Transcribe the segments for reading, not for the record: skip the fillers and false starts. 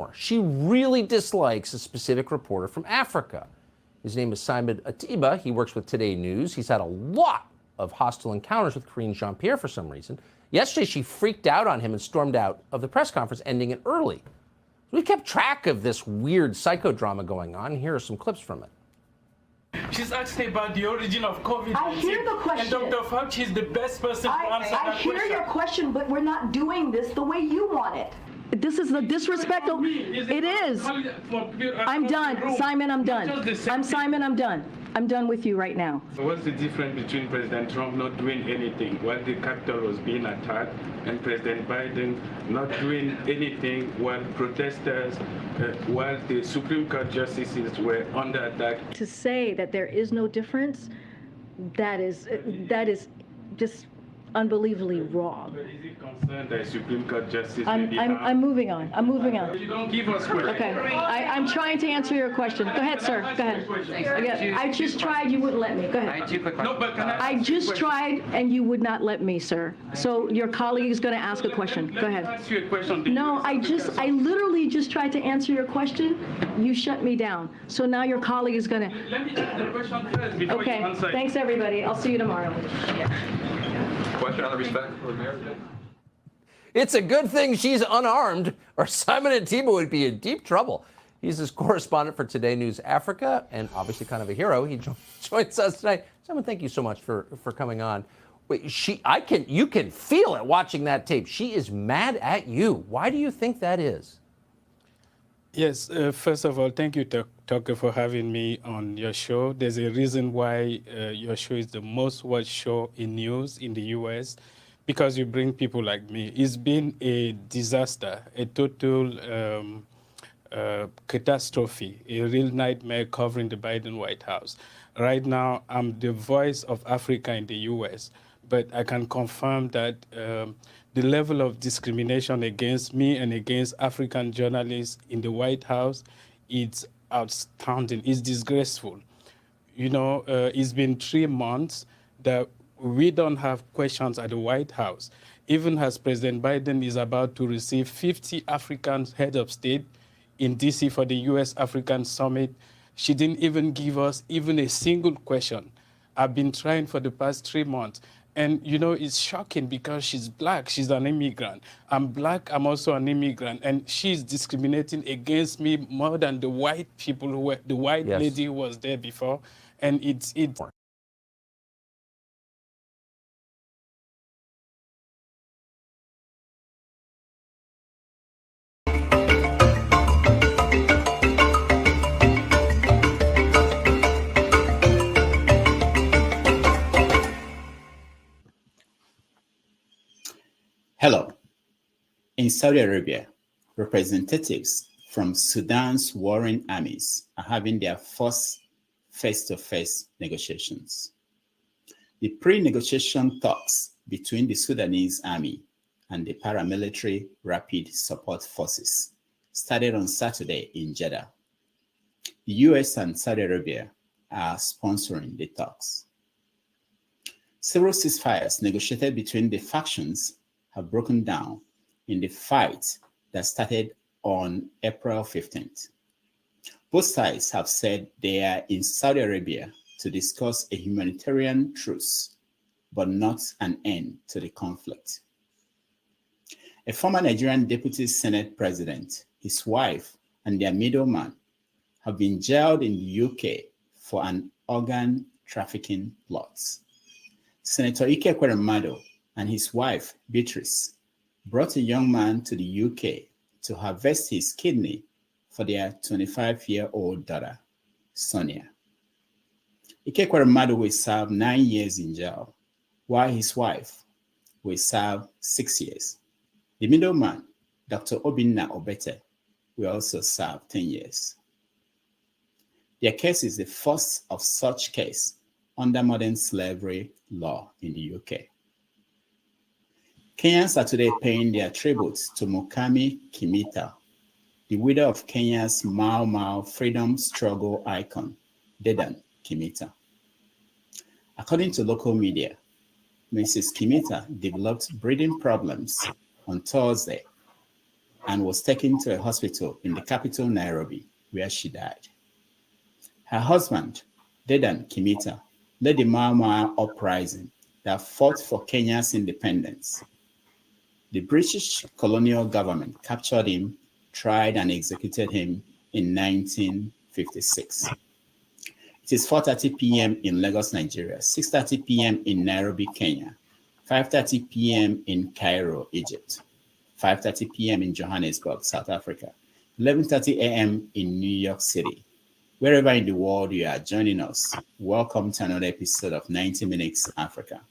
more. She really dislikes a specific reporter from Africa. His name is Simon Ateba. He works with Today News. He's had a lot of hostile encounters with Karine Jean-Pierre for some reason. Yesterday, she freaked out on him and stormed out of the press conference, ending it early. We kept track of this weird psychodrama going on. Here are some clips from it. She's asking about the origin of COVID-19. I hear the question. And Dr. Fauci is the best person to answer that question. I hear your question, but we're not doing this the way you want it. This is the disrespectful. It is. I'm done. Simon, I'm done. Simon, I'm done. I'm done with you right now. What's the difference between President Trump not doing anything while the Capitol was being attacked and President Biden not doing anything while protesters, while the Supreme Court justices were under attack? To say that there is no difference, that is just unbelievably wrong. But is it concerned that Supreme Court justice I'm moving on. I'm moving on. You don't give us questions. Okay. I'm trying to answer your question. Go ahead, sir. Go ahead. I just tried. You wouldn't let me. Go ahead. No, but can I just tried, and you would not let me, sir. So your colleague is going to ask a question. Go ahead. Ask you a question. No, I literally just tried to answer your question. You shut me down. So now your colleague is going to. Let me ask the question first before you answer. Okay. Thanks, everybody. I'll see you tomorrow. Question on the respect for the mayor? It's a good thing she's unarmed, or Simon Ateba would be in deep trouble. He's his correspondent for Today News Africa, and obviously kind of a hero. He joins us tonight. Simon, thank you so much for coming on. Wait, you can feel it watching that tape. She is mad at you. Why do you think that is? Yes, first of all, thank you, Tucker, for having me on your show. There's a reason why your show is the most watched show in news in the U.S., because you bring people like me. It's been a disaster, a total catastrophe, a real nightmare covering the Biden White House. Right now, I'm the voice of Africa in the U.S., but I can confirm that the level of discrimination against me and against African journalists in the White House, it's outstanding. It's disgraceful. You know, it's been 3 months that we don't have questions at the White House. Even as President Biden is about to receive 50 African heads of state in D.C. for the U.S.-African Summit, she didn't even give us even a single question. I've been trying for the past 3 months. And, you know, it's shocking because she's black. She's an immigrant. I'm black. I'm also an immigrant. And she's discriminating against me more than the white people who were, the white lady who was there before. And it's Hello. In Saudi Arabia, representatives from Sudan's warring armies are having their first face-to-face negotiations. The pre-negotiation talks between the Sudanese army and the paramilitary Rapid Support Forces started on Saturday in Jeddah. The US and Saudi Arabia are sponsoring the talks. Several ceasefires negotiated between the factions have broken down in the fight that started on April 15th. Both sides have said they are in Saudi Arabia to discuss a humanitarian truce, but not an end to the conflict. A former Nigerian deputy Senate president, his wife, and their middleman have been jailed in the UK for an organ trafficking plot. Senator Ike Ekweremadu and his wife, Beatrice, brought a young man to the UK to harvest his kidney for their 25-year-old daughter, Sonia. Ike Ekweremadu will serve 9 years in jail, while his wife will serve 6 years. The middleman, Dr. Obinna Obete, will also serve 10 years. Their case is the first of such case under modern slavery law in the UK. Kenyans are today paying their tributes to Mukami Kimita, the widow of Kenya's Mau Mau freedom struggle icon, Dedan Kimita. According to local media, Mrs. Kimita developed breathing problems on Thursday and was taken to a hospital in the capital, Nairobi, where she died. Her husband, Dedan Kimita, led the Mau Mau uprising that fought for Kenya's independence. The British colonial government captured him, tried and executed him in 1956. It is 4:30 p.m. in Lagos, Nigeria, 6:30 p.m. in Nairobi, Kenya, 5:30 p.m. in Cairo, Egypt, 5:30 p.m. in Johannesburg, South Africa, 11:30 a.m. in New York City. Wherever in the world you are joining us, welcome to another episode of 90 Minutes Africa.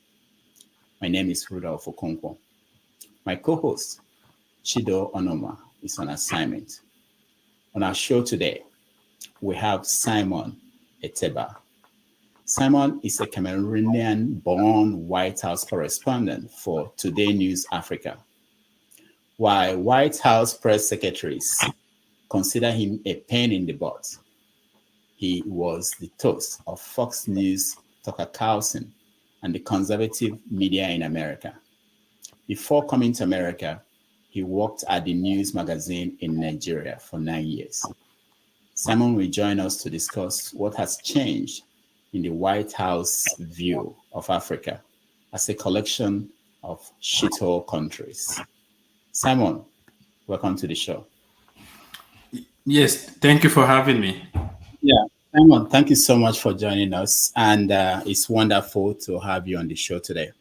My name is Rudolph Okonkwo. My co-host, Chido Onoma, is on assignment. On our show today, we have Simon Ateba. Simon is a Cameroonian-born White House correspondent for Today News Africa. While White House Press Secretaries consider him a pain in the butt, he was the toast of Fox News, Tucker Carlson, and the conservative media in America. Before coming to America, he worked at the news magazine in Nigeria for 9 years. Simon will join us to discuss what has changed in the White House view of Africa as a collection of shithole countries. Simon, welcome to the show. Yes, thank you for having me. Yeah, Simon, thank you so much for joining us. And it's wonderful to have you on the show today.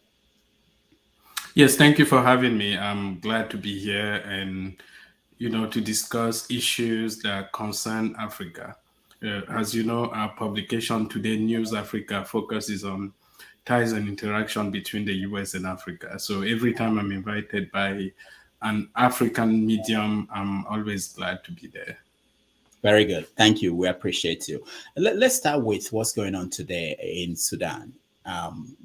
Yes, thank you for having me. I'm glad to be here and, to discuss issues that concern Africa. As you know, our publication Today News Africa focuses on ties and interaction between the US and Africa. So every time I'm invited by an African medium, I'm always glad to be there. Very good. Thank you. We appreciate you. Let's start with what's going on today in Sudan.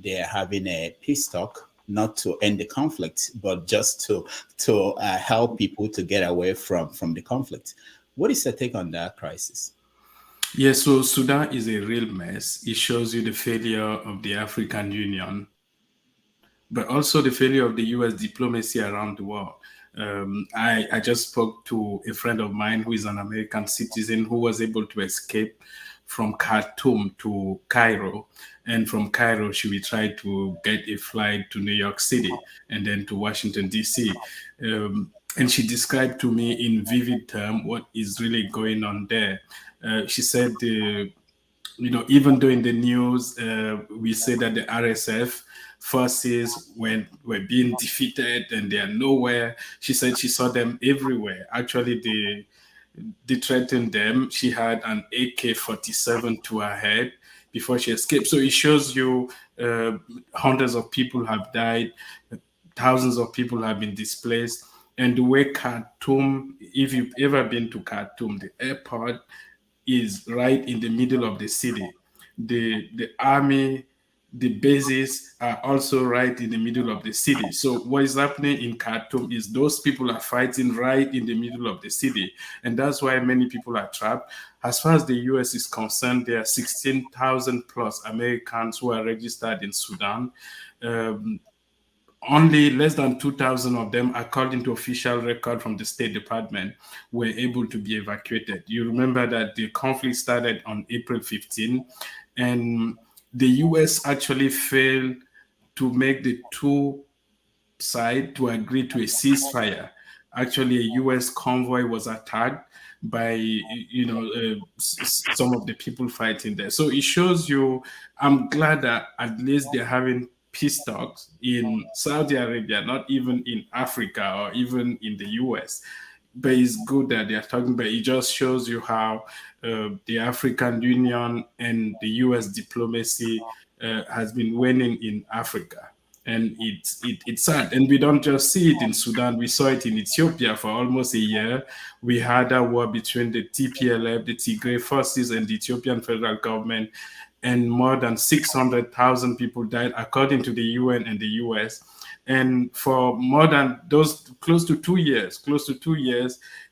They're having a peace talk, not to end the conflict, but just to help people to get away from the conflict. What is your take on that crisis? Yes, so Sudan is a real mess. It shows you the failure of the African Union, but also the failure of the US diplomacy around the world. I just spoke to a friend of mine who is an American citizen who was able to escape from Khartoum to Cairo. And from Cairo, she will try to get a flight to New York City and then to Washington, D.C. And she described to me in vivid terms what is really going on there. She said, even though in the news, we say that the RSF forces were being defeated and they are nowhere. She said she saw them everywhere. Actually, they threatened them. She had an AK-47 to her head before she escaped. So it shows you hundreds of people have died, thousands of people have been displaced. And the way Khartoum, if you've ever been to Khartoum, the airport is right in the middle of the city. The army, the bases are also right in the middle of the city. So what is happening in Khartoum is those people are fighting right in the middle of the city. And that's why many people are trapped. As far as the US is concerned, there are 16,000 plus Americans who are registered in Sudan. Only less than 2,000 of them, according to official record from the State Department, were able to be evacuated. You remember that the conflict started on April 15, and the US actually failed to make the two sides to agree to a ceasefire. Actually, a US convoy was attacked by some of the people fighting there. So it shows you, I'm glad that at least they're having peace talks in Saudi Arabia, not even in Africa or even in the US. But it's good that they're talking, but it just shows you how the African Union and the US diplomacy has been waning in Africa. And it's sad. And we don't just see it in Sudan. We saw it in Ethiopia for almost a year. We had a war between the TPLF, the Tigray forces, and the Ethiopian federal government. And more than 600,000 people died, according to the UN and the US. And for more than those close to 2 years,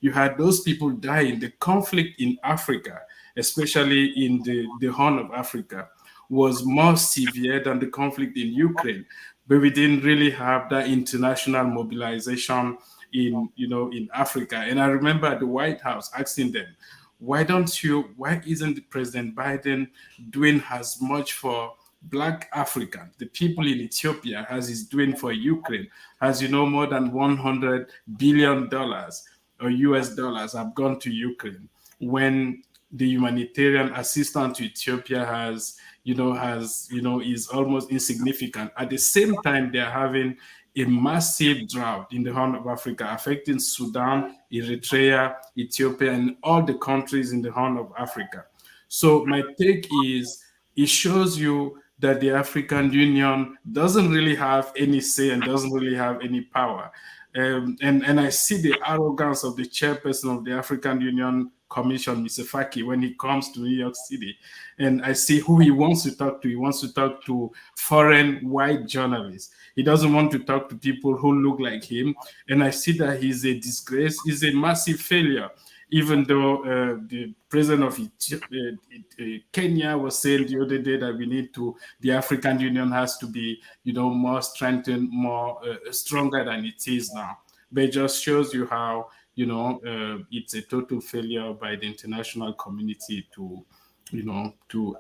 you had those people die in the conflict in Africa, especially in the Horn of Africa, was more severe than the conflict in Ukraine. but we didn't really have that international mobilization in Africa. And I remember the White House asking them, why isn't President Biden doing as much for Black Africans, the people in Ethiopia, as he's doing for Ukraine? As you know, more than $100 billion or US dollars have gone to Ukraine, when the humanitarian assistance to Ethiopia is almost insignificant. At the same time, they're having a massive drought in the Horn of Africa, affecting Sudan, Eritrea, Ethiopia, and all the countries in the Horn of Africa. So my take is, it shows you that the African Union doesn't really have any say and doesn't really have any power. And I see the arrogance of the chairperson of the African Union Commission, Mr. Psaki, when he comes to New York City. And I see who he wants to talk to. He wants to talk to foreign white journalists. He doesn't want to talk to people who look like him. And I see that he's a disgrace. He's a massive failure. Even though the president of Kenya was saying the other day that the African Union has to be, more strengthened, more stronger than it is now. But it just shows you how, it's a total failure by the international community to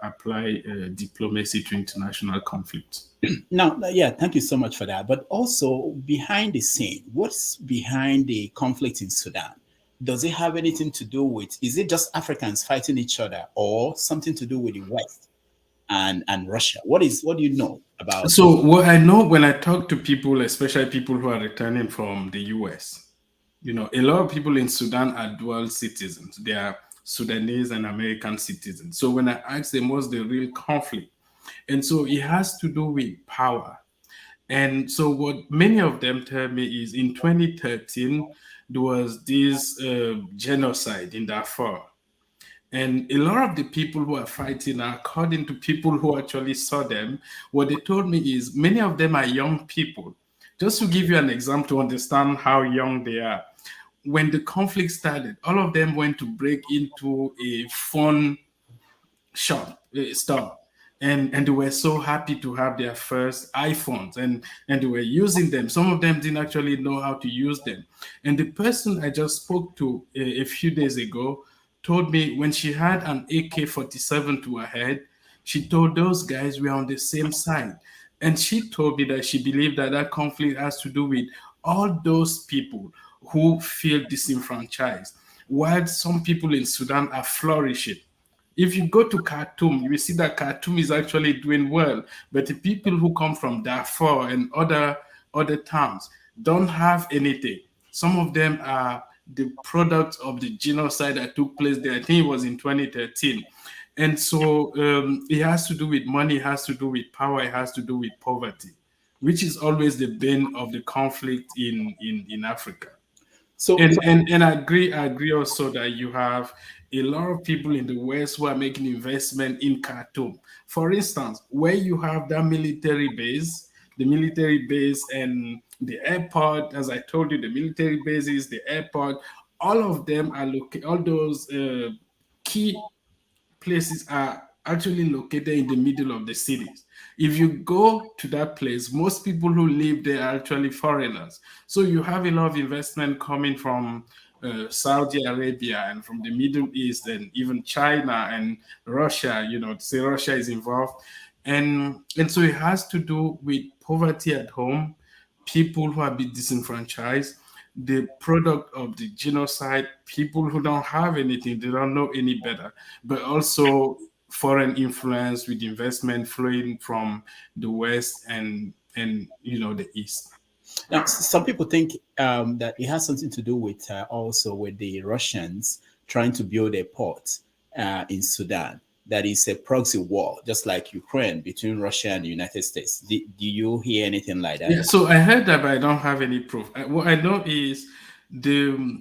apply diplomacy to international conflicts. Now, yeah, thank you so much for that. But also, behind the scene, what's behind the conflict in Sudan? Does it have anything to do with, is it just Africans fighting each other, or something to do with the West and Russia? What do you know about? So what I know, when I talk to people, especially people who are returning from the US, a lot of people in Sudan are dual citizens. They are Sudanese and American citizens. So when I ask them what's the real conflict, and so it has to do with power. And so what many of them tell me is, in 2013, there was this genocide in Darfur. And a lot of the people who are fighting, according to people who actually saw them, what they told me is many of them are young people. Just to give you an example to understand how young they are. When the conflict started, all of them went to break into a phone store. And they were so happy to have their first iPhones, and they were using them. Some of them didn't actually know how to use them. And the person I just spoke to a few days ago told me, when she had an AK-47 to her head, she told those guys we're on the same side. And she told me that she believed that conflict has to do with all those people who feel disenfranchised, while some people in Sudan are flourishing. If you go to Khartoum, you will see that Khartoum is actually doing well, but the people who come from Darfur and other towns don't have anything. Some of them are the product of the genocide that took place there. I think it was in 2013. And so it has to do with money, it has to do with power, it has to do with poverty, which is always the bane of the conflict in Africa. So and I agree also that you have a lot of people in the West who are making investment in Khartoum. For instance, where you have that military base, and the airport, as I told you, the military bases, the airport, all of them are all those key places are actually located in the middle of the cities. If you go to that place, most people who live there are actually foreigners. So you have a lot of investment coming from Saudi Arabia and from the Middle East and even China and Russia, say Russia is involved. And so it has to do with poverty at home, people who have been disenfranchised, the product of the genocide, people who don't have anything, they don't know any better, but also foreign influence with investment flowing from the West and the East. Now, some people think that it has something to do with also with the Russians trying to build a port in Sudan. That is a proxy war, just like Ukraine, between Russia and the United States. Do you hear anything like that? Yeah, so I heard that, but I don't have any proof. What I know is the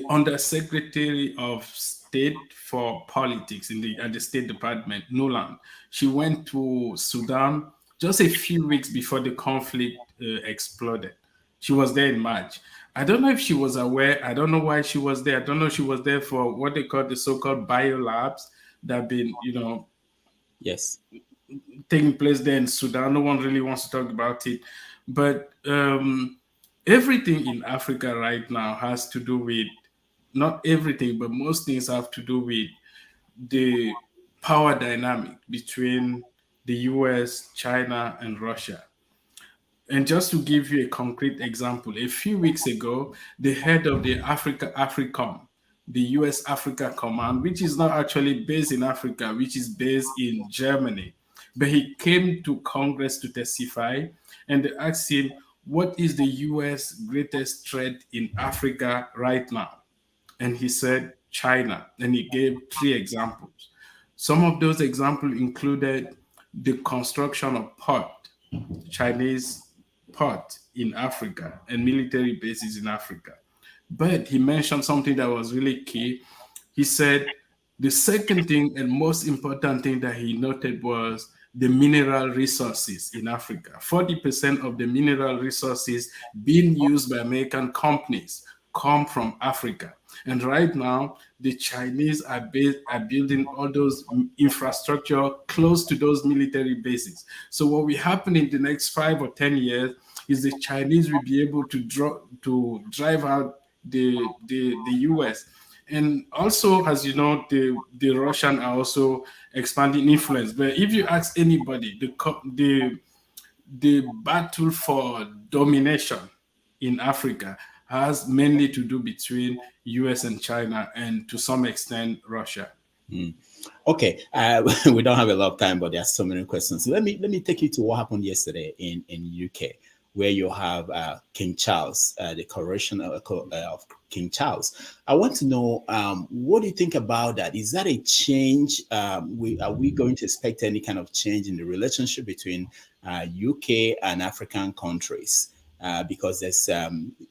Undersecretary of State for Politics at the State Department, Nuland, she went to Sudan just a few weeks before the conflict exploded. She was there in March. I don't know if she was aware. I don't know why she was there. I don't know if she was there for what they call the so-called biolabs that have been, Yes. taking place there in Sudan. No one really wants to talk about it. But everything in Africa right now has to do with, not everything, but most things have to do with the power dynamic between the US, China, and Russia. And just to give you a concrete example, a few weeks ago, the head of the AFRICOM, the US Africa Command, which is not actually based in Africa, which is based in Germany, but he came to Congress to testify, and they asked him, what is the US greatest threat in Africa right now? And he said, China. And he gave three examples. Some of those examples included the construction of port, Chinese port in Africa, and military bases in Africa. But he mentioned something that was really key. He said the second thing and most important thing that he noted was the mineral resources in Africa. 40% of the mineral resources being used by American companies come from Africa. And right now, the Chinese are building all those infrastructure close to those military bases. So what will happen in the next 5 or 10 years is the Chinese will be able to drive out the US. And also, as you know, the Russian are also expanding influence. But if you ask anybody, the battle for domination in Africa has mainly to do between US and China, and to some extent Russia. Okay, we don't have a lot of time, but there are so many questions. Let me take you to what happened yesterday in UK, where you have King Charles, the coronation of King Charles. I want to know, what do you think about that? Is that a change? Are we going to expect any kind of change in the relationship between UK and African countries? Because there's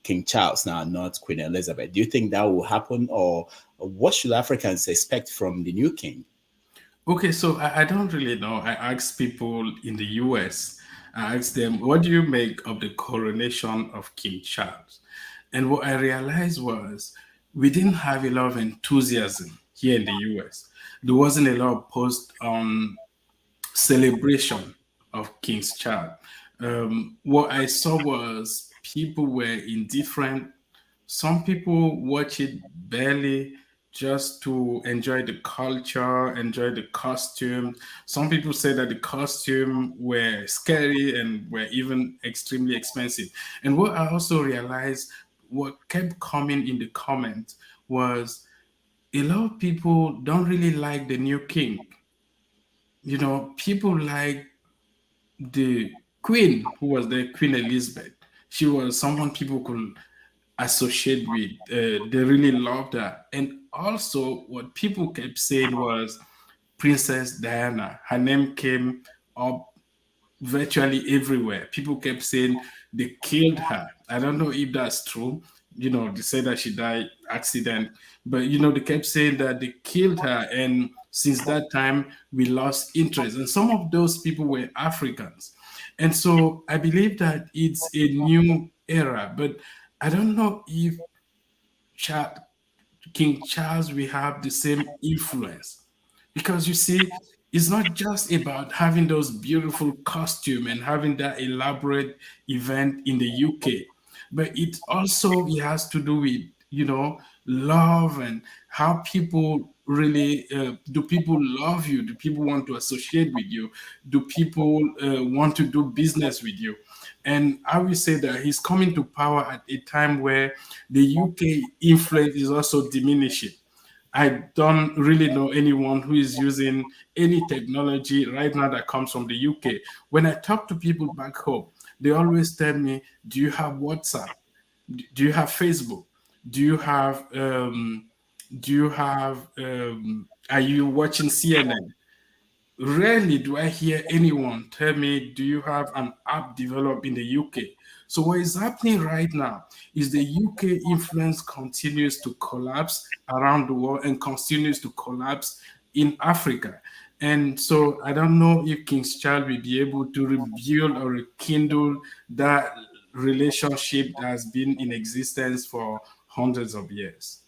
King Charles now, not Queen Elizabeth. Do you think that will happen, or what should Africans expect from the new king? Okay, so I don't really know. I asked people in the US, I asked them, what do you make of the coronation of King Charles? And what I realized was we didn't have a lot of enthusiasm here in the US. There wasn't a lot of post celebration of King Charles. What I saw was people were indifferent. Some people watch it barely just to enjoy the culture, enjoy the costume. Some people say that the costume were scary and were even extremely expensive. And what I also realized, what kept coming in the comments was a lot of people don't really like the new king. You know, people like the queen who was there, Queen Elizabeth. She was someone people could associate with. They really loved her. And also, what people kept saying was Princess Diana. Her name came up virtually everywhere. People kept saying they killed her. I don't know if that's true. You know, they said that she died accident, but you know, they kept saying that they killed her, and since that time we lost interest. And some of those people were Africans, and so I believe that it's a new era. But I don't know if King Charles will have the same influence, because you see, it's not just about having those beautiful costume and having that elaborate event in the UK, but it has to do with, you know, love and how people really do people love you, do people want to associate with you, do people want to do business with you. And I will say that he's coming to power at a time where the UK influence is also diminishing. I don't really know anyone who is using any technology right now that comes from the UK. When I talk to people back home, they always tell me, do you have WhatsApp? Do you have Facebook? Do you have are you watching CNN? Rarely do I hear anyone tell me, do you have an app developed in the UK? So what is happening right now is the UK influence continues to collapse around the world and continues to collapse in Africa. And so I don't know if King Charles will be able to rebuild or rekindle that relationship that has been in existence for hundreds of years.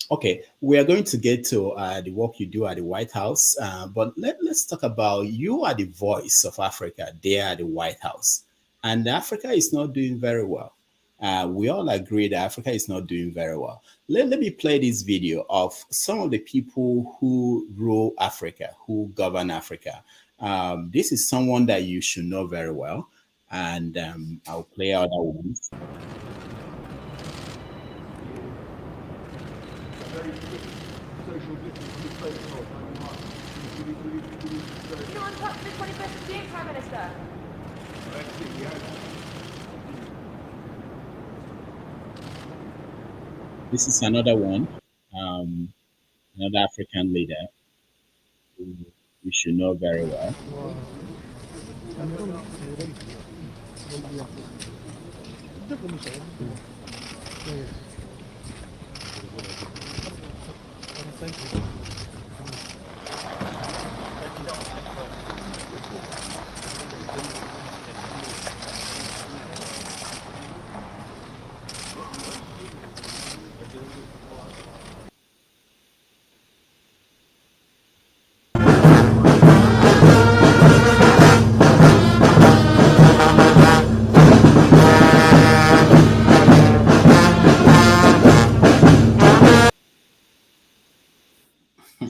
Okay, we are going to get to the work you do at the White House, but let's talk about you are the voice of Africa there at the White House, and Africa is not doing very well. We all agree that Africa is not doing very well. Let me play this video of some of the people who rule Africa, who govern Africa. This is someone that you should know very well, and I'll play other ones. This is another one, another African leader who you should know very well.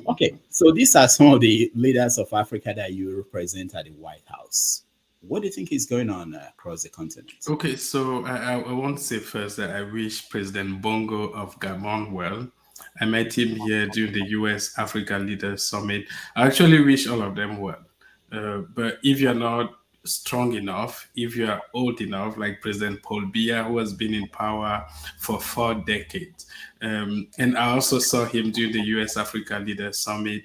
Okay, so these are some of the leaders of Africa that you represent at the White House. What do you think is going on across the continent? Okay, so I want to say first that I wish President Bongo of Gabon well. I met him here during the US Africa Leaders Summit. I actually wish all of them well. But if you're not strong enough, if you are old enough, like President Paul Biya, who has been in power for 4 decades, and I also saw him during the US Africa Leaders Summit,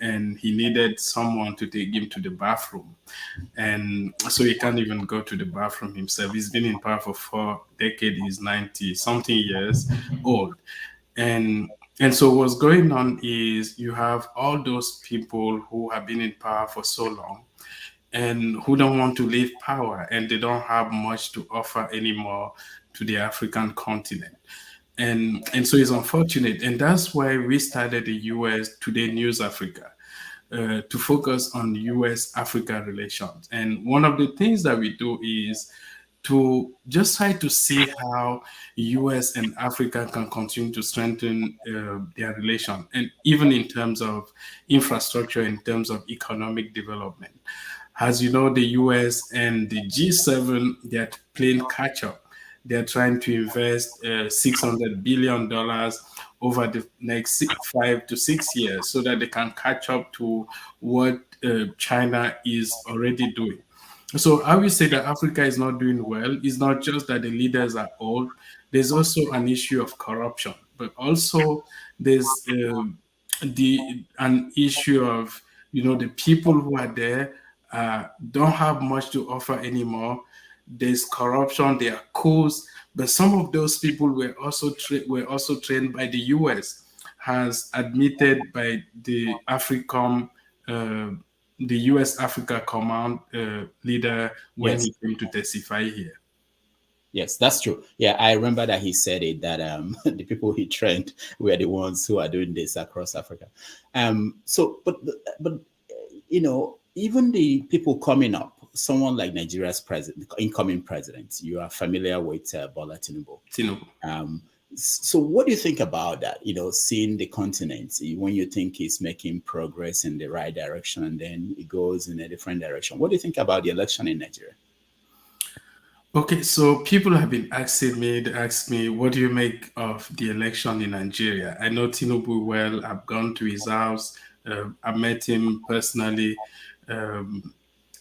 and he needed someone to take him to the bathroom. And so he can't even go to the bathroom himself. He's been in power for 4 decades. He's 90 something years old. And so what's going on is you have all those people who have been in power for so long and who don't want to leave power, and they don't have much to offer anymore to the African continent. And so it's unfortunate. And that's why we started the US Today News Africa, to focus on US-Africa relations. And one of the things that we do is to just try to see how US and Africa can continue to strengthen their relation, and even in terms of infrastructure, in terms of economic development. As you know, the US and the G7, they're playing catch-up. They're trying to invest $600 billion over the next 5 to 6 years so that they can catch up to what China is already doing. So I will say that Africa is not doing well. It's not just that the leaders are old. There's also an issue of corruption, but also there's an issue of, the people who are there don't have much to offer anymore. There's corruption, there are coups, but some of those people were also trained by the US, has admitted by the AFRICOM, the US Africa Command leader when Yes. he came to testify here. Yes, that's true. Yeah, I remember that he said it, that the people he trained were the ones who are doing this across Africa. But even the people coming up, someone like Nigeria's incoming president, you are familiar with Bola Tinubu. So what do you think about that? Seeing the continent, when you think it's making progress in the right direction and then it goes in a different direction. What do you think about the election in Nigeria? Okay, so people have been asking me, what do you make of the election in Nigeria? I know Tinubu well. I've gone to his house. I met him personally.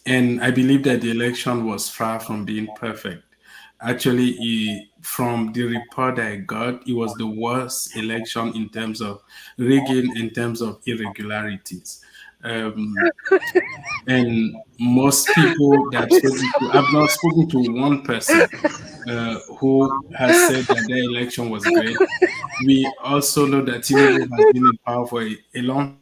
And I believe that the election was far from being perfect. Actually, from the report I got, it was the worst election in terms of rigging, in terms of irregularities. And most people that I've not spoken to one person who has said that their election was great. We also know that Tinubu has been in power for a long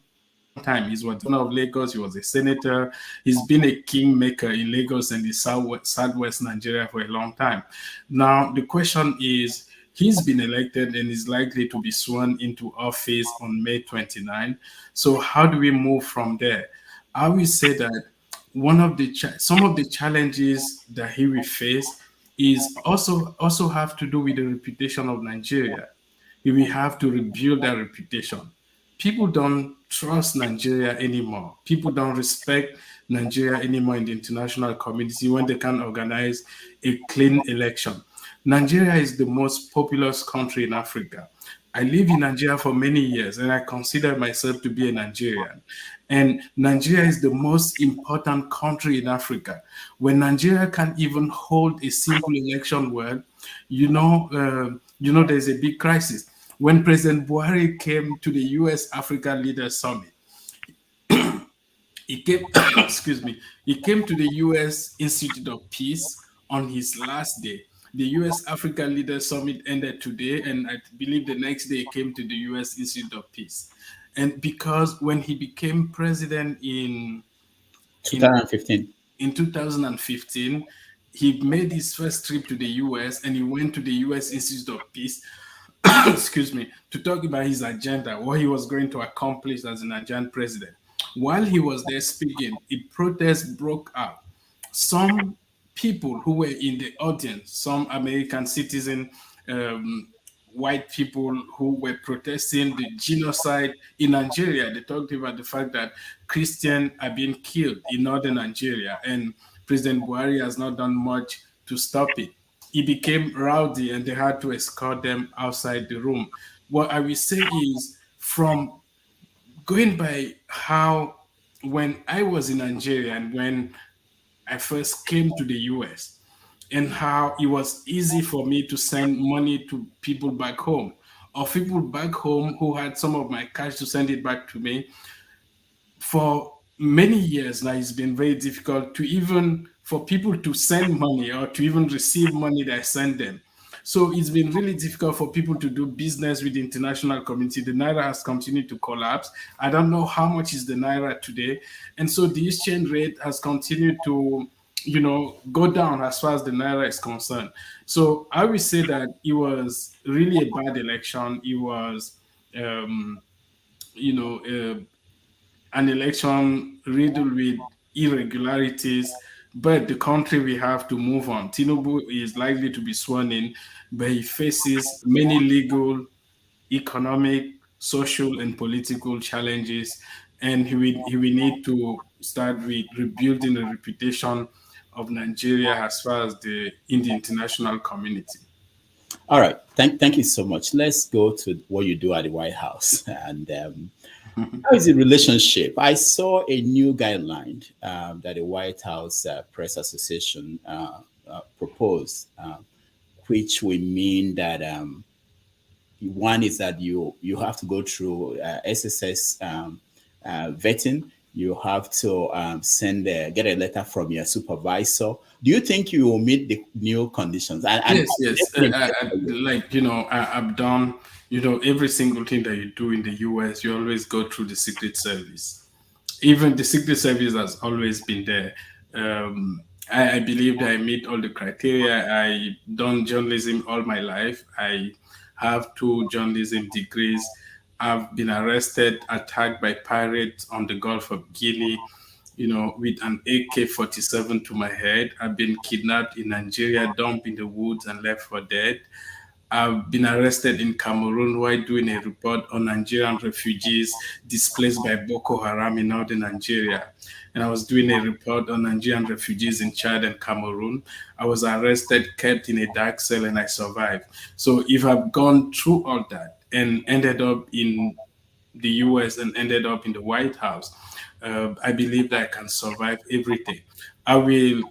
time. He was governor of Lagos. He was a senator. He's been a kingmaker in Lagos and the southwest Nigeria for a long time. Now, the question is, He's been elected and is likely to be sworn into office on May 29. So how do we move from there? I will say that some of the challenges that he will face is also have to do with the reputation of Nigeria. We have to rebuild that reputation. People don't trust Nigeria anymore. People don't respect Nigeria anymore in the international community when they can organize a clean election. Nigeria is the most populous country in Africa. I lived in Nigeria for many years and I consider myself to be a Nigerian. And Nigeria is the most important country in Africa. When Nigeria can't even hold a simple election, well, there's a big crisis. When President Buhari came to the U.S. Africa Leaders Summit, he came, excuse me, he came to the U.S. Institute of Peace on his last day. The U.S. Africa Leaders Summit ended today, and I believe the next day he came to the U.S. Institute of Peace. And because when he became president in 2015, he made his first trip to the U.S. and he went to the U.S. Institute of Peace, excuse me, to talk about his agenda, what he was going to accomplish as a Nigerian president. While he was there speaking, a protest broke out. Some people who were in the audience, some American citizen, white people who were protesting the genocide in Nigeria, they talked about the fact that Christians are being killed in northern Nigeria, and President Buhari has not done much to stop it. It became rowdy and they had to escort them outside the room. What I will say is, from going by how, when I was in Nigeria and when I first came to the US, and how it was easy for me to send money to people back home, or people back home who had some of my cash to send it back to me. For many years now, it's been very difficult for people to send money or to even receive money that I send them. So it's been really difficult for people to do business with the international community. The Naira has continued to collapse. I don't know how much is the Naira today. And so the exchange rate has continued to go down as far as the Naira is concerned. So I would say that it was really a bad election. It was, an election riddled with irregularities, but the country will have to move on. Tinubu is likely to be sworn in, but he faces many legal, economic, social, and political challenges, and he will need to start with rebuilding the reputation of Nigeria as far as in the international community. All right, thank you so much. Let's go to what you do at the White House, and how is the relationship? I saw a new guideline that the White House Press Association proposed, which will mean that one is that you have to go through SSS vetting. You have to get a letter from your supervisor. Do you think you will meet the new conditions? Yes. I've done, every single thing that you do in the US, you always go through the Secret Service. Even the Secret Service has always been there. I believe that I meet all the criteria. I've done journalism all my life. I have 2 journalism degrees. I've been arrested, attacked by pirates on the Gulf of Guinea, with an AK-47 to my head. I've been kidnapped in Nigeria, dumped in the woods and left for dead. I've been arrested in Cameroon while doing a report on Nigerian refugees displaced by Boko Haram in northern Nigeria. And I was doing a report on Nigerian refugees in Chad and Cameroon. I was arrested, kept in a dark cell, and I survived. So if I've gone through all that and ended up in the US and ended up in the White House, I believe that I can survive everything. I will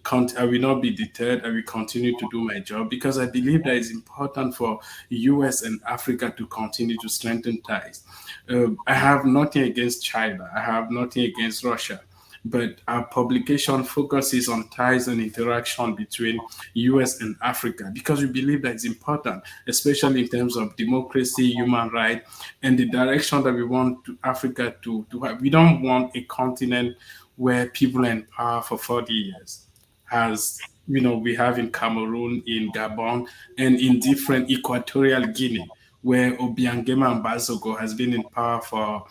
not be deterred. I will continue to do my job because I believe that it's important for US and Africa to continue to strengthen ties. I have nothing against China. I have nothing against Russia. But our publication focuses on ties and interaction between US and Africa because we believe that it's important, especially in terms of democracy, human rights, and the direction that we want Africa to have. We don't want a continent where people are in power for 40 years. As we have in Cameroon, in Gabon, and in different Equatorial Guinea, where Obiangema Mbasogo has been in power for,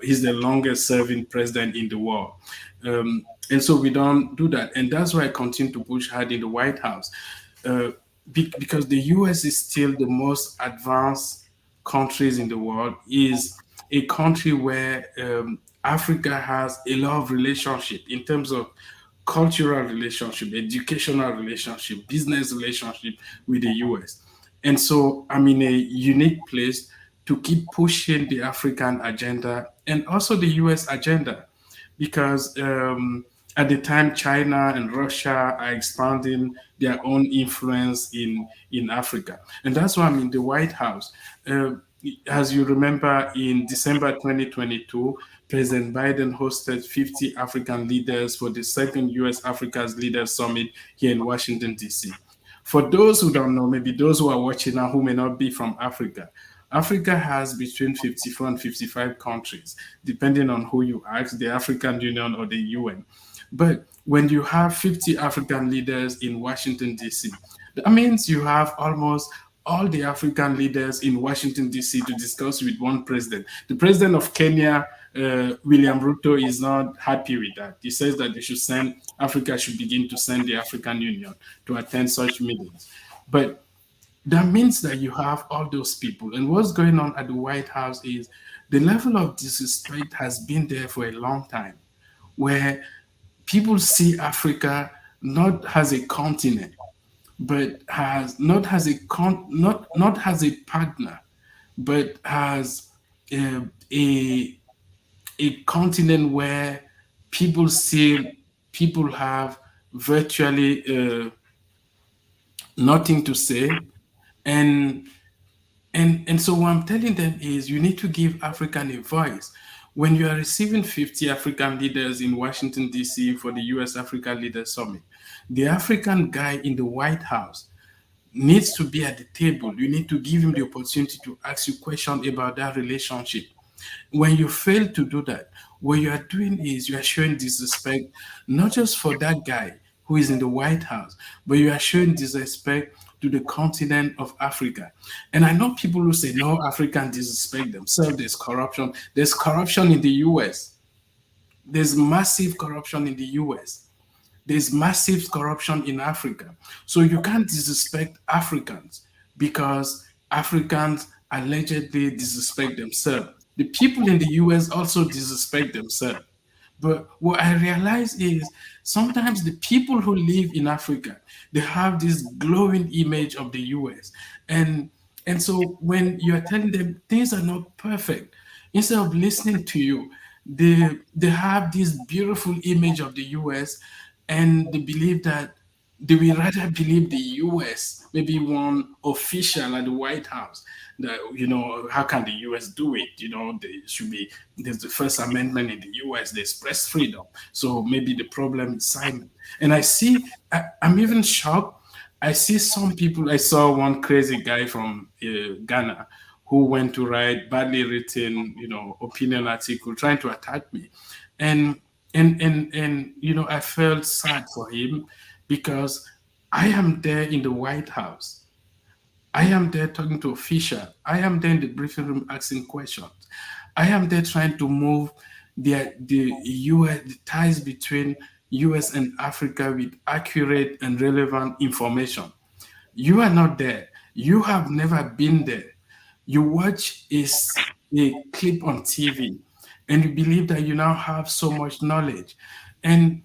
he's the longest serving president in the world. And so we don't do that. And that's why I continue to push hard in the White House. Because the US is still the most advanced countries in the world, is a country where Africa has a lot of relationship in terms of cultural relationship, educational relationship, business relationship with the US. And so I'm in a unique place to keep pushing the African agenda and also the US agenda, because at the time China and Russia are expanding their own influence in Africa. And that's why I'm in the White House. As you remember, in December 2022, President Biden hosted 50 African leaders for the second US Africa's Leaders Summit here in Washington, D.C. For those who don't know, maybe those who are watching now who may not be from Africa, Africa has between 54 and 55 countries, depending on who you ask, the African Union or the UN. But when you have 50 African leaders in Washington, D.C., that means you have almost all the African leaders in Washington, D.C. to discuss with one president. The president of Kenya, William Ruto, is not happy with that. He says that Africa should begin to send the African Union to attend such meetings. But that means that you have all those people. And what's going on at the White House is the level of disrespect has been there for a long time, where people see Africa not as a continent, but not as a partner, but as a continent where people have virtually nothing to say. And so what I'm telling them is you need to give African a voice. When you are receiving 50 African leaders in Washington, D.C. for the U.S. Africa Leaders Summit, the African guy in the White House needs to be at the table. You need to give him the opportunity to ask you questions about that relationship. When you fail to do that, what you are doing is you are showing disrespect, not just for that guy who is in the White House, but you are showing disrespect to the continent of Africa. And I know people who say, no, Africans disrespect themselves, there's corruption. There's corruption in the US. There's massive corruption in the US. There's massive corruption in Africa. So you can't disrespect Africans because Africans allegedly disrespect themselves. The people in the US also disrespect themselves. But what I realize is sometimes the people who live in Africa, they have this glowing image of the US. And so when you're telling them things are not perfect, instead of listening to you, they have this beautiful image of the US, and they believe that they will rather believe the US, maybe one official at the White House, that, how can the US do it? There's the First Amendment in the US, there's press freedom. So maybe the problem is Simon. And I'm even shocked. I see some people, I saw one crazy guy from Ghana who went to write badly written, opinion article trying to attack me. And I felt sad for him, because I am there in the White House. I am there talking to officials. I am there in the briefing room asking questions. I am there trying to move the ties between US and Africa with accurate and relevant information. You are not there. You have never been there. You watch a clip on TV and you believe that you now have so much knowledge. And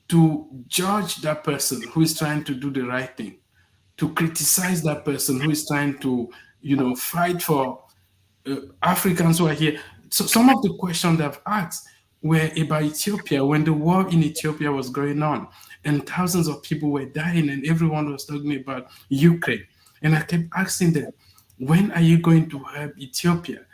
to judge that person who is trying to do the right thing, to criticize that person who is trying to, fight for Africans who are here. So some of the questions I've asked were about Ethiopia, when the war in Ethiopia was going on and thousands of people were dying and everyone was talking about Ukraine. And I kept asking them, when are you going to help Ethiopia?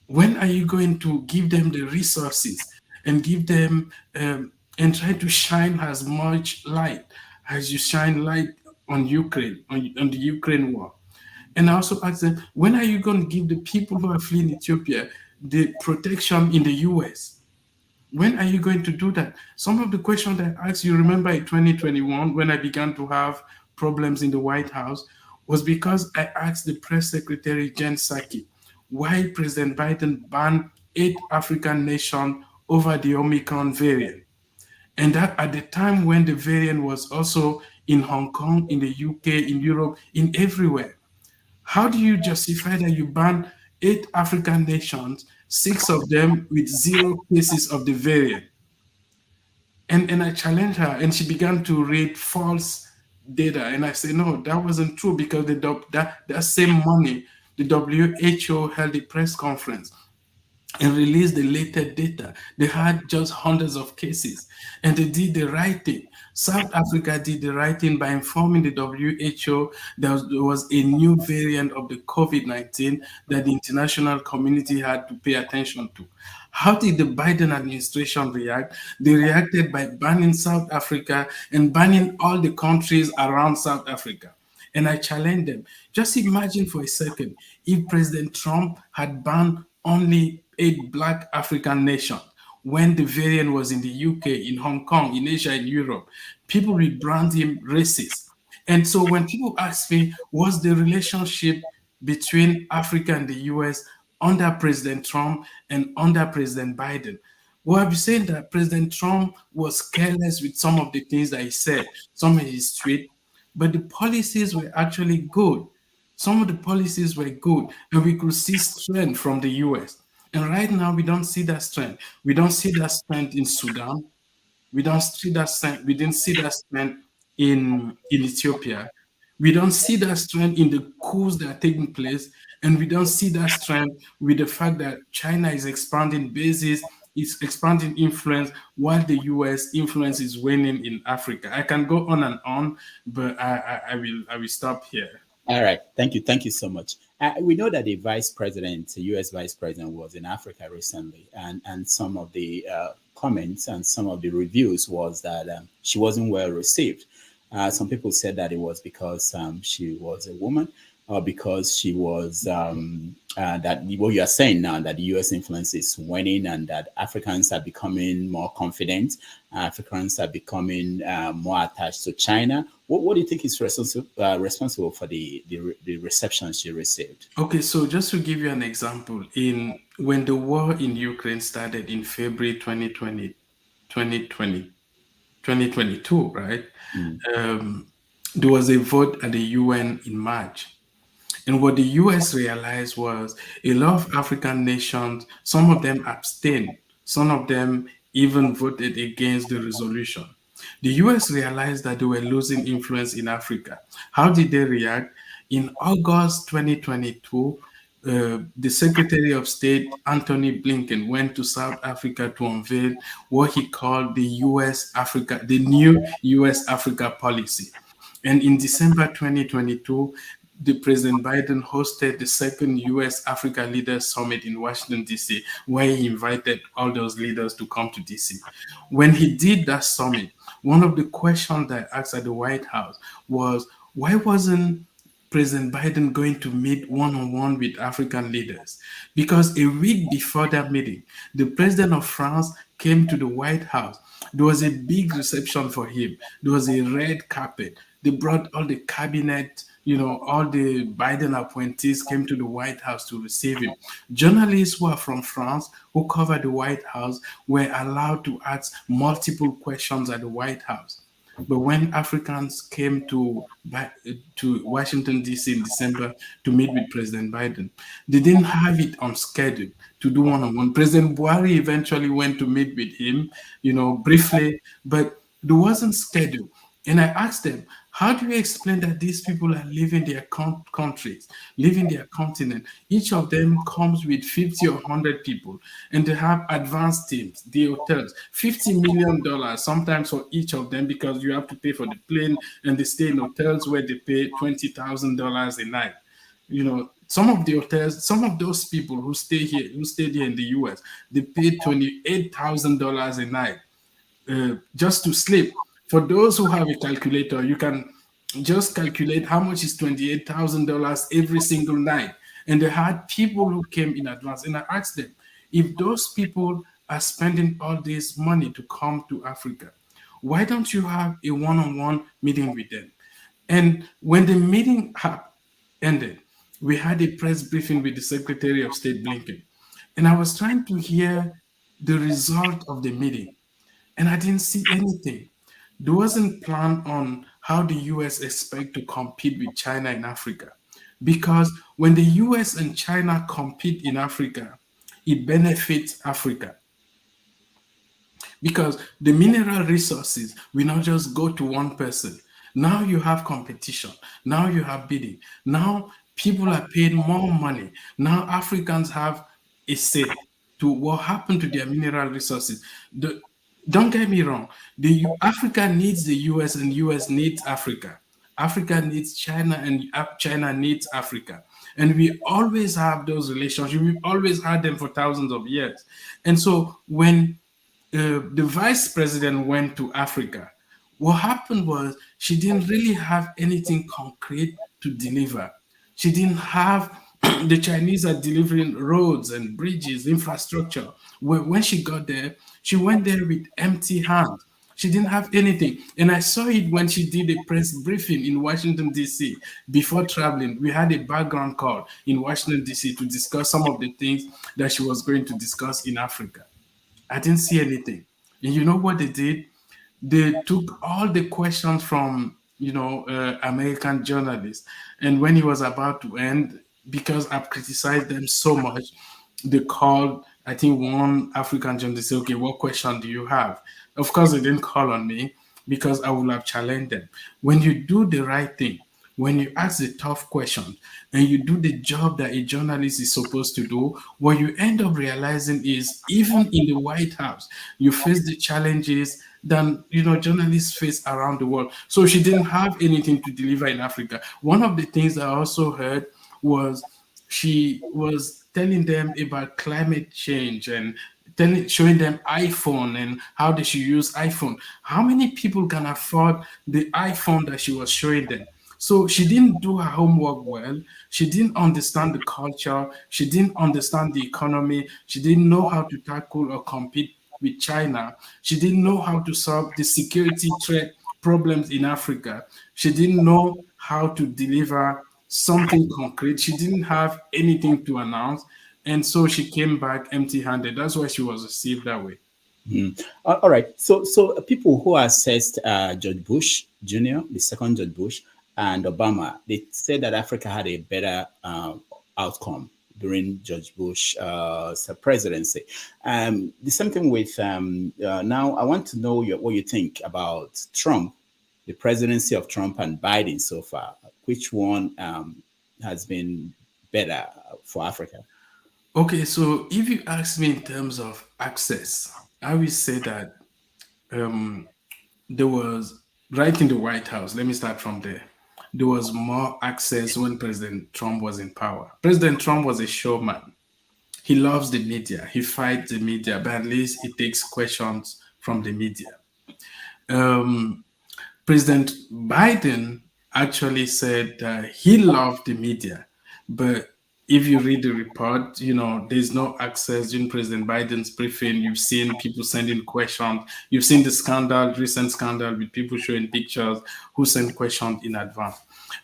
When are you going to give them the resources and give them and try to shine as much light as you shine light on Ukraine, on the Ukraine war? And I also asked them, when are you going to give the people who are fleeing Ethiopia the protection in the US? When are you going to do that? Some of the questions I asked, you remember in 2021, when I began to have problems in the White House, was because I asked the press secretary, Jen Psaki, why President Biden banned 8 African nations over the Omicron variant. And that at the time when the variant was also in Hong Kong, in the UK, in Europe, in everywhere. How do you justify that you ban 8 African nations, 6 of them with 0 cases of the variant? And I challenged her, and she began to read false data. And I said, no, that wasn't true, because that same morning, the WHO held a press conference and released the latest data. They had just hundreds of cases, and they did the right thing. South Africa did the right thing by informing the WHO that there was a new variant of the COVID-19 that the international community had to pay attention to. How did the Biden administration react? They reacted by banning South Africa and banning all the countries around South Africa. And I challenge them. Just imagine for a second if President Trump had banned only 8 Black African nations when the variant was in the UK, in Hong Kong, in Asia, in Europe. People would brand him racist. And so when people ask me, what's the relationship between Africa and the US under President Trump and under President Biden? Well, I'll be saying that President Trump was careless with some of the things that he said, some of his tweets, but the policies were actually good. Some of the policies were good, and we could see strength from the US. And right now, we don't see that strength. We don't see that strength in Sudan. We don't see that strength. We didn't see that strength in Ethiopia. We don't see that strength in the coups that are taking place, and we don't see that strength with the fact that China is expanding bases, is expanding influence, while the U.S. influence is waning in Africa. I can go on and on, but I will stop here. All right. Thank you so much. We know that the U.S. vice president was in Africa recently, and some of the comments and some of the reviews was that she wasn't well received. Some people said that it was because she was a woman, or because she was that what you are saying now, that the U.S. influence is waning and that Africans are becoming more confident, Africans are becoming more attached to China. What do you think is responsible for the reception she received? Okay, so just to give you an example, when the war in Ukraine started in February 2022, right? There was a vote at the UN in March. And what the US realized was a lot of African nations, some of them abstained, some of them even voted against the resolution. The US realized that they were losing influence in Africa. How did they react? In August 2022, the Secretary of State, Anthony Blinken, went to South Africa to unveil what he called the new US Africa policy. And in December 2022, the President Biden hosted the second U.S. Africa Leaders Summit in Washington, D.C., where he invited all those leaders to come to D.C. When he did that summit, one of the questions that I asked at the White House was, why wasn't President Biden going to meet one-on-one with African leaders? Because a week before that meeting, the president of France came to the White House. There was a big reception for him. There was a red carpet. They brought all the cabinet, all the Biden appointees came to the White House to receive him. Journalists who are from France, who covered the White House, were allowed to ask multiple questions at the White House. But when Africans came to Washington, D.C. in December to meet with President Biden, they didn't have it on schedule to do one-on-one. President Buhari eventually went to meet with him, briefly, but there wasn't schedule. And I asked them, how do you explain that these people are leaving their countries, leaving their continent? Each of them comes with 50 or 100 people, and they have advanced teams, the hotels, $50 million sometimes for each of them, because you have to pay for the plane and they stay in hotels where they pay $20,000 a night. Some of the hotels, some of those people who stayed here in the US, they pay $28,000 a night just to sleep. For those who have a calculator, you can just calculate how much is $28,000 every single night. And they had people who came in advance. And I asked them, if those people are spending all this money to come to Africa? Why don't you have a one-on-one meeting with them? And when the meeting ended, we had a press briefing with the Secretary of State Blinken. And I was trying to hear the result of the meeting, and I didn't see anything. There wasn't plan on how the US expect to compete with China in Africa. Because when the US and China compete in Africa, it benefits Africa. Because the mineral resources will not just go to one person. Now you have competition. Now you have bidding. Now people are paid more money. Now Africans have a say to what happened to their mineral resources. Don't get me wrong. Africa needs the US and US needs Africa. Africa needs China and China needs Africa. And we always have those relationships. We've always had them for thousands of years. And so when the vice president went to Africa, what happened was she didn't really have anything concrete to deliver. She didn't have, the Chinese are delivering roads and bridges, infrastructure. When she got there, she went there with empty hands. She didn't have anything. And I saw it when she did a press briefing in Washington, D.C. Before traveling. We had a background call in Washington, D.C. to discuss some of the things that she was going to discuss in Africa. I didn't see anything. And you know what they did? They took all the questions from, American journalists. And when it was about to end, because I've criticized them so much, they called, I think, one African journalist, said, okay, what question do you have? Of course, they didn't call on me because I would have challenged them. When you do the right thing, when you ask the tough questions and you do the job that a journalist is supposed to do, what you end up realizing is even in the White House, you face the challenges that journalists face around the world. So she didn't have anything to deliver in Africa. One of the things I also heard was she was telling them about climate change and showing them iPhone and how they should use iPhone. How many people can afford the iPhone that she was showing them? So she didn't do her homework well. She didn't understand the culture. She didn't understand the economy. She didn't know how to tackle or compete with China. She didn't know how to solve the security threat problems in Africa. She didn't know how to deliver something concrete. She didn't have anything to announce. And so she came back empty-handed. That's why she was received that way. All right. So people who assessed George Bush Jr., the second George Bush, and Obama, they said that Africa had a better outcome during George Bush's presidency. The same thing with now. I want to know what you think about Trump, the presidency of Trump and Biden so far. Which one has been better for Africa? Okay, so if you ask me in terms of access, I will say that there was, right in the White House, let me start from there. There was more access when President Trump was in power. President Trump was a showman. He loves the media. He fights the media, but at least he takes questions from the media. President Biden actually said that he loved the media, but if you read the report, there's no access during President Biden's briefing. You've seen people sending questions. You've seen the recent scandal with people showing pictures who sent questions in advance.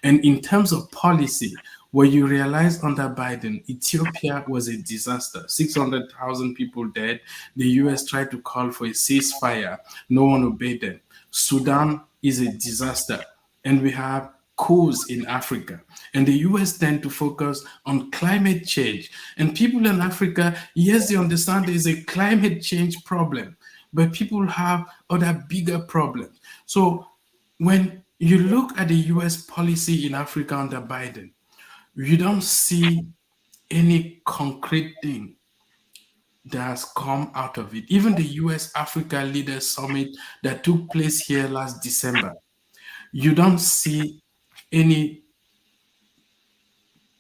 And in terms of policy, what you realize under Biden, Ethiopia was a disaster. 600,000 people dead. The US tried to call for a ceasefire. No one obeyed them. Sudan is a disaster. And we have coups in Africa. And the US tend to focus on climate change. And people in Africa, yes, they understand there is a climate change problem, but people have other bigger problems. So when you look at the US policy in Africa under Biden, you don't see any concrete thing that has come out of it. Even the US Africa Leaders Summit that took place here last December, you don't see any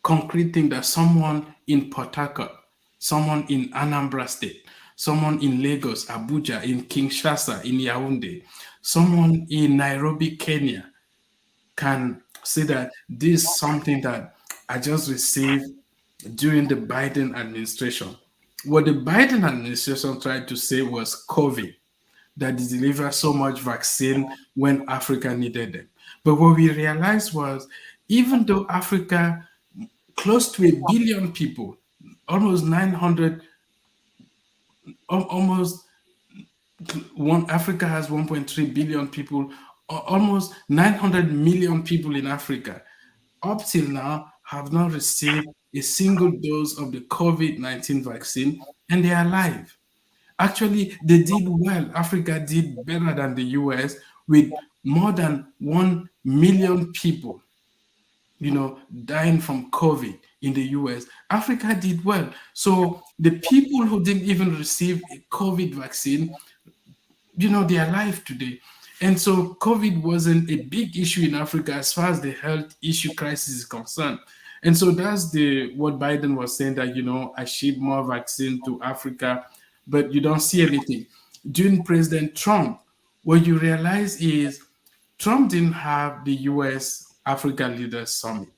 concrete thing that someone in Port Harcourt, someone in Anambra State, someone in Lagos, Abuja, in Kinshasa, in Yaoundé, someone in Nairobi, Kenya can say that this is something that I just received during the Biden administration. what the Biden administration tried to say was COVID, that they deliver so much vaccine when Africa needed them. But what we realized was, even though Africa, close to 1 billion people, almost 900, almost Africa has 1.3 billion people, almost 900 million people in Africa, up till now have not received a single dose of the COVID-19 vaccine, and they are alive. Actually, they did well. Africa did better than the US, with more than 1 million people, dying from COVID in the US. Africa did well. So the people who didn't even receive a COVID vaccine, they are alive today. And so COVID wasn't a big issue in Africa as far as the health issue crisis is concerned. And so that's what Biden was saying, that, I ship more vaccine to Africa, but you don't see anything. During President Trump, what you realize is Trump didn't have the US Africa Leaders Summit.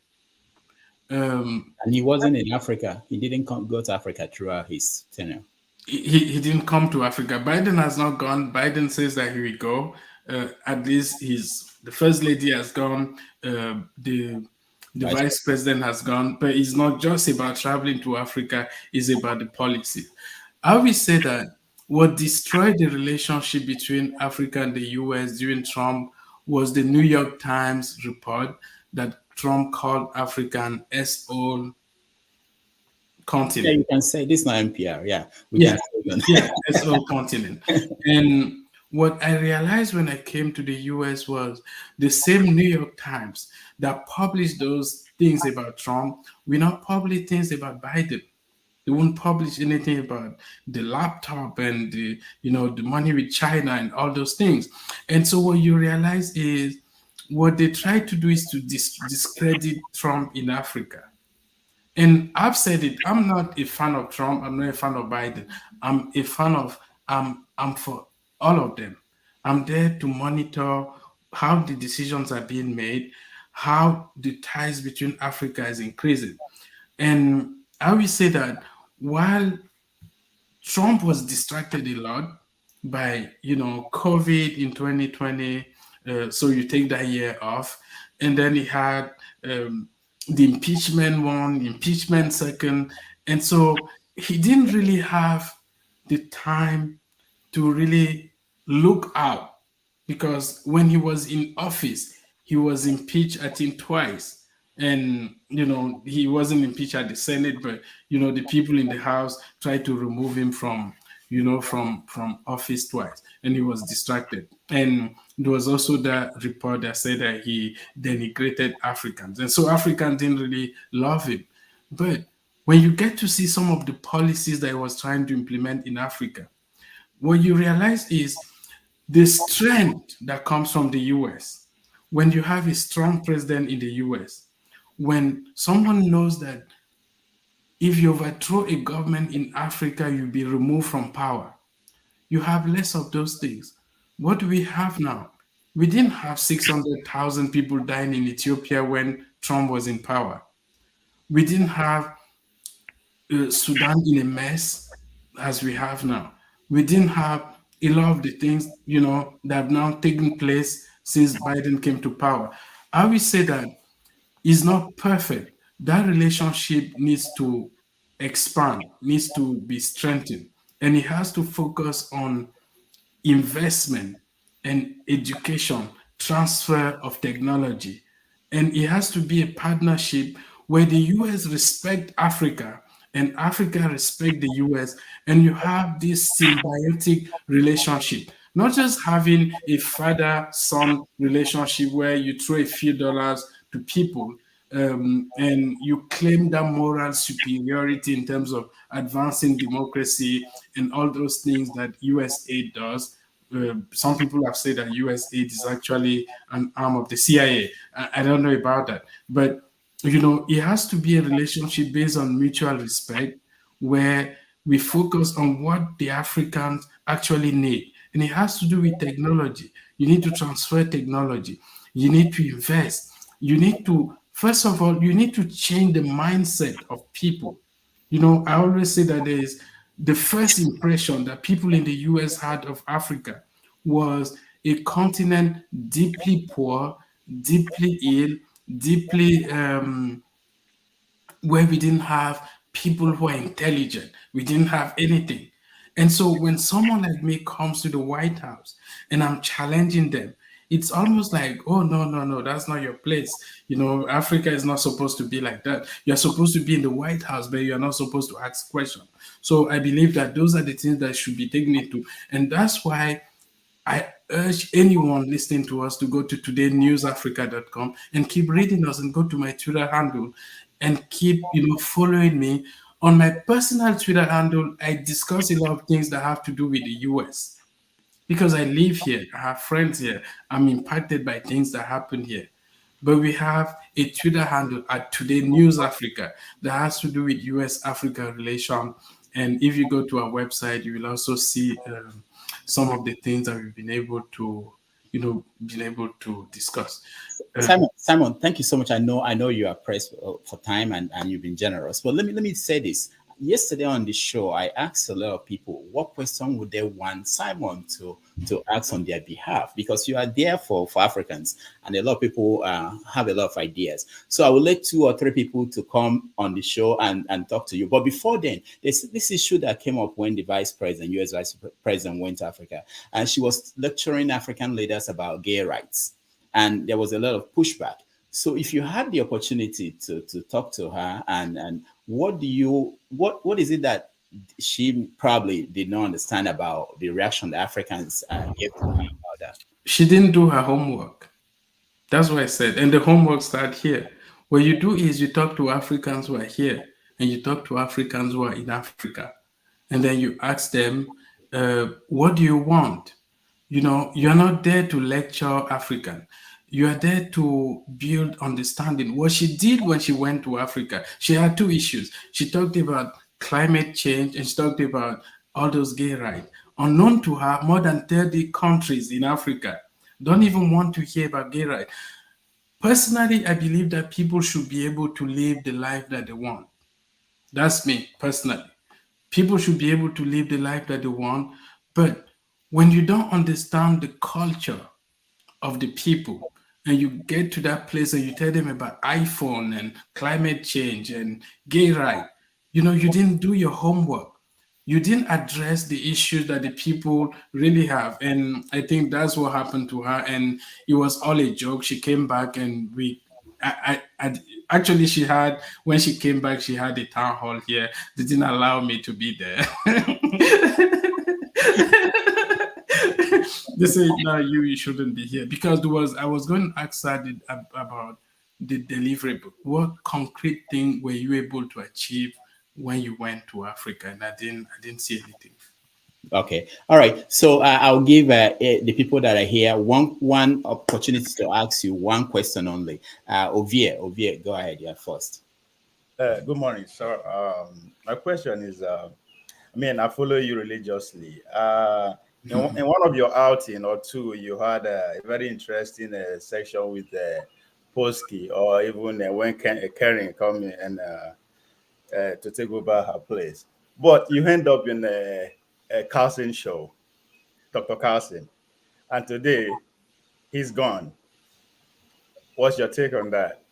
And he wasn't in Africa. He didn't go to Africa throughout his tenure. He didn't come to Africa. Biden has not gone. Biden says that he will go. At least the first lady has gone. The vice president has gone. But it's not just about traveling to Africa. It's about the policy. I will say that what destroyed the relationship between Africa and the US during Trump was the New York Times report that Trump called Africa an S-hole continent. Yeah, you can say this is not NPR. Yeah. S-hole continent. And what I realized when I came to the US was the same New York Times that published those things about Trump will not publish things about Biden. They won't publish anything about the laptop and the money with China and all those things. And so what you realize is what they try to do is to discredit Trump in Africa. And I've said it, I'm not a fan of Trump, I'm not a fan of Biden. I'm a fan of, I'm for all of them. I'm there to monitor how the decisions are being made, how the ties between Africa is increasing. And I will say that while Trump was distracted a lot by, COVID in 2020, so you take that year off, and then he had the impeachment one, impeachment second, and so he didn't really have the time to really look out, because when he was in office, he was impeached, I think, twice. And, he wasn't impeached at the Senate, but, the people in the House tried to remove him from office twice, and he was distracted. And there was also that report that said that he denigrated Africans. And so Africans didn't really love him. But when you get to see some of the policies that he was trying to implement in Africa, what you realize is the strength that comes from the US. When you have a strong president in the US, when someone knows that if you overthrow a government in Africa, you'll be removed from power, you have less of those things. What do we have now? We didn't have 600,000 people dying in Ethiopia when Trump was in power. We didn't have Sudan in a mess as we have now. We didn't have a lot of the things, that have now taken place since Biden came to power. I will say that it's not perfect. That relationship needs to expand, needs to be strengthened, and it has to focus on investment and education, transfer of technology. And it has to be a partnership where the US respect Africa and Africa respect the US, and you have this symbiotic relationship. Not just having a father-son relationship where you throw a few dollars to people and you claim that moral superiority in terms of advancing democracy and all those things that US aid does. Some people have said that US aid is actually an arm of the CIA. I don't know about that. But, it has to be a relationship based on mutual respect where we focus on what the Africans actually need. And it has to do with technology. You need to transfer technology. You need to invest. You need to, first of all, you need to change the mindset of people. I always say that there is the first impression that people in the US had of Africa was a continent deeply poor, deeply ill, deeply where we didn't have people who are intelligent. We didn't have anything. And so when someone like me comes to the White House and I'm challenging them, it's almost like, oh, no, no, no, that's not your place. Africa is not supposed to be like that. You're supposed to be in the White House, but you're not supposed to ask questions. So I believe that those are the things that should be taken into. And that's why I urge anyone listening to us to go to todaynewsafrica.com and keep reading us, and go to my Twitter handle and keep following me. On my personal Twitter handle, I discuss a lot of things that have to do with the US because I live here, I have friends here, I'm impacted by things that happen here. But we have a Twitter handle at Today News Africa that has to do with US-Africa relation. And if you go to our website, you will also see some of the things that we've been able to, discuss. Simon, thank you so much. I know you are pressed for time, and you've been generous. But let me say this. Yesterday on the show, I asked a lot of people what question would they want Simon to ask on their behalf, because you are there for Africans, and a lot of people have a lot of ideas. So I will let 2 or 3 people to come on the show and talk to you. But before then, there's this issue that came up when the US Vice President went to Africa, and she was lecturing African leaders about gay rights, and there was a lot of pushback. So if you had the opportunity to talk to her, and what is it that she probably did not understand about the reaction the Africans gave to her about that? She didn't do her homework. That's what I said. And the homework starts here. What you do is you talk to Africans who are here, and you talk to Africans who are in Africa. And then you ask them, what do you want? You're not there to lecture African. You are there to build understanding. What she did when she went to Africa, she had 2 issues. She talked about climate change, and she talked about all those gay rights. Unknown to her, more than 30 countries in Africa don't even want to hear about gay rights. Personally, I believe that people should be able to live the life that they want. That's me, personally. People should be able to live the life that they want. But when you don't understand the culture of the people, and you get to that place and you tell them about iPhone and climate change and gay rights, you didn't do your homework. You didn't address the issues that the people really have. And I think that's what happened to her. And it was all a joke. She came back, and actually, when she came back, she had a town hall here. They didn't allow me to be there. They said, no, you shouldn't be here, because I was going to ask her about the deliverable. What concrete thing were you able to achieve when you went to Africa? And I didn't see anything. Okay, all right. So I'll give the people that are here one opportunity to ask you one question only. Ovie, go ahead. You're first. Good morning, sir. My question is, I follow you religiously. In one of your outing or 2, you had a very interesting section with Psaki, or even when Karine come in and to take over her place. But you end up in a Carlson show, Dr. Carlson, and today he's gone. What's your take on that?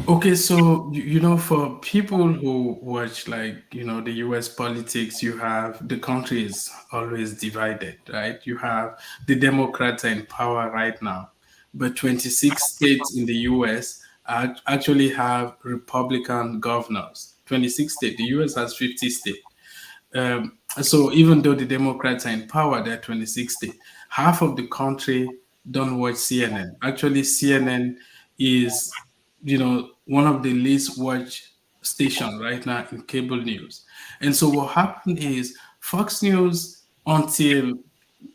Okay, so for people who watch the US politics, you have the country is always divided, right? You have the Democrats are in power right now, but 26 states in the US actually have Republican governors. 26 states. The US has 50 states. So even though the Democrats are in power, there are 26 states. Half of the country don't watch CNN. Actually, CNN is one of the least watched stations right now in cable news. And so what happened is Fox News, until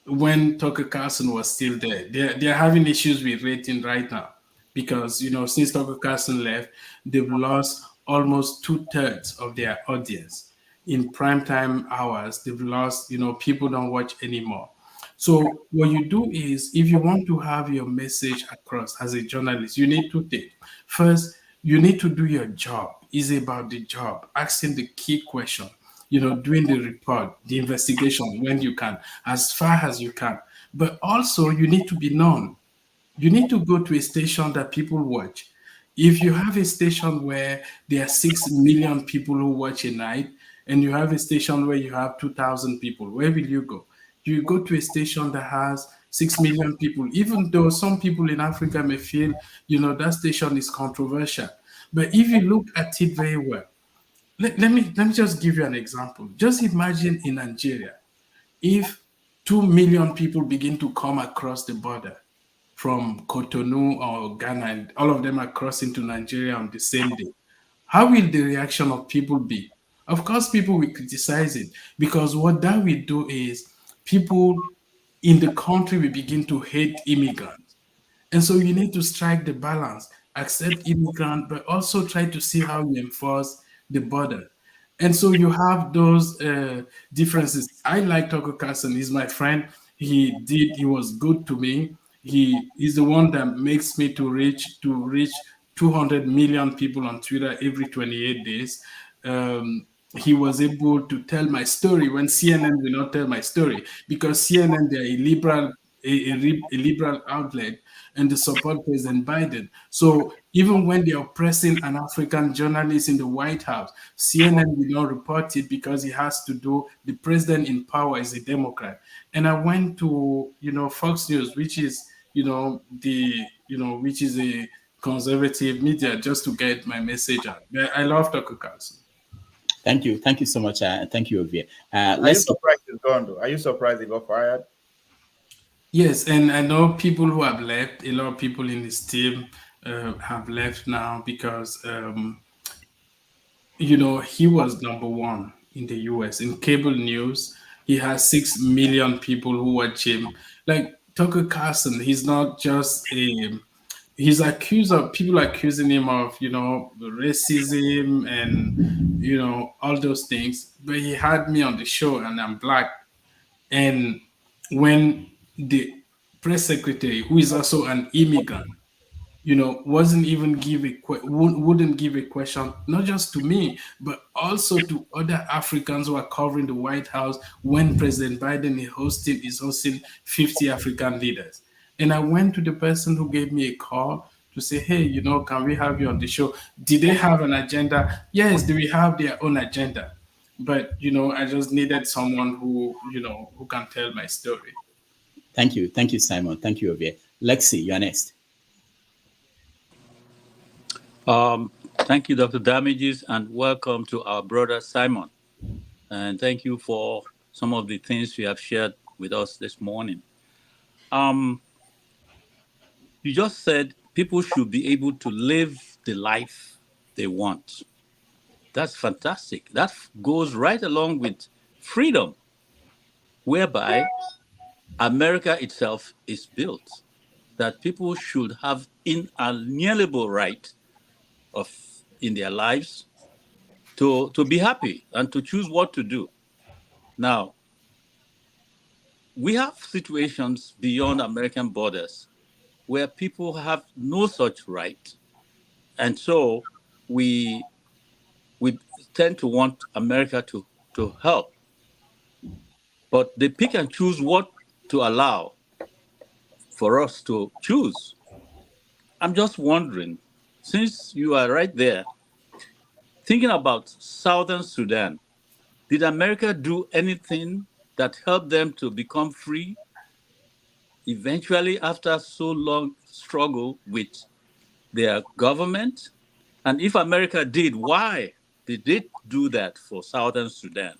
when Tucker Carlson was still there, they're having issues with rating right now, because since Tucker Carlson left, they've lost almost 2/3 of their audience. In primetime hours, they've lost, people don't watch anymore. So what you do is, if you want to have your message across as a journalist, you need 2 things. First, you need to do your job. It's about the job, asking the key question. doing the report, the investigation when you can, as far as you can. But also, you need to be known. You need to go to a station that people watch. If you have a station where there are 6 million people who watch a night, and you have a station where you have 2,000 people, where will you go? You go to a station that has 6 million people, even though some people in Africa may feel, that station is controversial. But if you look at it very well, let me just give you an example. Just imagine in Nigeria, if 2 million people begin to come across the border from Cotonou or Ghana, and all of them are crossing to Nigeria on the same day, how will the reaction of people be? Of course, people will criticize it, because what that will do is people in the country will begin to hate immigrants. And so you need to strike the balance, accept immigrants, but also try to see how you enforce the border. And so you have those differences. I like Tucker Carlson. He's my friend. He was good to me. He is the one that makes me to reach 200 million people on Twitter every 28 days. He was able to tell my story when CNN will not tell my story, because CNN, they're a liberal outlet, and they support President Biden. So even when they are oppressing an African journalist in the White House, CNN will not report it, because it has to do, the president in power is a Democrat. And I went to, Fox News, which is, which is a conservative media, just to get my message out. I love Tucker Carlson. Thank you. Thank you so much. Thank you, Ovie. Are you surprised he's gone, though? Are you surprised he got fired? Yes, and I know people who have left. A lot of people in his team have left now, because, he was number one in the US. In cable news, he has 6 million people who watch him. Like Tucker Carlson, he's not just he's accused of, people accusing him of, racism and, all those things. But he had me on the show, and I'm black. And when the press secretary, who is also an immigrant, wouldn't give a question, not just to me, but also to other Africans who are covering the White House when President Biden is hosting 50 African leaders. And I went to the person who gave me a call to say, hey, can we have you on the show? Did they have an agenda? Yes, do we have their own agenda? But, I just needed someone who can tell my story. Thank you. Thank you, Simon. Thank you, Ovie. Lexi, you're next. Thank you, Dr. Damages, and welcome to our brother Simon. And thank you for some of the things you have shared with us this morning. You just said people should be able to live the life they want. That's fantastic. That goes right along with freedom, whereby America itself is built, that people should have inalienable right in their lives to be happy and to choose what to do. Now, we have situations beyond American borders where people have no such right. And so we tend to want America to help. But they pick and choose what to allow for us to choose. I'm just wondering, since you are right there, thinking about Southern Sudan, did America do anything that helped them to become free eventually after so long struggle with their government? And if America did, why did it do that for Southern Sudan?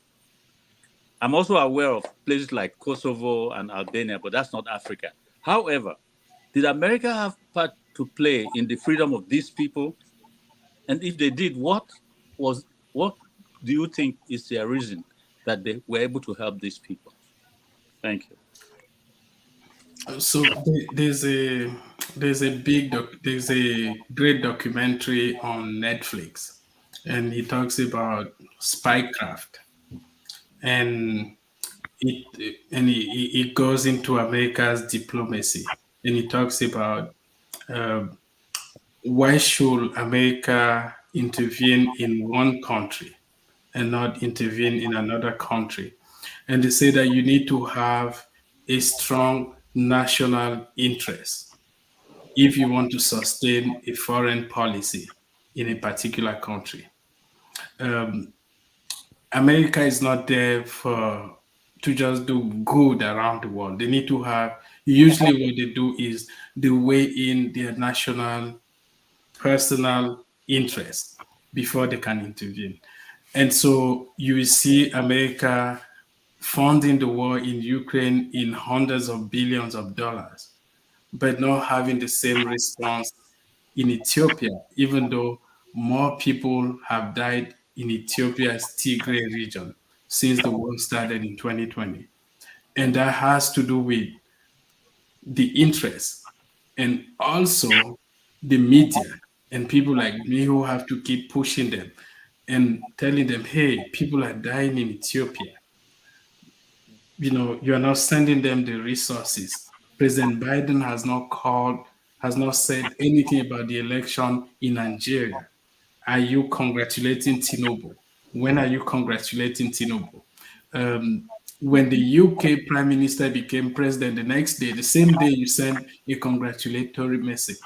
I'm also aware of places like Kosovo and Albania, but that's not Africa. However, did America have part to play in the freedom of these people? And if they did, what do you think is their reason that they were able to help these people? Thank you. So there's a great documentary on Netflix, and he talks about spycraft, and it goes into America's diplomacy, and he talks about why should America intervene in one country and not intervene in another country. And they say that you need to have a strong national interest if you want to sustain a foreign policy in a particular country. America is not there to just do good around the world. They need to have, usually what they do is they weigh in their national personal interest before they can intervene. And so you will see America funding the war in Ukraine in hundreds of billions of dollars, but not having the same response in Ethiopia, even though more people have died in Ethiopia's Tigray region since the war started in 2020. And that has to do with the interest and also the media and people like me who have to keep pushing them and telling them, hey, people are dying in Ethiopia. You know, you are not sending them the resources. President Biden has not said anything about the election in Nigeria. Are you congratulating Tinubu? When are you congratulating Tinubu? When the UK Prime Minister became president, the next day, the same day, you sent a congratulatory message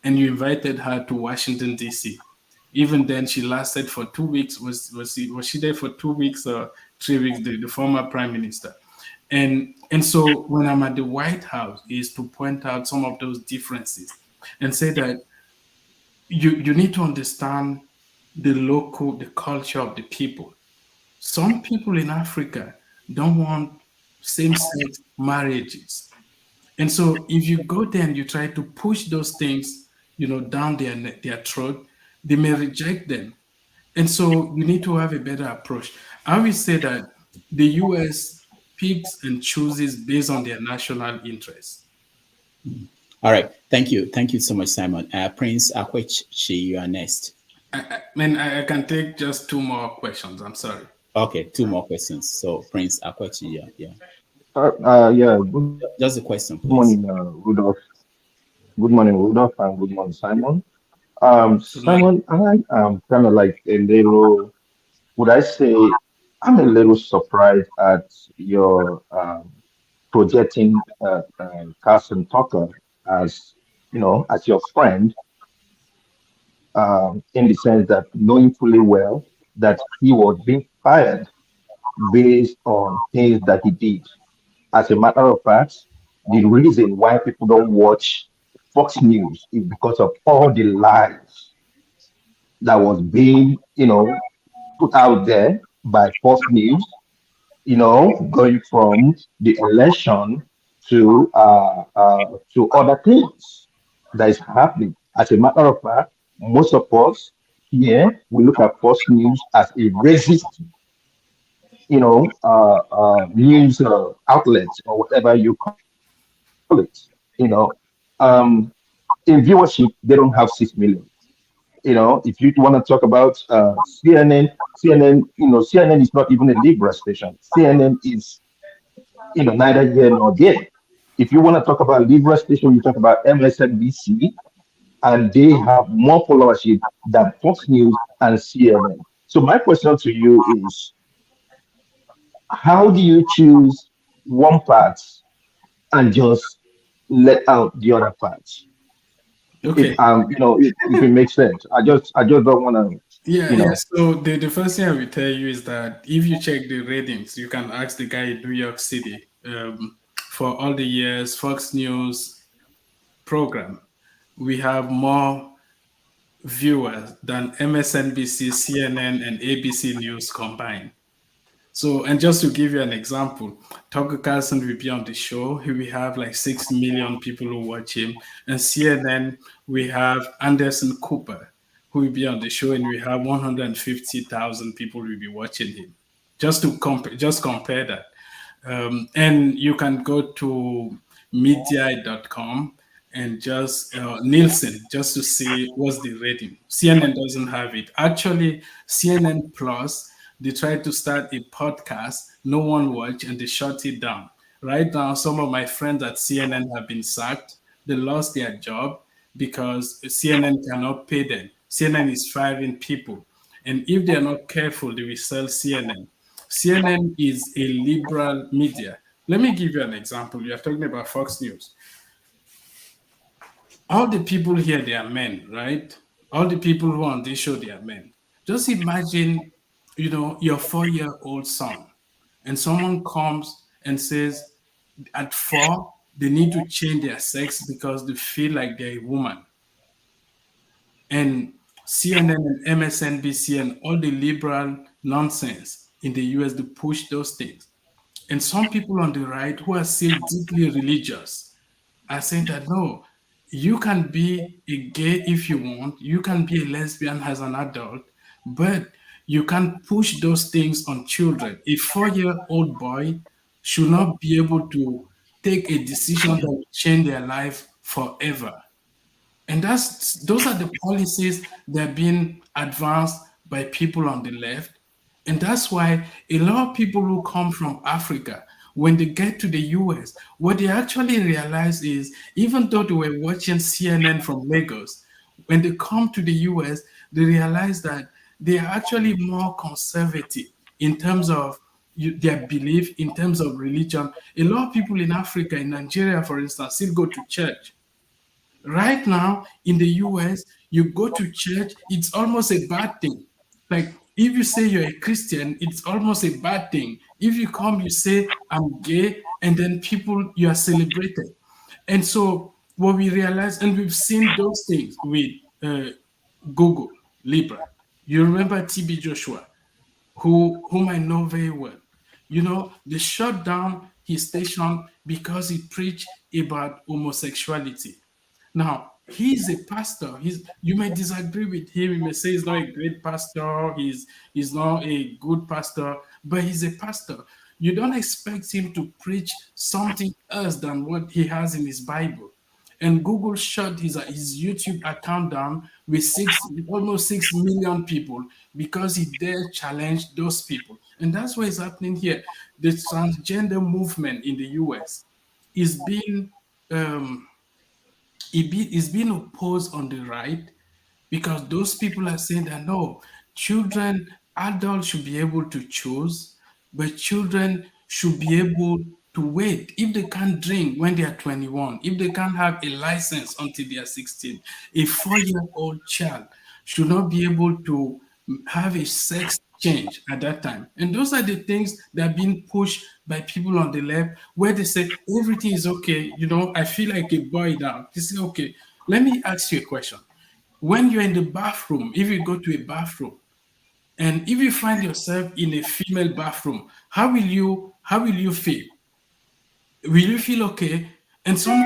and you invited her to Washington, D.C. Even then, she lasted for 2 weeks. Was she there for 2 weeks or 3 weeks, the former Prime Minister? And so when I'm at the White House is to point out some of those differences and say that you need to understand the culture of the people. Some people in Africa don't want same-sex marriages. And so if you go there and you try to push those things, down their throat, they may reject them. And so you need to have a better approach. I will say that the US picks and chooses based on their national interests. All right. Thank you. Thank you so much, Simon. Prince Akwechi, you are next. I can take just 2 more questions. I'm sorry. Okay, 2 more questions. So Prince Akwechi, yeah. Yeah. Just a question, please. Good morning, Rudolph. Good morning, Rudolph, and good morning, Simon. Simon, I am kind of like a little, would I say, I'm a little surprised at your projecting Carlson Tucker as, as your friend, in the sense that knowing fully well that he was being fired based on things that he did. As a matter of fact, the reason why people don't watch Fox News is because of all the lies that was being, put out there by Fox News, going from the election to other things that is happening. As a matter of fact, most of us here we look at Fox News as a racist, news outlets or whatever you call it. Um, in viewership, they don't have 6 million. If you want to talk about CNN, CNN is not even a liberal station. CNN is, neither here nor there. If you want to talk about liberal station, you talk about MSNBC, and they have more followership than Fox News and CNN. So my question to you is, how do you choose one part and just let out the other parts? Okay. If it makes sense. I just don't want to. Yeah. So the first thing I will tell you is that if you check the ratings, you can ask the guy in New York City. For all the years, Fox News program, we have more viewers than MSNBC, CNN, and ABC News combined. So, and just to give you an example, Tucker Carlson will be on the show. He will have like 6 million people who watch him. And CNN, we have Anderson Cooper, who will be on the show, and we have 150,000 people who will be watching him. Just compare that. And you can go to media.com and just Nielsen, just to see what's the rating. CNN doesn't have it. Actually, CNN Plus, they tried to start a podcast, no one watched, and they shut it down. Right now, some of my friends at CNN have been sacked. They lost their job because CNN cannot pay them. CNN is firing people. And if they're not careful, they will sell CNN. CNN is a liberal media. Let me give you an example. You are talking about Fox News. All the people here, they are men, right? All the people who are on this show, they are men. Just imagine, your 4-year-old son, and someone comes and says at 4, they need to change their sex because they feel like they're a woman. And CNN and MSNBC and all the liberal nonsense in the US, they push those things. And some people on the right who are still deeply religious are saying that no, you can be a gay if you want, you can be a lesbian as an adult, but you can push those things on children. A 4-year-old boy should not be able to take a decision that will change their life forever. And those are the policies that are being advanced by people on the left. And that's why a lot of people who come from Africa, when they get to the US, what they actually realize is, even though they were watching CNN from Lagos, when they come to the US, they realize that they are actually more conservative in terms of their belief, in terms of religion. A lot of people in Africa, in Nigeria, for instance, still go to church. Right now, in the US, you go to church, it's almost a bad thing. Like, if you say you're a Christian, it's almost a bad thing. If you come, you say, I'm gay, and then you are celebrated. And so what we realize, and we've seen those things with Google, Libra. You remember TB Joshua, whom I know very well. They shut down his station because he preached about homosexuality. Now, he's a pastor. You may disagree with him. You may say he's not a great pastor. He's not a good pastor, but he's a pastor. You don't expect him to preach something else than what he has in his Bible. And Google shut his YouTube account down with almost 6 million people because he dared challenge those people. And that's what is happening here. The transgender movement in the US is being is being opposed on the right because those people are saying that no, adults should be able to choose, but children should be able to wait. If they can't drink when they are 21, if they can't have a license until they are 16, a 4-year-old child should not be able to have a sex change at that time. And those are the things that are being pushed by people on the left, where they say everything is okay. I feel like a boy now. They say, okay, let me ask you a question. When you're in the bathroom, if you go to a bathroom, and if you find yourself in a female bathroom, how will you feel? Will you feel okay? And some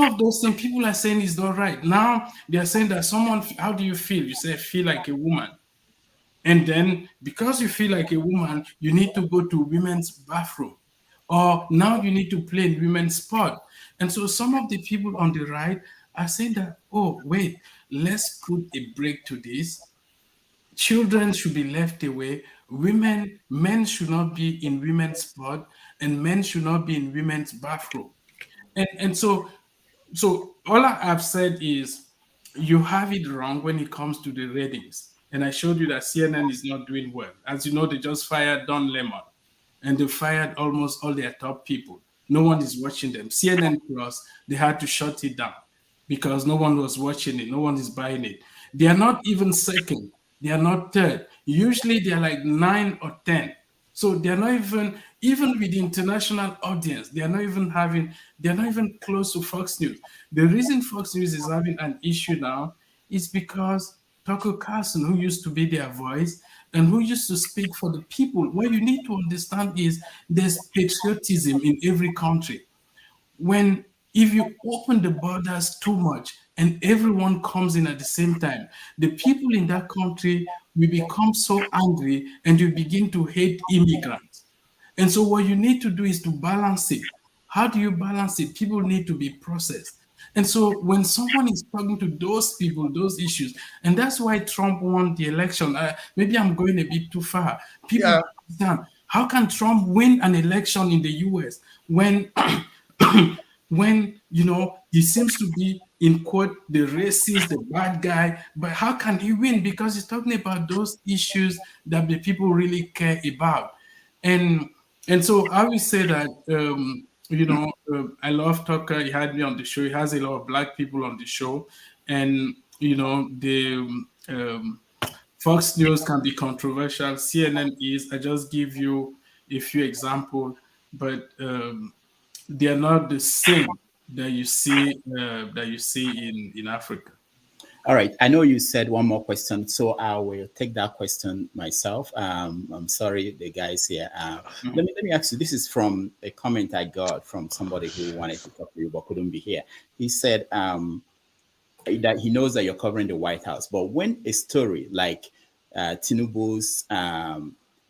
of those things people are saying is not right. Now they are saying that how do you feel? You say, I feel like a woman. And then because you feel like a woman, you need to go to women's bathroom. Or now you need to play in women's sport. And so some of the people on the right are saying that, oh, wait, let's put a break to this. Children should be left away. Men should not be in women's sport, and men should not be in women's bathroom. And so all I have said is you have it wrong when it comes to the ratings. And I showed you that CNN is not doing well. As you know, they just fired Don Lemon, and they fired almost all their top people. No one is watching them. CNN Plus, they had to shut it down because no one was watching it. No one is buying it. They are not even second. They are not third. Usually they are like 9 or 10. So they're not even with the international audience, they're not even close to Fox News. The reason Fox News is having an issue now is because Tucker Carlson, who used to be their voice and who used to speak for the people, what you need to understand is there's patriotism in every country. If you open the borders too much and everyone comes in at the same time, the people in that country will become so angry and you begin to hate immigrants. And so what you need to do is to balance it. How do you balance it? People need to be processed. And so when someone is talking to those people, those issues, and that's why Trump won the election. Maybe I'm going a bit too far. People understand, how can Trump win an election in the US when he seems to be in quote, the racist, the bad guy. But how can he win? Because he's talking about those issues that the people really care about. And so I will say that, I love Tucker. He had me on the show. He has a lot of black people on the show. And, the Fox News can be controversial. CNN is. I just give you a few examples, but they are not the same that you see in Africa. All right. I know you said one more question, so I will take that question myself. I'm sorry, the guys here. Let me ask you. This is from a comment I got from somebody who wanted to talk to you but couldn't be here. He said that he knows that you're covering the White House, but when a story like Tinubu's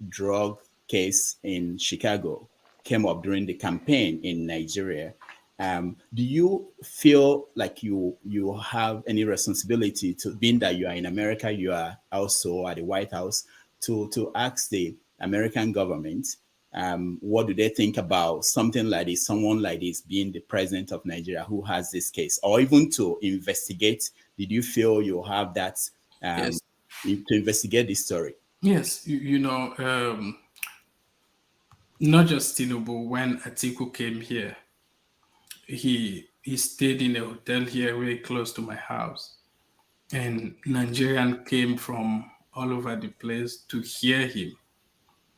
drug case in Chicago came up during the campaign in Nigeria, do you feel like you have any responsibility to, being that you are in America, you are also at the White House, to ask the American government what do they think about something like this, someone like this being the president of Nigeria who has this case, or even to investigate? Did you feel you have that Yes. to investigate this story? Yes, not just Tinubu. When Atiku came here, he stayed in a hotel here very close to my house, and Nigerians came from all over the place to hear him,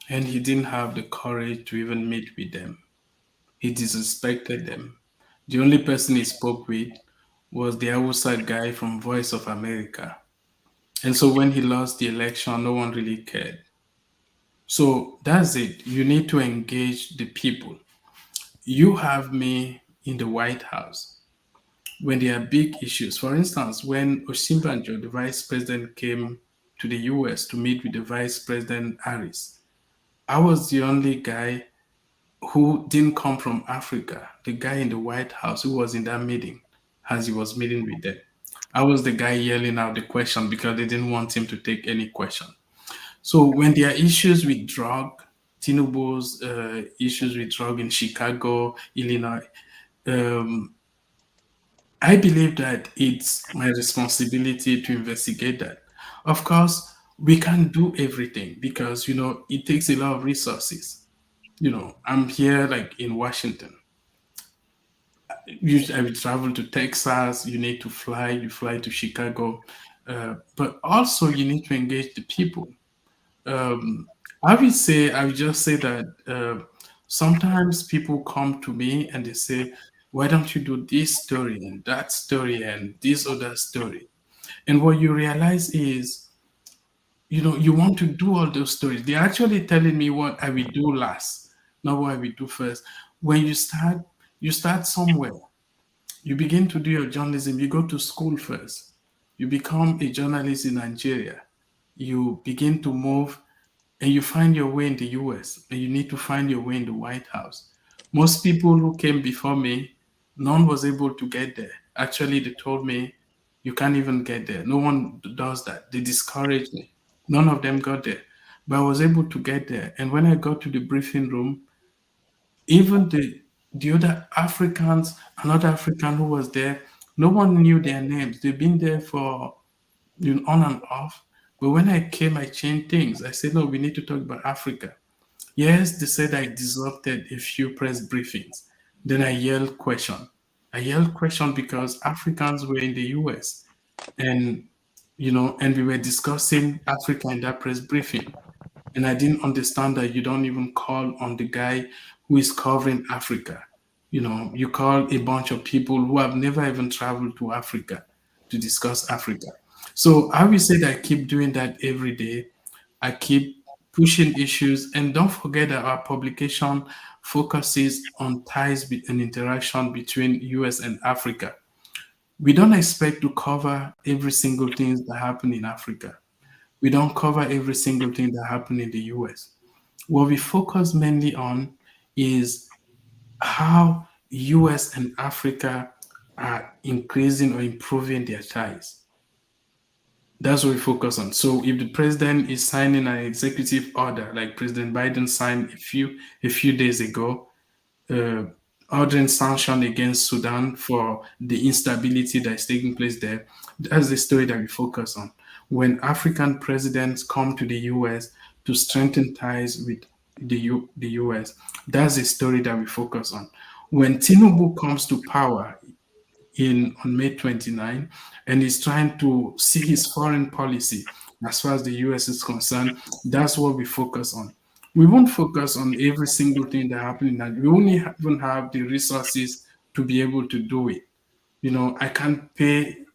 and he didn't have the courage to even meet with them. He disrespected them. The only person he spoke with was the Hausa guy from Voice of America. And so when he lost the election, no one really cared. So that's it. You need to engage the people. You have me in the White House when there are big issues. For instance, when Osinbajo, the vice president, came to the US to meet with the vice president Harris, I was the only guy who didn't come from Africa, the guy in the White House who was in that meeting as he was meeting with them. I was the guy yelling out the question because they didn't want him to take any question. So when there are issues with drug, Tinubu's issues with drug in Chicago, Illinois, I believe that it's my responsibility to investigate that. Of course, we can't do everything because, it takes a lot of resources. I'm here like in Washington. Usually I will travel to Texas. You need to fly. You fly to Chicago. But also you need to engage the people. I would just say that sometimes people come to me and they say, why don't you do this story and that story and this other story? And what you realize is, you want to do all those stories. They're actually telling me what I will do last, not what I will do first. When you start somewhere. You begin to do your journalism. You go to school first. You become a journalist in Nigeria. You begin to move and you find your way in the US, and you need to find your way in the White House. Most people who came before me, none was able to get there. Actually, they told me, you can't even get there. No one does that. They discouraged me. None of them got there. But I was able to get there. And when I got to the briefing room, even the other Africans, another African who was there, no one knew their names. They've been there for on and off. But when I came, I changed things. I said, no, we need to talk about Africa. Yes, they said I disrupted a few press briefings. Then I yelled question. I yelled question because Africans were in the US, and and we were discussing Africa in that press briefing. And I didn't understand that you don't even call on the guy who is covering Africa. You call a bunch of people who have never even traveled to Africa to discuss Africa. So I will say that I keep doing that every day. I keep pushing issues. And don't forget that our publication focuses on ties and interaction between US and Africa. We don't expect to cover every single thing that happen in Africa. We don't cover every single thing that happened in the US. What we focus mainly on is how US and Africa are increasing or improving their ties. That's what we focus on. So if the president is signing an executive order, like President Biden signed a few days ago, ordering sanction against Sudan for the instability that is taking place there. That's the story that we focus on. When African presidents come to the US to strengthen ties with the US, that's the story that we focus on. When Tinubu comes to power on May 29 and is trying to see his foreign policy as far as the US is concerned, that's what we focus on. We won't focus on every single thing that happened. We only even have the resources to be able to do it. I can't pay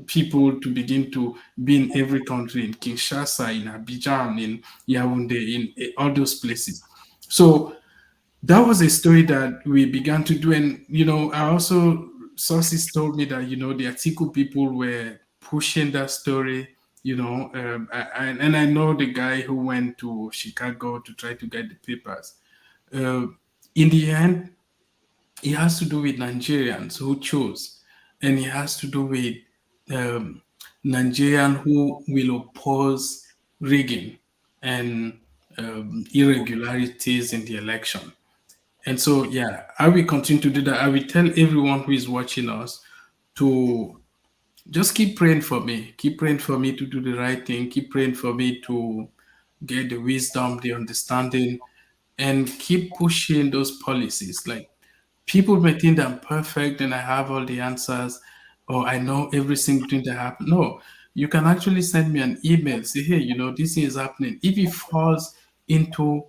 people to begin to be in every country, in Kinshasa, in Abidjan, in Yaoundé, in all those places. So that was a story that we began to do. And, I also, sources told me that, the Atiku people were pushing that story, and I know the guy who went to Chicago to try to get the papers. In the end, it has to do with Nigerians who chose, and it has to do with Nigerians who will oppose rigging and irregularities in the election. And so, yeah, I will continue to do that. I will tell everyone who is watching us to just keep praying for me. Keep praying for me to do the right thing. Keep praying for me to get the wisdom, the understanding, and keep pushing those policies. Like, people may think I'm perfect and I have all the answers, or I know every single thing that happened. No, you can actually send me an email, say, hey, this thing is happening. If it falls into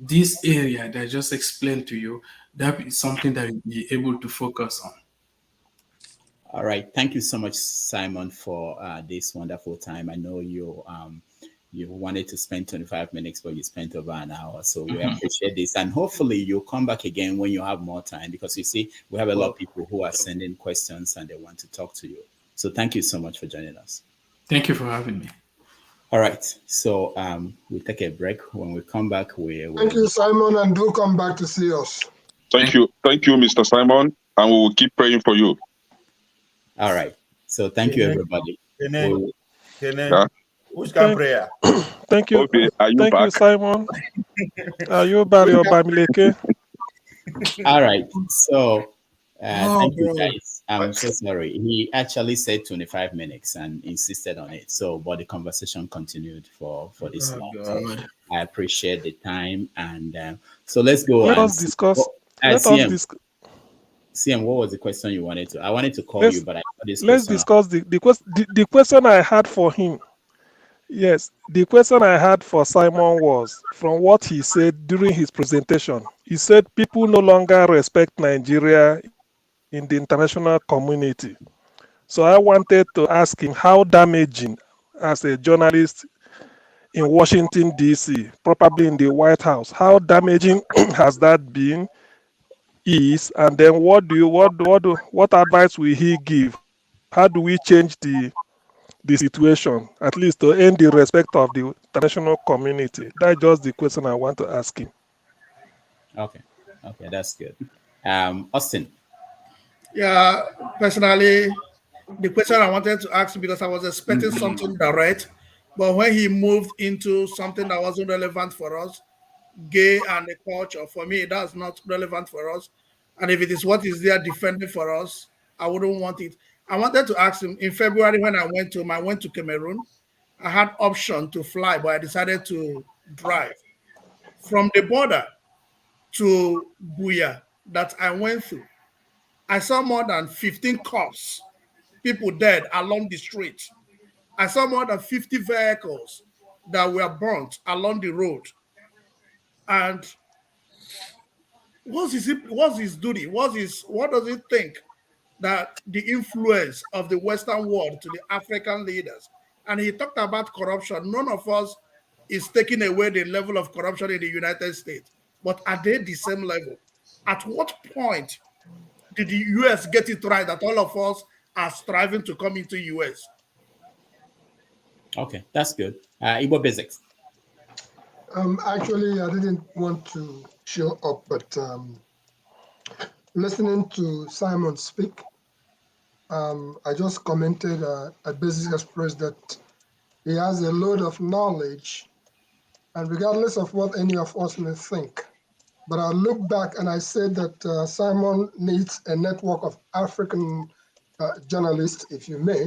this area that I just explained to you, that is something that you'll be able to focus on. All right. Thank you so much, Simon, for this wonderful time. I know you wanted to spend 25 minutes, but you spent over an hour. So we appreciate this. And hopefully you'll come back again when you have more time, because you see, we have a lot of people who are sending questions and they want to talk to you. So thank you so much for joining us. Thank you for having me. All right. So we'll take a break. When we come back, Thank you, Simon, and do come back to see us. Thank you. Thank you, Mr. Simon. And we will keep praying for you. All right. So thank you, everybody. Who's got prayer? Thank you. Okay, are you Thank back? you, Simon. Are you back? All right. So thank you, guys. I'm so sorry. He actually said 25 minutes and insisted on it. So, but the conversation continued for this long. So I appreciate the time. And so let's go. Let us discuss. CM, what was the question you wanted to? I wanted to call you, but I got this. Let's discuss the question I had for him. Yes, the question I had for Simon was, from what he said during his presentation, he said people no longer respect Nigeria in the international community. So I wanted to ask him how damaging, as a journalist in Washington, D.C., probably in the White House, how damaging has that been? And then what advice will he give? How do we change the situation, at least to earn the respect of the international community? That's just the question I want to ask him. Okay, that's good. Austin. Yeah, personally, the question I wanted to ask, because I was expecting something direct, but when he moved into something that wasn't relevant for us, gay and the culture, for me, that's not relevant for us. And if it is what is there defending for us, I wouldn't want it. I wanted to ask him in February when I went to Cameroon. I had option to fly, but I decided to drive from the border to Buya that I went through. I saw more than 15 cops, people dead along the street. I saw more than 50 vehicles that were burnt along the road. And what's his duty? What does he think that the influence of the Western world to the African leaders? And he talked about corruption. None of us is taking away the level of corruption in the United States, but are they the same level? At what point did the US get it right that all of us are striving to come into US? Okay, that's good. Igbo Basics. Actually, I didn't want to show up, but listening to Simon speak, I just commented at Basic Express that he has a load of knowledge, and regardless of what any of us may think, but I look back and I said that Simon needs a network of African journalists, if you may,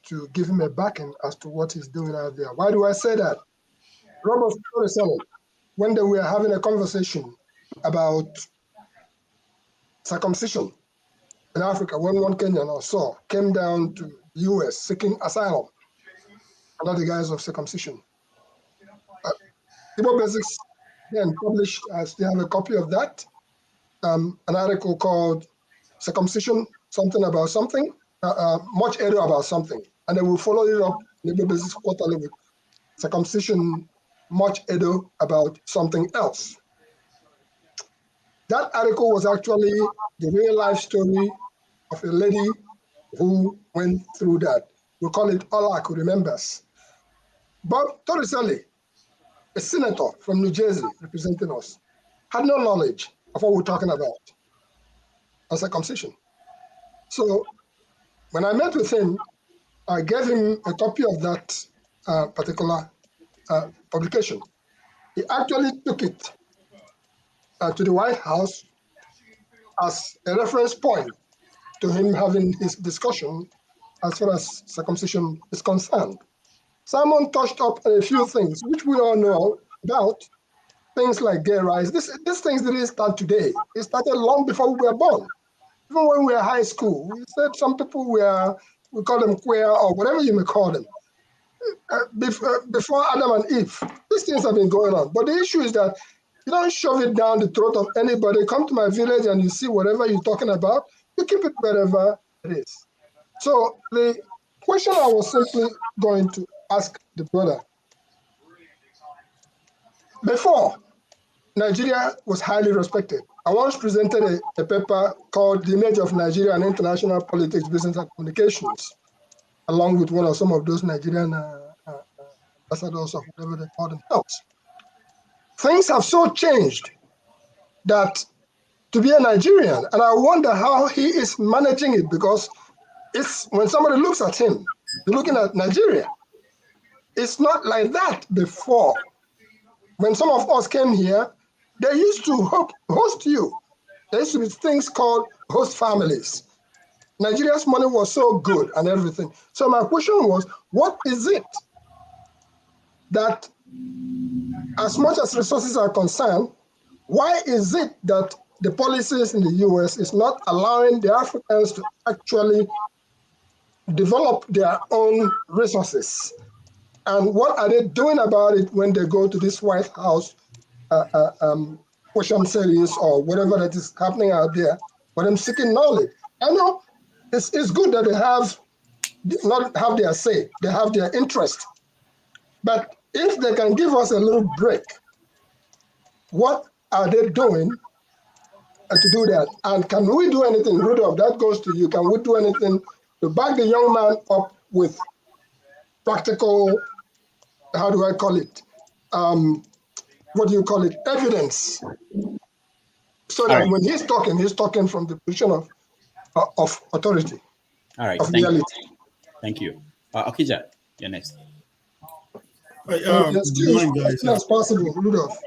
to give him a backing as to what he's doing out there. Why do I say that? Robert Correspondent, when they were having a conversation about circumcision in Africa, when one Kenyan or so came down to the US seeking asylum under the guise of circumcision. Igbo Basics then published, I still have a copy of that, an article called Circumcision, something about something, much ado about something. And then we'll follow it up in Igbo Basics quarterly with circumcision, much ado about something else. That article was actually the real life story of a lady who went through that. We call it Ola who remembers. But Torricelli, a senator from New Jersey representing us, had no knowledge of what we're talking about on circumcision. So when I met with him, I gave him a copy of that particular publication. He actually took it to the White House as a reference point to him having his discussion as far as circumcision is concerned. Simon touched up a few things which we all know about, things like gay rights. These things didn't start today. It started long before we were born. Even when we were high school, we said some people were, we call them queer or whatever you may call them. Before Adam and Eve, these things have been going on. But the issue is that you don't shove it down the throat of anybody. Come to my village and you see whatever you're talking about, you keep it wherever it is. So the question I was simply going to ask the brother, before Nigeria was highly respected, I once presented a paper called The Image of Nigeria and International Politics, Business and Communications, along with one of some of those Nigerian ambassadors or whatever they call themselves. Things have so changed that to be a Nigerian, and I wonder how he is managing it, because it's when somebody looks at him, you're looking at Nigeria. It's not like that before. When some of us came here, they used to host you. There used to be things called host families. Nigeria's money was so good and everything. So my question was, what is it that, as much as resources are concerned, why is it that the policies in the US is not allowing the Africans to actually develop their own resources? And what are they doing about it when they go to this White House question series or whatever that is happening out there for them seeking knowledge? I know it's good that they not have their say, they have their interest. But if they can give us a little break, what are they doing to do that? And can we do anything, Rudolph, that goes to you, can we do anything to back the young man up with practical, how do I call it? What do you call it? Evidence. So that when he's talking from the position of authority. All right, thank you. Okija, you're next. Yes, good morning, guys. as soon as possible, Rudolph.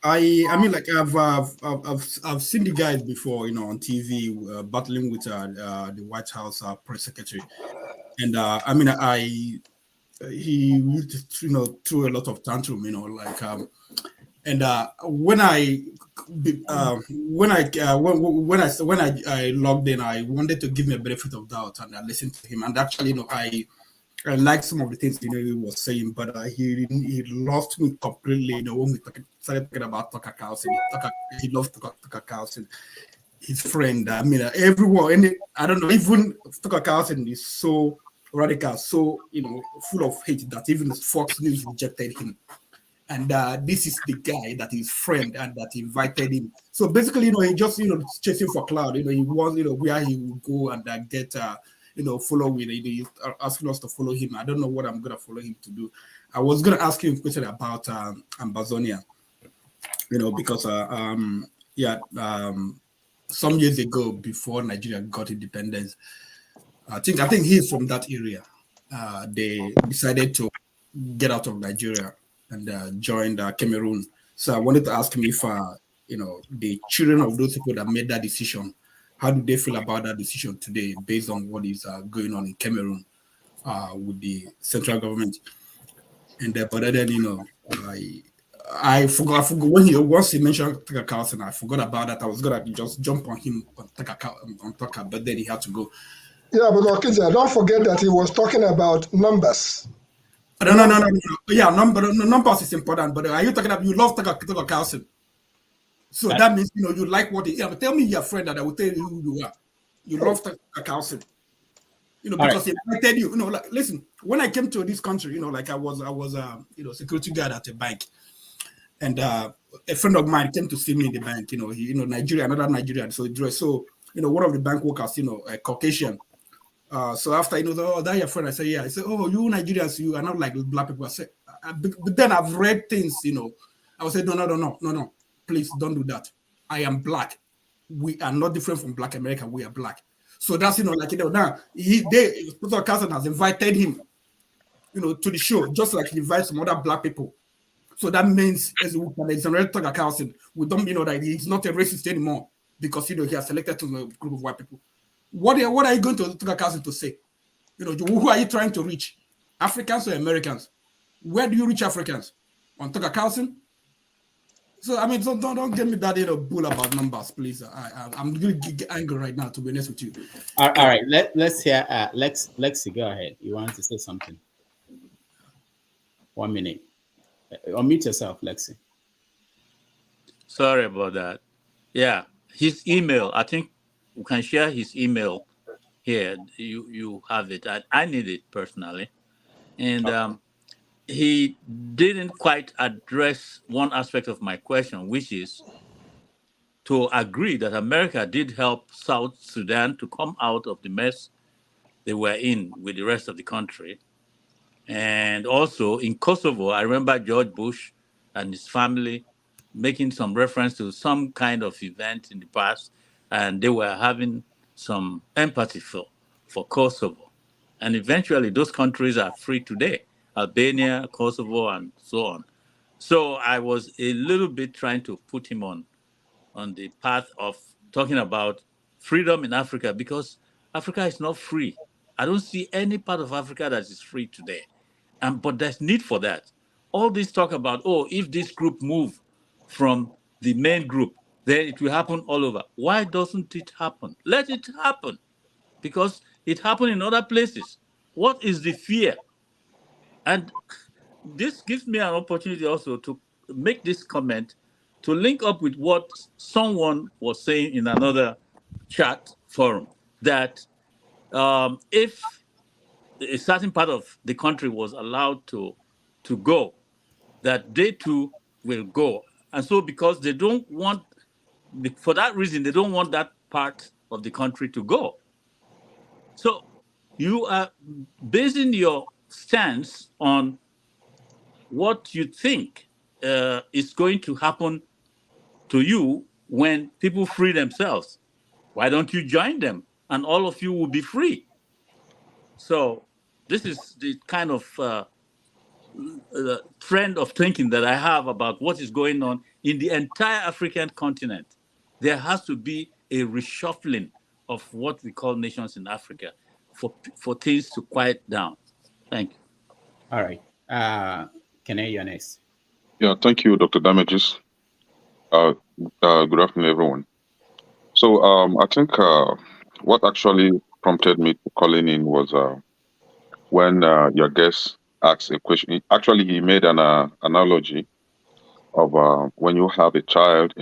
I mean, like I've seen the guys before, on TV, battling with the White House Press Secretary, and I mean, he threw a lot of tantrum, and when I logged in, I wanted to give him a benefit of doubt, and I listened to him, and actually, I liked some of the things he was saying, but he lost me completely. When we started talking about Tucker Carlson, he loved Tucker Carlson, his friend. I mean, everyone, I don't know, even Tucker Carlson is so radical, so full of hate that even Fox News rejected him. And this is the guy that is friend and that invited him. So basically, he just chasing for cloud. He wants where he will go and get following. He's asking us to follow him. I don't know what I'm gonna follow him to do. I was gonna ask him a question about Ambazonia, because some years ago, before Nigeria got independence, I think he's from that area. They decided to get out of Nigeria and joined Cameroon. So I wanted to ask him if, the children of those people that made that decision, how do they feel about that decision today, based on what is going on in Cameroon with the central government? And but then, I forgot when once he mentioned Tucker Carlson, I forgot about that. I was gonna just jump on him on Tucker, but then he had to go. Yeah, but Okija, don't forget that he was talking about numbers. No. Yeah, numbers is important, but are you talking about you love Tucker Carlson? So that means you like what he. Tell me your friend that I will tell you who you are. You love Tucker Carlson. Because he invited you. Like, listen, when I came to this country, like I was security guard at a bank, and a friend of mine came to see me in the bank. Nigeria, another Nigerian. So one of the bank workers, a Caucasian. So after that your friend, I said, yeah. I said, oh, you Nigerians, you are not like black people. I said, but then I've read things, I would say, no, please don't do that. I am black. We are not different from Black America. We are black. So that's now Professor Carlson has invited him, to the show, just like he invites some other black people. So that means as we can exonerate Tucker Carlson, we don't that he's not a racist anymore because he has selected to a group of white people. What are you going to Tucker Carlson to say? Who are you trying to reach? Africans or Americans? Where do you reach Africans? On Tucker Carlson? So so don't get me that bull about numbers, please. I'm really angry right now, to be honest with you. All right, let's hear Lexi. Go ahead. You want to say something? 1 minute. Unmute yourself, Lexi. Sorry about that. Yeah, his email. I think we can share his email here. You have it. I need it personally, and he didn't quite address one aspect of my question, which is to agree that America did help South Sudan to come out of the mess they were in with the rest of the country. And also in Kosovo, I remember George Bush and his family making some reference to some kind of event in the past, and they were having some empathy for Kosovo. And eventually those countries are free today. Albania, Kosovo, and so on. So I was a little bit trying to put him on the path of talking about freedom in Africa, because Africa is not free. I don't see any part of Africa that is free today. But there's need for that. All this talk about, if this group move from the main group, then it will happen all over. Why doesn't it happen? Let it happen, because it happened in other places. What is the fear? And this gives me an opportunity also to make this comment, to link up with what someone was saying in another chat forum, that if a certain part of the country was allowed to go, that they too will go. And so because they don't want, for that reason, they don't want that part of the country to go. So you are basing your stance on what you think is going to happen to you when people free themselves. Why don't you join them and all of you will be free? So this is the kind of trend of thinking that I have about what is going on in the entire African continent. There has to be a reshuffling of what we call nations in Africa for things to quiet down. Thank you. All right. Kene, you're next. Yeah, thank you, Dr. Damages. Good afternoon, everyone. So I think what actually prompted me to calling in was when your guest asked a question. Actually, he made an analogy of when you have a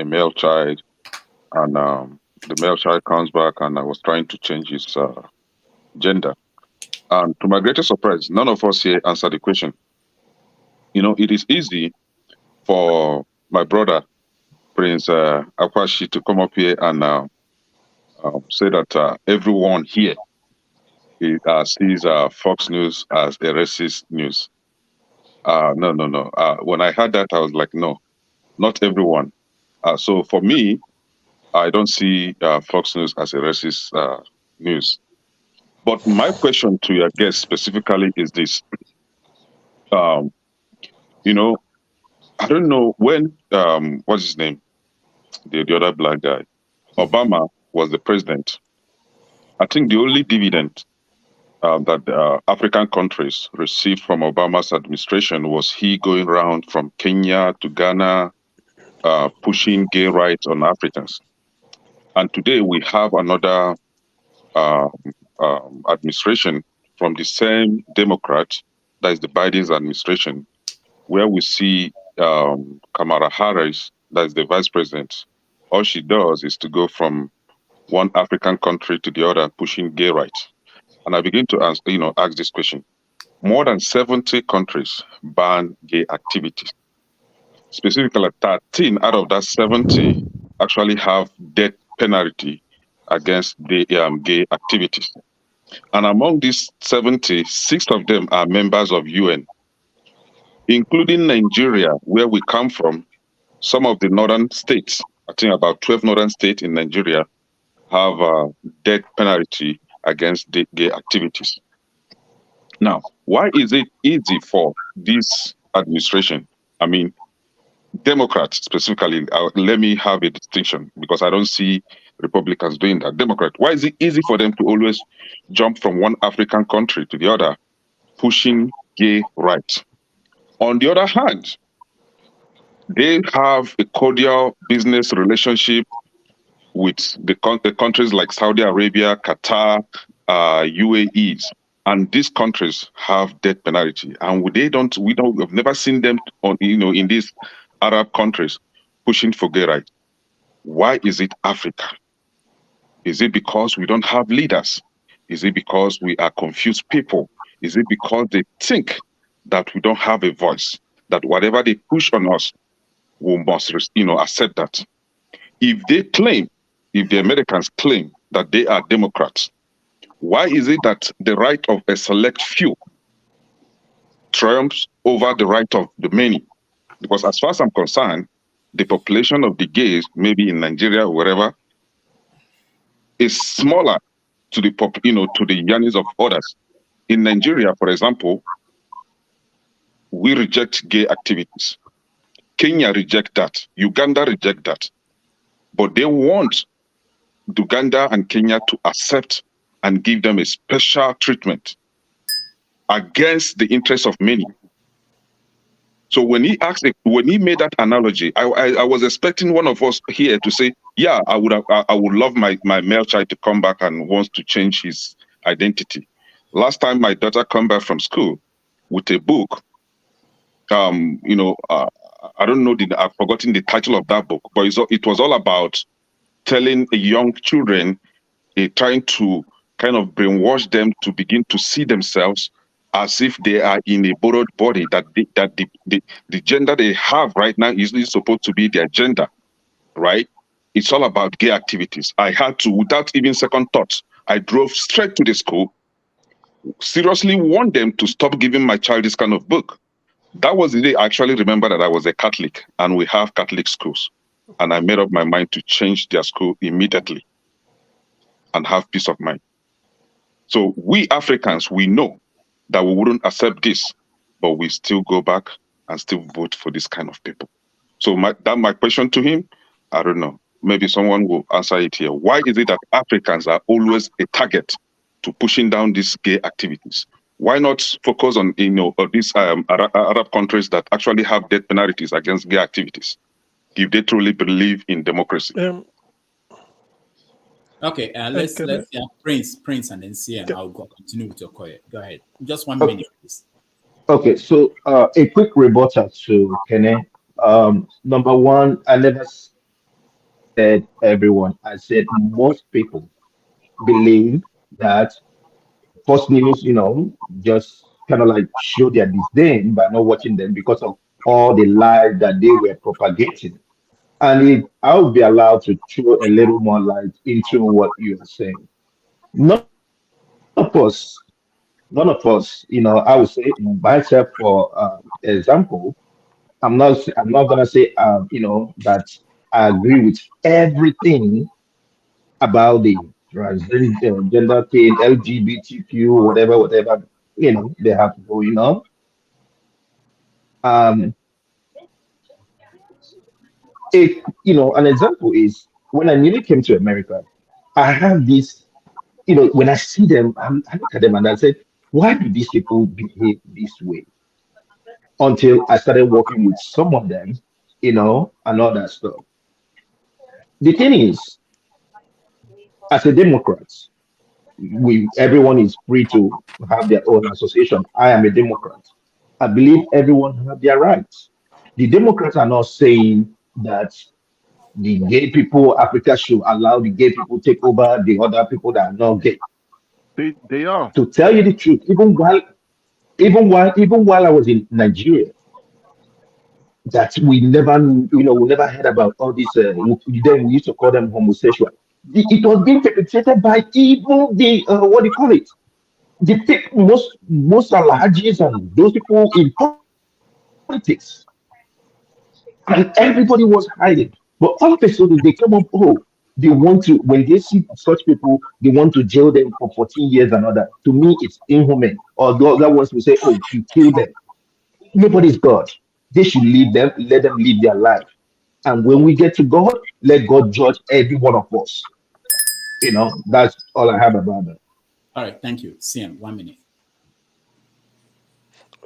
male child, and the male child comes back and I was trying to change his gender. And to my greatest surprise, none of us here answered the question. It is easy for my brother, Prince Akwashi, to come up here and say that everyone here sees Fox News as a racist news. No. When I heard that, I was like, no, not everyone. So for me, I don't see Fox News as a racist news. But my question to your guest specifically is this. I don't know when, what's his name? The other black guy. Obama was the president. I think the only dividend that African countries received from Obama's administration was he going around from Kenya to Ghana, pushing gay rights on Africans. And today we have another administration from the same Democrat, that is the Biden's administration, where we see Kamala Harris, that is the vice president. All she does is to go from one African country to the other, pushing gay rights. And I begin to ask this question. More than 70 countries ban gay activities. Specifically, 13 out of that 70 actually have death penalty against the gay activities. And among these 70, 6 of them are members of UN, including Nigeria, where we come from. Some of the northern states, I think about 12 northern states in Nigeria, have a death penalty against the gay activities. Now, why is it easy for this administration? I mean, Democrats specifically, let me have a distinction because I don't see Republicans doing that. Democrat, why is it easy for them to always jump from one African country to the other, pushing gay rights? On the other hand, they have a cordial business relationship with the countries like Saudi Arabia, Qatar, UAE, and these countries have death penalty, and we've never seen them in these Arab countries pushing for gay rights. Why is it Africa? Is it because we don't have leaders? Is it because we are confused people? Is it because they think that we don't have a voice? That whatever they push on us, we must, accept that. If the Americans claim that they are Democrats, why is it that the right of a select few triumphs over the right of the many? Because as far as I'm concerned, the population of the gays, maybe in Nigeria or wherever, is smaller to the to the yearnings of others. In Nigeria, for example, we reject gay activities. Kenya reject that. Uganda reject that. But they want Uganda and Kenya to accept and give them a special treatment against the interests of many. So when he made that analogy, I was expecting one of us here to say, yeah, I would love my male child to come back and wants to change his identity. Last time my daughter come back from school with a book, I don't know, I've forgotten the title of that book, but it was all about telling young children, trying to kind of brainwash them to begin to see themselves as if they are in a borrowed body, that the gender they have right now is supposed to be their gender, right? It's all about gay activities. I had to, without even second thoughts, I drove straight to the school, seriously warned them to stop giving my child this kind of book. That was the day I actually remember that I was a Catholic and we have Catholic schools. And I made up my mind to change their school immediately and have peace of mind. So we Africans, we know that we wouldn't accept this, but we still go back and still vote for this kind of people. So my question to him, I don't know. Maybe someone will answer it here. Why is it that Africans are always a target to pushing down these gay activities? Why not focus on these Arab countries that actually have death penalties against gay activities, if they truly believe in democracy? Okay, let's Prince, and then see, and I'll continue with your question. Go ahead. Just 1 minute, please. Okay, so a quick rebuttal to Kene. Number one, I never said everyone. I said most people believe that Fox News, just kind of like show their disdain by not watching them because of all the lies that they were propagating. And if I would be allowed to throw a little more light into what you are saying, none of us, I would say myself, for example, I'm not gonna say, that I agree with everything about the transgender thing, LGBTQ, whatever, they have going on. An example is when I newly came to America, I have this, when I see them, I look at them and I said, why do these people behave this way? Until I started working with some of them, and all that stuff. The thing is, as a Democrat, everyone is free to have their own association. I am a Democrat. I believe everyone have their rights. The Democrats are not saying that the gay people, Africa should allow the gay people take over the other people that are not gay. They are. To tell you the truth, even while I was in Nigeria, that we never heard about all this. Then we used to call them homosexual. It was being perpetrated by even the what do you call it? The most alhajis and those people in politics, and everybody was hiding. But all of a sudden they come up. Oh, they want to, when they see such people, they want to jail them for 14 years and all that. To me, it's inhuman. Or the other ones will say, oh, you kill them. Nobody's God. They should leave them, let them live their life. And when we get to God, let God judge every one of us. That's all I have about that. All right, thank you. CM, 1 minute.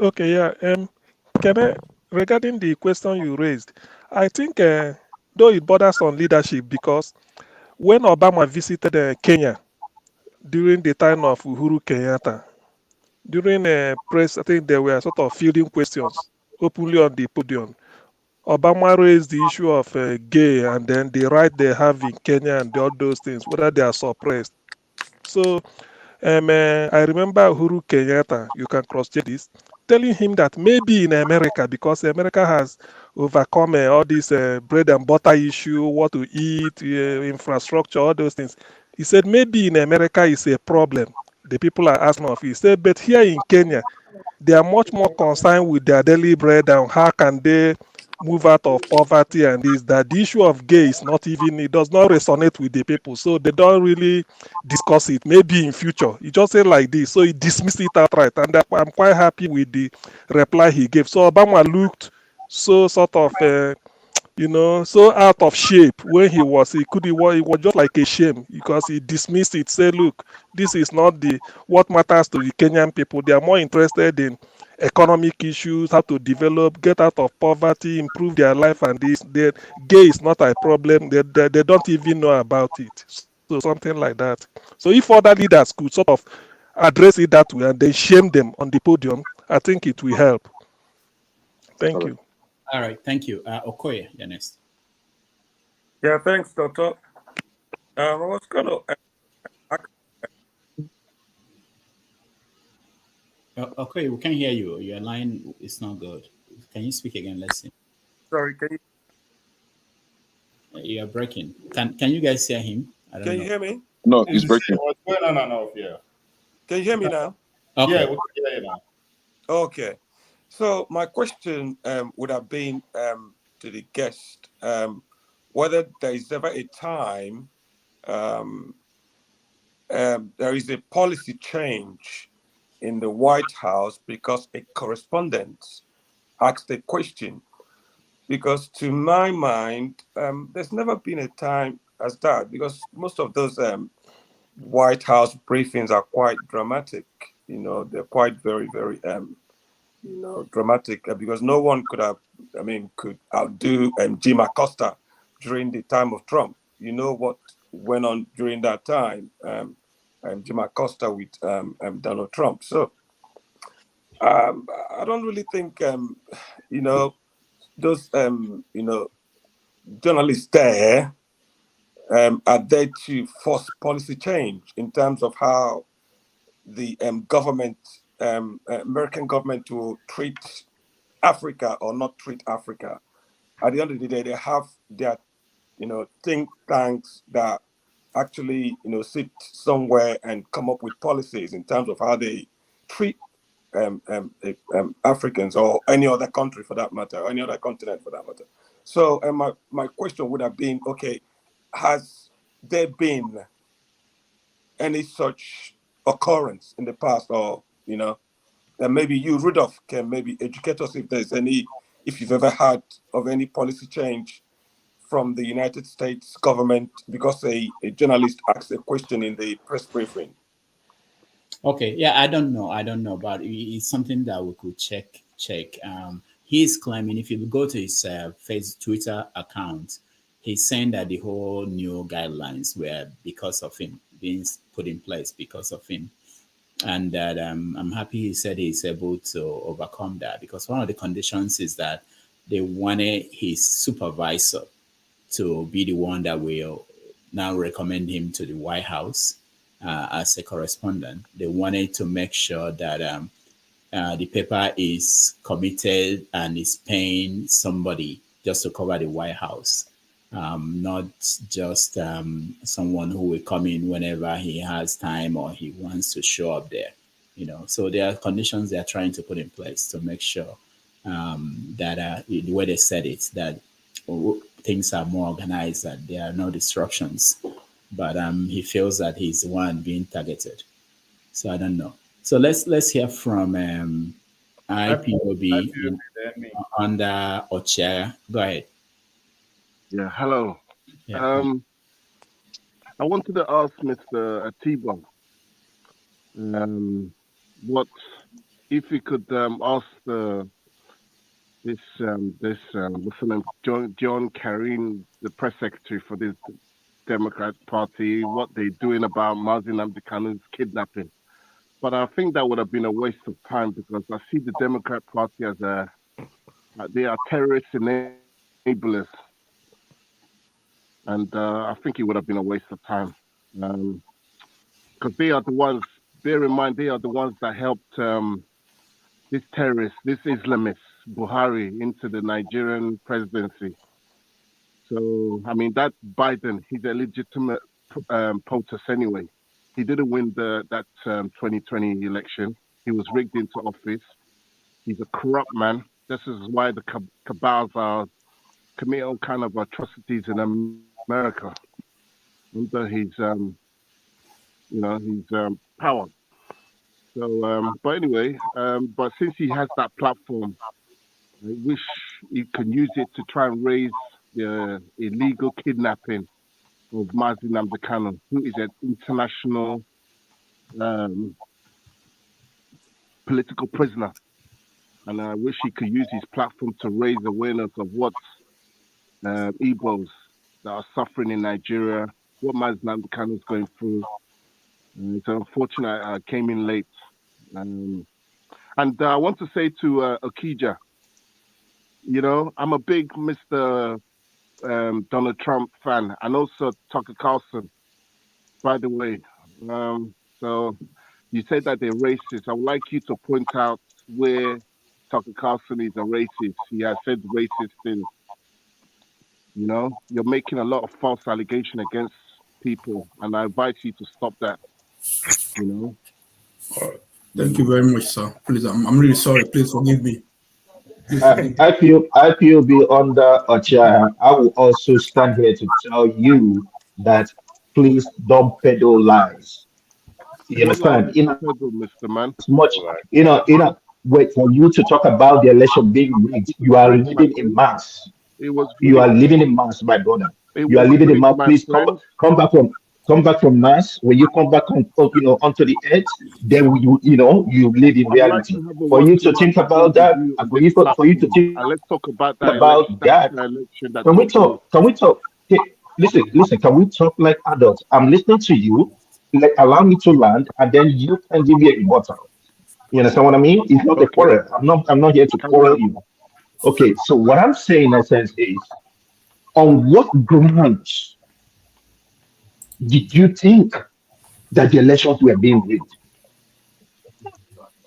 Okay, yeah. Regarding the question you raised, I think though it borders on leadership, because when Obama visited Kenya during the time of Uhuru Kenyatta, during a press, I think there were sort of fielding questions openly on the podium. Obama raised the issue of gay and then the right they have in Kenya and all those things, whether they are suppressed. So I remember Uhuru Kenyatta, you can cross-check this, telling him that maybe in America, because America has overcome all this bread and butter issue, what to eat, infrastructure, all those things. He said maybe in America is a problem. The people are asking of it. He said, but here in Kenya, they are much more concerned with their daily bread and how can they move out of poverty, and this, that the issue of gay is not even, it does not resonate with the people, so they don't really discuss it. Maybe in future, he just said like this, so he dismissed it outright, and I'm quite happy with the reply he gave. So Obama looked so sort of so out of shape when he was just like a shame, because he dismissed it, say, look, this is not what matters to the Kenyan people. They are more interested in economic issues, how to develop, get out of poverty, improve their life, and this. Gay is not a problem. They don't even know about it. So something like that. So if other leaders could sort of address it that way and then shame them on the podium, I think it will help. Thank you. All right, thank you. Okoye, you're next. Yeah, thanks, Doctor. I was going to... Okoye, we can't hear you. Your line is not good. Can you speak again? Let's see. Sorry, can you... You're breaking. Can you guys hear him? I don't know. Can you hear me? No, he's breaking. What's going on? Yeah. Can you hear me now? Okay. Yeah, we can hear you now. Okay. So my question would have been to the guest, whether there is ever a time there is a policy change in the White House because a correspondent asked a question. Because to my mind, there's never been a time as that, because most of those White House briefings are quite dramatic. They're quite very, very dramatic, because no one could outdo Jim Acosta during the time of Trump. You know what went on during that time, Jim Acosta with Donald Trump. So I don't really think, those, journalists there are there to force policy change in terms of how the government, American government, will treat Africa or not treat Africa. At the end of the day, they have their, think tanks that actually, sit somewhere and come up with policies in terms of how they treat Africans or any other country for that matter, or any other continent for that matter. So my question would have been, okay, has there been any such occurrence in the past, or and maybe you, Rudolph, can maybe educate us if you've ever heard of any policy change from the United States government because a journalist asked a question in the press briefing? Okay, yeah, I don't know, but it's something that we could check. He's claiming, if you go to his Twitter account, he's saying that the whole new guidelines were because of him, being put in place because of him, and that I'm happy he said he's able to overcome that, because one of the conditions is that they wanted his supervisor to be the one that will now recommend him to the White House as a correspondent. They wanted to make sure that the paper is committed and is paying somebody just to cover the White House, not just someone who will come in whenever he has time or he wants to show up there. So there are conditions they are trying to put in place to make sure that the way they said it, that things are more organized, that there are no disruptions. But he feels that he's the one being targeted. So I don't know. So let's hear from IPOB under Ocha. Go ahead. Yeah, hello. Yeah. I wanted to ask Mr. Ateba, what if you could ask this what's her name, John Karine, the press secretary for this Democrat Party, what they're doing about Mazin Amdekanu's kidnapping. But I think that would have been a waste of time, because I see the Democrat Party as they are terrorist enablers. And I think it would have been a waste of time. Because they are the ones, bear in mind, they are the ones that helped this terrorist, this Islamist, Buhari, into the Nigerian presidency. So, I mean, that Biden, he's a legitimate POTUS anyway. He didn't win that 2020 election. He was rigged into office. He's a corrupt man. This is why the cabals are committing all kind of atrocities in America under his, power. So, but anyway, but since he has that platform, I wish he can use it to try and raise the illegal kidnapping of Mazin Amdekanu, who is an international political prisoner. And I wish he could use his platform to raise awareness of what Igbos that are suffering in Nigeria, what Mazin Amdekanu is going through. It's unfortunate I came in late. And I want to say to Okija, I'm a big Mr. Donald Trump fan, and also Tucker Carlson, by the way. So you said that they're racist. I would like you to point out where Tucker Carlson is a racist. He has said racist things. You're making a lot of false allegations against people, and I invite you to stop that. All right. Thank you very much, sir. Please, I'm really sorry. Please forgive me. IPOB under Ocha, I will also stand here to tell you that please don't peddle lies. You understand? Mr. Man. It's much, wait for you to talk about the election being rigged. You are living in mass. You are living in mass, my brother. You are living in mass. Please come back from mass. When you come back on, onto the edge, then you live in reality. For you to think about that, and for you to think let's talk about that. Can we talk? Okay, listen. Can we talk like adults? I'm listening to you. Like, allow me to land, and then you can give me a rebuttal. You understand what I mean? It's not a quarrel. I'm not here to quarrel you. Okay, so what I'm saying in essence is, on what grounds did you think that the elections were being rigged?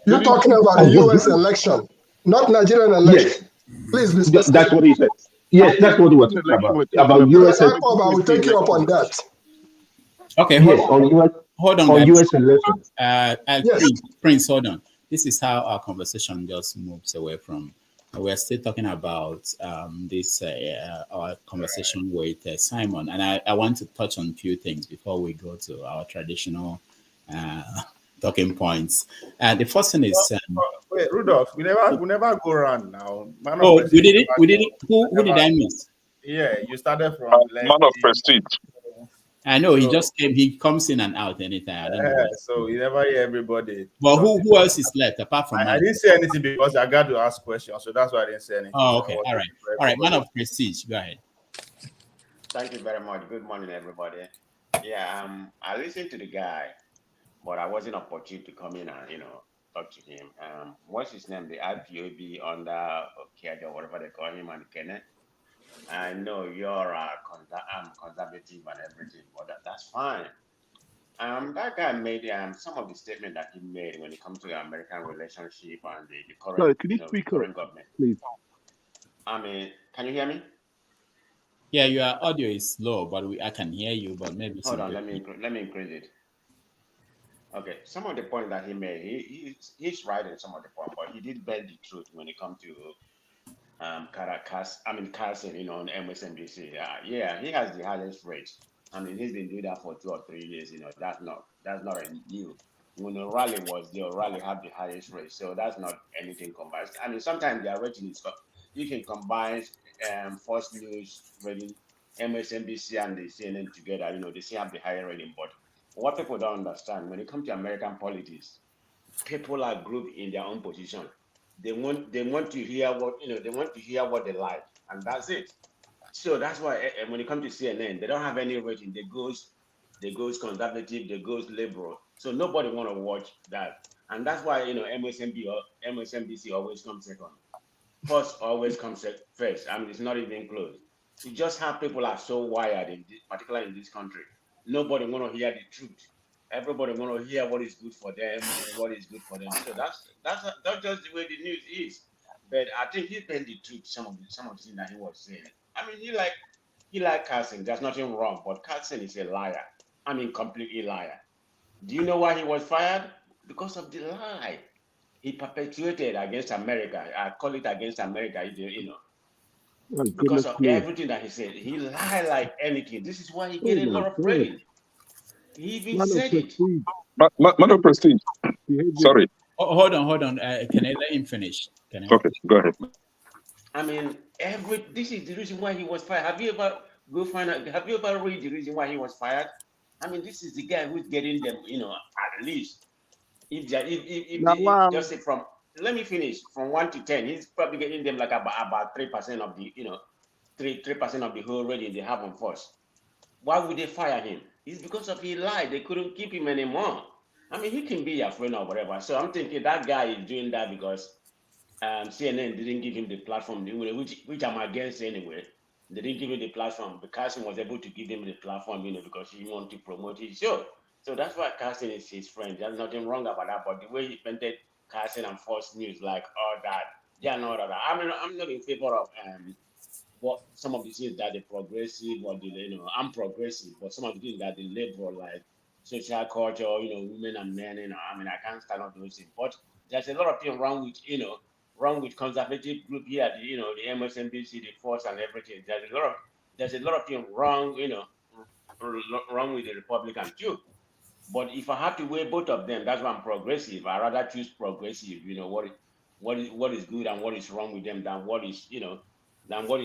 You're talking about the U.S. election, not Nigerian election. Yes. Please be specific. That's what he said. Yes, that's what he was talking about U.S. I will take you up on that. Okay, hold on, guys. U.S. elections. Yes. Prince, hold on. This is how our conversation just moves away from. We're still talking about our conversation with Simon, and I want to touch on a few things before we go to our traditional talking points. The first thing is wait, Rudolph, we never go around now. We did it. Who did I miss? Yeah, you started from man of prestige. I know he So, just came. He comes in and out anytime. I don't know what. so you never hear everybody. But talking. who else is left apart from I man? didn't say anything because I got to ask questions, so that's why I didn't say anything. Oh, I okay. was All right. waiting for All right. Man everybody. of prestige. Go ahead. Thank you very much. Good morning, everybody. Yeah, I listened to the guy, but I wasn't opportune to come in and talk to him. What's his name? The IPOB under Okej or whatever they call him, and Kenneth. I know you're conservative and everything, but that's fine. That guy made some of the statement that he made when it comes to the American relationship and the current, Sorry, can you the speak up, current government. please? I mean, can you hear me? Yeah, your audio is low, but I can hear you. But maybe Hold on, let me increase it. Okay, some of the point that he made, he's right in some of the point, but he did bend the truth when it comes to Carlson, on MSNBC. Yeah, he has the highest rate. I mean, he's been doing that for 2 or 3 years. That's not a new. When the rally was there, rally had the highest rate, so that's not anything combined. I mean, sometimes their rating is you can combine Fox News rating, MSNBC, and the CNN together. They still have the higher rating, but what people don't understand when it comes to American politics, people are grouped in their own position. They want to hear what they like, and that's it. So that's why when it comes to CNN, they don't have any rating. They goes conservative, they goes liberal. So nobody want to watch that, and that's why MSNBC always comes second. First always comes first. I mean, it's not even close. It's just how people are so wired particularly in this country. Nobody want to hear the truth. Everybody want to hear what is good for them, what is good for them. So that's just the way the news is. But I think he bent the truth. Some of the things that he was saying. I mean, he like Carlson. There's nothing wrong, but Carlson is a liar. I mean, completely liar. Do you know why he was fired? Because of the lie he perpetuated against America. I call it against America. Oh, because goodness of me. everything that he said. He lied like anything. This is why he Oh get a my lot of God. praise. He even Man of said it. prestige. Man of prestige. Behavior. Sorry. Oh, hold on. Can I let him finish? Okay, go ahead. I mean, this is the reason why he was fired. Have you ever Have you ever read the reason why he was fired? I mean, this is the guy who's getting them. At least if just say from. Let me finish from 1 to 10. He's probably getting them like about 3% of the 3% of the whole rating they have on force. Why would they fire him? It's because of he lied. They couldn't keep him anymore. I mean, he can be your friend or whatever. So I'm thinking that guy is doing that because CNN didn't give him the platform, which I'm against anyway. They didn't give him the platform. But Carlson was able to give him the platform, because he wanted to promote his show. So that's why Carlson is his friend. There's nothing wrong about that. But the way he painted Carlson and Fox News, like all that, they are not all that. I mean, I'm not in favor of what some of the things that the progressive or I'm progressive, but some of the things that the liberal, like social culture, women and men, I mean, I can't stand up those things. But there's a lot of things wrong with conservative group here, the MSNBC, the Force and everything. There's a lot of things wrong, wrong with the Republican too. But if I have to weigh both of them, that's why I'm progressive. I rather choose progressive, what is good and what is wrong with them than what is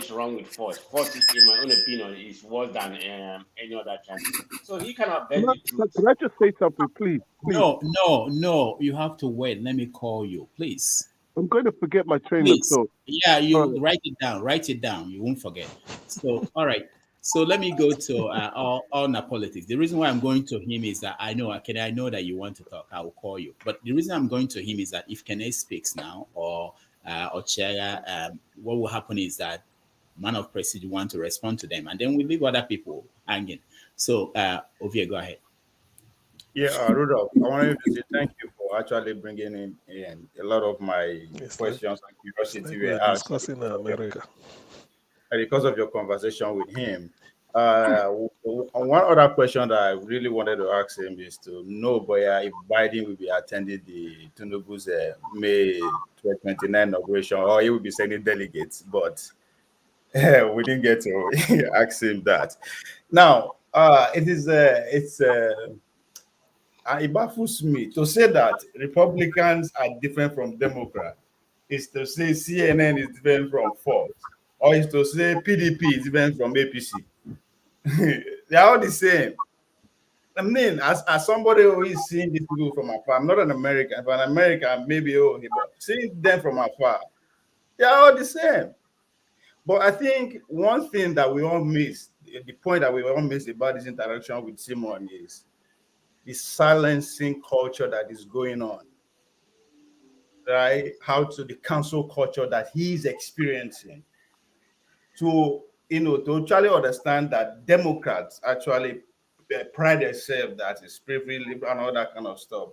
wrong with Force. Force, in my own opinion, is worse than any other candidate. So he cannot bend the truth. Can I just say something, please? No. You have to wait. Let me call you, please. I'm going to forget my train Please. of thought. Yeah, you write it down. Write it down. You won't forget. So, all right. So let me go to all politics. The reason why I'm going to him is that I know that you want to talk. I will call you. But the reason I'm going to him is that if Kenneth speaks now or Chair, what will happen is that man of prestige want to respond to them, and then we leave other people hanging. So, Ovie, go ahead. Yeah, Rudolph, I wanted to say thank you for actually bringing in a lot of my questions and curiosity we were are asked discussing America. because of your conversation with him. One other question that I really wanted to ask him is to know, Boya, if Biden will be attending the Tinubu's May 2029 inauguration, or he will be sending delegates, but we didn't get to ask him that. Now, it baffles me to say that Republicans are different from Democrats is to say CNN is different from Fox or is to say PDP is different from APC. They are all the same. I mean, as somebody who is seeing these people from afar, I'm not an American. If an American, maybe but seeing them from afar, they are all the same. But I think one thing that we all miss, the point that we all miss about this interaction with Simon is the silencing culture that is going on, right? How to the cancel culture that he's experiencing. To to actually understand that Democrats actually pride themselves that is privilege and all that kind of stuff.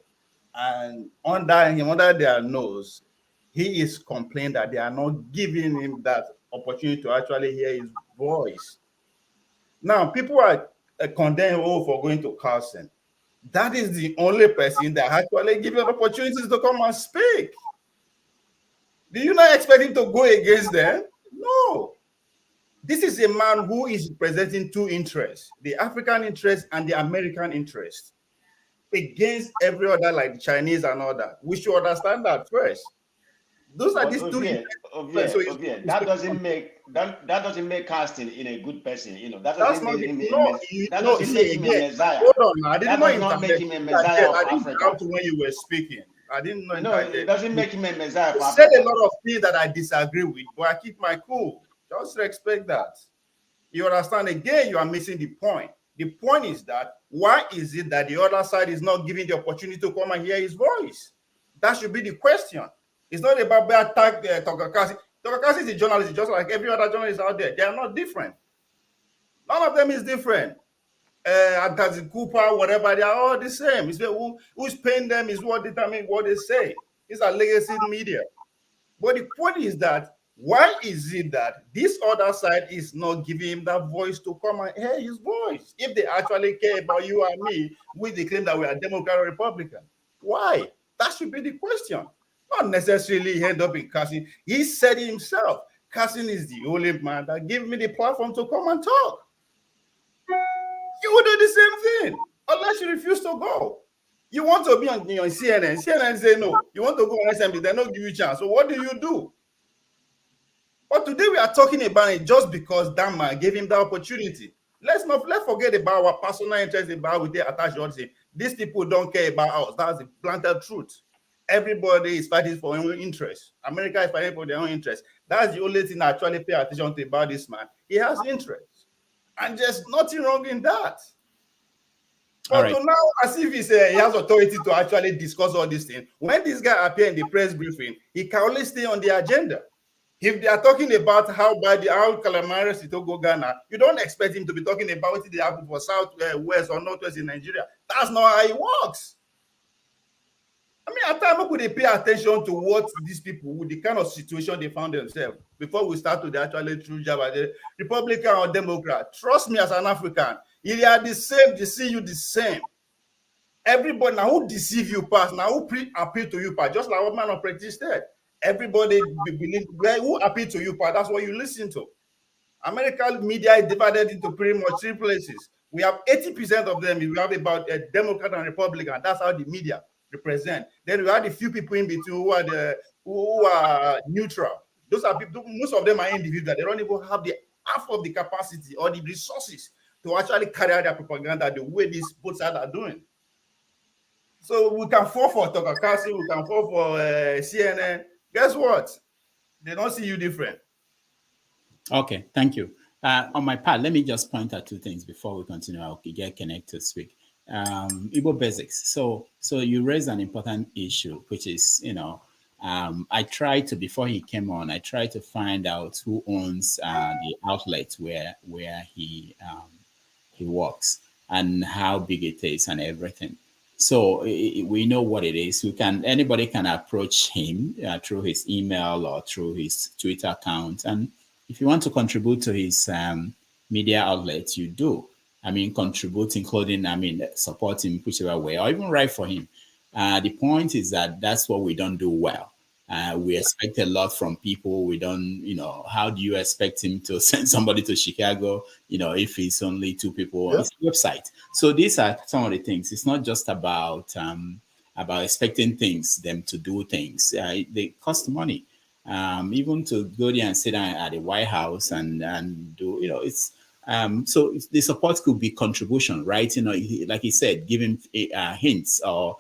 And under their nose, he is complaining that they are not giving him that opportunity to actually hear his voice. Now, people are condemning for going to Carlson. That is the only person that actually given opportunities to come and speak. Do you not expect him to go against them? No. This is a man who is presenting two interests, the African interest and the American interest, against every other, like the Chinese and all that. We should understand that first. Those are these two interests. That doesn't make Carlson in a good person. That That's doesn't not make him make him a messiah. Hold on, I didn't That does not make him a messiah of I didn't Africa. come to when you were speaking. I didn't know. No, it doesn't make him a messiah You of said Africa. a lot of things that I disagree with, but I keep my cool. Just respect that. You understand? Again, you are missing the point. The point is that why is it that the other side is not giving the opportunity to come and hear his voice? That should be the question. It's not about being attacked Tucker Carlson. Tucker Carlson is a journalist, just like every other journalist out there. They are not different. None of them is different. Antazi Cooper, whatever, they are all the same. It's who's paying them is what determines what they say. These are legacy media. But the point is that why is it that this other side is not giving him that voice to come and hear his voice? If they actually care about you and me, we claim that we are Democrat or Republican. Why? That should be the question. Not necessarily end up in Carlson. He said it himself. Carlson is the only man that gave me the platform to come and talk. You will do the same thing unless you refuse to go. You want to be on CNN. CNN say no. You want to go on SMB, they don't give you a chance. So what do? But today we are talking about it just because that man gave him the opportunity. Let's forget about our personal interest about with the attached. These people don't care about us. That's the planted truth. Everybody is fighting for their own interest. America is fighting for their own interest. That's the only thing I actually pay attention to about this man. He has interest. And there's nothing wrong in that. But right. Now, as if he has authority to actually discuss all these things, when this guy appears in the press briefing, he can only stay on the agenda. If they are talking about how Calamares to go Ghana, you don't expect him to be talking about what they happen for Southwest or Northwest in Nigeria. That's not how it works. I mean, at times, could they pay attention to what these people, with the kind of situation they found themselves before we start to actually true job as a Republican or Democrat? Trust me, as an African, if they are the same, they see you the same. Everybody now who deceive you past, now who appeal to you past, just like what man of practice said. Everybody believe who appeal to you past, that's what you listen to. American media is divided into pretty much three places. We have 80% of them. We have about a Democrat and Republican. That's how the media represent. Then we have the few people in between who are neutral. Those are people. Most of them are individuals. They don't even have the half of the capacity or the resources to actually carry out their propaganda the way these both sides are doing. So we can fall for Tucker Carlson, we can fall for CNN. Guess what? They don't see you different. Okay, thank you. On my part, let me just point out two things before we continue. I'll get connected to speak. Igbo basics. So you raised an important issue, which is, I tried to, before he came on, I tried to find out who owns the outlet where he works and how big it is and everything. So we know what it is. Anybody can approach him through his email or through his Twitter account. And if you want to contribute to his media outlets, you do. I mean, contribute, including, support him whichever way, or even write for him. The point is that that's what we don't do well. We expect a lot from people. We don't, how do you expect him to send somebody to Chicago, if it's only two people on his website? So these are some of the things. It's not just about expecting them to do things. They cost money. even to go there and sit down at the White House and do, it's so the support could be contribution, right? Like he said, giving hints or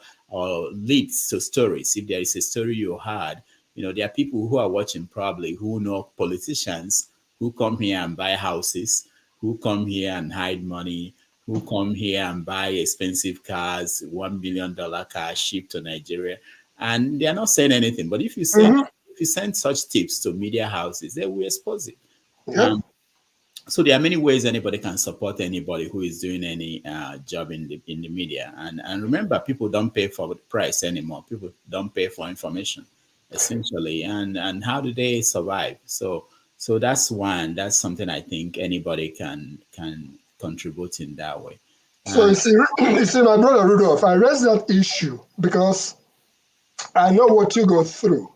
leads to stories. If there is a story you heard, there are people who are watching probably who know politicians who come here and buy houses, who come here and hide money, who come here and buy expensive cars, $1 million cars shipped to Nigeria, and they are not saying anything. But if you send such tips to media houses, they will expose it. Yep. So there are many ways anybody can support anybody who is doing any job in the media. And remember, people don't pay for the price anymore. People don't pay for information, essentially. And how do they survive? So that's something I think anybody can contribute in that way. So you see, my brother Rudolph, I raised that issue because I know what you go through.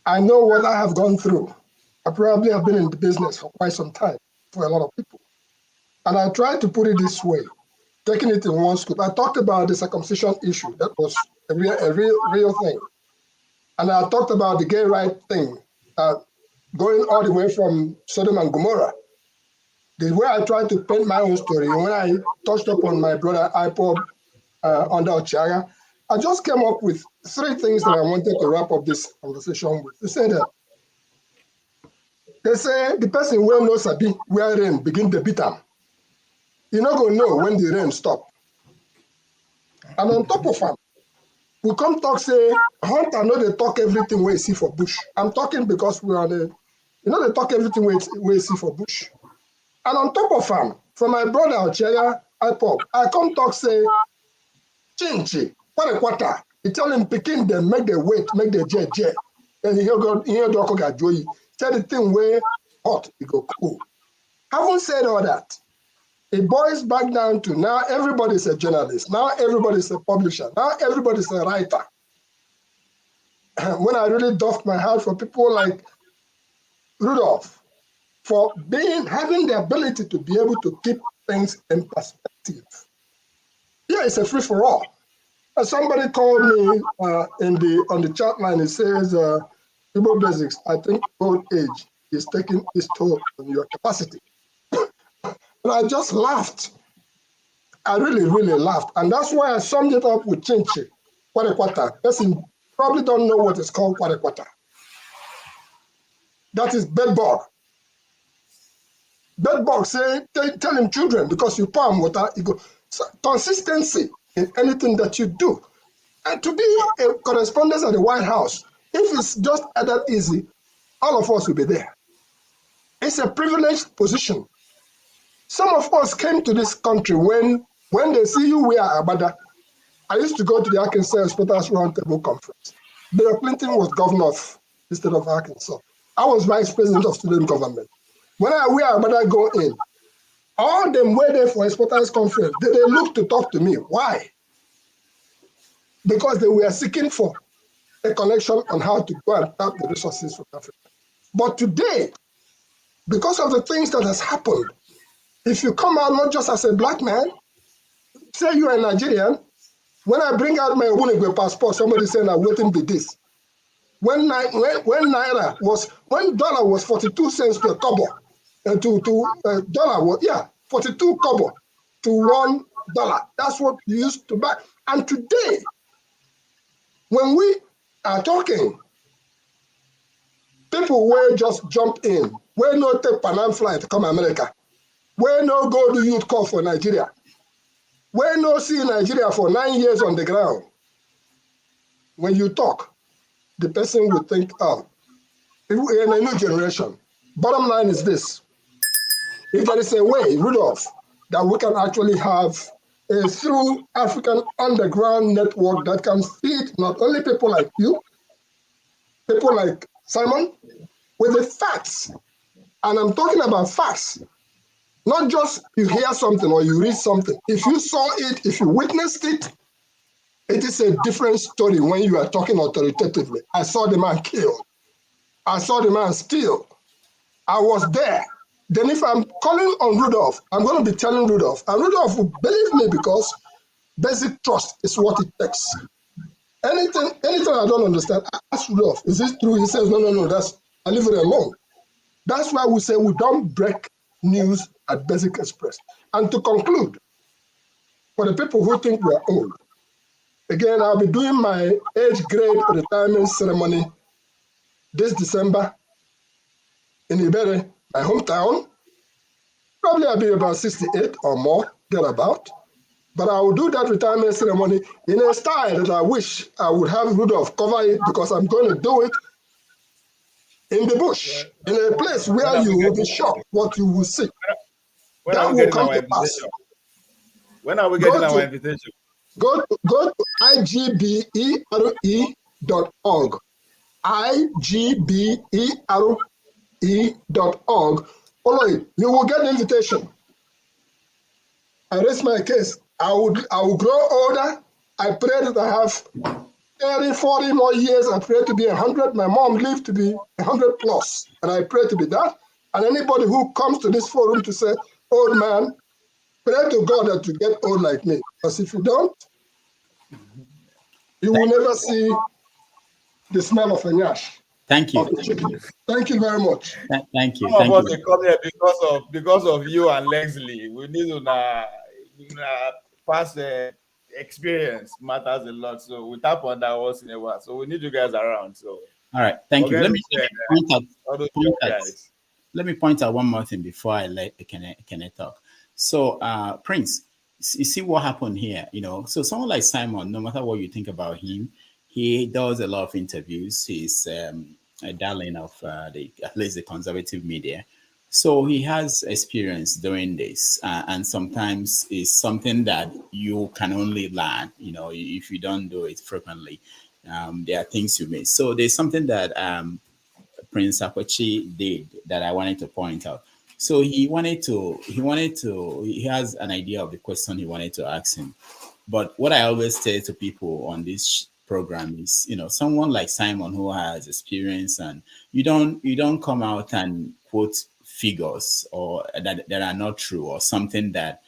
I know what I have gone through. I probably have been in the business for quite some time for a lot of people. And I tried to put it this way, taking it in one scoop. I talked about the circumcision issue. That was a real thing. And I talked about the gay right thing, going all the way from Sodom and Gomorrah. The way I tried to paint my own story, and when I touched upon my brother Ipob under Ochiaga, I just came up with 3 things that I wanted to wrap up this conversation with. They say the person where no sabi where rain begin to beat am, you not gonna know when the rain stop. And on top of that, we come talk say hunter know they talk everything we see for bush. I'm talking because we are they talk everything we see for bush. And on top of him, from my brother Ochiaga Ipob, I come talk say chinchi. Quarter. He tell him picking them, make the weight, make the jet. Then he got joy. Tell the thing where hot, it go cool. Having said all that, it boils back down to now everybody's a journalist. Now everybody's a publisher. Now everybody's a writer. When I really doffed my hat for people like Rudolph, for having the ability to be able to keep things in perspective. Yeah, it's a free for all. Somebody called me on the chat line. It says, Igbo Basics, I think old age is taking its toll on your capacity. And I just laughed. I really, really laughed. And that's why I summed it up with Chinchi, Kwarekwata. Person probably don't know what is called Kwarekwata. That is bedbug. Bedbug say, tell him children, because you palm water, you go. So, consistency in anything that you do. And to be a correspondent at the White House, if it's just that easy, all of us will be there. It's a privileged position. Some of us came to this country when they see you wear Abada. I used to go to the Arkansas Exporters Roundtable Conference. Bill Clinton was governor of the state of Arkansas. I was vice president of student government. When I wear Abada go in, all them were there for Exporters Conference. They looked to talk to me. Why? Because they were seeking for a connection on how to go and tap the resources from Africa. But today, because of the things that has happened, if you come out not just as a black man, say you are a Nigerian, when I bring out my Ogunigwe passport, somebody saying I'm waiting for this. When dollar was 42 cents per kobo, dollar was 42 kobo to $1. That's what you used to buy. And today, when we are talking, people will just jump in. We no take Panam flight to come America. We no go to youth call for Nigeria. We no see Nigeria for 9 years on the ground. When you talk, the person will think, oh, we're in a new generation. Bottom line is this. If there is a way, Rudolph, that we can actually have a through African underground network that can feed not only people like you, people like Simon, with the facts. And I'm talking about facts. Not just you hear something or you read something. If you saw it, if you witnessed it, it is a different story when you are talking authoritatively. I saw the man killed. I saw the man steal. I was there. Then if I'm calling on Rudolph, I'm going to be telling Rudolph. And Rudolph will believe me because basic trust is what it takes. Anything I don't understand, I ask Rudolph, is this true? He says, no, I leave it alone. That's why we say we don't break news at Basic Express. And to conclude, for the people who think we're old, again, I'll be doing my age grade retirement ceremony this December in Ibere, my hometown. Probably I'll be about 68 or more, thereabout. But I will do that retirement ceremony in a style that I wish I would have Rudolph cover it, because I'm going to do it in the bush, in a place where you will be shocked what you will see. When That are we will getting come our to pass. invitation? When are we getting our invitation? Go to igbere.org. igbere.org. Follow it. You will get the invitation. I raise my case. I will grow older. I pray that I have 30, 40 more years. I pray to be 100. My mom lived to be 100 plus, and I pray to be that. And anybody who comes to this forum to say, old man, pray to God that you get old like me. Because if you don't, you will never see the smell of a nyash. Thank you. Thank you very much. Thank you. Some of us come here because of you and Leslie. We need to past experience matters a lot. So we tap on that once in a while. So we need you guys around. So all right, thank you. Let me point out one more thing before I let Kenneth talk. So Prince, you see what happened here, so someone like Simon, no matter what you think about him, he does a lot of interviews. He's a darling of at least the conservative media. So he has experience doing this, and sometimes it's something that you can only learn, if you don't do it frequently. There are things you miss. So there's something that Prince Akwachi did that I wanted to point out. So he has an idea of the question he wanted to ask him. But what I always say to people on this program is, someone like Simon who has experience, and you don't come out and quote figures or that are not true or something that,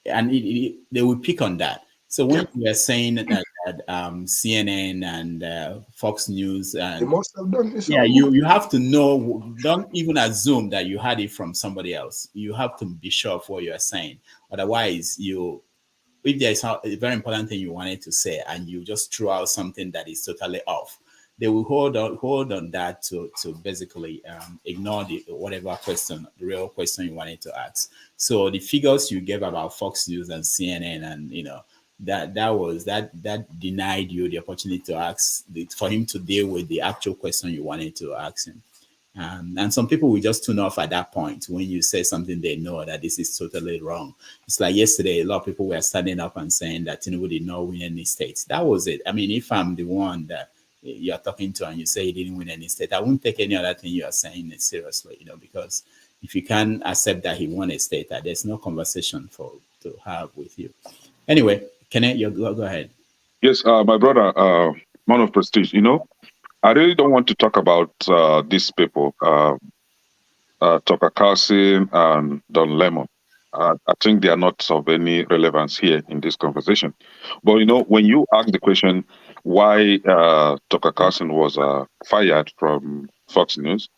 and they will pick on that. So when we are saying that CNN and Fox News, and they must have done this. Yeah, you have to know. Don't even assume that you had it from somebody else. You have to be sure of what you are saying. Otherwise, if there is a very important thing you wanted to say and you just throw out something that is totally off, they will hold on that to basically ignore the real question you wanted to ask. So the figures you gave about Fox News and CNN, and that denied you the opportunity to ask for him to deal with the actual question you wanted to ask him. And some people will just tune off at that point when you say something they know that this is totally wrong. It's like yesterday, a lot of people were standing up and saying that Tinubu did not win any states. That was it. I mean, if I'm the one that you're talking to and you say he didn't win any state, I won't take any other thing you are saying seriously, because if you can't accept that he won a state, that there's no conversation to have with you. Anyway, Kenneth, go ahead. Yes, my brother, man of prestige, I really don't want to talk about these people, Tucker Carlson and Don Lemon. I think they are not of any relevance here in this conversation. But, when you ask the question why Tucker Carlson was fired from Fox News,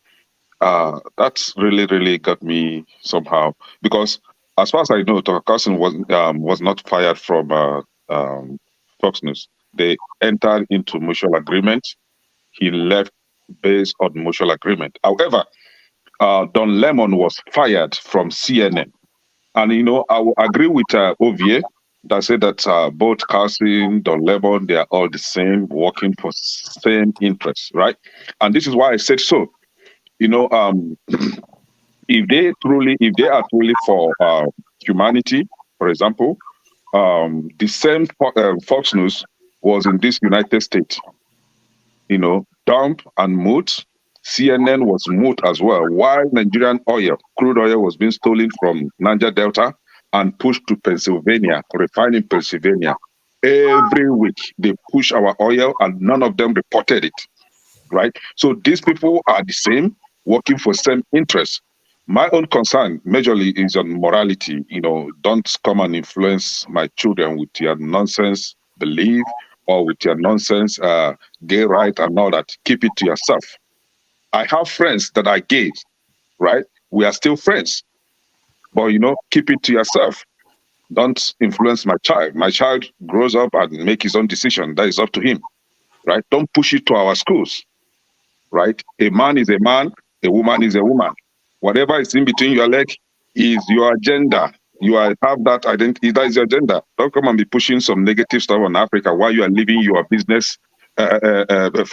that's really, really got me somehow. Because as far as I know, Tucker Carlson was not fired from Fox News. They entered into mutual agreement. He left based on mutual agreement. However, Don Lemon was fired from CNN. And, I will agree with Ovie that said that both Carlson, Don Lemon, they are all the same, working for same interests, right? And this is why I said so. If they are truly for humanity, for example, the same Fox News was in this United States. Dump and moot. CNN was moot as well. While Nigerian crude oil was being stolen from Niger Delta and pushed to Pennsylvania, refined in Pennsylvania. Every week they push our oil and none of them reported it, right? So these people are the same, working for same interests. My own concern majorly is on morality. Don't come and influence my children with your nonsense belief or with your nonsense, gay right and all that. Keep it to yourself. I have friends that are gays, right? We are still friends. But, keep it to yourself. Don't influence my child. My child grows up and make his own decision. That is up to him, right? Don't push it to our schools, right? A man is a man, a woman is a woman. Whatever is in between your leg is your agenda. You have that identity, that is your agenda. Don't come and be pushing some negative stuff on Africa while you are living your business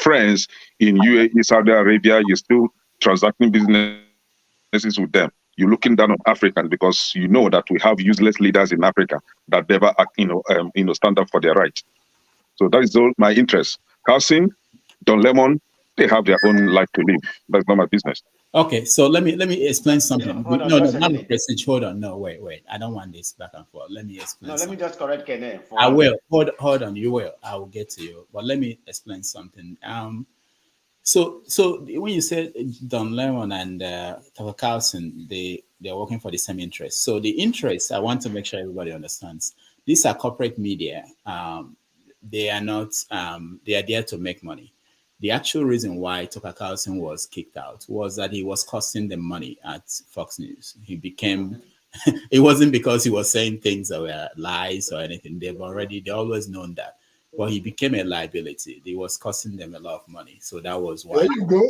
friends in UAE, Saudi Arabia. You're still transacting businesses with them. You're looking down on Africans because you know that we have useless leaders in Africa that never stand up for their rights. So that is all my interest. Carlson, Don Lemon, they have their own life to live. That's not my business. Okay, so let me explain something. Hold on, No, just a not a minute. message. Hold on. No, wait. I don't want this back and forth. Let me explain. No, let something. me just correct Kene. I will. Hold on. You will. I will get to you. But let me explain something. So when you said Don Lemon and Tucker Carlson, they're working for the same interest. So the interest, I want to make sure everybody understands. These are corporate media. They are not. They are there to make money. The actual reason why Tucker Carlson was kicked out was that he was costing them money at Fox News. He became. It wasn't because he was saying things that were lies or anything. They always known that. But he became a liability. He was costing them a lot of money. So that was why. There you go.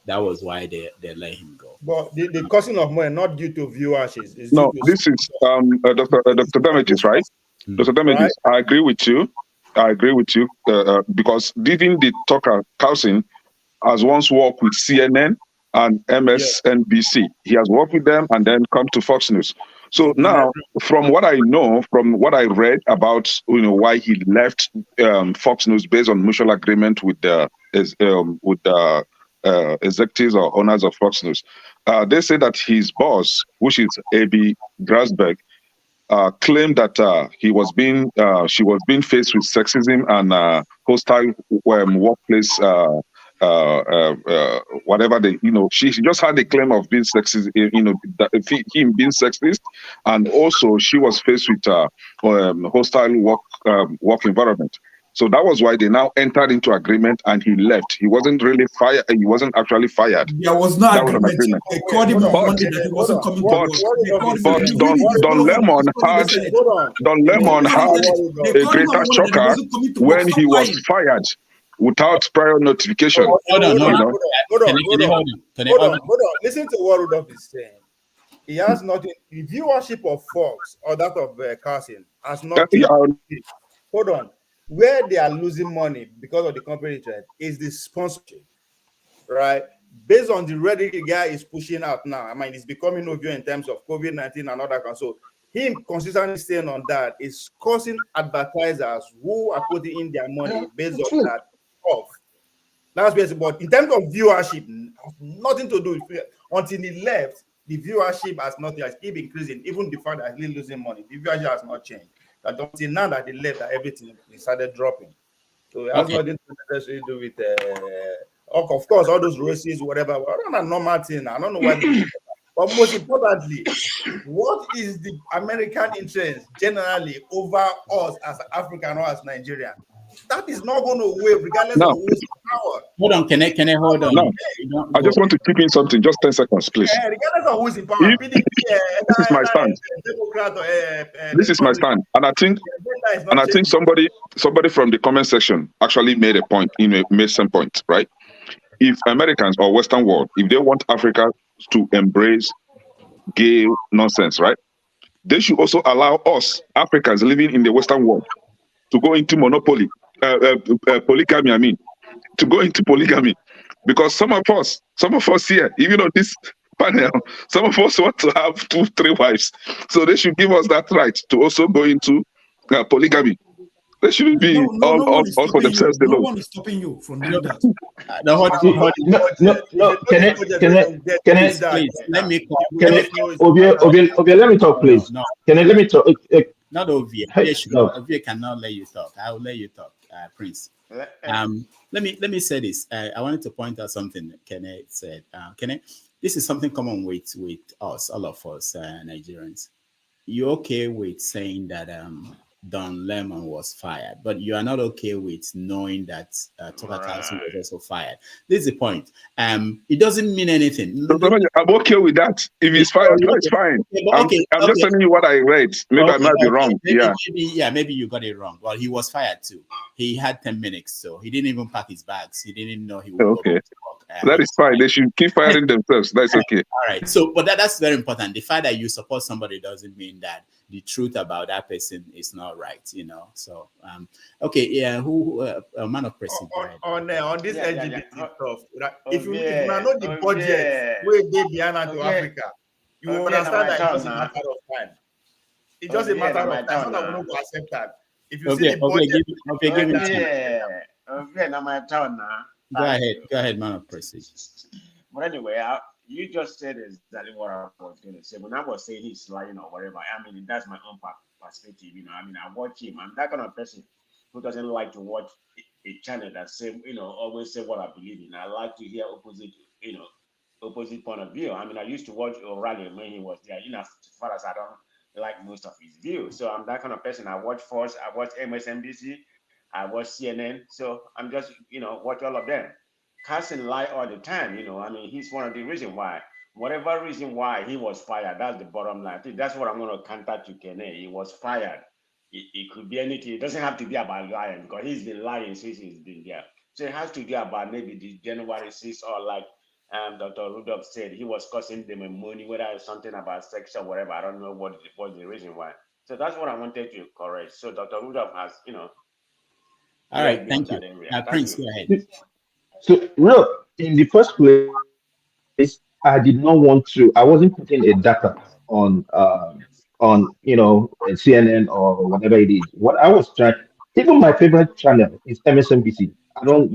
That was why they let him go. But the costing of money not due to viewership. No, this is Dr. Damages, right? Dr. Damages, right? I agree with you. Because even the Tucker Carlson has once worked with CNN and MSNBC. Yeah. He has worked with them and then come to Fox News. So now, from what I know, from what I read about why he left Fox News based on mutual agreement with the executives or owners of Fox News, they say that his boss, which is A.B. Grasberg, claimed that she was being faced with sexism and hostile workplace, whatever she just had a claim of being sexist, him being sexist, and also she was faced with hostile work environment. So that was why they now entered into agreement, and he left. He wasn't really fired. He wasn't actually fired. There was no agreement. They called him on Monday that he wasn't coming to work. But Don Lemon had a greater shocker when he was fired without prior notification. Hold on. Listen to what Rudolph is saying. He has nothing. The viewership of Fox or that of Carlson has nothing. Hold on. Where they are losing money because of the company trend is the sponsorship, right? Based on the rhetoric the guy is pushing out now. I mean, it's becoming obvious in terms of COVID-19 and other kinds. So him consistently staying on that is causing advertisers who are putting in their money based on that off. That's basically, but in terms of viewership, nothing to do with it. Until he left, the viewership has not keep increasing, even the fact that he's losing money. The viewership has not changed. That until now that they left, that everything started dropping. So it has nothing to do with of course, all those races, whatever. Well, not a normal thing. I don't know why. But most importantly, what is the American interest generally over us as African or as Nigerian? That is not going to wait, regardless of who's in power. Hold on, can I hold on? No. I just want to chip in something, just 10 seconds, please. Regardless of who's in power, PDP, this is my stand. This is my stand, and I think somebody from the comment section actually made a point, made some point, right? If Americans or Western world, if they want Africa to embrace gay nonsense, right, they should also allow us Africans living in the Western world to go into polygamy. I mean, to go into polygamy, because some of us here, even on this panel, some of us want to have 2-3 wives. So they should give us that right to also go into polygamy. They shouldn't be all for themselves alone. No one is stopping you from doing that. Can I please let me let me talk, please. Let me talk? Not Ovia. Ovia cannot let you talk. I will let you talk, Prince. Let me say this. I wanted to point out something Kenneth said. Kenneth, this is something common with us, all of us Nigerians. You're okay with saying that Don Lemon was fired, but you are not okay with knowing that Tucker Carlson was also fired. This is the point. It doesn't mean anything. I'm okay with that. If he's fired, that's fine. I'm just telling you what I read. Maybe I might be wrong. Maybe you got it wrong. Well, he was fired too. He had 10 minutes, so he didn't even pack his bags. He didn't know he would go back to work. That is fine. They should keep firing themselves. That's okay. All right. So, but that's very important. The fact that you support somebody doesn't mean that the truth about that person is not right, you know. So, okay, yeah. A man of press. On this LGBT stuff, if you are not the budget where they behind to Africa, you understand that it's just a matter of time. It's just a matter of time. I'm not going to accept that. If you see the budget, give it to Okay, now my turn now. Go ahead, man of press. But anyway, you just said exactly what I was going to say. When I was saying he's lying or whatever, I mean, that's my own perspective. You know, I mean, I watch him. I'm that kind of person who doesn't like to watch a channel that say, you know, always say what I believe in. I like to hear opposite point of view. I mean, I used to watch O'Reilly when he was there. You know, as far as I don't like most of his views. So I'm that kind of person. I watch Fox, I watch MSNBC, I watch CNN. So I'm just, watch all of them. Carlson lie all the time, I mean, he's one of the reasons why. Whatever reason why he was fired, that's the bottom line. I think that's what I'm going to counter to Kene. He was fired. It could be anything. It doesn't have to be about lying because he's been lying since he's been there. So it has to be about maybe the January 6th or like Dr. Rudolph said, he was costing them money, whether it's something about sex or whatever. I don't know what was the reason why. So that's what I wanted to correct. So Dr. Rudolph has, All right, thank you. Prince, go ahead. So, in the first place, I did not want to. I wasn't putting a data on CNN or whatever it is. What I was trying, even my favorite channel is MSNBC. I don't,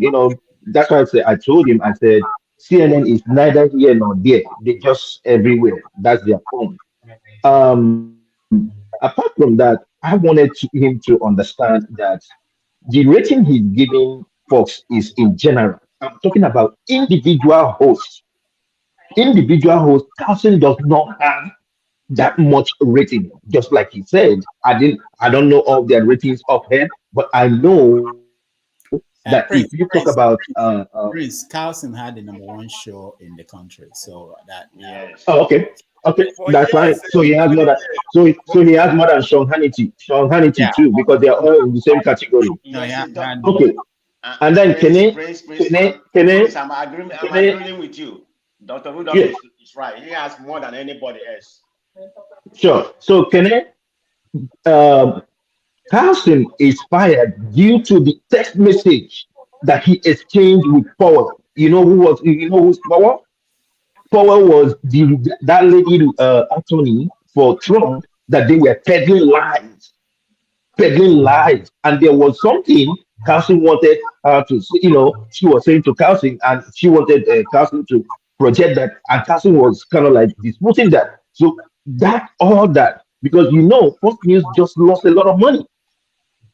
that's why I told him. I said CNN is neither here nor there. They're just everywhere. That's their own. Apart from that, I wanted him to understand that the rating he's giving Fox is in general. I'm talking about individual hosts. Individual hosts, Carlson does not have that much rating. Just like he said, I don't know all their ratings offhand, but I know that if you talk about Prince, Carlson had the #1 show in the country, so that Oh, okay, that's fine. So he has more than he has more than Sean Hannity too, because they are all in the same category. Okay. And then I'm agreeing with you. Dr. Rudolph is right. He has more than anybody else. Sure. So Carlson is fired due to the text message that he exchanged with Powell. You know who's Powell? Powell was that lady attorney for Trump that they were peddling lies, and there was something Carlson wanted her to, she was saying to Carlson, and she wanted Carlson to project that, and Carlson was kind of like disputing that. So because Fox News just lost a lot of money.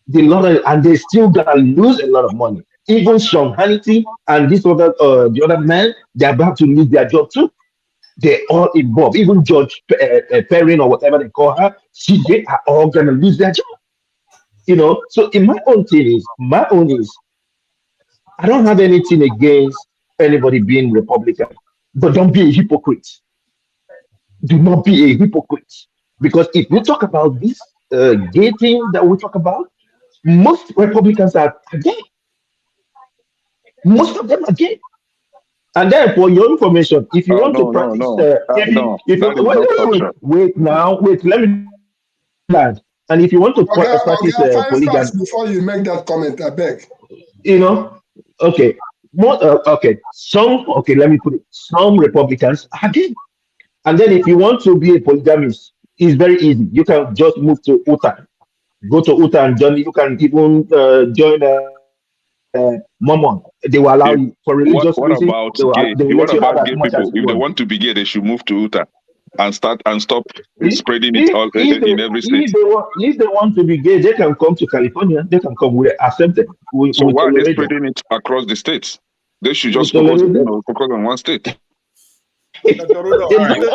And they still gonna lose a lot of money. Even Sean Hannity and the other man, they're about to lose their job too. They're all involved. Even Judge Perrin or whatever they call her, they are all gonna lose their job. So in my own is, I don't have anything against anybody being Republican, but don't be a hypocrite. Do not be a hypocrite. Because if we talk about this gay thing that we talk about, most Republicans are gay. Most of them are gay. And then, for your information, if you want to practice, wait, let me land. And if you want to practice polygamy, before you make that comment, I beg. Okay, let me put it. Some Republicans are gay. And then, if you want to be a polygamist, it's very easy. You can just move to Utah. Go to Utah and join. You can even join Mormon. They will allow you for religious reasons. What about gay people? If they want to be gay, they should move to Utah and stop spreading it all in every state. If they want to be gay, they can come to California. They can come. We accept them. So why are they spreading it across the states? They should just focus on one state. Dr. Rudolph, you really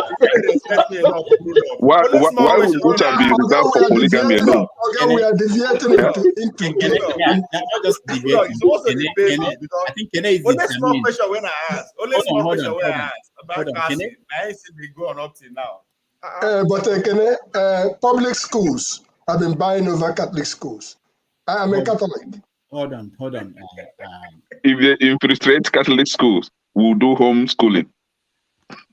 respect me enough, Rudolph. Why, Only why, small why question would when Ghouta be I ask. reserved for polygamy alone? Okay, we are deviating Not just Rudolph, debating. you're supposed to debate me because I think Kene is only small determined. question when I ask. Only small question when I ask about Hold on, casting. Kene. I ain't seen me go on up till now. Public schools have been buying over Catholic schools. I am a Catholic. Hold on. If they infiltrate Catholic schools, we'll do homeschooling.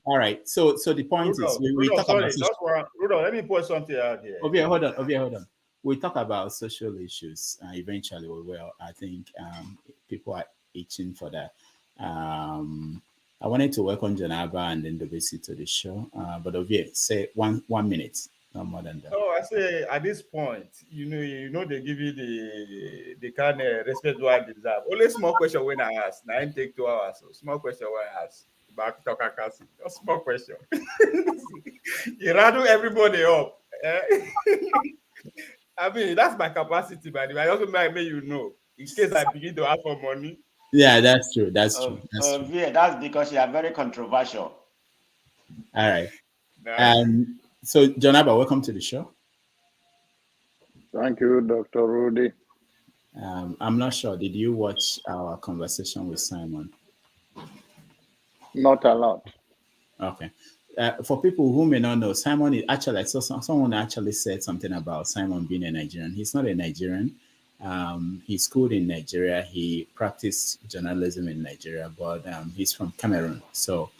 All right. So the point is, we talk about Rudolph, let me put something out here. Okay, hold on. We talk about social issues. Eventually, we will. I think people are itching for that. I wanted to welcome Janaba and then Dobesi to the show. But Ovie, say 1 minute, no more than that. Oh, I say at this point, you know, they give you the kind of respect I deserve. Only small question when I ask. Now I take 2 hours. So small question when I ask. Back to Kakasi. A small question. You rattle everybody up. I mean, that's my capacity, by the way. I also might make you know, in case I begin to ask for money. Yeah, that's true. That's true. Yeah, that's because you are very controversial. All right. So, Jonaba, welcome to the show. Thank you, Dr. Rudy. I'm not sure. Did you watch our conversation with Simon? Not a lot. Okay. For people who may not know, Simon is actually, I saw someone actually said something about Simon being a Nigerian. He's not a Nigerian. He schooled in Nigeria. He practiced journalism in Nigeria, but he's from Cameroon. So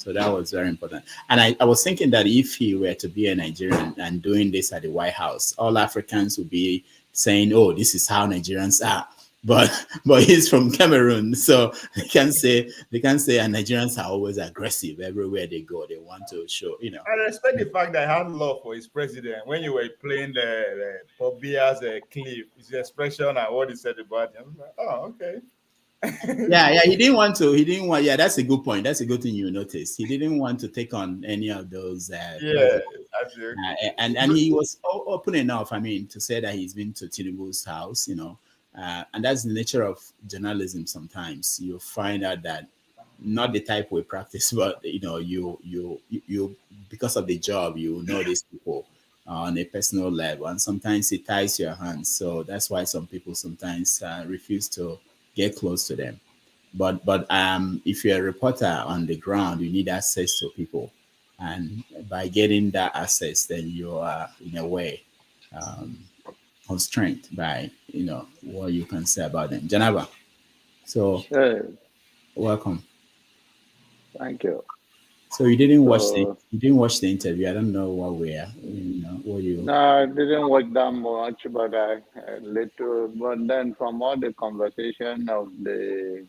that was very important. And I was thinking that if he were to be a Nigerian and doing this at the White House, all Africans would be saying, "Oh, this is how Nigerians are." But he's from Cameroon, so they can say and Nigerians are always aggressive everywhere they go. They want to show, I respect the fact that I had love for his president. When you were playing the Pobia's clip, his expression and what he said about him, like, oh, okay. Yeah, he didn't want. Yeah, that's a good point. That's a good thing you noticed. He didn't want to take on any of those. And he was open enough. I mean, to say that he's been to Tinubu's house, and that's the nature of journalism. Sometimes you find out that not the type we practice, but you because of the job, these people on a personal level, and sometimes it ties your hands. So that's why some people sometimes refuse to get close to them. But if you're a reporter on the ground, you need access to people, and by getting that access, then you are in a way constrained by what you can say about them. Janaba, so welcome. Thank you. So you didn't watch the interview. I don't know what No, I didn't watch that much, but I little. But then from all the conversation of the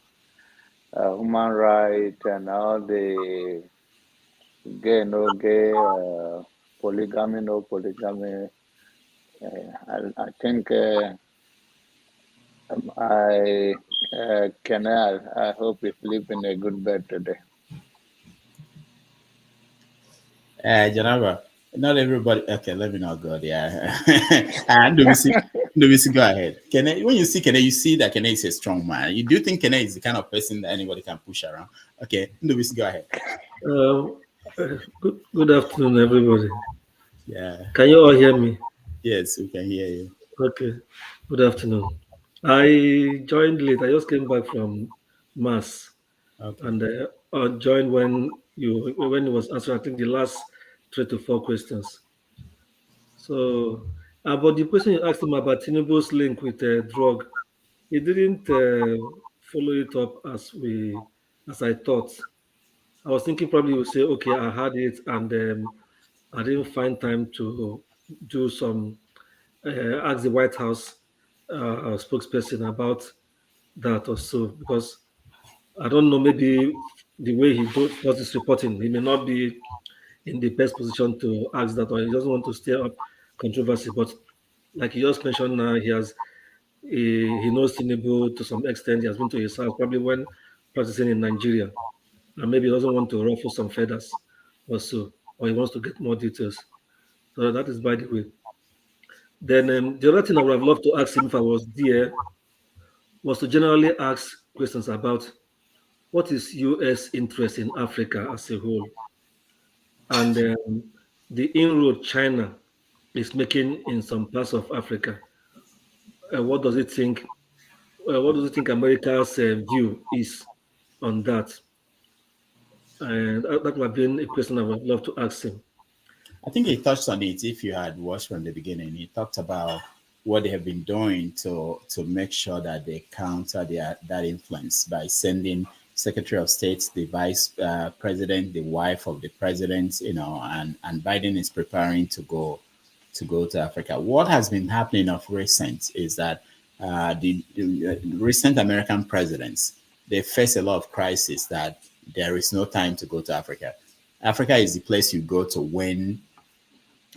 human rights and all the gay no gay, polygamy no polygamy, I think I hope you sleep in a good bed today. Janaba, not everybody. Okay, let me not go there. And do we see? Go ahead. When you see Kene, you see that Kene is a strong man. You do think Kene is the kind of person that anybody can push around. Okay, do we see? Go ahead. Good afternoon, everybody. Yeah. Can you all hear me? Yes, we can hear you. Okay. Good afternoon. I joined late. I just came back from Mass, and I joined when it was answering, I think, the last 3 to 4 questions. So, about the question you asked him about Tinubu's link with drug, he didn't follow it up as I thought. I was thinking probably he would say, okay, I had it, and I didn't find time to do some ask the White House spokesperson about that or so, because I don't know, maybe the way he does his reporting, he may not be in the best position to ask that, or he doesn't want to stir up controversy. But like you just mentioned now, he knows Tinubu to some extent. He has been to his house, probably when practicing in Nigeria, and maybe he doesn't want to ruffle some feathers or so, or he wants to get more details. So that is by the way. Then the other thing I would have loved to ask him if I was there was to generally ask questions about what is U.S. interest in Africa as a whole. and the inroad China is making in some parts of Africa. What does it think? What does it think America's view is on that? And that would have been a question I would love to ask him. I think he touched on it. If you had watched from the beginning, he talked about what they have been doing to make sure that they counter that influence by sending Secretary of State, the Vice President, the wife of the president, and Biden is preparing to go to Africa. What has been happening of recent is that the recent American presidents, they face a lot of crisis that there is no time to go to Africa. Africa is the place you go to when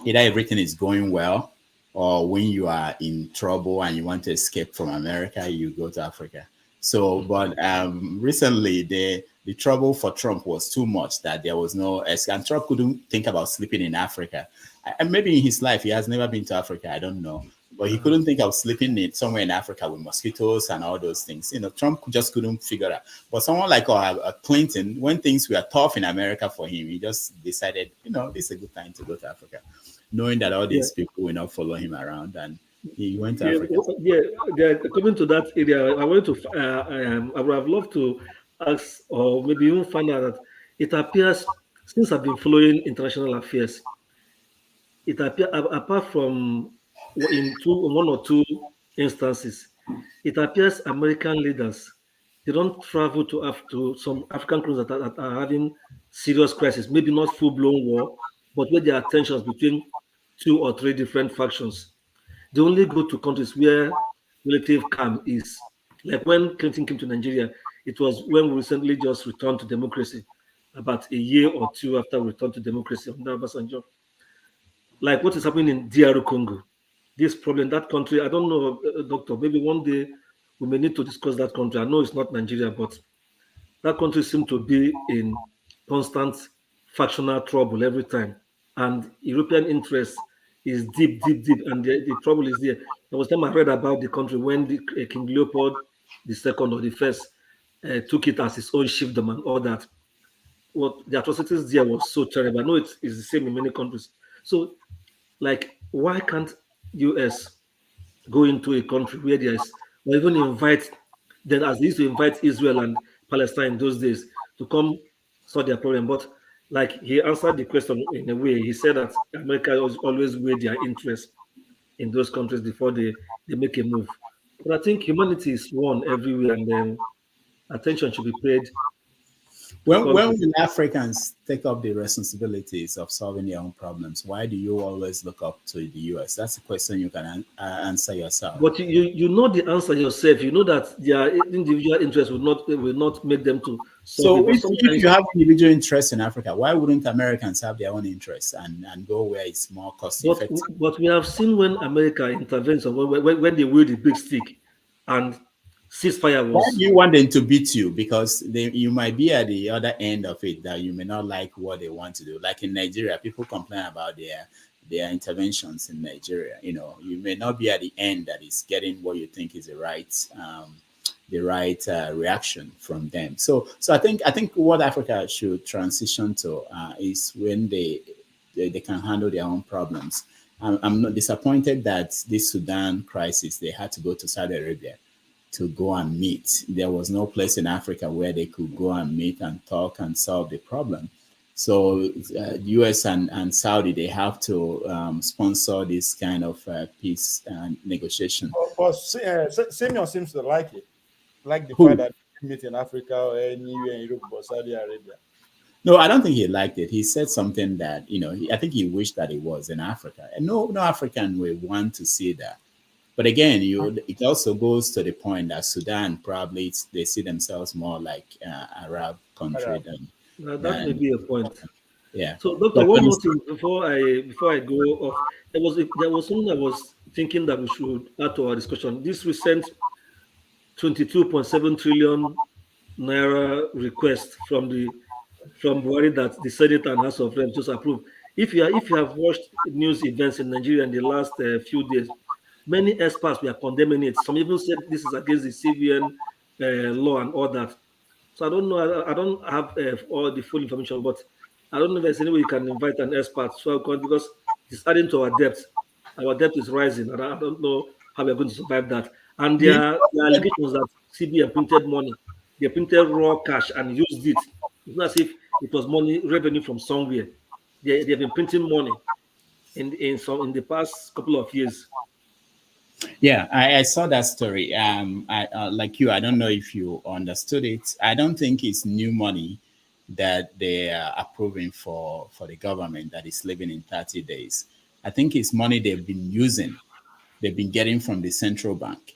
either everything is going well or when you are in trouble and you want to escape from America, you go to Africa. So, but recently the trouble for Trump was too much that there was no escape. And Trump couldn't think about sleeping in Africa. And maybe in his life, he has never been to Africa. I don't know. But he couldn't think of sleeping somewhere in Africa with mosquitoes and all those things. Trump just couldn't figure out. But someone like Clinton, when things were tough in America for him, he just decided, this is a good time to go to Africa, knowing that all these people will not follow him around. And he went to Africa. Coming to that area, I wanted to, I would have loved to ask, or maybe even find out that it appears, since I've been following international affairs, it appears, apart from in one or two instances, it appears American leaders, they don't travel to some African countries that are having serious crisis, maybe not full-blown war, but where there are tensions between 2 or 3 different factions. They only go to countries where relative calm is. Like when Clinton came to Nigeria, it was when we recently just returned to democracy, about a year or 2 after we returned to democracy under Obasanjo. Like what is happening in DR Congo. This problem, that country, I don't know, Doctor, maybe one day we may need to discuss that country. I know it's not Nigeria, but that country seems to be in constant factional trouble every time. And European interest is deep, and the trouble is there. There was time I read about the country when King Leopold II or the first took it as his own chiefdom and all that. What the atrocities there was so terrible. I know it's the same in many countries. So, like, why can't US go into a country where there's, or even invite, then as they used to invite Israel and Palestine in those days to come solve their problem. But like he answered the question in a way, he said that America always weigh their interest in those countries before they make a move. But I think humanity is one everywhere, and then attention should be paid. When will Africans take up the responsibilities of solving their own problems? Why do you always look up to the US? That's a question you can answer yourself. But you know the answer yourself. You know that their individual interests will not make them to solve. So if you have individual interests in Africa, why wouldn't Americans have their own interests and go where it's more cost effective? But we have seen when America intervenes, when they wield the big stick and ceasefire was. Why do you want them to beat you? Because you might be at the other end of it, that you may not like what they want to do. Like in Nigeria, people complain about their interventions in Nigeria. You may not be at the end that is getting what you think is the right reaction from them. So I think what Africa should transition to is when they can handle their own problems. I'm not disappointed that this Sudan crisis, they had to go to Saudi Arabia to go and meet. There was no place in Africa where they could go and meet and talk and solve the problem. So US and Saudi, they have to sponsor this kind of peace negotiation. But Simeon seems to like it. Like the fact that they meet in Africa or anywhere in Europe or Saudi Arabia. No, I don't think he liked it. He said something that, I think he wished that it was in Africa. And no African will want to see that. But again, it also goes to the point that Sudan probably they see themselves more like Arab country than. That may be a point. Yeah. So, Doctor, one more thing before I go off. There was something I was thinking that we should add to our discussion. This recent 22.7 trillion naira request from Buhari that the Senate and House of Reps just approved. If you have watched news events in Nigeria in the last few days, many experts were condemning it. Some even said this is against the CBN law and all that. So I don't know. I don't have all the full information, but I don't know if there's any way you can invite an expert so because it's adding to our debt. Our debt is rising, and I don't know how we're going to survive that. And there are allegations that CBN printed money. They printed raw cash and used it. It's not as if it was money revenue from somewhere. They have been printing money in the past couple of years. Yeah, I saw that story. Like you, I don't know if you understood it. I don't think it's new money that they are approving for the government that is living in 30 days. I think it's money they've been using, they've been getting from the central bank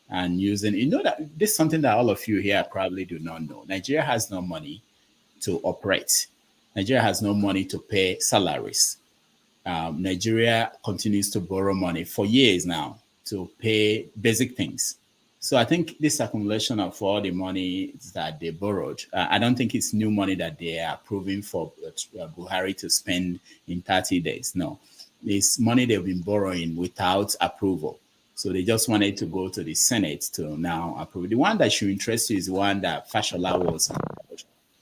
and using. You know that this is something that all of you here probably do not know. Nigeria has no money to operate. Nigeria has no money to pay salaries. Nigeria continues to borrow money for years now to pay basic things. So I think this accumulation of all the money that they borrowed, I don't think it's new money that they are approving for Buhari to spend in 30 days. No, it's money they've been borrowing without approval. So they just wanted to go to the Senate to now approve. The one that should interest you is the one that Fashola was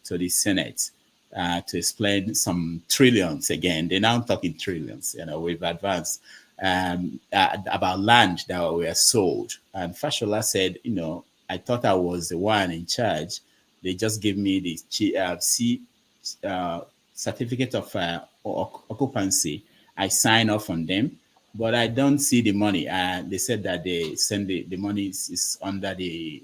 to the Senate to explain some trillions again. They're now talking trillions, we've advanced. About land that were sold. And Fashola said, I thought I was the one in charge. They just gave me the certificate of occupancy. I sign off on them, but I don't see the money. They said that they send the money is under the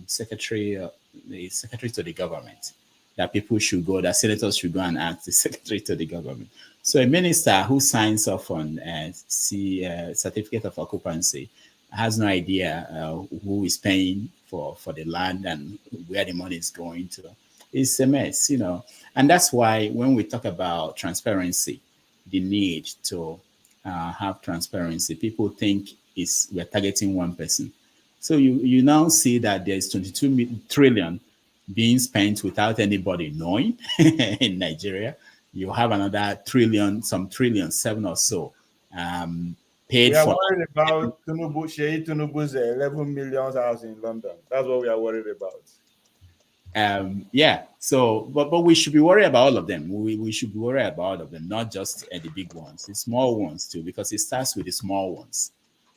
secretary to the government. That people should go, that senators should go and ask the secretary to the government. So a minister who signs off on certificate of occupancy has no idea who is paying for the land and where the money is going to. It's a mess, And that's why when we talk about transparency, the need to have transparency, people think we're targeting one person. So you now see that there's 22 trillion being spent without anybody knowing in Nigeria. You have another trillion, 7 or so, paid for. We are worried about Tinubu's 11 million house in London. That's what we are worried about. Yeah. So, but we should be worried about all of them. We should be worried about all of them, not just the big ones, the small ones too, because it starts with the small ones.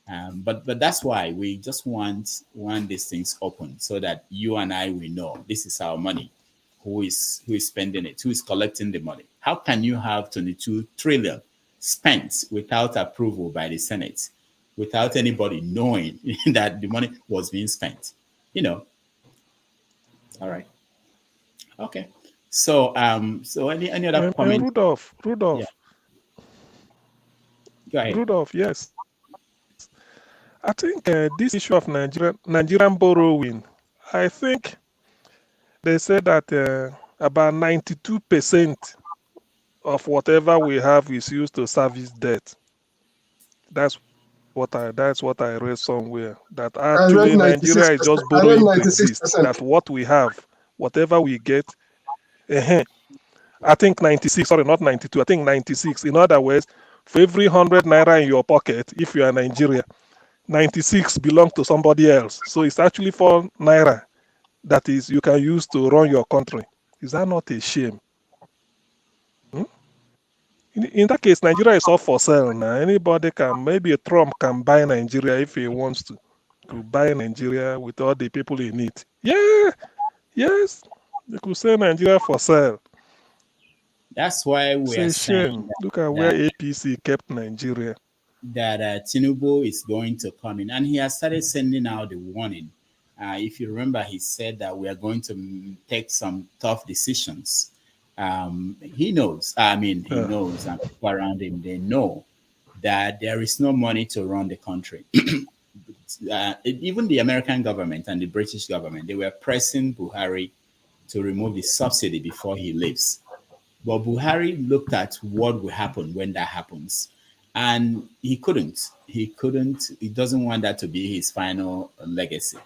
But that's why we just want these things open so that you and I will know this is our money. Who is spending it? Who is collecting the money? How can you have 22 trillion spent without approval by the Senate, without anybody knowing that the money was being spent? All right. Okay. So any other comment? Rudolph. Yeah. Go ahead. Rudolph, yes. I think this issue of Nigerian borrowing, I think they said that about 92% of whatever we have is used to service debt. That's what I read somewhere. That actually Nigeria is just borrowing to exist. That what we have, whatever we get, I think 96. Sorry, not 92. I think 96. In other words, for every 100 naira in your pocket, if you are Nigeria, 96 belong to somebody else. So it's actually 4 naira that is you can use to run your country. Is that not a shame? In that case, Nigeria is up for sale now. Anybody maybe Trump can buy Nigeria if he wants to buy Nigeria with all the people in it. Yeah, yes, they could sell Nigeria for sale. That's why we are saying look at where APC kept Nigeria. That Tinubu is going to come in, and he has started sending out the warning. If you remember, he said that we are going to take some tough decisions. He knows. He knows, and people around him, they know that there is no money to run the country. Even the American government and the British government, they were pressing Buhari to remove the subsidy before he leaves. But Buhari looked at what will happen when that happens. And he couldn't. He doesn't want that to be his final legacy.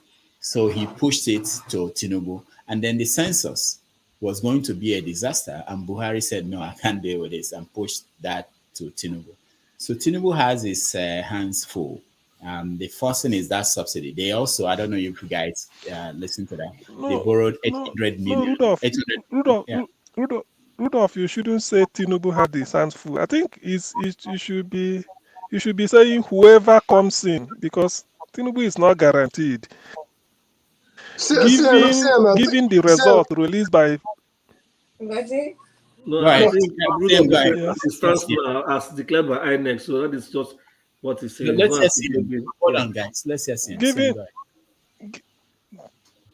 So he pushed it to Tinubu. And then the census was going to be a disaster. And Buhari said, no, I can't deal with this, and pushed that to Tinubu. So Tinubu has his hands full. The first thing is that subsidy. They also, I don't know if you guys listen to that. They borrowed 800 million. Rudolph, Rudolph, you shouldn't say Tinubu had his hands full. I think you should be saying whoever comes in, because Tinubu is not guaranteed. Given the result released by. No, Right. I think Rudolph is saying Yes. as it stands now, as declared by INEC. So that is just what he's saying. Let's hear Siam. Hold on, guys. Let's hear Siam.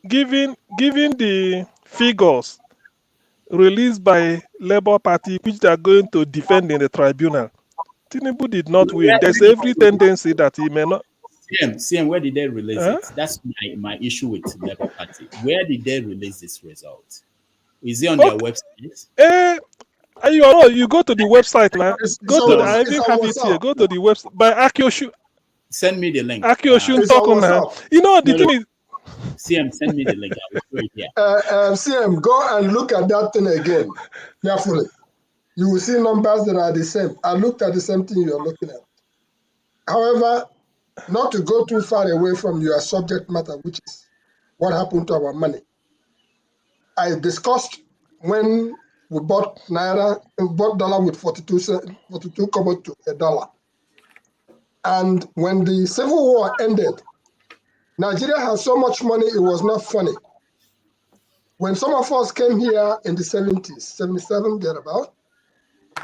Given the figures released by Labour Party, which they are going to defend in the tribunal, Tinubu did not win. There's every tendency that he may not. CM, where did they release it? That's my issue with Labour Party. Where did they release this result? Is it on their website? You go to the website now. I even have it here. Go to the website by Akioshu. Send me the link. Akioshu talking now. You know the thing is. CM, send me the link. I will show it here. CM, go and look at that thing again carefully. You will see numbers that are the same. I looked at the same thing you're looking at. However, not to go too far away from your subject matter, which is what happened to our money. I discussed when we bought dollar with 42 kobo to a dollar. And when the Civil War ended, Nigeria has so much money, it was not funny. When some of us came here in the 70s, 77, thereabout,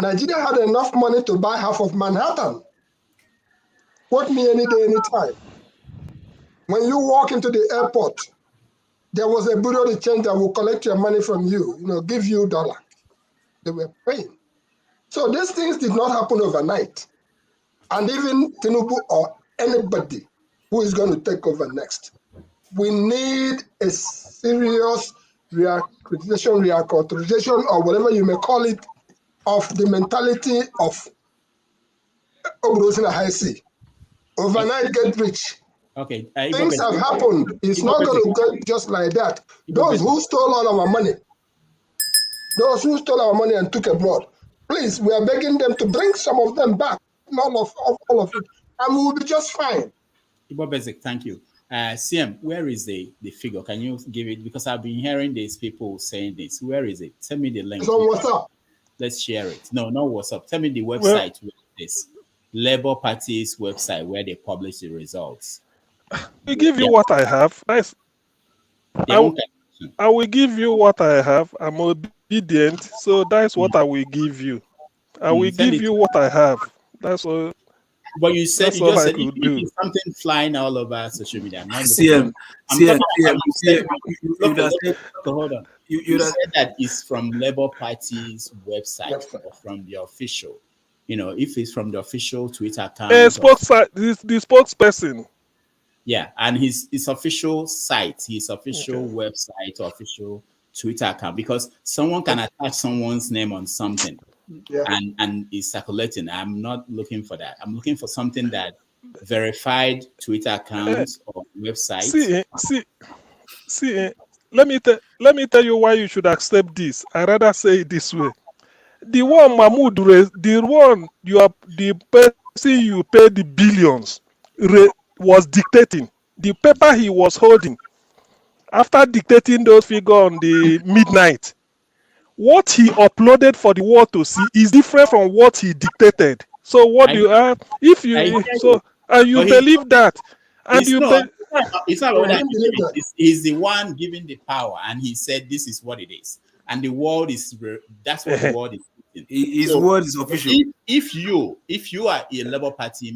Nigeria had enough money to buy half of Manhattan. Quote me any day, any time. When you walk into the airport, there was a bureau de change that will collect your money from you, give you dollar. They were praying. So these things did not happen overnight. And even Tinubu or anybody who is going to take over next, we need a serious reacculturation, or whatever you may call it, of the mentality of Obrosina High Sea. Overnight get rich. Okay. Things have happened. It's not going to go just like that. Those who stole all our money, and took abroad, please, we are begging them to bring some of them back, not all of it, and we will be just fine. Ibo Basic, thank you. CM, where is the figure? Can you give it? Because I've been hearing these people saying this. Where is it? Send me the link. It's on WhatsApp. Let's share it. No, not WhatsApp. Tell me the website where it is. Labour Party's website where they publish the results. I give you what I have. Nice. I will give you what I have. I'm obedient, so that's what I will give you. I will give you what I have. That's all. But you said that's all I could do. Something flying all over social media. CM, hold on. You said that it's from Labour Party's website or from the official. If it's from the official Twitter account. The spokesperson. Yeah, and his official site, his official website, or official Twitter account, because someone can attach someone's name on something, and is circulating. I'm not looking for that. I'm looking for something that verified Twitter accounts or website. See. Let me tell you why you should accept this. I rather say it this way. The one Mahmoud raised, the person you paid the billions was dictating. The paper he was holding, after dictating those figures on the midnight, what he uploaded for the world to see is different from what he dictated. So what do you have? If you and you believe that, and it's you not he's the one giving the power, and he said this is what it is, and the world is that's what the world is. His word is official. If you are a Labour Party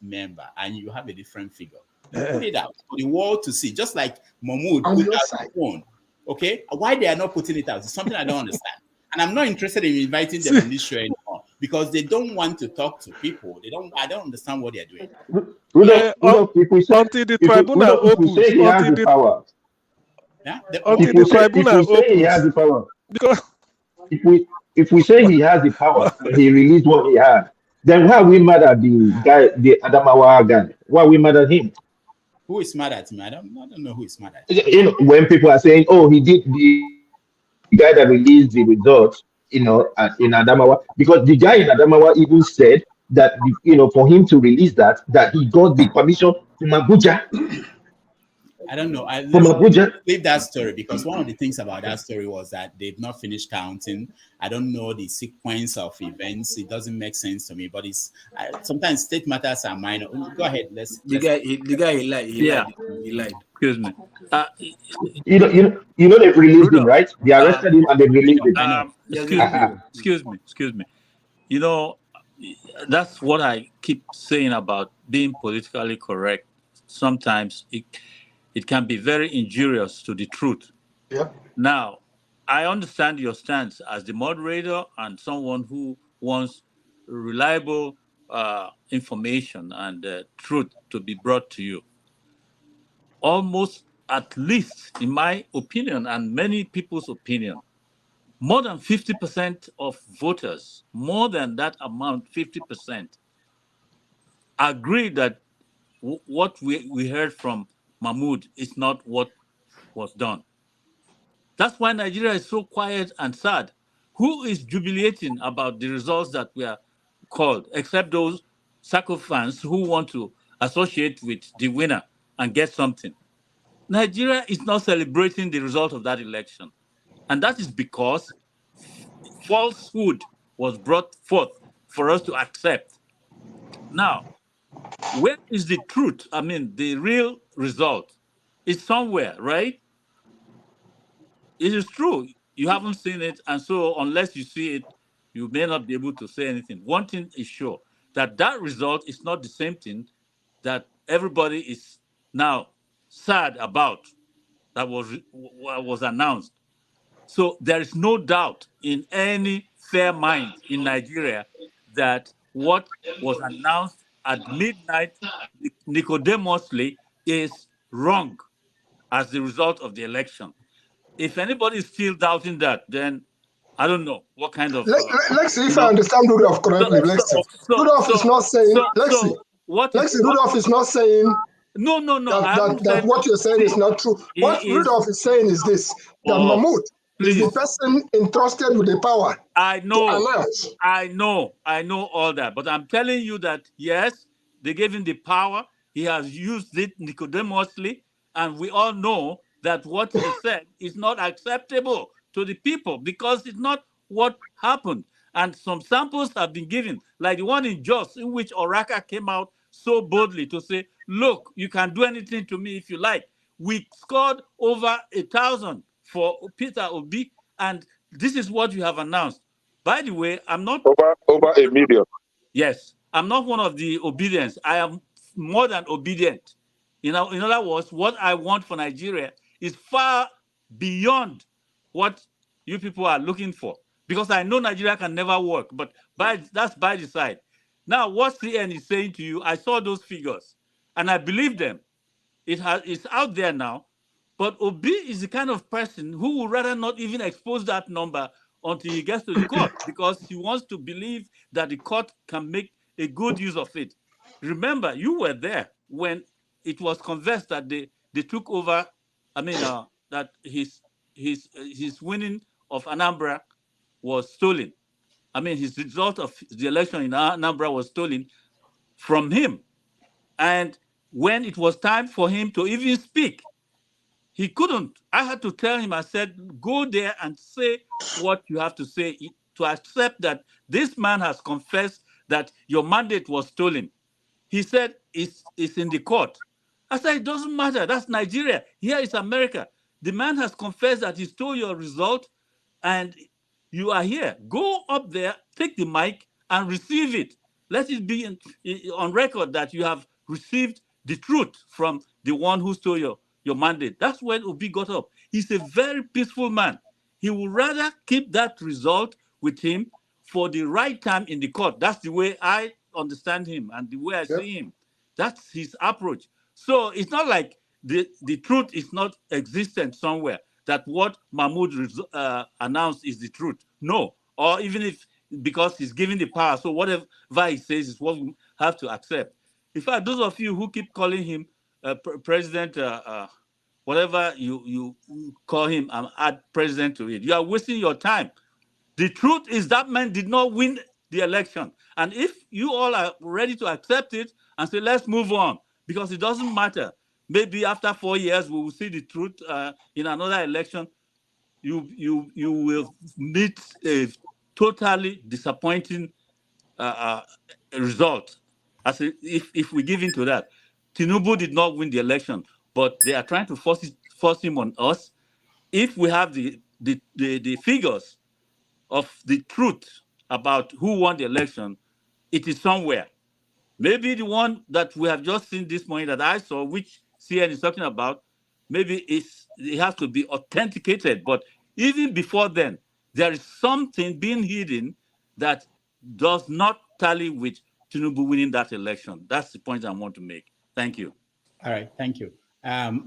member and you have a different figure, put it out for the world to see. Just like Mahmoud put out his own. Okay, why they are not putting it out is something I don't understand, and I'm not interested in inviting them on this show anymore because they don't want to talk to people. I don't understand what they are doing. Until the tribunal opens, until the tribunal opens, because. If we say he has the power, he released what he had, then why are we mad at the guy, the Adamawa guy? Why are we mad at him? Who is mad at him? I don't know who is mad at him. When people are saying, "Oh, he did," the guy that released the results, in Adamawa, because the guy in Adamawa even said that for him to release that he got the permission from Abuja. I don't know. From Abuja. Leave that story, because one of the things about that story was that they've not finished counting. I don't know the sequence of events. It doesn't make sense to me. But sometimes state matters are minor. Go ahead. The guy he lied. He lied. Excuse me. You know they've released him, right? They arrested him and they released him. Excuse me. You know, that's what I keep saying about being politically correct. Sometimes it can be very injurious to the truth. Yeah. Now, I understand your stance as the moderator and someone who wants reliable information and truth to be brought to you. Almost, at least in my opinion and many people's opinion, more than 50% of voters, more than that amount, 50%, agree that what we heard from Mahmoud is not what was done. That's why Nigeria is so quiet and sad. Who is jubilating about the results that were called, except those Sako fans who want to associate with the winner and get something? Nigeria is not celebrating the result of that election. And that is because falsehood was brought forth for us to accept. Now, where is the truth? I mean, the real result is somewhere, right? It is true. You haven't seen it. And so unless you see it, you may not be able to say anything. One thing is sure, that result is not the same thing that everybody is now sad about that was announced. So there is no doubt in any fair mind in Nigeria that what was announced at midnight Nicodemously is wrong as the result of the election. If anybody is still doubting that, then I don't know what kind of... Let's see if I understand Rudolph correctly. Rudolph is not saying... Rudolph is not saying... No. That what you're saying is not true. What Rudolph is saying is this, that Mahmoud is the person entrusted with the power. I know all that. But I'm telling you that, yes, they gave him the power. He has used it Nicodemously. And we all know that what he said is not acceptable to the people because it's not what happened. And some samples have been given, like the one in Jos, in which Oraka came out so boldly to say, look, you can do anything to me if you like. We scored over 1,000 for Peter Obi, and this is what you have announced. By the way, I'm not... Over 1 million. Yes, I'm not one of the obedience. I am more than obedient. In other words, what I want for Nigeria is far beyond what you people are looking for. Because I know Nigeria can never work, but that's by the side. Now, what CN is saying to you, I saw those figures, and I believe them. It's out there now. But Obi is the kind of person who would rather not even expose that number until he gets to the court, because he wants to believe that the court can make a good use of it. Remember, you were there when it was confessed that they took over, that his winning of Anambra was stolen. His result of the election in Anambra was stolen from him. And when it was time for him to even speak, he couldn't. I had to tell him, I said, go there and say what you have to say to accept that this man has confessed that your mandate was stolen. He said, it's in the court. I said, it doesn't matter. That's Nigeria. Here is America. The man has confessed that he stole your result and you are here. Go up there, take the mic and receive it. Let it be on record that you have received the truth from the one who stole your mandate. That's when Obi got up. He's a very peaceful man. He would rather keep that result with him for the right time in the court. That's the way I understand him and the way I see him. That's his approach. So it's not like the truth is not existent somewhere, that what Mahmoud announced is the truth. No. Or even if, because he's given the power, so whatever he says is what we have to accept. In fact, those of you who keep calling him President, whatever you call him, add president to it, you are wasting your time. The truth is that man did not win the election. And if you all are ready to accept it and say, let's move on, because it doesn't matter. Maybe after 4 years, we will see the truth in another election. You will meet a totally disappointing result. As if we give into that, Tinubu did not win the election, but they are trying to force him on us. If we have the figures of the truth about who won the election, it is somewhere. Maybe the one that we have just seen this morning that I saw, which CN is talking about, maybe it has to be authenticated. But even before then, there is something being hidden that does not tally with Tinubu winning that election. That's the point I want to make. Thank you. All right, thank you.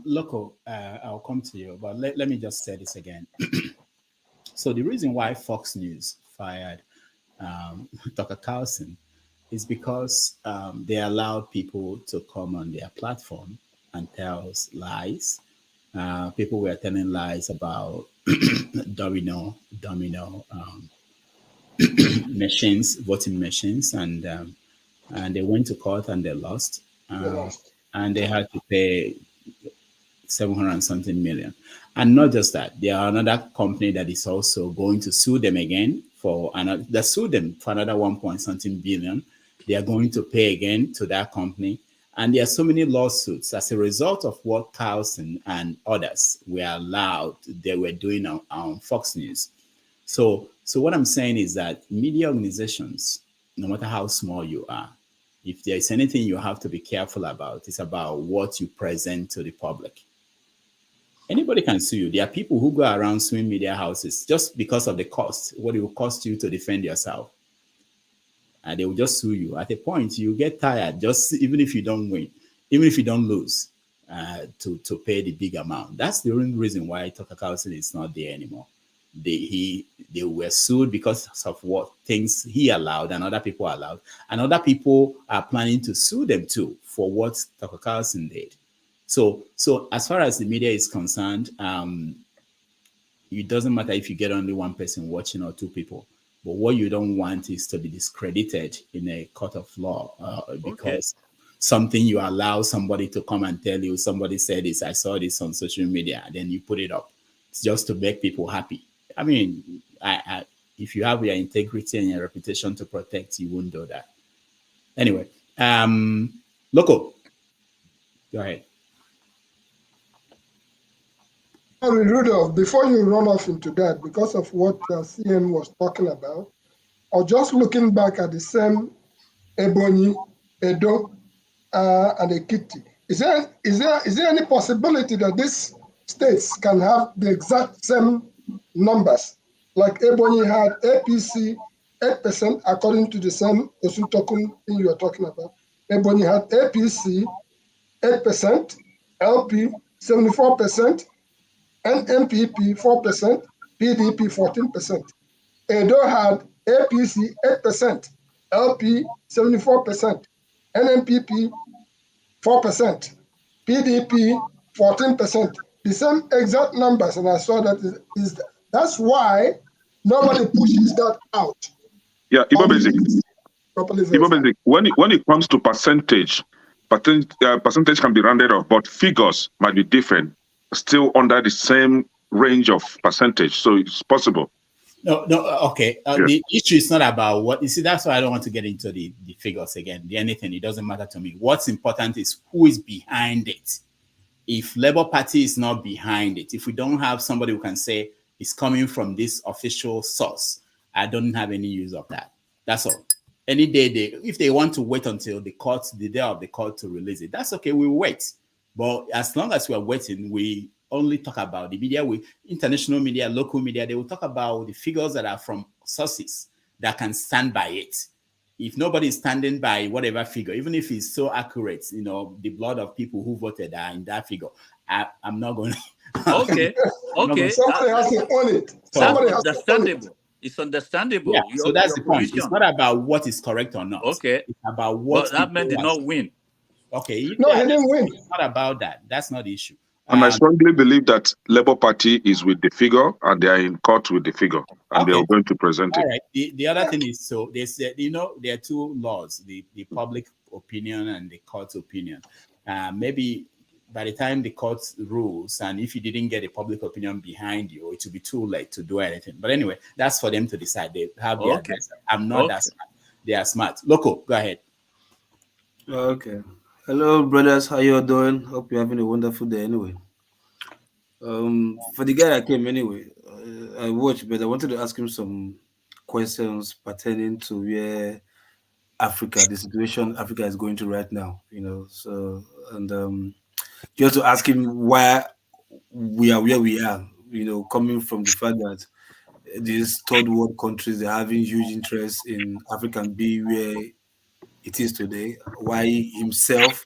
Loco, I'll come to you, but let me just say this again. So the reason why Fox News fired Dr. Carlson is because they allowed people to come on their platform and tell lies. People were telling lies about domino machines, voting machines, and they went to court and they lost. And they had to pay 700 and something million. And not just that, there are another company that is also going to sue them again for another, they sued them for another 1 something billion. They are going to pay again to that company. And there are so many lawsuits as a result of what Carlson and others were allowed, they were doing on Fox News. So what I'm saying is that media organizations, no matter how small you are, if there is anything you have to be careful about, it's about what you present to the public. Anybody can sue you. There are people who go around suing media houses just because of the cost, what it will cost you to defend yourself. And they will just sue you. At a point, you get tired, just even if you don't win, even if you don't lose, to pay the big amount. That's the only reason why Tucker Carlson is not there anymore. They were sued because of what things he allowed and other people allowed. And other people are planning to sue them too for what Tucker Carlson did. So as far as the media is concerned, it doesn't matter if you get only one person watching or two people. But what you don't want is to be discredited in a court of law because something you allow somebody to come and tell you, somebody said this, I saw this on social media, and then you put it up. It's just to make people happy. I mean, if you have your integrity and your reputation to protect, you won't do that. Anyway, Loco, go ahead. Rudolph, before you run off into that, because of what CN was talking about, or just looking back at the same Ebonyi, Edo, and Ekiti, is there any possibility that these states can have the exact same numbers? Like Ebonyi had APC 8% according to the same Osutokun thing you are talking about. Ebonyi had APC 8%, LP 74%, NMPP 4%, PDP 14%. Edo had APC 8%, LP 74%, NMPP 4%, PDP 14%. The same exact numbers, and I saw that that's why nobody pushes that out. Yeah, Basic. When it comes to percentage can be rounded off, but figures might be different, still under the same range of percentage. So it's possible. No, okay. The issue is not about what you see. That's why I don't want to get into the figures again. Anything, it doesn't matter to me. What's important is who is behind it. If Labour Party is not behind it, if we don't have somebody who can say it's coming from this official source, I don't have any use of that. That's all. Any day if they want to wait until the day of the court to release it, that's okay. We'll wait. But as long as we're waiting, we only talk about the media, international media, local media. They will talk about the figures that are from sources that can stand by it. If nobody is standing by whatever figure, even if it's so accurate, the blood of people who voted are in that figure, I'm not going to. Okay. Somebody has to own it. Somebody has understandable. To own it. It's understandable. Yeah, so that's the point. It's not about what is correct or not. Okay. It's about what. But that man did not win. Okay. No, he didn't win. It's not about that. That's not the issue. And I strongly believe that Labour Party is with the figure and they are in court with the figure and they are going to present it. All right. The other thing is, so they said, there are two laws, the public opinion and the court opinion. Maybe by the time the court rules, and if you didn't get a public opinion behind you, it will be too late to do anything. But anyway, that's for them to decide. They have their advice. I'm not that smart. They are smart. Loco, go ahead. Okay. Hello, brothers. How you all doing? Hope you're having a wonderful day anyway. For the guy that came anyway, I watched, but I wanted to ask him some questions pertaining to where Africa, the situation Africa is going to right now, you know. So, and just to ask him why we are where we are, you know, coming from the fact that these third world countries are having huge interest in Africa and be where it is today, why himself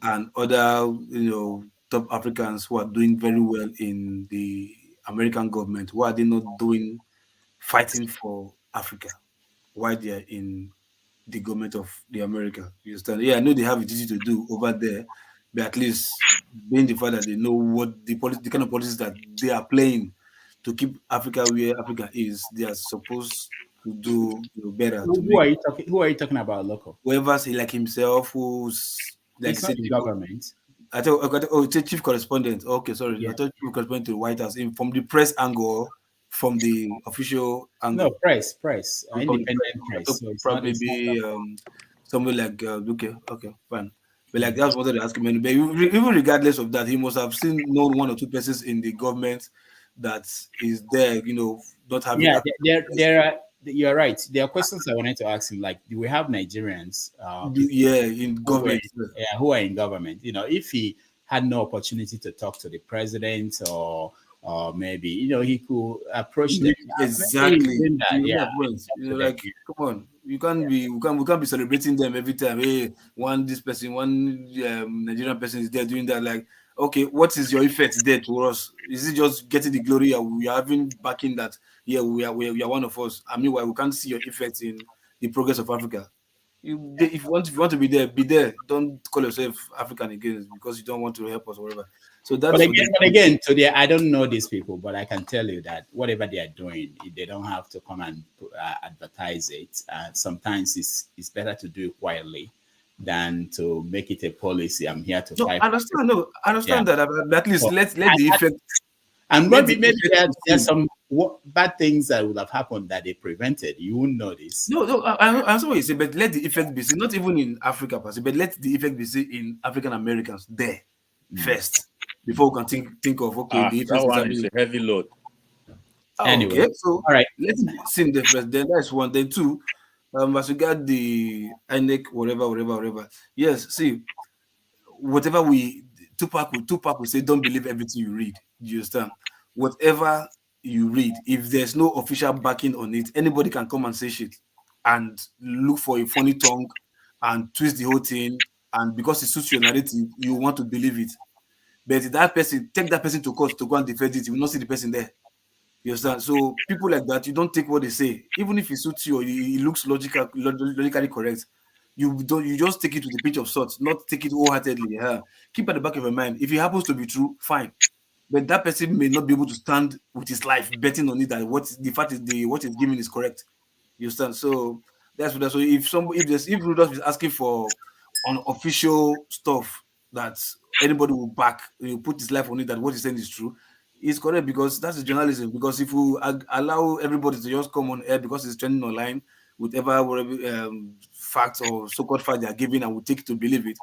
and other, you know, top Africans who are doing very well in the American government, why are they not doing fighting for Africa? Why they are in the government of the America? You understand? Yeah, I know they have a duty to do over there, but at least being the fact that they know what the kind of policies that they are playing to keep Africa where Africa is, they are supposed to do, you know, better. Who are you talking about, Loco? Whoever's like himself, who's like it's not the government. I thought, it's a chief correspondent. Okay, sorry. Yeah. I thought chief correspondent to the White House from the press angle, from the official angle. No, press, independent press. So probably be somebody like okay, fine. But like that's what they're asking me. But even regardless of that, he must have seen known one or two persons in the government that is there, you know, not having. Yeah, there are. You're right. There are questions I wanted to ask him, like, do we have Nigerians? In government. Who are in government? You know, if he had no opportunity to talk to the president, or maybe, you know, he could approach them. Exactly. Like, come on, we can't be celebrating them every time. Hey, one Nigerian person is there doing that. Like, okay, what is your effect there to us? Is it just getting the glory we are having backing that? Yeah, we are one of us. I mean, why we can't see your effects in the progress of Africa? If you want to be there, be there. Don't call yourself African again because you don't want to help us or whatever. So that's. But again, today I don't know these people, but I can tell you that whatever they are doing, they don't have to come and advertise it. Sometimes it's better to do it quietly than to make it a policy. I'm here to fight. I understand that. At least let the effect. And maybe there's some bad things that would have happened that they prevented. You wouldn't know this. No, I understand what you say, but let the effect be seen, not even in Africa, but let the effect be seen in African Americans there first, before we can think of, okay, the effect that one is a heavy load. Anyway, okay, so all right, let's see in the first, then that's one, then two, as regard the INEC, whatever. Yes, see, whatever Tupac will say, don't believe everything you read. Do you understand? Whatever you read, if there's no official backing on it, anybody can come and say shit and look for a funny tongue and twist the whole thing. And because it suits your narrative, you want to believe it. But if that person, take that person to court to go and defend it, you will not see the person there. You understand? So people like that, you don't take what they say, even if it suits you or it looks logically correct. You just take it with a pinch of salt, not take it wholeheartedly. Yeah. Keep at the back of your mind. If it happens to be true, fine. But that person may not be able to stand with his life betting on it that what is given is correct. You understand? So that's what. So if Rudolph is asking for unofficial stuff that anybody will back, you put his life on it that what he's saying is true, it's correct because that's journalism. Because if you allow everybody to just come on air because it's trending online, whatever facts or so-called facts they are giving and we take it to believe it,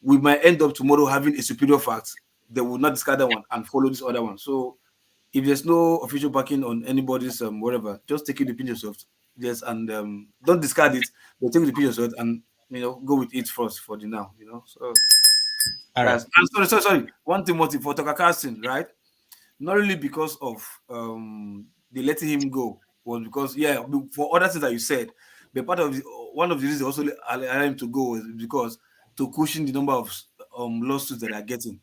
we might end up tomorrow having a superior fact. They will not discard that one and follow this other one. So if there's no official backing on anybody's whatever, just take it with a pinch of salt. Yes, and don't discard it, but take it with a pinch of salt and go with it first for the now. So all right. Sorry. One thing more for Tucker Carlson, right? Not really because of they letting him go, was because for other things that you said, but one of the reasons also allowed him to go is because to cushion the number of lawsuits that they are getting.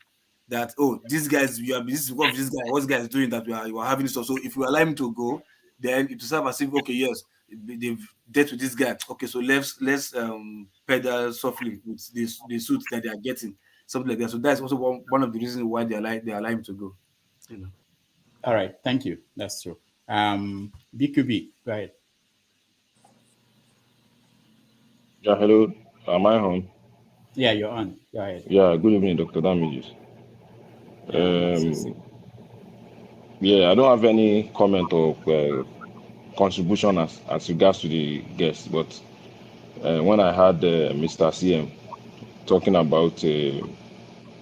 That these guys, this is what this guy, what this guy is doing that you are having this. So if you allow him to go, then it will serve as if yes, they've dealt with this guy. Okay, so let's pedal softly with the suits that they are getting, something like that. So that's also one of the reasons why they allow him to go. All right, thank you. That's true. BQB, go ahead. Yeah, hello. Am I on? Yeah, you're on. Go ahead. Yeah, good evening, Dr. Damages. Yeah, I don't have any comment or contribution as regards to the guests, but when I heard Mr. CM talking about the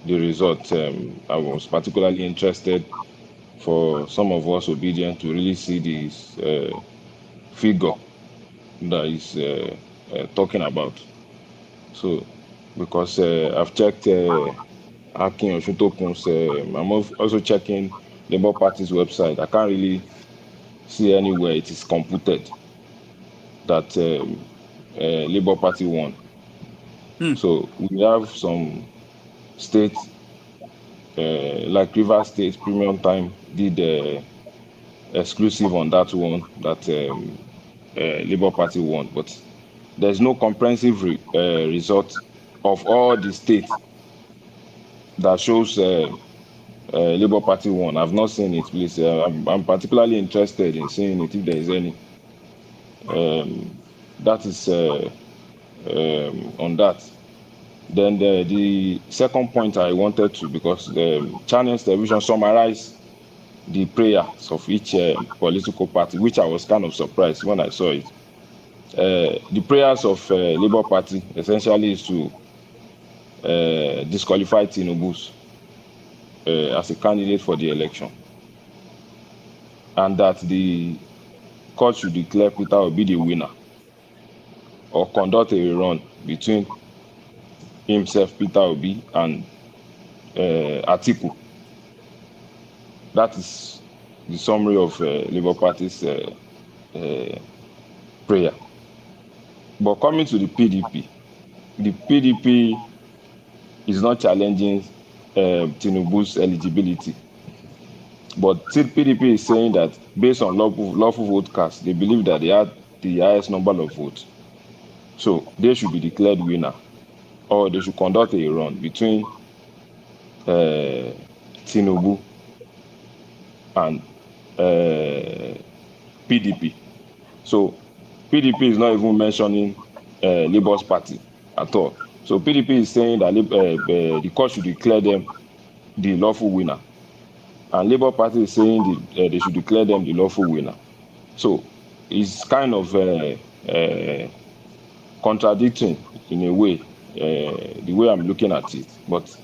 result, I was particularly interested for some of us obedient to really see this figure that is talking about. So, because I've checked Akin Oshutokun's, I'm also checking Labour Party's website. I can't really see anywhere it is computed that Labour Party won. So we have some states like Rivers State, Premium Time did exclusive on that one that Labour Party won, but there's no comprehensive result of all the states that shows Labour Party won. I've not seen it, please. I'm particularly interested in seeing it if there is any. That is on that. Then the second point I wanted to, because Channels Television summarized the prayers of each political party, which I was kind of surprised when I saw it. The prayers of Labour Party essentially is to disqualify Tinubu as a candidate for the election, and that the court should declare Peter Obi the winner or conduct a rerun between himself, Peter Obi, and Atiku. That is the summary of Labour Party's prayer. But coming to the PDP is not challenging Tinubu's eligibility. But PDP is saying that based on lawful vote cast, they believe that they had the highest number of votes. So they should be declared winner, or they should conduct a run between Tinubu and PDP. So PDP is not even mentioning Labour's party at all. So PDP is saying that the court should declare them the lawful winner, and Labour Party is saying they should declare them the lawful winner. So it's kind of contradicting in a way, the way I'm looking at it. But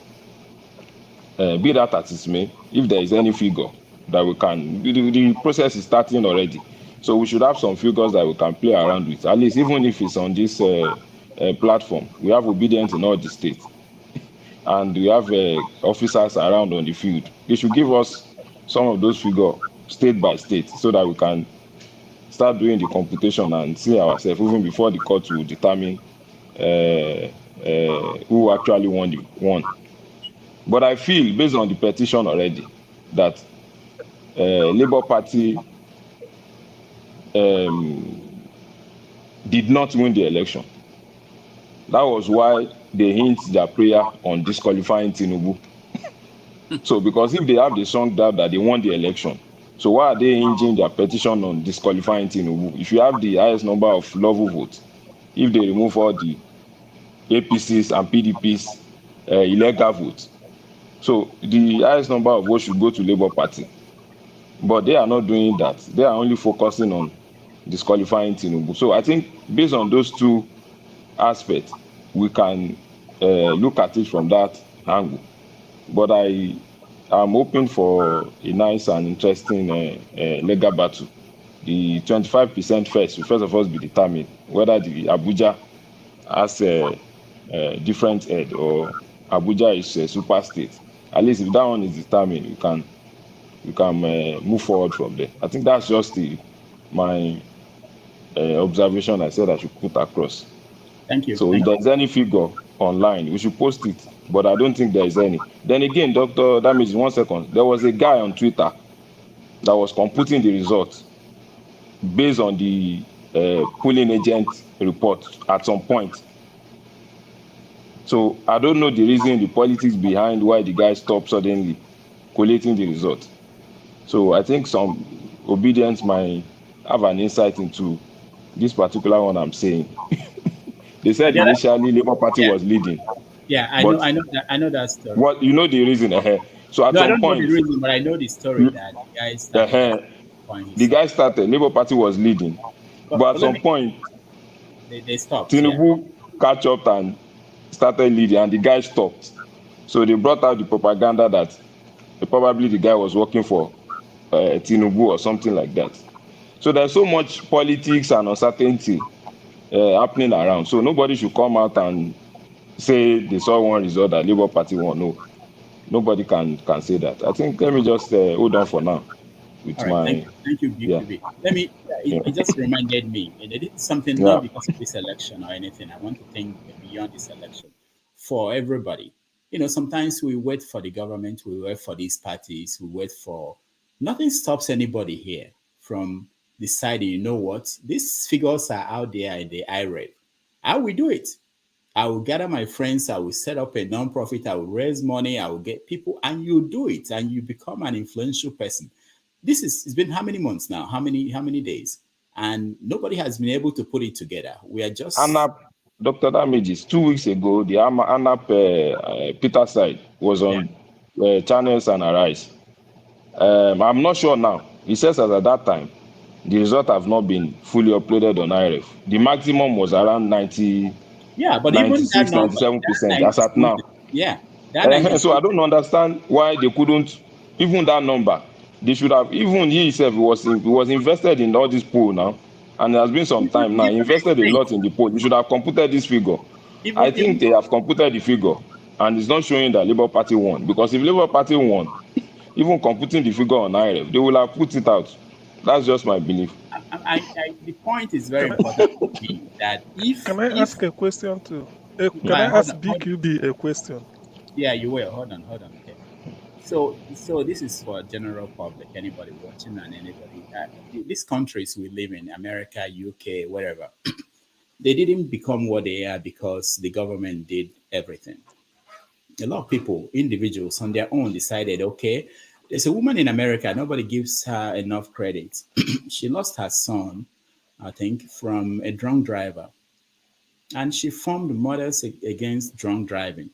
be that as it may, if there is any figure that we can, the process is starting already. So we should have some figures that we can play around with, at least even if it's on this platform. We have obedience in all the states, and we have officers around on the field. They should give us some of those figures state by state, so that we can start doing the computation and see ourselves even before the court will determine who actually won. But I feel, based on the petition already, that Labour Party did not win the election. That was why they hinged their prayer on disqualifying Tinubu. So, because if they have the strong doubt that they won the election, so why are they hinging their petition on disqualifying Tinubu? If you have the highest number of lawful votes, if they remove all the APCs and PDPs illegal votes, so the highest number of votes should go to Labour Party. But they are not doing that. They are only focusing on disqualifying Tinubu. So I think based on those two aspects, we can look at it from that angle. But I am hoping for a nice and interesting legal battle. The 25% first will first of all be determined whether the Abuja has a different head or Abuja is a super state. At least if that one is determined, you can move forward from there. I think that's just my observation I said I should put across. Thank you. So if there's any figure online, we should post it, but I don't think there is any. Then again, Dr. Damage, 1 second. There was a guy on Twitter that was computing the results based on the polling agent report at some point. So I don't know the reason, the politics behind why the guy stopped suddenly collating the result. So I think some obedience might have an insight into this particular one I'm saying. They said initially Labour Party was leading. Yeah, I know that story. What you know the reason? So at No, I some don't know the point, reason, but I know the story that the guy started at some point. He the stopped. guy started, Labour Party was leading. But at But let some me. point, They stopped. Yeah. Tinubu catch up and started leading, and the guy stopped. So they brought out the propaganda that probably the guy was working for Tinubu or something like that. So there's so much politics and uncertainty happening around. So nobody should come out and say they saw one result that Labour Party won. No, nobody can say that. I think let me just hold on for now with All right. my Thank you, yeah. BQB. Let me. Yeah. It just reminded me. They did something Yeah. not because of this election or anything. I want to think beyond this election for everybody. Sometimes we wait for the government, we wait for these parties, we wait for nothing stops anybody here from deciding, you know what, these figures are out there in the IRAP. I will do it. I will gather my friends, I will set up a non-profit, I will raise money, I will get people, and you do it, and you become an influential person. It's been how many months now? How many days? And nobody has been able to put it together. We are just ANAP, Dr. Damages, 2 weeks ago, the ANAP Peter side was on channels and Arise. I'm not sure now. He says that at that time, the result have not been fully uploaded on IRF. The maximum was around 90, but even that 96, number, 97% that as at now. that 90. So I don't understand why they couldn't, even that number, they should have, even he himself was invested in all this pool now, and there has been some time now, he invested a lot in the poll. He should have computed this figure. I think they have computed the figure, and it's not showing that Labour Party won, because if Labour Party won, even computing the figure on IRF, they will have put it out. That's just my belief. The point is very important to me that if Can I ask a question too? Can I ask BQB a question? Yeah, you will. Hold on. Okay. So this is for general public, anybody watching and anybody. These countries we live in, America, UK, wherever, they didn't become what they are because the government did everything. A lot of people, individuals on their own decided, okay, there's a woman in America, nobody gives her enough credit. She lost her son, I think, from a drunk driver. And she formed Mothers Against Drunk Driving.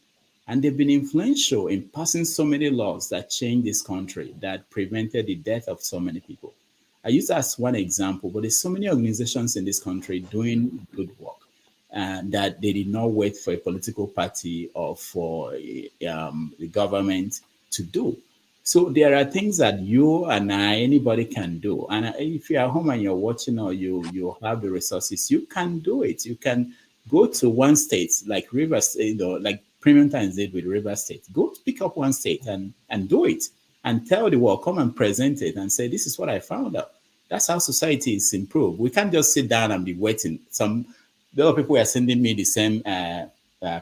And they've been influential in passing so many laws that changed this country, that prevented the death of so many people. I use that as one example, but there's so many organizations in this country doing good work. That they did not wait for a political party or for the government to do. So there are things that you and anybody can do. And if you're at home and you're watching or you have the resources, you can do it. You can go to one state like Rivers, like Premium Times did with River State. Go pick up one state and do it and tell the world, come and present it and say, this is what I found out. That's how society is improved. We can't just sit down and be waiting. The other people are sending me the same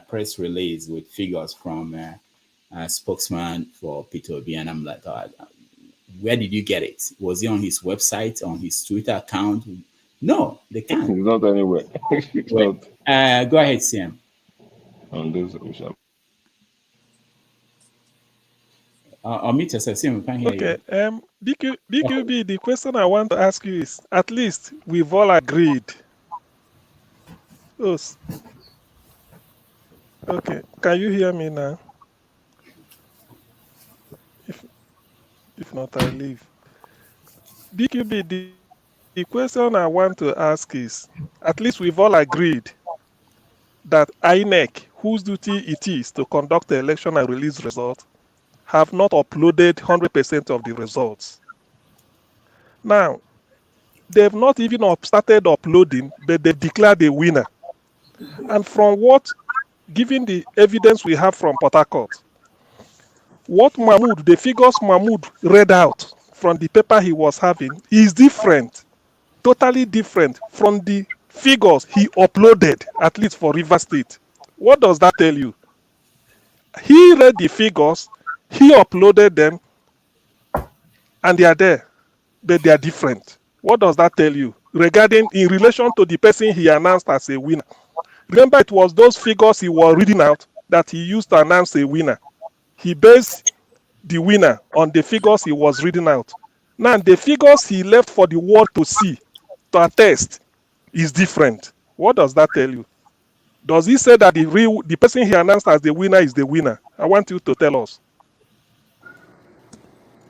press release with figures from a spokesman for P2B, and I'm like, where did you get it? Was it on his website, on his Twitter account? No, they can't. It's not anywhere. Go ahead, CM. On this, I'll meet yourself. CM, we can't hear you. BQB, the question I want to ask you is, at least we've all agreed. Okay, can you hear me now? If not, I leave. BQB, the question I want to ask is, at least we've all agreed that INEC, whose duty it is to conduct the election and release results, have not uploaded 100% of the results. Now, they've not even started uploading, but they've declared a winner. And from given the evidence we have from Port Harcourt, the figures Mahmoud read out from the paper he was having is different, totally different from the figures he uploaded, at least for River State. What does that tell you? He read the figures, he uploaded them, and they are there, but they are different. What does that tell you in relation to the person he announced as a winner? Remember, it was those figures he was reading out that he used to announce a winner. He based the winner on the figures he was reading out. Now, the figures he left for the world to see, to attest, is different. What does that tell you? Does he say that the person he announced as the winner is the winner? I want you to tell us.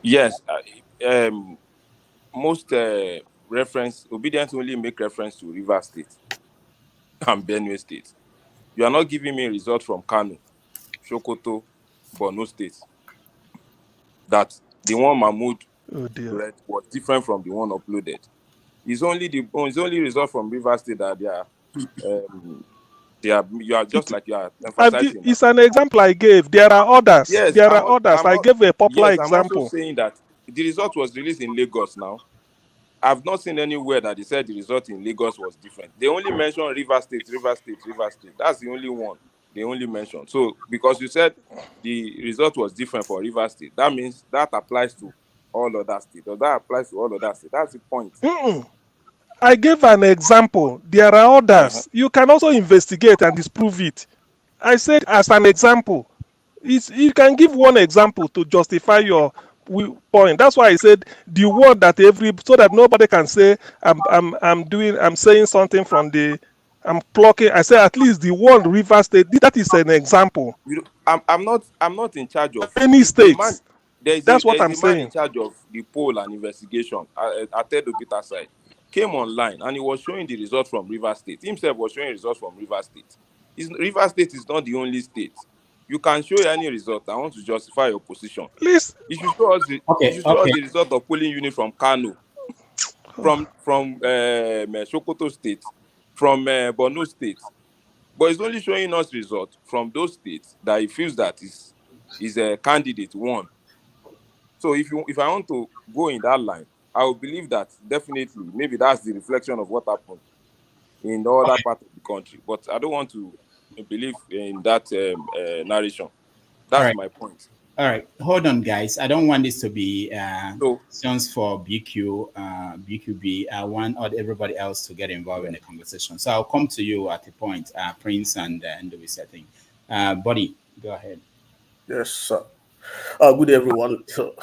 Yes, most obedience only make reference to Rivers State and Benue State. You are not giving me results from Kano, Sokoto, Borno State. That the one Mahmoud Oh dear. read was different from the one uploaded. It's only result from Rivers State that you are just like you are emphasizing now. It's an example I gave. There are others. Yes, There are others. I gave a popular yes, I'm also example. saying that the result was released in Lagos now. I've not seen anywhere that they said the result in Lagos was different. They only mentioned Rivers State, Rivers State, Rivers State. That's the only one they only mentioned. So because you said the result was different for Rivers State, that means that applies to all other states. Or that applies to all other states. That's the point. I gave an example. There are others. You can also investigate and disprove it. I said as an example. You can give one example to justify your point. That's why I said the one that so that nobody can say I'm saying something from I'm plucking. I say at least the one River State. That is an example. I'm not in charge of any states. That's what I'm man saying. in charge of the poll and investigation at Ateba side came online and he was showing the results from River State. Himself was showing results from River State. River State is not the only state. You can show any result. I want to justify your position. Please. You should show us the result of polling unit from Kano, from Sokoto State, from Borno State. But it's only showing us results from those states that he feels that is a candidate won. So if I want to go in that line, I will believe that definitely maybe that's the reflection of what happened in the other part of the country. But I don't want to believe in that narration. That's my point. All right, hold on, guys. I don't want this to be questions for BQB. I want everybody else to get involved in the conversation. So I'll come to you at the point, Prince and Louis, I think. Buddy, go ahead. Yes, sir. Good day, everyone. So,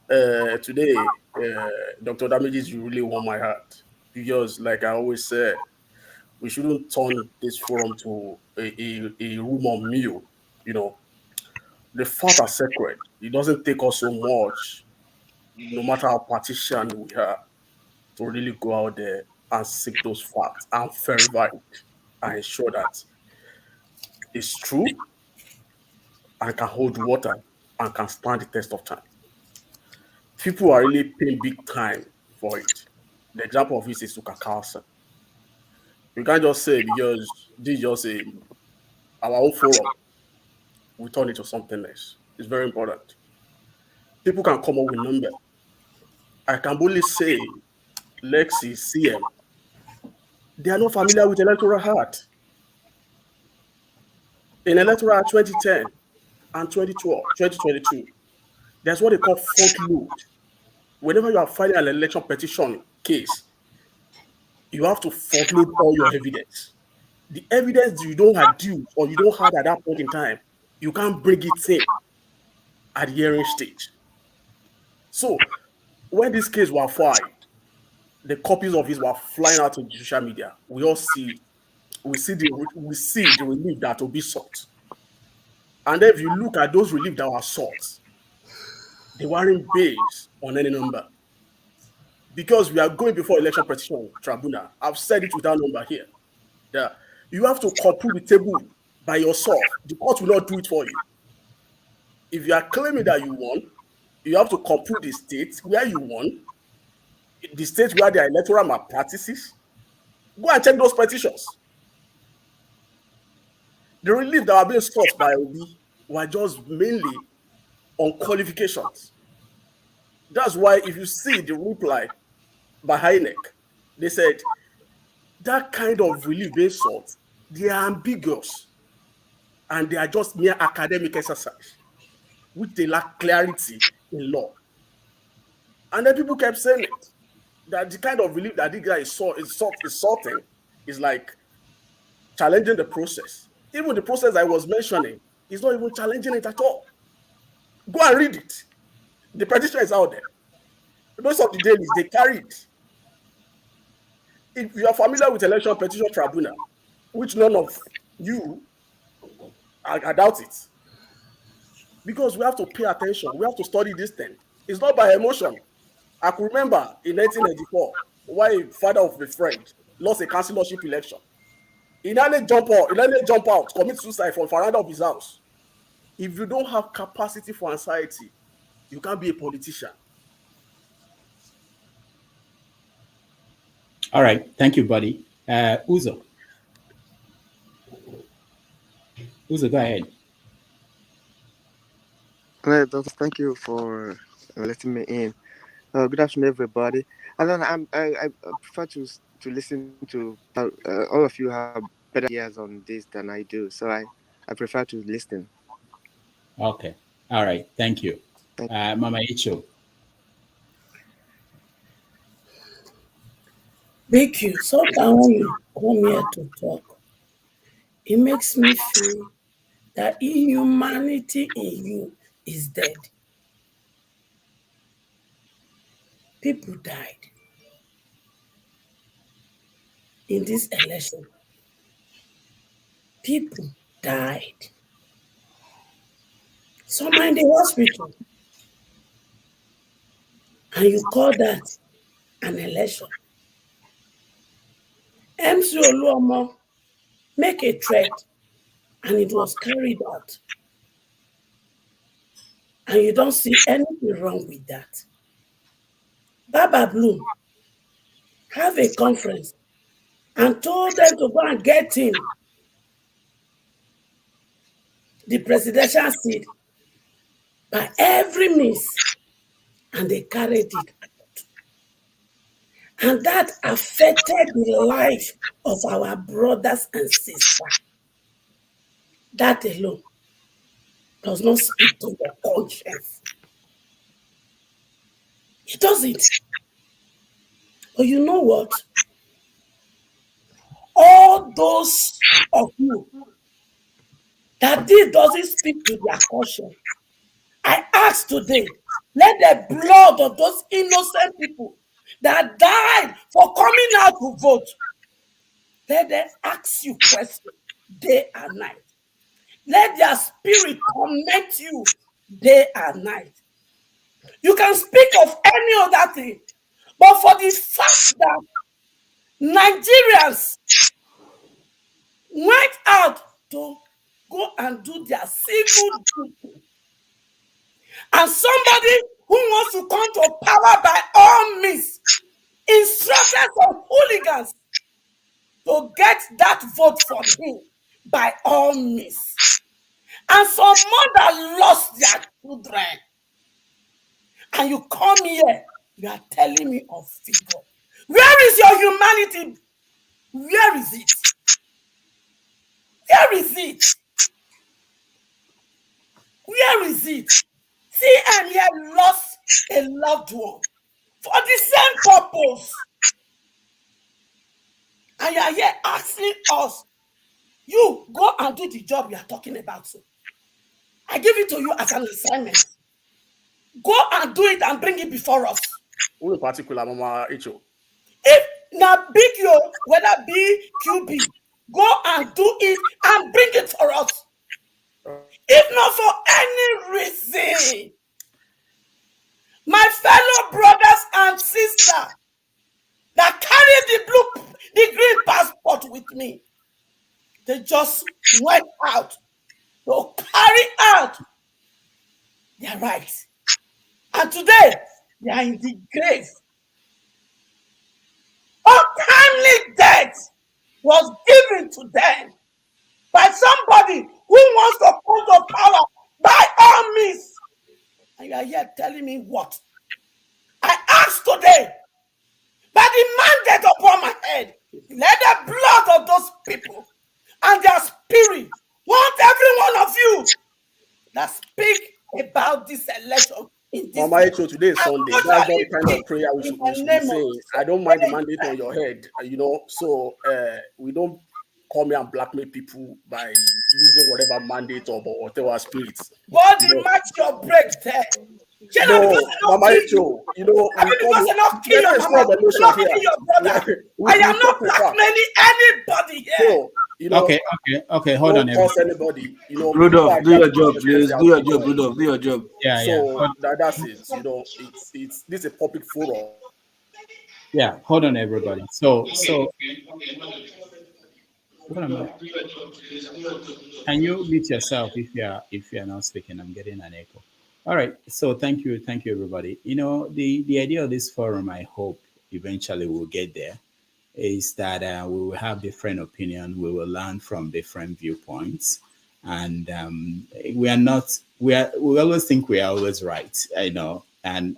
today, Dr. Damages, you really warm my heart because, like I always say, we shouldn't turn this forum to a room of meal. The facts are sacred. It doesn't take us so much, no matter how partisan we are, to really go out there and seek those facts and verify it and ensure that it's true and can hold water and can stand the test of time. People are really paying big time for it. The example of this is Carlson. You can't just say because this is just our own forum, we turn it to something else. It's very important. People can come up with numbers. I can only say Lexi, CM, they are not familiar with electoral act. In electoral 2010 and 2022, there's what they call front load. Whenever you are filing an election petition case, you have to front load all your evidence. The evidence you don't adduce or you don't have at that point in time, you can't bring it in at the hearing stage. So when this case was filed, the copies of it were flying out into social media. We see the relief that will be sought. And then if you look at those relief that were sought, they weren't based on any number. Because we are going before election petition tribunal. I've said it without number here. That you have to compute the table by yourself. The court will not do it for you. If you are claiming that you won, you have to compute the state where you won, the state where there are electoral malpractices. Go and check those petitions. The relief that are being sought by Obi were just mainly on qualifications. That's why if you see the reply by INEC, they said that kind of relief being sought, they are ambiguous and they are just mere academic exercise, which they lack clarity in law. And then people kept saying it, that the kind of relief that this guy is sorting is like challenging the process. Even the process I was mentioning is not even challenging it at all. Go and read it. The petition is out there. Most of the dailies, they carry it. If you are familiar with election petition tribunal, which none of you, I doubt it. because we have to pay attention. We have to study this thing. It's not by emotion. I could remember in 1984 why a father of a friend lost a councillorship election. He nearly jump out, commit suicide from veranda of his house. If you don't have capacity for anxiety, you can't be a politician. All right, thank you, buddy. Uzo, go ahead. Thank you for letting me in. Good afternoon, everybody. And then I prefer to listen to all of you have better ideas on this than I do, so I prefer to listen. Okay. All right. Thank you. Mama Icho. Thank you. Sometimes when you come here to talk, it makes me feel that inhumanity in you is dead. People died in this election. People died. Some are in the hospital. And you call that an election. MC Oluomo make a threat and it was carried out. And you don't see anything wrong with that. Baba Bloom have a conference and told them to go and get him the presidential seat by every means, and they carried it out. And that affected the life of our brothers and sisters. That alone does not speak to your conscience. It doesn't. But you know what? All those of you that this doesn't speak to their conscience, I ask today, let the blood of those innocent people that died for coming out to vote, let them ask you questions day and night. Let their spirit torment you day and night. You can speak of any other thing, but for the fact that Nigerians went out to go and do their civil duty, and somebody who wants to come to power by all means instructed some hooligans to get that vote for him by all means. And some mother lost their children. And you come here, you are telling me of figure. Where is your humanity? Where is it? Where is it? Where is it? CN here lost a loved one for the same purpose. And you are here asking us, you go and do the job you are talking about. So I give it to you as an assignment. Go and do it and bring it before us. Who in particular, Mama Icho? If now big yo, whether BQB, go and do it and bring it for us. If not for any reason, my fellow brothers and sisters that carry the green passport with me, they just went out to carry out their rights. And today, they are in the grave. Untimely death was given to them by somebody who wants to come to power by all means. And you are here telling me what? I ask today, by the mandate upon my head, let the blood of those people and their spirit want every one of you that speak about this election. Mama Echo, today is Sunday. That's not the kind of prayer we should be saying. I don't mind the mandate on your head, so we don't come here and blackmail people by using whatever mandate or whatever spirits. Body match your break there. Mama Echo, I am not blackmailing anybody here. You know, okay. Hold on, don't everybody. curse anybody. You know, people Rudolph, are do trying your to job, protect please. their Do your job, opinion. Rudolph. Do your job. So that's it. You know, it's this is a public forum. Yeah, hold on, everybody. So what am I? Can you mute yourself if you are not speaking? I'm getting an echo. All right. So thank you, everybody. You know, the idea of this forum, I hope eventually we'll get there, is that we will have different opinion. We will learn from different viewpoints, and we are not. We always think we are always right. I know, and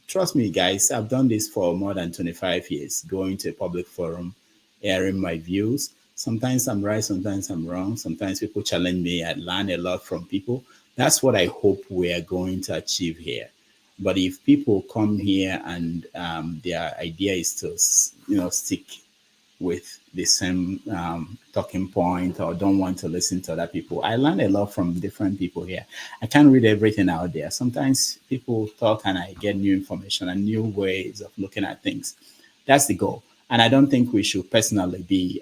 trust me, guys. I've done this for more than 25 years. Going to a public forum, airing my views. Sometimes I'm right, sometimes I'm wrong. Sometimes people challenge me. I learn a lot from people. That's what I hope we are going to achieve here. But if people come here and their idea is to, stick with the same talking point or don't want to listen to other people, I learn a lot from different people here. I can't read everything out there. Sometimes people talk and I get new information and new ways of looking at things. That's the goal. And I don't think we should personally be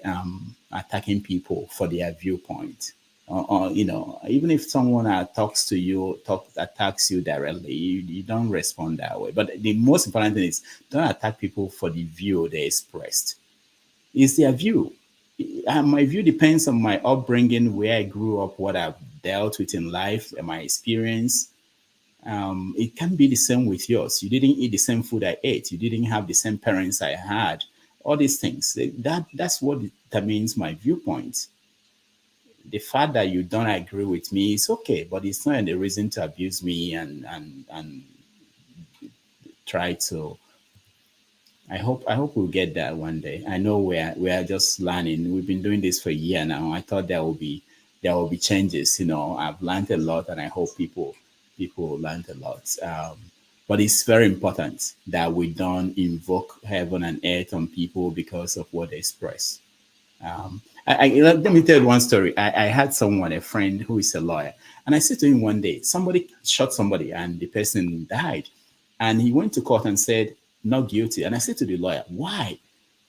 attacking people for their viewpoint. Or even if someone talks to you, attacks you directly, you don't respond that way. But the most important thing is don't attack people for the view they expressed. It's their view. My view depends on my upbringing, where I grew up, what I've dealt with in life, and my experience. It can be the same with yours. You didn't eat the same food I ate. You didn't have the same parents I had. All these things. That's what determines my viewpoint. The fact that you don't agree with me is okay, but it's not a reason to abuse me and try to. I hope we'll get that one day. I know we are just learning. We've been doing this for a year now. I thought there will be changes. I've learned a lot, and I hope people learned a lot. But it's very important that we don't invoke heaven and earth on people because of what they express. Let me tell you one story. I had someone, a friend who is a lawyer, and I said to him one day, somebody shot somebody and the person died. And he went to court and said, not guilty. And I said to the lawyer, why?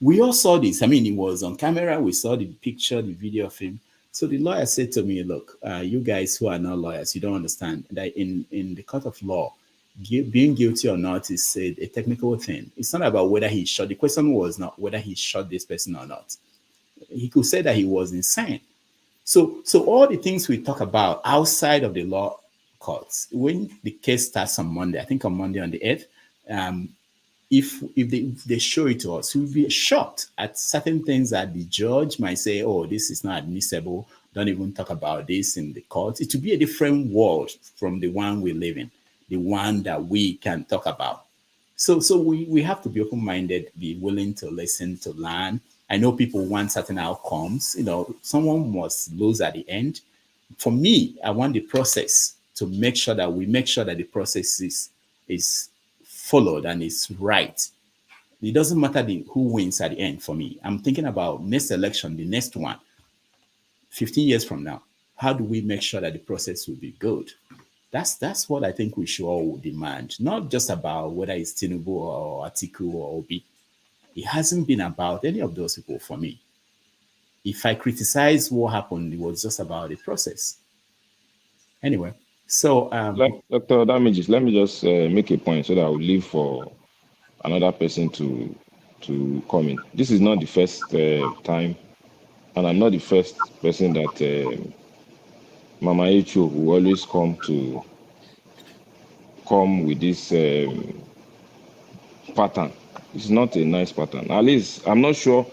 We all saw this. I mean, it was on camera. We saw the picture, the video of him. So the lawyer said to me, look, you guys who are not lawyers, you don't understand that in the court of law, being guilty or not is a technical thing. It's not about whether he shot. The question was not whether he shot this person or not. He could say that he was insane. So all the things we talk about outside of the law courts, when the case starts on Monday, I think on Monday on the 8th, if they show it to us, we'll be shocked at certain things that the judge might say, oh, this is not admissible. Don't even talk about this in the court. It will be a different world from the one we live in, the one that we can talk about. So we have to be open-minded, be willing to listen, to learn. I know people want certain outcomes. Someone must lose at the end. For me, I want the process to make sure that the process is followed and is right. It doesn't matter who wins at the end for me. I'm thinking about next election, the next one, 15 years from now. How do we make sure that the process will be good? That's what I think we should all demand. Not just about whether it's Tinubu or Atiku or Obi. It hasn't been about any of those people for me. If I criticize what happened, it was just about the process. Anyway, so Dr. Damages, let me just make a point so that I will leave for another person to come in. This is not the first time, and I'm not the first person that Mama Echo will always come with this pattern. It's not a nice pattern. At least I'm not sure.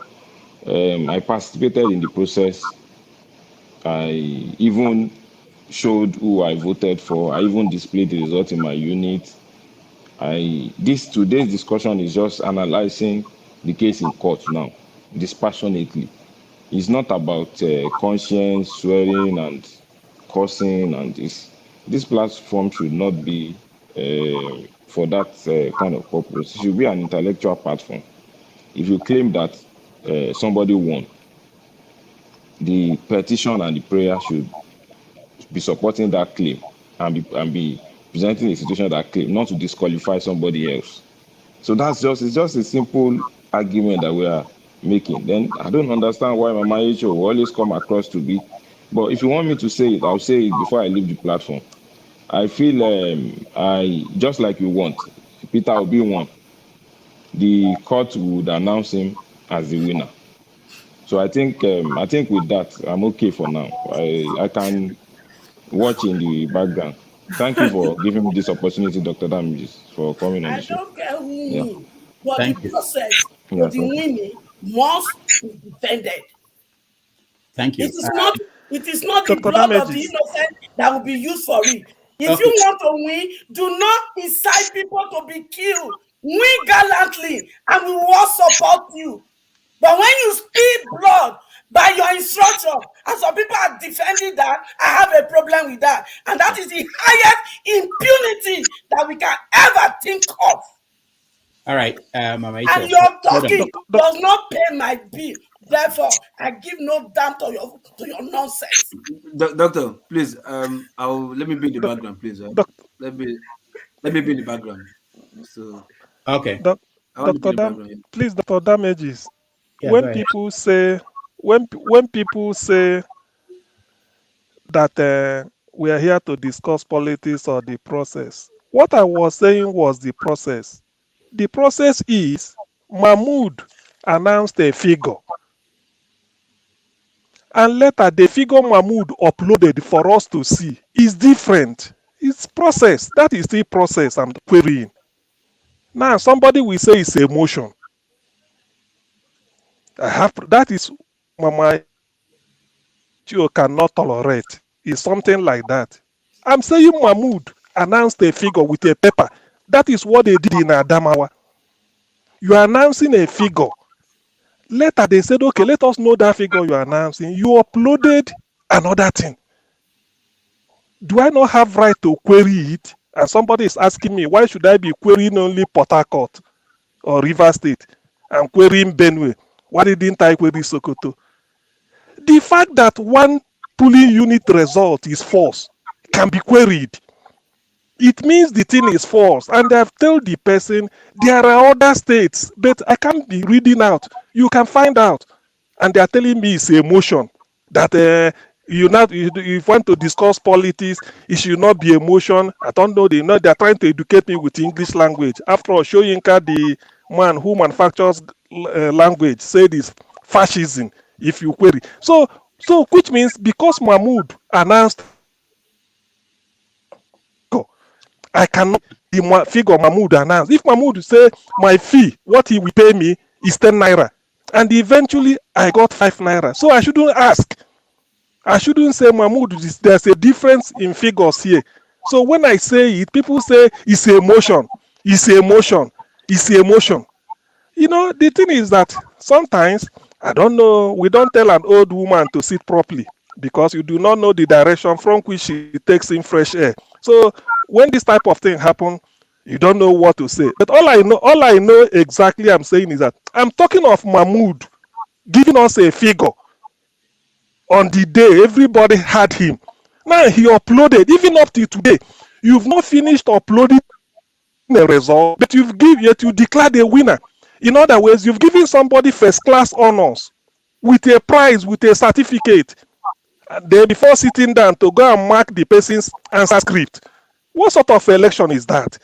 I participated in the process. I even showed who I voted for. I even displayed the result in my unit. Today's discussion is just analyzing the case in court now, dispassionately. It's not about conscience, swearing, and cursing, and this platform should not be for that kind of purpose. It should be an intellectual platform. If you claim that somebody won, the petition and the prayer should be supporting that claim and be presenting a situation that claim, not to disqualify somebody else. So it's just a simple argument that we are making, then I don't understand why Mama H.O. will always come across to be. But if you want me to say it, I'll say it before I leave the platform. I feel I just like you want. Peter Obi won. The court would announce him as the winner. So I think with that I'm okay for now. I can watch in the background. Thank you for giving me this opportunity, Dr. Damages, for coming on the I show. don't care who Yeah. wins, but the Thank you. process Yeah, for the thank you. winning must be defended. Thank you. It is not the Dr. blood of the Damages. innocent that will be used for it. If you Okay. want to win, do not incite people to be killed. Win gallantly, and we will support you. But when you spill blood by your instruction, and some people are defending that, I have a problem with that. And that is the highest impunity that we can ever think of. All right, Mama And H.O. your Hold on. talking does not pay my bill. Therefore, I give no damn to your nonsense. Doctor, please, let me be in the background, please. Let me be in the background. So, Okay. I want to be in the Dr. background. Please, Dr. Damages. Yeah, go When ahead. people say when people say that we are here to discuss politics or the process, what I was saying was the process. The process is Mahmoud announced a figure, and later the figure Mahmoud uploaded for us to see is different. It's process. That is the process I'm querying. Now somebody will say it's emotion. That is Mama you cannot tolerate. Is something like that. I'm saying Mahmoud announced a figure with a paper. That is what they did in Adamawa. You are announcing a figure. Later they said, okay, let us know that figure you are announcing. You uploaded another thing. Do I not have right to query it? And somebody is asking me, why should I be querying only Port Harcourt or River State and querying Benue? Why didn't I query Sokoto? The fact that one polling unit result is false can be queried. It means the thing is false. And I've told the person there are other states, but I can't be reading out. You can find out. And they are telling me it's emotion. That if you want to discuss politics, it should not be emotion. I don't know. They're trying to educate me with English language. After all, Shoyinka, the man who manufactures language, said it's fascism if you query. So which means because Mahmoud announced, I cannot the figure Mahmoud announced. If Mahmoud say my fee, what he will pay me is 10 naira, and eventually I got 5 naira, so I shouldn't ask. I shouldn't say Mahmoud. There's a difference in figures here. So when I say it, people say it's emotion, it's emotion, it's emotion. You know, the thing is that sometimes, I don't know, we don't tell an old woman to sit properly because you do not know the direction from which she takes in fresh air. So when this type of thing happen, you don't know what to say. But all I know exactly I'm saying is that I'm talking of Mahmoud giving us a figure on the day everybody had him. Now he uploaded, even up to today, you've not finished uploading a result, but yet you declared a winner. In other words, you've given somebody first class honors with a prize, with a certificate. They before sitting down to go and mark the person's answer script. What sort of election is that?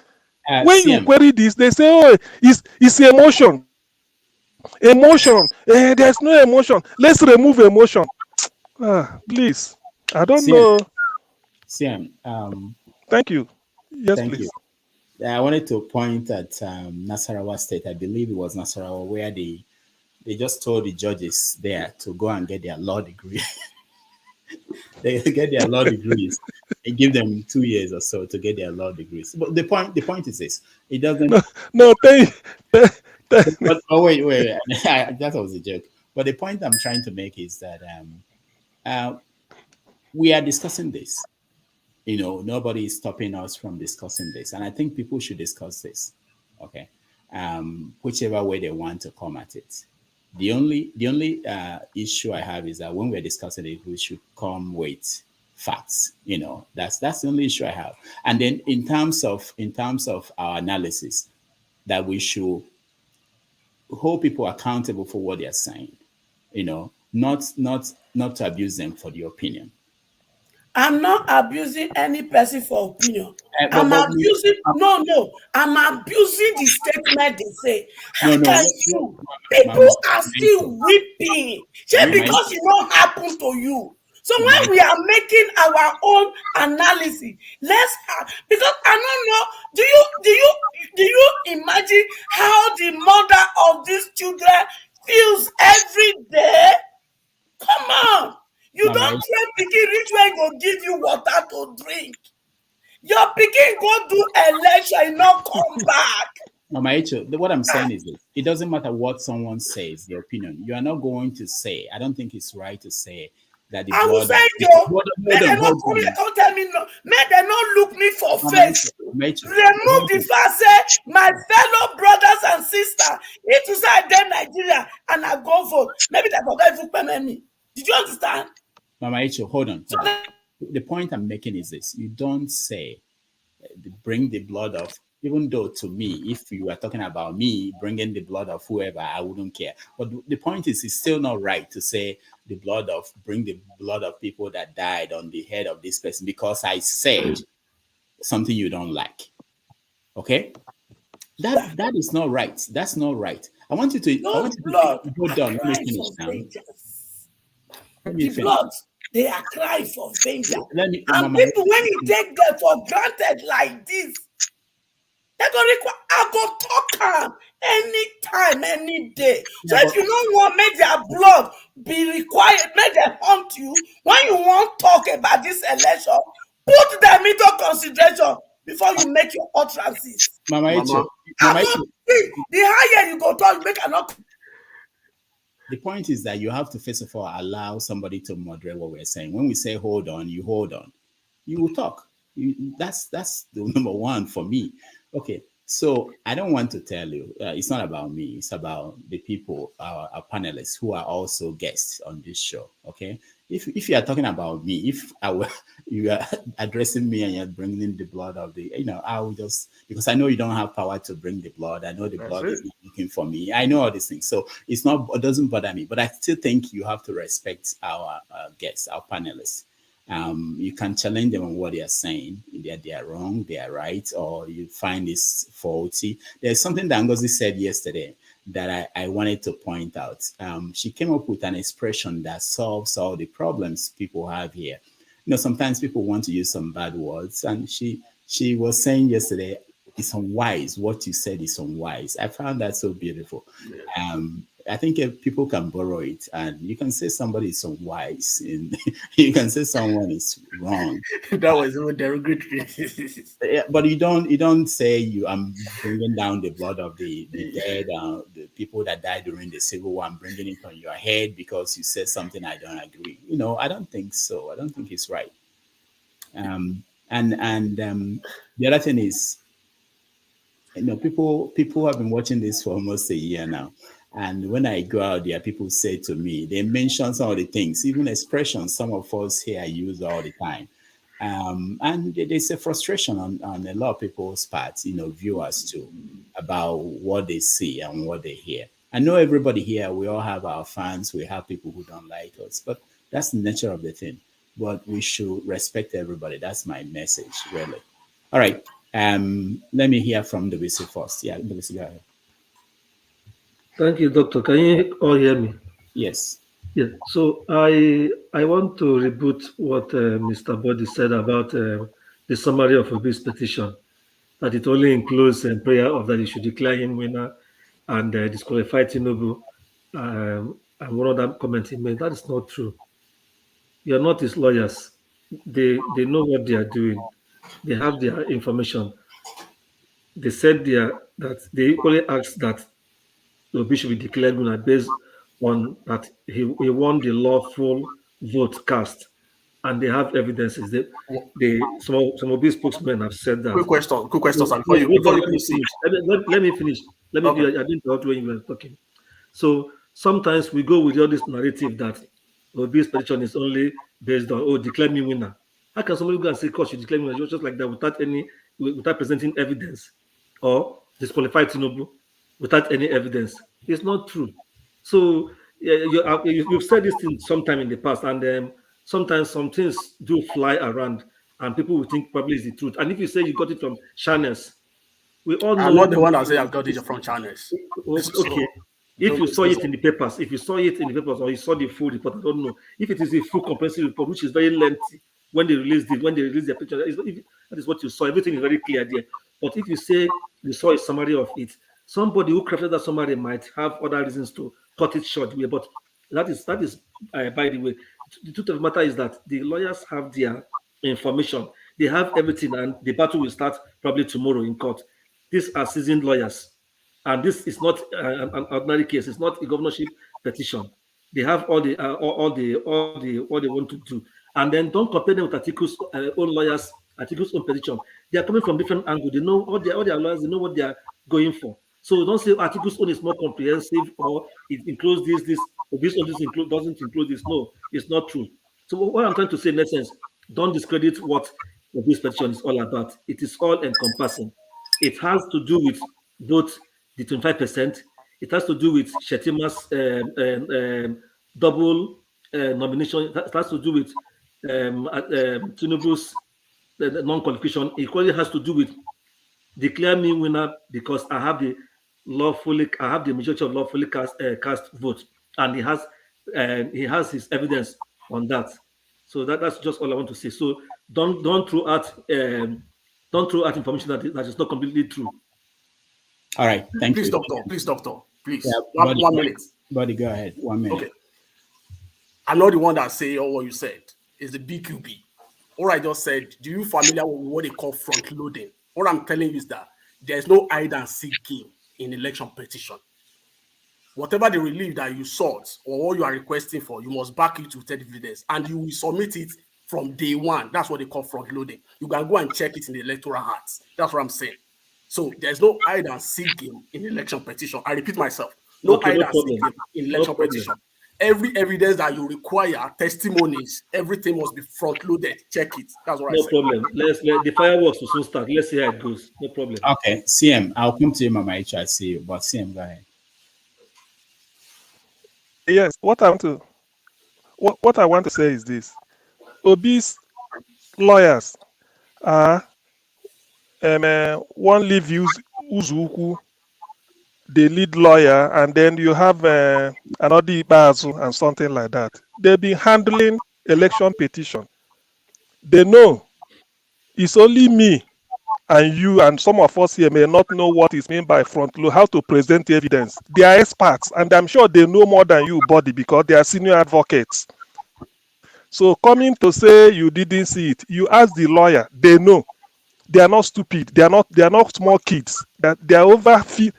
When you CM. query this, they say, oh, it's emotion. Emotion. There's no emotion. Let's remove emotion. Please. I don't know. CM. Thank you. Yes, Thank please. you. I wanted to point at Nasarawa State. I believe it was Nasarawa where they just told the judges there to go and get their law degree. They get their law degrees and give them 2 years or so to get their law degrees. But the point is this: it doesn't. No, But wait. That was a joke. But the point I'm trying to make is that we are discussing this. You know, nobody is stopping us from discussing this, and I think people should discuss this. Okay, whichever way they want to come at it. The only issue I have is that when we're discussing it, we should come with facts. You know, that's the only issue I have. And then in terms of our analysis, that we should hold people accountable for what they're saying, not to abuse them for their opinion. I'm not abusing any person for opinion. I'm abusing I'm abusing the statement they say. How No, can you? People are still weeping just because it not happen to you. So when we are making our own analysis, because I don't know, do you imagine how the mother of these children feels every day? Come on. You don't train pikin reach where go give you water to drink. Your pikin go do election, not come back. Mama Echo, what I'm saying is this. It doesn't matter what someone says, their opinion. You are not going to say, I don't think it's right to say that the I will blood... say, Joe, may they not come here, come tell me no. May they not look me for face. Remove the fact, say, my fellow brothers and sisters, if you say I dem Nigeria and I go vote, maybe they forget if you payment me. Did you understand? Mama Echo, hold on. The point I'm making is this. You don't say, bring the blood of... Even though to me, if you are talking about me bringing the blood of whoever, I wouldn't care. But the point is, it's still not right to say bring the blood of people that died on the head of this person because I said something you don't like. Okay? That is not right. That's not right. I want you to hold on. Let me finish now. The blood, they are crying for vengeance. And people, when you take them for granted like this, I go talk am anytime, any day. So if you don't want make their blood be required, make them hunt you. When you want talk about this election, put them into consideration before you make your utterances. Mama Echo, the higher you go talk, make not. The point is that you have to first of all allow somebody to moderate what we're saying. When we say hold on, you hold on. You will talk. That's the number one for me. Okay, so I don't want to tell you, it's not about me, it's about the people, our panelists who are also guests on this show, okay? If you are talking about me, you are addressing me and you're bringing in the blood of the, I will just, because I know you don't have power to bring the blood, I know the blood is looking for me, I know all these things, so it doesn't bother me, but I still think you have to respect our guests, our panelists. You can challenge them on what they are saying. They are wrong, they are right, or you find this faulty. There's something that Ngozi said yesterday that I wanted to point out. She came up with an expression that solves all the problems people have here. Sometimes people want to use some bad words, and she was saying yesterday, it's unwise. What you said is unwise. I found that so beautiful. I think if people can borrow it, and you can say somebody is unwise, and you can say someone is wrong. That was even derogatory. But you don't say I'm bringing down the blood of the dead, the people that died during the Civil War. I'm bringing it on your head because you said something I don't agree. I don't think so. I don't think it's right. And the other thing is, people have been watching this for almost a year now. And when I go out there, people say to me, they mention some of the things, even expressions some of us here use all the time. And there's a frustration on a lot of people's parts, viewers too, about what they see and what they hear. I know everybody here, we all have our fans, we have people who don't like us, but that's the nature of the thing. But we should respect everybody. That's my message, really. All right. Let me hear from the VC first. Yeah, the VC, go ahead. Thank you, Doctor. Can you all hear me? Yes. Yeah. So I want to reboot what Mr. Body said about the summary of Obi's petition, that it only includes a prayer of that he should declare him winner and disqualify Tinubu. And one other comment he made, that is not true. You are not his lawyers. They know what they are doing. They have their information. They said that they equally asked that Obi should be declared winner based on that he won the lawful vote cast, and they have evidences. Some Obi spokesmen have said that. Quick questions, and Let me finish. I didn't interrupt when you were talking. So sometimes we go with all this narrative that Obi's petition is only based on declare me winner. How can somebody go and say, "Course, you declare me winner," just like that without presenting evidence, or disqualify Tinubu? without any evidence. It's not true. So you've said this thing sometime in the past, and sometimes some things do fly around, and people will think probably it's the truth. And if you say you got it from channels, we all I'm know. not the one that say I've got it from channels. Okay. If you saw it in the papers, or you saw the full report, I don't know. If it is a full comprehensive report, which is very lengthy, when they release their picture, that is what you saw. Everything is very clear there. But if you say you saw a summary of it, somebody who crafted that summary might have other reasons to cut it short. But that is by the way, the truth of the matter is that the lawyers have their information. They have everything, and the battle will start probably tomorrow in court. These are seasoned lawyers. And this is not an ordinary case. It's not a governorship petition. They have all what they want to do, and then don't compare them with Atiku's own lawyers, Atiku's own petition. They are coming from different angles. They know all their lawyers. They know what they are going for. So don't say Atiku's own is more comprehensive or it includes this. Or this one doesn't include this. No, it's not true. So what I'm trying to say in essence, don't discredit what this petition is all about. It is all encompassing. It has to do with both the 25%. It has to do with Shetima's double nomination. It has to do with Tinubu's non-qualification. It equally has to do with declare me winner because I have the majority of lawfully cast vote, and he has his evidence on that. So that's just all I want to say. So don't throw out information that is not completely true. All right, thank you. Please, doctor. Please. Yeah, one minute. Buddy, go ahead. 1 minute. Okay. I'm not the one that say all what you said. It's the BQB. All I just said, do you familiar with what they call front loading? What I'm telling you is that there's no hide and seek game in election petition. Whatever the relief that you sought or what you are requesting for, you must back it with evidence, and you will submit it from day one. That's what they call front loading. You can go and check it in the electoral acts. That's what I'm saying. So there's no hide and seek game in election petition. I repeat myself. No hide and seek game in election petition. Every evidence that you require, testimonies, everything must be front loaded. Check it. That's what I said. No problem. Let the fireworks will soon start. Let's see how it goes. No problem. Okay, CM, I'll come to you, Mama HIC, but CM, go ahead. Yes, what I want to say is this: Obi's lawyers are one leave Uzuku, the lead lawyer, and then you have another Ibazu and something like that. They've been handling election petition. They know it's only me and you and some of us here may not know what is meant by front load, how to present evidence. They are experts, and I'm sure they know more than you, Body, because they are senior advocates. So coming to say you didn't see it, you ask the lawyer, they know. They are not stupid. They are not small kids. They are over 30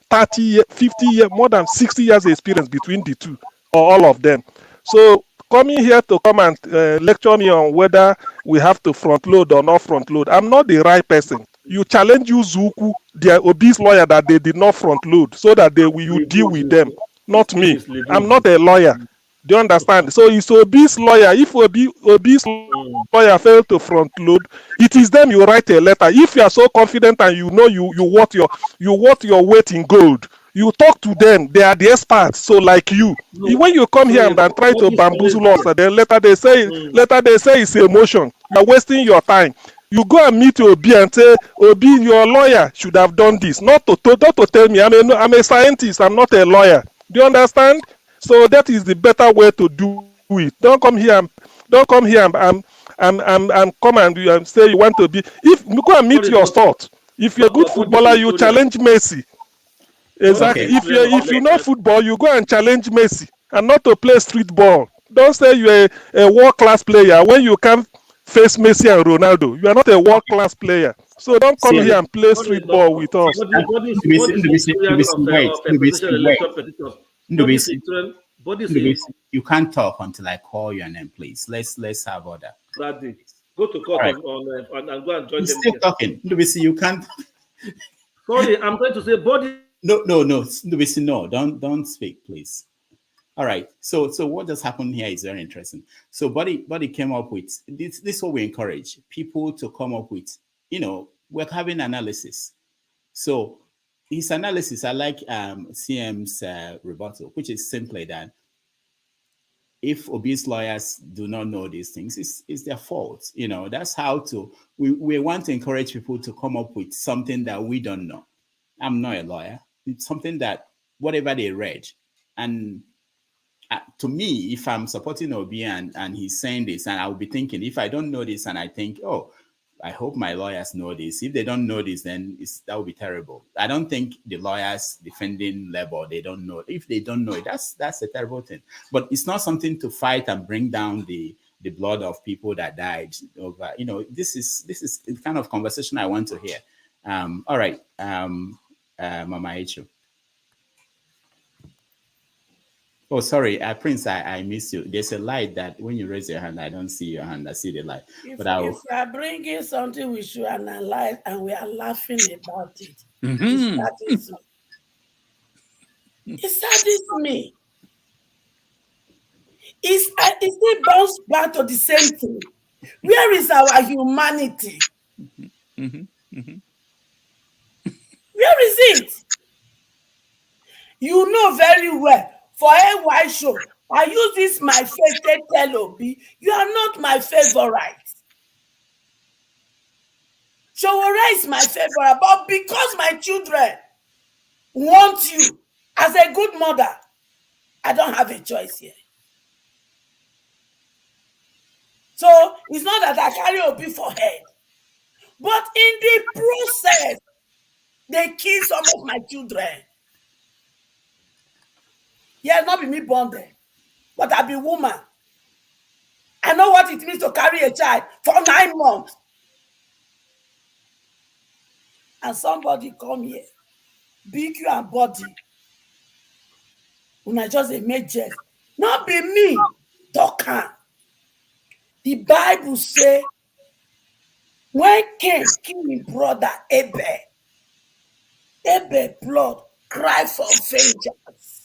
years, 50 years, more than 60 years experience between the two, or all of them. So coming here to come and lecture me on whether we have to front load or not front load, I'm not the right person. You challenge Uzuku, their obese lawyer, that they did not front load, so that you deal with them, not me. I'm not a lawyer. Do you understand? So it's obese lawyer. If obese lawyer fail to front load, it is them you write a letter. If you are so confident and you know you worth your weight in gold, you talk to them. They are the experts. So like you, when you come here and try to bamboozle us, then later they say it's emotion. You are wasting your time. You go and meet Obi and say, Obi, your lawyer should have done this. Not to tell me I'm a scientist. I'm not a lawyer. Do you understand? So that is the better way to do it. Don't come here and come and say you want to be. If you go and meet your thought. If you're a good footballer, you challenge Messi. Exactly. Okay. If you know football, you go and challenge Messi, and not to play street ball. Don't say you're a world-class player when you can't face Messi and Ronaldo. You are not a world-class player. So don't come here and play street ball with us. You can't talk until I call your name, please. Let's have order. Brady, go to court and go and join them. Still talking. You can't. Sorry, I'm going to say Body. No. No. Don't speak, please. All right. So what just happened here is very interesting. So Body came up with this. This is what we encourage people to come up with. We're having analysis. So his analysis, I like CM's rebuttal, which is simply that if obese lawyers do not know these things, it's their fault. You know, that's how we want to encourage people to come up with something that we don't know. I'm not a lawyer. It's something that whatever they read. And to me, if I'm supporting Obi and he's saying this, and I'll be thinking, if I don't know this and I think, oh, I hope my lawyers know this. If they don't know this, then that would be terrible. I don't think the lawyers defending labor, they don't know. If they don't know it, that's a terrible thing. But it's not something to fight and bring down the blood of people that died over. You know, this is the kind of conversation I want to hear. All right, Mama Echo. Oh, sorry, Prince, I missed you. There's a light that when you raise your hand, I don't see your hand. I see the light. If you are bringing something we should analyze and we are laughing about it, Mm-hmm. it saddens me. It bounce back to the same thing. Where is our humanity? Mm-hmm. Mm-hmm. Where is it? You know very well. For a white show, I use this my face to tell Obi, you are not my favorite. Showore is my favorite, but because my children want you as a good mother, I don't have a choice here. So it's not that I carry Obi for head, but in the process, they kill some of my children. Yeah, not be me born there, but I be woman. I know what it means to carry a child for 9 months. And somebody come here, BQ and body. When I just make jest. Not be me, talking. The Bible say, when Cain killed his brother Abel blood cry for vengeance.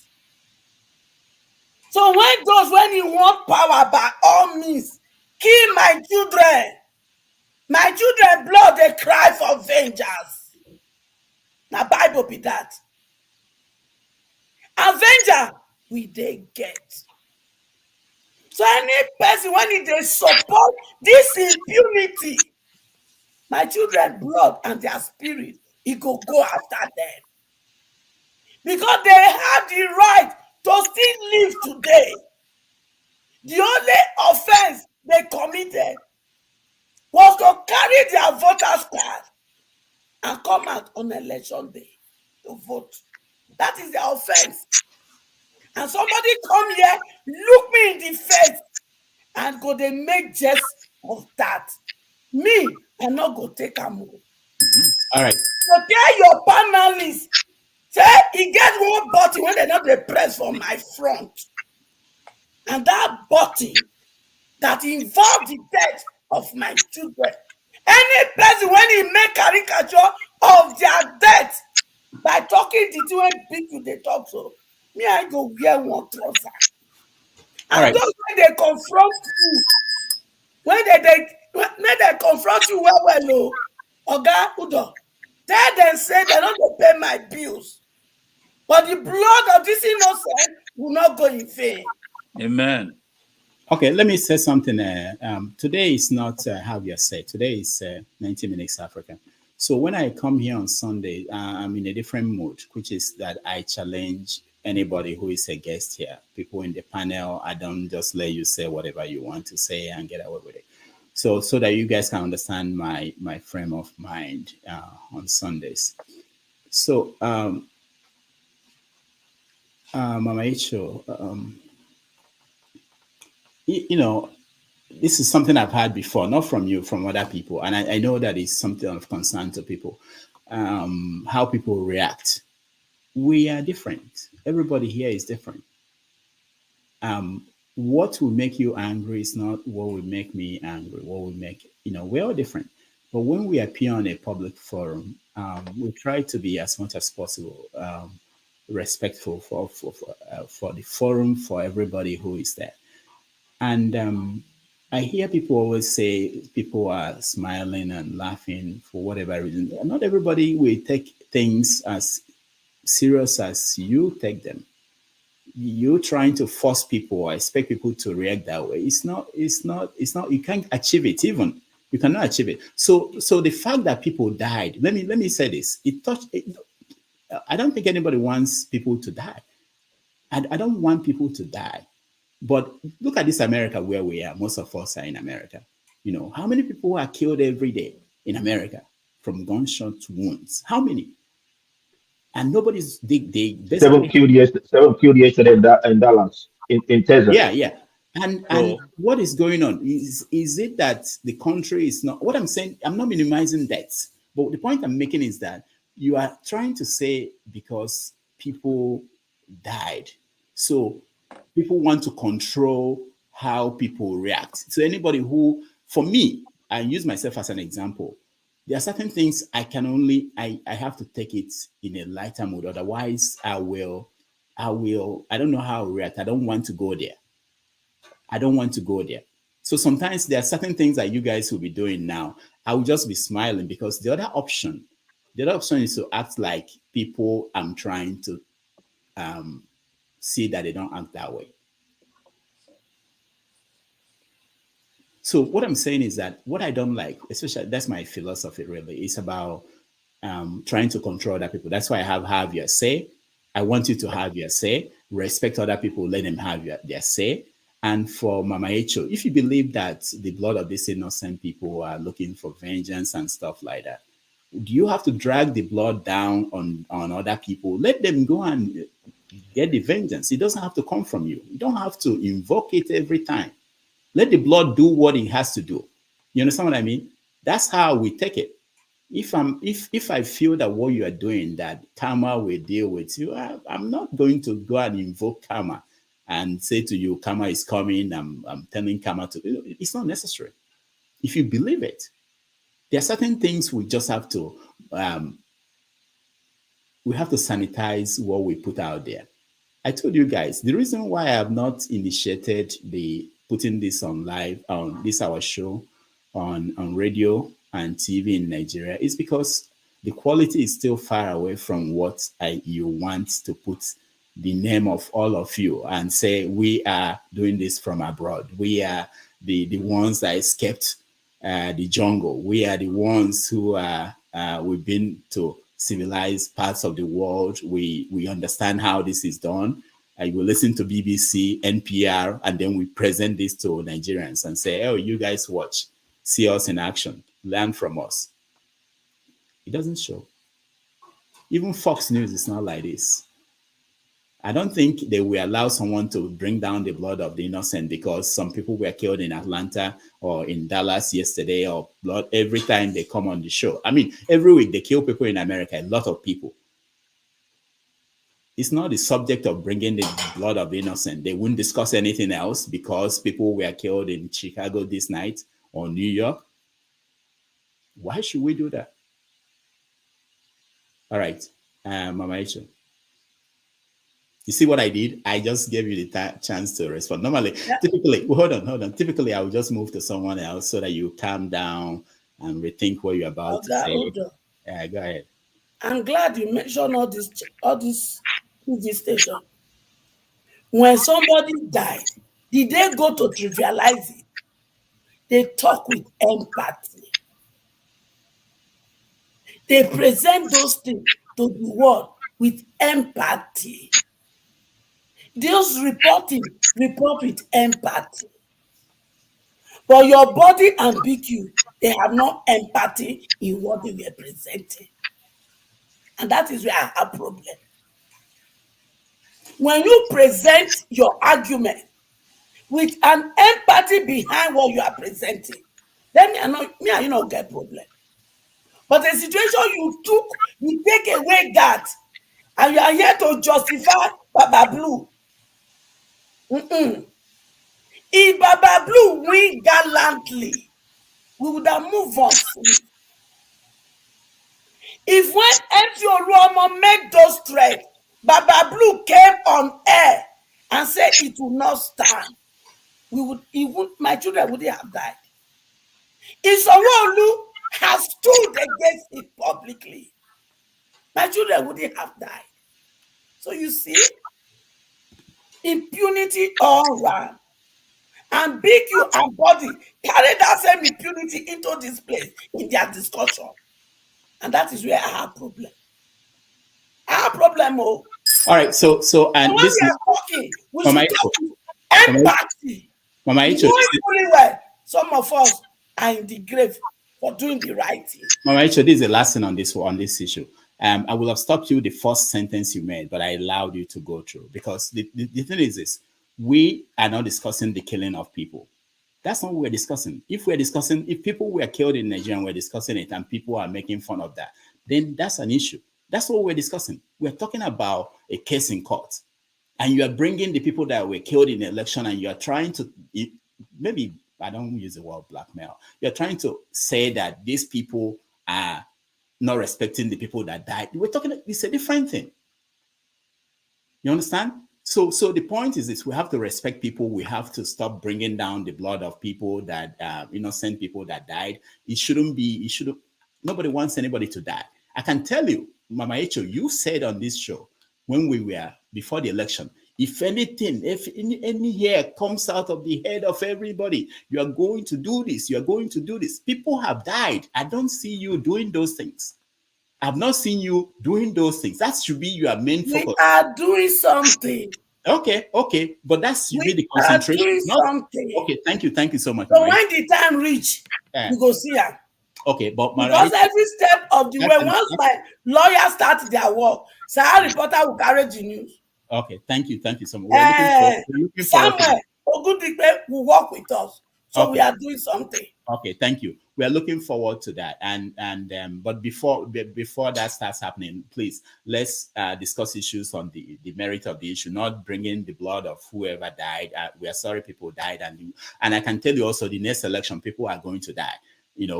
So when he want power by all means, kill my children. My children blood, they cry for vengeance. Now Bible be that. Avenger, we they get. So any person, when they support this impunity, my children blood and their spirit, it go after them. Because they have the right to still live today. The only offense they committed was to carry their voter's card and come out on election day to vote. That is the offense. And somebody come here, look me in the face, and go they make jest of that. Me, I not go take a move. All right. So tell your panelists, say he get one button when they not they press for my front. And that button that involved the death of my children. Any person when he make caricature of their death by talking the two people they talk so, me I go wear one trouser. And those when they confront you, when they confront you well, Oga Udo, tell them say they don't pay my bills. But the blood of this innocent will not go in vain. Amen. Okay, let me say something. Today is not how you say. Today is 90 Minutes Africa. So when I come here on Sunday, I'm in a different mood, which is that I challenge anybody who is a guest here. People in the panel, I don't just let you say whatever you want to say and get away with it. So that you guys can understand my frame of mind on Sundays. So, Mama Icho, you know, this is something I've had before, not from you, from other people. And I know that is something of concern to people, how people react. We are different. Everybody here is different. What will make you angry is not what will make me angry. What will make, we're all different. But when we appear on a public forum, we try to be as much as possible respectful for the forum, for everybody who is there. And I hear people always say people are smiling and laughing for whatever reason. Not everybody will take things as serious as you take them. You trying to force people or expect people to react that way. It's not, you can't achieve it even. You cannot achieve it. So the fact that people died, let me say this. I don't think anybody wants people to die. I don't want people to die. But look at this America where we are. Most of us are in America. You know, how many people are killed every day in America from gunshot wounds? How many? And nobody's they Seven basically killed yesterday. Seven killed yesterday in Dallas, in Texas. yeah. And what is going on? Is it that the country is not what I'm saying? I'm not minimizing deaths, but the point I'm making is that you are trying to say because people died. So people want to control how people react. So anybody who, for me, I use myself as an example. There are certain things I have to take it in a lighter mood. Otherwise, I don't know how I'll react. I don't want to go there. I don't want to go there. So sometimes there are certain things that you guys will be doing now. I will just be smiling because the other option is to act like people I'm trying to see that they don't act that way. So what I'm saying is that what I don't like, especially that's my philosophy really, is about trying to control other people. That's why I have your say. I want you to have your say. Respect other people. Let them have their say. And for Mama Echo, if you believe that the blood of these innocent people are looking for vengeance and stuff like that, do you have to drag the blood down on other people? Let them go and get the vengeance. It doesn't have to come from you. You don't have to invoke it every time. Let the blood do what it has to do. You understand what I mean? That's how we take it. If I feel that what you are doing, that karma will deal with you, I'm not going to go and invoke karma and say to you, karma is coming. I'm telling karma to. It's not necessary. If you believe it, there are certain things we just have to. We have to sanitize what we put out there. I told you guys the reason why I have not initiated the putting this on live on this our show on radio and TV in Nigeria is because the quality is still far away from what you want to put the name of all of you and say we are doing this from abroad. We are the ones that escaped the jungle. We are the ones who we've been to civilized parts of the world. We understand how this is done. We listen to BBC, NPR, and then we present this to Nigerians and say, oh, you guys watch, see us in action, learn from us. It doesn't show. Even Fox News is not like this. I don't think they will allow someone to bring down the blood of the innocent because some people were killed in Atlanta or in Dallas yesterday, or blood every time they come on the show. I mean, every week they kill people in America, a lot of people. It's not the subject of bringing the blood of the innocent. They wouldn't discuss anything else because people were killed in Chicago this night or New York. Why should we do that? All right, Mama Icho. You see what I did? I just gave you the chance to respond. Normally, typically, hold on. Typically, I would just move to someone else so that you calm down and rethink what you're about to say. Yeah, go ahead. I'm glad you mentioned all this TV station. When somebody died, did they go to trivialize it? They talk with empathy. They present those things to the world with empathy. Those report with empathy. But your body and BQ, they have no empathy in what they were presenting. And that is where I have a problem. When you present your argument with an empathy behind what you are presenting, then me and you not get problem. But the situation you take away that, and you are here to justify Baba Blue. If Baba Blue win gallantly, we would have moved on. If when Efio made those threats, Baba Blue came on air and said it will not stand, my children wouldn't have died. If Sanwo-Olu has stood against it publicly, my children wouldn't have died. So you see, impunity all around. And Big U and Body carry that same impunity into this place in their discussion. And that is where I have problem. I have problem, oh. All right, so and when this we is are talking, we Mama should Icho. talk with empathy. Mama You Icho, know it fully well. Some of us are in the grave for doing the right thing. Mama Icho, this is the last thing on this issue. I will have stopped you the first sentence you made, but I allowed you to go through because the thing is this: we are not discussing the killing of people. That's not what we're discussing. If people were killed in Nigeria and we're discussing it and people are making fun of that, then that's an issue. That's what we're discussing. We're talking about a case in court. And you are bringing the people that were killed in the election and you are trying to, maybe, I don't use the word blackmail. You're trying to say that these people are not respecting the people that died. It's a different thing. You understand? So the point is this: we have to respect people. We have to stop bringing down the blood of people that innocent people that died. Nobody wants anybody to die. I can tell you, Mama Echo, you said on this show when we were before the election, if anything, if any hair comes out of the head of everybody, you are going to do this. You are going to do this. People have died. I don't see you doing those things. I've not seen you doing those things. That should be your main focus. We are doing something. Okay, but that should be the concentration. We are doing something. Okay, thank you so much. So when the time reach, we go see her. Okay, but because every step of the way, once my lawyers start their work, Sahara Reporter will carry the news. Okay, thank you so much. We're looking Samuel Ogundipe will work with us, so we are doing something. Okay, thank you. We are looking forward to that, but before that starts happening, please let's discuss issues on the merit of the issue, not bringing the blood of whoever died. We are sorry people died, and I can tell you also the next election people are going to die.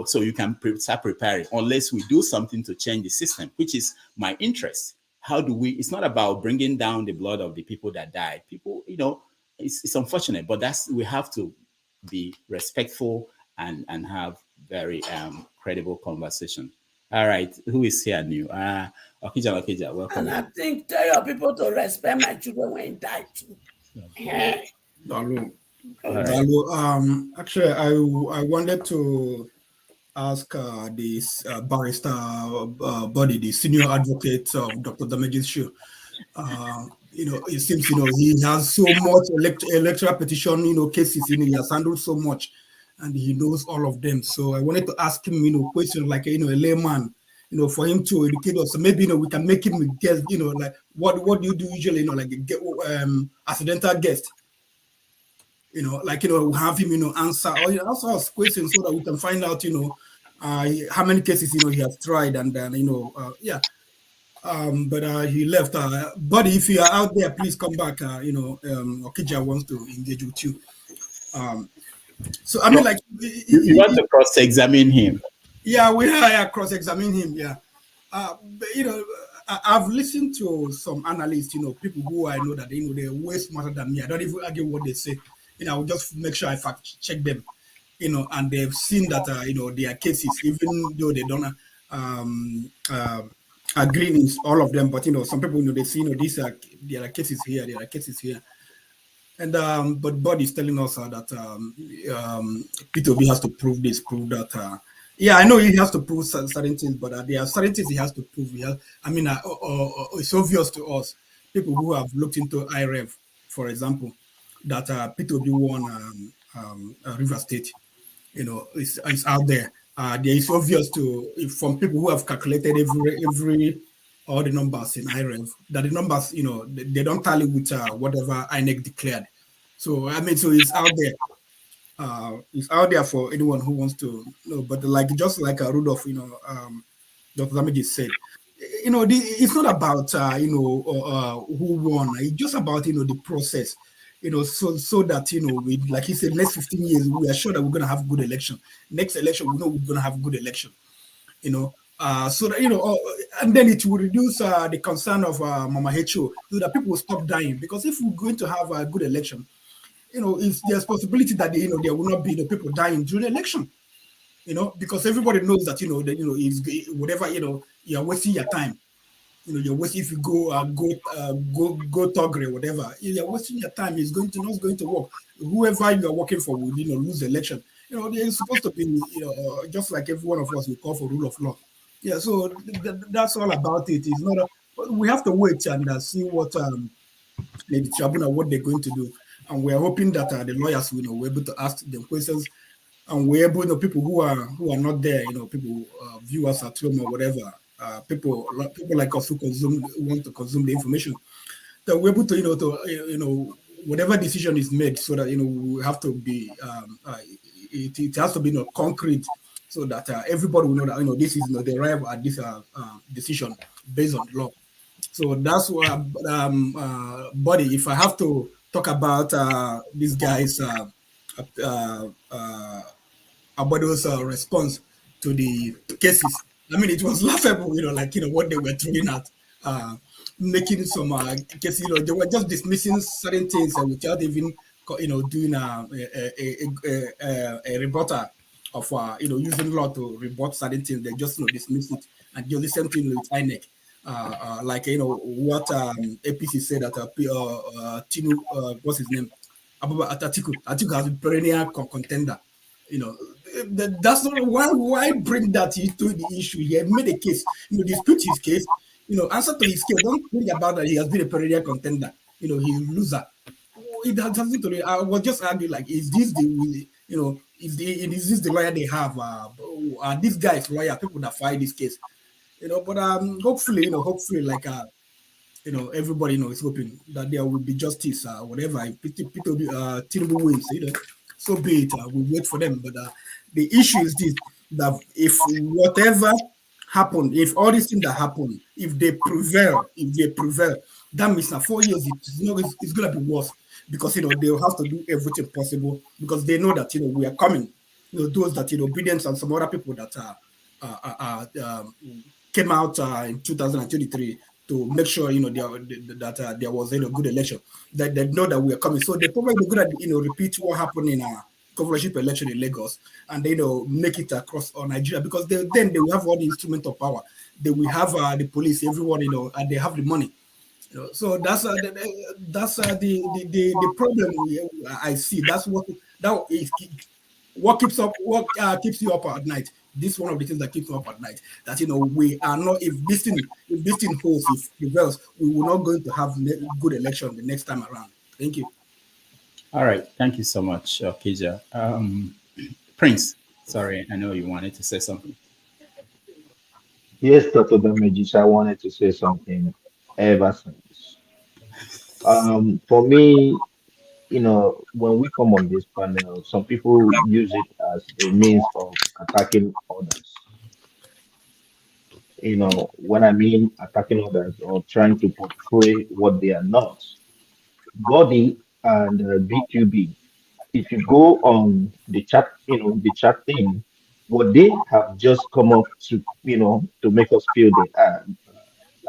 So you can start preparing unless we do something to change the system, which is my interest. How do we? It's not about bringing down the blood of the people that died. People, it's unfortunate, but we have to be respectful and have very credible conversation. All right, who is here new? Okija, welcome. And I think tell your people to respect my children when they die too. Yeah. Dalu, actually, I wanted to ask this barrister body, the senior advocate of Dr. Damage's show. It seems he has so much electoral petition cases. He has handled so much, and he knows all of them. So I wanted to ask him questions like a layman, for him to educate us. So maybe we can make him guess. Like what do you do usually? Like accidental guest. We'll have him, answer us questions so that we can find out, how many cases, he has tried and then, but he left. Buddy, if you are out there, please come back. Okija wants to engage with you. So, I mean, like... You want to cross-examine him? Yeah, we are cross-examine him, yeah. But, I've listened to some analysts, people who I know that, they're way smarter than me. I don't even argue what they say. I will just make sure I fact check them, and they've seen that, their cases, even though they don't agree in all of them, but, some people, they see, there are cases here, there are cases here. And, but Bud is telling us that P2B has to prove this, prove that. Yeah, I know he has to prove certain things, but there are certain things he has to prove. It's obvious to us, people who have looked into IREV, for example, that P2B won River State, it's out there. There is obvious from people who have calculated all the numbers in IREV, that the numbers, they don't tally with whatever INEC declared. So, so it's out there. It's out there for anyone who wants to know. But just like Rudolph, Dr. Damage said, it's not about, who won. It's just about, the process. So that, we, like he said, next 15 years, we are sure that we're going to have good election. Next election, we know we're going to have good election, so that, and then it will reduce the concern of Mama Hecho, so that people will stop dying. Because if we're going to have a good election, there's possibility that, there will not be people dying during the election, because everybody knows that, whatever, you're wasting your time. You're wasting if you go Togre or whatever. You're wasting your time. It's not going to work. Whoever you are working for will lose the election. They're supposed to be just like every one of us will call for rule of law. Yeah, so that's all about it. It's not. We have to wait and see what the tribunal what they're going to do, and we're hoping that the lawyers will able to ask them questions, and we're able, people who are not there, people viewers at home or whatever, people like us who want to consume the information, that we're able to whatever decision is made, so that we have to be it has to be concrete, so that everybody will know that this is they arrive at this decision based on the law. So that's what, buddy, if I have to talk about these guys, Abado's response to the cases, I mean, it was laughable, what they were throwing at, making some cases, they were just dismissing certain things without even, doing a rebuttal of, using law to rebut certain things. They just, dismiss it, and do the same thing with INEC. Like what APC said that Tinu, what's his name, Atiku has a perennial contender. That's not why bring that into the issue. He had made a case, dispute his case, answer to his case. Don't think about that he has been a perennial contender. He's a loser. It has nothing to do. I was just arguing, like, is this the is this the lawyer they have? Are these guys lawyer people that fight this case? But hopefully, like everybody is hoping that there will be justice, whatever. If Tinubu wins, so be it. We wait for them. But the issue is this: that if whatever happened, if all these things that happen, if they prevail, that means now 4 years it's gonna be worse, because they'll have to do everything possible, because they know that we are coming. Those that obedience and some other people that came out in 2023 to make sure that there was a good election, that they know that we are coming. So they probably going to repeat what happened in a governorship election in Lagos, and they make it across Nigeria, because then they will have all the instrument of power. They will have the police, everyone, and they have the money. So that's the problem I see. That's what keeps you up at night. This is one of the things that keeps you up at night. That we are not, if this thing holds, if prevails, we will not going to have good election the next time around. Thank you. All right, thank you so much, Kija. Prince, sorry, I know you wanted to say something. Yes, Dr. Damages, I wanted to say something ever since. For me, when we come on this panel, some people use it as a means of attacking others. When I mean attacking others or trying to portray what they are not. Body and BQB, if you go on the chat, the chat thing, what they have just come up to make us feel they are.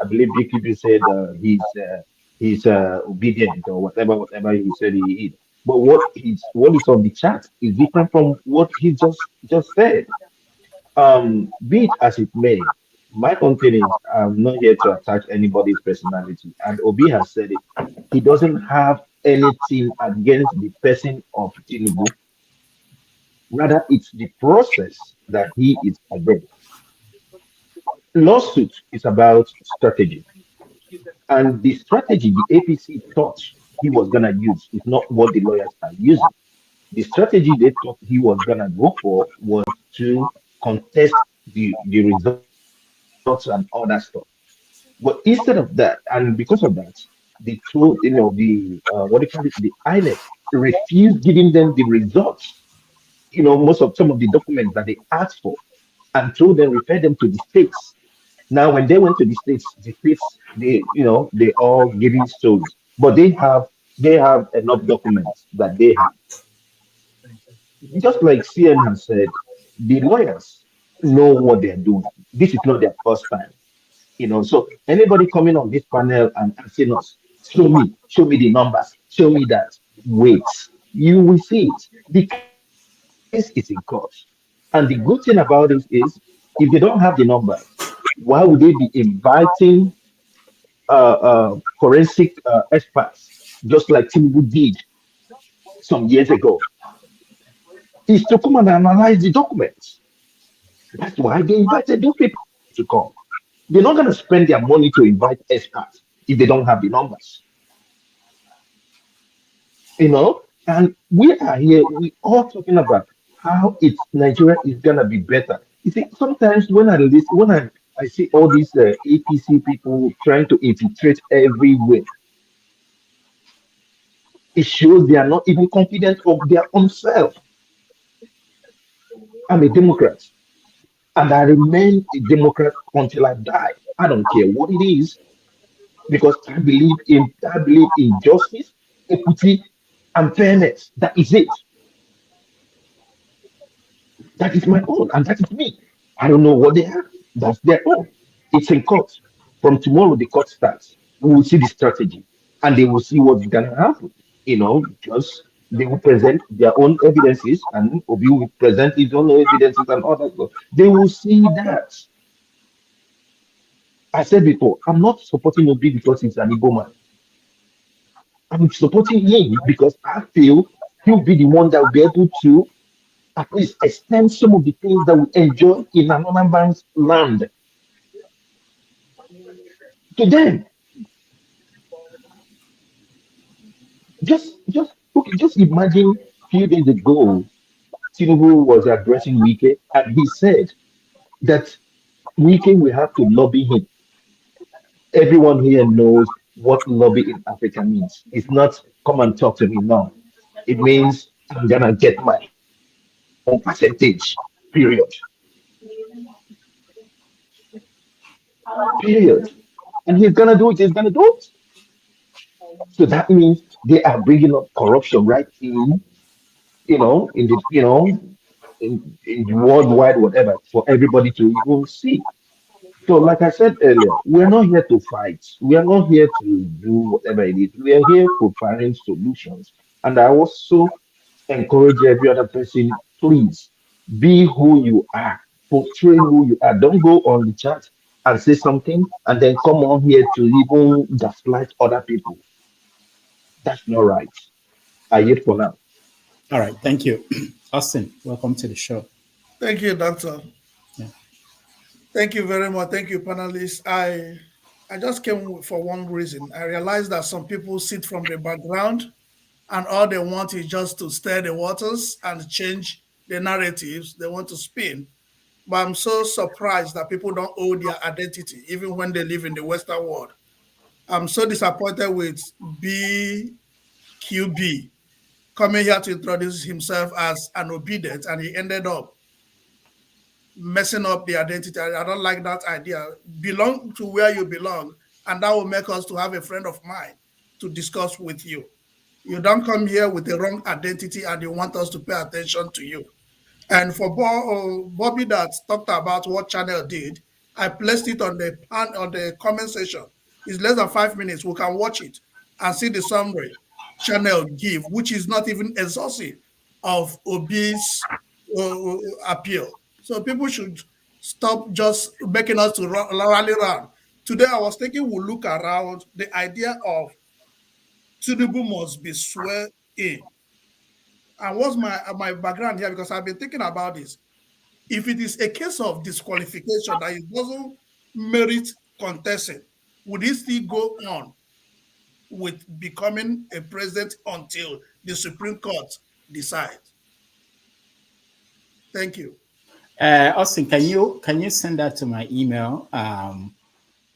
I believe BQB said he's obedient or whatever he said he is. But what is on the chat is different from what he just said. Be it as it may, my content is I'm not here to attack anybody's personality, and Obi has said it. He doesn't have anything against the person of Tinubu. Rather, it's the process that he is against. Lawsuit is about strategy. And the strategy the APC thought he was going to use is not what the lawyers are using. The strategy they thought he was going to go for was to contest the results and all that stuff. But instead of that, and because of that, the two, what do you call it, the INEC refused giving them the results, most of some of the documents that they asked for, and told them, refer them to the states. Now, when they went to the states, they all giving stories, but they have enough documents that they have. Just like CN has said, the lawyers know what they're doing. This is not their first time. So anybody coming on this panel and asking us, show me the numbers, show me that. Wait, you will see it. The case is in court. And the good thing about it is, if they don't have the numbers, why would they be inviting forensic experts, just like Tinubu did some years ago, is to come and analyze the documents. That's why they invited those people to come. They're not going to spend their money to invite experts if they don't have the numbers. And we are here, we all talking about how it's Nigeria is gonna be better. You see, sometimes when I listen, I see all these APC people trying to infiltrate everywhere, it shows they are not even confident of their own self. I'm a Democrat, and I remain a Democrat until I die. I don't care what it is, because I believe in justice, equity, and fairness. That is it. That is my own, and that is me. I don't know what they have. That's their own. It's in court. From tomorrow, the court starts. We will see the strategy, and they will see what's gonna happen. Because they will present their own evidences, and Obi will present his own evidences and all that. They will see that. I said before, I'm not supporting Obi because he's an Igbo man. I'm supporting him because I feel he'll be the one that will be able to at least extend some of the things that we enjoy in another man's land to them. Just imagine a few days ago, Tinubu was addressing Wike, and he said that Wike will have to lobby him. Everyone here knows what lobby in Africa means. It's not come and talk to me now. It means I'm gonna get my own percentage. Period. Period. And he's gonna do it. He's gonna do it. So that means they are bringing up corruption right in the worldwide whatever for everybody to even see. So, like I said earlier, we're not here to fight. We are not here to do whatever it is. We are here for finding solutions. And I also encourage every other person, please be who you are, portray who you are. Don't go on the chat and say something and then come on here to even gaslight other people. That's not right. I yield for now. All right, thank you. Austin, welcome to the show. Thank you, Doctor. Yeah. Thank you very much. Thank you, panelists. I just came for one reason. I realized that some people sit from the background and all they want is just to stir the waters and change the narratives they want to spin. But I'm so surprised that people don't own their identity, even when they live in the Western world. I'm so disappointed with BQB coming here to introduce himself as an obedient, and he ended up messing up the identity. I don't like that idea. Belong to where you belong, and that will make us to have a friend of mine to discuss with you. You don't come here with the wrong identity and you want us to pay attention to you. And for Bobby that talked about what Channel did, I placed it on the comment section. It's less than 5 minutes. We can watch it and see the summary Channel give, which is not even exhaustive of Obi's appeal. So people should stop just making us to rally around. Today I was thinking we'll look around the idea of Tinubu must be sworn in. And what's my background here? Because I've been thinking about this. If it is a case of disqualification that it doesn't merit contesting, would he still go on with becoming a president until the Supreme Court decides? Thank you. Austin, can you send that to my email,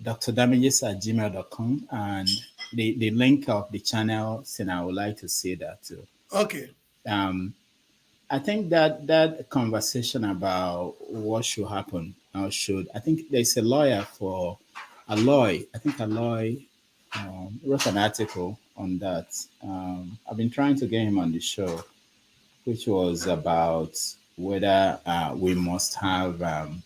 drdamages@gmail.com, and the link of the channel, and I would like to see that too. Okay. I think that conversation about what should happen or I think there's a lawyer for Aloy. I think Aloy wrote an article on that. I've been trying to get him on the show, which was about whether we must have an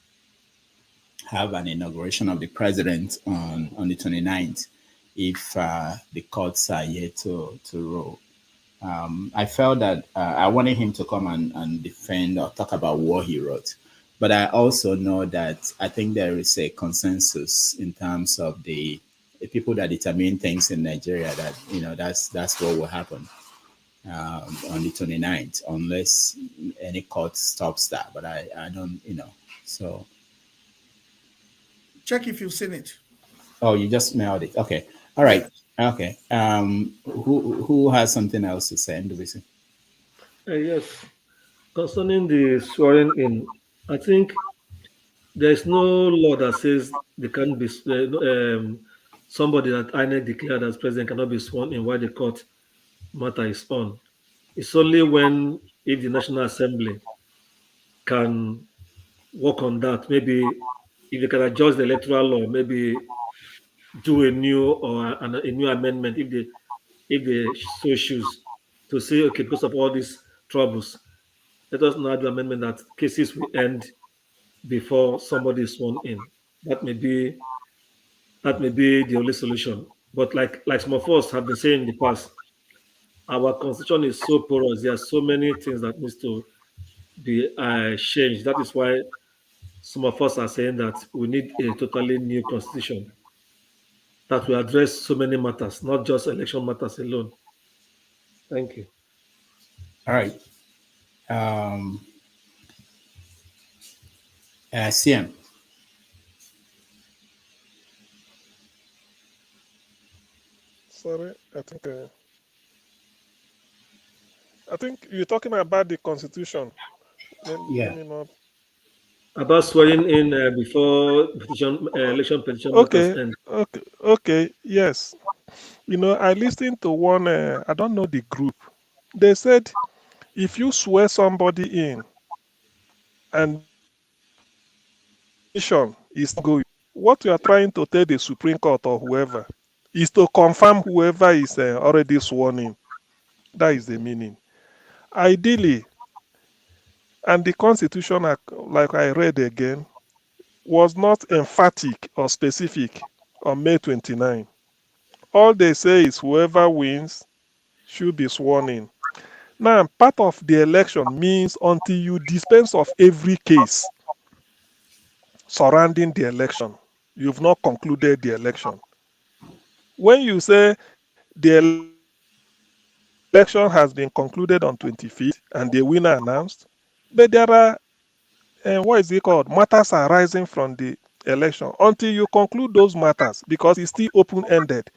inauguration of the president on the 29th if the courts are yet to rule. I felt that I wanted him to come and defend or talk about what he wrote. But I also know that I think there is a consensus in terms of the people that determine things in Nigeria that, that's what will happen on the 29th, unless any court stops that. But I don't, so. Check if you've seen it. Oh, you just mailed it. Okay. All right. Okay. Who has something else to say? Ndubisi? Yes. Concerning the swearing in, I think there is no law that says they can be somebody that INEC declared as president cannot be sworn in while the court matter is on. It's only when if the National Assembly can work on that, maybe if they can adjust the electoral law, maybe do a new or a new amendment if they so choose to say, okay, because of all these troubles, let us now do amendment that cases will end before somebody is sworn in. That may be the only solution. But like some of us have been saying in the past, our constitution is so porous. There are so many things that needs to be changed. That is why some of us are saying that we need a totally new constitution that will address so many matters, not just election matters alone. Thank you. All right. CM. Sorry, I think you're talking about the constitution. Let me not. About swearing in before election petition matters end. Okay, yes. I listened to one, I don't know the group. They said if you swear somebody in and is going, what you are trying to tell the Supreme Court or whoever is to confirm whoever is already sworn in. That is the meaning. Ideally, and the Constitution, like I read again, was not emphatic or specific on May 29. All they say is whoever wins should be sworn in. Now, part of the election means until you dispense of every case surrounding the election, you've not concluded the election. When you say the election has been concluded on 25th and the winner announced, but there are, what is it called, matters arising from the election until you conclude those matters because it's still open-ended.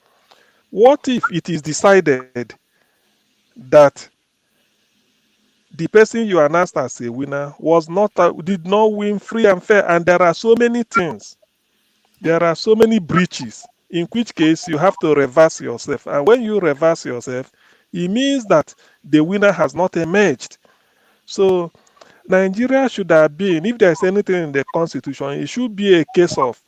What if it is decided that the person you announced as a winner did not win free and fair, and there are so many things, there are so many breaches, in which case you have to reverse yourself. And when you reverse yourself, it means that the winner has not emerged. So Nigeria should have been, if there's anything in the constitution, it should be a case of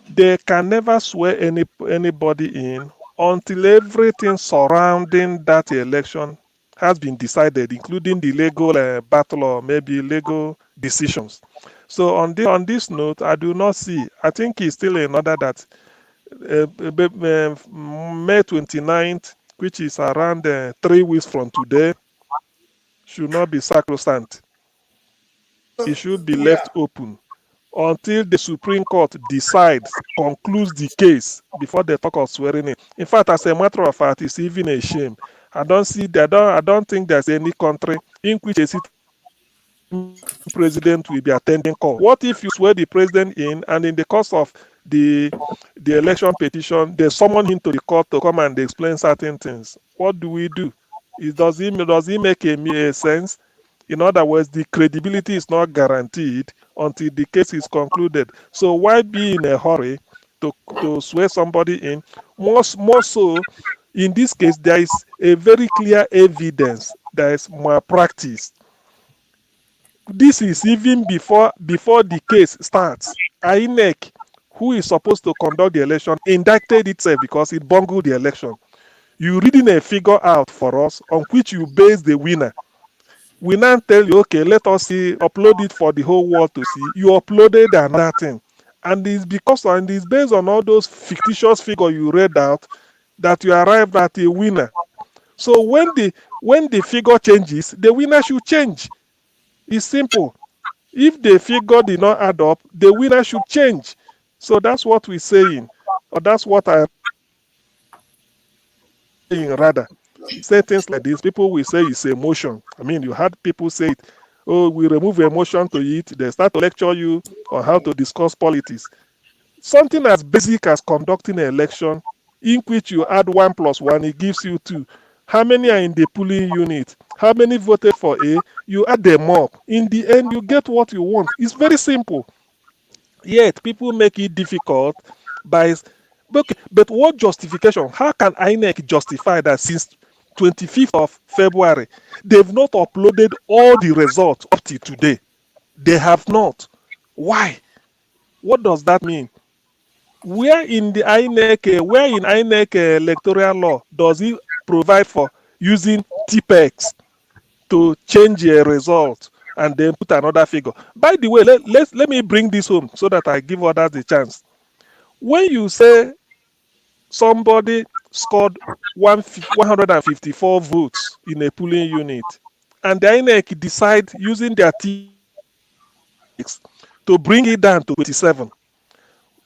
they can never swear anybody in until everything surrounding that election has been decided, including the legal battle or maybe legal decisions. So on this note, I do not see. I think it's still in order that May 29th, which is around 3 weeks from today, should not be sacrosanct. It should be left open until the Supreme Court decides, concludes the case before they talk of swearing in. In fact, as a matter of fact, it's even a shame. I don't think there's any country in which a sitting president will be attending court. What if you swear the president in and in the course of the election petition, they summon him to the court to come and explain certain things? What do we do? Does it make a sense? In other words, the credibility is not guaranteed until the case is concluded. So why be in a hurry to swear somebody in? More so, in this case, there is a very clear evidence there is malpractice. This is even before the case starts. INEC, who is supposed to conduct the election, indicted itself because it bungled the election. You reading a figure out for us on which you base the winner. We now tell you, okay, let us see, upload it for the whole world to see. You uploaded another thing. And it's based on all those fictitious figures you read out that you arrived at a winner. So when the figure changes, the winner should change. It's simple. If the figure did not add up, the winner should change. So that's what we're saying. or that's what I rather say things like this. People will say it's emotion. I mean, you had people say it. Oh, we remove emotion to it. They start to lecture you on how to discuss politics. Something as basic as conducting an election, in which you add 1+1, it gives you 2. How many are in the polling unit? How many voted for A? You add them up. In the end, you get what you want. It's very simple. Yet people make it difficult by. Okay, but what justification? How can INEC justify that since 25th of February they've not uploaded all the results up to today? They have not. Why? What does that mean? Where in INEC electoral law does it provide for using TPEX to change a result and then put another figure? By the way, let me bring this home so that I give others the chance. When you say somebody scored 154 votes in a polling unit, and the INEC decide using their TPEX to bring it down to 27,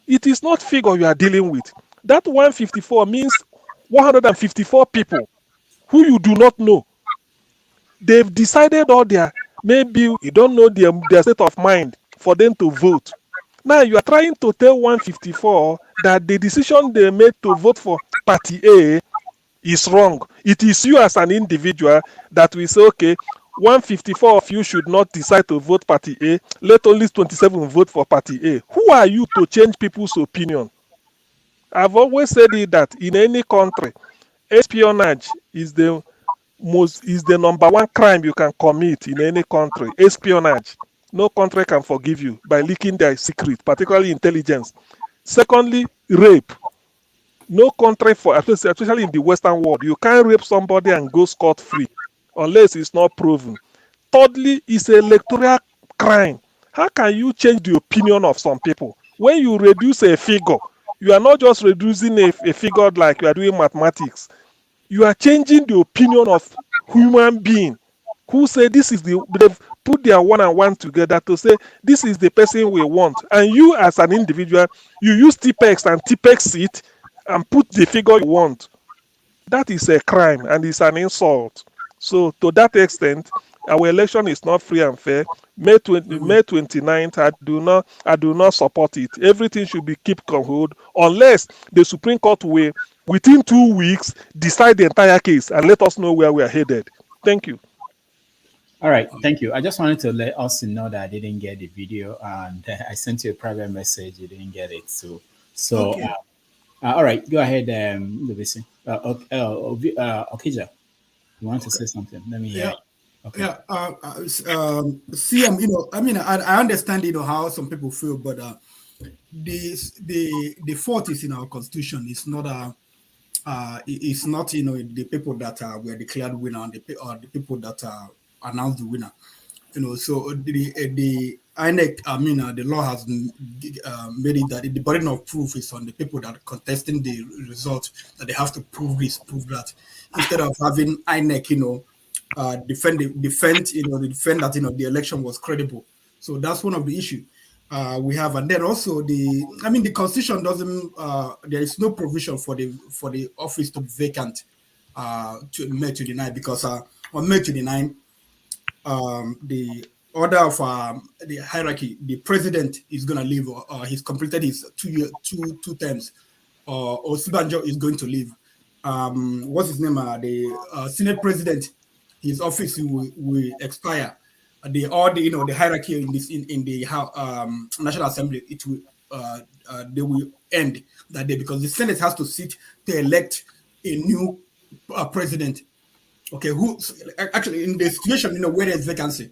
it is not figure you are dealing with. That 154 means 154 people who you do not know. They've decided all their, maybe you don't know their state of mind for them to vote. Now you are trying to tell 154 that the decision they made to vote for party A is wrong. It is you as an individual that will say, okay, 154 of you should not decide to vote party A. Let only 27 vote for party A. Who are you to change people's opinion? I've always said it that in any country, espionage is the number one crime you can commit in any country. Espionage. No country can forgive you by leaking their secret, particularly intelligence. Secondly, rape. No country, especially in the Western world, you can't rape somebody and go scot-free unless it's not proven. Thirdly, it's an electoral crime. How can you change the opinion of some people? When you reduce a figure, you are not just reducing a figure like you are doing mathematics. You are changing the opinion of human being who say this is they've put their one and one together to say this is the person we want. And you as an individual, you use TPEX and TPEX it and put the figure you want. That is a crime and it's an insult. So to that extent, our election is not free and fair. May 29th, I do not support it. Everything should be kept on hold unless the Supreme Court will, within 2 weeks, decide the entire case and let us know where we are headed. Thank you. All right, thank you. I just wanted to let Austin know that I didn't get the video, and I sent you a private message. You didn't get it, so okay. All right, go ahead, Lubisi. Okija, you want to say something? Let me hear. Okay. Yeah. CM, I mean, I understand, how some people feel, but the fault is in our constitution. It's not it's not the people that were declared winner and the people that announced the winner. So the INEC, the law has made it that the burden of proof is on the people that are contesting the result, that they have to prove this, prove that, instead of having INEC, defend that the election was credible. So that's one of the issues we have. And then also the constitution doesn't there is no provision for the office to be vacant to May 29, because on May 29 the order of the hierarchy, the president is going to leave, he's completed his two terms, or Osibanjo is going to leave. What's his name? The Senate president, his office will expire. The hierarchy in the National Assembly, it will they will end that day, because the Senate has to sit to elect a new president. Okay, who actually in the situation where there's vacancy,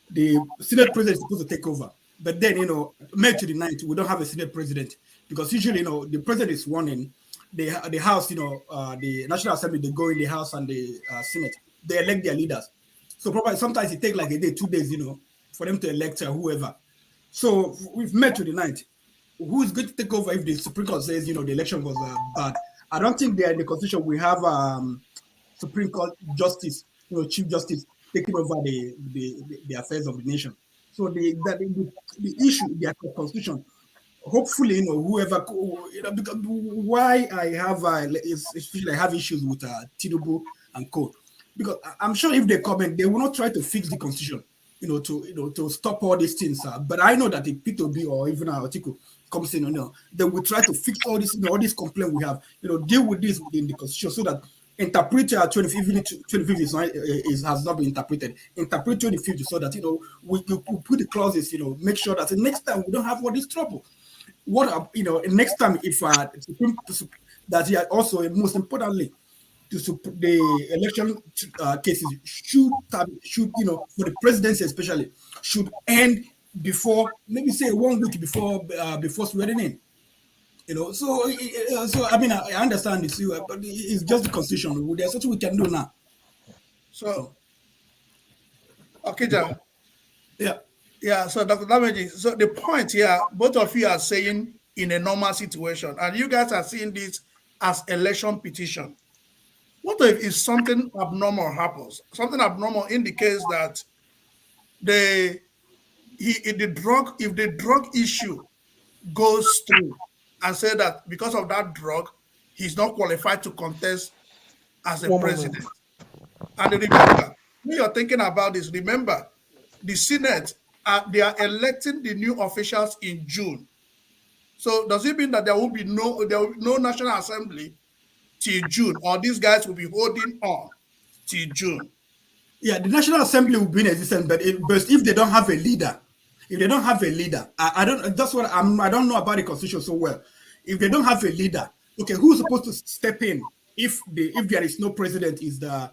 the Senate president is supposed to take over. But then May 29th, we don't have a Senate president, because usually the president is sworn in. The House, the National Assembly, they go in the House and the Senate, they elect their leaders. So probably sometimes it takes like a day, 2 days, for them to elect whoever. So with May 29th, who is going to take over if the Supreme Court says the election was bad? I don't think they are in the constitution. We have Supreme Court justice, Chief Justice taking over the affairs of the nation. So the issue, the constitution, hopefully, whoever, because why I have, especially I have issues with Tinubu and co, because I'm sure if they comment, they will not try to fix the constitution, to stop all these things. But I know that if P2B or even Atiku comes in, they will try to fix all this, all these complaints we have, deal with this within the constitution so that interpret 2050 has not been interpreted. Interpret 2050 so that we put the clauses, make sure that the next time we don't have all this trouble. What next time if that also most importantly, the election cases should for the presidency especially should end before, maybe say 1 week before swearing in. So I mean, I understand this, but it's just the constitution. There's something we can do now. So, okay, John. Yeah. Yeah, so Dr. Damaji, so the point here, both of you are saying in a normal situation, and you guys are seeing this as election petition. What if something abnormal happens? Something abnormal indicates that if the drug issue goes through and say that because of that drug, he's not qualified to contest as a president. And remember, when you're thinking about this, remember, the Senate, they are electing the new officials in June. So does it mean that there will be no National Assembly till June, or these guys will be holding on till June? Yeah, the National Assembly will be in existence, but if they don't have a leader, I don't. That's what I don't know about the constitution so well. If they don't have a leader, okay, who's supposed to step in if there is no president? Is the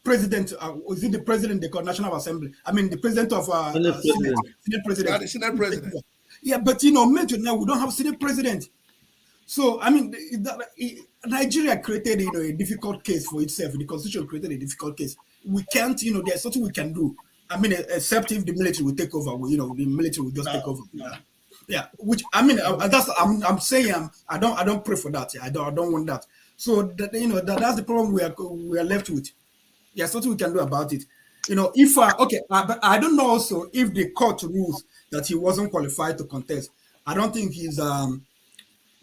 president? Is it the president they call National Assembly? I mean, the president of Senate president. Yeah, the Senate president. Yeah, but now we don't have Senate president. So I mean, Nigeria created a difficult case for itself. The constitution created a difficult case. We can't, there's something we can do. I mean, except if the military will take over. The military will just take over. Yeah, which I mean, I'm saying I don't pray for that. I don't want that. So that's the problem we are left with. There's something we can do about it. But I don't know also if the court rules that he wasn't qualified to contest. I don't think his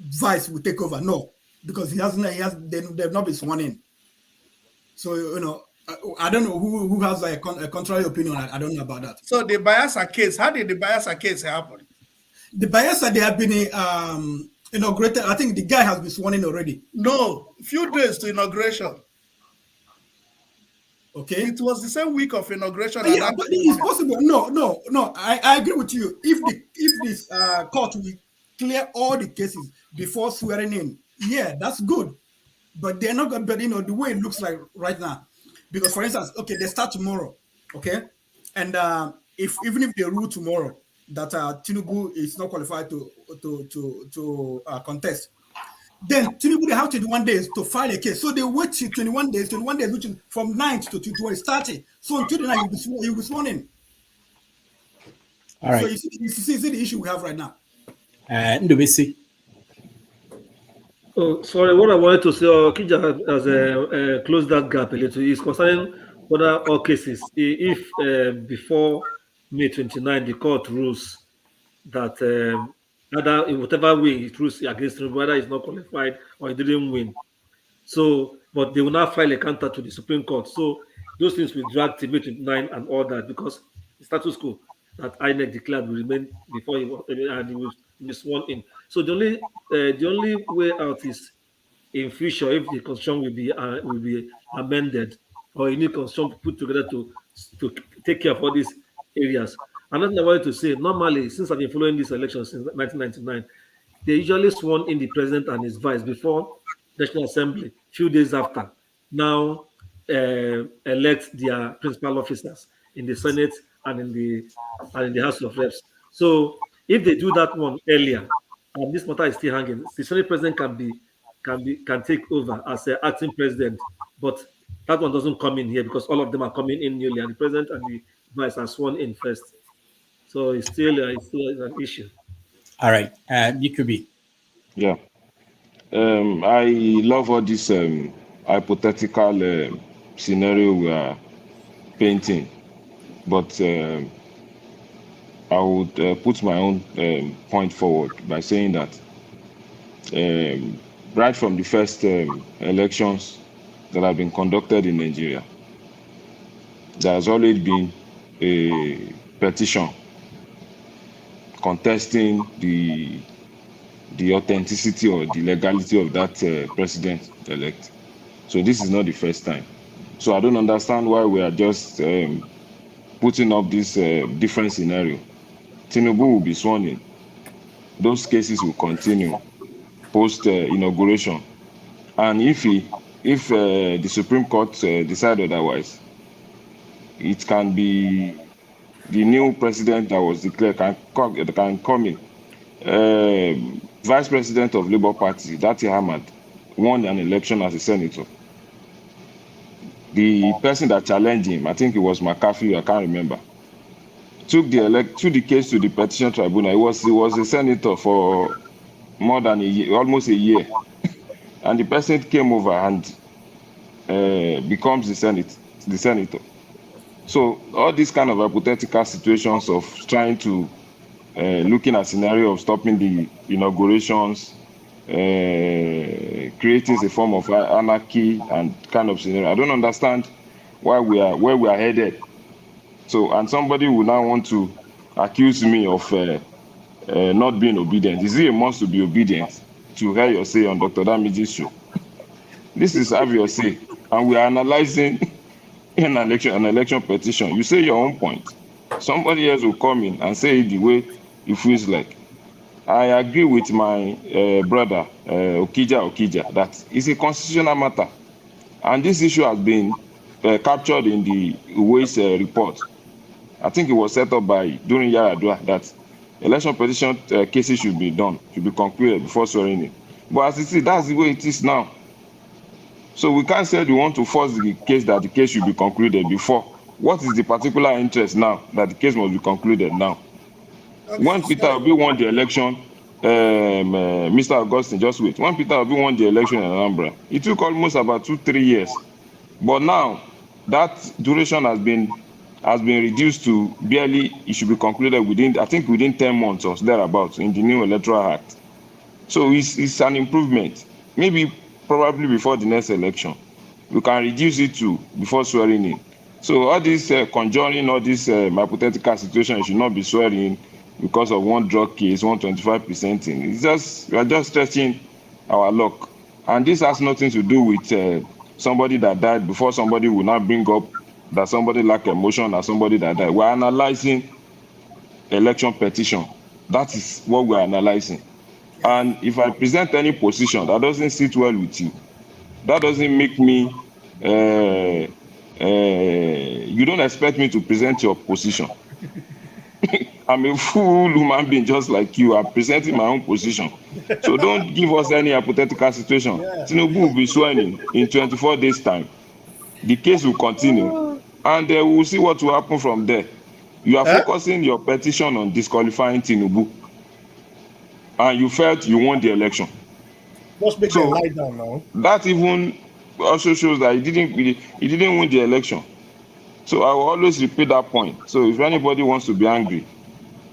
vice will take over. No, because they've not been sworn in. So I don't know who has a contrary opinion. I don't know about that. So the Bayelsa case, how did the Bayelsa case happen? The Bayelsa, they have been inaugurated. I think the guy has been sworn in already. No, few days to inauguration. Okay. It was the same week of inauguration. Yeah, but it's possible. No. I agree with you. If this court will clear all the cases before swearing in, yeah, that's good. But they're not going. But the way it looks like right now, because for instance, okay, they start tomorrow, okay, and even if they rule tomorrow that Tinubu is not qualified to contest, then Tinubu they have 21 days to file a case. So they wait till 21 days, which is from 9th to 30. So until the 9th, you'll be sworn in. All right. So you see the issue we have right now. Ndubisi. Oh, sorry, what I wanted to say, Kija has closed that gap a little, is concerning whether all cases, if before May 29, the court rules that either in whatever way it rules against him, whether he's not qualified or he didn't win. So, but they will now file a counter to the Supreme Court. So those things will drag to May 29 and all that, because the status quo that INEC declared will remain before he will be sworn in. So the only way out is in future if the constitution will be amended, or a new constitution put together to take care of all these areas. Another thing I wanted to say, normally, since I've been following this election since 1999, they usually sworn in the president and his vice before National Assembly, few days after. Now elect their principal officers in the Senate and in the House of Reps. So if they do that one earlier, and this matter is still hanging, the Senate president can take over as an acting president, but that one doesn't come in here because all of them are coming in newly, and the president and the vice are sworn in first. So it's still an issue. All right, DQB. Yeah, I love all this hypothetical scenario we are painting, but I would put my own point forward by saying that right from the first elections that have been conducted in Nigeria, there has always been a petition contesting the authenticity or the legality of that president-elect. So this is not the first time. So I don't understand why we are just putting up this different scenario. Tinubu will be sworn in. Those cases will continue post inauguration, and if the Supreme Court decide otherwise, it can be the new president that was declared can come in. Vice President of Labour Party, Dati Ahmad, won an election as a senator. The person that challenged him, I think it was McCarthy, I can't remember, took the case to the petition tribunal. He was a senator for more than a year, almost a year, and the person came over and becomes the senator. So all these kind of hypothetical situations of trying to looking at scenario of stopping the inaugurations, creating a form of anarchy and kind of scenario. I don't understand where we are headed. So, and somebody will now want to accuse me of not being obedient. Is it a must to be obedient to hear your say on Dr. Damage's show? This is have your say, and we are analyzing an election petition. You say your own point. Somebody else will come in and say it the way it feels like. I agree with my brother Okija that it's a constitutional matter, and this issue has been captured in the Ways report. I think it was set up during Yaradua that election petition cases should be concluded before swearing in. But as you see, that's the way it is now. So we can't say we want to force the case that the case should be concluded before. What is the particular interest now that the case must be concluded now? Okay, when Peter Obi won the election, Mr. Augustine, just wait. When Peter Obi won the election in Anambra, it took almost about 2-3 years. But now that duration has been reduced to barely, it should be concluded within 10 months or thereabouts in the new Electoral Act. So it's an improvement. Maybe probably before the next election, we can reduce it to before swearing in. So all this conjuring, all this hypothetical situation, you should not be swearing in because of one drug case, 125% in. It's just, we are just stretching our luck. And this has nothing to do with somebody that died before somebody will not bring up that somebody lack emotion or somebody that died. We're analyzing election petition. That is what we're analyzing. And if I present any position that doesn't sit well with you, that doesn't make me, you don't expect me to present your position. I'm a full human being just like you. I'm presenting my own position. So don't give us any hypothetical situation. Tinubu will be sworn in 24 days' time. The case will continue, and we will see what will happen from there. You are focusing your petition on disqualifying Tinubu, and you felt you won the election. Just make them lie down now. That even also shows that he didn't win the election. So I will always repeat that point. So if anybody wants to be angry,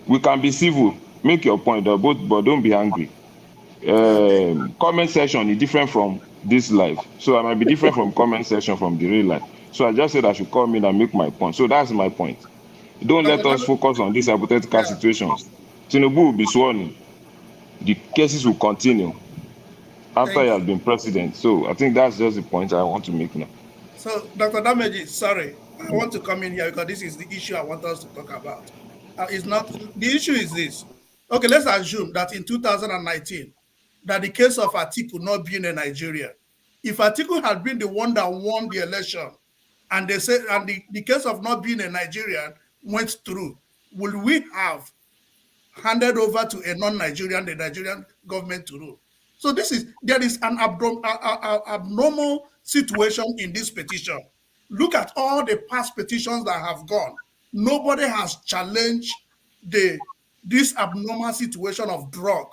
we can be civil. Make your point, but don't be angry. Comment section is different from this live. So I might be different from comment section from the real life. So I just said I should come in and make my point. So that's my point. Don't let us focus on these hypothetical situations. Tinubu will be sworn in. The cases will continue after he has been president. So I think that's just the point I want to make now. So Dr. Damages, sorry, I want to come in here because this is the issue I want us to talk about. It's not the issue is this. Okay, let's assume that in 2019, that the case of Atiku not being in Nigeria, if Atiku had been the one that won the election, and they said, and the case of not being a Nigerian went through, will we have handed over to a non-Nigerian, the Nigerian government to rule? So there is an abnormal situation in this petition. Look at all the past petitions that have gone. Nobody has challenged this abnormal situation of drug,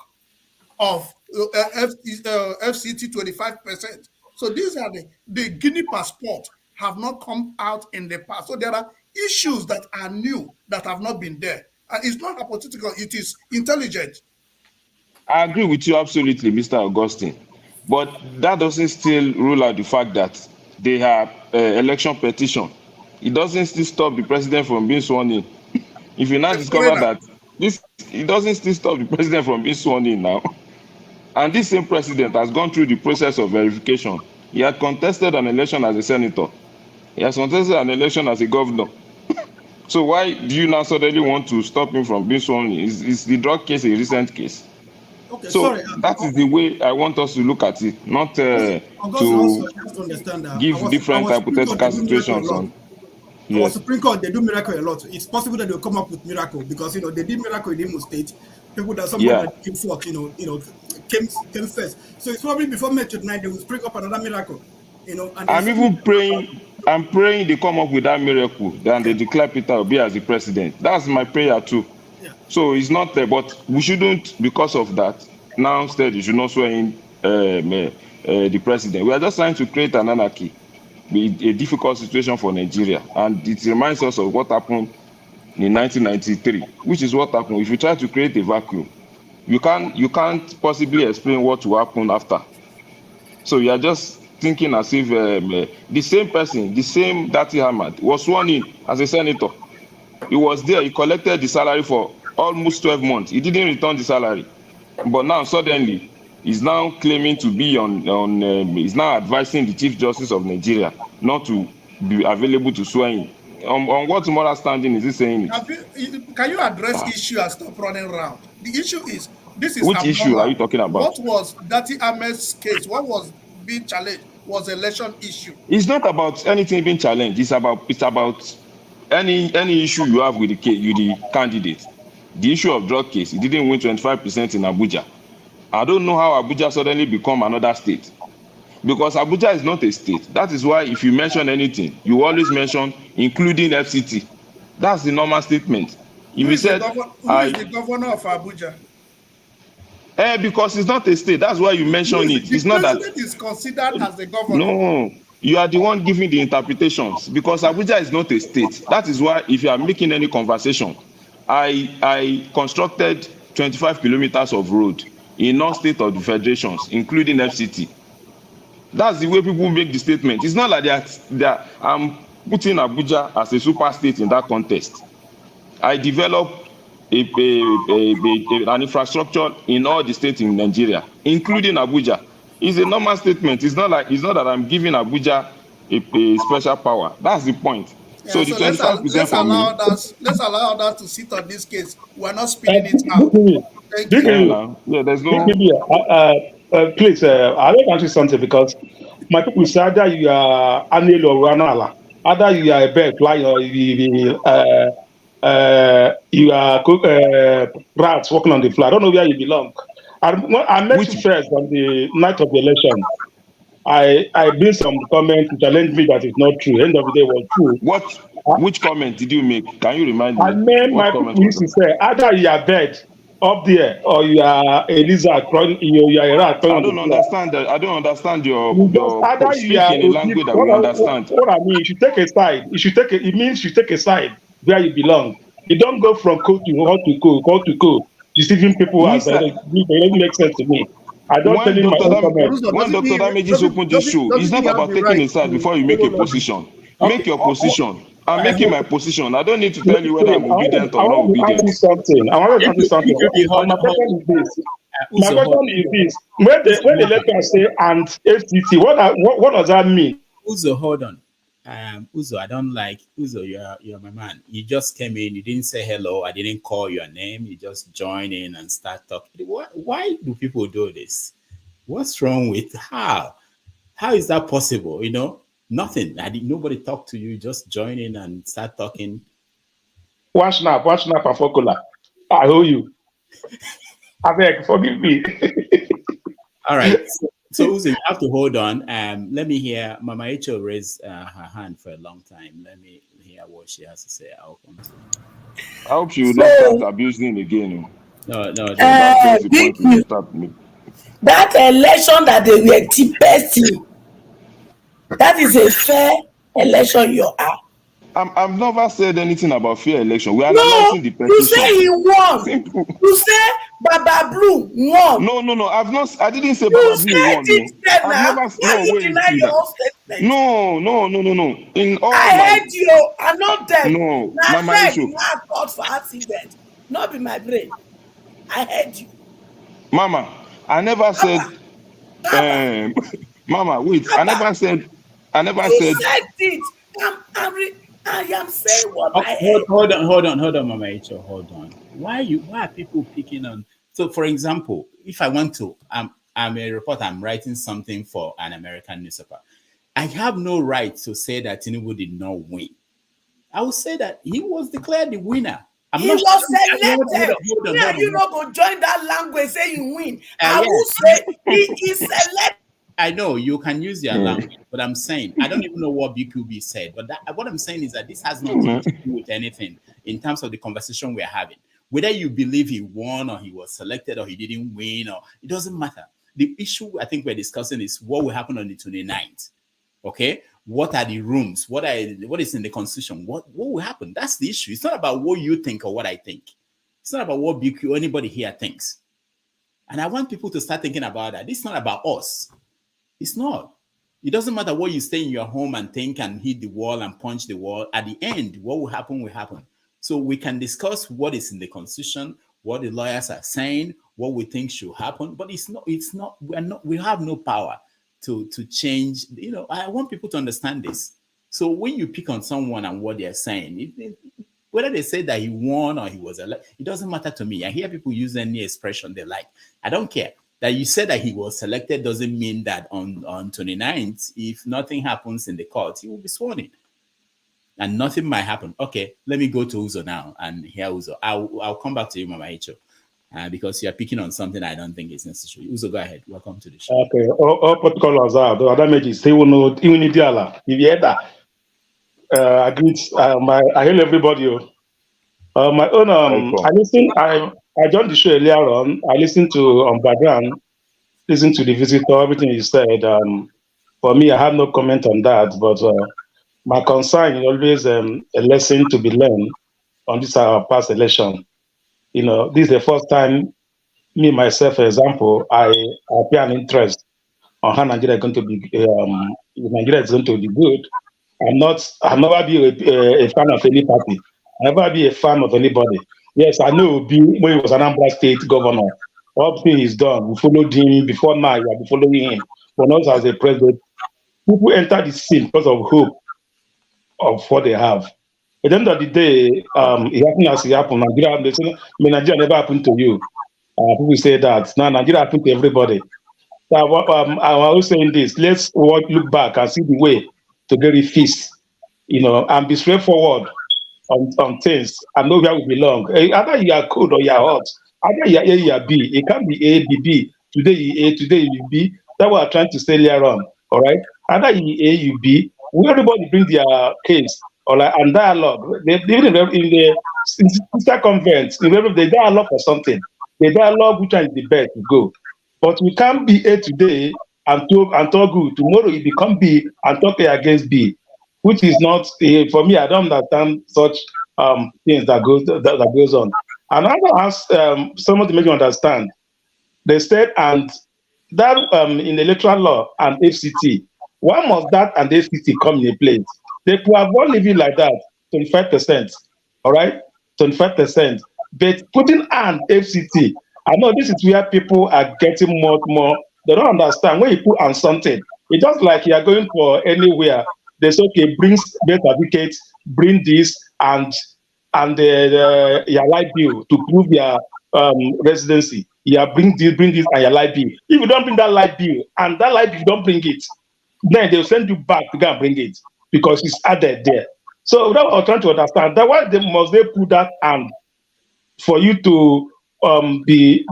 of FCT 25%. So these are the Guinea passport have not come out in the past. So there are issues that are new that have not been there. And it's not hypothetical, it is intelligent. I agree with you absolutely, Mr. Augustine. But that doesn't still rule out the fact that they have election petition. It doesn't still stop the president from being sworn in. If you now discover that it doesn't still stop the president from being sworn in now. And this same president has gone through the process of verification. He had contested an election as a senator. He has contested an election as a governor. So why do you now suddenly want to stop him from being sworn in? Is the drug case a recent case? Okay, So sorry. that is the way I want us to look at it, not Augustine, to also just to understand that give different hypothetical situations on. Our Yes. Supreme Court, they do miracle a lot. It's possible that they'll come up with miracle because they did miracle in Imo State. People that somebody that came forth, came first. So it's probably before May 29 they will spring up another miracle. And I'm even praying. I'm praying they come up with that miracle, then they declare Peter Obi as the president. That's my prayer too. Yeah. So it's not there, but we shouldn't, because of that, now instead you should not swear in the president. We are just trying to create an anarchy, a difficult situation for Nigeria, and it reminds us of what happened in 1993, which is what happened. If you try to create a vacuum, you can't possibly explain what will happen after. So you are just thinking as if the same person, the same Dati Ahmad, was sworn in as a senator. He was there. He collected the salary for almost 12 months. He didn't return the salary, but now suddenly he's now claiming to be he's now advising the Chief Justice of Nigeria not to be available to swear in. On what moral standing is he saying it? Can you address issue and stop running around? The issue is, this is Which abnormal. issue are you talking about? What was Dati Ahmed's case? What was being challenged was election issue. It's not about anything being challenged. It's about any issue you have with the candidate. The issue of drug case, he didn't win 25% in Abuja. I don't know how Abuja suddenly become another state, because Abuja is not a state. That is why if you mention anything, you always mention including FCT. That's the normal statement. If you said, who is the governor of Abuja? Because it's not a state. That's why you mention it. It's not that the president is considered as the governor. No, you are the one giving the interpretations, because Abuja is not a state. That is why if you are making any conversation, I constructed 25 kilometers of road in all states of the federations, including FCT. That's the way people make the statement. It's not like I'm putting Abuja as a super state in that context. I developed an infrastructure in all the states in Nigeria, including Abuja. It's a normal statement. It's not that I'm giving Abuja a special power. That's the point. Yeah, so the 25% for me. Let's allow that to sit on this case. We're not spinning it out. Thank you. Yeah, there's no. Please, I like to answer something, because my people say either you are Anil or Ranala, either you are a bird fly or you are rats walking on the floor. I don't know where you belong. I met you first on the night of the election. I made some comment to challenge me that it's not true. End of the day was true. Which comment did you make? Can you remind me? I meant my people used to say either you are bird up there or you are a lizard, you are a rat. I don't understand your speaking in a language that we understand. What I mean, you should take a side. It means you take a side where you belong. You don't go from code to code, deceiving people. It doesn't make sense to me. I don't tell you my own comment. When Dr. Damages opened this show, it's not about taking a side before you make a position. Make your position. I'm making my position. I don't need to tell you whether I'm obedient or not obedient. I want to ask you something. My question is this. When the letter say and FCT, what does that mean? Uzo, hold on. Uzo, I don't like Uzo. You're my man. You just came in. You didn't say hello. I didn't call your name. You just join in and start talking. Why do people do this? What's wrong with how? How is that possible? Nothing. Nobody talked to you. Just join in and start talking. One snap, and Fokola. I owe you. I beg, forgive me. All right. So Uzo, you have to hold on. Let me hear Mama Echo raise her hand for a long time. Let me hear what she has to say. I'll come to it. I hope she will not start abusing again. No. That election that they were deepest in, that is a fair election you are. I've never said anything about fair election. We are No, analyzing the you say petition. he won. Simple. You say Baba Blue won. No. I didn't say You Baba Blue said won. No, it then I've now. never. Why No, you wait. deny See your that. own statement? No. In all I my heard you. I'm not deaf. no, Now Mama leg issue. not called for accident. Not be my brain. I heard you. Mama, I never said. Abba. Mama, wait. I Abba. never said. I never You said. said it. I am saying what Oh, I heard. hold on, Mama Echo, hold on. Why are people picking on? So, for example, if I want to, I'm a reporter, I'm writing something for an American newspaper. I have no right to say that Tinubu did not win. I will say that he was declared the winner. I'm He not was sure. selected. Hold Me and you on. not go join that language say you win. I Yes. will say he is selected. I know you can use your language, but I'm saying I don't even know what BQB said. But what I'm saying is that this has nothing to do with anything in terms of the conversation we're having. Whether you believe he won or he was selected or he didn't win, or it doesn't matter. The issue I think we're discussing is what will happen on the 29th. Okay, what are the rooms? What is in the constitution? What will happen? That's the issue. It's not about what you think or what I think. It's not about what BQ or anybody here thinks. And I want people to start thinking about that. This is not about us. It's not. It doesn't matter what you stay in your home and think and hit the wall and punch the wall. At the end, what will happen will happen. So we can discuss what is in the constitution, what the lawyers are saying, what we think should happen. But we have no power to change. I want people to understand this. So when you pick on someone and what they're saying, whether they say that he won or he was elected, it doesn't matter to me. I hear people use any expression they like. I don't care. That you said that he was selected doesn't mean that on 29th, if nothing happens in the court, he will be sworn in. And nothing might happen. Okay, let me go to Uzo now and hear Uzo. I'll come back to you, Mama Icho, because you're picking on something I don't think is necessary. Uzo, go ahead. Welcome to the show. Okay, all protocols are the other damages. They will know even in Diala. If you hear that, I greet I hail everybody. My own I joined the show earlier on. I listened to background, listened to the visitor, everything he said. For me, I have no comment on that, but my concern is always a lesson to be learned on this past election. This is the first time me myself, for example, I appear an interest on how Nigeria is going to be. Nigeria is going to be good. I'll never be a fan of any party. I'll never be a fan of anybody. Yes, I know when he was an Anambra State governor, all things he's done. We followed him before now. We are following him, but not as a president. People enter the scene because of hope of what they have. At the end of the day, it happened as it happened. Nigeria never happened to you. People say that now Nigeria happened to everybody. So I'm always saying this. Let's look back and see the way to get it fixed, and be straightforward on things and know where we belong. Either you are cold or you are hot. Either you are A, you are B. It can't be A, B, B. Today you A, today you B. That's what I'm trying to say earlier on. All right. Either you A, you B. Everybody bring their case, all right, and dialogue. Even in the sister conference, they dialogue for something. They dialogue which one is the best to go. But we can't be A today and talk good. Tomorrow it become B and talk A against B, which is not for me. I don't understand such things that goes on. And I want to ask someone to make you understand. They said and that in electoral law and FCT, why must that and FCT come in a place? They could have one living like that, 25%. All right, 25%. But putting an FCT, I know this is where people are getting more. They don't understand when you put on something. It's just like you are going for anywhere. They say, okay, bring birth certificates, bring this, and your light bill to prove your residency. Yeah, bring this, and your light bill. If you don't bring that light bill, and that light bill, you don't bring it, then they'll send you back to go and bring it because it's added there. So that's what I'm trying to understand. That why must they put that and for you to be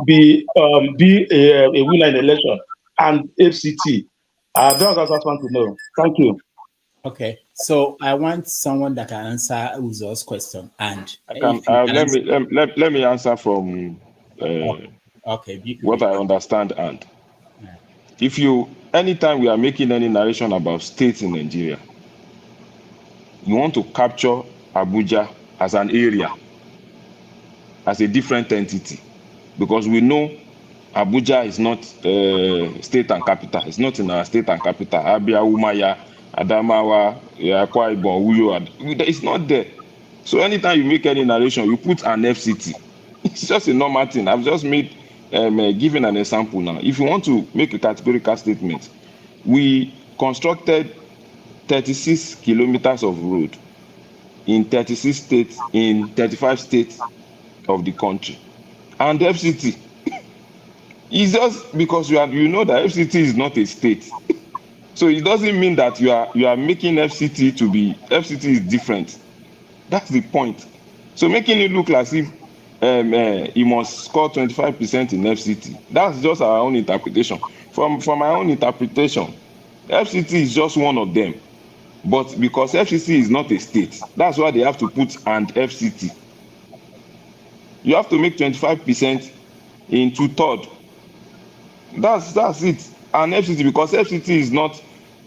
a winner in election and FCT? That's what I just want to know. Thank you. Okay, so I want someone that can answer Uzo's question, and let me answer from what I understand. And if anytime we are making any narration about states in Nigeria, you want to capture Abuja as an area, as a different entity, because we know Abuja is not state and capital. It's not in our state and capital. Abia, Umaya, Adamawa, Akwa Ibom, Uyo, it's not there. So anytime you make any narration, you put an FCT. It's just a normal thing. I've just made given an example now. If you want to make a categorical statement, we constructed 36 kilometers of road in 36 states, in 35 states of the country. And FCT is just because you know that FCT is not a state. So it doesn't mean that you are making FCT to be, FCT is different. That's the point. So making it look as if you must score 25% in FCT. That's just our own interpretation. From my own interpretation, FCT is just one of them. But because FCT is not a state, that's why they have to put an FCT. You have to make 25% in 2/3. That's it. An FCT, because FCT is not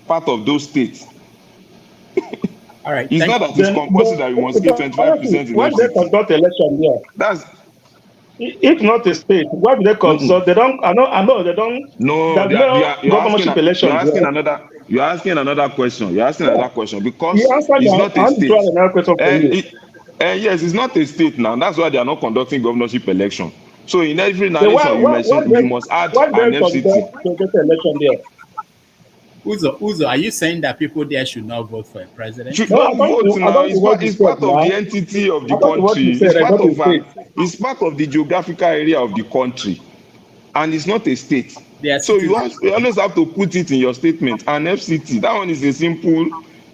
part of those states. All right. It's not that it's compulsory that you must give 25% in Why do they FCT. conduct election here? That's If not a state, why do they consult? They don't. I know they don't. No, There's no governorship election. You're asking another question. You're asking another question because You answer it's now. not a I want to state. try another question for you. Yes, it's not a state now. That's why they are not conducting governorship election. So in every So narration you must add why an they FCT. conduct election there? Uzo, are you saying that people there should not vote for a president? Should not vote now. It's part of the entity of the country. It's part of the geographical area of the country, and it's not a state. So you always have to put it in your statement. An FCT, that one is a simple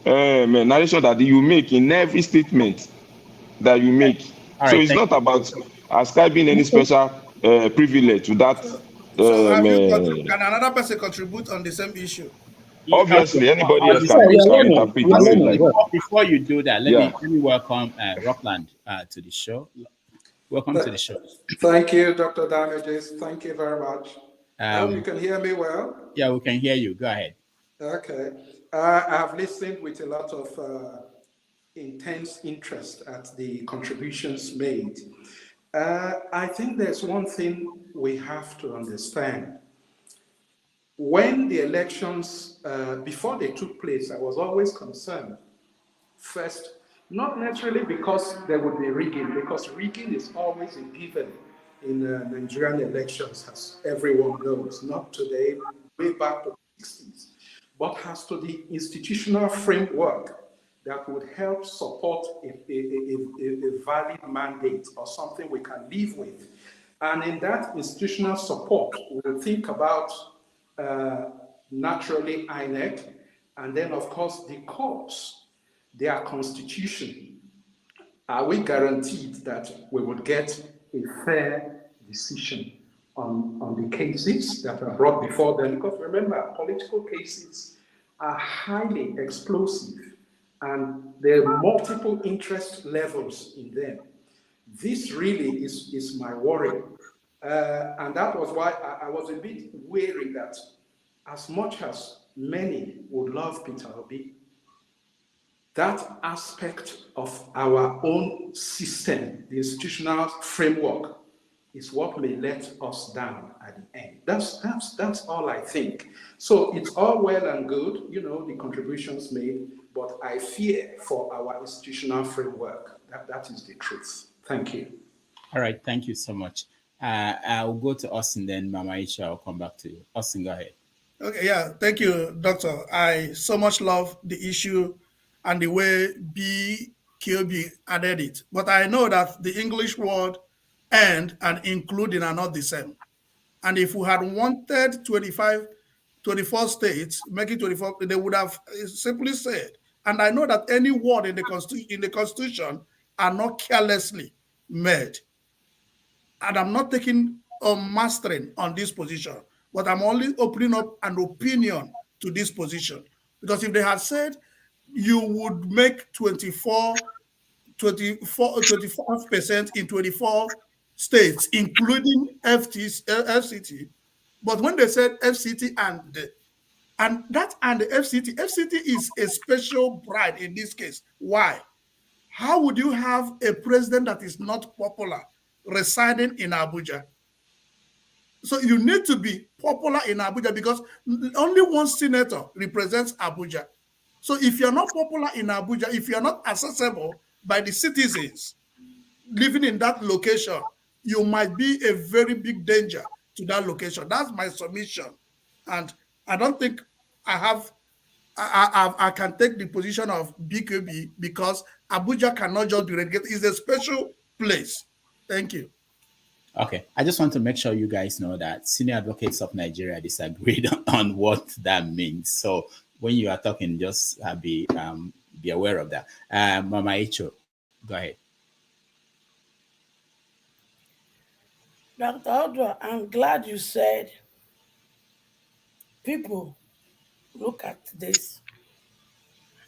narration that you make in every statement that you make. So it's not about ascribing any special privilege to that. So can another person contribute on the same issue? Obviously, anybody else can interpret. Before you do that, let me welcome Rockland to the show. Welcome to the show. Thank you, Dr. Damages. Thank you very much. I hope you can hear me well. Yeah, we can hear you. Go ahead. Okay. I have listened with a lot of intense interest at the contributions made. I think there's one thing we have to understand. When the elections, before they took place, I was always concerned. First, not necessarily because there would be rigging, because rigging is always a pivot in Nigerian elections, as everyone knows, not today, way back to the 60s, but as to the institutional framework that would help support a valid mandate or something we can live with. And in that institutional support, we'll think about naturally INEC, and then of course the courts, their constitution. Are we guaranteed that we would get a fair decision on the cases that are brought before them? Because remember, political cases are highly explosive and there are multiple interest levels in them. This really is my worry. And that was why I was a bit wary that as much as many would love Peter Obi, that aspect of our own system, the institutional framework, is what may let us down at the end. That's all I think. So it's all well and good, you know, the contributions made, but I fear for our institutional framework. That is the truth. Thank you. All right, thank you so much. I'll go to Austin, then Mama Isha, I'll come back to you. Austin, go ahead. Okay, yeah, thank you, Doctor. I so much love the issue and the way BKB added it. But I know that the English word and including are not the same. And if we had wanted 24 states, making 24, they would have simply said, and I know that any word in the Constitution are not carelessly made. And I'm not taking mastering on this position, but I'm only opening up an opinion to this position. Because if they had said you would make 25% in 24 states, including FCT, but when they said FCT And the FCT is a special bride in this case. Why? How would you have a president that is not popular residing in Abuja? So you need to be popular in Abuja because only one senator represents Abuja. So if you're not popular in Abuja, if you're not accessible by the citizens living in that location, you might be a very big danger to that location. That's my submission. And I don't think I can take the position of BKB because Abuja cannot just be relegated. It's a special place. Thank you. Okay, I just want to make sure you guys know that senior advocates of Nigeria disagreed on what that means. So when you are talking, just be aware of that. Mama Icho, go ahead. Dr. Odwa, I'm glad you said people look at this.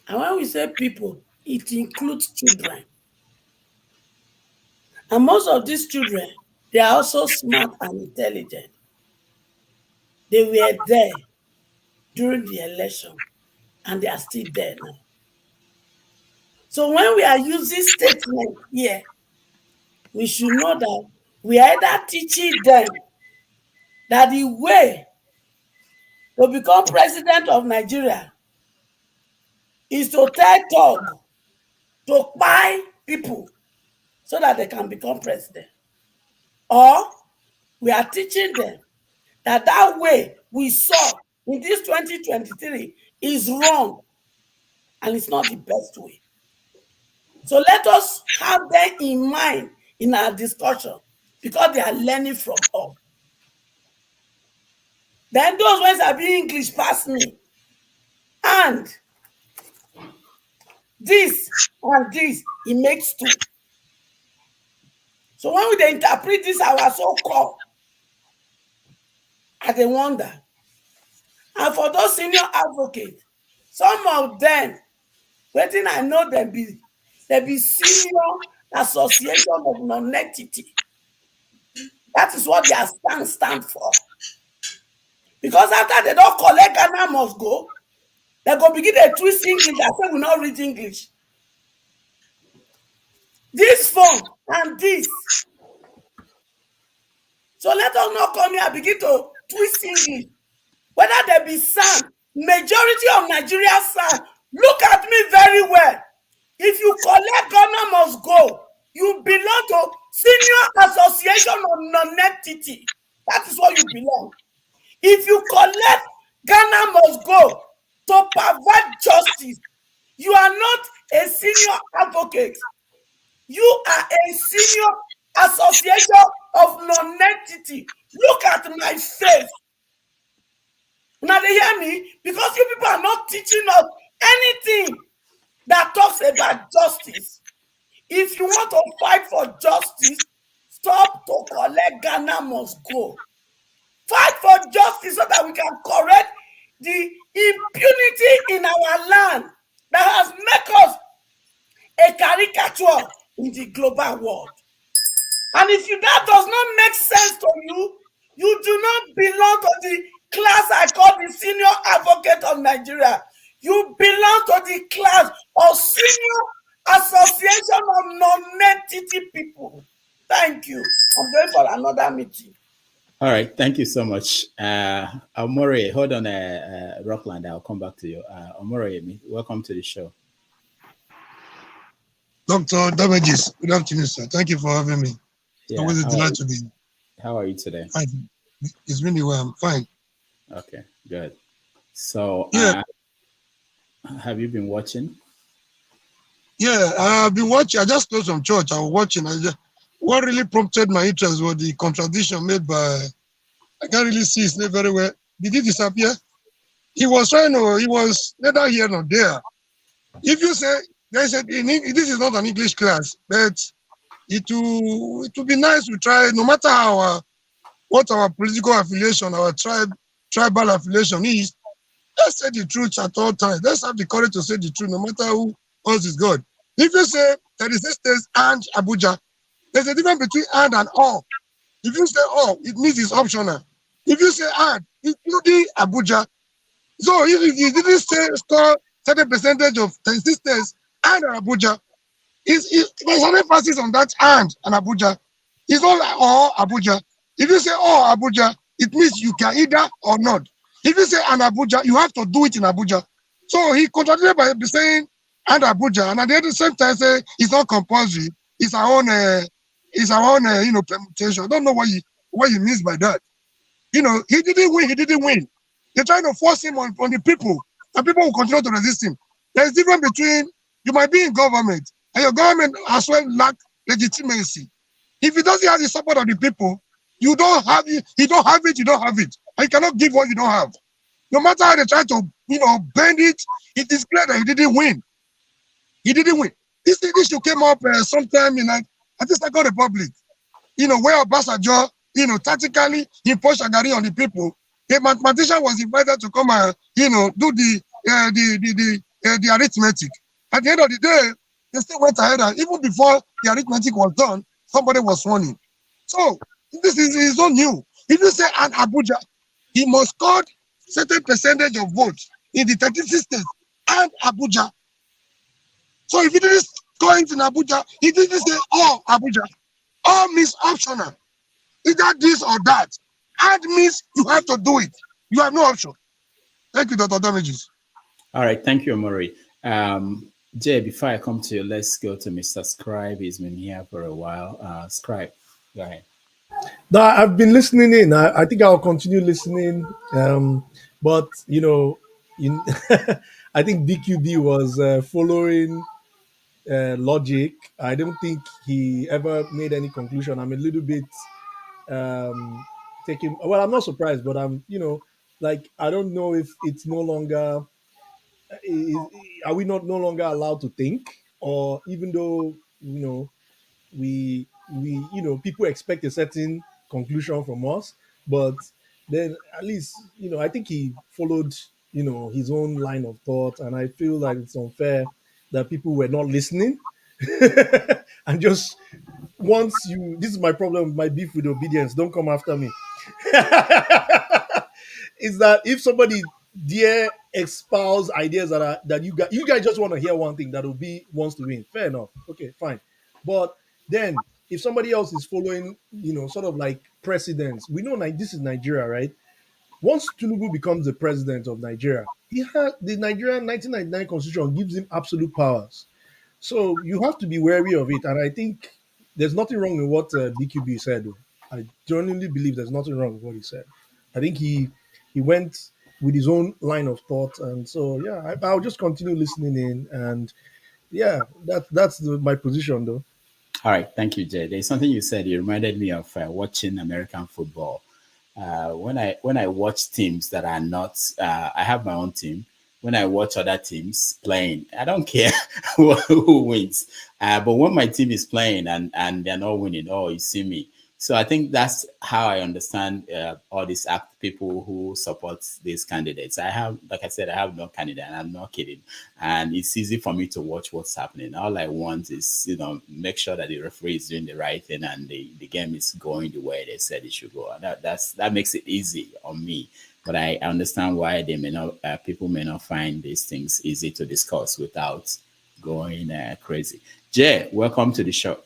And when we say people, it includes children. And most of these children, they are also smart and intelligent. They were there during the election, and they are still there now. So when we are using statements here, we should know that we are either teaching them that the way to become president of Nigeria is to tell thug to buy people so that they can become president. Or we are teaching them that that way we saw in this 2023 is wrong and it's not the best way. So let us have them in mind in our discussion because they are learning from us. Then those ones are being English past me. And this and this, it makes two. So when we interpret this, our so-called, I dey wonder. And for those senior advocates, some of them, waiting I know they be senior association of non-entity. That is what their stand for. Because after they don't collect Ghana must go, they go begin to twist English and say we not read English. This phone and this. So let us not come here and begin to twist English. Whether there be sound, majority of Nigeria sound. Look at me very well. If you collect Ghana must go, you belong to Senior Association of Non-Entity. That is what you belong. If you collect Ghana must go to provide justice, you are not a senior advocate. You are a senior association of non-entity. Look at my face. Now they hear me because you people are not teaching us anything that talks about justice. If you want to fight for justice, stop to collect Ghana must go. Fight for justice so that we can correct the impunity in our land that has made us a caricature in the global world. And if that does not make sense to you, you do not belong to the class I call the Senior Advocate of Nigeria. You belong to the class of Senior Association of Non-Entity People. Thank you. I'm going for another meeting. All right, thank you so much. Omori, hold on, Rockland, I'll come back to you. Omori, welcome to the show. Dr. Damages, good afternoon, sir. Thank you for having me. Yeah, always a delight to be here. How are you today? Fine. It's really well, I'm fine. Okay, good. So, have you been watching? Yeah, I've been watching. I just closed from church. I was watching. What really prompted my interest was the contradiction made by, I can't really see his name very well. Did he disappear? He was trying to, he was neither here nor there. If you say, they said, this is not an English class, but it would be nice to try, no matter what our political affiliation, our tribal affiliation is, let's say the truth at all times. Let's have the courage to say the truth, no matter who else is God. If you say 36 states and Abuja, there's a difference between and all. If you say all, it means it's optional. If you say and, including Abuja, So if you didn't score certain percentage of sisters and Abuja, there's an emphasis on that and Abuja. It's not like or Abuja. If you say or Abuja, it means you can either or not. If you say an Abuja, you have to do it in Abuja. So he contradicted by saying and Abuja, and at the same time say it's not compulsory. It's our own, permutation. I don't know what he means by that. He didn't win. He didn't win. They're trying to force him on the people, and people will continue to resist him. There's a difference between you might be in government, and your government as well lack legitimacy. If it doesn't have the support of the people, you don't have it. You don't have it. You don't have it. And you cannot give what you don't have. No matter how they try to, bend it, it is clear that he didn't win. He didn't win. This issue came up sometime in, I think, Second Republic. Where Obasanjo, tactically imposed Shagari on the people. A mathematician was invited to come and, do the arithmetic. At the end of the day, they still went ahead, and even before the arithmetic was done, somebody was sworn in. So this is not new. If you say an Abuja, he must score certain percentage of votes in the 36 states and Abuja. So if he didn't score it in Abuja, he didn't say all Abuja. All means optional. Either this or that. And means you have to do it. You have no option. Thank you, Dr. Damages. All right, thank you, Omori. Jay, before I come to you, let's go to Mr. Scribe. He's been here for a while. Scribe, go ahead. No, I've been listening in. I think I'll continue listening. But I think DQB was following logic. I don't think he ever made any conclusion. I'm a little bit taking. Well, I'm not surprised, but I'm, I don't know if it's no longer. Are we not no longer allowed to think, or even though we people expect a certain conclusion from us, but then at least I think he followed his own line of thought, and I feel like it's unfair that people were not listening and just once this is my problem, my beef with obedience, don't come after me. Is that if somebody dare espouse ideas that you guys just want to hear one thing that Obi wants to win, fair enough, okay, fine. But then if somebody else is following, sort of like precedents, we know this is Nigeria, right? Once Tinubu becomes the president of Nigeria, the Nigerian 1999 constitution gives him absolute powers. So you have to be wary of it. And I think there's nothing wrong with what DQB said. I genuinely believe there's nothing wrong with what he said. I think he went with his own line of thought. And so, yeah, I'll just continue listening in. And yeah, that's my position, though. All right. Thank you, Jay. There's something you said. You reminded me of watching American football. When I watch teams that are not, I have my own team. When I watch other teams playing, I don't care who wins. But when my team is playing and they're not winning, oh, you see me. So I think that's how I understand all these people who support these candidates. I have no candidate, and I'm not kidding. And it's easy for me to watch what's happening. All I want is, make sure that the referee is doing the right thing and the game is going the way they said it should go. And that makes it easy on me. But I understand why they may not, people may not find these things easy to discuss without going crazy. Jay, welcome to the show.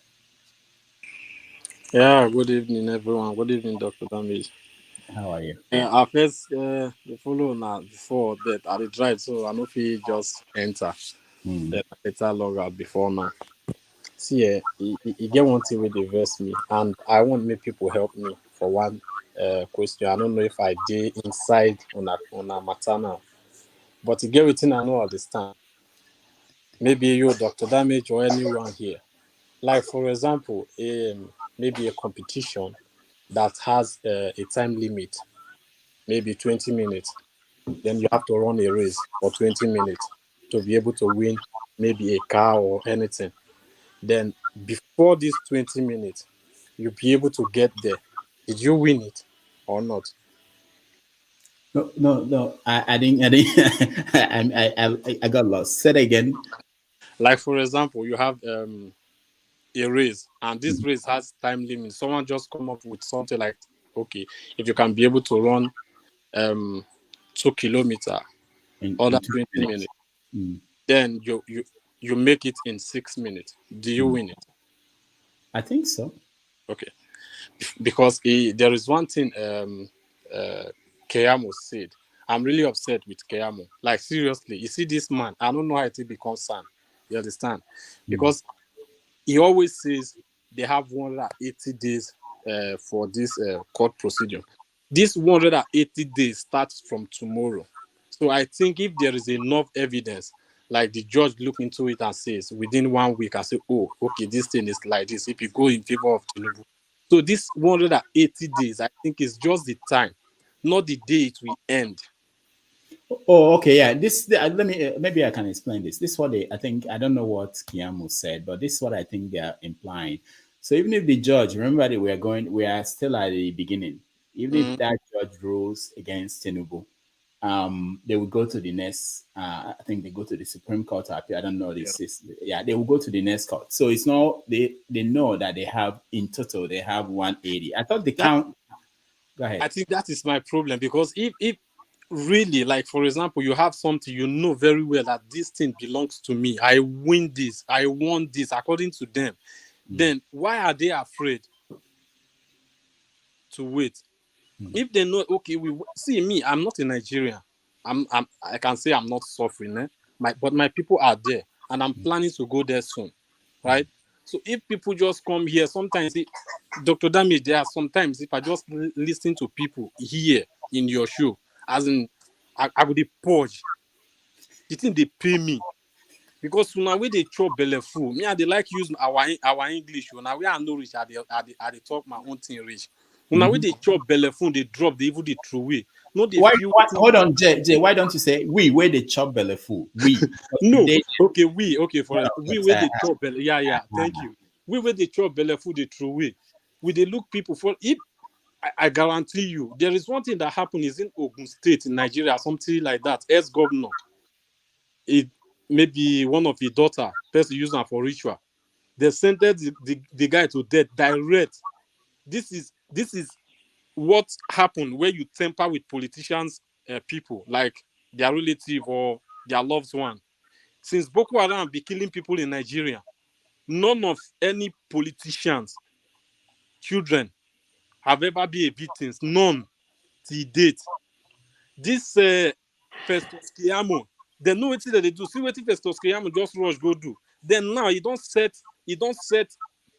Yeah, good evening, everyone. Good evening, Dr. Damage. How are you? I first the follow now before that I did drive, so I know if he just enter. Then I better log out before now. See, you get one thing with the verse me, and I want make people help me for one question. I don't know if I did inside on a matter now, but to get everything I know understand. Maybe you, Dr. Damage, or anyone here. Like for example, maybe a competition that has a time limit, maybe 20 minutes. Then you have to run a race for 20 minutes to be able to win maybe a car or anything. Then before this 20 minutes, you'll be able to get there. Did you win it or not? No. I didn't. I got lost. Say it again. Like for example, you have a race, and this race has time limit. Someone just come up with something like, okay, if you can be able to run 2 kilometers under 20 20 minutes. minutes. Then you make it in 6 minutes. Do you win it? I think so. Okay. Because there is one thing Keyamo said. I'm really upset with Keyamo. Like, seriously, you see this man, I don't know how it becomes concerned. You understand? Because he always says they have 180 days for this court procedure. This 180 days starts from tomorrow. So I think if there is enough evidence, like the judge look into it and says within 1 week, I say, oh, okay, this thing is like this. If you go in favor of Tinubu. So this 180 days, I think, is just the time, not the day it will end. Oh, okay, yeah. Let me maybe I can explain this. This is what I think. I don't know what Keyamo said, but this is what I think they are implying. So even if the judge, remember that we are still at the beginning. Even if that judge rules against Tinubu, they will go to the next. I think they go to the Supreme Court of Appeal. I don't know this. Yeah, they will go to the next court. So it's not they know that they have in total they have 180. I thought the count. Go ahead. I think that is my problem, because if really, like, for example, you have something, you know very well that this thing belongs to me, I win this, I want this according to them, then why are they afraid to wait? If they know, okay, see me, I'm not a Nigerian. I can say I'm not suffering, but my people are there, and I'm planning to go there soon, right? So if people just come here, sometimes, Dr. Damage, there are sometimes if I just listen to people here in your show, as in, I would purge. The thing they pay me, because now when they chop belly full, me they like using our English. Now we are no rich at the talk my own thing rich. Now when they chop belly full, they drop, they even they throw away. No, they feel. Hold on, Jay. Why don't you say we where they chop belly full? We no. Okay, for we where they chop belly. Yeah. Thank you. We where they chop belly full, they throw away. We they look people for if. I guarantee you, there is one thing that happened is in Ogun State in Nigeria, something like that. Ex-governor, maybe one of his daughter, person used her for ritual. They sentenced the guy to death direct. This is what happened where you temper with politicians, people like their relative or their loved one. Since Boko Haram be killing people in Nigeria, none of any politicians, children, have ever been victims. None till date. This Festus Keyamo, they know what they do. See what Festus Keyamo just rush go do. Then now he don't set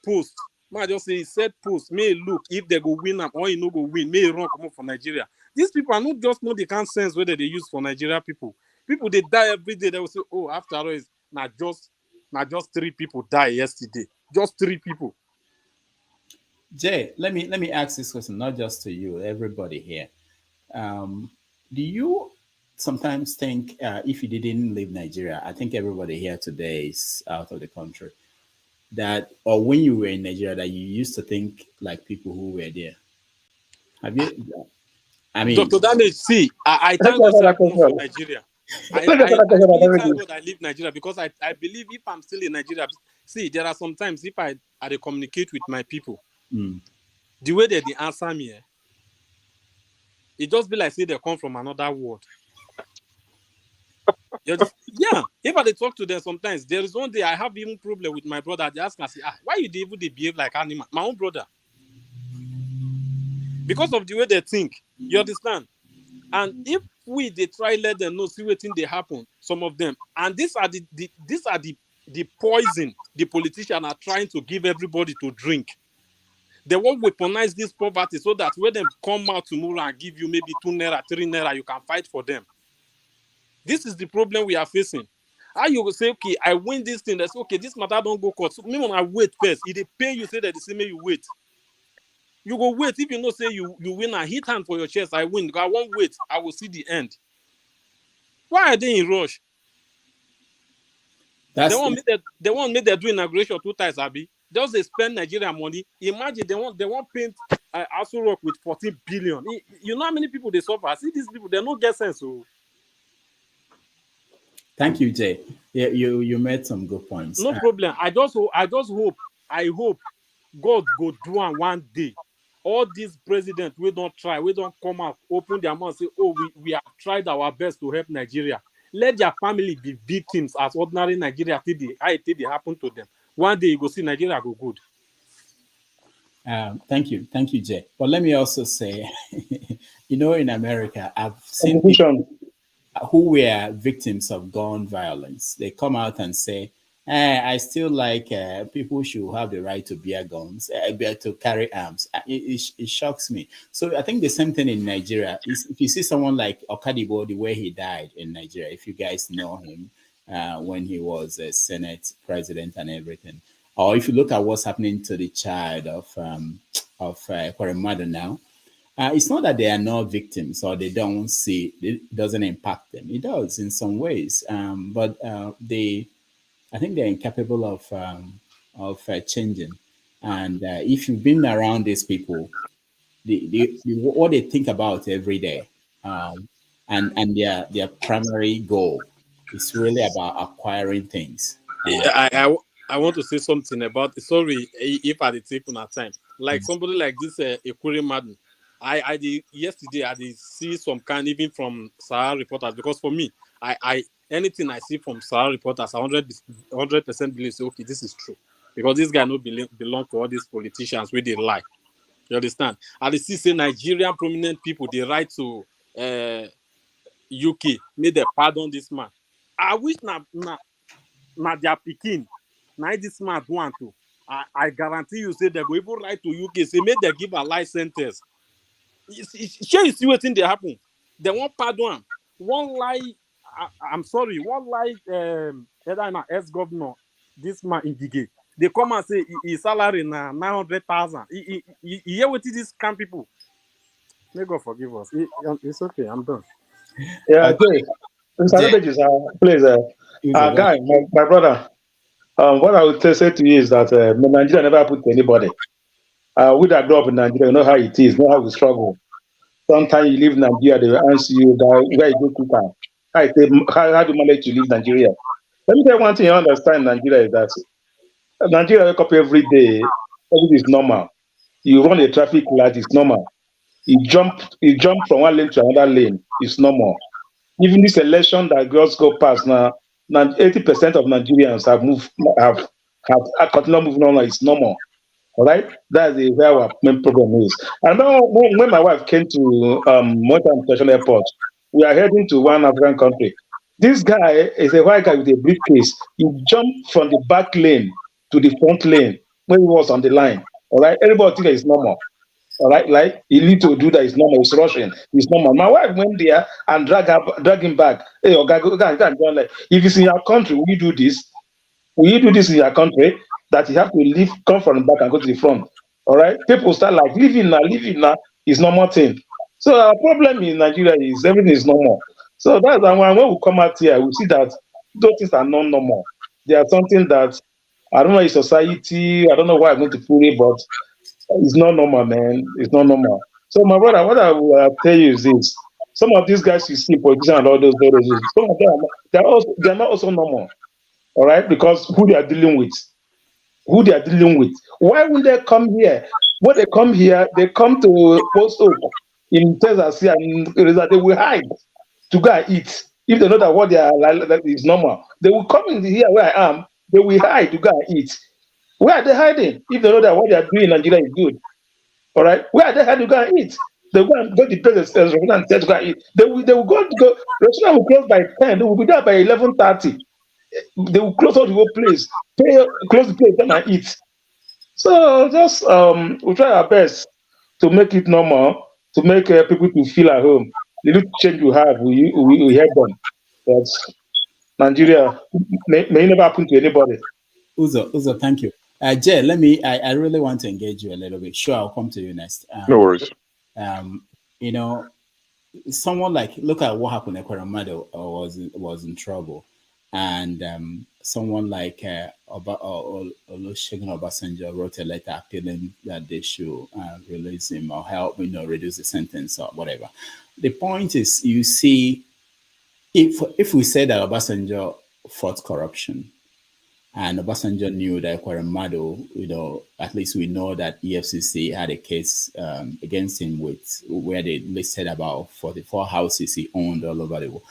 post. Man, just say he set post. May look if they go win them or he no go win. May run come up for Nigeria. These people are not just know the kind of sense whether they use for Nigeria people. People they die every day. They will say, oh, after all, it's not just 3 people die yesterday. Just 3 people. Jay, let me ask this question, not just to you, everybody here. Do you sometimes think if you didn't leave Nigeria, I think everybody here today is out of the country, that, or when you were in Nigeria, that you used to think like people who were there? Have you? I mean, Dr. Damage, see, I thank God I'm from Nigeria. I really thank God I leave Nigeria, because I believe if I'm still in Nigeria, see, there are sometimes if I communicate with my people, the way that they answer me, it just be like say they come from another world. Yeah, if I talk to them sometimes, there is one day I have even problem with my brother. They ask me, I say, why you even they behave like animal? My own brother. Because of the way they think. You understand? And if they try let them know, see what thing they happen, some of them. And these are the poison the politicians are trying to give everybody to drink. They won't weaponize this poverty so that when they come out tomorrow and give you maybe 2 naira, 3 naira, you can fight for them. This is the problem we are facing. How you will say, okay, I win this thing. That's okay, this matter don't go court. So me when I wait first, if they pay you, say that they say me you wait. You go wait. If you know say you win and hit hand for your chest, I win. I won't wait. I will see the end. Why are they in rush? They won't make them do inauguration 2 times, Abi. Just they spend Nigerian money. Imagine they won't paint Aso Rock with 14 billion. You know how many people they suffer? See these people, they don't get sense. So. Thank you, Jay. Yeah, you made some good points. No problem. I hope God go do one day. All these presidents we don't try, we don't come out, open their mouth, say, oh, we have tried our best to help Nigeria. Let their family be victims as ordinary Nigeria till they happen to them. One day you go see Nigeria go good. Thank you, Jay. But let me also say, in America, I've seen people who were victims of gun violence. They come out and say, I still like people should have the right to bear guns, to carry arms. It shocks me. So I think the same thing in Nigeria is if you see someone like Okadibo, the way he died in Nigeria, if you guys know him when he was a Senate president and everything, or if you look at what's happening to the child of Koremadu now, it's not that they are not victims or they don't see it doesn't impact them. It does in some ways, but I think they're incapable of changing. And if you've been around these people, what they think about every day, and their primary goal is really about acquiring things. I want to say something about. Sorry if I did take on time. Like somebody like this, Ekuri Madden. Yesterday I did see some kind even from Sahara reporters, because for me, I anything I see from Sahara reporters, 100% believe say, okay, this is true, because this guy no belong to all these politicians where they lie. You understand? I see say Nigerian prominent people they write to UK, may they pardon this man. I wish na their Pekin. Now this man want to. I guarantee you say they go even write to UK, say may they give a life sentence. Sure, you see what thing they happen. They won't pardon him. One lie. I'm sorry. One lie. Ex-governor, this man in Gige, they come and say his salary na 900,000. You hear what these scam people? May God forgive us. It's okay. I'm done. Yeah, Jay. Please, guy, my brother. What I would say to you is that Nigeria never put anybody. We that grew up in Nigeria, you know how it is, know how we struggle. Sometimes you leave Nigeria, they will answer you that where you go quicker. How do you manage to leave Nigeria? Let me tell you one thing you understand in Nigeria is that Nigeria wake up every day, everything is normal. You run a traffic light, it's normal. You jump from one lane to another lane, it's normal. Even this election that girls go past now 80% of Nigerians have continued moving on. It's normal. All right, that's where our main problem is. And now, when my wife came to Montana International Airport, we are heading to one African country. This guy is a white guy with a briefcase. He jumped from the back lane to the front lane when he was on the line. All right, everybody think it's normal. All right, like he need to do that. It's normal. It's Russian. It's normal. My wife went there and drag him back. Hey, okay, go like, if it's in your country, will you do this? Will you do this in your country? That you have to leave, come from the back and go to the front. All right, people start like leaving now. Is normal thing. So our problem in Nigeria is everything is normal. So that's why when we come out here, we see that those things are not normal. They are something that I don't know in society. I don't know why I'm going to put it, but it's not normal, man. It's not normal. So, my brother, what I will tell you is this: some of these guys you see, politicians and all those, some of them they're not also normal. All right, because who they are dealing with. Why would they come here? When they come here, they come to Post Oak in Texas here, and they will hide to go and eat. If they know that what they are like is normal, they will come in here where I am. They will hide to go and eat. Where are they hiding? If they know that what they are doing in Nigeria is good, all right. Where are they hiding to go and eat? They go and go to the place and to go and eat. They will go. Restaurant will close by 10. They will be there by 11:30. They will close all the whole place. Close the place, then and eat. So just we try our best to make it normal, to make people to feel at home. The little change we have, we help them. But Nigeria may never happen to anybody. Uzo, thank you. Jay, I really want to engage you a little bit. Sure, I'll come to you next. No worries. Someone like, look at what happened. Koremadu was in trouble. And someone like Olusegun Obasanjo wrote a letter appealing that they should release him or help, reduce the sentence or whatever. The point is, you see, if we say that Obasanjo fought corruption and Obasanjo knew that Koremadu, at least we know that EFCC had a case against him where they listed about 44 houses he owned all over the world.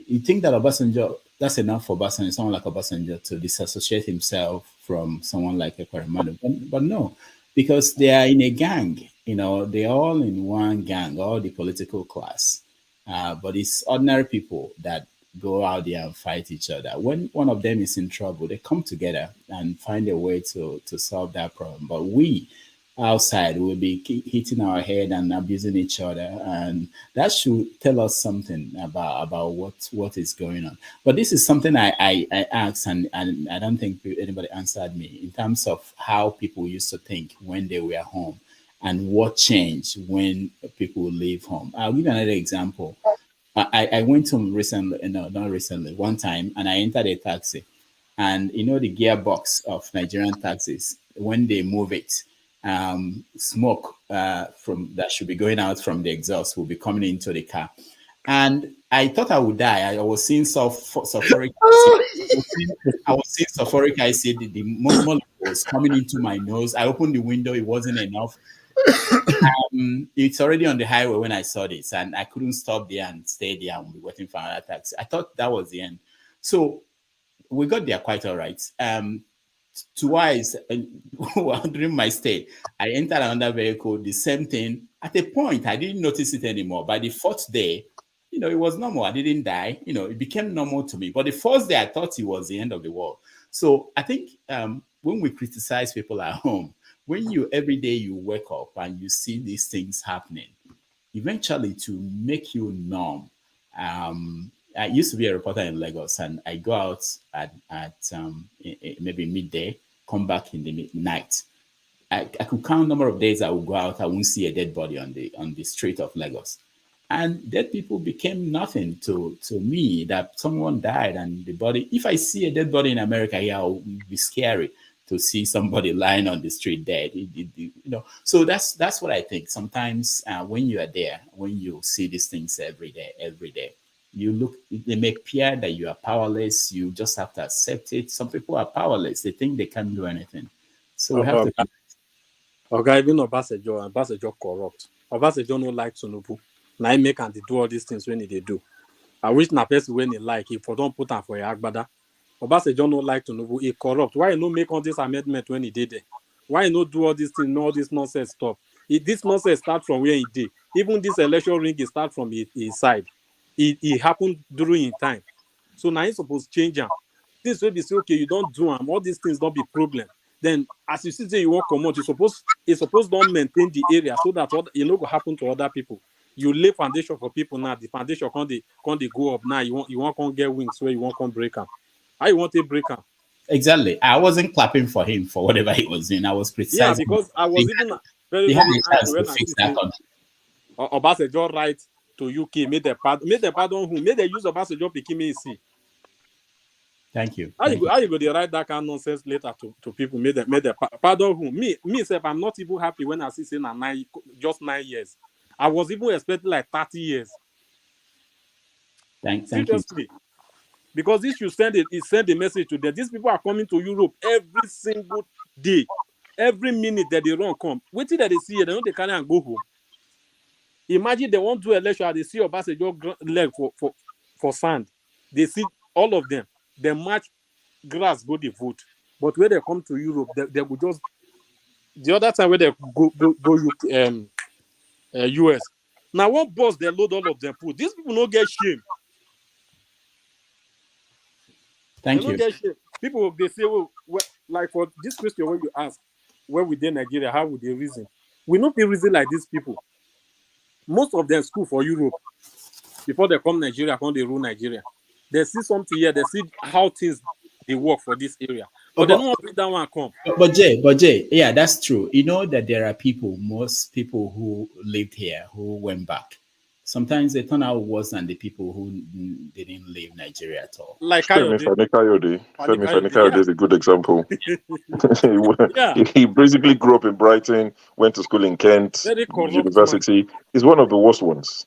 you think that Obasanjo, that's enough for Obasanjo, someone like Obasanjo, to disassociate himself from someone like a Kwaramadu. But no, because they are in a gang, they're all in one gang, all the political class. But it's ordinary people that go out there and fight each other. When one of them is in trouble, they come together and find a way to solve that problem. But we outside will be hitting our head and abusing each other, and that should tell us something about what is going on. But this is something I asked, and I don't think anybody answered me in terms of how people used to think when they were home and what changed when people leave home. I'll give you another example. I went home recently, not recently, one time, and I entered a taxi, and the gearbox of Nigerian taxis, when they move it, smoke from that should be going out from the exhaust will be coming into the car. And I thought I would die. I was seeing sulfuric acid. The molecule was coming into my nose. I opened the window. It wasn't enough. It's already on the highway when I saw this, and I couldn't stop there and stay there and be waiting for another taxi. I thought that was the end. So we got there quite all right. Twice during my stay, I entered another vehicle, the same thing. At a point, I didn't notice it anymore. By the fourth day, it was normal. I didn't die. It became normal to me. But the first day, I thought it was the end of the world. So I think when we criticize people at home, when every day you wake up and you see these things happening, eventually to make you numb. I used to be a reporter in Lagos, and I go out at maybe midday, come back in the night. I could count number of days I would go out, I won't see a dead body on the street of Lagos. And dead people became nothing to me, that someone died and the body. If I see a dead body in America here, it would be scary to see somebody lying on the street dead. So that's what I think. Sometimes when you are there, when you see these things every day, they make appear that you are powerless. You just have to accept it. Some people are powerless. They think they can't do anything. So we have to. Okay, even Obasanjo corrupt. Obasanjo no like Tinubu. Now he make and they do all these things when they do. I wish na person when he like, if I don't put on for a agbada. Obasanjo no like Tinubu, he corrupt. Why he no make all this amendment when he did it? Why he no do all these things, all this nonsense stop? This nonsense start from where he did. Even this election ring, it start from his side. It happened during his time. So now he's supposed to change him. This way be say, okay, you don't do them. All these things don't be problem. Then as you see, you won't come out. You're supposed don't maintain the area so that what you know will happen to other people. You lay foundation for people now. The foundation can't go up now. You won't get wings where you won't come break them. How you want to break them? Exactly. I wasn't clapping for him for whatever he was doing. I was criticizing. Yeah, because I was even very angry when I see Obasanjo right to UK, made the pardon who made the use of Obasanjo PKMC. Thank you. How you go to write that kind of nonsense later to people? Made the pardon who me self. I'm not even happy when I see saying just 9 years. I was even expecting like 30 years. Thank Seriously. you. Because this should send a message to them. These people are coming to Europe every single day, every minute that they run come. Wait till that they see it, they know they can't and go home. Imagine they want to do election, they see Obasanjo leg for sand. They see all of them. They match grass, go they vote. But when they come to Europe, they will just the other time when they go US. Now one boss they load all of them put. These people don't get shame. Thank you. Get shame. People they say, well, like for this question when you ask, where we in Nigeria, how would they reason? We not be reason like these people. Most of them school for Europe before they come Nigeria, come they rule Nigeria. They see something here, they see how things they work for this area. But they don't want to that one come. But Jay, yeah, that's true. You know that there are most people who lived here who went back. Sometimes they turn out worse than the people who didn't leave Nigeria at all. Like Femi Kayode is a good example. He basically grew up in Brighton, went to school in Kent University. He's one of the worst ones.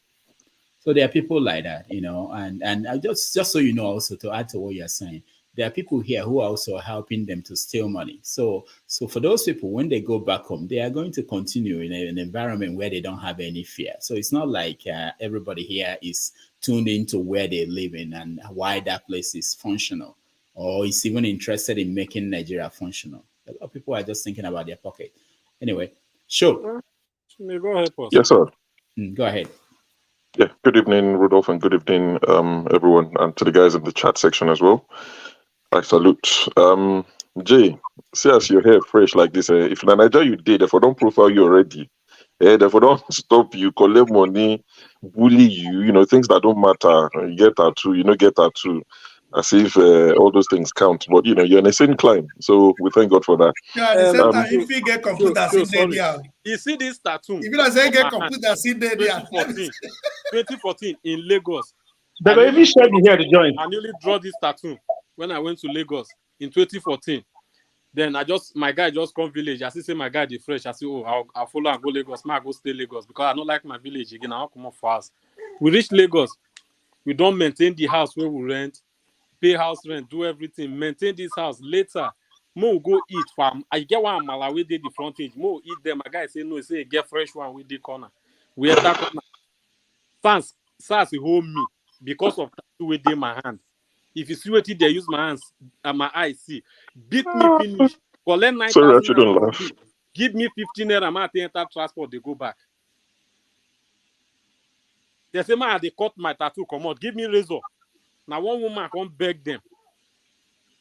So there are people like that, and just so you know, also to add to what you're saying, there are people here who are also helping them to steal money. So for those people, when they go back home, they are going to continue in an environment where they don't have any fear. So it's not like everybody here is tuned into where they live in and why that place is functional, or is even interested in making Nigeria functional. A lot of people are just thinking about their pocket. Anyway, sure. Go ahead, Pastor. Yes, sir. Go ahead. Yeah, good evening, Rudolph, and good evening, everyone, and to the guys in the chat section as well. I salute. Jay, see as your hair fresh like this, if in Nigeria you did, if I don't profile you already, therefore don't stop you, collect money, bully you, things that don't matter. You get tattoo, you don't get tattoo, as if all those things count. But you're in a same climb, so we thank God for that. Yeah, at the same time, if you get computers in there, you see this tattoo. If you don't say get computers in there, 2014 in Lagos. They go even share the hair to join. I nearly draw this tattoo when I went to Lagos in 2014. Then my guy just come village. I say my guy is fresh. I say, I'll follow and go Lagos. I go stay Lagos because I don't like my village again. I don't come up fast. We reach Lagos. We don't maintain the house where we rent, pay house rent, do everything, maintain this house. Later, Mo go eat farm. I get one Malawi did the frontage. Mo eat them. My guy say no. He say get fresh one with the corner. We enter corner. Sans hold me because of tattoo within my hand. If you see what they use my hands and my eyes see, beat me finish. Collect 9,000. Sorry, I shouldn't laugh. Give me 15 naira. I'm at the enter transport. They go back. They say, man, they cut my tattoo. Come out. Give me razor. Now one woman come beg them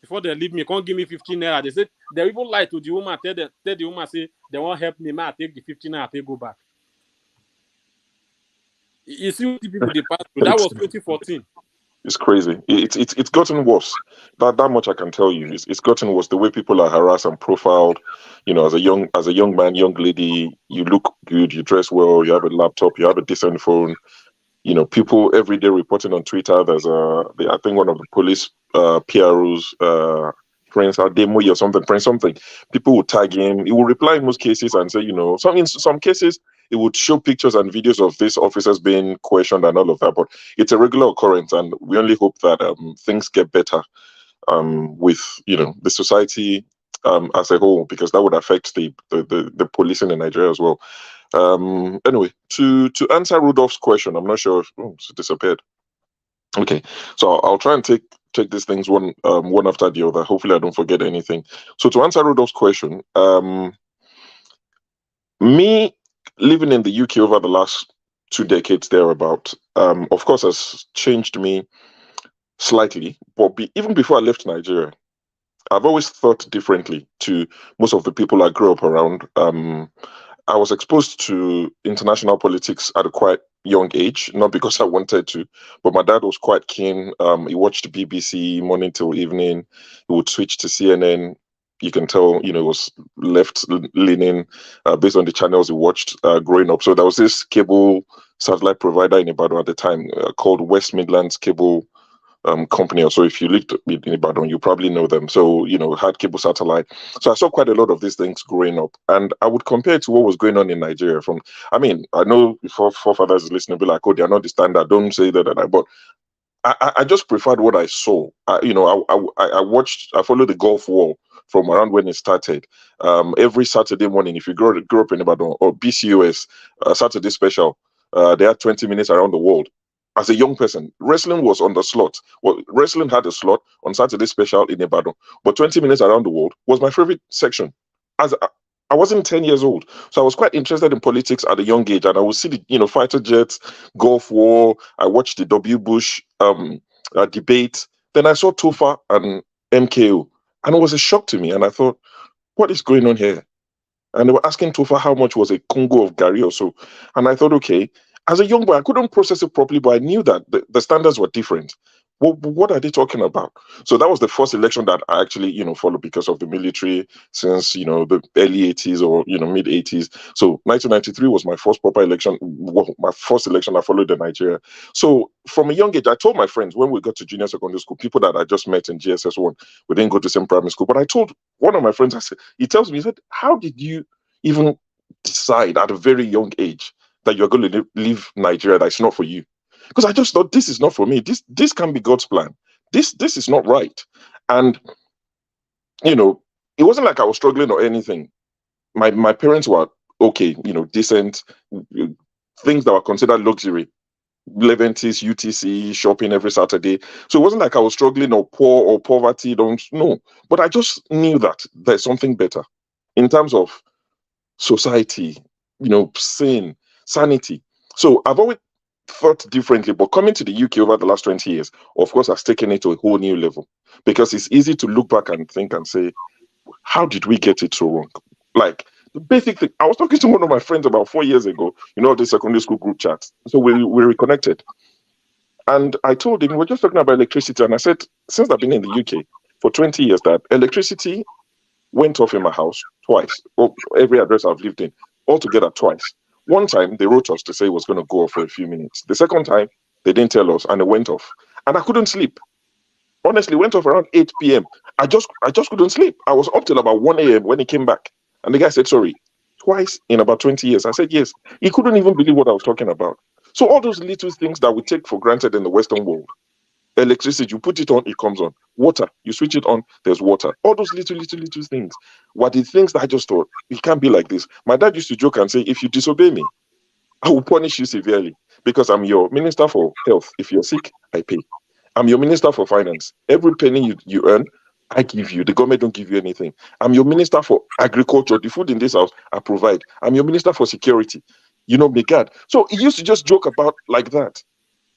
before they leave me. Can't give me 15 naira. They said they even lie to the woman. Tell the woman say they won't help me. Man, I take the 15 naira. I go back. You see what the people they pass through. That was 2014. It's crazy. It's gotten worse. That much I can tell you. It's gotten worse. The way people are harassed and profiled. As a young man, young lady, you look good, you dress well, you have a laptop, you have a decent phone. People every day reporting on Twitter. There's I think one of the police PROs, Prince Ademo or something, Prince something. People will tag him. He will reply in most cases and say, in some cases it would show pictures and videos of these officers being questioned and all of that. But it's a regular occurrence, and we only hope that things get better with the society as a whole, because that would affect the policing in Nigeria as well. Anyway, to answer Rudolph's question, I'm not sure if it's disappeared. Okay, so I'll try and take these things one after the other. Hopefully I don't forget anything. So to answer Rudolph's question, me living in the UK over the last 2 decades thereabout, of course, has changed me slightly. But even before I left Nigeria, I've always thought differently to most of the people I grew up around. I was exposed to international politics at a quite young age, not because I wanted to, but my dad was quite keen. He watched BBC morning till evening. He would switch to CNN. You can tell, it was left-leaning based on the channels he watched growing up. So there was this cable satellite provider in Ibadan at the time called West Midlands Cable Company. Or so if you lived in Ibadan, you probably know them. So, had cable satellite. So I saw quite a lot of these things growing up. And I would compare it to what was going on in Nigeria. I know before forefathers listening, be like, oh, they're not the standard. Don't say that. But I just preferred what I saw. I followed the Gulf War from around when it started. Every Saturday morning, if you grew up in Ibadan or BCOS, Saturday special, they had 20 minutes around the world. As a young person, wrestling was on the slot. Well, wrestling had a slot on Saturday special in Ibadan, but 20 minutes around the world was my favorite section. I wasn't 10 years old, so I was quite interested in politics at a young age, and I would see the fighter jets, Gulf War. I watched the W. Bush debate. Then I saw Tofa and MKO, and it was a shock to me. And I thought, what is going on here? And they were asking Tofa how much was a Congo of Gary or so, and I thought, okay. As a young boy, I couldn't process it properly, but I knew that the standards were different. What are they talking about? So that was the first election that I actually, followed because of the military since, the early 80s or, mid 80s. So 1993 was my first proper election, my first election I followed in Nigeria. So from a young age, I told my friends when we got to junior secondary school, people that I just met in GSS1, we didn't go to the same primary school, but I told one of my friends, he said, how did you even decide at a very young age that you're going to leave Nigeria, that's not for you? Because I just thought, this is not for me. This can be God's plan. This is not right. And, it wasn't like I was struggling or anything. My parents were okay, decent, things that were considered luxury. Leventis, UTC, shopping every Saturday. So it wasn't like I was struggling or poor or poverty. No. But I just knew that there's something better in terms of society, sin, sanity. So I've always thought differently, but coming to the UK over the last 20 years, of course, has taken it to a whole new level, because it's easy to look back and think and say, how did we get it so wrong? Like the basic thing. I was talking to one of my friends about 4 years ago, the secondary school group chat. So we reconnected. And I told him, we're just talking about electricity. And I said, since I've been in the UK for 20 years, that electricity went off in my house twice, or every address I've lived in, altogether twice. One time, they wrote us to say it was going to go off for a few minutes. The second time, they didn't tell us, and it went off. And I couldn't sleep. Honestly, went off around 8 p.m. I just couldn't sleep. I was up till about 1 a.m. when he came back. And the guy said, sorry, twice in about 20 years. I said, yes. He couldn't even believe what I was talking about. So all those little things that we take for granted in the Western world, electricity, you put it on, it comes on. Water, you switch it on, there's water. All those little things were the things that I just thought, it can't be like this. My dad used to joke and say, if you disobey me, I will punish you severely, because I'm your minister for health. If you're sick, I pay. I'm your minister for finance. Every penny you earn, I give you. The government don't give you anything. I'm your minister for agriculture. The food in this house, I provide. I'm your minister for security. May God. So he used to just joke about like that.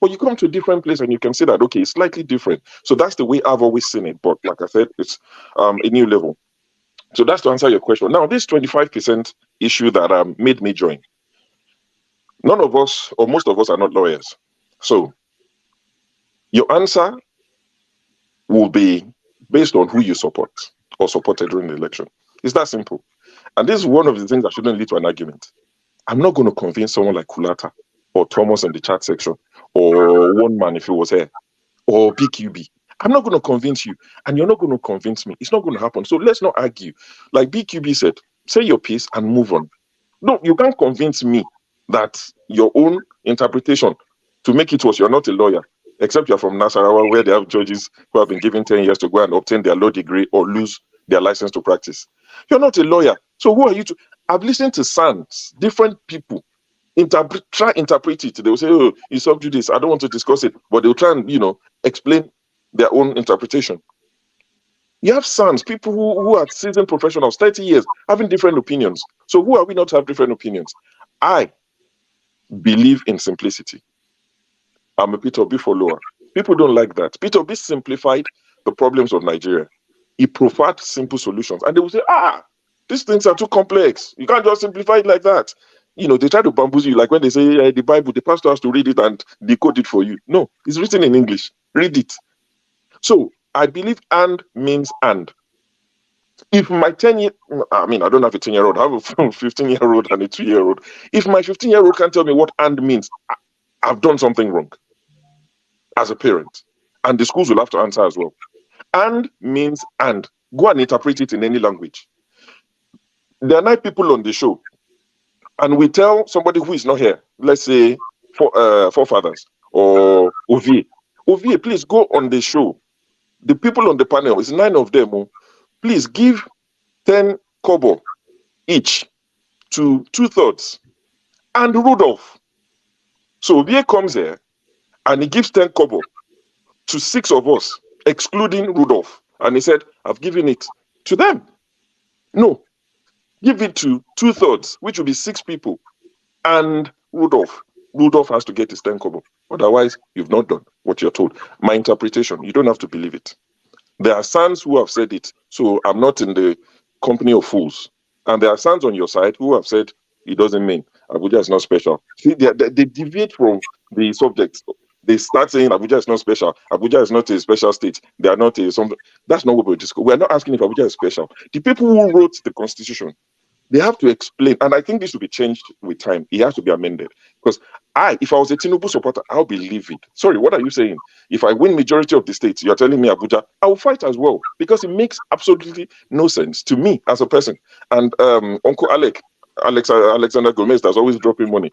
But you come to a different place and you can see that, okay, it's slightly different. So that's the way I've always seen it. But like I said, it's a new level. So that's to answer your question. Now, this 25% issue that made me join. None of us, or most of us, are not lawyers. So your answer will be based on who you support or supported during the election. It's that simple. And this is one of the things that shouldn't lead to an argument. I'm not going to convince someone like Kulata or Thomas in the chat section, or One Man if he was here, or BQB. I'm not going to convince you, and you're not going to convince me. It's not going to happen. So let's not argue. Like BQB said, say your piece and move on. No, you can't convince me that your own interpretation to make it worse, you're not a lawyer, except you're from Nasarawa, where they have judges who have been given 10 years to go and obtain their law degree or lose their license to practice. You're not a lawyer. So who are you to? I've listened to SANs, different people, interpret it. They will say, oh, you subdue this. I don't want to discuss it. But they'll try and, explain their own interpretation. You have SANs, people who are seasoned professionals, 30 years, having different opinions. So who are we not to have different opinions? I believe in simplicity. I'm a Peter Obi follower. People don't like that. Peter Obi simplified the problems of Nigeria. He preferred simple solutions. And they will say, these things are too complex. You can't just simplify it like that. They try to bamboozle you, like when they say the Bible, the pastor has to read it and decode it for you. No, it's written in English. Read it. So I believe and means and. If my 10-year, I don't have a 10-year-old, I have a 15-year-old and a 2-year-old. If my 15-year-old can't tell me what and means, I've done something wrong as a parent. And the schools will have to answer as well. And means and. Go and interpret it in any language. There are 9 people on the show. And we tell somebody who is not here, let's say forefathers or Ovie, please go on the show. The people on the panel, it's 9 of them. Please give 10 kobo each to 2/3 and Rudolph. So Ovie comes here and he gives 10 kobo to 6 of us, excluding Rudolph. And he said, I've given it to them. No. Give it to 2/3, which will be 6 people, and Rudolph. Rudolph has to get his 10 kobo. Otherwise, you've not done what you're told. My interpretation, you don't have to believe it. There are sons who have said it, so I'm not in the company of fools. And there are sons on your side who have said it doesn't mean Abuja is not special. See, they deviate from the subject. They start saying Abuja is not special. Abuja is not a special state. They are not a something. That's not what we're discussing. We're not asking if Abuja is special. The people who wrote the constitution, they have to explain, and I think this will be changed with time. It has to be amended. Because if I was a Tinubu supporter, I'll believe it. Sorry, what are you saying? If I win majority of the states, you're telling me Abuja, I will fight as well. Because it makes absolutely no sense to me as a person. And Uncle Alexander Gomez that's always dropping money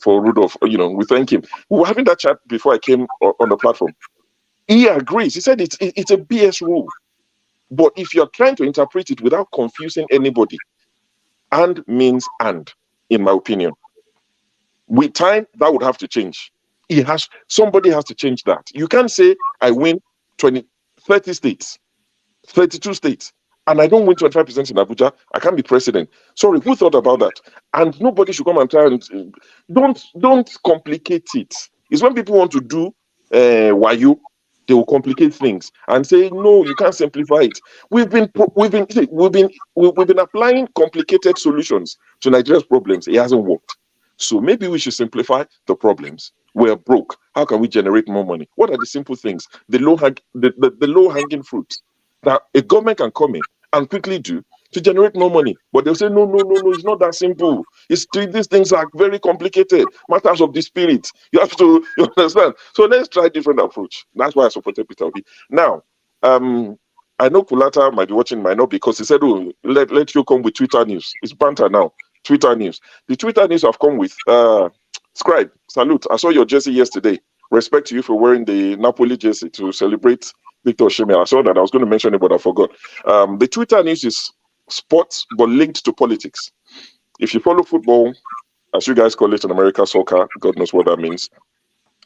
for Rudolph. We thank him. We were having that chat before I came on the platform. He agrees. He said it's a BS rule. But if you're trying to interpret it without confusing anybody, and means and, in my opinion. With time, that would have to change. Somebody has to change that. You can't say I win 30 states, 32 states, and I don't win 25% in Abuja. I can't be president. Sorry, who thought about that? And nobody should come and try and don't complicate it. It's when people want to do wayo, they will complicate things and say no, you can't simplify it. We've been applying complicated solutions to Nigeria's problems. It hasn't worked. So maybe we should simplify the problems. We're broke. How can we generate more money? What are the simple things, the low hanging fruits that a government can come in and quickly do to generate more money? But they'll say no, it's not that simple. These things are very complicated, matters of the spirit. You understand? So let's try a different approach. That's why I supported Peter Obi. Now, I know Kulata might be watching, might not, because he said, oh, let you come with Twitter news. It's banter now. Twitter news. The Twitter news I've come with, Scribe, salute. I saw your jersey yesterday. Respect to you for wearing the Napoli jersey to celebrate Victor Osimhen. I saw that. I was going to mention it, but I forgot. The Twitter news is sports, but linked to politics. If you follow football, as you guys call it in America, soccer, God knows what that means.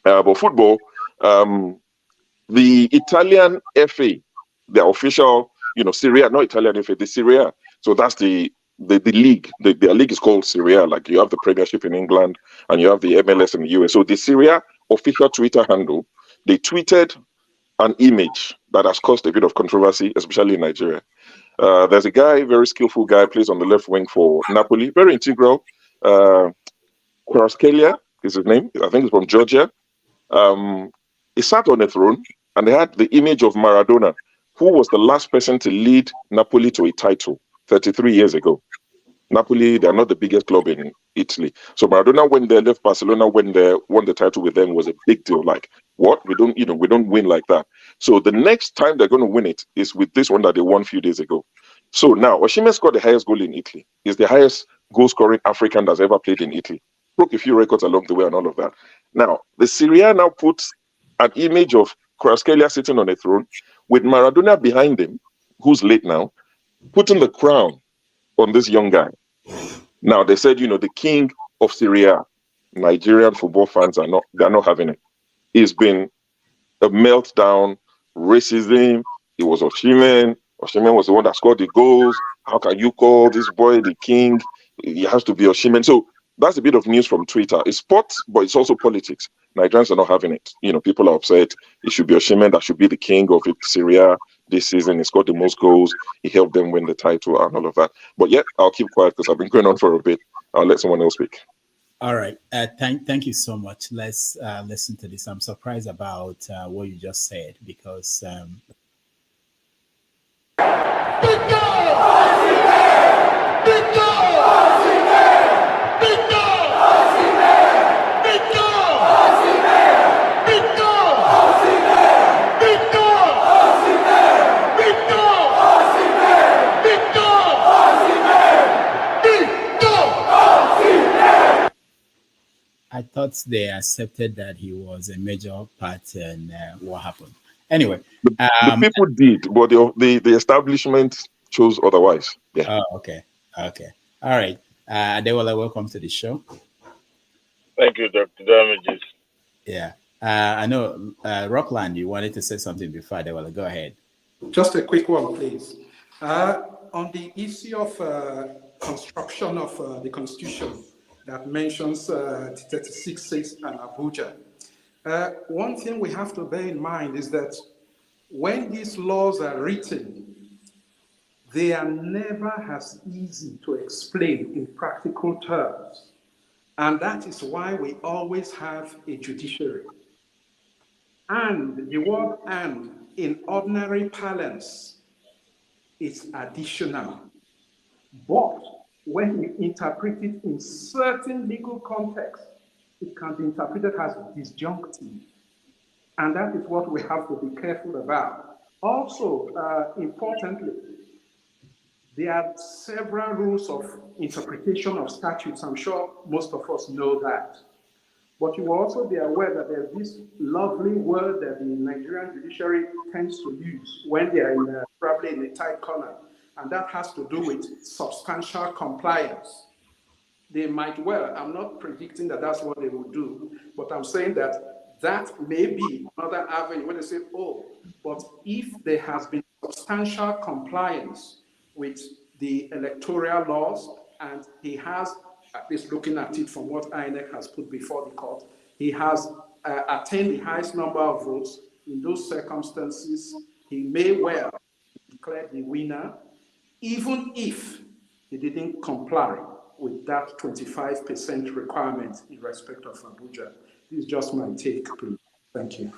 But football, the Italian FA, the official, Serie A, not Italian FA, the Serie A. So that's the league. Their league is called Serie A. Like you have the Premiership in England and you have the MLS in the US. So the Serie A official Twitter handle, they tweeted an image that has caused a bit of controversy, especially in Nigeria. There's a guy, very skillful guy, plays on the left wing for Napoli, very integral. Kvaratskhelia is his name. I think he's from Georgia. He sat on a throne and they had the image of Maradona, who was the last person to lead Napoli to a title 33 years ago. Napoli, they're not the biggest club in Italy. So Maradona went there, left Barcelona, went there, won the title with them, was a big deal. Like, what? We don't win like that. So the next time they're going to win it is with this one that they won a few days ago. So now, Osimhen scored the highest goal in Italy. He's the highest goal-scoring African that's ever played in Italy. Broke a few records along the way and all of that. Now, the Serie A now puts an image of Kvaratskhelia sitting on a throne with Maradona behind him, who's late now, putting the crown on this young guy. Now they said, the king of Serie A, Nigerian football fans they're not having it. It's been a meltdown, racism. It was Osimhen. Osimhen was the one that scored the goals. How can you call this boy the king? He has to be Osimhen. So that's a bit of news from Twitter. It's sports, but it's also politics. Nigerians are not having it. People are upset. It should be Osimhen that should be the king of Serie A this season. He scored the most goals. He helped them win the title and all of that. But yeah, I'll keep quiet because I've been going on for a bit. I'll let someone else speak. All right. Thank you so much. Let's listen to this. I'm surprised about what you just said because. I thought they accepted that he was a major part in what happened. Anyway, the people did, but the establishment chose otherwise. Yeah. Oh, okay. All right. Adewale, welcome to the show. Thank you, Dr. Damages. Yeah. I know, Rockland, you wanted to say something before Adewale. Go ahead. Just a quick one, please. On the issue of construction of the Constitution that mentions 36 states and Abuja, one thing we have to bear in mind is that when these laws are written, they are never as easy to explain in practical terms. And that is why we always have a judiciary. And the word "and" in ordinary parlance is additional. But when you interpret it in certain legal contexts, it can be interpreted as disjunctive. And that is what we have to be careful about. Also, importantly, there are several rules of interpretation of statutes. I'm sure most of us know that. But you will also be aware that there's this lovely word that the Nigerian judiciary tends to use when they are probably in a tight corner, and that has to do with substantial compliance. They might well, I'm not predicting that that's what they will do, but I'm saying that that may be another avenue when they say, oh, but if there has been substantial compliance with the electoral laws, and he has, at least looking at it from what INEC has put before the court, he has attained the highest number of votes. In those circumstances, he may well declare the winner, even if he didn't comply with that 25% requirement in respect of Abuja. This is just my take, please. Thank you.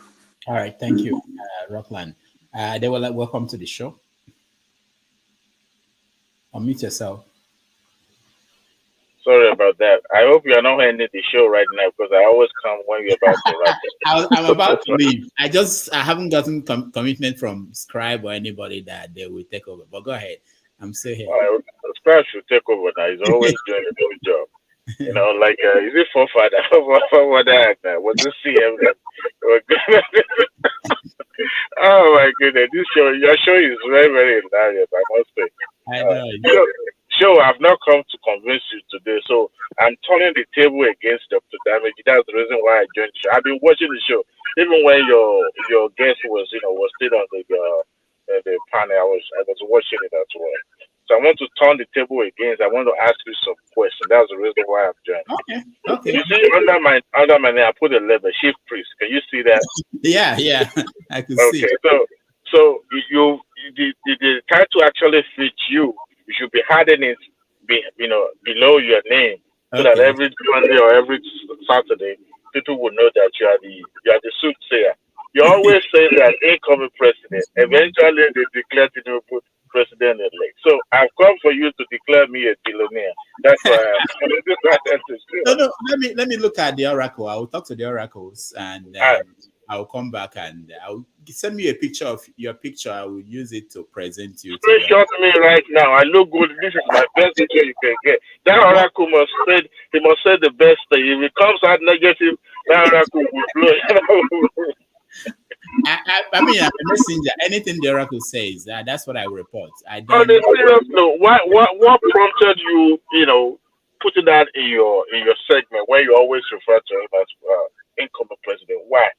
All right, thank you, Rockland. They will welcome to the show. Unmute yourself. Sorry about that. I hope you're not ending the show right now because I always come when you're about to wrap it. I'm about to leave. I haven't gotten commitment from Scribe or anybody that they will take over. But go ahead. I'm still here. Scribe should take over now. He's always doing a good job. You know, like, is it forefather? Was this CM? Oh my goodness, your show is very, very hilarious, I must say. I know. Show, I've not come to convince you today, so I'm turning the table against Dr. Damage. That's the reason why I joined the show. I've been watching the show, even when your guest was still on the panel. I was watching it as well. So I want to turn the table against. I want to ask you some questions. That's the reason why I'm joining. Okay. You see, under my name, I put a label, chief priest. Can you see that? Yeah, I can see. Okay, so the title actually fits you. You should be hiding it, below your name, so that every Monday or every Saturday, people will know that you are the soothsayer. You always say that incoming president. Eventually, they declare to put president-elect. So I've come for you to declare me a billionaire. That's why No. Let me look at the oracle. I will talk to the oracles, and I'll come back and I'll send me a picture of your picture. I will use it to present you. Screenshot me right now. I look good. This is my best picture you can get. That oracle must say the best thing. If it comes out negative, that oracle will blow. I mean, I'm a messenger. Anything the oracle says, that's what I report. I don't. On a serious note, what prompted you, putting that in your segment where you always refer to him as incoming president? Why?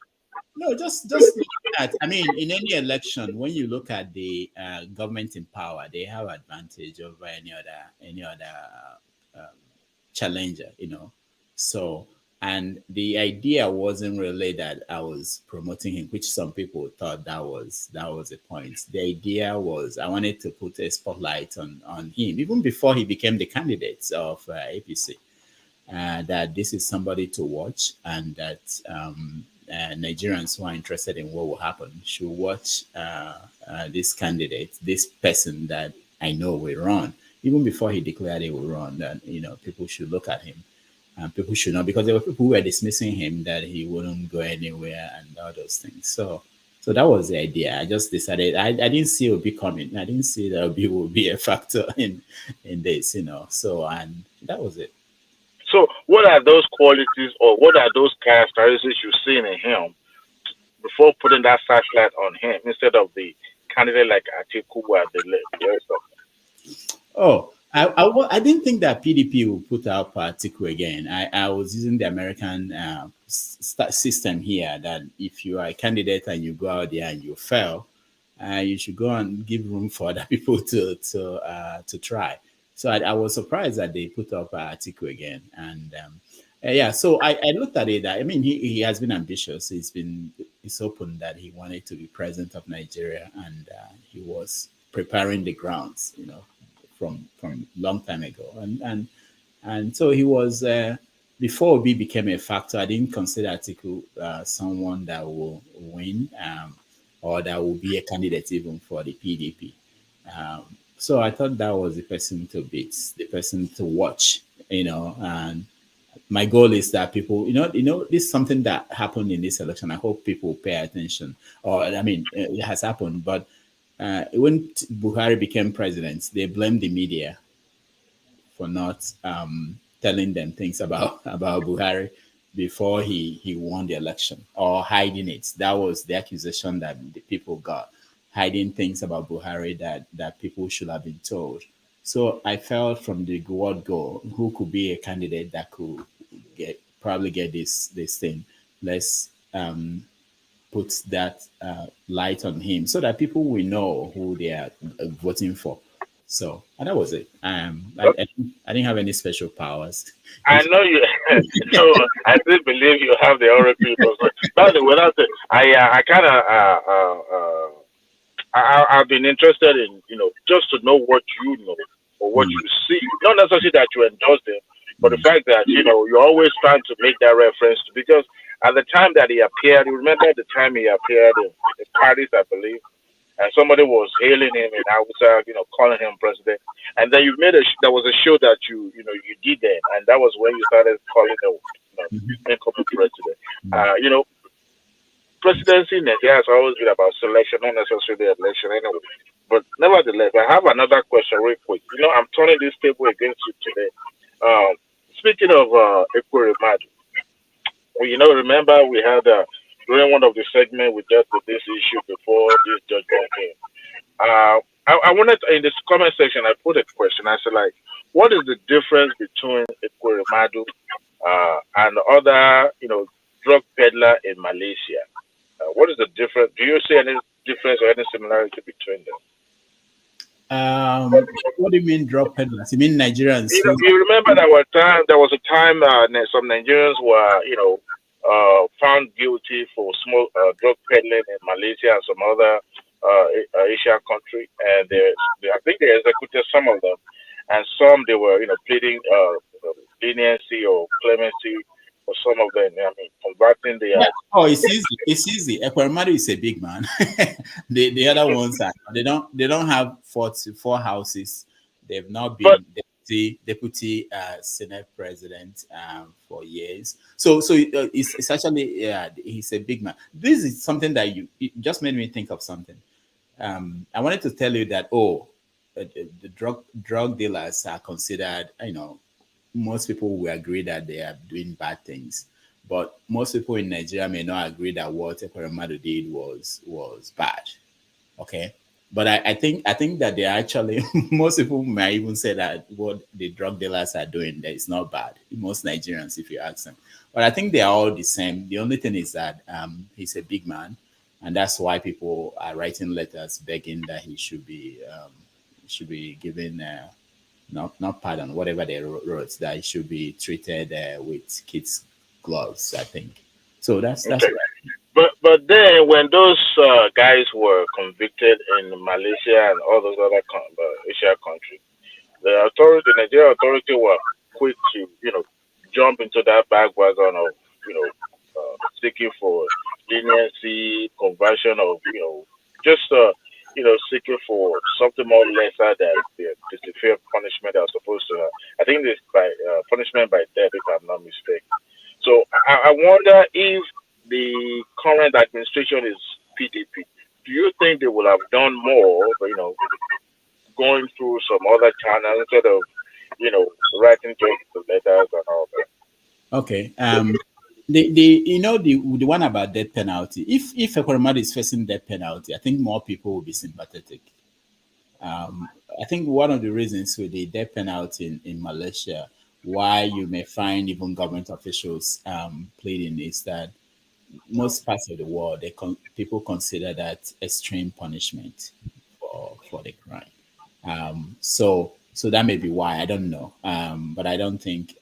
No, just looking at. I mean, in any election, when you look at the government in power, they have advantage over any other challenger. So. And the idea wasn't really that I was promoting him, which some people thought that was the point. The idea was I wanted to put a spotlight on him, even before he became the candidate of APC, that this is somebody to watch, and that Nigerians who are interested in what will happen should watch this candidate, this person that I know will run. Even before he declared he will run, that people should look at him. People should know, because there were people who were dismissing him that he wouldn't go anywhere and all those things. So that was the idea. I just decided I didn't see Obi coming. I didn't see that Obi would be a factor in this, So, and that was it. So what are those qualities or what are those characteristics you've seen in him before putting that flashlight on him instead of the candidate like Atiku or the rest of them? Oh. I didn't think that PDP would put out Atiku again. I was using the American system here, that if you are a candidate and you go out there and you fail, you should go and give room for other people to try. So I was surprised that they put up Atiku again. And so I looked at it. I mean, he has been ambitious. He's open that he wanted to be president of Nigeria, and he was preparing the grounds, from long time ago, and so he was before Obi became a factor. I didn't consider Atiku someone that will win or that will be a candidate even for the PDP. So I thought that was the person to beat, the person to watch. And my goal is that people, this is something that happened in this election. I hope people pay attention. It has happened, but. When Buhari became president, they blamed the media for not telling them things about Buhari. before he won the election, or hiding it. That was the accusation that the people got, hiding things about Buhari that people should have been told. So I felt from the word go, who could be a candidate that could probably get this thing. Let's put that light on him so that people will know who they are voting for. So, and that was it. I didn't have any special powers. I know you. So I still believe you have the oracle. By the way, I kind of I've been interested in just to know what you know or what you see. Not necessarily that you endorse them, but the fact that you're always trying to make that reference to, because at the time that he appeared, you remember the time he appeared in Paris, I believe, and somebody was hailing him in Hausa, calling him president. And then you made there was a show that you did then, and that was when you started calling him incoming president. Presidency in Nigeria has always been about selection, not necessarily election anyway. But nevertheless, I have another question real quick. I'm turning this table against you today. Speaking of Ekweremadu, remember we had during one of the segments we dealt with this issue before this judgment came. I wanted in this comment section I put a question. I said, like, what is the difference between Ekweremadu and other drug peddler in Malaysia? What is the difference? Do you see any difference or any similarity between them? What do you mean drug peddlers? You mean Nigerians? You remember there was a time some Nigerians were found guilty for small drug peddling in Malaysia and some other Asian country, and I think they executed some of them, and some they were pleading leniency or clemency for some of them. I mean, converting the. Oh, it's easy. It's easy. Ekweremadu is a big man. the other ones are they don't have 44 houses. They've not been deputy Senate president for years. So it's actually he's a big man. This is something that it just made me think of something. I wanted to tell you that the drug dealers are considered, most people will agree that they are doing bad things, but most people in Nigeria may not agree that what Ekweremadu did was bad. Okay, but I think that they actually most people might even say that what the drug dealers are doing that is not bad. Most Nigerians, if you ask them, but I think they are all the same. The only thing is that he's a big man, and that's why people are writing letters begging that he should be given. Not pardon, whatever they wrote, that it should be treated with kids' gloves, I think. So that's okay. But then when those guys were convicted in Malaysia and all those other Asian countries, the Nigerian authority were quick to jump into that bandwagon of seeking for leniency, conversion of just seeking for something more lesser than the severe punishment they are supposed to have. I think this by punishment by death, if I'm not mistaken. So I wonder if the current administration is PDP. Do you think they will have done more, going through some other channels instead of, writing just letters and all that? Okay. The one about death penalty. If Ekweremadu is facing death penalty, I think more people will be sympathetic. I think one of the reasons with the death penalty in Malaysia, why you may find even government officials pleading, is that most parts of the world people consider that extreme punishment for the crime. So that may be why. I don't know. But I don't think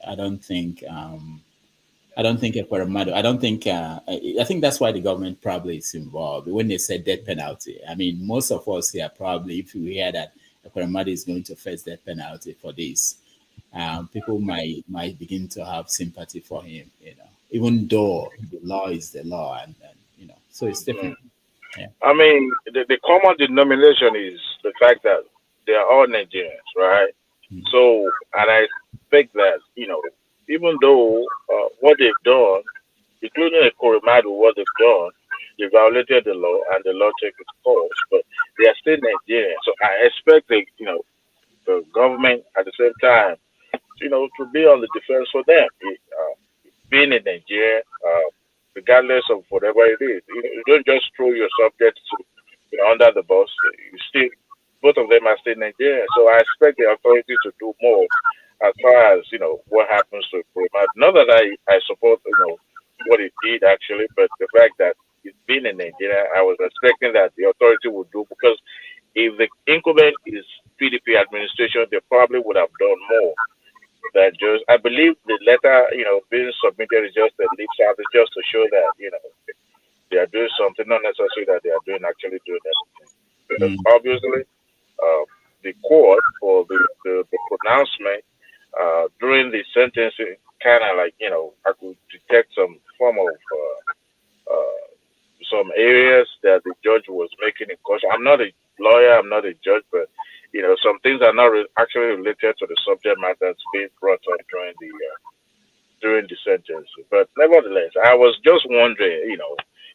Ekweremadu. I think that's why the government probably is involved. When they say death penalty, I mean, most of us here probably, if we hear that Ekweremadu is going to face death penalty for this, people might begin to have sympathy for him. Even though the law is the law, and so it's different. Yeah. I mean, the common denomination is the fact that they are all Nigerians, right? So, and I expect that even though what they've done, including Ekweremadu, what they've done, they violated the law and the law took its course, but they are still Nigerian. So I expect the government at the same time, to be on the defense for them. being in Nigeria, regardless of whatever it is, you don't just throw your subjects to, under the bus. You still, both of them are still in Nigeria. So I expect the authority to do more as far as what happens to Kuruma. Not that I support what it did actually, but the fact that it's been in Nigeria, I was expecting that the authority would do, because if the incumbent is PDP administration, they probably would have done more than just. I believe the letter being submitted is just a lip service, just to show that they are doing something, not necessarily that they are actually doing anything. Because obviously, the court for the pronouncement during the sentencing, kind of like I could detect some form of some areas that the judge was making a caution. I'm not a lawyer, I'm not a judge, but some things are not actually related to the subject matter that's being brought up during the sentence. But nevertheless, I was just wondering,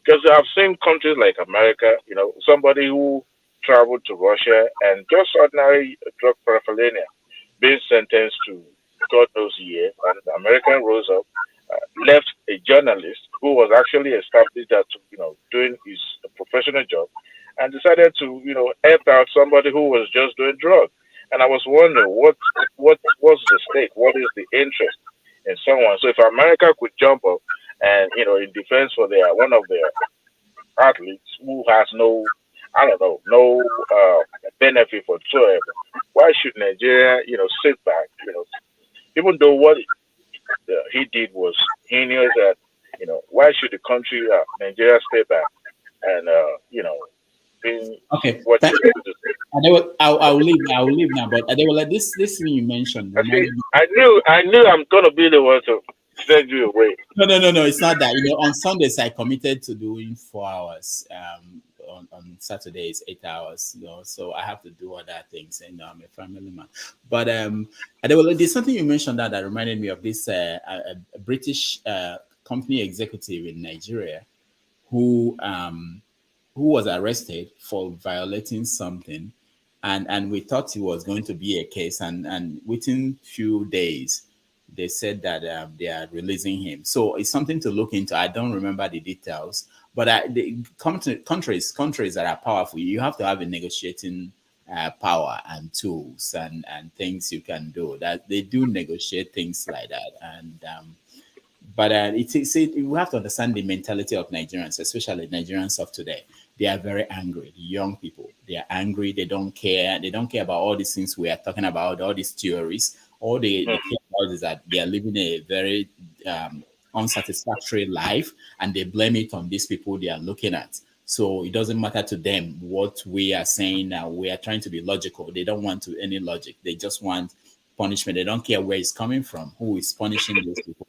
because I've seen countries like America, somebody who traveled to Russia and just ordinary drug paraphernalia being sentenced to God knows years, and the American rose up, left a journalist who was actually established that doing his professional job, and decided to help out somebody who was just doing drugs. And I was wondering what's the stake, what is the interest in someone. So if America could jump up and in defense for one of their athletes who has no benefit whatsoever, why should Nigeria sit back, even though what he did was heinous, that why should the country Nigeria stay back and being Okay. what I'll leave now. But they will let this thing you mentioned. I knew I'm gonna be the one to send you away. No. It's not that. On Sundays I committed to doing 4 hours. On Saturdays 8 hours. So I have to do other things. And I'm a family man. But there's something you mentioned that reminded me of this a British company executive in Nigeria who was arrested for violating something, and we thought it was going to be a case, and within few days they said that they are releasing him. So it's something to look into. I don't remember the details, but the countries that are powerful, you have to have a negotiating power and tools and things you can do. That they do negotiate things like that, and but you have to understand the mentality of Nigerians, especially Nigerians of today. They are very angry. The young people, they are angry. They don't care. They don't care about all these things we are talking about, all these theories. All they care about is that they are living a very unsatisfactory life, and they blame it on these people they are looking at. So it doesn't matter to them what we are saying. We are trying to be logical. They don't want any logic. They just want punishment. They don't care where it's coming from, who is punishing those people.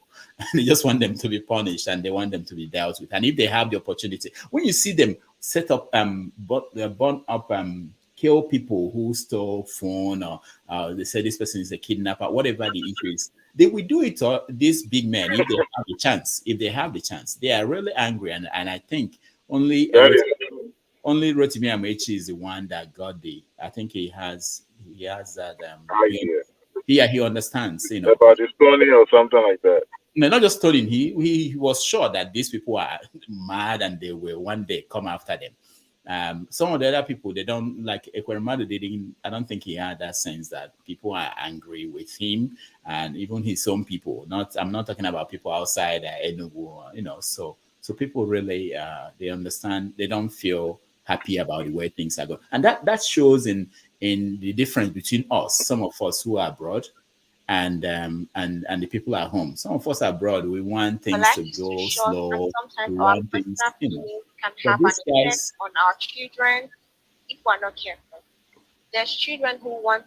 They just want them to be punished, and they want them to be dealt with. And if they have the opportunity, when you see them set up, burn up, kill people who stole phone, or they say this person is a kidnapper, whatever the issue is, they will do it to these big men if they have the chance. If they have the chance, they are really angry, and I think only Rotimi Amechi is the one that got I think he has that. He understands, about the stoning or something like that. No, not just stoning. He was sure that these people are mad and they will one day come after them. Some of the other people, they don't like Ekweremadu. I don't think he had that sense that people are angry with him, and even his own people. I'm not talking about people outside Enugu. So people really they understand. They don't feel happy about the way things are going, and that shows in the difference between us. Some of us who are abroad, and the people at home. Some of us abroad, we want things to go slow. We want things, can have an effect on our children if we're not careful. There's children who want.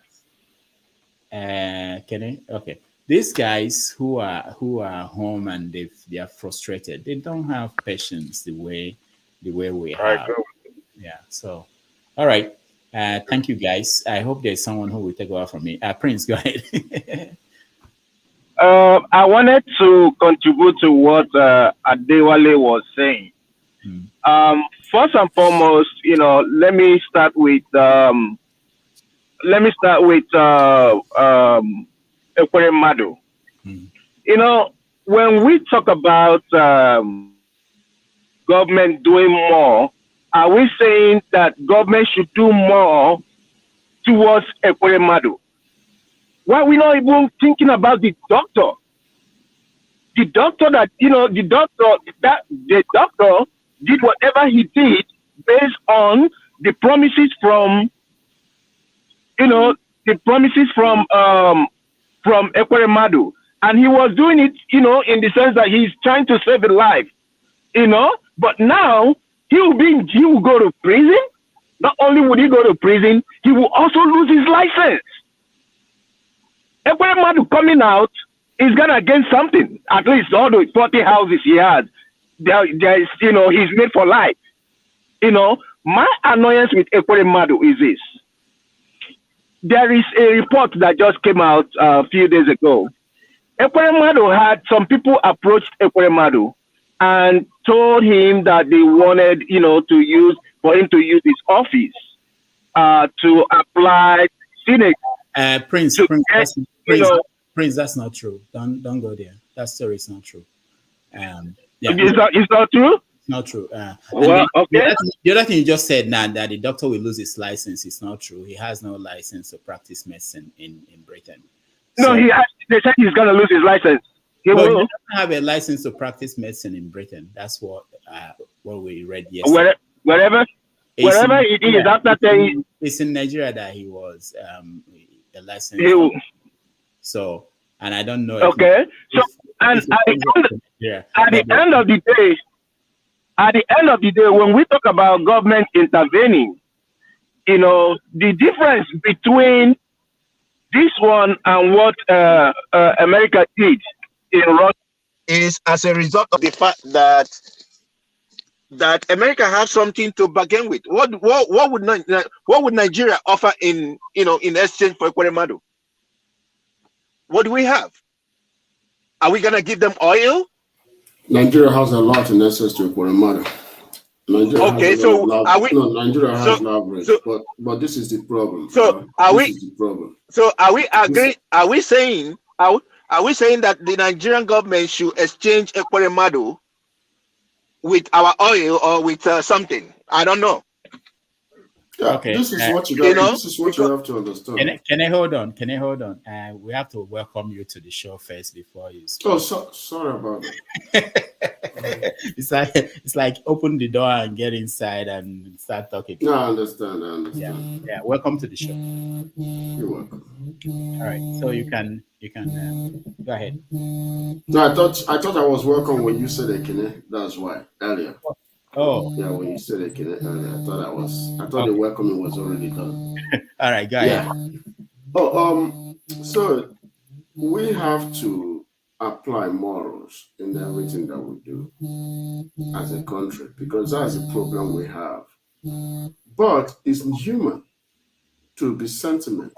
Okay. These guys who are home and they are frustrated. They don't have patience the way we have. Yeah. So, all right. Thank you, guys. I hope there's someone who will take over from me. Prince, go ahead. I wanted to contribute to what Adewale was saying. First and foremost, let me start with Ekweremadu. when we talk about government doing more, are we saying that government should do more towards Ekweremadu? Why are we not even thinking about the doctor? The doctor that, the doctor did whatever he did based on the promises from, from Ekweremadu. And he was doing it, in the sense that he's trying to save a life, but now he will go to prison. Not only would he go to prison, he will also lose his license. Ekweremadu coming out is gonna gain something. At least all the 40 houses he has, there is, he's made for life. My annoyance with Ekweremadu is this. There is a report that just came out a few days ago. Ekweremadu had some people approached Ekweremadu and told him that they wanted, for him to use his office to apply Senate. Prince, that's not true. Don't go there. That story is not true. Yeah. It's not true? It's not true. Okay. The other thing you just said now, that the doctor will lose his license, is not true. He has no license to practice medicine in Britain. No, they said he's going to lose his license. He doesn't have a license to practice medicine in Britain. That's what we read yesterday. Wherever it is, after saying it's in Nigeria that he was a license. So, and I don't know. Okay. At the end of the day, when we talk about government intervening, the difference between this one and what America did in Russia is as a result of the fact that America has something to bargain with. What would Nigeria offer in exchange for Ekweremadu? What do we have? Are we gonna give them oil? Nigeria has a lot in excess to Ekweremadu. Nigeria has leverage, but this is the problem. Are we saying that the Nigerian government should exchange Ekweremadu with our oil or with something? I don't know. Yeah, okay. This is what you have to understand. Can I hold on? We have to welcome you to the show first before you speak. Oh, sorry about that. It's like open the door and get inside and start talking. No, I understand. Yeah. Welcome to the show. You're welcome. All right, so you can go ahead. No, I thought I was welcome when you said Ekene. That's why earlier. Oh, yeah, when you said Ekene earlier, I thought the welcoming was already done. All right, go ahead. Oh, so we have to apply morals in everything that we do as a country, because that's the problem we have. But it's human to be sentiment,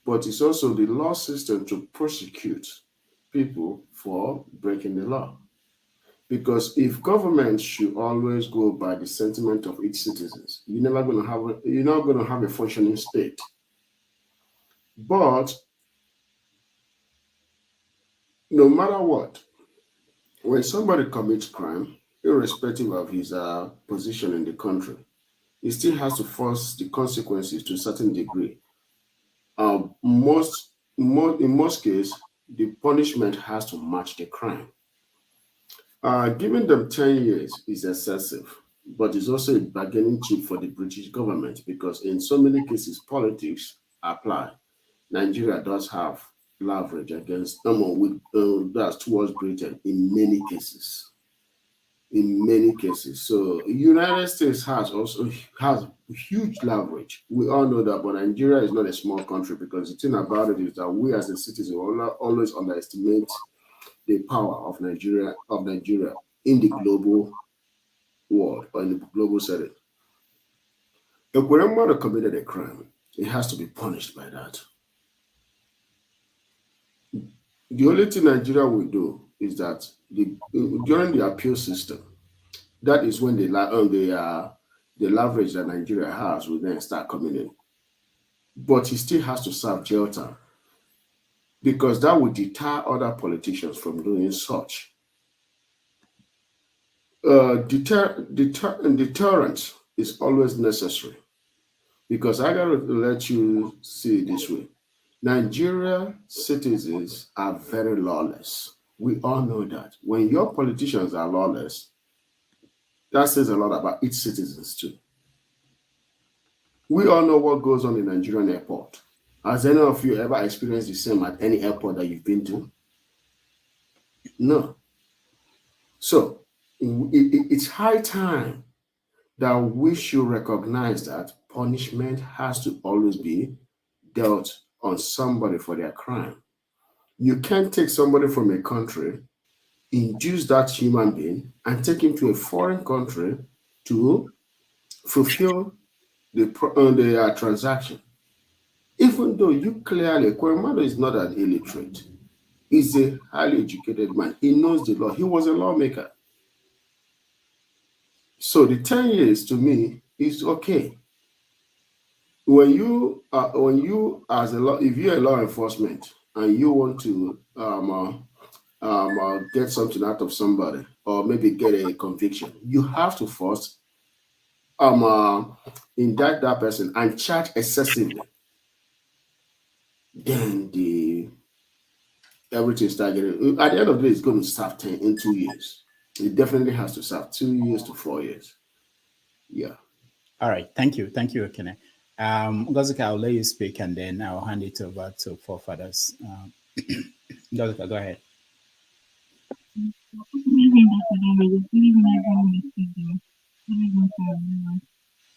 but it's also the law system to prosecute people for breaking the law. Because if government should always go by the sentiment of its citizens, you're not going to have a functioning state. But no matter what, when somebody commits crime, irrespective of his position in the country, he still has to face the consequences to a certain degree. In most cases, the punishment has to match the crime. Giving them 10 years is excessive, but it's also a bargaining chip for the British government, because in so many cases, politics apply. Nigeria does have leverage against that's towards Britain in many cases. So the United States has huge leverage. We all know that, but Nigeria is not a small country, because the thing about it is that we as a citizen always underestimate the power of Nigeria in the global world or in the global setting. If Ekweremadu committed a crime, it has to be punished by that. The only thing Nigeria will do is that during the appeal system, that is when the leverage that Nigeria has will then start coming in. But he still has to serve jail time. because that would deter other politicians from doing such. Deterrence is always necessary, because I got to let you see it this way. Nigeria citizens are very lawless. We all know that. When your politicians are lawless, that says a lot about its citizens too. We all know what goes on in Nigerian airport. Has any of you ever experienced the same at any airport that you've been to? No. So it's high time that we should recognize that punishment has to always be dealt on somebody for their crime. You can't take somebody from a country, induce that human being, and take him to a foreign country to fulfill the transaction. Even though you clearly, Koremado is not an illiterate. He's a highly educated man. He knows the law. He was a lawmaker. So the 10 years to me is okay. When you as a law, if you're a law enforcement and you want to get something out of somebody or maybe get a conviction, you have to first indict that person and charge excessively. Then everything starts getting, at the end of the day, it's going to serve 10 in 2 years. It definitely has to serve 2 years to 4 years. Yeah. All right. Thank you. Thank you, Okene. Ngozuka, I'll let you speak and then I'll hand it over to forefathers. Ngozuka, go ahead.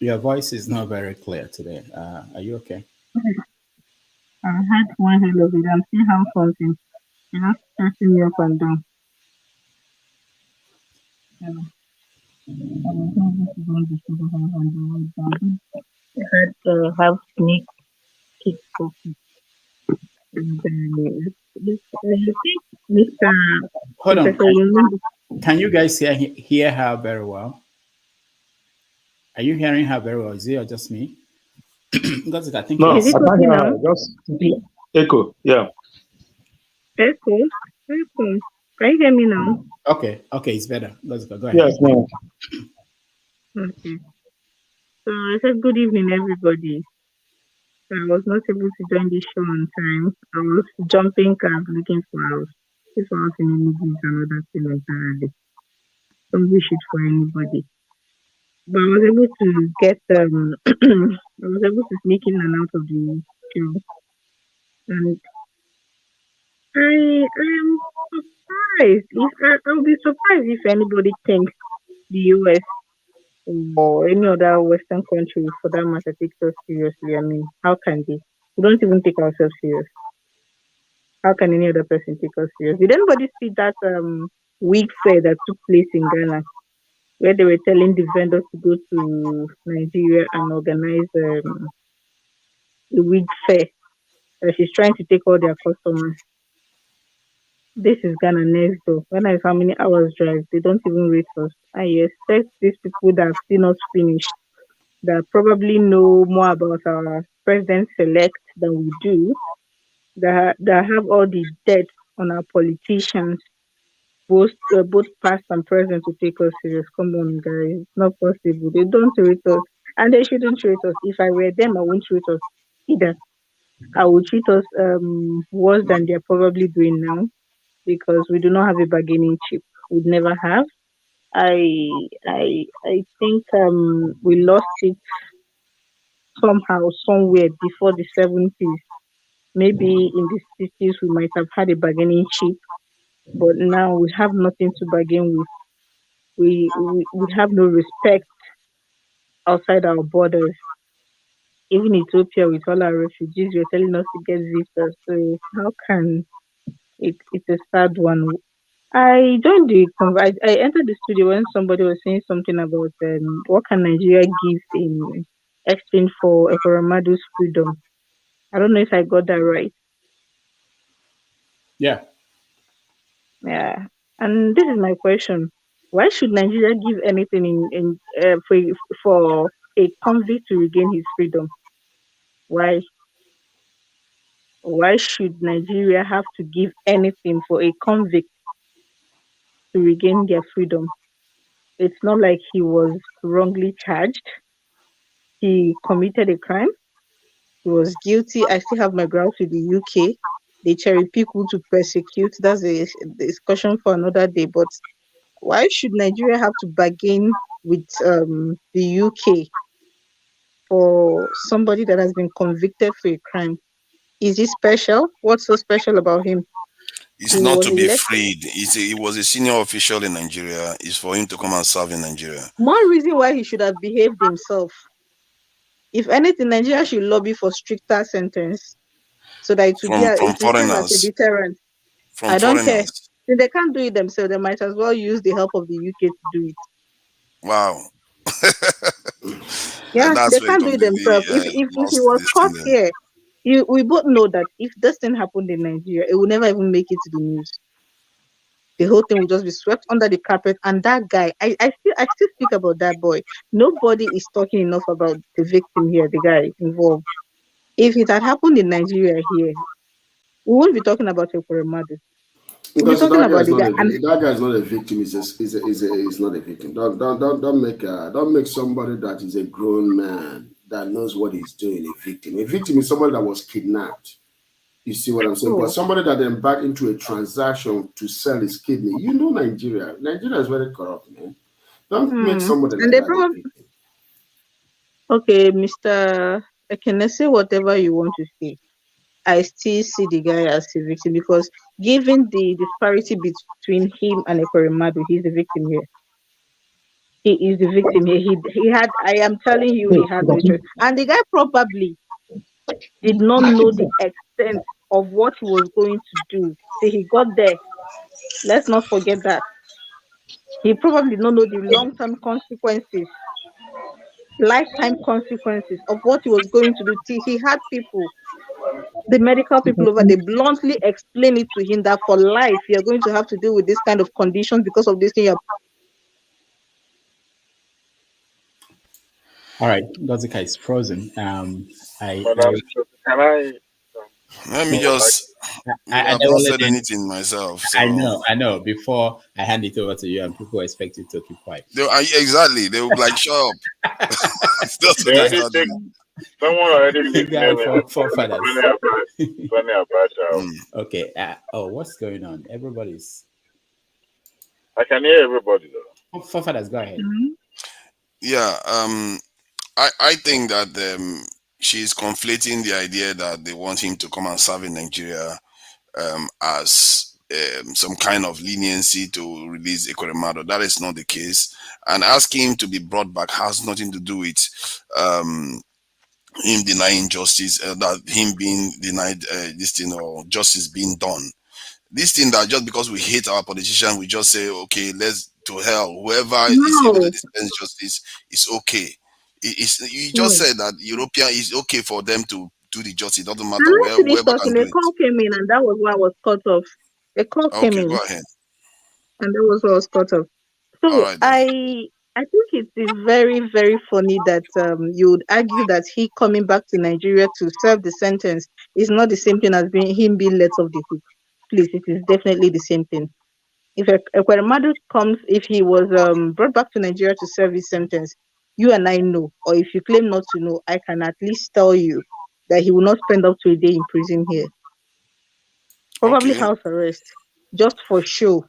Your voice is not very clear today. Are you okay? I had one hell of it. I'm still having something. You know, stressing me up and down. I had have sneak kick coffee. Mr. Hold on. Can you guys hear her very well? Are you hearing her very well? Is it or just me? Because I think no, is it okay now? Just echo. Yeah. Echo. Can you hear me now? Okay, it's better. Let's go. Go ahead. Yes, no. Okay. So I said good evening, everybody. I was not able to join the show on time. I was jumping cab looking for house. This was in anything another thing entirely. Don't wish it for anybody. But I was able to get I was able to sneak in and out of the queue. And I am surprised. I'll be surprised if anybody thinks the US or any other Western country for that matter takes us seriously. I mean, how can they? We don't even take ourselves serious. How can any other person take us serious? Did anybody see that wig fair that took place in Ghana, where they were telling the vendors to go to Nigeria and organize a wig fair? She's trying to take all their customers. This is Ghana next door. When I how many hours drive, they don't even rate us. I expect these people that have seen us finish, that probably know more about our president-elect than we do, that have all the debt on our politicians, both past and present, to take us serious. Come on, guys. It's not possible. They don't rate us, and they shouldn't rate us. If I were them, I wouldn't rate us either. I would treat us worse than they're probably doing now, because we do not have a bargaining chip. We'd never have. I think we lost it somehow, somewhere before the 70s. Maybe in the 60s we might have had a bargaining chip, but now we have nothing to bargain with. We have no respect outside our borders. Even Ethiopia, with all our refugees, you're telling us to get visas. So how can it's a sad one. I joined I entered the studio when somebody was saying something about what can Nigeria give in exchange for Ekoramadu's freedom. I don't know if I got that right. Yeah. Yeah. And this is my question: why should Nigeria give anything for a convict to regain his freedom? Why? Why should Nigeria have to give anything for a convict to regain their freedom? It's not like he was wrongly charged. He committed a crime. He was guilty. I still have my grounds with the UK. They cherry pick who to persecute. That's a discussion for another day. But why should Nigeria have to bargain with the UK for somebody that has been convicted for a crime? Is he special? What's so special about him? It's He not was to be elected. freed. He was a senior official in Nigeria. It's for him to come and serve in Nigeria. One reason why he should have behaved himself. If anything, Nigeria should lobby for stricter sentence so that it will From serve as a foreigners. deterrent. From I don't care. foreigners. If they can't do it themselves, they might as well use the help of the UK to do it. Wow. Yeah, That's they can't do it themselves. If he was caught here, we both know that if this thing happened in Nigeria, it will never even make it to the news. The whole thing will just be swept under the carpet. And that guy, I still speak about that boy. Nobody is talking enough about the victim here, the guy involved. If it had happened in Nigeria here, we won't be talking about Ekuremadu. We'll be Because talking about the guy. that guy is not a victim. He's not a victim. Don't make somebody that is a grown man that knows what he's doing a victim. A victim is somebody that was kidnapped. You see what I'm saying? But somebody that embarked into a transaction to sell his kidney. You know Nigeria. Nigeria is very corrupt, man. Don't make somebody like that a victim. Okay, Mr. I can say whatever you want to say. I still see the guy as a victim because given the disparity between him and Ekuremadu, he's the victim here. He is the victim here. He had, I am telling you, he had no choice. And the guy probably did not know the extent of what he was going to do till he got there. Let's not forget that. He probably did not know the long-term consequences, lifetime consequences of what he was going to do till he had people, the medical people over, they bluntly explain it to him that for life you're going to have to deal with this kind of conditions because of this thing. All right, Gozika is frozen. Can I? Let me just. I've not said anything myself. So. I know. Before I hand it over to you, and people expect you to keep quiet. Exactly. They will be like, shut up. Someone already picked me forefathers. Funny about Okay. What's going on? Everybody's. I can hear everybody though. Forefathers, go ahead. Yeah. I think that she's conflating the idea that they want him to come and serve in Nigeria as some kind of leniency to release Ekuremadu. That is not the case. And asking him to be brought back has nothing to do with him denying justice, that him being denied this thing or justice being done. This thing that just because we hate our politicians, we just say, okay, let's to hell. Whoever is able to dispense justice is okay. You just said that European is okay for them to do the justice. It doesn't matter whoever can do it. A call came in and that was why I was cut off. A call came in. Go ahead. And that was why I was cut off. So right, I think it is very, very funny that you would argue that he coming back to Nigeria to serve the sentence is not the same thing as him being let off the hook. Please, it is definitely the same thing. If Ekuremadu comes, if he was brought back to Nigeria to serve his sentence, you and I know, or if you claim not to know, I can at least tell you that he will not spend up to a day in prison here. Probably house arrest, just for show.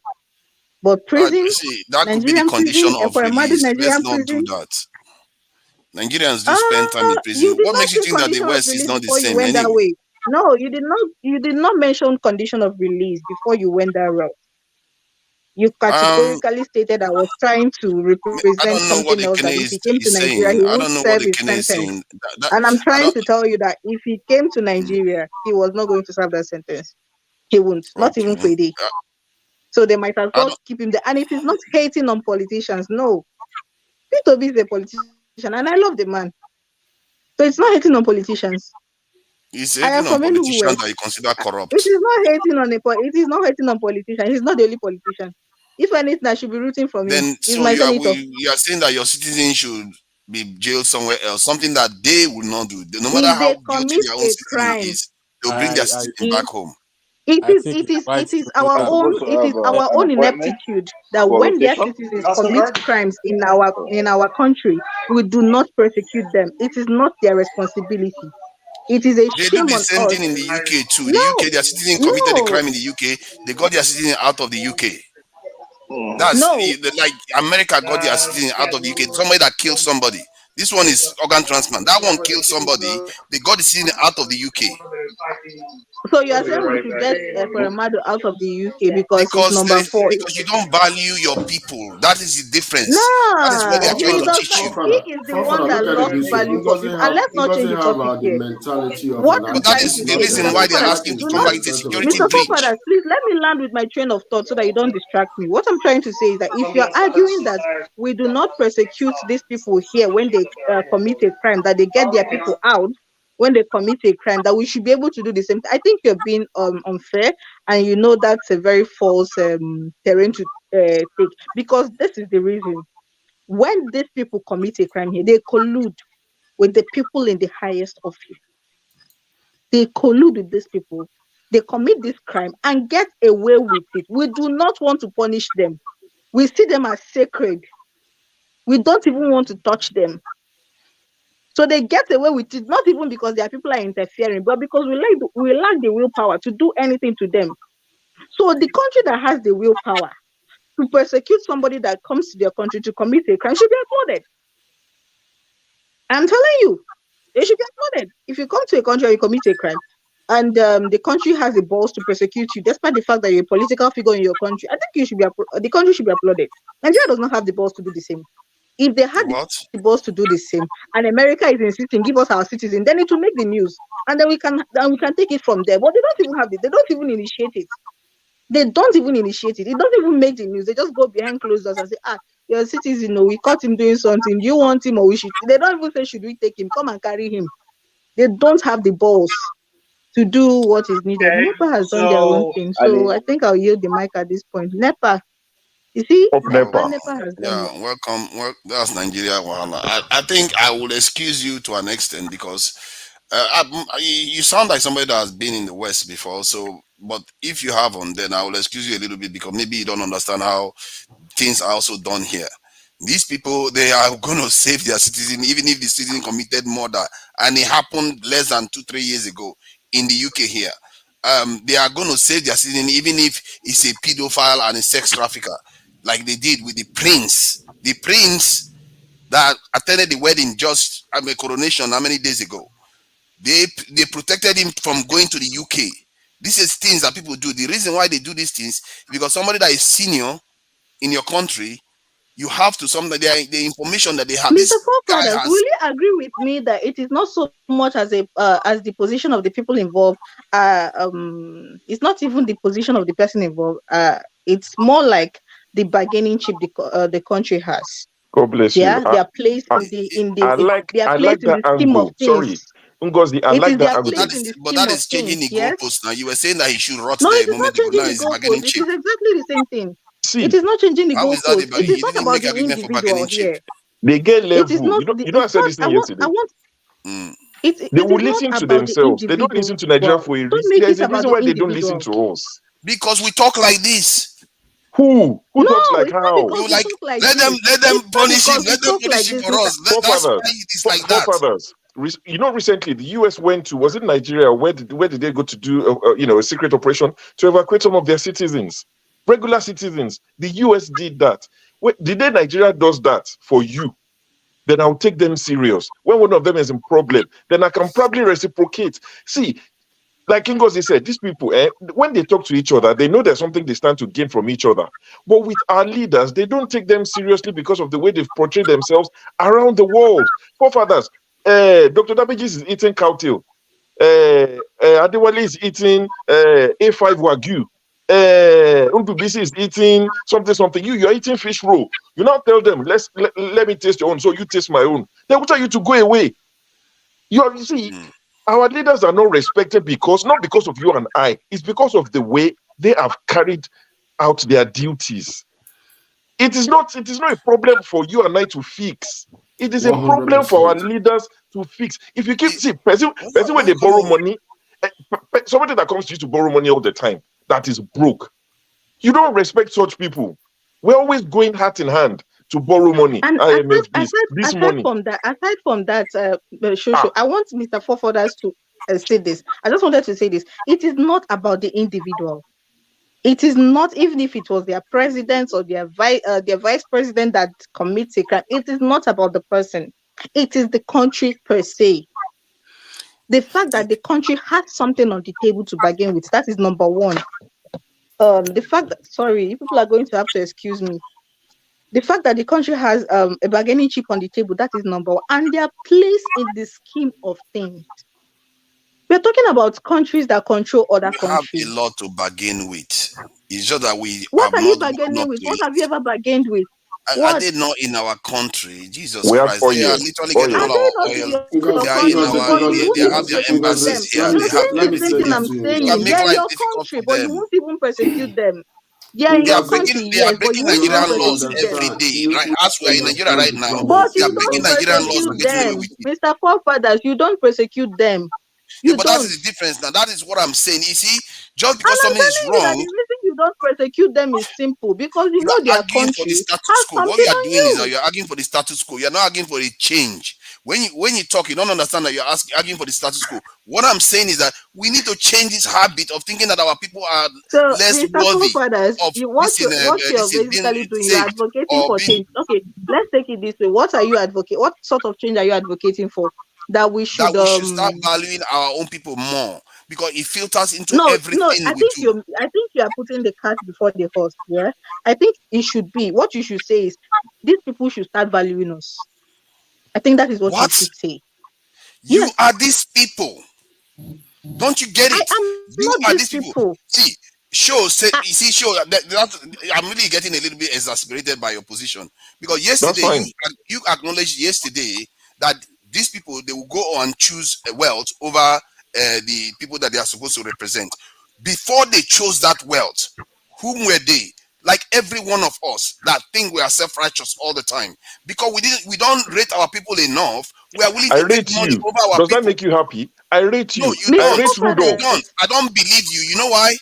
But prison, that could be the condition of release. Let's not do that. Nigerians do spend time in prison. What makes you think that the West is not the same anyway? No, you did not mention condition of release before you went that route. You categorically stated I was trying to represent something else, that if he came to Nigeria, he would serve his sentence. And I'm trying to tell you that if he came to Nigeria, he was not going to serve that sentence. He won't, not even for a day. So they might as well keep him there. And it is not hating on politicians. No. P2B is a politician, and I love the man. So it's not hating on politicians. He's hating on politicians that you consider corrupt. It is not hating on politicians. He's not the only politician. If anything, I should be rooting for him. Then so you are saying that your citizens should be jailed somewhere else, something that they will not do. No matter how guilty their own citizen is, They'll bring their citizen back home. It I is think it it's is right it is to our look at own the ineptitude that for when their rotation. citizens commit crimes in our country, we do not prosecute them. It is not their responsibility. It is a They do shame the on same us. thing in the UK too. The No, UK, their citizen committed the no, crime in the UK. They got their citizen out of the UK. That's no. like America got their citizen out of the UK. Somebody that killed somebody. This one is organ transplant. That one killed somebody. They got the citizen out of the UK. So you are saying we should get Correspondent out of the UK because it's Because number 4. because you don't value your people. That is the difference. That is what they Nah, are trying he to does teach not. you. He is the one that Look at it lost this way. value for people. And let's not change the topic The here. mentality of What an I'm But that trying is to the say, reason Mr. why they're Fofadas, asking to do come not, back. It's a security Mr. breach. Fofadas, please let me land with my train of thought so that you don't distract me. What I'm trying to say is that if you're arguing that we do not prosecute these people here when they commit a crime, that they get their people out when they commit a crime, that we should be able to do the same. I think you're being unfair, and you know that's a very false terrain to take, because this is the reason. When these people commit a crime here, they collude with the people in the highest office. They collude with these people. They commit this crime and get away with it. We do not want to punish them. We see them as sacred. We don't even want to touch them. So they get away with it, not even because their people are interfering, but because we lack the willpower to do anything to them. So the country that has the willpower to persecute somebody that comes to their country to commit a crime should be applauded. I'm telling you, they should be applauded. If you come to a country or you commit a crime, and the country has the balls to persecute you, despite the fact that you're a political figure in your country, I think you should be the country should be applauded. Nigeria does not have the balls to do the same. If they had the balls to do the same, and America is insisting, give us our citizens, then it will make the news, and then we can take it from there. But they don't even have it. They don't even initiate it. They don't even initiate it. It doesn't even make the news. They just go behind closed doors and say, you're a citizen, no, we caught him doing something. Do you want him or we should? They don't even say, should we take him? Come and carry him. They don't have the balls to do what is needed. NEPA has done their own thing. So I think I'll yield the mic at this point. NEPA, you see, NEPA has done Yeah, welcome. Well, that's Nigeria. I think I will excuse you to an extent because you sound like somebody that has been in the West before. So, but if you haven't, then I will excuse you a little bit because maybe you don't understand how things are also done here. These people, they are going to save their citizen, even if the citizen committed murder, and it happened less than 2-3 years ago in the UK here. They are going to save their citizen, even if it's a pedophile and a sex trafficker, like they did with the prince. The prince that attended the wedding just coronation how many days ago. They protected him from going to the UK. This is things that people do. The reason why they do these things is because somebody that is senior in your country, you have to the information that they have. Mr. Fofadas, will you agree with me that it is not so much as the position of the people involved? It's not even the position of the person involved. It's more like the bargaining chip the country has. God bless you. They are placed in the scheme of things. Sorry, Ngozi, I like that angle. But that is changing the goalpost now. You were saying that he should rot no, there. it is not changing the goalpost. It is exactly the same thing. See, it is not changing the goalpost. It is not about the agreement for individual here. They get level. It is not I said this thing yesterday. They will listen to themselves. They don't listen to Nigeria for a reason. There's a reason why they don't listen to us. Because we talk like this. Who talks like how? You let them punish him. Let them punish him for us. That's why it's like that. Forefathers. Recently the US went to, was it Nigeria? Where did they go to do a secret operation to evacuate some of their citizens, regular citizens? The US did that. The day Nigeria does that for you, then I'll take them serious. When one of them is in problem, then I can probably reciprocate. See, like Ngozi said, these people, when they talk to each other, they know there's something they stand to gain from each other. But with our leaders, they don't take them seriously because of the way they've portrayed themselves around the world. Forefathers, Dr. Dabegis is eating cowtail. Adewale is eating A5 Wagyu. Undubisi is eating something. You're eating fish roll. You now tell them, let me taste your own, so you taste my own. They will tell you to go away. You see, our leaders are not respected not because of you and I. It's because of the way they have carried out their duties. It is not a problem for you and I to fix. It is a problem for our leaders to fix. If you keep person when they borrow money, somebody that comes to you to borrow money all the time, that is broke. You don't respect such people. We're always going hand in hand to borrow money. And IMF this aside money. from that, Shosho, I want Mr. Fofodas to say this. I just wanted to say this. It is not about the individual. It is not, even if it was their president or their vice president that commits a crime. It is not about the person. It is the country per se. The fact that the country has something on the table to bargain with, that is number one. The fact that, sorry, you people are going to have to excuse me. The fact that the country has a bargaining chip on the table, that is number one. And their place in the scheme of things. We're talking about countries that control other countries. We have a lot to bargain with. It's just that we What have are you not bargaining with? What have you ever bargained with? Are they not in our country? Jesus we Christ. They are literally getting all our oil. They are in our, they have their embassies here. They have everything. I'm saying they're your country, but you won't even persecute them. They are in your country, they are yes, but breaking you won't even Nigerian laws persecute them. every day. Right? As we are in Nigeria right now, But they are you breaking don't Nigerian laws and persecute getting away them, with it. Mr. Forefathers. You don't persecute them. Yeah, but that's the difference now. That is what I'm saying. You see, just because something is You that wrong, the reason you don't persecute them is simple, because you know their arguing for the country status has quo. What something you are on doing is you. that you're arguing for the status quo. You're not arguing for a change. When you talk, you don't understand that you're arguing for the status quo. What I'm saying is that we need to change this habit of thinking that our people are less Mr. worthy Forefathers, of what you're basically doing, you're saved advocating or for being change. Okay, let's take it this way. What are you advocating? What sort of change are you advocating for? That we should start valuing our own people more, because it filters into No, everything I we think do. you are putting the cart before the horse. Yeah, I think it should be, what you should say is, these people should start valuing us. I think that is what you should say. You are these people. Don't you get it? You are these people. See, I'm really getting a little bit exasperated by your position, because yesterday you acknowledged yesterday that these people, they will go on choose wealth over the people that they are supposed to represent. Before they chose that wealth, whom were they? Like every one of us that think we are self-righteous all the time, because we don't rate our people enough. We are willing to take money over our Does people. that make you happy? I rate you. No, you I don't. rate Rudolph. I don't believe you. You know why?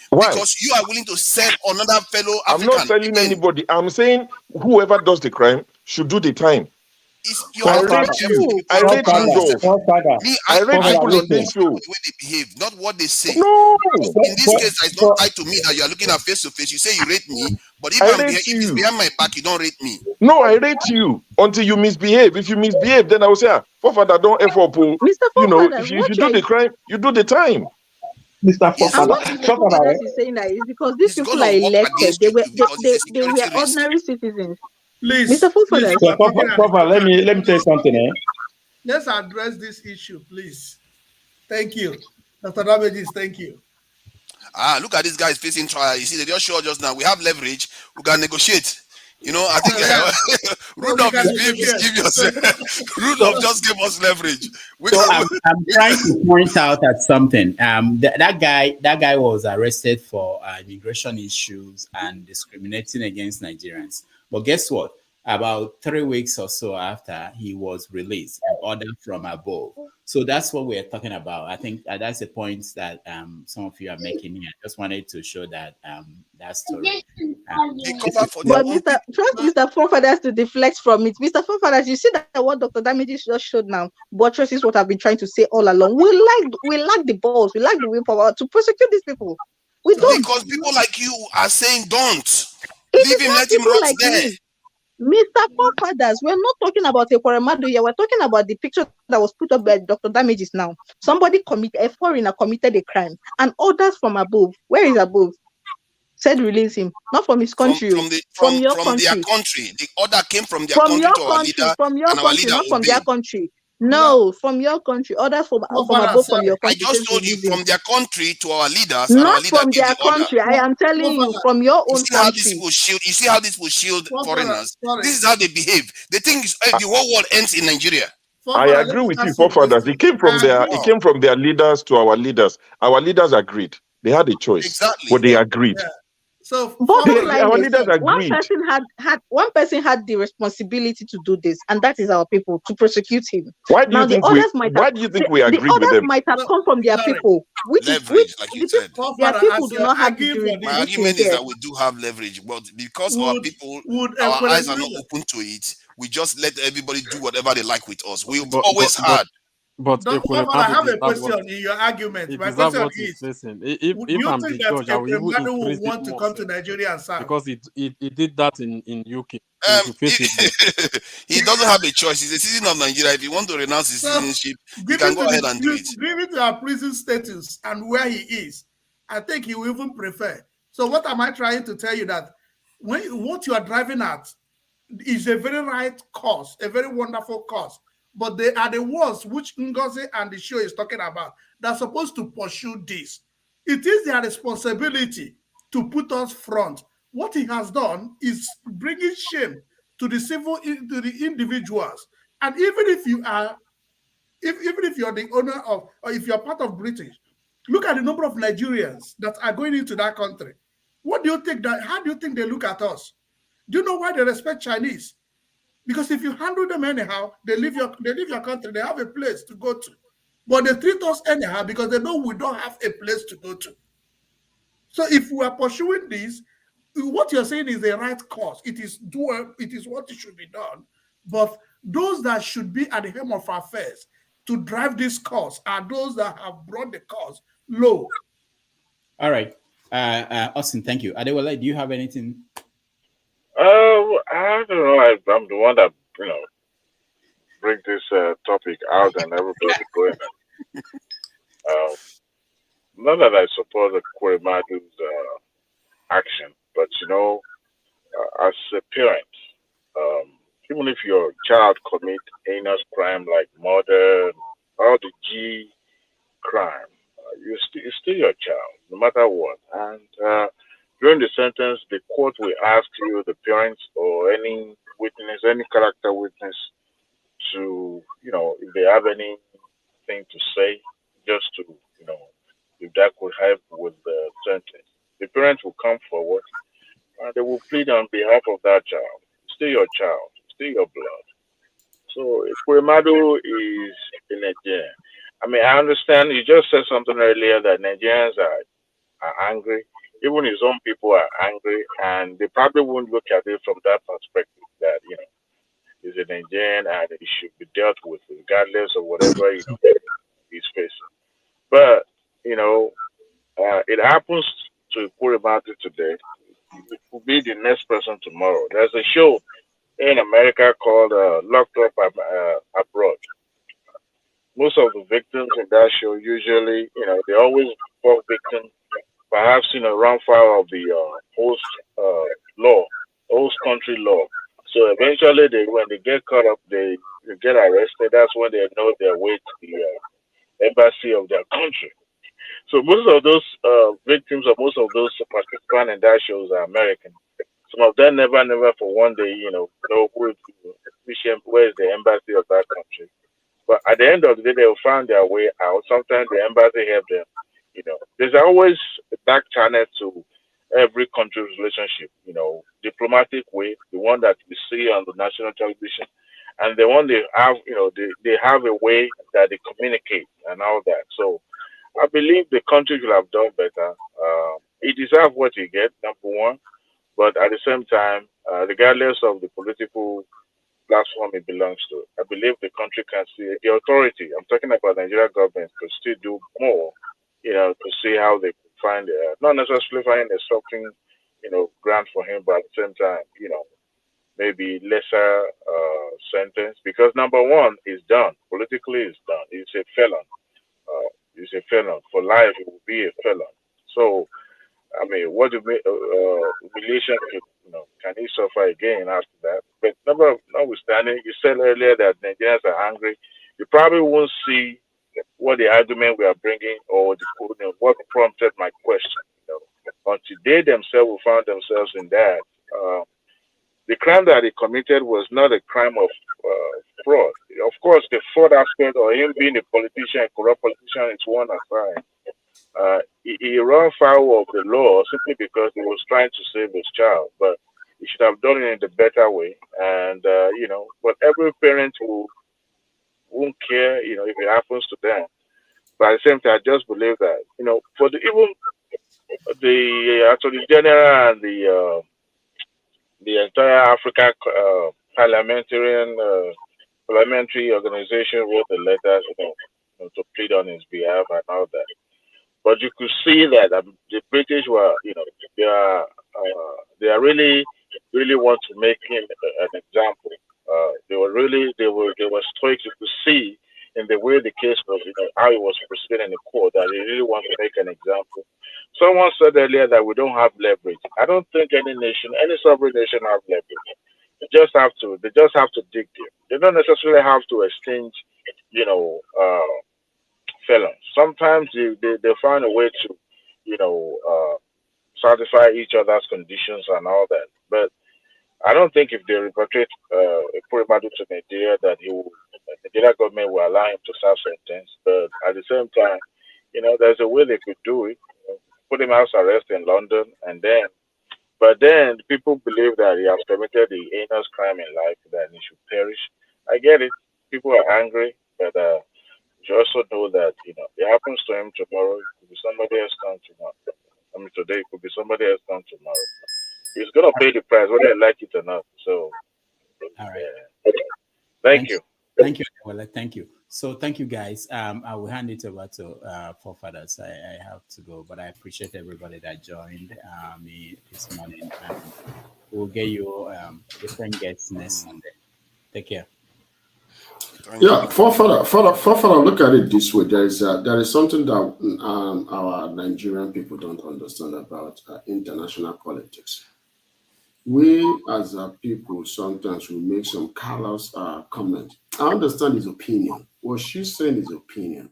Why? Because you are willing to sell another fellow African. I'm not selling anybody. I'm saying whoever does the crime should do the time. I rate you. I rate Rudolph. I rate people on this show. The way they behave, not what they say. No. In this case, it's not tied to me that you are looking at face to face. You say you rate me, but if it's behind my back, you don't rate me. No, I rate you until you misbehave. If you misbehave, then I will say, Forefather, don't F up. You know, if you do the crime, you do the time. Mr. Forefather is saying that is because these people are elected. They were ordinary citizens. Please, Mr. Forefather. Let me tell you something. Let's address this issue, please. Thank you, Dr. Damages. Thank you. Look at this guy facing trial. You see, they just showed just now. We have leverage. We can negotiate. You know, I think Rudolph is being mischievous. Rudolph just gave us leverage. I'm trying to point out at something. That guy was arrested for immigration issues and discriminating against Nigerians. But guess what? About 3 weeks or so after, he was released, an order from above. So that's what we're talking about. I think that's the point that some of you are making here. I just wanted to show that that story. But Mr. Forefathers to deflect from it. Mr. Forefathers, you see that what Dr. Damages just showed now buttresses what I've been trying to say all along. We lack the balls, we lack the willpower to prosecute these people. We don't. Because people like you are saying don't. Leave him, let him rot there. Mr. Forefathers, we're not talking about a Koremado here. We're talking about the picture that was put up by Dr. Damages now. Somebody a foreigner committed a crime, and orders from above. Where is above? Said release him, not from his country. From your country. Their country. The order came from their country to our leader. From your country, not from their country. No, from your country. Orders from above from your country. I just told you from their country to our leaders. Not from their country. I am telling you from your own country. You see how this will shield foreigners. This is how they behave. They think the whole world ends in Nigeria. I agree with you, Forefathers. It came from their leaders to our leaders. Our leaders agreed. They had a choice, but they agreed. So bottom line our is leaders agreed. one person had the responsibility to do this, and that is our people, to prosecute him. Why do Now you think we the agreed with others them? might have come from their people, which Leverage, like you said. their people do not have My argument is that we do have leverage, but because our people, our eyes are not open to it, we just let everybody do whatever they like with us. We've always had. But I have a question in your argument. My question is, listen, do if you I'm think the that judge, I will even Ekwemadu will increase it want to more come to Nigeria and serve? because he did that in UK. So he face it. He doesn't have a choice. He's a citizen of Nigeria. If he wants to renounce his citizenship, he can go ahead and do it. Given to our prison status and where he is, I think he will even prefer. So what am I trying to tell you? That what you are driving at is a very right cause, a very wonderful cause. But they are the ones which Ngozi and the show is talking about that are supposed to pursue this. It is their responsibility to put us front. What he has done is bringing shame to the individuals. And even if you are, even if you're the owner of, or if you're part of British, look at the number of Nigerians that are going into that country. What do you think how do you think they look at us? Do you know why they respect Chinese? Because if you handle them anyhow, they leave your country, they have a place to go to. But they treat us anyhow because they know we don't have a place to go to. So if we are pursuing this, what you're saying is the right cause. It is what should be done. But those that should be at the helm of affairs to drive this cause are those that have brought the cause low. All right. Austin, thank you. Adewale, do you have anything? I don't know. I'm the one that bring this topic out and everybody going. Not that I support the Kwemadu's action, but as a parent, even if your child commit heinous crime like murder, all the G crime, it's still your child, no matter what. And during the sentence, the court will ask you, the parents or any witness, any character witness, to if they have anything to say, just to if that could help with the sentence. The parents will come forward and they will plead on behalf of that child. Still your child, still your blood. So if Kwemadu is in Nigeria, I mean, I understand you just said something earlier that Nigerians are angry. Even his own people are angry, and they probably won't look at it from that perspective that he's a Nigerian and he should be dealt with regardless of whatever he's facing. But it happens to Kuribati today. It will be the next person tomorrow. There's a show in America called Locked Up Abroad. Most of the victims in that show usually, they always fall victim, perhaps run foul of the host country law. So eventually, when they get caught up, they get arrested. That's when they know their way to the embassy of their country. So most of those victims or most of those participants in that shows are American. Some of them never for one day, know where is the embassy of that country. But at the end of the day, they will find their way out. Sometimes the embassy help them. There's always a back channel to every country's relationship. Diplomatic way, the one that we see on the national television, and the one they have. They have a way that they communicate and all that. So I believe the country should have done better. It deserves what you get, number one. But at the same time, regardless of the political platform it belongs to, I believe the country can see the authority. I'm talking about the Nigerian government could still do more, to see how they could find, not necessarily find a something, grant for him, but at the same time, maybe lesser sentence, because number one is done. Politically is done. He's a felon. He's a felon. For life, he will be a felon. So, I mean, what humiliation can he suffer again after that? But notwithstanding, you said earlier that Nigerians are angry. You probably won't see what the argument we are bringing or what prompted my question. Until they themselves will find themselves in that. The crime that he committed was not a crime of fraud. Of course, the fraud aspect or him being a politician, a corrupt politician, is one aside. he ran foul of the law simply because he was trying to save his child. But he should have done it in the better way. And but every parent won't care, if it happens to them. But at the same time, I just believe that, for even the Attorney General and the entire African parliamentary organization wrote a letter, to plead on his behalf and all that. But you could see that the British were, they are really want to make him an example. They were stoic. You could see in the way the case was, how it was proceeding in the court, that they really want to make an example. Someone said earlier that we don't have leverage. I don't think any sovereign nation have leverage. They just have to dig deep. They don't necessarily have to exchange, felons. Sometimes they find a way to, satisfy each other's conditions and all that. But I don't think if they repatriate Kuribadu to Nigeria, that the Nigeria government will allow him to serve sentence. But at the same time, there's a way they could do it. Put him house arrest in London, but then people believe that he has committed the heinous crime in life, that he should perish. I get it. People are angry, but you also know that it happens to him tomorrow. It could be somebody else come tomorrow. I mean, today it could be somebody else come tomorrow. He's gonna pay the price whether you like it or not. So, all right. Thank you. Thank you. Well, thank you. So, thank you, guys. I will hand it over to forefathers. I have to go, but I appreciate everybody that joined me this morning, and we'll get you different guests next Sunday. Take care. Yeah, forefather, look at it this way. There is something that our Nigerian people don't understand about international politics. We as a people sometimes we make some callous comments. I understand his opinion. What she's saying is opinion.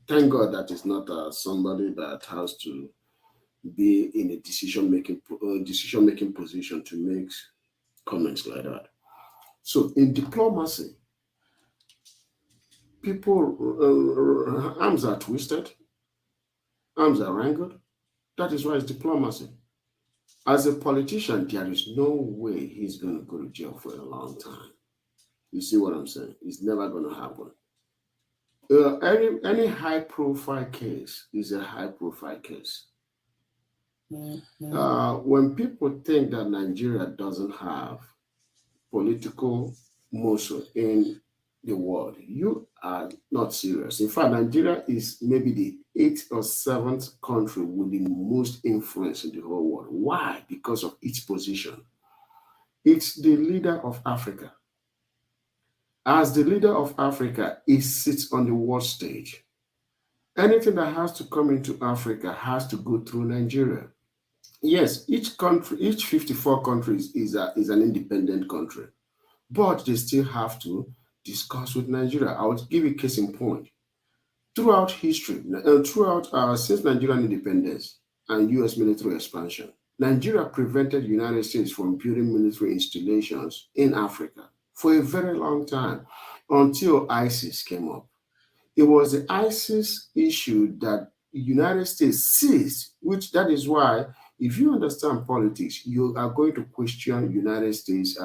Thank God that is not somebody that has to be in a decision making position to make comments like that. So in diplomacy, people arms are twisted, arms are wrangled. That is why it's diplomacy. As a politician, there is no way he's going to go to jail for a long time. You see what I'm saying? It's never going to happen. Any high-profile case is a high-profile case. When people think that Nigeria doesn't have political muscle in the world, you are not serious. In fact, Nigeria is maybe the 8th or 7th country with the most influence in the whole world. Why? Because of its position. It's the leader of Africa. As the leader of Africa, it sits on the world stage. Anything that has to come into Africa has to go through Nigeria. Yes, each country, each 54 countries is an independent country, but they still have to discuss with Nigeria. I will give you a case in point. Throughout history, since Nigerian independence and U.S. military expansion, Nigeria prevented the United States from building military installations in Africa for a very long time until ISIS came up. It was the ISIS issue that the United States seized, that is why, if you understand politics, you are going to question United States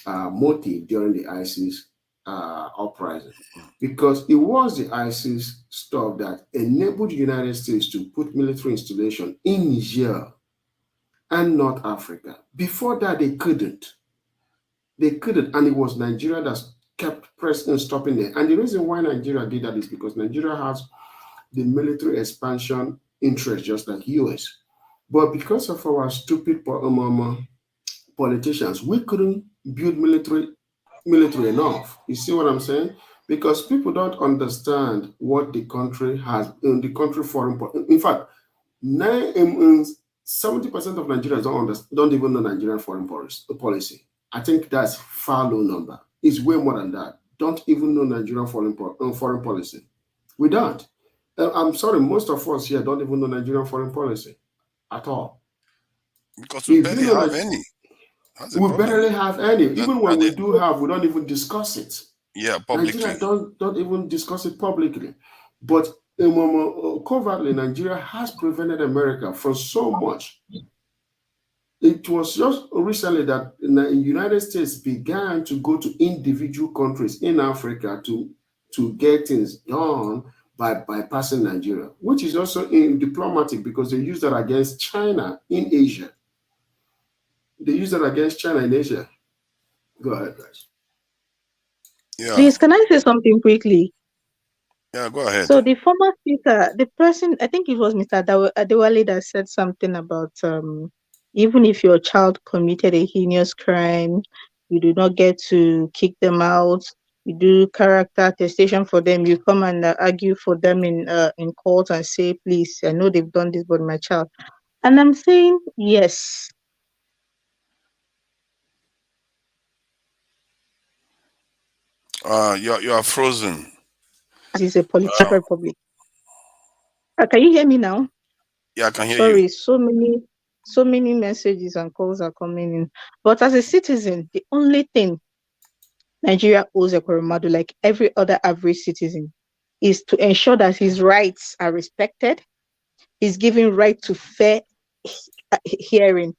motive during the ISIS uprising, because it was the ISIS stuff that enabled the United States to put military installation in Niger and North Africa. Before that, they couldn't, and it was Nigeria that kept pressing and stopping it. And the reason why Nigeria did that is because Nigeria has the military expansion interest just like US. But because of our stupid politicians, we couldn't build military enough. You see what I'm saying? Because people don't understand what the country has in the country foreign policy. In fact, 70% of Nigerians don't even know Nigerian foreign policy. I think that's far low number. It's way more than that. Don't even know Nigerian foreign policy. We don't. I'm sorry, most of us here don't even know Nigerian foreign policy at all. Because we barely have any. We barely have any. Even when we do have, we don't even discuss it. Yeah, publicly. Nigeria don't even discuss it publicly. But covertly, Nigeria has prevented America from so much. It was just recently that the United States began to go to individual countries in Africa to get things done by bypassing Nigeria, which is also diplomatic because they use that against China in Asia. They use that against China in Asia. Go ahead, guys. Yeah. Please, can I say something quickly? Yeah, go ahead. So the former speaker, the person, I think it was Mr. Adewale that said something about even if your child committed a heinous crime, you do not get to kick them out. You do character attestation for them. You come and argue for them in court and say, please, I know they've done this, but my child. And I'm saying yes. You are frozen. This is a political republic. Can you hear me now? Yeah, I can hear Sorry, you. so many messages and calls are coming in. But as a citizen, the only thing Nigeria owes Ekwuremadu, like every other average citizen, is to ensure that his rights are respected. He's given right to fair hearing.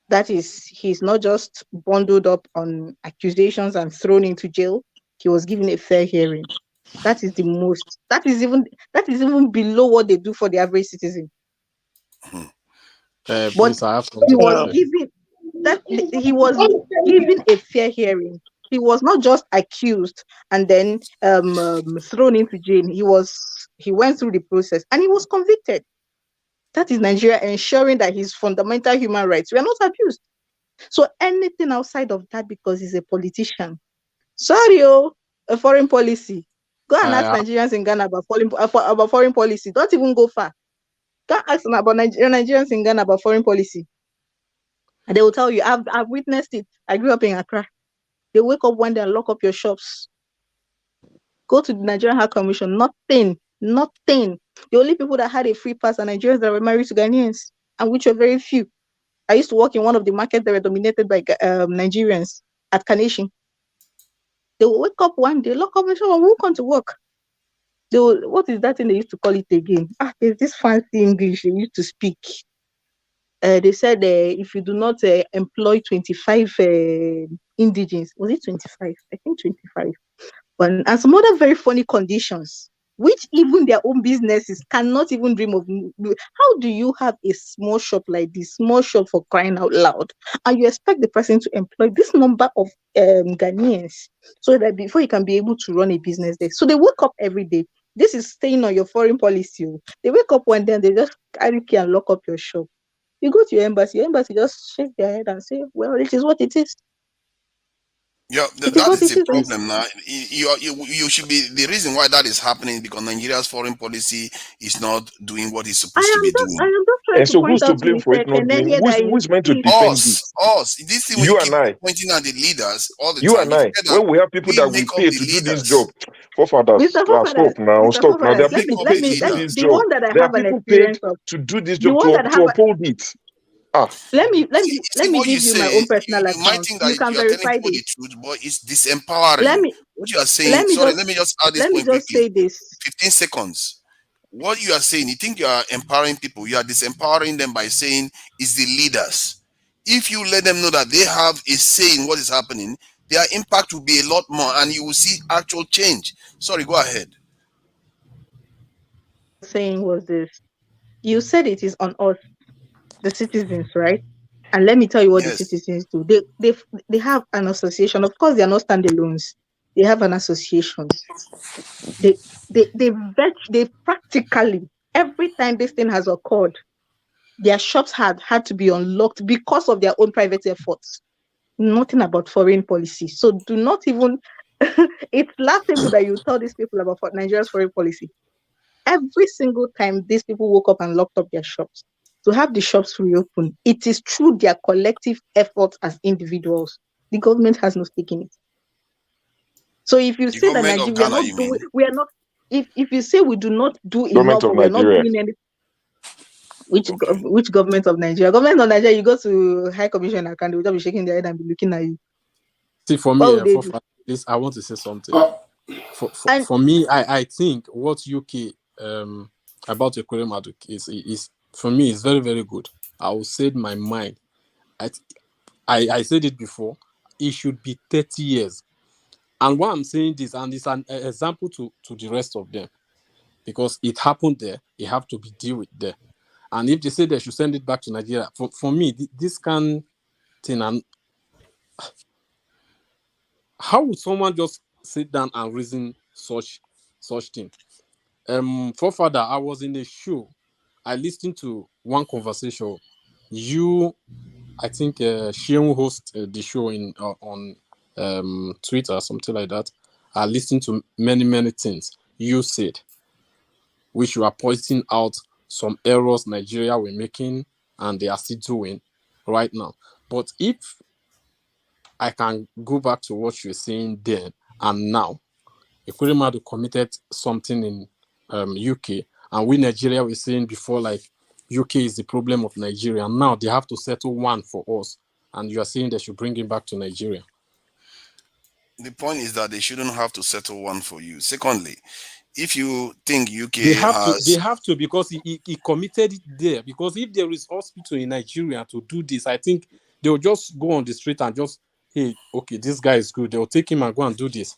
That is, he's not just bundled up on accusations and thrown into jail. He was given a fair hearing. That is the most. That is even below what they do for the average citizen. But Please, I have he was something. given a fair hearing. He was not just accused and then thrown into jail. He went through the process and he was convicted. That is Nigeria ensuring that his fundamental human rights were not abused. So anything outside of that, because he's a politician, sorry, a foreign policy. Go and ask Nigerians in Ghana about foreign policy. Don't even go far. Go ask them about Nigerians in Ghana about foreign policy. And they will tell you, I've witnessed it. I grew up in Accra. They wake up one day and lock up your shops. Go to the Nigerian High Commission. Nothing. The only people that had a free pass are Nigerians that were married to Ghanaians, and which were very few. I used to work in one of the markets that were dominated by Nigerians at Kaneshi. They will wake up one day, lock up the shop, and won't come to work. What is that thing they used to call it again? There's this fancy English they used to speak. They said if you do not employ 25 indigenes, was it 25? I think 25. And some other very funny conditions, which even their own businesses cannot even dream of. How do you have a small shop like this, small shop for crying out loud, and you expect the person to employ this number of Ghanaians so that before you can be able to run a business there? So they wake up every day. This is staying on your foreign policy. They wake up one day and they just carry key and lock up your shop. You go to your embassy just shake their head and say, well, it is what it is. Yeah, that is the problem now. You should be, the reason why that is happening because Nigeria's foreign policy is not doing what it's supposed to be doing. I am just trying to point out blame for it not doing? Who's meant to defend this? Us. This thing You we and keep I. pointing at the leaders all the You time. and I. When we have people that we pay to do this job, forefathers, stop now. There are people paid to do this the job. one that I There are have an people paid experience of. to do this The job one that I to have uphold it. Let me give you my own personal you might account. think that You can you are telling verify people this. the truth, but it's disempowering. What you are saying, let me just add this point quickly. Say this. 15 seconds. What you are saying, you think you are empowering people, you are disempowering them by saying it's the leaders. If you let them know that they have a say in what is happening, their impact will be a lot more and you will see actual change. Sorry, go ahead. Saying was this. You said it is on us, the citizens, right? And let me tell you what the citizens do. They have an association. Of course, they are not standalones. They have an association. They practically, every time this thing has occurred, their shops had to be unlocked because of their own private efforts. Nothing about foreign policy. So do not even. It's laughable that you tell these people about Nigeria's foreign policy. Every single time these people woke up and locked up their shops, to have the shops reopened, it is through their collective efforts as individuals. The government has no stake in it. So if you say that Nigeria, we are not. If you say we do not do enough, or we are not doing anything. Which government of Nigeria? Government of Nigeria, you go to High Commissioner, and they will just be shaking their head and be looking at you. See, for me, I want to say something. For me, I think what UK about the Kuremadu case is for me it's very, very good. I will say my mind. I said it before. It should be 30 years. And why I'm saying this, and it's an example to the rest of them, because it happened there, it have to be dealt with there. And if they say they should send it back to Nigeria, for me, this kind thing, and how would someone just sit down and reason such thing? Forefather, I was in a show. I listened to one conversation. I think Shion host the show on Twitter, something like that. I listened to many, many things you said, which you are pointing out some errors Nigeria were making and they are still doing right now. But if I can go back to what you're saying then and now, if Kuremadu committed something in UK, and we Nigeria were saying before, like, UK is the problem of Nigeria, and now they have to settle one for us, and you are saying they should bring him back to Nigeria. The point is that they shouldn't have to settle one for you. Secondly, if you think UK they have to because he committed it there. Because if there is hospital in Nigeria to do this, I think they'll just go on the street and just, hey, okay, this guy is good. They'll take him and go and do this.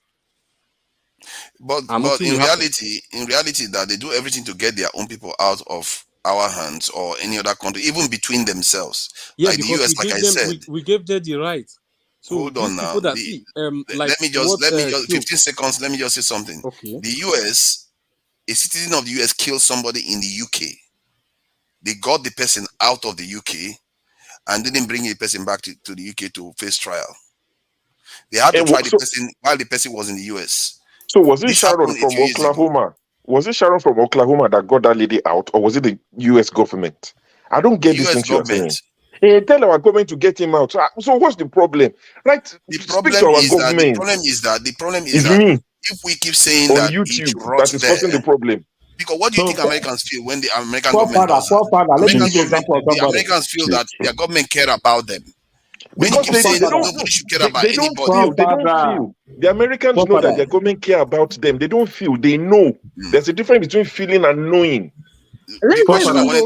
But in reality, that they do everything to get their own people out of our hands or any other country, even between themselves. Yeah, like the US, like I said, we gave them the right. So hold on now. Let me just 15 seconds. Let me just say something. Okay. The US, a citizen of the US killed somebody in the UK. They got the person out of the UK and didn't bring the person back to the UK to face trial. They had to try the person while the person was in the US. So was it Sharon from Oklahoma? Was it Sharon from Oklahoma that got that lady out, or was it the US government? I don't get this thing you're saying. Hey, tell our government to get him out. So what's the problem? Right? The problem is that if we keep saying that YouTube, that is causing the problem. Because what do you think Americans feel when the American government does that? The Americans feel that their government care about them. When you keep saying that nobody should care about anybody. They don't feel. The Americans know that their government care about them. They don't feel. They know. There's a difference between feeling and knowing. The question I wanted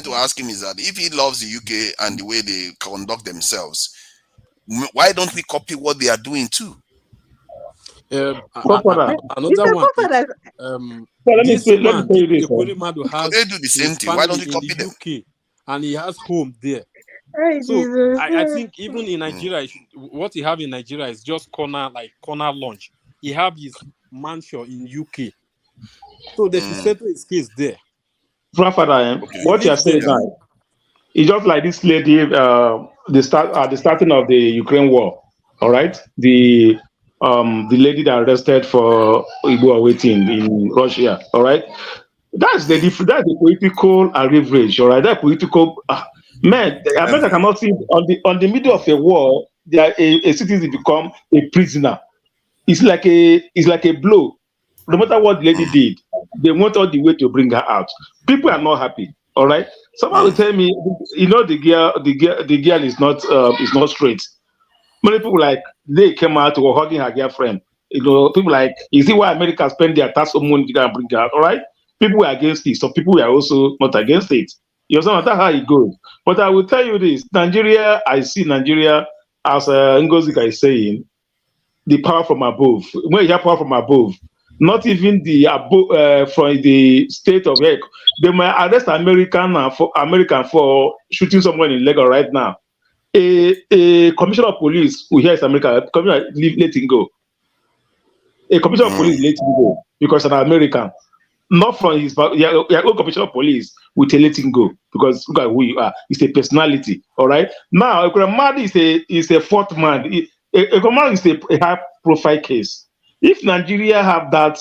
to ask him is that if he loves the UK and the way they conduct themselves, why don't we copy what they are doing too? Another one. Let me say this. They do the same thing. Why don't we copy them? UK, and he has home there. So I think even in Nigeria, what he have in Nigeria is just corner launch. He have his mansion in UK, so they should settle his case there. Grandfather, what you are saying now is just like this lady. The starting of the Ukraine war. All right, the lady that arrested for Igbo waiting in Russia. All right, that's the political leverage. All right, that political. Man, America cannot see on the middle of a war, a citizen become a prisoner. It's like a blow. No matter what the lady did, they want all the way to bring her out. People are not happy. All right. Someone will tell me, the girl is not straight. Many people they came out were hugging her girlfriend. People you see why America spend their tax money to bring her out. All right. People were against it. Some people were also not against it. You know, that's how it goes. But I will tell you this: Nigeria, I see Nigeria as Ngozika is saying, the power from above. When you have power from above, not even the from the state of Heck, they might arrest American for shooting someone in Lagos right now. A commissioner of police who hears America, let him go. A commissioner of police let him go because an American. Not from his own commissioner of police will let him go because look at who you are. It's a personality, all right. Now, a grandmother is a fourth man. A grandmother is a high-profile case. If Nigeria have that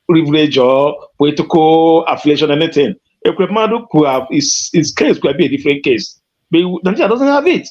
privilege or political affiliation, anything, a grandmother could have his case could be a different case. But Nigeria doesn't have it.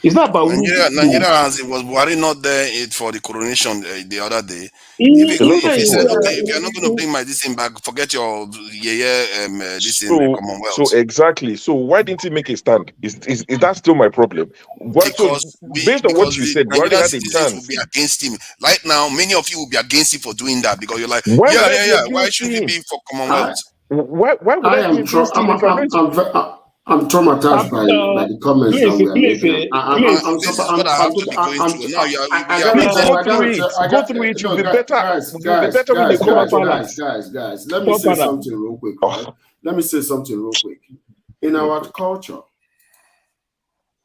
It's not about Nigeria has, it was Buhari not there for the coronation the other day. A lot of If he people said, were okay, there. if you're not going to bring my this thing back, forget your this in So Commonwealth. exactly. So why didn't he make a stand? Is that still my problem? What, so based on what you The said, Buhari Nigerian had a citizens will chance. be against him. Right now, many of you will be against him for doing that because you're like, Why would I be Why against should he him? be for Commonwealth? Why would I be against him if I'm going to? I'm traumatized by the comments that we are making. This is what I have to be going through. Now you are Please go through pretending. it. Go through it. You'll be better. You'll be Guys. better with the common balance. Guys. Let me say something real quick. Right? Let me say something real quick. In our culture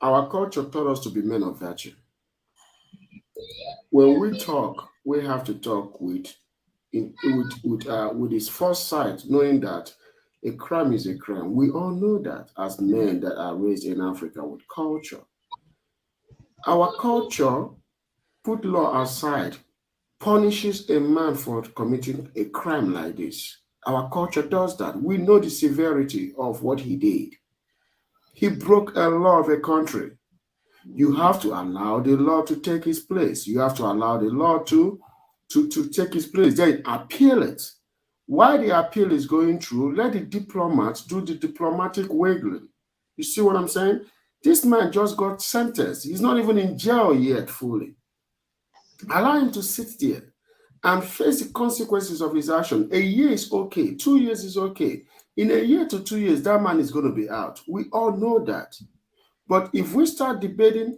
taught us to be men of virtue. When we talk, we have to talk with his foresight, knowing that a crime is a crime. We all know that as men that are raised in Africa with culture. Our culture, put law aside, punishes a man for committing a crime like this. Our culture does that. We know the severity of what he did. He broke a law of a country. You have to allow the law to take its place. You have to allow the law to take its place. Then appeal it. While the appeal is going through, let the diplomats do the diplomatic wiggling. You see what I'm saying? This man just got sentenced. He's not even in jail yet fully. Allow him to sit there and face the consequences of his action. A year is okay. 2 years is okay. In a year to 2 years, that man is going to be out. We all know that. But if we start debating,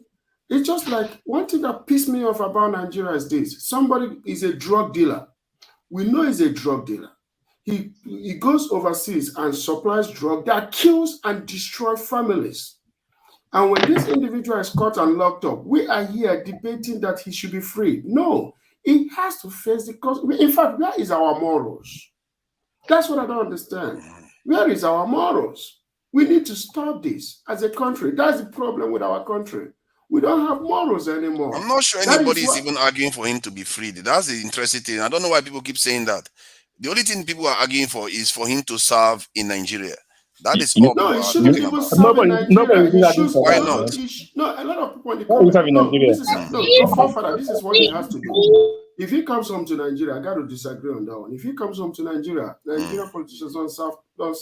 it's just like one thing that pissed me off about Nigeria is this. Somebody is a drug dealer. We know he's a drug dealer. He goes overseas and supplies drugs that kills and destroys families. And when this individual is caught and locked up, we are here debating that he should be free. No, he has to face the cost. In fact, where is our morals? That's what I don't understand. Where is our morals? We need to stop this as a country. That's the problem with our country. We don't have morals anymore. I'm not sure anybody is even arguing for him to be freed. That's the interesting thing. I don't know why people keep saying that. The only thing people are arguing for is for him to serve in Nigeria. That is all. No, he shouldn't even serve in Nigeria. Why not? No, a lot of people in the comments. Godfather, this is what he has to do. If he comes home to Nigeria, I got to disagree on that one. If he comes home to Nigeria, Nigerian politicians don't serve their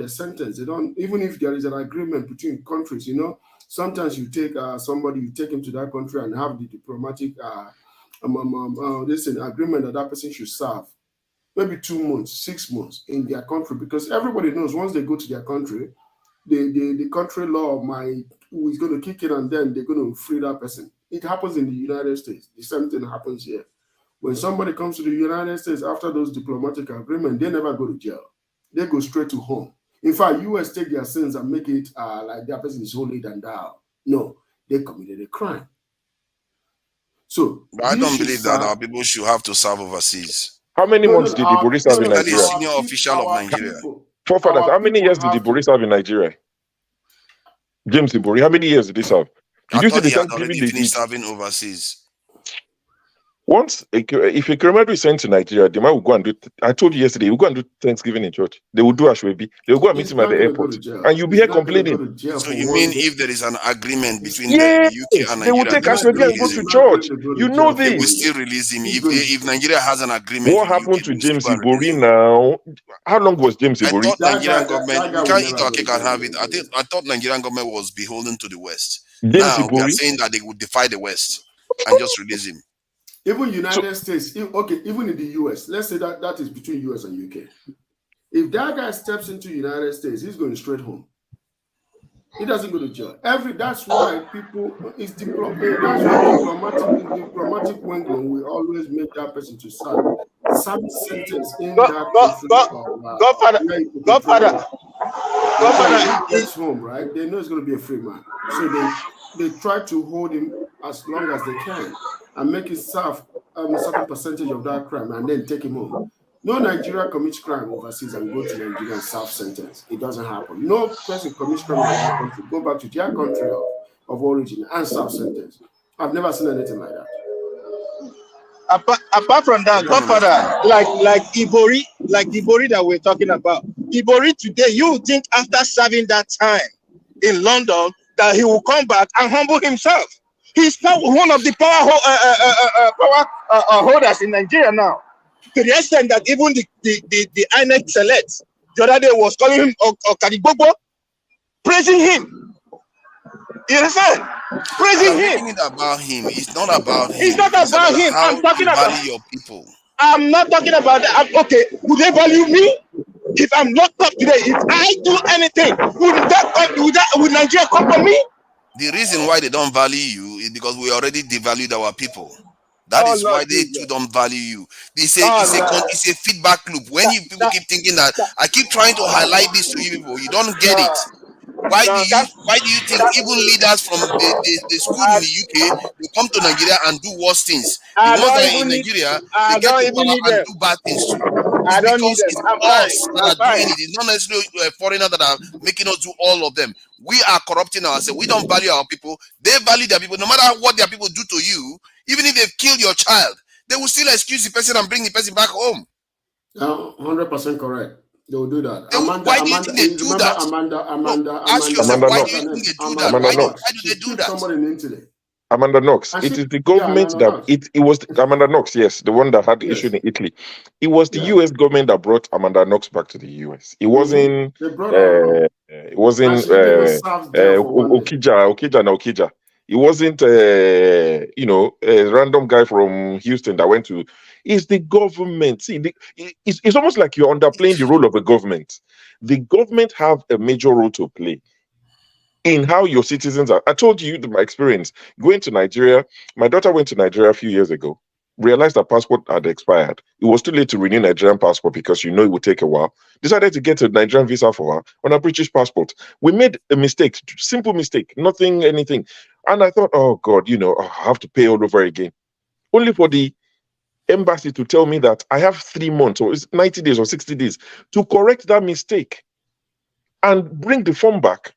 sentence. They don't, even if there is an agreement between countries, you know, sometimes you take somebody, you take him to that country and have the diplomatic agreement that person should serve maybe 2 months, 6 months in their country, because everybody knows once they go to their country, the country law is going to kick in and then they're going to free that person. It happens in the United States. The same thing happens here. When somebody comes to the United States after those diplomatic agreements, they never go to jail. They go straight to home. In fact, US take their sins and make it like that person is holier than thou. No, they committed a crime. So but I don't believe that our people should have to serve overseas. How many months did Ibori serve in Nigeria? Senior official of Nigeria. Forefathers, how many years did Ibori serve in Nigeria? James Ibori, how many years did he serve? Did you see the already finished serving overseas? Once, if a criminal is sent to Nigeria, the man will go and do. I told you yesterday, he will go and do Thanksgiving in church. They will do Ashwebi. They will go and meet him at the airport, and you'll be here complaining. So you mean if there is an agreement between the UK and Nigeria, they will take Ashwebi and go to church. You know this. They will still release him if Nigeria has an agreement. What happened to James Ibori now? How long was James Ibori? I thought Nigerian government, we can't eat our cake and have it. I thought Nigerian government was beholden to the West. Now we are saying that they would defy the West and just release him. Even United States, even in the US, let's say that is between US and UK. If that guy steps into United States, he's going straight home. He doesn't go to jail. That's why diplomatic wangling will always make that person to serve sentence in Godfather. He gets home, right? They know he's going to be a free man, so they try to hold him as long as they can and make him serve a certain percentage of that crime and then take him home. No Nigeria commits crime overseas and go to Nigeria and serve sentence. It doesn't happen. No person commits crime in their country, go back to their country of origin and serve sentence. I've never seen anything like that. Apart from that, Godfather, like Ibori that we're talking about, Ibori today, you think after serving that time in London that he will come back and humble himself. He's one of the power holders in Nigeria now, to the extent that even the INEC select the other day was calling him Okadigbogbo, praising him. You understand? Praising him. Making it about him. It's not about him. It's not about him. How I'm talking you about value your people. I'm not talking about that. Okay, would they value me? If I'm locked up today, if I do anything, would Nigeria come for me? The reason why they don't value you is because we already devalued our people. That is why they too don't value you. It's a feedback loop. When you people keep thinking that I keep trying to highlight this to you people, you don't get it. Why do you think even leaders from the school in the UK they come to Nigeria and do worse things? The ones that are in Nigeria, they get to power and do bad things too. It's because it's us that are doing it. It's not necessarily a foreigner that are making us do all of them. We are corrupting ourselves. We don't value our people. They value their people. No matter what their people do to you, even if they've killed your child, they will still excuse the person and bring the person back home. 100% correct. They will do that. Why do you think they do that? Ask yourself, why do you think they do that? Why do they do that? Somebody in Italy. Amanda Knox. It is the government it was Amanda Knox, yes, the one that had the issue in Italy. It was the US government that brought Amanda Knox back to the US. It wasn't Okija. It wasn't a random guy from Houston that went to. It's the government. See, it's almost like you're underplaying the role of the government. The government have a major role to play in how your citizens are. I told you my experience going to Nigeria. My daughter went to Nigeria a few years ago, realized her passport had expired. It was too late to renew Nigerian passport because it would take a while. Decided to get a Nigerian visa for her on a British passport. We made a mistake, simple mistake, nothing, anything. And I thought, oh God, I have to pay all over again. Only for the embassy to tell me that I have 3 months or 90 days or 60 days to correct that mistake and bring the form back.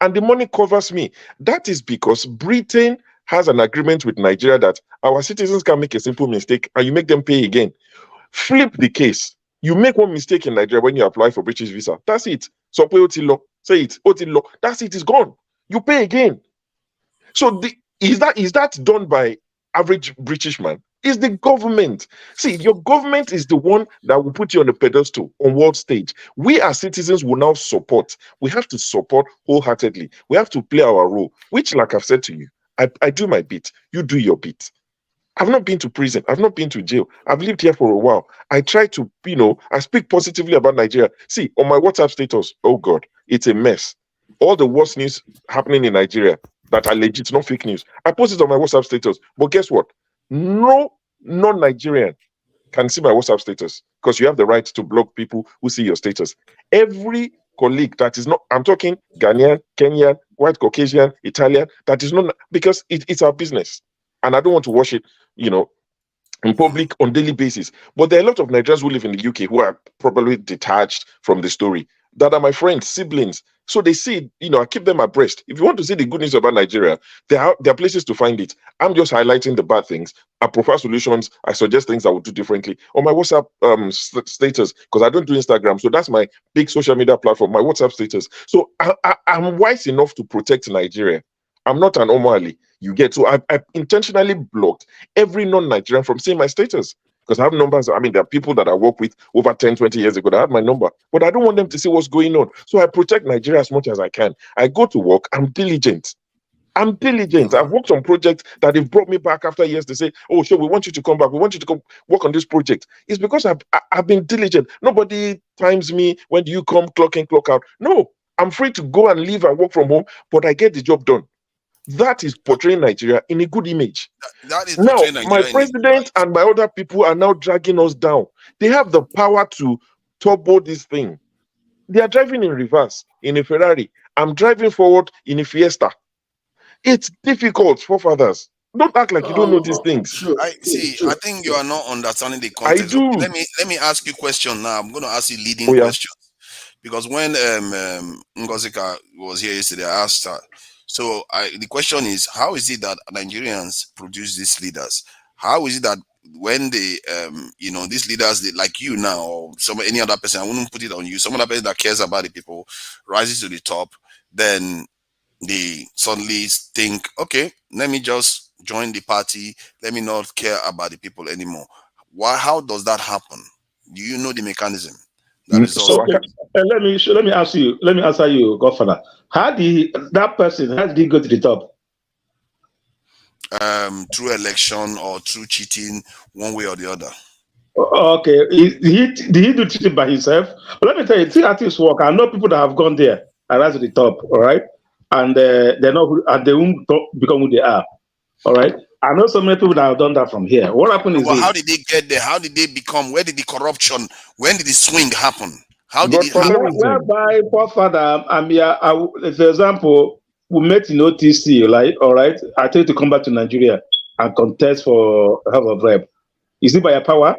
And the money covers me. That is because Britain has an agreement with Nigeria that our citizens can make a simple mistake and you make them pay again. Flip the case. You make one mistake in Nigeria when you apply for British visa. That's it. So say it. That's it. It's gone. You pay again. So is that done by average British man? It's the government. See, your government is the one that will put you on the pedestal on world stage. We as citizens will now support. We have to support wholeheartedly. We have to play our role, which, like I've said to you, I do my bit. You do your bit. I've not been to prison. I've not been to jail. I've lived here for a while. I try to, I speak positively about Nigeria. See, on my WhatsApp status, oh God, it's a mess. All the worst news happening in Nigeria that are legit, not fake news. I post it on my WhatsApp status. But guess what? No non-Nigerian can see my WhatsApp status because you have the right to block people who see your status. Every colleague that is not, I'm talking Ghanaian, Kenyan, white Caucasian, Italian, that is not, because it's our business. And I don't want to watch it, in public on daily basis. But there are a lot of Nigerians who live in the UK who are probably detached from the story, that are my friends, siblings. So they see, I keep them abreast. If you want to see the good news about Nigeria, there are places to find it. I'm just highlighting the bad things. I prefer solutions. I suggest things I would do differently. On my WhatsApp status, because I don't do Instagram, so that's my big social media platform, my WhatsApp status. So I'm wise enough to protect Nigeria. I'm not an Omali, you get. So I intentionally blocked every non-Nigerian from seeing my status. Because I have numbers, there are people that I work with over 10, 20 years ago that have my number. But I don't want them to see what's going on. So I protect Nigeria as much as I can. I go to work, I'm diligent. I've worked on projects that they've brought me back after years. They say, oh, sure, we want you to come back. We want you to come work on this project. It's because I've been diligent. Nobody times me, when do you come, clock in, clock out. No, I'm free to go and leave and work from home, but I get the job done. That is portraying Nigeria in a good image. That is now, Nigeria my president and my other people are now dragging us down. They have the power to turbo this thing. They are driving in reverse in a Ferrari. I'm driving forward in a Fiesta. It's difficult, forefathers. Don't act like you don't know these things. I think you are not understanding the context. I do. Let me ask you a question now. I'm going to ask you leading questions. Because when Ngozika was here yesterday, I asked her. So the question is, how is it that Nigerians produce these leaders? How is it that when they, these leaders like you now, or any other person, I wouldn't put it on you, some other person that cares about the people rises to the top, then they suddenly think, okay, let me just join the party. Let me not care about the people anymore. Why? How does that happen? Do you know the mechanism that results? Okay, let me ask you. Let me answer you, Godfather. How did that person? How did he go to the top? Through election or through cheating, one way or the other. Okay, did he do cheating by himself? But let me tell you, see how things work. I know people that have gone there and rise to the top. All right, and they're not, and they won't become who they are. All right. I know so many people that have done that from here. What happened is Well, how this. did they get there? How did they become? Where did the corruption? When did the swing happen? How did it Where- happen? Whereby, poor father, for example, we met in OTC, like, all right, I tell you to come back to Nigeria and contest for House of Rep. Is it by your power?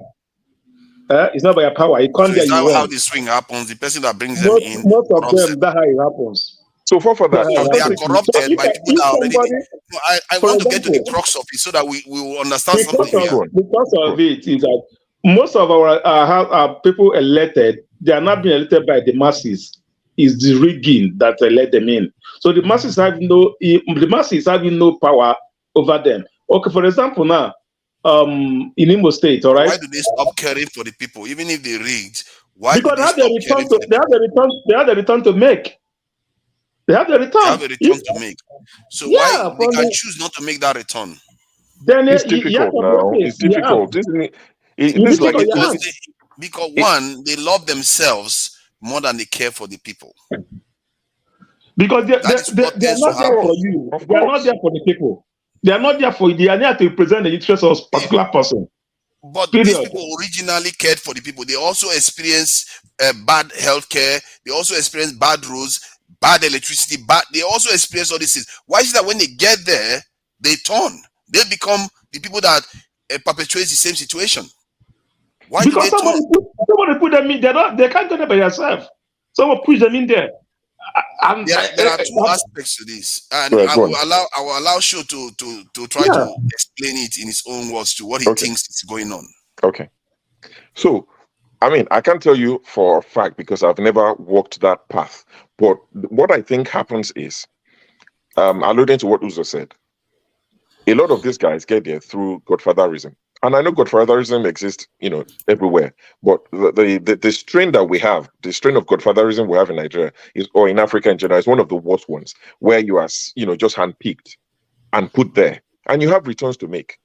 It's not by your power. You come So there, is you that how won. the swing happens? The person that brings them in Most of corrupts them. them, that's how it happens. So for that, That's how So it they are happens. So corrupted by people if that are already. somebody, No, I for want to get to the example, crux of it so that we will understand something here. because of it is that most of our people elected, they are not being elected by the masses. Is the rigging that let them in. So the masses having no power over them. Okay, for example, now, in Imo State, all right, Why do they stop caring for the people, even if they rigged? Why do because they stop caring for the they have the return to make. They have the They have return. a return to make. So why Yeah, they from can the, choose not to make that return? then it's you have difficult to now. okay, It's difficult, isn't it? This is like Because one, they love themselves more than they care for the people. because That is what they are tends to not there for happen. you. They are not there for the people. They are not there for you. They are there to represent the interests of a particular person. But these Period. people originally cared for the people. They also experience bad healthcare. They also experience bad roads, bad electricity. They also experience all these things. Why is it that when they get there, they turn? They become the people that perpetuate the same situation. Why do Because they turn? somebody put them in. They can't get there by yourself. Someone push them in there. And There are two aspects to this, and Right, I go will on. allow Sho to try yeah. to explain it in his own words to what he Okay. thinks is going on. Okay. So, I mean, I can't tell you for a fact because I've never walked that path. But what I think happens is, alluding to what Uzo said, a lot of these guys get there through godfatherism. And I know godfatherism exists, everywhere. But the strain that we have, the strain of godfatherism we have in Nigeria or in Africa in general, is one of the worst ones, where you are, just handpicked and put there, and you have returns to make.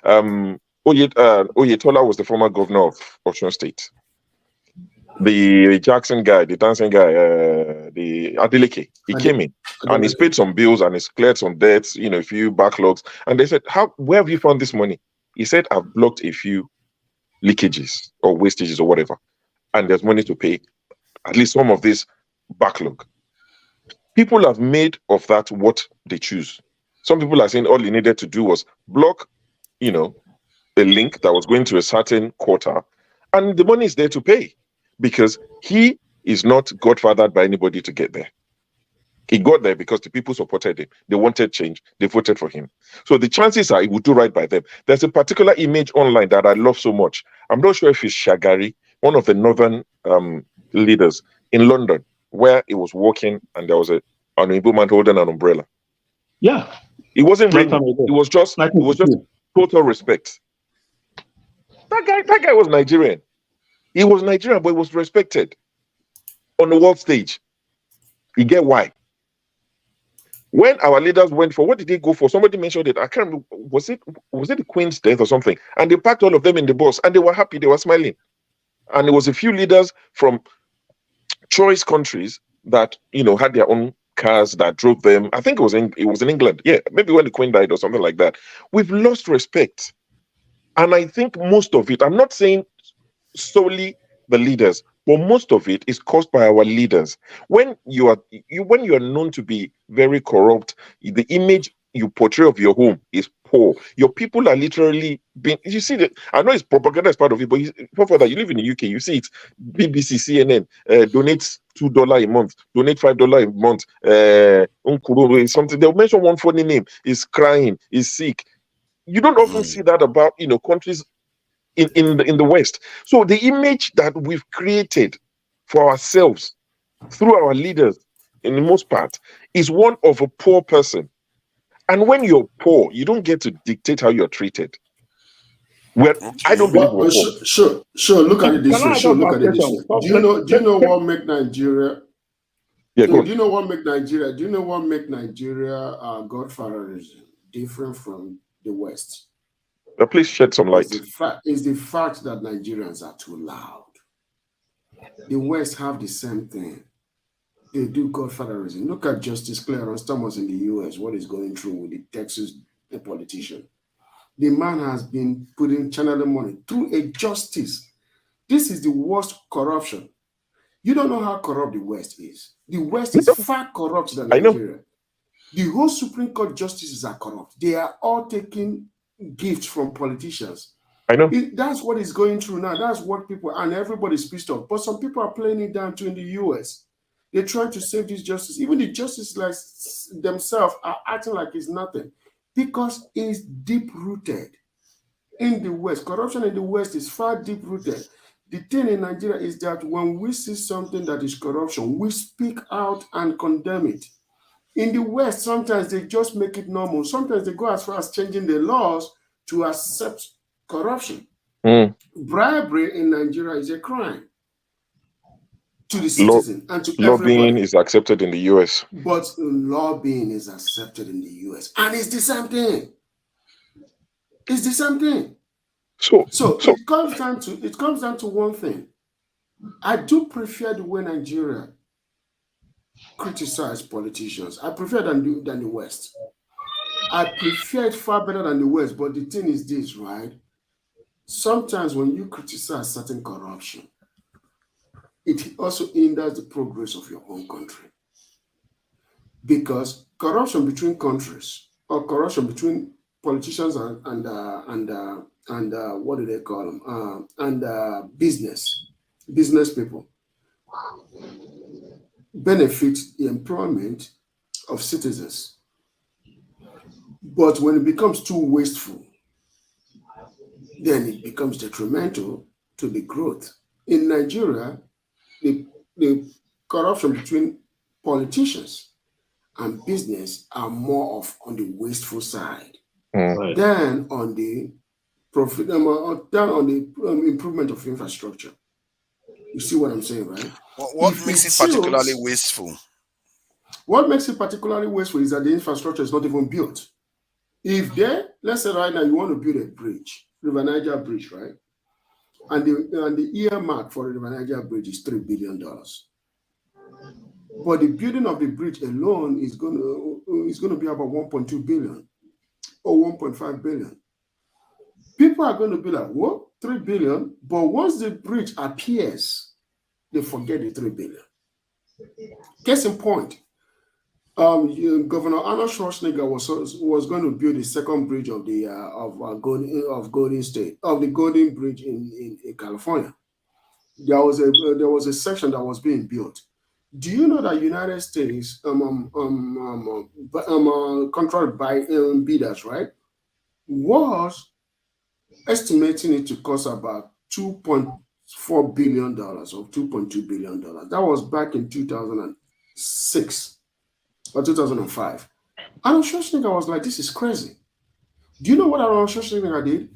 Oyetola was the former governor of Osun State. The Jackson guy, the dancing guy, the Adeleke, he came in and he's paid some bills and he's cleared some debts, a few backlogs. And they said, where have you found this money? He said, I've blocked a few leakages or wastages or whatever. And there's money to pay at least some of this backlog. People have made of that what they choose. Some people are saying all he needed to do was block, a link that was going to a certain quarter, and the money is there to pay because he is not godfathered by anybody to get there. He got there because the people supported him. They wanted change. They voted for him. So the chances are he would do right by them. There's a particular image online that I love so much. I'm not sure if it's Shagari, one of the northern leaders in London, where he was walking and there was an Igbo man holding an umbrella. Yeah. It wasn't raining. It was just total respect. That guy was Nigerian. He was Nigerian, but he was respected on the world stage. You get why? When our leaders went for, what did they go for? Somebody mentioned it. I can't remember. Was it the Queen's death or something? And they packed all of them in the bus and they were happy. They were smiling. And there was a few leaders from choice countries that, had their own cars that drove them. I think it was in England. Yeah, maybe when the Queen died or something like that. We've lost respect. And I think most of it, I'm not saying solely the leaders, but most of it is caused by our leaders. When you are known to be very corrupt, the image you portray of your home is poor. Your people are literally being. You see that? I know it's propaganda as part of it, but for further, you live in the UK, you see it. BBC, CNN donates $2 a month, donate $5 a month. Something they'll mention one funny name is crying, is sick. You don't often see that about countries in the West. So the image that we've created for ourselves through our leaders in the most part, is one of a poor person. And when you're poor, you don't get to dictate how you're treated. Well, I don't believe we're poor. Sure. Look at it this Can way. I Sure, just look ask at it this question? way. Do you know what make Nigeria? Yeah, go on. Do you know what make Nigeria? Do you know what make Nigeria godfatherism different from the West? Please shed some light. It's the fact that Nigerians are too loud. The West have the same thing. They do godfatherism. Look at Justice Clarence Thomas in the U.S. What is going through with the Texas politician? The man has been channeling money through a justice. This is the worst corruption. You don't know how corrupt the West is. The West is far corrupt than Nigeria. The whole Supreme Court justices are corrupt. They are all taking gifts from politicians. I know. That's what is going through now. That's what people, and everybody's pissed off. But some people are playing it down too in the U.S. They're trying to save this justice. Even the justices like themselves are acting like it's nothing because it's deep-rooted in the West. Corruption in the West is far deep-rooted. The thing in Nigeria is that when we see something that is corruption, we speak out and condemn it. In the West, sometimes they just make it normal. Sometimes they go as far as changing the laws to accept corruption. Bribery in Nigeria is a crime to the citizen and to lobbying everybody. is accepted in the US. But lobbying is accepted in the US. And it's the same thing. It's the same thing. So it comes down to one thing. I do prefer the way Nigeria criticize politicians. I prefer than the West. I prefer it far better than the West. But the thing is this, right? Sometimes when you criticize certain corruption, it also hinders the progress of your own country. Because corruption between countries or corruption between politicians and what do they call them? Business people benefit the employment of citizens. But when it becomes too wasteful, then it becomes detrimental to the growth. In Nigeria, the corruption between politicians and business are more of on the wasteful side than on the profit, than on the improvement of infrastructure. You see what I'm saying, right? What makes it particularly wasteful? What makes it particularly wasteful is that the infrastructure is not even built. If let's say right now you want to build a bridge, River Niger Bridge, right? And the earmark for the River Niger Bridge is $3 billion. But the building of the bridge alone is going to be about 1.2 billion or 1.5 billion. People are going to be like, what? 3 billion? But once the bridge appears, they forget the 3 billion. Case in point, Governor Arnold Schwarzenegger was going to build the second bridge of the Golden State, of the Golden Bridge in California. There was a section that was being built. Do you know that United States controlled by bidders, right, was estimating it to cost about $2.4 billion or $2.2 billion. That was back in 2006 or 2005. Arnold Schwarzenegger was like, this is crazy. Do you know what Arnold Schwarzenegger did?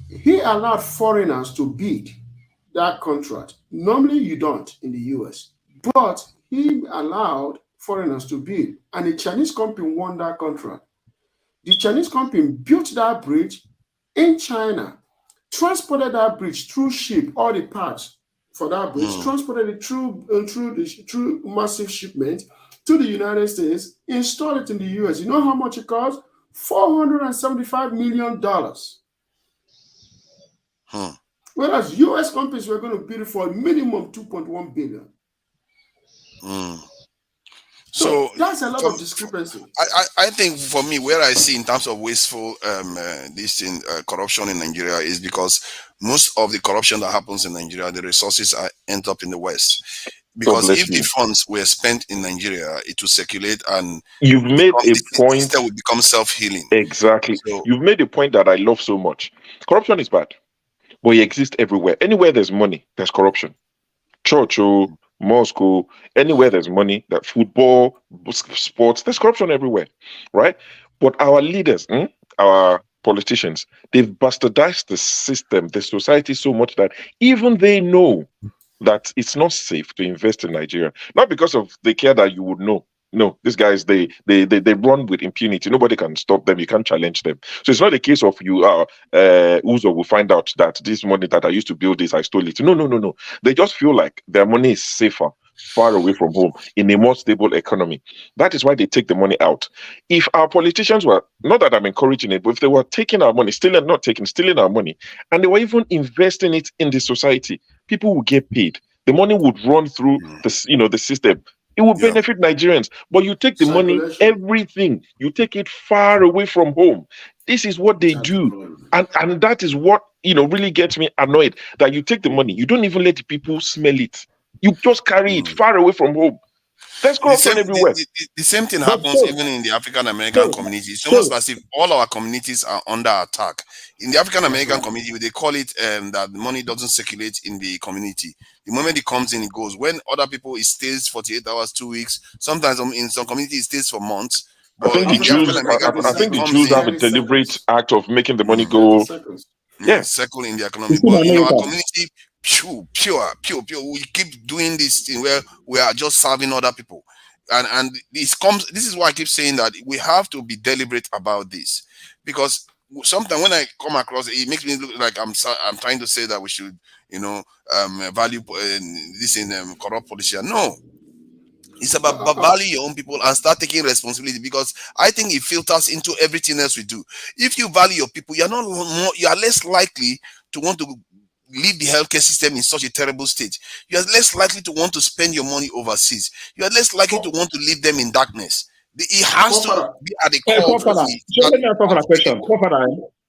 He allowed foreigners to bid that contract. Normally you don't in the US, but he allowed foreigners to bid, and the Chinese company won that contract. The Chinese company built that bridge in China, transported that bridge through ship, all the parts for that bridge, transported it through massive shipment to the United States, installed it in the US. You know how much it cost? $475 million. Whereas US companies were going to bid for a minimum $2.1 billion. So that's a lot of discrepancy. I think for me, where I see in terms of wasteful corruption in Nigeria is because most of the corruption that happens in Nigeria, the resources end up in the West. Because if the funds were spent in Nigeria, it will circulate and you've made a point. Instead, would become self-healing. Exactly. So, you've made a point that I love so much. Corruption is bad, but it exists everywhere. Anywhere there's money, there's corruption. Church, Moscow, anywhere there's money, that football, sports, there's corruption everywhere, right? But our leaders, our politicians, they've bastardized the system, the society so much that even they know that it's not safe to invest in Nigeria. Not because of they care that you would know. No, these guys they run with impunity. Nobody can stop them. You can't challenge them. So it's not a case of you Uzo will find out that this money that I used to build this, I stole it. No. They just feel like their money is safer far away from home in a more stable economy. That is why they take the money out. If our politicians were, not that I'm encouraging it, but if they were taking our money, stealing our money, and they were even investing it in the society, people would get paid. The money would run through the system. It will benefit Nigerians. But you take the money, everything, you take it far away from home. This is what they do. And that is what really gets me annoyed. That you take the money, you don't even let the people smell it. You just carry it far away from home. There's corruption everywhere. The same thing happens even in the African American community. It's almost as if all our communities are under attack. In the African American community, they call it that the money doesn't circulate in the community. The moment it comes in, it goes. When other people, it stays 48 hours, 2 weeks. Sometimes in some communities, it stays for months. I think the Jews have a deliberate act of making the money go. Circle in the economy. But in our community, pure. We keep doing this thing where we are just serving other people, and this is why I keep saying that we have to be deliberate about this, because sometimes when I come across it makes me look like I'm trying to say that we should value this in corrupt politicians. No, it's about value your own people and start taking responsibility, because I think it filters into everything else we do. If you value your people, you are less likely to want to leave the healthcare system in such a terrible state. You are less likely to want to spend your money overseas. You are less likely to want to leave them in darkness. It has to be at the core. Let me ask a question.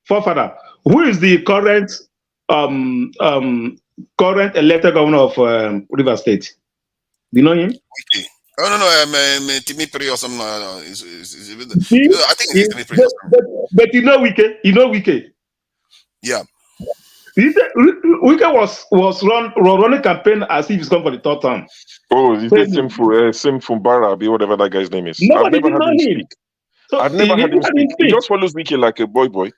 Forefather, who is the current elected governor of River State? Do you know him? Okay. Oh no, Timmy Perry or something. I think it's Timmy Perry. But you know Wike. Yeah. Wike was running campaign as if he's come for the third term. Oh, is it Simfu Barabi, whatever that guy's name is? Nobody did know him. So I've never had him speak. He just follows Wike like a boy.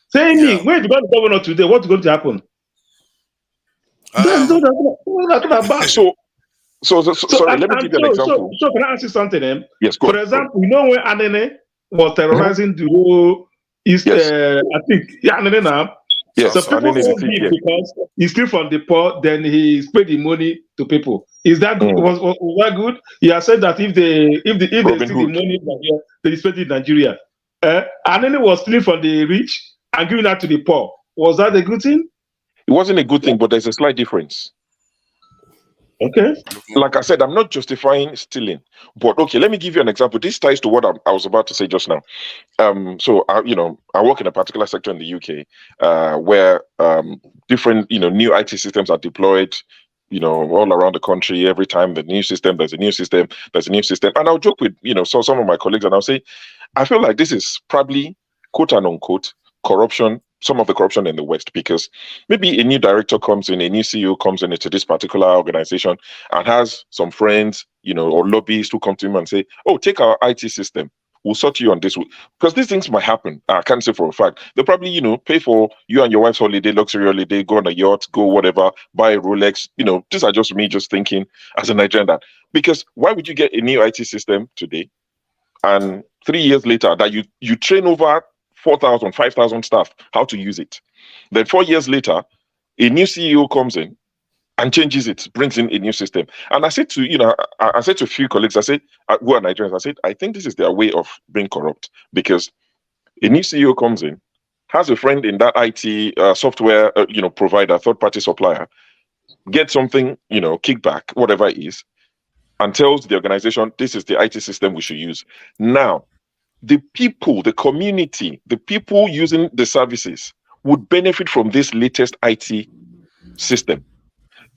Saying me, where you got the governor today? What's going to happen? Sorry, let me give you an example. So can I ask you something? Yes, go For example, you know when Anene was terrorizing the whole East, I think, Anene now. Yes, so people won't be because he steal from the poor, then he paid the money to people. Is that was that good? He has said that if they steal the money from here, they spend it in Nigeria. Anene was stealing from the rich and giving that to the poor. Was that a good thing? It wasn't a good thing, but there's a slight difference. Okay. Like I said, I'm not justifying stealing, but okay, let me give you an example. This ties to what I was about to say just now. So I work in a particular sector in the UK, where different new IT systems are deployed, all around the country. Every time there's a new system, and I'll joke with some of my colleagues, and I'll say, I feel like this is probably quote and unquote corruption. Some of the corruption in the West, because maybe a new director comes in, a new CEO comes into this particular organization and has some friends, or lobbyists who come to him and say, oh, take our IT system. We'll sort you on this. Because these things might happen. I can't say for a fact. They'll probably, pay for you and your wife's holiday, luxury holiday, go on a yacht, go whatever, buy a Rolex. These are just me just thinking as a Nigerian that. Because why would you get a new IT system today and 3 years later that you train over 4,000, 5,000 staff how to use it? Then 4 years later, a new CEO comes in and changes it, brings in a new system. And I said to, I said to a few colleagues, I said, who are Nigerians, I said, I think this is their way of being corrupt, because a new CEO comes in, has a friend in that IT software, provider, third-party supplier, gets something, kickback, whatever it is, and tells the organization, this is the IT system we should use. Now, the people, the community, the people using the services would benefit from this latest IT system.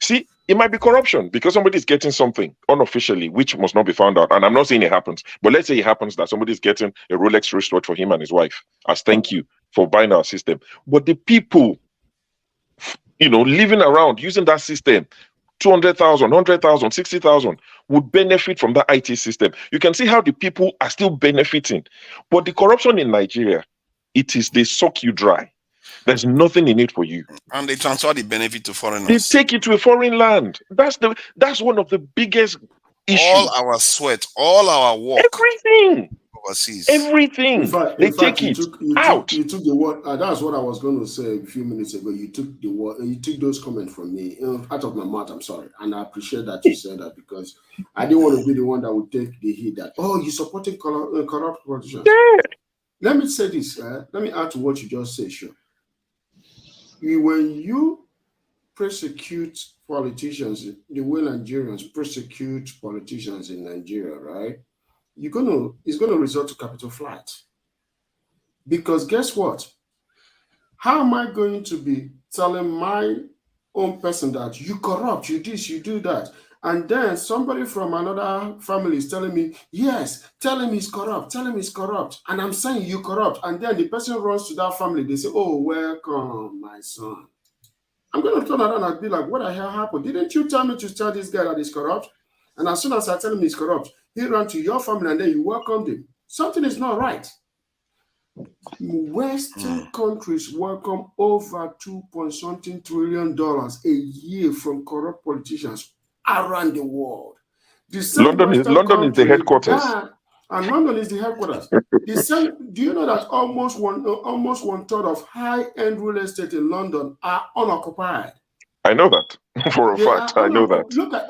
See, it might be corruption because somebody is getting something unofficially, which must not be found out. And I'm not saying it happens, but let's say it happens that somebody is getting a Rolex wristwatch for him and his wife as thank you for buying our system. But the people, living around using that system 200,000, 100,000, 60,000 would benefit from that IT system. You can see how the people are still benefiting. But the corruption in Nigeria, it is they suck you dry. There's nothing in it for you. And they transfer the benefit to foreigners. They take it to a foreign land. That's one of the biggest issues. All our sweat, all our work. Everything. Overseas. Everything. They take it out. You took the word. That's what I was going to say a few minutes ago. You took the word. You took those comments from me out of my mouth. I'm sorry, and I appreciate that you said that because I didn't want to be the one that would take the hit. That you supporting corrupt politicians. Yeah. Let me say this. Let me add to what you just said. Sure. When you persecute politicians the way Nigerians persecute politicians in Nigeria, right? It's gonna result to capital flight. Because guess what? How am I going to be telling my own person that you corrupt, you this, you do that, and then somebody from another family is telling me, yes, tell him he's corrupt, and I'm saying you corrupt, and then the person runs to that family, they say, oh, welcome, my son. I'm going to turn around and be like, what the hell happened? Didn't you tell me to tell this guy that he's corrupt? And as soon as I tell him he's corrupt, he ran to your family and then you welcomed him. Something is not right. Western countries welcome over $2.something trillion a year from corrupt politicians around the world. London is the headquarters. And London is the headquarters. Do you know that almost one third of high-end real estate in London are unoccupied? I know that for a fact. I know that. Look at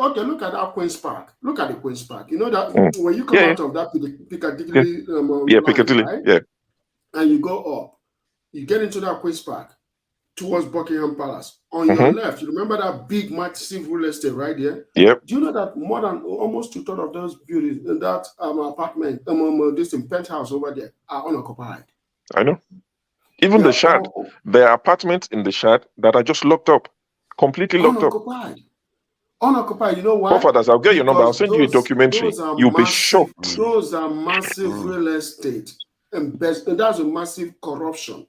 that Queen's Park. Look at the Queen's Park. You know that when you come out of that Piccadilly Piccadilly, right? yeah. And you go up, you get into that Queen's Park towards Buckingham Palace. On your left, you remember that big, massive real estate right there? Yep. Do you know that more than almost 2/3 of those buildings in that apartment, this penthouse over there are unoccupied? I know. Even the Shard, there are apartments in the Shard that are just locked up, completely locked up. Unoccupied. You know why? Fathers, I'll get your number. I'll send you a documentary. You'll be shocked. Those are massive real estate. And that's a massive corruption.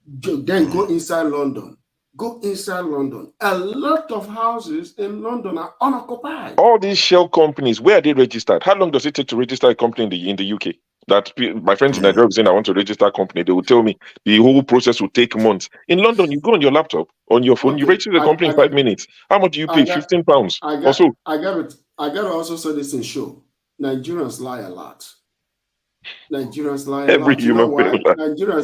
Then go inside London. A lot of houses in London are unoccupied. All these shell companies, where are they registered? How long does it take to register a company in the UK? That my friends in Nigeria saying I want to register a company, they will tell me the whole process will take months. In London, you go on your laptop, on your phone, you register the company in 5 minutes. How much do you pay? £15 or so. I got to also say this in show. Nigerians lie a lot. Every human being. Nigerian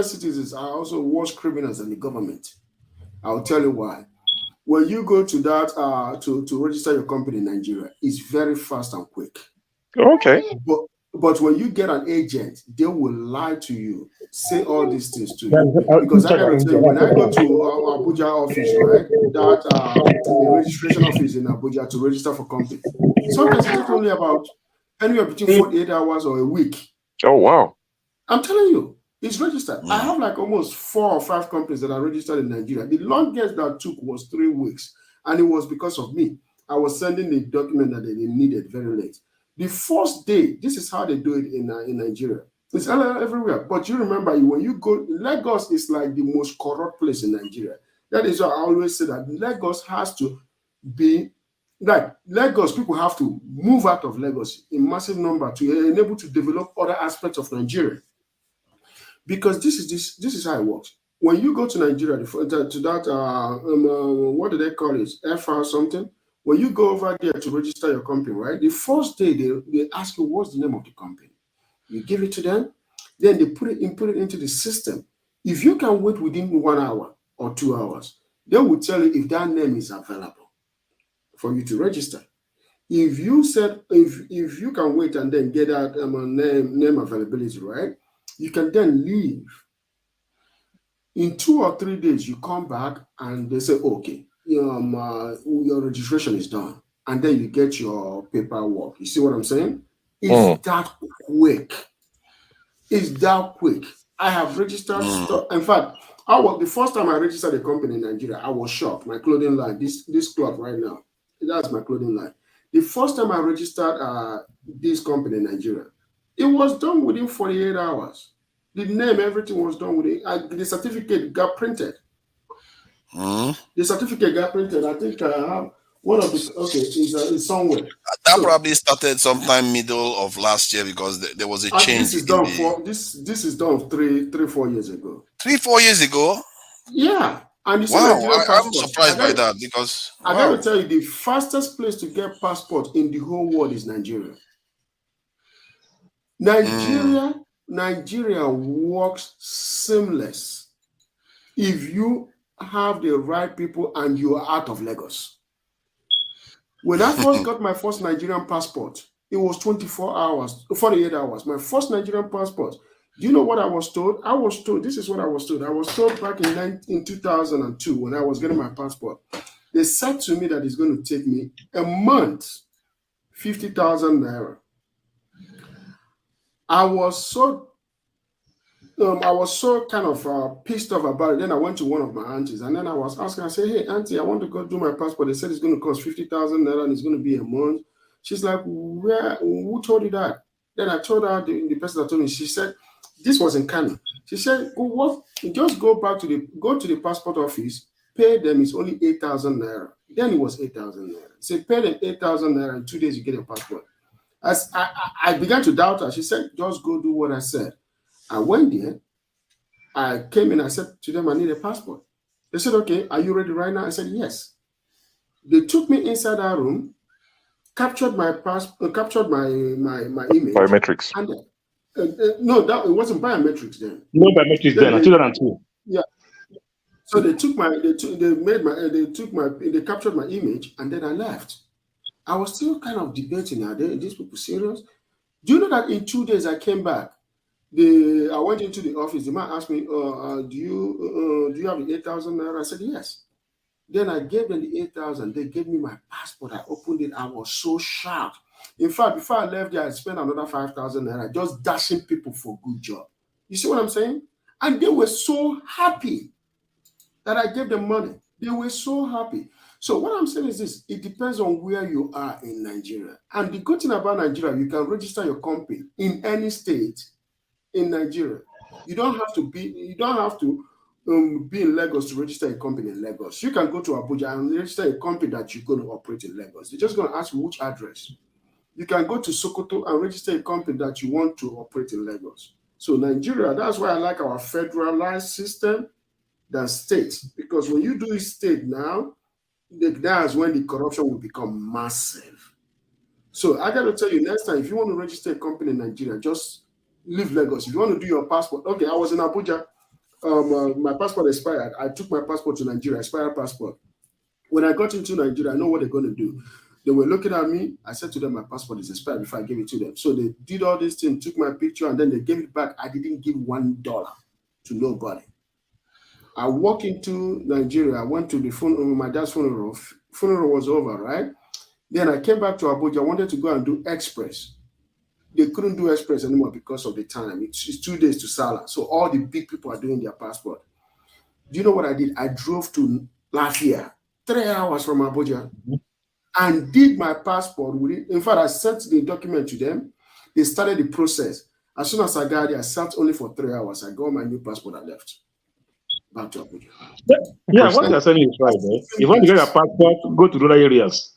citizens are also worse criminals than the government. I'll tell you why. When you go to that to register your company in Nigeria, it's very fast and quick. Okay. But when you get an agent, they will lie to you, say all these things to you. Because I gotta tell you, when I go to Abuja office, right, the registration office in Abuja to register for company, sometimes it takes only about anywhere between 48 hours or a week. Oh, wow. I'm telling you, it's registered. I have like almost 4 or 5 companies that are registered in Nigeria. The longest that took was 3 weeks. And it was because of me. I was sending the document that they needed very late. The first day, this is how they do it in Nigeria. It's everywhere. But you remember, when you go, Lagos is like the most corrupt place in Nigeria. That is why I always say that Lagos has to be like Lagos, people have to move out of Lagos in massive number to enable to develop other aspects of Nigeria. Because this is how it works. When you go to Nigeria, to that what do they call it? FR something. When you go over there to register your company, right? The first day they ask you what's the name of the company. You give it to them, then they put it into the system. If you can wait within 1 hour or 2 hours, they will tell you if that name is available for you to register. If you said if you can wait and then get that name availability, right? You can then leave. In 2 or 3 days, you come back and they say, okay, your registration is done, and then you get your paperwork. You see what I'm saying? It's that quick. It's that quick. I have registered stuff. In fact, the first time I registered a company in Nigeria, I was shocked. My clothing line, this cloth right now, that's my clothing line. The first time I registered this company in Nigeria, it was done within 48 hours. The name, everything was done with it. The certificate got printed. The certificate got printed. I think one of the is somewhere. That probably started sometime middle of last year because there was a change. This is done this is done 4 years ago. 4 years ago? Yeah. And you see Wow, Nigerian I'm passport. surprised by that because I gotta tell you, the fastest place to get passport in the whole world is Nigeria. Nigeria works seamless if you have the right people and you are out of Lagos. When I first got my first Nigerian passport, it was 48 hours. My first Nigerian passport. Do you know what I was told? This is what I was told. I was told back in 2002 when I was getting my passport. They said to me that it's going to take me a month, 50,000 naira. I was so kind of pissed off about it. Then I went to one of my aunties and then I was asking, I said, hey, auntie, I want to go do my passport. They said it's going to cost 50,000 naira and it's going to be a month. She's like, who told you that? Then I told her, the person that told me, she said, this was in Kano. She said, just go to the passport office, pay them, it's only 8,000 naira. Then it was 8,000 naira. Say, pay them 8,000 naira in 2 days, you get a passport. As I began to doubt her, she said, just go do what I said. I went there. I came in. I said to them, I need a passport. They said, okay, are you ready right now? I said, yes. They took me inside our room, captured my captured my image. Biometrics. And no, it wasn't biometrics then. No biometrics then. 2002. Yeah. So they captured my image, and then I left. I was still kind of debating, are these people serious? Do you know that in 2 days I came back? I went into the office. The man asked me, do you have the 8,000 naira? I said, yes. Then I gave them the 8,000. They gave me my passport. I opened it. I was so shocked. In fact, before I left there, I spent another 5,000 naira just dashing people for good job. You see what I'm saying? And they were so happy that I gave them money. They were so happy. So what I'm saying is this, it depends on where you are in Nigeria. And the good thing about Nigeria, you can register your company in any state in Nigeria. You don't have to be in Lagos to register a company in Lagos. You can go to Abuja and register a company that you're going to operate in Lagos. They're just going to ask you which address. You can go to Sokoto and register a company that you want to operate in Lagos. So Nigeria, that's why I like our federalized system than state. Because when you do it state now, that's when the corruption will become massive. So I got to tell you, next time, if you want to register a company in Nigeria, just leave Lagos. If you want to do your passport, okay, I was in Abuja. My passport expired. I took my passport to Nigeria, expired passport. When I got into Nigeria, I know what they're going to do. They were looking at me. I said to them, my passport is expired before I gave it to them. So they did all this thing, took my picture, and then they gave it back. I didn't give $1 to nobody. I walked into Nigeria. I went to the my dad's funeral. Funeral was over, right? Then I came back to Abuja. I wanted to go and do express. They couldn't do express anymore because of the time. It's 2 days to Salah. So all the big people are doing their passport. Do you know what I did? I drove to Lafia, 3 hours from Abuja, and did my passport with it. In fact, I sent the document to them. They started the process. As soon as I got there, I sat only for 3 hours. I got my new passport. I left. Back to Abuja. Yeah, what you're saying is right. If you want to get a passport, go to rural areas.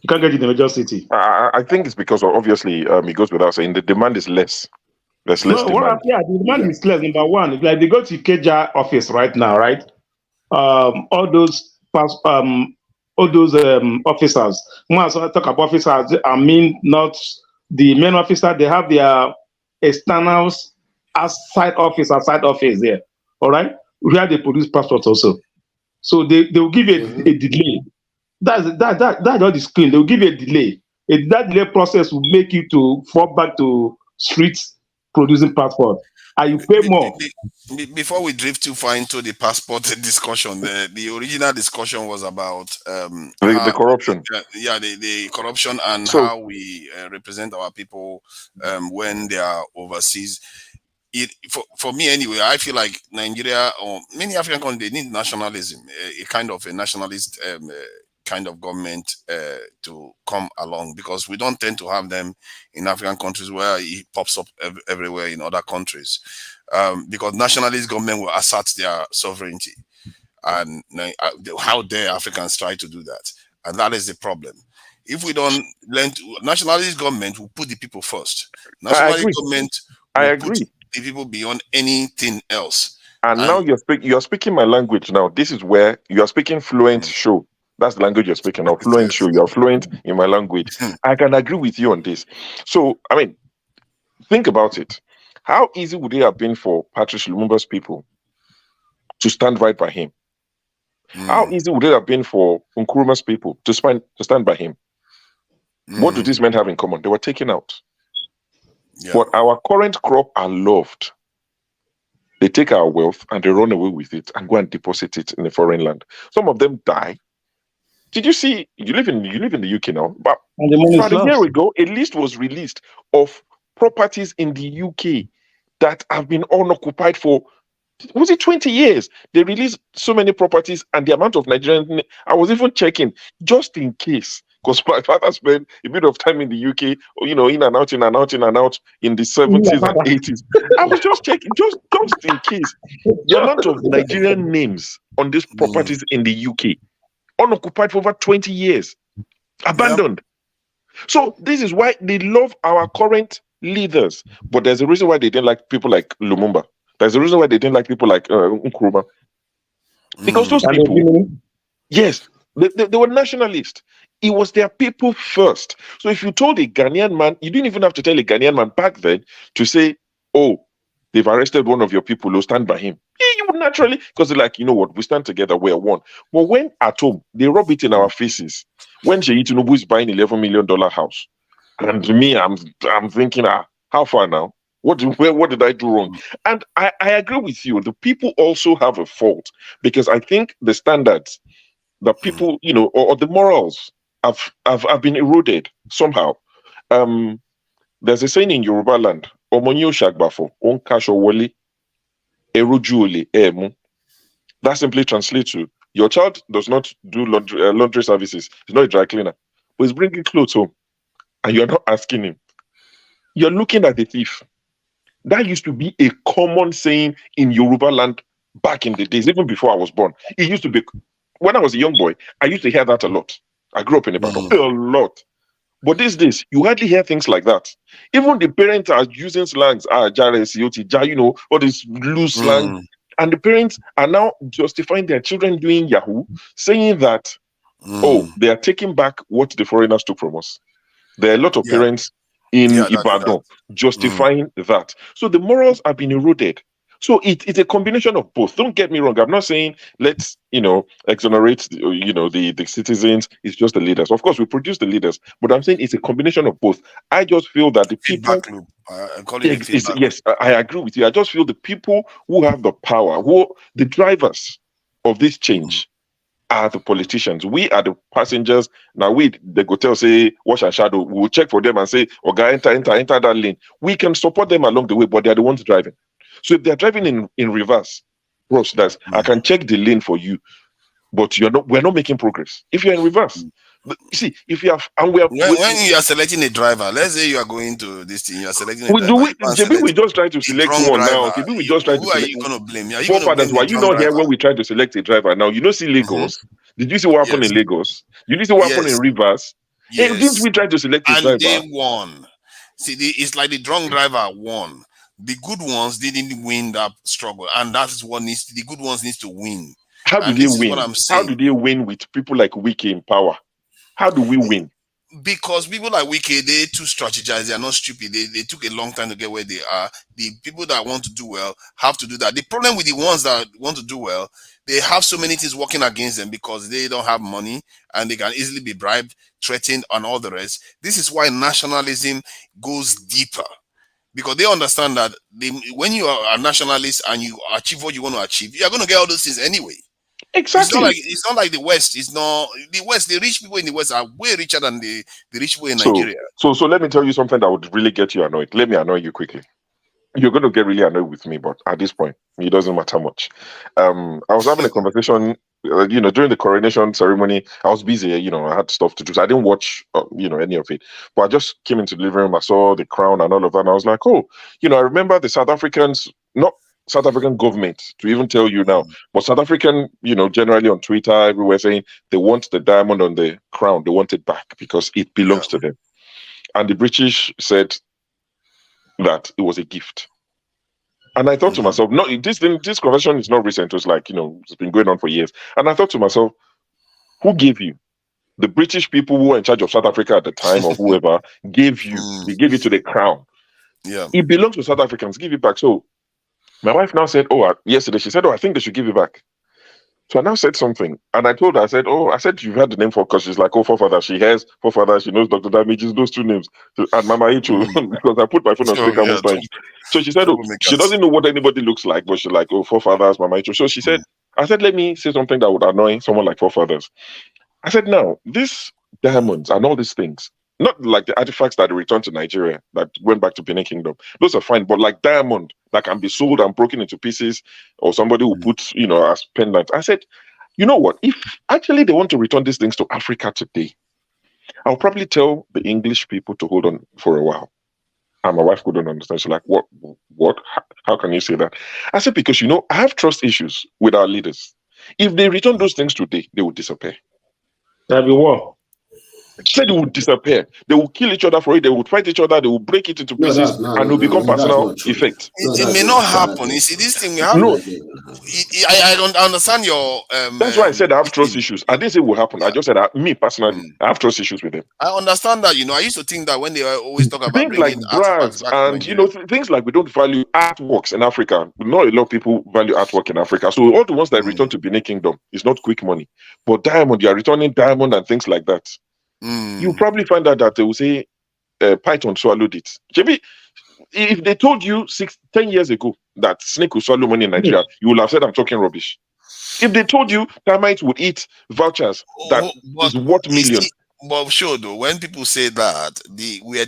You can't get it in the major city. I think it's because obviously it goes without saying the demand is less. There's less demand. The demand is less. Number one, like they go to Keja office right now, right? All those officers. When I talk about officers, I mean not the main officer. They have their externals outside office there. All right, where they produce passports also. So they will give you a delay. That's all the screen. They will give you a delay. That delay process will make you to fall back to streets producing passport. And you pay more. Before we drift too far into the passport discussion, the original discussion was about the corruption. The corruption and how we represent our people when they are overseas. For me anyway, I feel like Nigeria or many African countries, they need nationalism, a kind of a nationalist kind of government to come along, because we don't tend to have them in African countries where it pops up everywhere in other countries, because nationalist government will assert their sovereignty. And how dare Africans try to do that? And that is the problem. If we don't learn to, nationalist government will put the people first. I Nationalist agree. government I will put agree. the people beyond anything else. And now you're speaking my language now. This is where you're speaking fluent show. That's the language you're speaking of. Fluent show. You're fluent in my language. I can agree with you on this. So, I mean, think about it. How easy would it have been for Patrice Lumumba's people to stand right by him? How easy would it have been for Nkrumah's people to stand by him? What do these men have in common? They were taken out. Yeah. But our current crop are loved. They take our wealth and they run away with it and go and deposit it in a foreign land. Some of them die. Did you see? You live in the UK now, but about a year ago, a list was released of properties in the UK that have been unoccupied for, was it 20 years? They released so many properties, and the amount of Nigerian, I was even checking just in case, because my father spent a bit of time in the UK, in and out in the 70s and 80s. I was just checking, just in case, the amount of Nigerian names on these properties in the UK, unoccupied for over 20 years, abandoned. Yep. So this is why they love our current leaders, but there's a reason why they didn't like people like Lumumba. There's a reason why they didn't like people like Nkrumah. Because those people, yes, they were nationalists. It was their people first. So if you told a Ghanaian man, you didn't even have to tell a Ghanaian man back then to say, oh, they've arrested one of your people, who stand by him. You would naturally, because they're like, you know what, we stand together, we're one. But when at home, they rub it in our faces. When Seyi Tinubu is buying $11 million house, and me, I'm thinking, how far now? What did I do wrong? And I agree with you. The people also have a fault, because I think the standards that people, or the morals have been eroded somehow. There's a saying in Yoruba land, Omonyo Shagbafo, Onkasho Wole, Erujuole, Emu. That simply translates to, your child does not do laundry services. He's not a dry cleaner, but he's bringing clothes home, and you're not asking him. You're looking at the thief. That used to be a common saying in Yoruba land back in the days, even before I was born. It used to be, when I was a young boy, I used to hear that a lot. I grew up in Ibadan, a lot. But these days, you hardly hear things like that. Even the parents are using slangs, jare, sioti, all this loose slang. And the parents are now justifying their children doing Yahoo, saying that, oh, they are taking back what the foreigners took from us. There are a lot of parents in Ibadan justifying that. So the morals have been eroded. So it's a combination of both. Don't get me wrong. I'm not saying let's, exonerate, the citizens. It's just the leaders. Of course, we produce the leaders, but I'm saying it's a combination of both. I just feel that the people. Yes, I agree with you. I just feel the people who have the power, the drivers of this change, are the politicians. We are the passengers. Now the go tell say wash and shadow. We will check for them and say, okay, enter that lane. We can support them along the way, but they are the ones driving. So if they're driving in reverse, Ross, I can check the lane for you, but we're not making progress. If you're in reverse. You see, if you have, and when you are selecting a driver, let's say you are going to this thing, you are selecting a driver. We just try to select one now. We just try to select. Who are you going to blame? Why you not here when we try to select a driver? Now, see Lagos. Did you see what happened in Lagos? Did you see what happened in Rivers? Yes. Didn't we try to select a driver? And they won. See, it's like the drunk driver won. The good ones didn't win that struggle, and that is what the good ones need to win. How do they win? How do they win with people like Wiki in power? How do we win? Because people like Wiki, they too strategize. They are not stupid. They took a long time to get where they are. The people that want to do well have to do that. The problem with the ones that want to do well, they have so many things working against them because they don't have money and they can easily be bribed, threatened, and all the rest. This is why nationalism goes deeper. Because they understand that when you are a nationalist and you achieve what you want to achieve, you are going to get all those things anyway. Exactly. It's not like the West. It's not the West. The rich people in the West are way richer than the rich people in Nigeria. So let me tell you something that would really get you annoyed. Let me annoy you quickly. You're going to get really annoyed with me, but at this point, it doesn't matter much. I was having a conversation, during the coronation ceremony. I was busy, I had stuff to do, so I didn't watch, any of it. But I just came into the living room, I saw the crown and all of that, and I was like, oh, I remember the South Africans, not South African government to even tell you now. But South African, generally on Twitter, everywhere saying they want the diamond on the crown. They want it back because it belongs to them. And the British said that it was a gift. And I thought to myself, no, this conversation is not recent. It was like, it's been going on for years. And I thought to myself, who gave you? The British people who were in charge of South Africa at the time, or whoever, gave you. They gave it to the crown. Yeah. It belongs to South Africans. Give it back. So my wife now said, yesterday, she said, I think they should give it back. So I now said something, and I told her, I said, you've heard the name because she's like, forefather. She has forefather. She knows Dr. Damages, those two names. And Mama Ichu, because I put my phone on speaker most times. So she said, she doesn't know what anybody looks like, but she's like, forefathers, Mama Ichu. So she said, I said, let me say something that would annoy someone like forefathers. I said, now, these diamonds and all these things, not like the artifacts that returned to Nigeria, that went back to Benin Kingdom, those are fine, but like diamond that can be sold and broken into pieces, or somebody who puts, as pendants. I said, you know what? If actually they want to return these things to Africa today, I'll probably tell the English people to hold on for a while. And my wife couldn't understand. She's like, what? How can you say that? I said, because, I have trust issues with our leaders. If they return those things today, they will disappear. There'll be war. Said they would disappear. They will kill each other for it. They would fight each other. They will break it into pieces, and it will become personal effect. It may not happen. You see, this thing we have. No, I don't understand your. That's why I said I have trust issues. I didn't say it will happen. I just said me personally, I have trust issues with them. I understand that. I used to think that when they always talk about things like brass and things like we don't value artworks in Africa. Not a lot of people value artwork in Africa. So all the ones that return to Benin Kingdom is not quick money, but diamond, you are returning diamond and things like that. You probably find out that they will say Python swallowed it. JB, if they told you 10 years ago that snake will swallow money in Nigeria, you will have said I'm talking rubbish. If they told you termites would eat vouchers that is worth millions. But sure though, when people say that,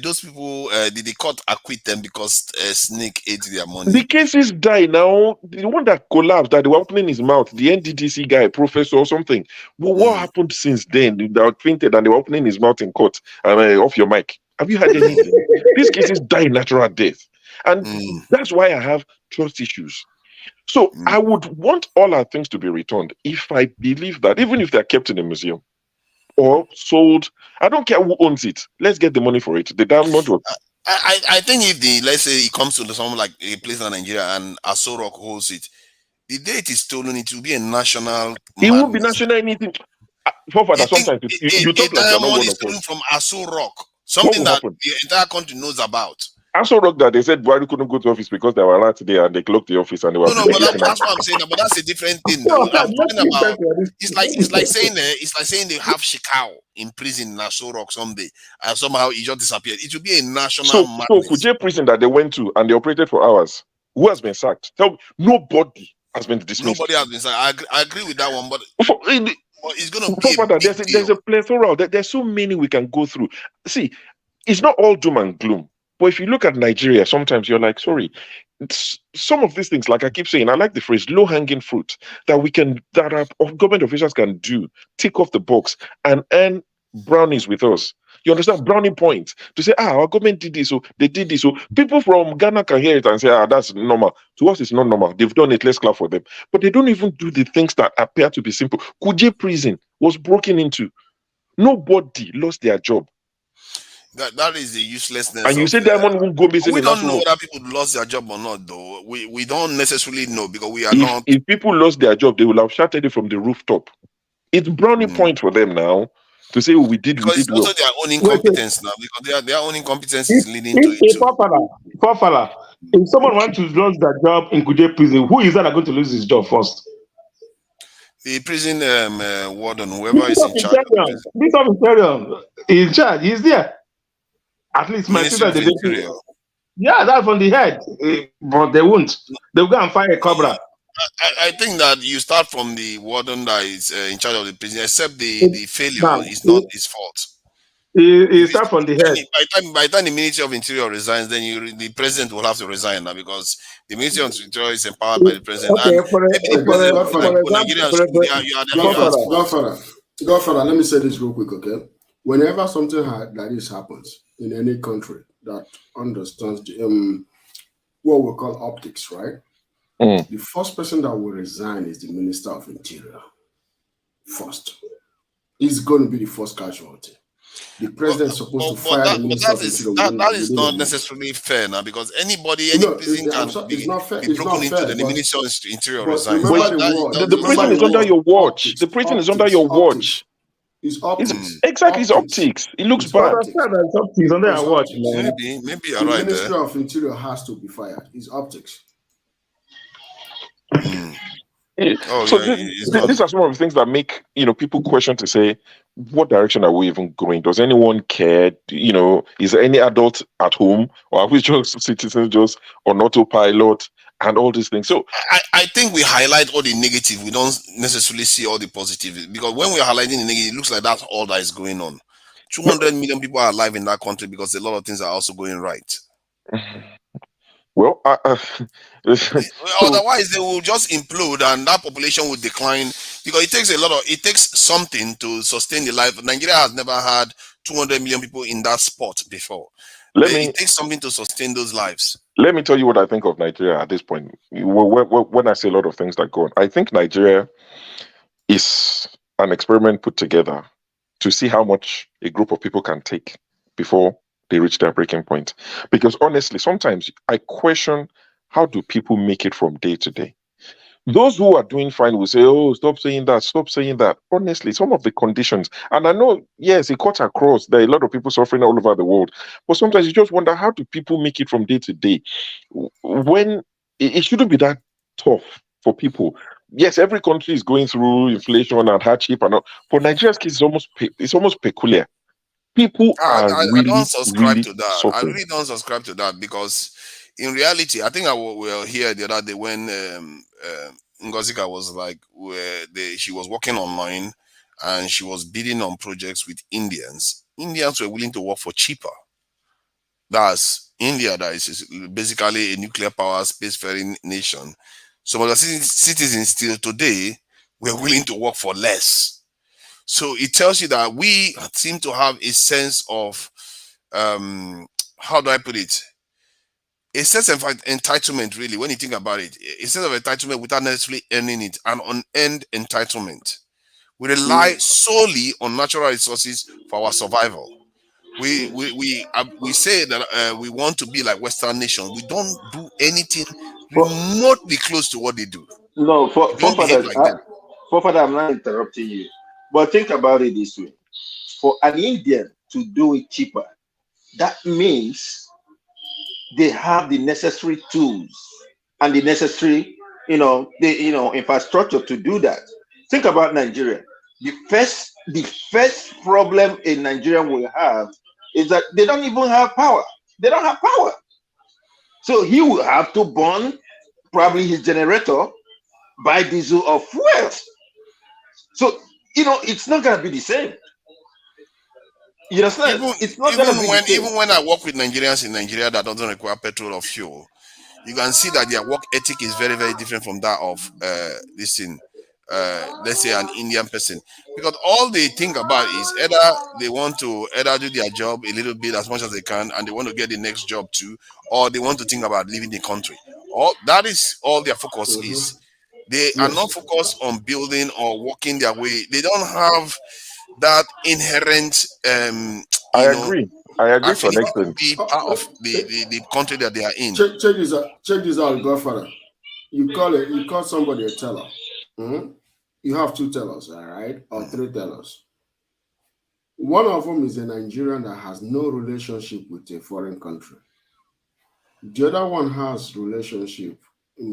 those people did the court acquit them because a snake ate their money? The cases die now. The one that collapsed, that they were opening his mouth, the NDDC guy, professor or something. But what happened since then? They were fainted and they were opening his mouth in court. Off your mic. Have you heard anything? These cases die natural death. And that's why I have trust issues. So I would want all our things to be returned if I believe that, even if they're kept in a museum or sold, I don't care who owns it. Let's get the money for it. The diamond will. I think if let's say it comes to someone like a place in Nigeria and Aso Rock holds it, the day it is stolen, it will be a national. It won't be national anything. Sometimes you talk like you're not one of us. From Aso Rock, something that the entire country knows about. Aso Rock that they said Buhari couldn't go to office because there were rats there and they clocked the office and they were. No, but that's what I'm saying. But that's a different thing. I'm talking about. It's like saying they have Shikau in prison in Aso Rock someday and somehow he just disappeared. It will be a national. So Kuje prison that they went to and they operated for hours. Who has been sacked? Tell me, nobody has been dismissed. Nobody has been sacked. I agree with that one, but it's gonna be there's a plethora. There's so many we can go through. See, it's not all doom and gloom. But if you look at Nigeria, sometimes you're like, sorry, some of these things, like I keep saying, I like the phrase low-hanging fruit that our government officials can do, tick off the box and earn brownies with us. You understand? Brownie points to say, our government did this, so they did this. So people from Ghana can hear it and say, that's normal. To us, it's not normal. They've done it. Let's clap for them. But they don't even do the things that appear to be simple. Kuje prison was broken into. Nobody lost their job. That is the uselessness. And you say Diamond won't go missing. We don't know whether people lost their job or not, though. We don't necessarily know because we are not. If people lost their job, they will have shouted it from the rooftop. It's brownie point for them now to say, we did because it's also their own incompetence now, because their own incompetence is leading to it. Fafala, if someone wants to lose their job in Kuje prison, who is that going to lose his job first? The prison warden, whoever is in charge. Bishop Imperium is in charge. He's there. At least my sister, yeah, that's on the head, but they won't. They'll go and find a cobra. I think that you start from the warden that is in charge of the prison, except the failure is not his fault. You start from the head. By the time the Ministry of Interior resigns, then the president will have to resign now because the Ministry of Interior is empowered by the president. Okay, Godfather, let me say this real quick, okay? Whenever something like this happens in any country that understands what we call optics, right? The first person that will resign is the Minister of Interior. First. He's going to be the first casualty. The president is supposed to fire the Minister of Interior that is within a not week. necessarily fair now, because any prison can it's not fair. be It's broken not into, fair, then the Minister of Interior but resigns. remember the word. The prison is under your watch. The prison is under your watch. It's optics. Exactly, it's optics. It looks bad. It's under our watch, man. Maybe you're the right Ministry there. of Interior has to be fired. It's optics. So these are some of the things that make people question to say, what direction are we even going? Does anyone care? Is there any adult at home, or are we just citizens just on autopilot and all these things? So I think we highlight all the negative. We don't necessarily see all the positive, because when we're highlighting the negative, it looks like that's all that is going on. 200 million people are alive in that country because a lot of things are also going right. Well, otherwise they will just implode and that population will decline, because it takes something to sustain the life. Nigeria has never had 200 million people in that spot before. It takes something to sustain those lives. Let me tell you what I think of Nigeria at this point. When I say a lot of things that go on, I think Nigeria is an experiment put together to see how much a group of people can take before they reach their breaking point. Because honestly, sometimes I question, how do people make it from day to day? Those who are doing fine will say, oh, stop saying that, stop saying that. Honestly, some of the conditions, and I know, yes, it cuts across. There are a lot of people suffering all over the world. But sometimes you just wonder, how do people make it from day to day? When it shouldn't be that tough for people. Yes, every country is going through inflation and hardship, and all, but Nigeria's case is almost peculiar. People are I don't subscribe to that. suffering. I really don't subscribe to that, because in reality, I think we were here the other day when Ngozika was like, she was working online and she was bidding on projects with Indians. Indians were willing to work for cheaper. That's India, that is basically a nuclear power spacefaring nation. Some of the citizens still today were willing to work for less. So it tells you that we seem to have a sense of, how do I put it? A sense of entitlement, really, when you think about it. A sense of entitlement without necessarily earning it, an unearned entitlement. We rely solely on natural resources for our survival. We say that we want to be like Western nations. We don't do anything remotely close to what they do. No, We don't behave like them. Forefather, I'm not interrupting you. But think about it this way. For an Indian to do it cheaper, that means they have the necessary tools and the necessary, infrastructure to do that. Think about Nigeria. The first problem in Nigeria will have is that they don't even have power. They don't have power. So he will have to burn probably his generator, buy diesel or fuel. So, it's not going to be the same. You understand? It's not going to be the same. Even when I work with Nigerians in Nigeria that doesn't require petrol or fuel, you can see that their work ethic is very, very different from that of let's say an Indian person, because all they think about is either they want to do their job a little bit as much as they can, and they want to get the next job too, or they want to think about leaving the country. That is all their focus is. They are not focused on building or working their way. They don't have that inherent I agree to an extent. Be part of the country that they are in. Check this out, Godfather. You call somebody a teller. Mm-hmm. You have two tellers, all right, or three tellers. One of them is a Nigerian that has no relationship with a foreign country. The other one has relationship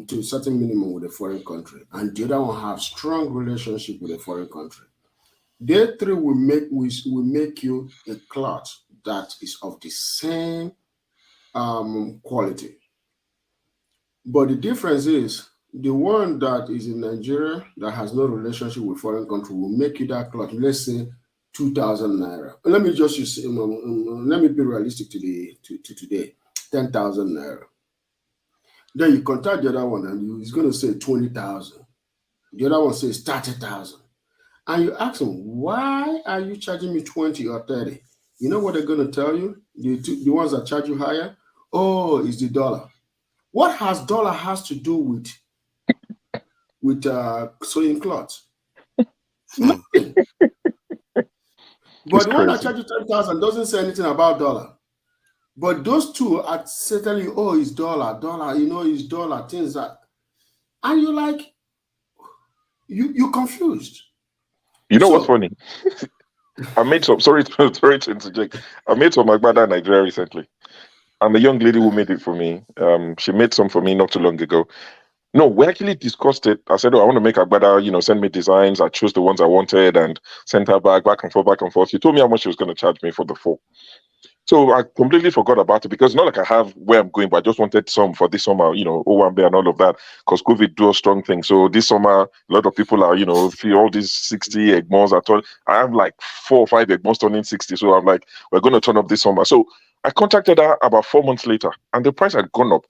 to a certain minimum with a foreign country, and the other one has strong relationship with a foreign country. They three will make you a cloth that is of the same quality. But the difference is the one that is in Nigeria that has no relationship with foreign country will make you that cloth, let's say 2,000 naira. Let me just use, let me be realistic to today, 10,000 naira. Then you contact the other one and he's going to say 20,000. The other one says 30,000. And you ask them, why are you charging me 20 or 30? You know what they're going to tell you? The ones that charge you higher? Oh, it's the dollar. What has dollar has to do with with sewing cloth. Nothing. But the one that charges 10,000 doesn't say anything about dollar. But those two are telling you, oh, it's dollar, it's dollar, things that, and you're like, you're confused. You know what's funny? I made some, sorry to interject. I made some Agbada in Nigeria recently. And the young lady who made it for me, she made some for me not too long ago. No, we actually discussed it. I said, I want to make Agbada, send me designs. I chose the ones I wanted and sent her back and forth. She told me how much she was going to charge me for the 4. So I completely forgot about it because it's not like I have where I'm going, but I just wanted some for this summer, Owambe and all of that, because COVID do a strong thing. So this summer, a lot of people are, feel all these 60 Egmons at all. I have like 4 or 5 Egmons turning 60. So I'm like, we're going to turn up this summer. So I contacted her about 4 months later and the price had gone up.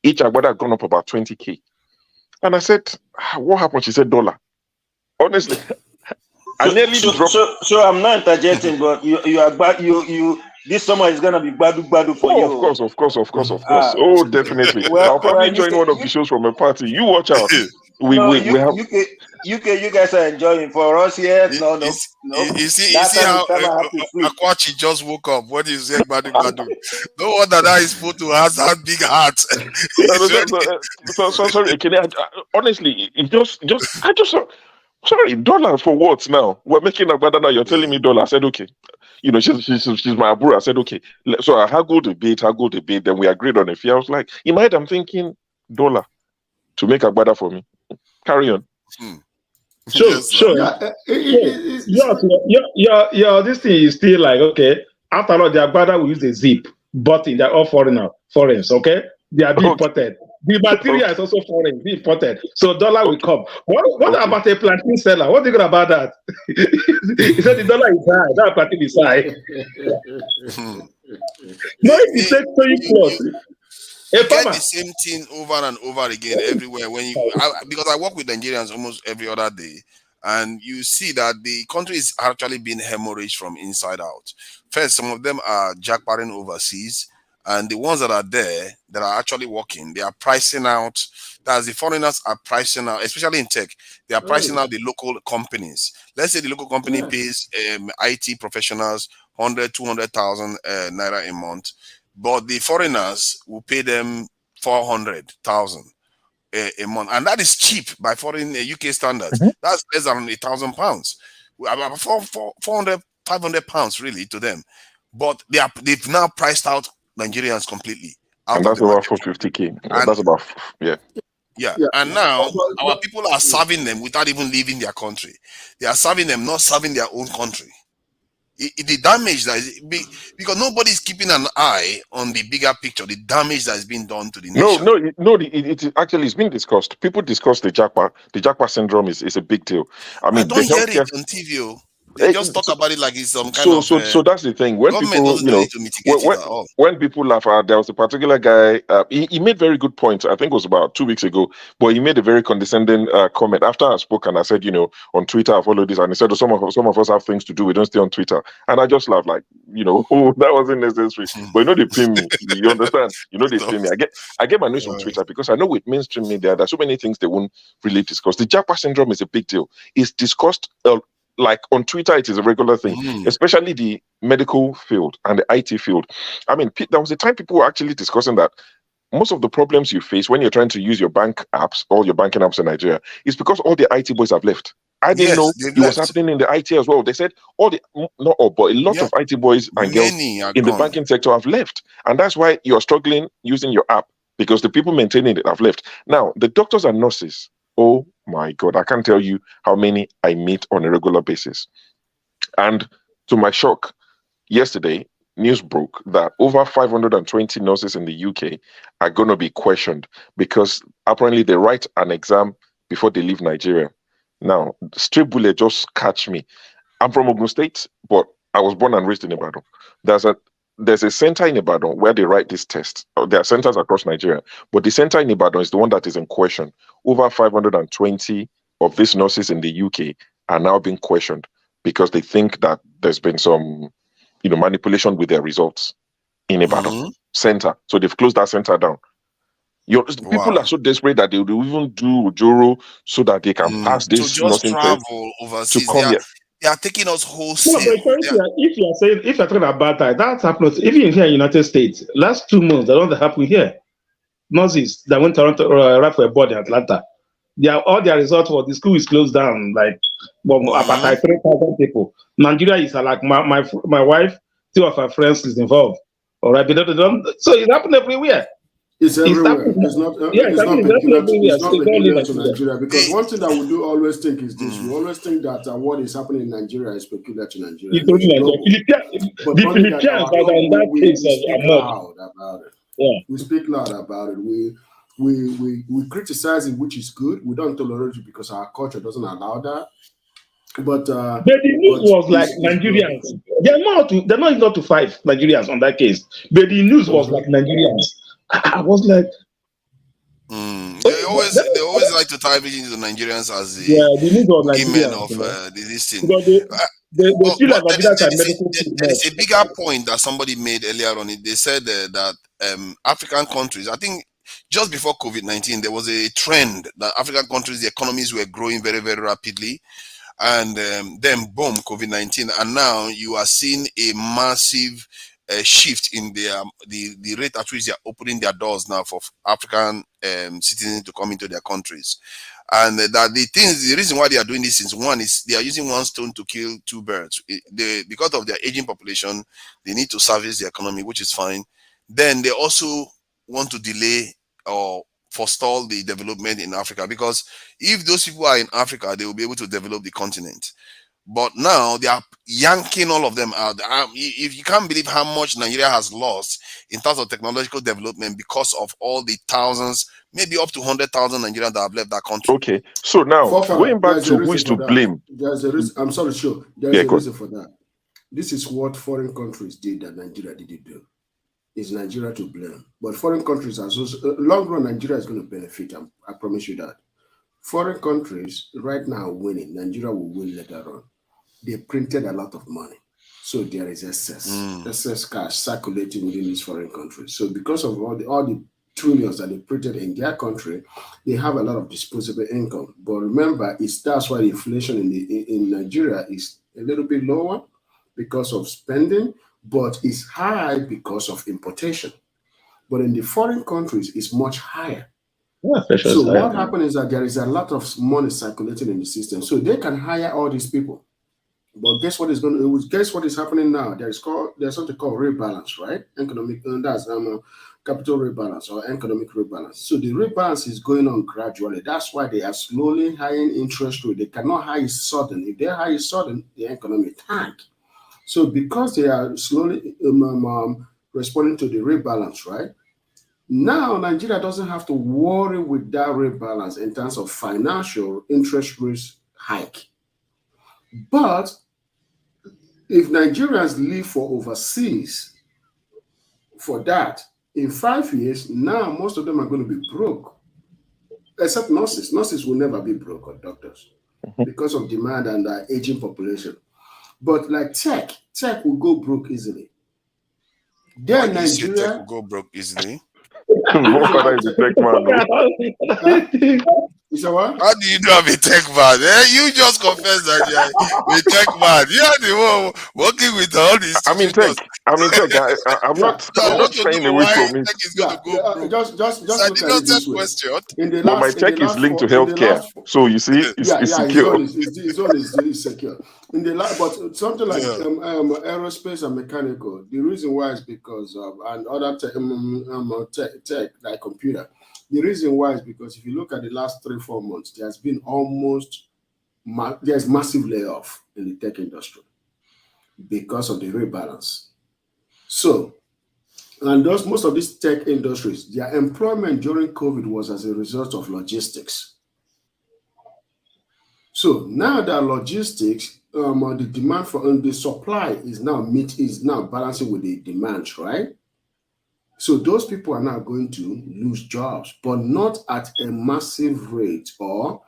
Each Agbada had gone up about 20K. And I said, what happened? She said, $1. Honestly, I nearly dropped. So I'm not interjecting, but you are back. You this summer is gonna be badu for you. Of course. Oh, definitely. Well, I'll probably join one of the shows from a party. You watch out. We have. UK, you guys are enjoying. For us here, no. You see how Akwachi just woke up. What is saying, badu? No wonder that his photo has that big heart. So sorry, honestly, I just saw. Sorry, $1 for what now? We're making Agbada now. You're telling me $1. I said, okay. She's my Abu. I said, okay. So I haggled a bit. Then we agreed on a fee. I was like, in my head, I'm thinking $1 to make Agbada for me. Carry on. Sure. This thing is still like, okay. After all, the Agbada will use a zip, but they're all foreigners, okay? They are being imported. The material is also foreign, be imported. So dollar will come. What about a plantain seller? What do you think about that? He said the dollar is high, that plantain is high. No, if you take 30 plus. You get the same thing over and over again everywhere. Because I work with Nigerians almost every other day, and you see that the country is actually being hemorrhaged from inside out. First, some of them are jackpotting overseas. And the ones that are there that are actually working, they are pricing out. That's the foreigners are pricing out, especially in tech. They are pricing out the local companies. Let's say the local company pays IT professionals 100,000, 200,000 naira a month, but the foreigners will pay them 400,000 a month, and that is cheap by foreign UK standards. That's less than £1,000. About 400, 500 pounds really to them, but they've now priced out Nigerians completely. And that's about 450K. That's about, yeah. And now our people are serving them without even leaving their country. They are serving them, not serving their own country. The damage that is because nobody is keeping an eye on the bigger picture, the damage that is being done to the nation. No, it actually it's been discussed. People discuss the Jackpot. The Jackpot syndrome is a big deal. I mean, I don't hear it on TV. They just talk about it like it's some kind of. So that's the thing. When people, when people laugh at, there was a particular guy. He made very good points. I think it was about 2 weeks ago, but he made a very condescending comment after I spoke, and I said, on Twitter I follow this, and he said, some of us have things to do. We don't stay on Twitter, and I just laughed like, that wasn't necessary. But they pay me. You understand? They pay me. I get my news from Twitter because I know with mainstream media there's so many things they won't really discuss. The Jackpot syndrome is a big deal. It's discussed. Like on Twitter, it is a regular thing, especially the medical field and the IT field. I mean, there was a time people were actually discussing that most of the problems you face when you're trying to use your bank apps, all your banking apps in Nigeria, is because all the IT boys have left. I didn't know it was happening in the IT as well. They said but a lot of IT boys and girls in the banking sector have left. And that's why you're struggling using your app, because the people maintaining it have left. Now, the doctors and nurses, oh my God, I can't tell you how many I meet on a regular basis. And to my shock, yesterday, news broke that over 520 nurses in the UK are going to be questioned because apparently they write an exam before they leave Nigeria. Now, straight bullet just catch me. I'm from Ogun State, but I was born and raised in Ibadan. There's a center in Ibadan where they write this test. There are centers across Nigeria, but the center in Ibadan is the one that is in question. Over 520 of these nurses in the UK are now being questioned because they think that there's been some, manipulation with their results in Ibadan center. So they've closed that center down. People are so desperate that they will even do Ojoro so that they can pass To this just nursing test travel to overseas. come here. They are taking us No, wholesale. but if you are saying, if you're talking about that, that's happened even here in the United States. Last 2 months, that don't happen here. Nurses that went around to right for a board in Atlanta. All their results for the school is closed down. Like, about 3,000 people. Nigeria is like my wife, 2 of her friends is involved. All right, so it's happening everywhere. It's everywhere. It's not. It's not peculiar. It's not peculiar to Nigeria, because one thing that we do always think is this: we always think that what is happening in Nigeria is peculiar to Nigeria. It's only Nigeria. But The only that Philippines are in that we case speak more. loud about it. Yeah. We speak loud about it. We criticize it, which is good. We don't tolerate it because our culture doesn't allow that. But the news was like Nigerians. They're not enough to fight Nigerians on that case. But the news was like Nigerians. I was like, they always like to tie it into Nigerians as the news was women Nigerians, of this thing. They feel like Nigerians are medical. There is a bigger point that somebody made earlier on. They said that African countries, I think just before COVID-19, there was a trend that African countries, the economies were growing very, very rapidly. And then boom, COVID-19, and now you are seeing a massive shift in the rate at which they are opening their doors now for African citizens to come into their countries. And that the reason why they are doing this is, one is they are using one stone to kill 2 birds. Because of their aging population, they need to service the economy, which is fine. Then they also want to delay or forestall the development in Africa, because if those people are in Africa, they will be able to develop the continent. But now they are yanking all of them out. If you can't believe how much Nigeria has lost in terms of technological development because of all the thousands, maybe up to 100,000 Nigerians that have left that country. Okay, so now going back to who is to blame. There's a reason. I'm sorry, sure. There's a reason for that. This is what foreign countries did that Nigeria didn't do. Is Nigeria to blame? But foreign countries are long run. Nigeria is going to benefit. I promise you that. Foreign countries right now winning. Nigeria will win later on. They printed a lot of money, so there is excess cash circulating within these foreign countries. So because of all the trillions that they printed in their country, they have a lot of disposable income. But remember, that's why the inflation in Nigeria is a little bit lower because of spending, but it's high because of importation. But in the foreign countries, it's much higher. So what happens is that there is a lot of money circulating in the system, so they can hire all these people. But guess what is happening now? There's something called rebalance, right? Economic, that's capital rebalance or economic rebalance. So the rebalance is going on gradually. That's why they are slowly hiring interest rate. They cannot hire it sudden. If they hire it sudden, the economy tank. So because they are slowly responding to the rebalance, right? Now Nigeria doesn't have to worry with that rebalance in terms of financial interest rates hike. But if Nigerians live for overseas for that, in 5 years, now most of them are going to be broke. Except nurses. Nurses will never be broke, or doctors, because of demand and aging population. But like tech will go broke easily. Then Nigeria tech will go broke easily. You say what? How do you know I'm a tech man? You just confessed that you're a tech man. You're the one working with all these. I'm in tech. I'm not staying away from it. Just look at it this way. But my tech is linked to healthcare, so you see, it's secure. His own is secure. But something like aerospace and mechanical, the reason why is because of and other tech like computer. The reason why is because if you look at the last 3-4 months, there's been there's massive layoff in the tech industry because of the rebalance. So, and most of these tech industries, their employment during COVID was as a result of logistics. So now that logistics, the demand for the supply is now balancing with the demand, right? So those people are now going to lose jobs, but not at a massive rate or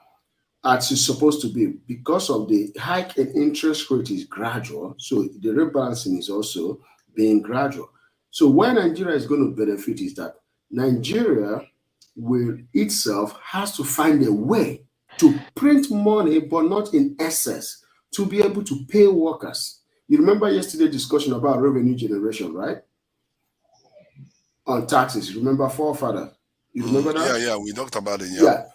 as it's supposed to be, because of the hike in interest rate is gradual. So the rebalancing is also being gradual. So where Nigeria is going to benefit is that Nigeria will itself has to find a way to print money, but not in excess, to be able to pay workers. You remember yesterday's discussion about revenue generation, right? On taxes. Remember forefather? You remember that? Yeah, we talked about it. Yeah.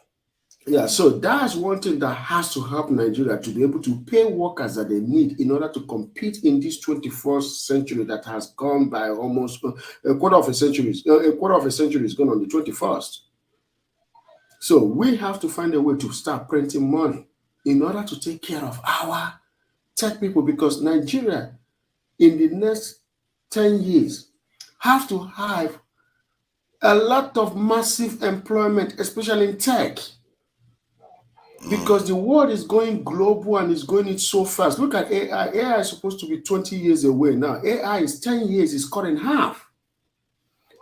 Yeah, so that's one thing that has to help Nigeria to be able to pay workers that they need in order to compete in this 21st century that has gone by almost a quarter of a century. A quarter of a century is gone on the 21st. So we have to find a way to start printing money in order to take care of our tech people, because Nigeria in the next 10 years have to have a lot of massive employment, especially in tech. Because the world is going global and is going it so fast. Look at AI. AI is supposed to be 20 years away now. AI is 10 years, is cut in half.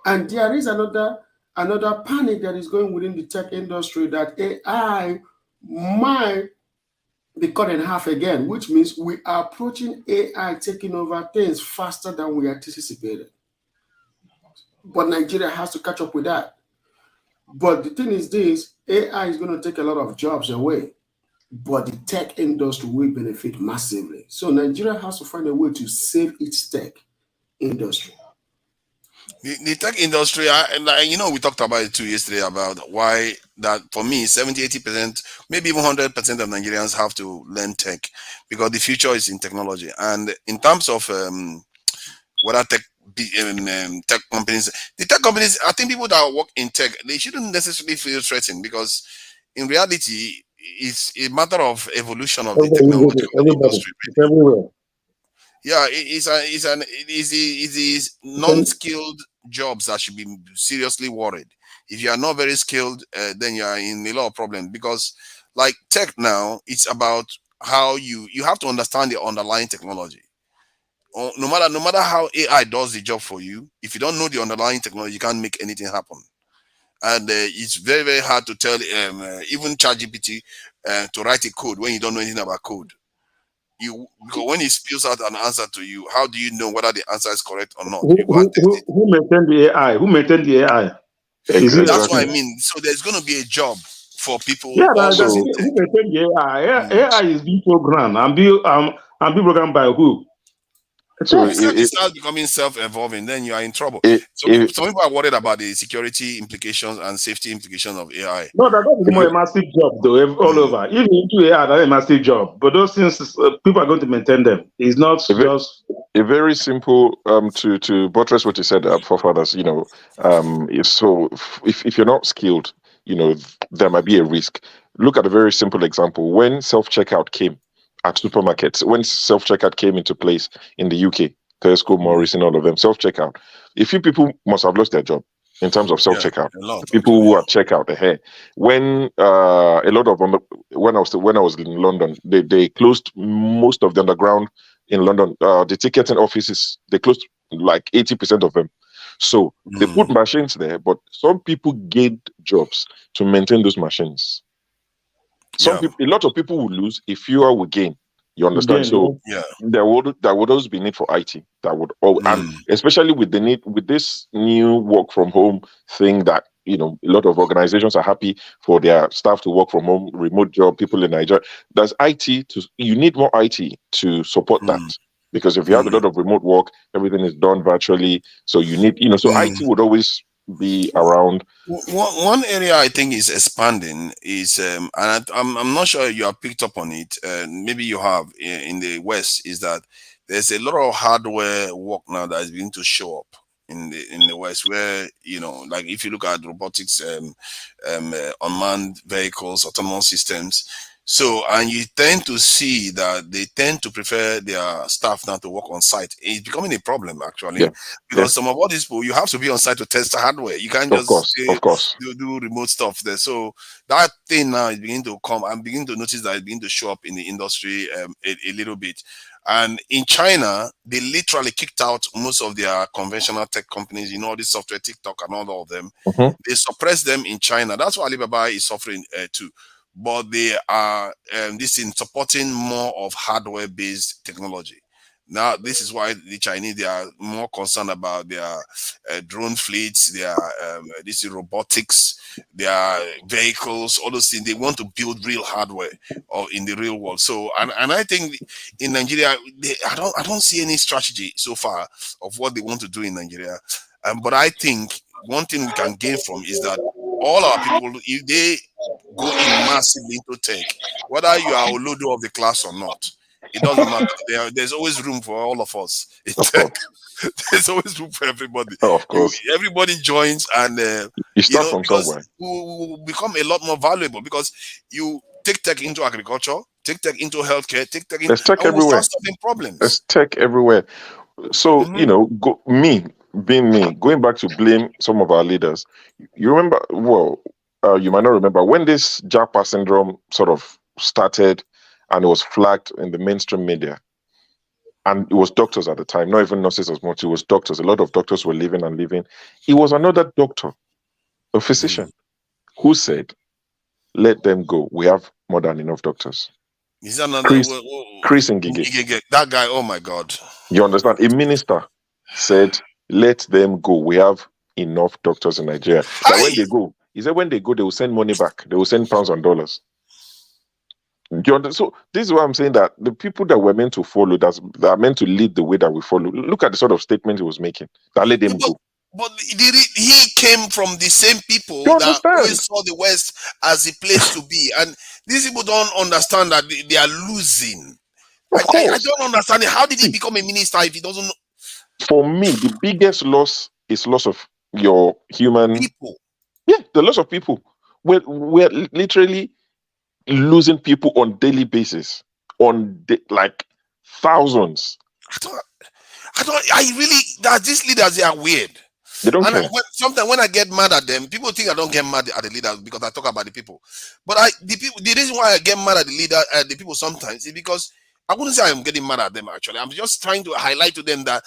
And there is another panic that is going within the tech industry that AI might be cut in half again, which means we are approaching AI taking over things faster than we anticipated. But Nigeria has to catch up with that. But the thing is this, AI is going to take a lot of jobs away, but the tech industry will benefit massively. So Nigeria has to find a way to save its tech industry. The tech industry, we talked about it too yesterday about why that for me, 70, 80%, maybe even 100% of Nigerians have to learn tech because the future is in technology. And in terms of what are tech companies, the tech companies, I think people that work in tech, they shouldn't necessarily feel threatened because in reality, it's a matter of evolution of the technological industry. It's everywhere. Yeah, it is non-skilled jobs that should be seriously worried. If you are not very skilled, then you are in a lot of problems because, like tech now, it's about how you have to understand the underlying technology. No matter how AI does the job for you, if you don't know the underlying technology, you can't make anything happen. And it's very, very hard to tell even ChatGPT to write a code when you don't know anything about code. Because when it spills out an answer to you, how do you know whether the answer is correct or not? You go and test it. Who maintained the AI? Who maintained the AI? That's what I mean. So there's going to be a job for people. Yeah, who maintained the AI? AI is being programmed and be programmed by who? So if it starts becoming self-evolving, then you are in trouble. Some people are worried about the security implications and safety implications of AI. No, that is more a massive job, though, all over. Even into AI, that's a massive job. But those things, people are going to maintain them. It's not just a very simple to buttress what you said, forefathers. If you're not skilled, there might be a risk. Look at a very simple example. When self-checkout came at supermarkets, when self-checkout came into place in the UK, Tesco, Morris, and all of them, self-checkout, a few people must have lost their job in terms of self-checkout. People who are checkout ahead. When when I was in London, they closed most of the underground in London. The ticketing offices, they closed like 80% of them. So they put machines there, but some people gained jobs to maintain those machines. A lot of people will lose, a fewer will gain. You understand? There would always be need for IT. And especially with the need with this new work from home thing that a lot of organizations are happy for their staff to work from home, remote job, people in Nigeria. You need more IT to support that. Because if you have a lot of remote work, everything is done virtually. So you need, IT would always be around. One area I think is expanding is, and I'm not sure you have picked up on it. Maybe you have in the West. Is that there's a lot of hardware work now that is beginning to show up in the West, where like if you look at robotics, unmanned vehicles, autonomous systems. So, and you tend to see that they tend to prefer their staff now to work on site. It's becoming a problem, actually, because some of all these people, you have to be on site to test the hardware. You can't just do remote stuff there. So that thing now is beginning to come. I'm beginning to notice that it's beginning to show up in the industry a little bit. And in China, they literally kicked out most of their conventional tech companies, all this software, TikTok and all of them. They suppressed them in China. That's why Alibaba is suffering too. But they are supporting more of hardware-based technology. Now, this is why the Chinese, they are more concerned about their drone fleets, their this robotics, their vehicles, all those things. They want to build real hardware or in the real world. So, and I think in Nigeria, I don't see any strategy so far of what they want to do in Nigeria. But I think one thing we can gain from is that all our people, if they go in massively into tech, whether you are Olodo of the class or not, it doesn't matter. There's always room for all of us in tech. There's always room for everybody. Oh, of course. Everybody joins, and you start from because somewhere. we will become a lot more valuable because you take tech into agriculture, take tech into healthcare, take tech into There's tech and we'll everywhere. start solving problems. There's tech everywhere. So, going back to blame some of our leaders, you remember, you might not remember when this Japa syndrome sort of started and it was flagged in the mainstream media. And it was doctors at the time, not even nurses as much. It was doctors. A lot of doctors were leaving and leaving. It was another doctor, a physician, who said, let them go. We have more than enough doctors. Is that another Chris Ngige. That guy, oh my God. You understand? A minister said, let them go. We have enough doctors in Nigeria. That when they go, he said when they go, they will send money back. They will send pounds and dollars. So this is why I'm saying that the people that we're meant to follow, that are meant to lead the way that we follow, look at the sort of statement he was making. That let them go. But he came from the same people that always saw the West as a place to be. And these people don't understand that they are losing. I don't understand it. How did he become a minister if he doesn't know? For me, the biggest loss is loss of your human people. Yeah, the loss of people. We're literally losing people on daily basis, like thousands. These leaders, they are weird. They don't care. Sometimes when I get mad at them, people think I don't get mad at the leaders because I talk about the people. But the reason why I get mad at the people sometimes is because I wouldn't say I'm getting mad at them actually. I'm just trying to highlight to them that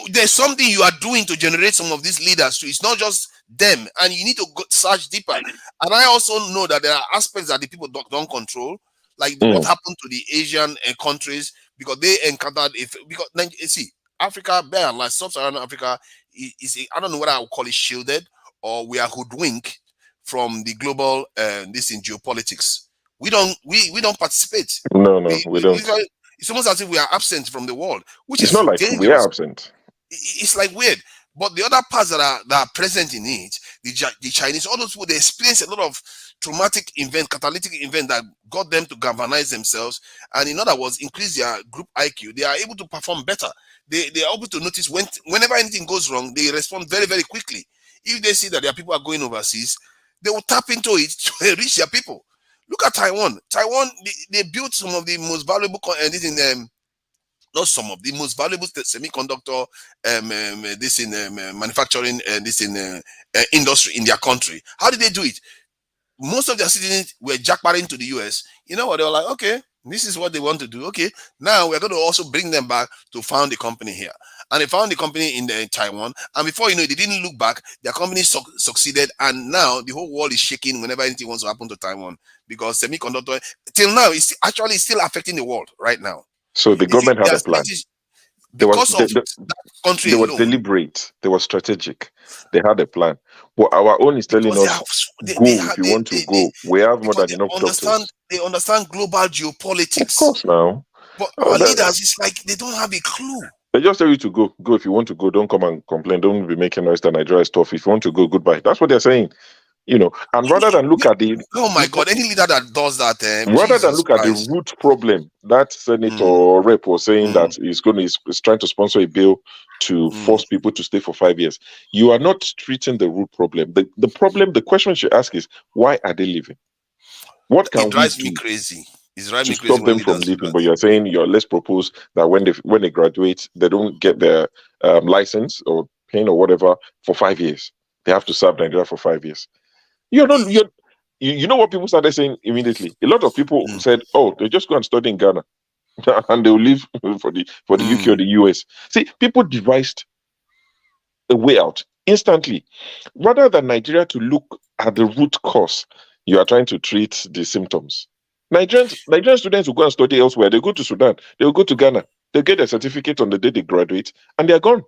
there's something you are doing to generate some of these leaders too. It's not just them, and you need to go search deeper. And I also know that there are aspects that the people don't control, like what happened to the Asian countries because they encountered Africa, by and large, sub-Saharan Africa is I don't know whether I would call it shielded or we are hoodwinked from the global this in geopolitics. We don't participate. No, we don't. It's almost as if we are absent from the world, which it's is not like dangerous. we are absent. It's like weird. But the other parts that are present in it, the Chinese, all those people, they experience a lot of traumatic catalytic event that got them to galvanize themselves, and in other words, increase their group IQ. They are able to perform better. They are able to notice whenever anything goes wrong, they respond very, very quickly. If they see that their people are going overseas, they will tap into it to reach their people. Look at Taiwan. They built some of the most valuable not some of the most valuable semiconductor manufacturing industry in their country. How did they do it? Most of their citizens were jackpotting to the US. You know what? They were like, okay, this is what they want to do. Okay, now we're going to also bring them back to found the company here. And they found the company in Taiwan. And before you know it, they didn't look back. Their company succeeded. And now the whole world is shaking whenever anything wants to happen to Taiwan. Because semiconductor, till now, it's actually still affecting the world right now. So the government had a plan. They were deliberate. They were strategic. They had a plan. But our own is telling us, go if you want to go. We have more than enough doctors. They understand global geopolitics. Of course now. But our leaders, it's like they don't have a clue. They just tell you to go. Go if you want to go. Don't come and complain. Don't be making noise that Nigeria is tough. If you want to go, goodbye. That's what they're saying. And rather than look at the any leader that does that, rather than look at the root problem, that senator rep was saying that he's trying to sponsor a bill to force people to stay for 5 years. You are not treating the root problem. The question you should ask is, why are they leaving? What can it drives we me do crazy? It's to stop them from leaving? But you're saying let's propose that when they graduate, they don't get their license or PIN or whatever for 5 years. They have to serve Nigeria for 5 years. You know what people started saying immediately? A lot of people said, "Oh, they just go and study in Ghana, and they'll leave for the UK or the US." See, people devised a way out instantly, rather than Nigeria to look at the root cause. You are trying to treat the symptoms. Nigerian students will go and study elsewhere. They go to Sudan. They will go to Ghana. They get a certificate on the day they graduate, and they're gone.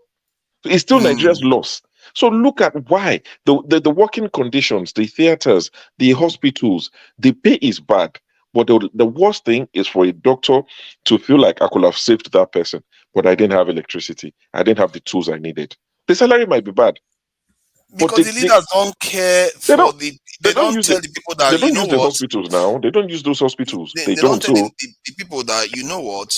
It's still Nigeria's loss. So look at why the working conditions, the theaters, the hospitals, the pay is bad. But the worst thing is for a doctor to feel like I could have saved that person, but I didn't have electricity. I didn't have the tools I needed. The salary might be bad. Because the leaders don't care for the. They don't use tell the people that, they don't you know use the what, hospitals now. They don't use those hospitals. they They don't don't. tell So the people that, you know what,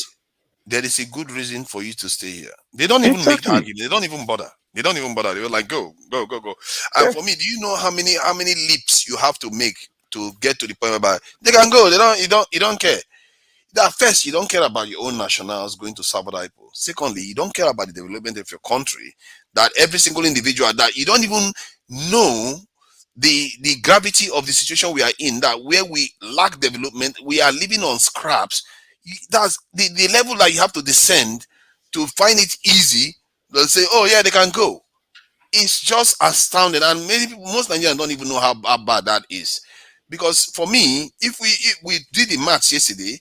there is a good reason for you to stay here. They don't even make the exactly. argument. They don't even bother. They don't even bother. They were like, go. And for me, do you know how many leaps you have to make to get to the point where they can go? You don't care. That first, you don't care about your own nationals going to serve other people. Secondly, you don't care about the development of your country. That every single individual, that you don't even know the gravity of the situation we are in, that where we lack development, we are living on scraps. That's the level that you have to descend to find it easy. They'll say, oh yeah, they can go. It's just astounding. And most Nigerians don't even know how bad that is. Because for me, if we did the maths yesterday,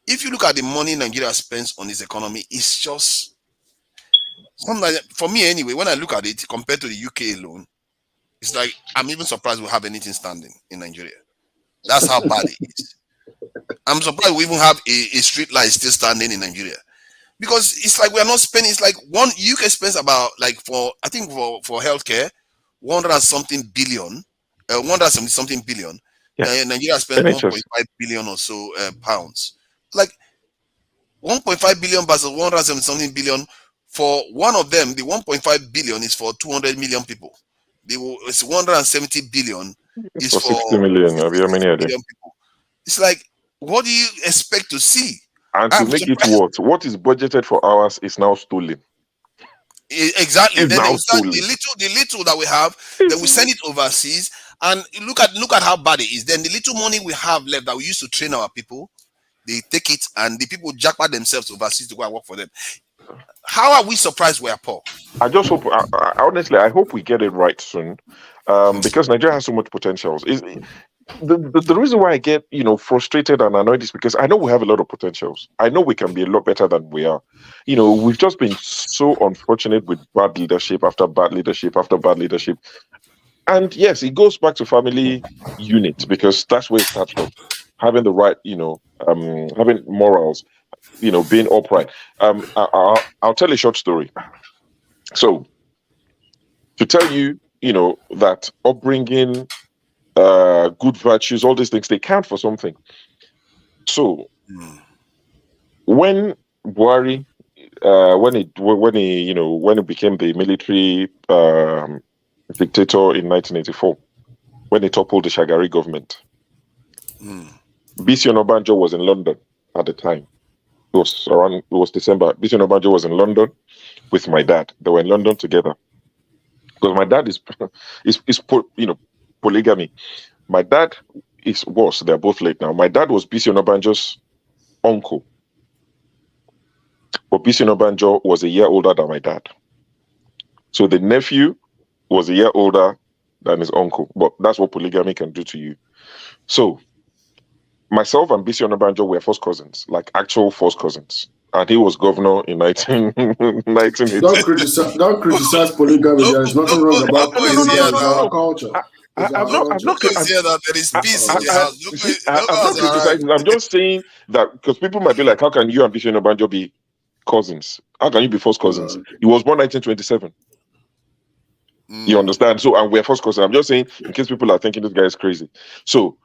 if you look at the money Nigeria spends on its economy, it's just something, for me anyway, when I look at it compared to the UK alone, it's like I'm even surprised we have anything standing in Nigeria. That's how bad it is. I'm surprised we even have a street light still standing in Nigeria. Because it's like we are not spending, it's like UK spends about, like, for healthcare, 170 something billion. Yeah. Nigeria spends NHS. 1.5 billion or so pounds. Like 1.5 billion versus 170 something billion. For one of them, the 1.5 billion is for 200 million people. It's 170 billion is For for 60 million. Have you how many are there? million people. It's like, what do you expect to see? And to I'm make it surprised. what is budgeted for ours is now stolen. Exactly. It's Then they now will start stolen. the little that we have, then we send it overseas, and look at how bad it is. Then the little money we have left that we used to train our people, they take it and the people jackpot themselves overseas to go and work for them. How are we surprised we are poor? I just hope, honestly, I hope we get it right soon, because Nigeria has so much potential. The reason why I get frustrated and annoyed is because I know we have a lot of potentials. I know we can be a lot better than we are. We've just been so unfortunate with bad leadership after bad leadership after bad leadership. And yes, it goes back to family unit, because that's where it starts from. Having the right, having morals, being upright. I'll tell a short story. So, to tell you, that upbringing, good virtues, all these things, they count for something. So, when Buhari, when he became the military dictator in 1984, when he toppled the Shagari government, Bisi Onabanjo was in London at the time. It was December. Bisi Onabanjo was in London with my dad. They were in London together. Because my dad is polygamy. My dad they're both late now. My dad was Bisi Onabanjo's uncle. But Bisi Onabanjo was a year older than my dad. So the nephew was a year older than his uncle. But that's what polygamy can do to you. So myself and Bisi Onabanjo were first cousins, like actual first cousins. And he was governor in 1980. Don't criticize polygamy. There is nothing wrong about polygamy. It's our culture. I'm not criticizing. I'm just saying that because people might be like, how can you and Bisi Onabanjo be cousins? How can you be first cousins? He was born 1927. You understand? So, and we're first cousins. I'm just saying, in case people are thinking this guy is crazy. So,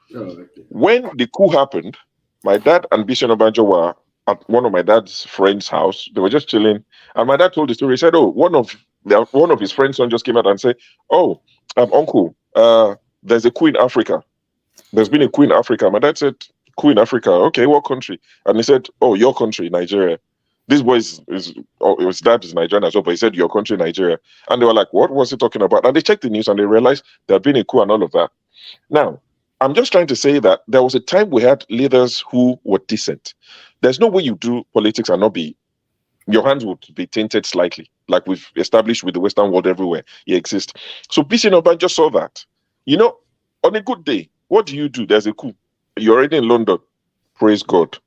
when the coup happened, my dad and Bisi Onabanjo were at one of my dad's friend's house. They were just chilling, and my dad told the story. He said, "Oh, one of his friend's son just came out and said, oh, uncle, there's a coup in Africa. There's been a coup in Africa." My dad said, "Coup in Africa? Okay, what country?" And he said, "Oh, your country, Nigeria." This boy his dad is Nigerian as well, but he said, "Your country, Nigeria." And they were like, "What was he talking about?" And they checked the news and they realized there had been a coup and all of that. Now, I'm just trying to say that there was a time we had leaders who were decent. There's no way you do politics and not your hands would be tainted slightly, like we've established with the Western world everywhere it exists. So Bisi Onabanjo saw that. On a good day, what do? There's a coup. You're already in London. Praise God.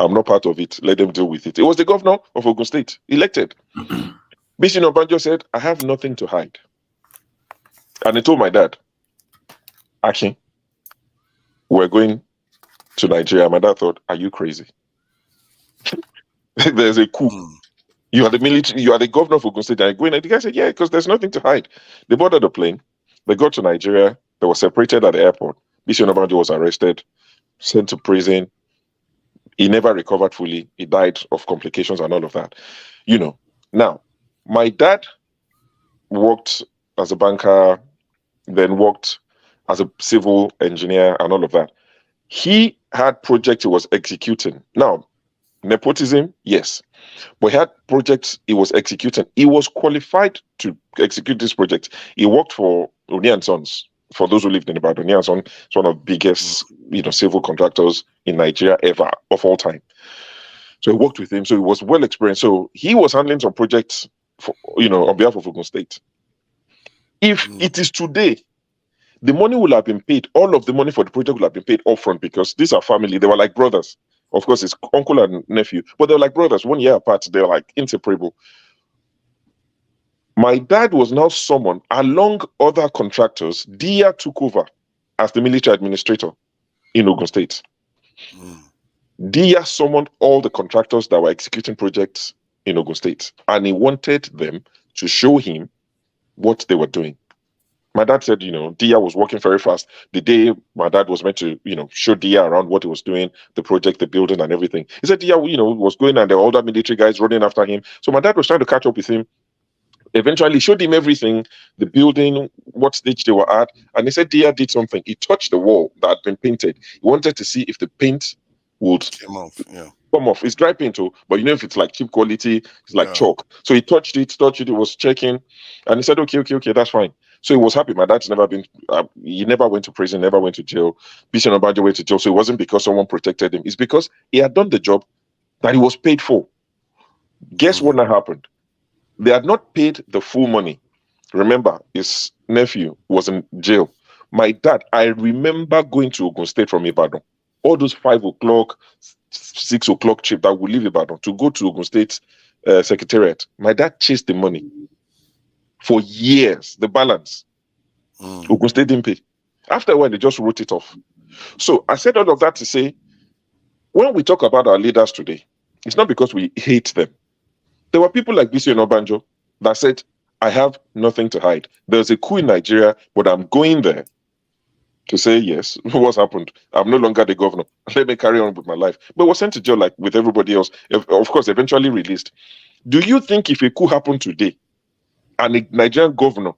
I'm not part of it. Let them deal with it. It was the governor of Ogun State, elected. Bisi Obanjo said, I have nothing to hide. And he told my dad, Akin, we're going to Nigeria. My dad thought, are you crazy? There's a coup. You are the military, you are the governor of Ogun State. And going, and the guy said, yeah, because there's nothing to hide. They boarded the plane. They got to Nigeria. They were separated at the airport. Bisi Obanjo was arrested, sent to prison. He never recovered fully. He died of complications and all of that. You know, now, my dad worked as a banker, then worked as a civil engineer and all of that. He had projects he was executing. Now, nepotism, yes. But he had projects he was executing. He was qualified to execute this project. He worked for Oni and Sons. For those who lived in Ibadan, Oni and Sons is one of the biggest, civil contractors in Nigeria ever, of all time. So he worked with him. So he was well experienced. So he was handling some projects, for, on behalf of Ogun State. If it is today, the money will have been paid. All of the money for the project will have been paid upfront because these are family. They were like brothers. Of course, it's uncle and nephew, but they're like brothers. 1 year apart, they're like inseparable. My dad was now summoned along other contractors. Dia took over as the military administrator in Ogun State. Dia summoned all the contractors that were executing projects in Ogun State, and he wanted them to show him what they were doing. My dad said, Dia was working very fast. The day my dad was meant to, show Dia around what he was doing, the project, the building and everything. He said Dia, was going and there were other military guys running after him. So my dad was trying to catch up with him. Eventually showed him everything, the building, what stage they were at. And he said Dia did something. He touched the wall that had been painted. He wanted to see if the paint would come off. Yeah. Come off. It's dry paint, but if it's like cheap quality, it's like chalk. So he touched it, he was checking. And he said, okay, that's fine. So he was happy. My dad's never been, he never went to prison, never went to jail. Bisi Obanjo went to jail. So it wasn't because someone protected him. It's because he had done the job that he was paid for. Guess what now happened? They had not paid the full money. Remember, his nephew was in jail. My dad, I remember going to Ogun State from Ibadan. All those 5 o'clock, 6 o'clock trip that we leave Ibadan to go to Ogun State Secretariat. My dad chased the money for years, the balance. Ogun State didn't pay. After a while, they just wrote it off. So I said all of that to say, when we talk about our leaders today, it's not because we hate them. There were people like Bisi Obanjo that said, I have nothing to hide. There's a coup in Nigeria, but I'm going there to say, yes, what's happened? I'm no longer the governor. Let me carry on with my life. But was sent to jail like with everybody else. Of course, eventually released. Do you think if a coup happened today and a Nigerian governor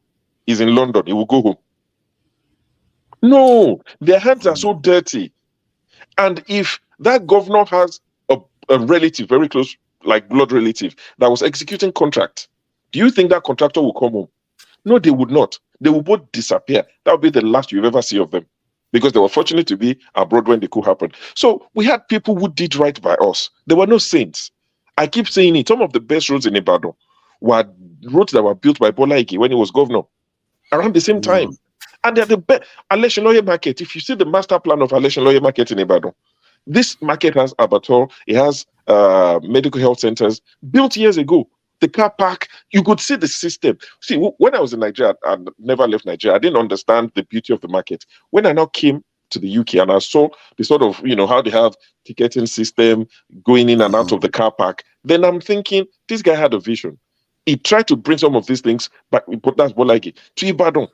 is in London, he will go home? No, their hands are so dirty. And if that governor has a relative, very close, like blood relative, that was executing contract, do you think that contractor will come home? No, they would not. They will both disappear. That will be the last you ever see of them because they were fortunate to be abroad when the coup happened. So we had people who did right by us. There were no saints. I keep saying it. Some of the best roads in Ibadan were roads that were built by Bola Ige when he was governor around the same time. And they're the best. Aleshiloye Market, if you see the master plan of Aleshiloye Market in Ibadan, this market has abattoir, it has medical health centers built years ago. The car park, you could see the system. See, when I was in Nigeria, I never left Nigeria. I didn't understand the beauty of the market. When I now came to the UK and I saw the sort of, how they have ticketing system going in and out of the car park, then I'm thinking, this guy had a vision. He tried to bring some of these things, but that's Bola Ige, to Ibadan.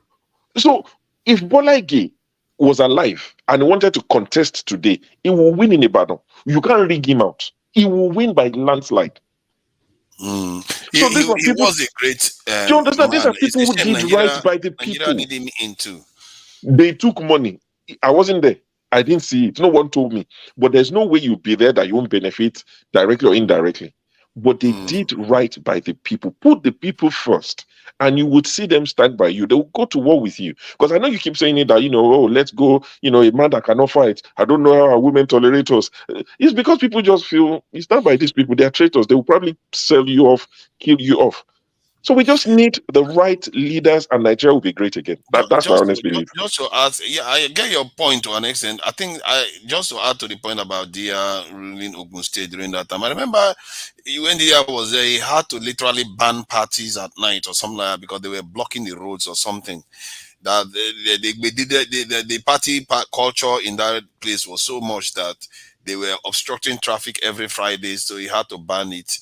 So if Bola Ige was alive and wanted to contest today, he will win in Ibadan. You can't rig him out. He will win by landslide. He people, was a great. Do you understand? These man. are people who did right by the people. Nigeria need him into. They took money. I wasn't there. I didn't see it. No one told me. But there's no way you'll be there that you won't benefit directly or indirectly. But they did right by the people. Put the people first, and you would see them stand by you. They will go to war with you. Because I know you keep saying it that, let's go, a man that cannot fight. I don't know how our women tolerate us. It's because people just feel, you stand by these people, they are traitors. They will probably sell you off, kill you off. So we just need the right leaders, and Nigeria will be great again. That's my honest belief. Just to add, yeah, I get your point to an extent. I think just to add to the point about Dia ruling Ogun State during that time. I remember when Dia was there, he had to literally ban parties at night or something like that because they were blocking the roads or something. That the party culture in that place was so much that they were obstructing traffic every Friday, so he had to ban it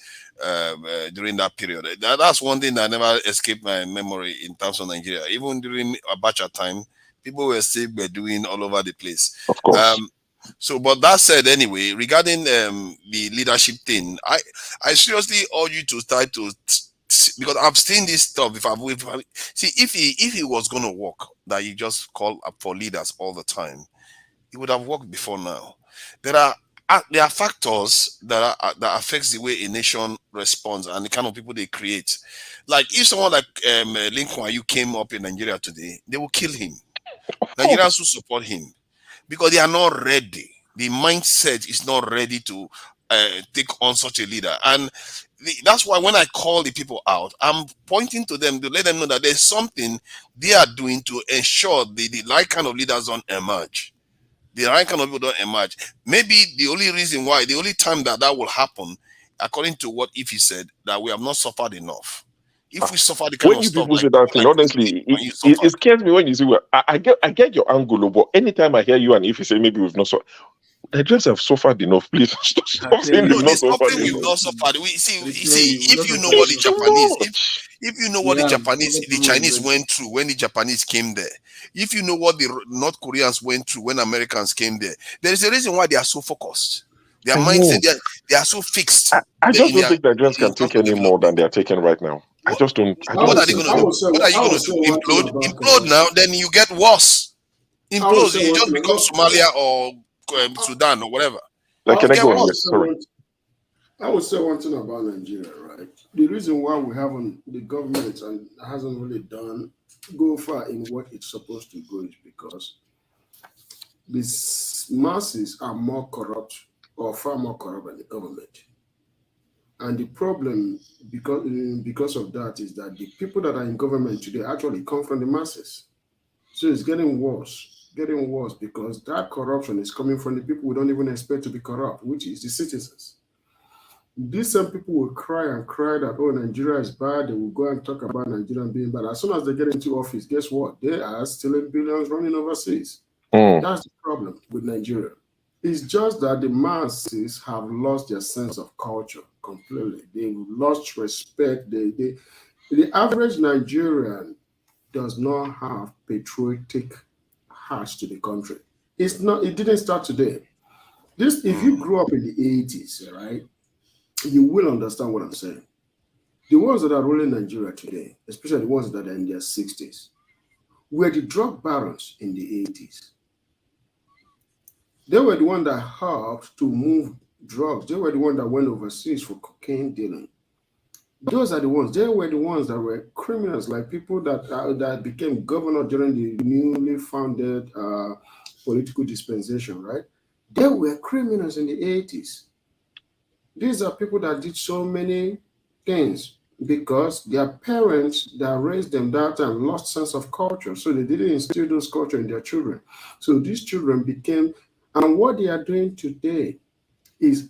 during that period. That's one thing that never escaped my memory in terms of Nigeria. Even during Abacha time, people were still doing all over the place. Of course. So, but that said, anyway, regarding the leadership thing, I seriously urge you to try to, because I've seen this stuff. If he was going to work, that you just call up for leaders all the time, it would have worked before now. There are factors that affects the way a nation responds and the kind of people they create. Like if someone like Lincoln you came up in Nigeria today, they will kill him. Nigerians will support him because they are not ready. The mindset is not ready to take on such a leader. And that's why when I call the people out, I'm pointing to them to let them know that there's something they are doing to ensure the right kind of leaders don't emerge. The right kind of people don't emerge. Maybe the only time that will happen, according to what Ify said, that we have not suffered enough. If we suffer the kind When of you stuff people like say that thing, honestly, it scares me when you say, well, I get your angle, but anytime I hear you and if you say maybe we've not suffered, Nigerians have suffered enough. Please stop saying we've not there's suffered something we've enough. not suffered. If you know There's what the too Japanese, much. if you know what the Chinese went through when the Japanese came there, if you know what the North Koreans went through when Americans came there is a reason why they are so focused. Their I mindset, know. they are so fixed. I just don't in think Nigerians can take any more than they are taking right now. I just don't. what are they going to do? What are you going to do? Implode now, then you get worse. Implode, you just become Somalia or Sudan or whatever. Like, can I go on? Yes, sorry. I would say one thing about Nigeria, right? The reason why the government hasn't really go far in what it's supposed to go is because these masses are more corrupt or far more corrupt than the government. And the problem because of that is that the people that are in government today actually come from the masses. So it's getting worse because that corruption is coming from the people we don't even expect to be corrupt, which is the citizens. These same people will cry that, oh, Nigeria is bad. They will go and talk about Nigeria being bad. As soon as they get into office, guess what? They are stealing billions running overseas. That's the problem with Nigeria. It's just that the masses have lost their sense of culture completely. They've lost respect. The average Nigerian does not have patriotic hearts to the country. It didn't start today. If you grew up in the 80s, right, you will understand what I'm saying. The ones that are ruling Nigeria today, especially the ones that are in their 60s, were the drug barons in the 80s. They were the ones that helped to move drugs. They were the ones that went overseas for cocaine dealing. Those are the ones. They were the ones that were criminals, like people that became governor during the newly founded political dispensation, right? They were criminals in the 80s. These are people that did so many things because their parents that raised them that time lost sense of culture. So they didn't instill those culture in their children. So these children became, and what they are doing today is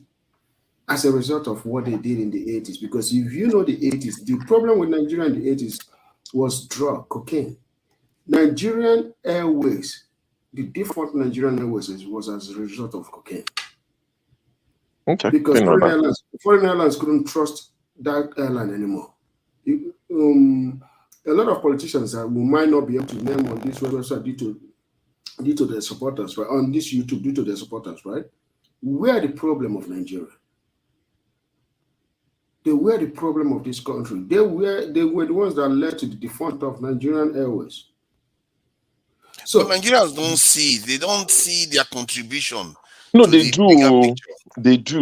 as a result of what they did in the 80s. Because if you know the 80s, the problem with Nigeria in the 80s was cocaine. Nigerian Airways, the default Nigerian Airways was as a result of cocaine. Okay. Because foreign airlines couldn't trust that airline anymore. A lot of politicians we might not be able to name on this website due to their supporters, right? On this YouTube due to their supporters, right? We are the problem of Nigeria. They were the problem of this country. They were the ones that led to the default of Nigerian Airways. So Nigerians don't see. They don't see their contribution. No, they do.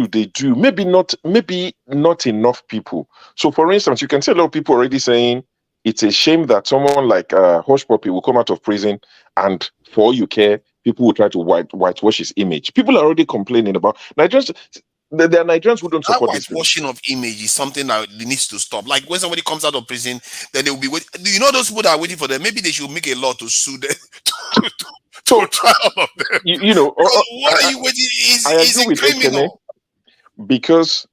They do. Maybe not enough people. So, for instance, you can see a lot of people already saying it's a shame that someone like Hush Puppy will come out of prison, and for all you care, people will try to whitewash his image. People are already complaining about Nigerians. There are Nigerians who don't That support these people. whitewashing of image is something that needs to stop. Like when somebody comes out of prison, then they will be waiting. Do you know those people that are waiting for them? Maybe they should make a law to sue them to try all of them. You know, What are you waiting? I He's agree a with criminal. Ekene because,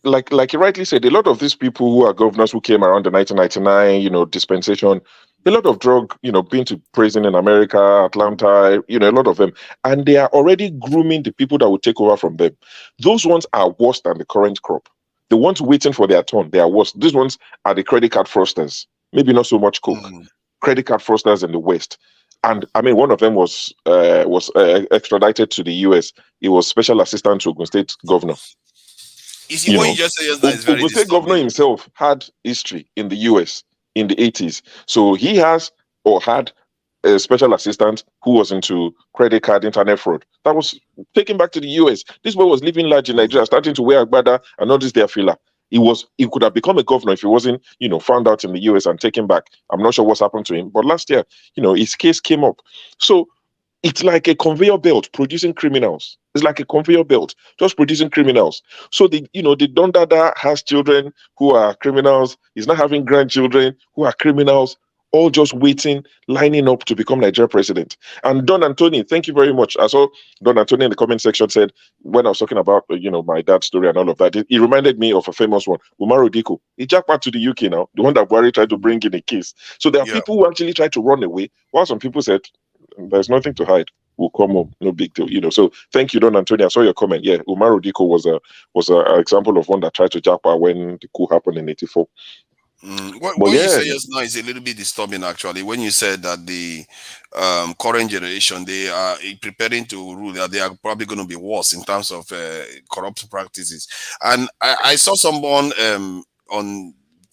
like you rightly said, a lot of these people who are governors who came around the 1999, dispensation, a lot of drug, been to prison in America, Atlanta, a lot of them, and they are already grooming the people that will take over from them. Those ones are worse than the current crop. The ones waiting for their turn, they are worse. These ones are the credit card fraudsters. Maybe not so much coke. Credit card fraudsters in the West. And I mean, one of them was extradited to the US. He was special assistant to Ogun State governor. You see, what you just said just now is very Ogun State governor himself had history in the US in the 80s. So he has or had a special assistant who was into credit card internet fraud. That was taken back to the US. This boy was living large in Nigeria, starting to wear agbada and all this their filler. He could have become a governor if he wasn't, found out in the US and taken back. I'm not sure what's happened to him. But last year, his case came up. So it's like a conveyor belt producing criminals. It's like a conveyor belt just producing criminals. So the Don Dada has children who are criminals. He's not having grandchildren who are criminals, all just waiting, lining up to become Nigeria president. And Don Anthony, thank you very much. I saw Don Anthony in the comment section said, when I was talking about, my dad's story and all of that, he reminded me of a famous one, Umaru Diko. He jackpot to the UK now, the one that Buhari tried to bring in a case. So there are people who actually tried to run away, while some people said, there's nothing to hide. We'll come home, no big deal, So thank you, Don Antonio. I saw your comment. Yeah, Umaru Diko was an example of one that tried to jackpot when the coup happened in '84. What you say just now is a little bit disturbing, actually. When you said that the current generation, they are preparing to rule, that they are probably going to be worse in terms of corrupt practices. And I saw someone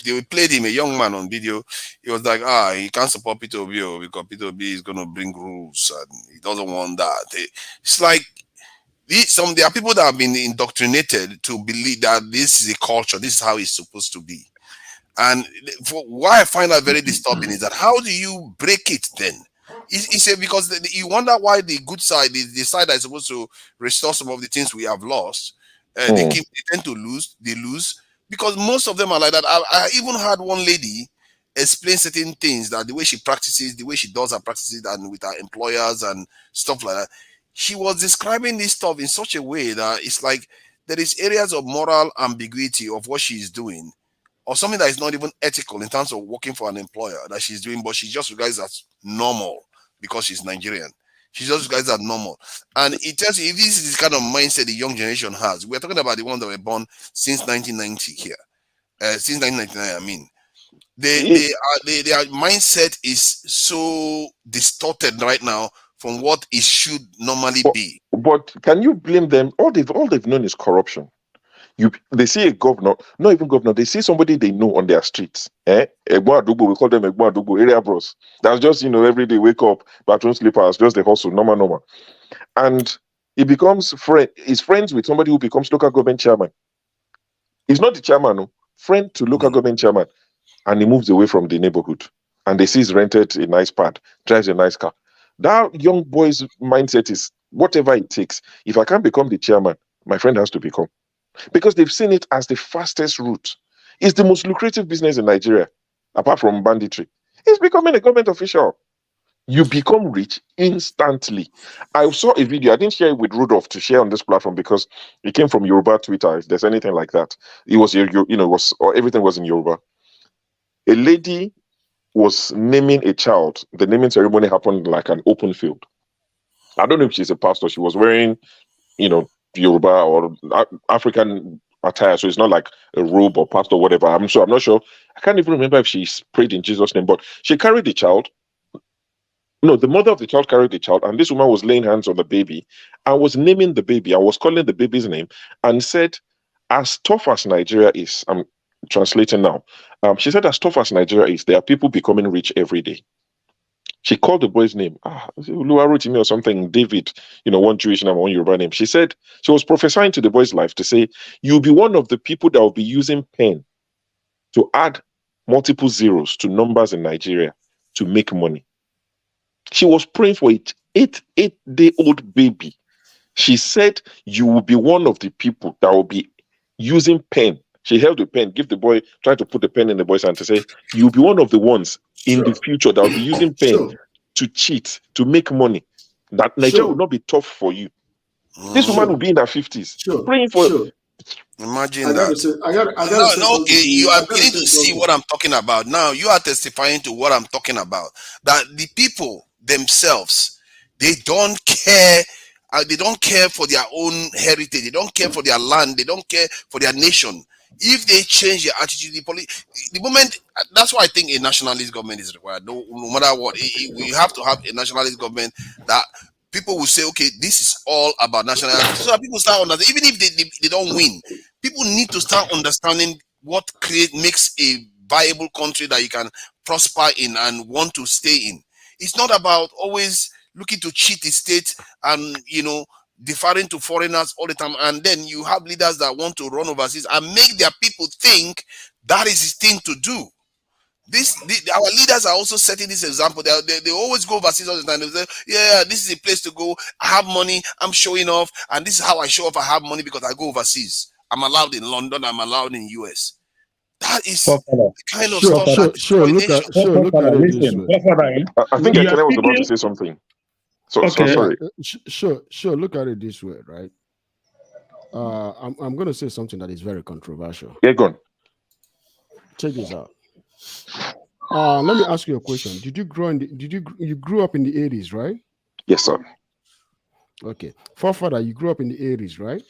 they played him, a young man on video. He was like, he can't support Peter Obi because Peter Obi is going to bring rules and he doesn't want that. It's like there are people that have been indoctrinated to believe that this is a culture, this is how it's supposed to be. And why I find that very disturbing is that how do you break it then? It's because you wonder why the good side, the side that is supposed to restore some of the things we have lost, they tend to lose, they lose. Because most of them are like that. I even had one lady explain certain things, that the way she practices, the way she does her practices and with her employers and stuff like that. She was describing this stuff in such a way that it's like there is areas of moral ambiguity of what she's doing, or something that is not even ethical in terms of working for an employer that she's doing, but she just regards as normal because she's Nigerian. She just regards as normal. And it tells you, if this is the kind of mindset the young generation has, we're talking about the ones that were born since 1990 here. Since 1999, I mean. Their mindset is so distorted right now from what it should normally be. But can you blame them? All they've known is corruption. They see a governor, not even governor, they see somebody they know on their streets. Egbo Adugbo, we call them Egbo Adugbo, area bros. That's just, every day wake up, bathroom slippers, just the hustle, normal. And he becomes he's friends with somebody who becomes local government chairman. He's not the chairman, no, friend to local government chairman. And he moves away from the neighborhood. And they see he's rented a nice pad, drives a nice car. That young boy's mindset is whatever it takes. If I can't become the chairman, my friend has to become. Because they've seen it as the fastest route. It's the most lucrative business in Nigeria, apart from banditry. It's becoming a government official. You become rich instantly. I saw a video. I didn't share it with Rudolph to share on this platform because it came from Yoruba Twitter. If there's anything like that, it was everything was in Yoruba. A lady was naming a child. The naming ceremony happened like an open field. I don't know if she's a pastor. She was wearing, Yoruba or African attire, so it's not like a robe or pastor or whatever. I'm not sure. I can't even remember if she prayed in Jesus' name, but she carried the child. No, the mother of the child carried the child, and this woman was laying hands on the baby and was naming the baby. I was calling the baby's name and said, as tough as Nigeria is, I'm translating now. She said, as tough as Nigeria is, there are people becoming rich every day. She called the boy's name, Oluwarotimi or something, David, one Jewish name, one Yoruba name. She said, she was prophesying to the boy's life to say, you'll be one of the people that will be using pen to add multiple zeros to numbers in Nigeria to make money. She was praying for it, eight-day-old baby. She said you will be one of the people that will be using pen. She held the pen, give the boy, trying to put the pen in the boy's hand to say, you'll be one of the ones in the future that will be using pen to cheat, to make money. That Nigeria will not be tough for you. This woman will be in her 50s. Praying for Imagine that. Okay, you are beginning to see what I'm talking about. Now you are testifying to what I'm talking about. That the people themselves, they don't care. They don't care for their own heritage. They don't care for their land. They don't care for their nation. If they change their attitude, the moment, that's why I think a nationalist government is required. No matter what, we have to have a nationalist government that people will say, okay, this is all about nationality. So that people start understanding, even if they don't win, people need to start understanding what makes a viable country that you can prosper in and want to stay in. It's not about always looking to cheat the state and, deferring to foreigners all the time. And then you have leaders that want to run overseas and make their people think that is the thing to do. Our leaders are also setting this example. They always go overseas all the time. They say, yeah, this is a place to go. I have money. I'm showing off. And this is how I show off I have money, because I go overseas. I'm allowed in London. I'm allowed in US. That is the kind of stuff that Look at it this way. I think Ekene was about to say something. So sorry. Sure. Look at it this way, right? I'm going to say something that is very controversial. Yeah, go on. Check this out. Let me ask you a question. Did you grew up in the 80s, right? Yes, sir. Okay. Forefather, you grew up in the 80s, right?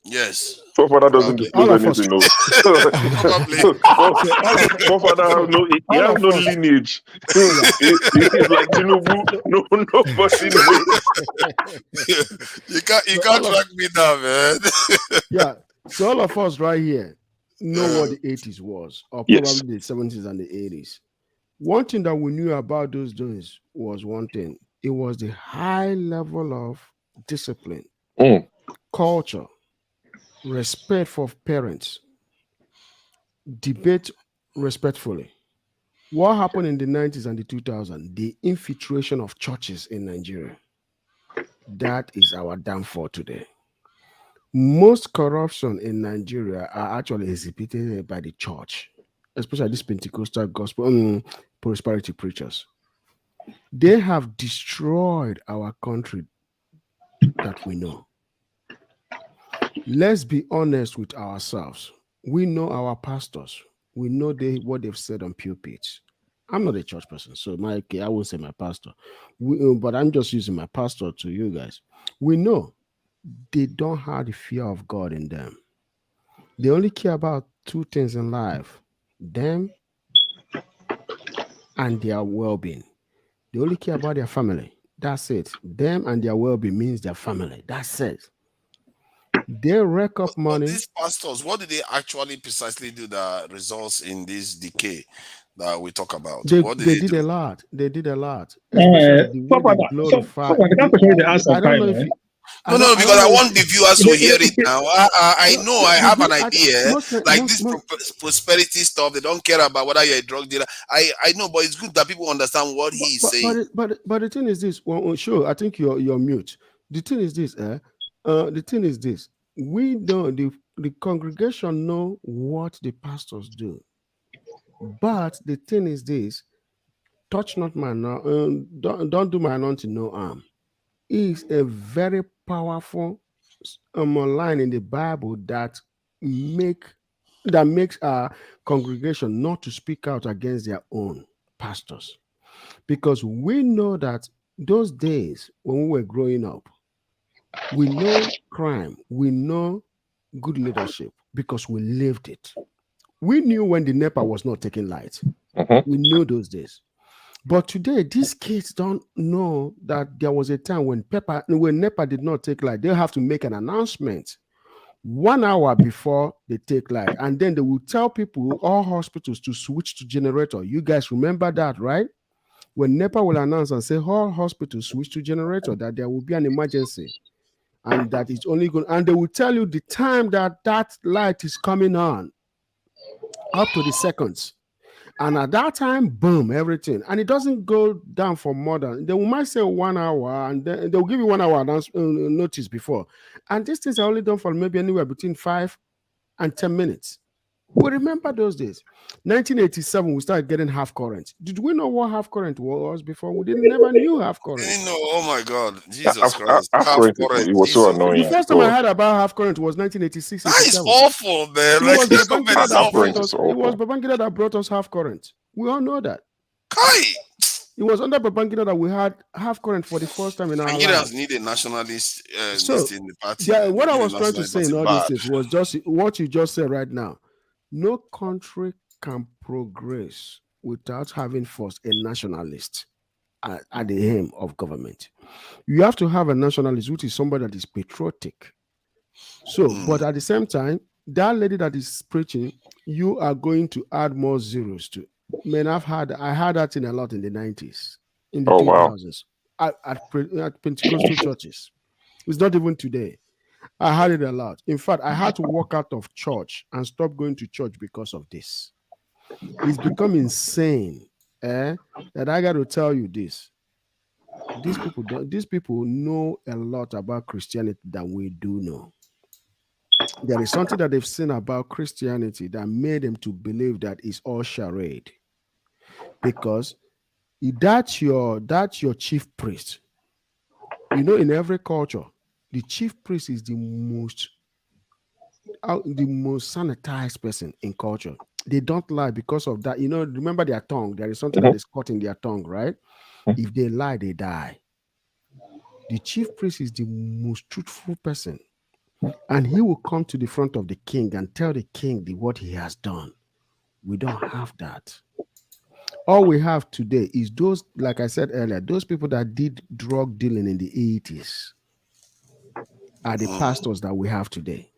Yes. Forefather doesn't disclose anything, no. Forefather, he has no lineage. He's like Tinubu, nobody knows. You can't track me down, man. Yeah. So all of us right here know what the 80s was, or probably the 70s and the 80s. One thing that we knew about those days was one thing. It was the high level of discipline, culture, respect for parents, debate respectfully. What happened in the 90s and the 2000s? The infiltration of churches in Nigeria. That is our downfall today. Most corruption in Nigeria are actually exhibited by the church, especially these Pentecostal gospel prosperity preachers. They have destroyed our country that we know. Let's be honest with ourselves. We know our pastors. We know what they've said on pulpits. I'm not a church person, so I won't say my pastor. But I'm just using my pastor to you guys. We know they don't have the fear of God in them. They only care about two things in life: them and their well-being. They only care about their family. That's it. Them and their well-being means their family. That's it. They rack up money. These pastors, what do they actually precisely do that results in this decay that we talk about? They did a lot. They did a lot. Especially the way they glorify. I don't know if you, No, because I want the viewers to hear it now. I know, I have an idea. This prosperity stuff, they don't care about whether you're a drug dealer. I know, but it's good that people understand what he's saying. But the thing is this. Well, sure, I think you're mute. The thing is this. The thing is this. We don't. The congregation know what the pastors do. But the thing is this: touch not my don't do my anointing no harm. Is a very powerful line in the Bible that makes our congregation not to speak out against their own pastors, because we know that those days when we were growing up, we know crime, we know good leadership because we lived it. We knew when the NEPA was not taking light. We knew those days. But today, these kids don't know that there was a time when NEPA did not take light. They'll have to make an announcement 1 hour before they take light. And then they will tell people, all hospitals, to switch to generator. You guys remember that, right? When NEPA will announce and say, all hospitals switch to generator, that there will be an emergency. And that it's only going, and they will tell you the time that light is coming on, up to the seconds. And at that time, boom, everything. And it doesn't go down for more than, they might say 1 hour, and then they'll give you 1 hour notice before. And these things are only done for maybe anywhere between 5 and 10 minutes. We remember those days. 1987, we started getting half current. Did we know what half current was before? We never knew half current. No, oh my God, Jesus Christ! Half current, it was so annoying. The first time I heard about half current was 1986. That is awful, man. It was Babangida that brought us half current. We all know that. It was under Babangida that we had half current for the first time in our lives. Nigerians need a nationalist in the party. Yeah, what I was trying to say in all these things was just what you just said right now. No country can progress without having first a nationalist at the helm of government. You have to have a nationalist, which is somebody that is patriotic. So, but at the same time, that lady that is preaching, you are going to add more zeros to. Man, I had that in a lot in the 90s, in the 2000s, at Pentecostal churches. It's not even today. I had it a lot. In fact, I had to walk out of church and stop going to church because of this. It's become insane that I got to tell you this. These people know a lot about Christianity than we do know. There is something that they've seen about Christianity that made them to believe that it's all charade. Because that's your chief priest. You know, in every culture, the chief priest is the most sanitized person in culture. They don't lie because of that. You know, remember their tongue. There is something that is caught in their tongue, right? If they lie, they die. The chief priest is the most truthful person. And he will come to the front of the king and tell the king what he has done. We don't have that. All we have today is those, like I said earlier, those people that did drug dealing in the 80s are the pastors that we have today.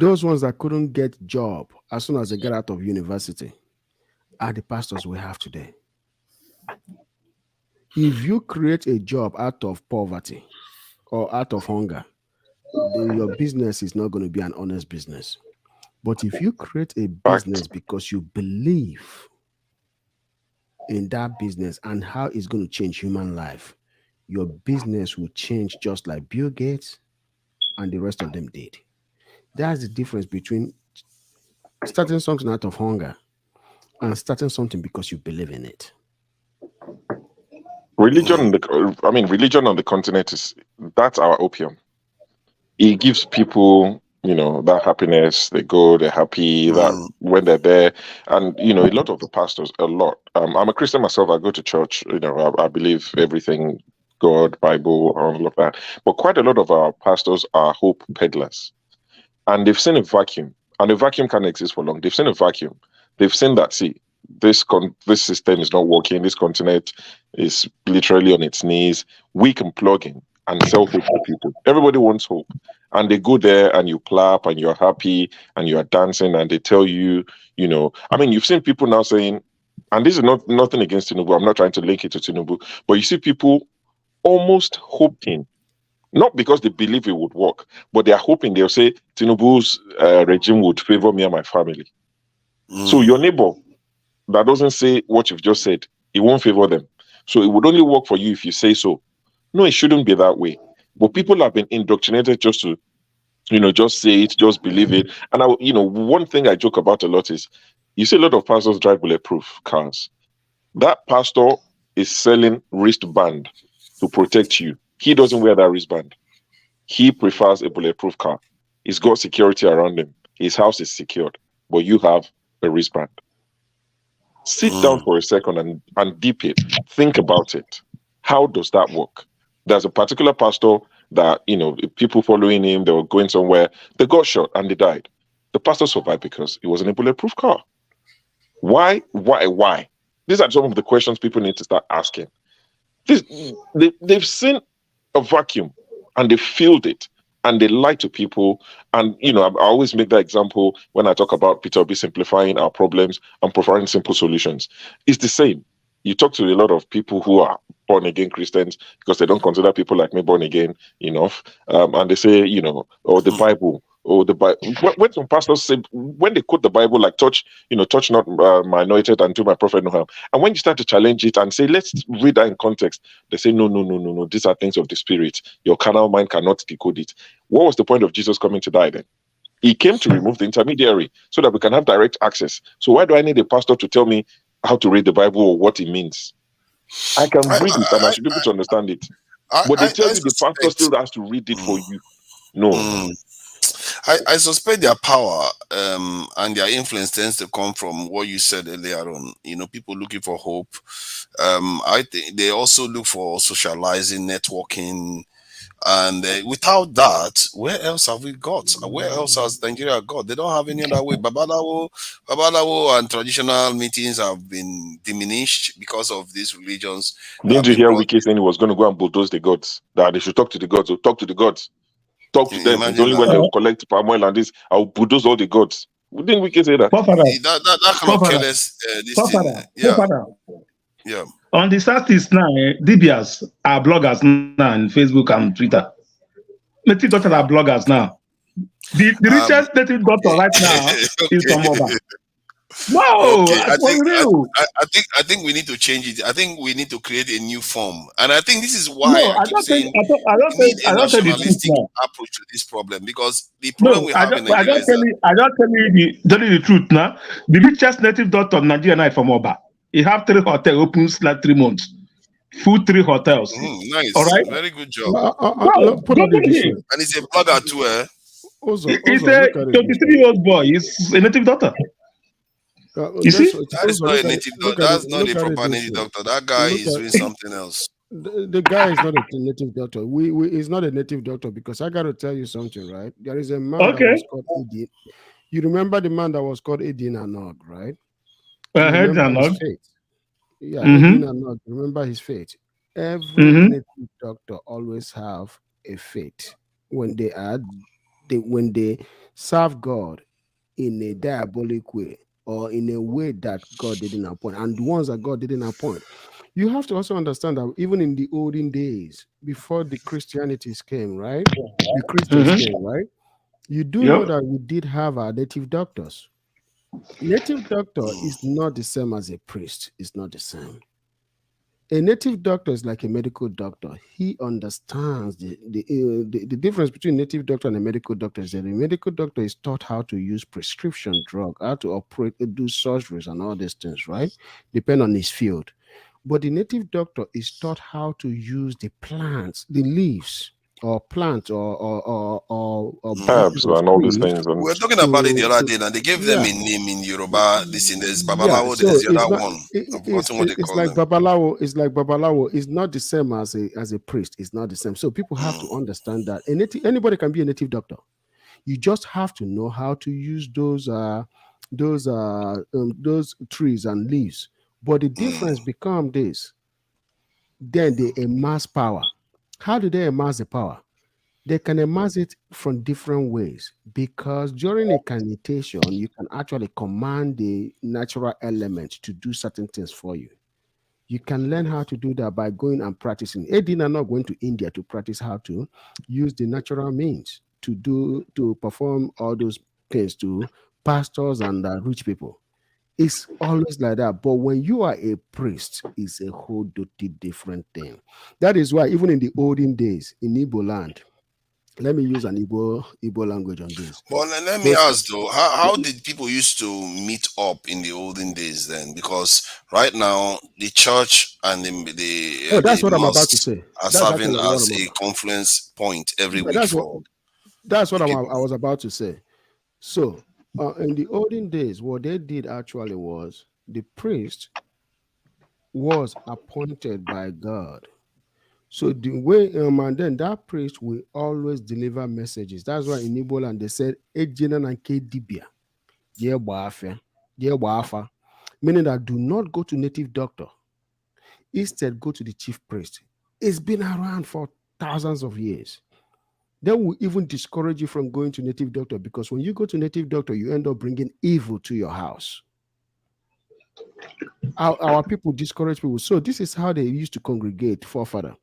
Those ones that couldn't get job as soon as they get out of university are the pastors we have today. If you create a job out of poverty or out of hunger, then your business is not going to be an honest business. But if you create a business because you believe in that business and how it's going to change human life, your business will change just like Bill Gates and the rest of them did. That's the difference between starting something out of hunger and starting something because you believe in it. Religion on the continent that's our opium. It gives people, that happiness. They go, they're happy that when they're there. And, a lot of the pastors, I'm a Christian myself. I go to church, I believe everything, God, Bible, all of that. But quite a lot of our pastors are hope peddlers. And they've seen a vacuum, and a vacuum can't exist for long. They've seen a vacuum. They've seen that, this system is not working. This continent is literally on its knees. We can plug in and sell hope to people. Everybody wants hope. And they go there and you clap and you're happy and you're dancing and they tell you, you've seen people now saying, and this is nothing against Tinubu. I'm not trying to link it to Tinubu, but you see people almost hoping, not because they believe it would work, but they are hoping they'll say Tinubu's regime would favor me and my family. So your neighbor that doesn't say what you've just said, it won't favor them. So it would only work for you if you say so. No, it shouldn't be that way. But people have been indoctrinated just to, just say it, just believe it. And one thing I joke about a lot is, you see a lot of pastors drive bulletproof cars. That pastor is selling wristband to protect you. He doesn't wear that wristband. He prefers a bulletproof car. He's got security around him. His house is secured, but you have a wristband. Sit down for a second and deep it. Think about it. How does that work? There's a particular pastor that, people following him, they were going somewhere, they got shot and they died. The pastor survived because he was in a bulletproof car. Why? These are some of the questions people need to start asking. They've seen a vacuum and they filled it and they lie to people. And, I always make that example when I talk about Peter Obi simplifying our problems and providing simple solutions. It's the same. You talk to a lot of people who are born again Christians because they don't consider people like me born again enough. And they say, the Bible, or the Bible. When some pastors say, when they quote the Bible, like touch not my anointed and do my prophet no harm. And when you start to challenge it and say, let's read that in context, they say, no. These are things of the spirit. Your carnal mind cannot decode it. What was the point of Jesus coming to die then? He came to remove the intermediary so that we can have direct access. So why do I need a pastor to tell me how to read the Bible or what it means? I can read it and I should be able to understand it. But they tell you the pastor still has to read it for you. No. I suspect their power and their influence tends to come from what you said earlier on. People looking for hope. I think they also look for socializing, networking, and without that, where else have we got? Where else has Nigeria got? They don't have any other way. Babalawo, and traditional meetings have been diminished because of these religions. Didn't you hear Wiki saying he was going to go and bulldoze the gods? That they should talk to the gods. Or talk to the gods. Talk to them. It's only when they'll collect palm oil and this, I'll bulldoze all the gods. Didn't Wiki say that? That kind of careless this thing. Yeah. On the statistics now, DBS are bloggers now on Facebook and Twitter. Native doctors are bloggers now. The richest native doctor right now is from Oba. No, okay. I think we need to change it. I think we need to create a new form, and I think this is why no, I keep saying we need a nationalistic approach to this problem, because the problem we have in Nigeria is that I don't tell you the truth now. The richest native doctor in Nigeria now is from Oba. He have 3 hotels opens like 3 months. Full 3 hotels. Nice. All right. Very good job. Put it this way. And he's a blogger too, eh? He's a 23-year-old boy. He's a native doctor. You see? That is not a native doctor. That's not a proper native doctor. That guy is doing something else. The guy is not a native doctor. He's not a native doctor, because I got to tell you something, right? There is a man that was called Edin. You remember the man that was called Edin Anog, right? Remember his fate. Yeah, Edin Anog. Remember his fate. Every native doctor always have a fate when they serve God in a diabolic way, or in a way that God didn't appoint, and the ones that God didn't appoint. You have to also understand that even in the olden days, before the Christianities came, right? The Christians came, right? You do know that we did have our native doctors. Native doctor is not the same as a priest. It's not the same. A native doctor is like a medical doctor. He understands the difference between native doctor and a medical doctor is that a medical doctor is taught how to use prescription drug, how to operate, do surgeries and all these things, right? Depend on his field. But the native doctor is taught how to use the plants, the leaves, or plant, or herbs and all these things. We were talking about it the other day, and they gave them a name in Yoruba. This in there's Babalawo, there's the other one. I've forgotten what they call them. Babalawo. It's like Babalawo. It's not the same as a priest. It's not the same. So people have to understand that anybody can be a native doctor. You just have to know how to use those trees and leaves. But the difference becomes this: then they amass power. How do they amass the power? They can amass it from different ways, because during a caниtation, you can actually command the natural element to do certain things for you. You can learn how to do that by going and practicing. Edin are not going to India to practice how to use the natural means to perform all those things to pastors and rich people. It's always like that. But when you are a priest, it's a whole different thing. That is why even in the olden days in Igbo land, let me use an Igbo language on this. Well, let me ask though, how did people used to meet up in the olden days then? Because right now the church and that's what I'm about to say. Are serving as a confluence point every week. That's what I was about to say. So in the olden days, what they did actually was the priest was appointed by God. So the way, and then that priest will always deliver messages. That's why in Igbo land they said, "Ejina na nke dibia, meaning that do not go to native doctor. Instead, go to the chief priest. It's been around for thousands of years. They will even discourage you from going to native doctor, because when you go to native doctor, you end up bringing evil to your house. Our people discourage people. So this is how they used to congregate, forefather.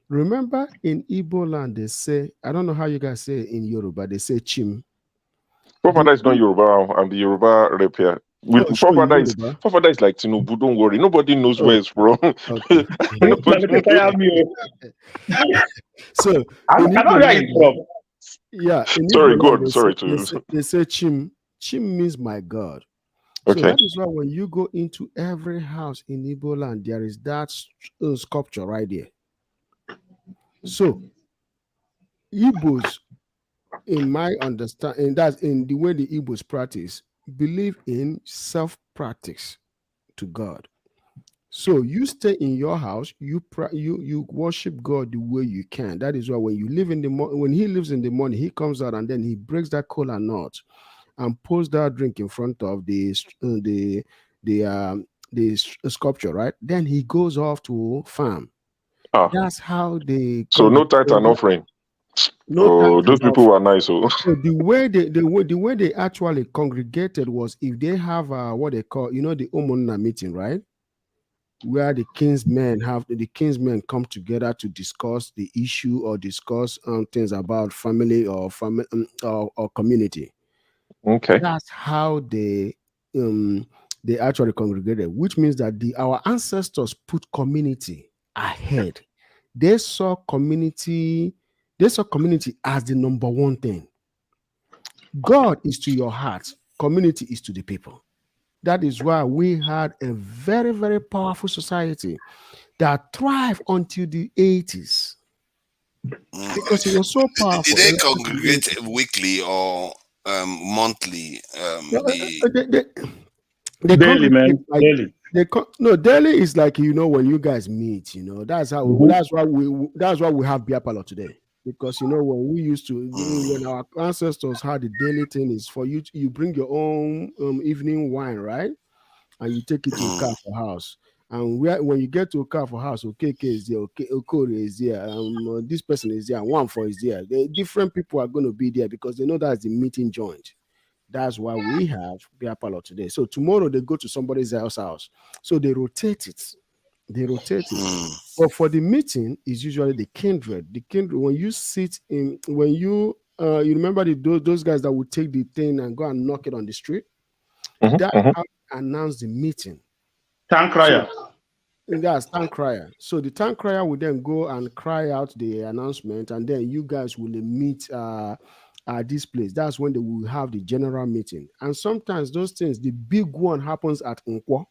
Remember in Igbo land, they say, I don't know how you guys say in Yoruba, they say chim. Forefather is not Yoruba. I'm the Yoruba rep here. Forefather is like Tinubu. Don't worry. Nobody knows where it's from. Okay. So I don't know where it's from. Yeah. Sorry, good. Sorry they say Chim. Chim means my God. Okay. So that is why when you go into every house in Igbo land, there is that sculpture right there. So Igbos, in my understanding, that's in the way the Igbos practice, believe in self-practice to God. So you stay in your house, you worship God the way you can. That is why when you live in the when he lives in the morning, he comes out and then he breaks that cola nut and pours that drink in front of the sculpture, right? Then he goes off to farm. That's how they. So no tithe and offering. No, those people were nice. So the way they actually congregated was if they have what they call, the Omonna meeting, right? Where the kinsmen come together to discuss the issue or discuss things about family or community. Okay. That's how they actually congregated, which means that our ancestors put community ahead. They saw community as the number one thing. God is to your heart, community is to the people. That is why we had a very, very powerful society that thrived until the 80s. Because it was so powerful. Did they congregate weekly or monthly? Daily, man. Daily. Daily is like, when you guys meet, that's how that's why we have beer parlor today. Because when we used to, when our ancestors had the daily thing, is for you bring your own evening wine, right? And you take it to a car for house. And when you get to a car for house, Okeke is there, Okore is there, this person is there, and Wanfo is there. Different people are going to be there because they know that's the meeting joint. That's why we have beer parlor today. So tomorrow they go to somebody else's house. So they rotate it. But for the meeting is usually the kindred. When you sit in, you remember those guys that would take the thing and go and knock it on the street. That's how they announce the meeting. Town crier. That's town crier. So the town crier will then go and cry out the announcement, and then you guys will meet at this place. That's when they will have the general meeting. And sometimes those things, the big one happens at Nkwo.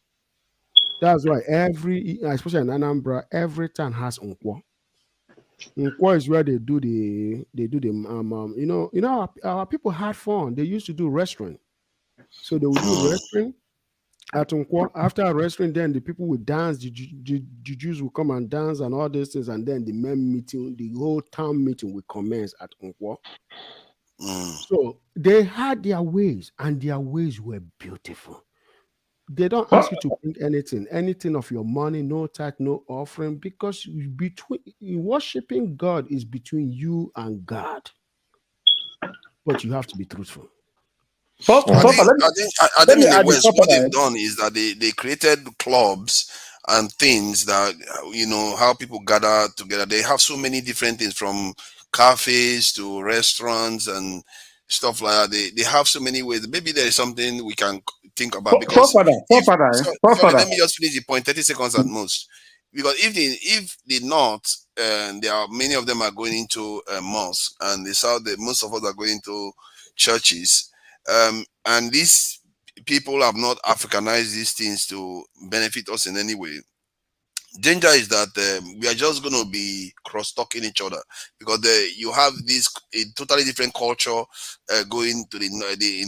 That's why especially in Anambra, every town has Nkwo. Nkwo is where they do our people had fun. They used to do wrestling. So they would do wrestling at Nkwo. After wrestling, then the people would dance, the Jews will come and dance and all these things, and then the main meeting, the whole town meeting will commence at Nkwo. So they had their ways, and their ways were beautiful. They don't ask you to bring anything of your money, no tithe, no offering, because worshiping God is between you and God. But you have to be truthful. I think in the West, what they've done is that they created clubs and things that, how people gather together. They have so many different things, from cafes to restaurants and stuff like that. They have so many ways. Maybe there is something we can think about. Because sorry, let me just finish the point. 30 seconds at most. Because if the North, there are many of them are going into mosques, and the South, most of us are going to churches, and these people have not Africanized these things to benefit us in any way. Danger is that we are just going to be cross-talking each other, because you have a totally different culture going to in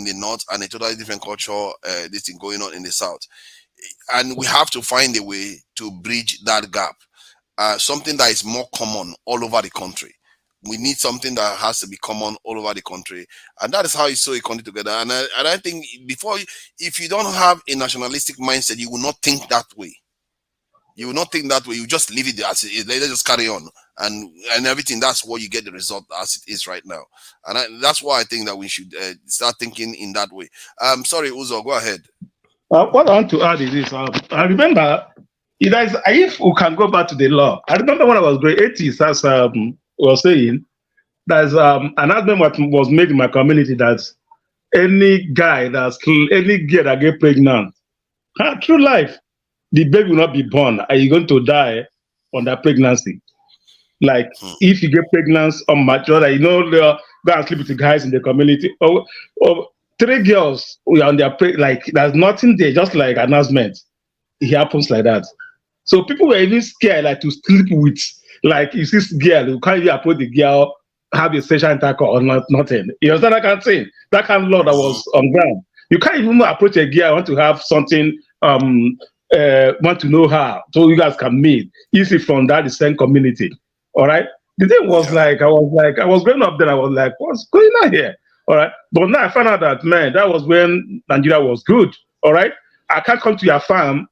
the North, and a totally different culture this thing going on in the South, and we have to find a way to bridge that gap. Something that is more common all over the country. We need something that has to be common all over the country, and that is how you sew a country together. And I think if you don't have a nationalistic mindset, you will not think that way. You will not think that way. You just leave it as it is. Let's just carry on and everything. That's what you get the result as it is right now. And that's why I think that we should start thinking in that way. Sorry, Uzo, go ahead. What I want to add is this. I remember, if we can go back to the law, I remember when I was grade 80s, as was saying, there's an announcement was made in my community that any guy any girl that get pregnant, through life, the baby will not be born. Are you going to die on that pregnancy? Like if you get pregnant on mature, you know, go and sleep with the guys in the community. Or 3 girls we are on their like there's nothing there, just like announcement. It happens like that. So people were even scared, like to sleep with, like you see this girl, you can't even approach the girl, have a sexual intercourse or nothing. You understand that kind of thing? That kind of law that was on ground. You can't even approach a girl, want to have something, want to know her, so you guys can meet. Easy from that the same community. All right. The thing was I was growing up then, I was like, what's going on here? All right. But now I found out that, man, that was when Nigeria was good. All right. I can't come to your farm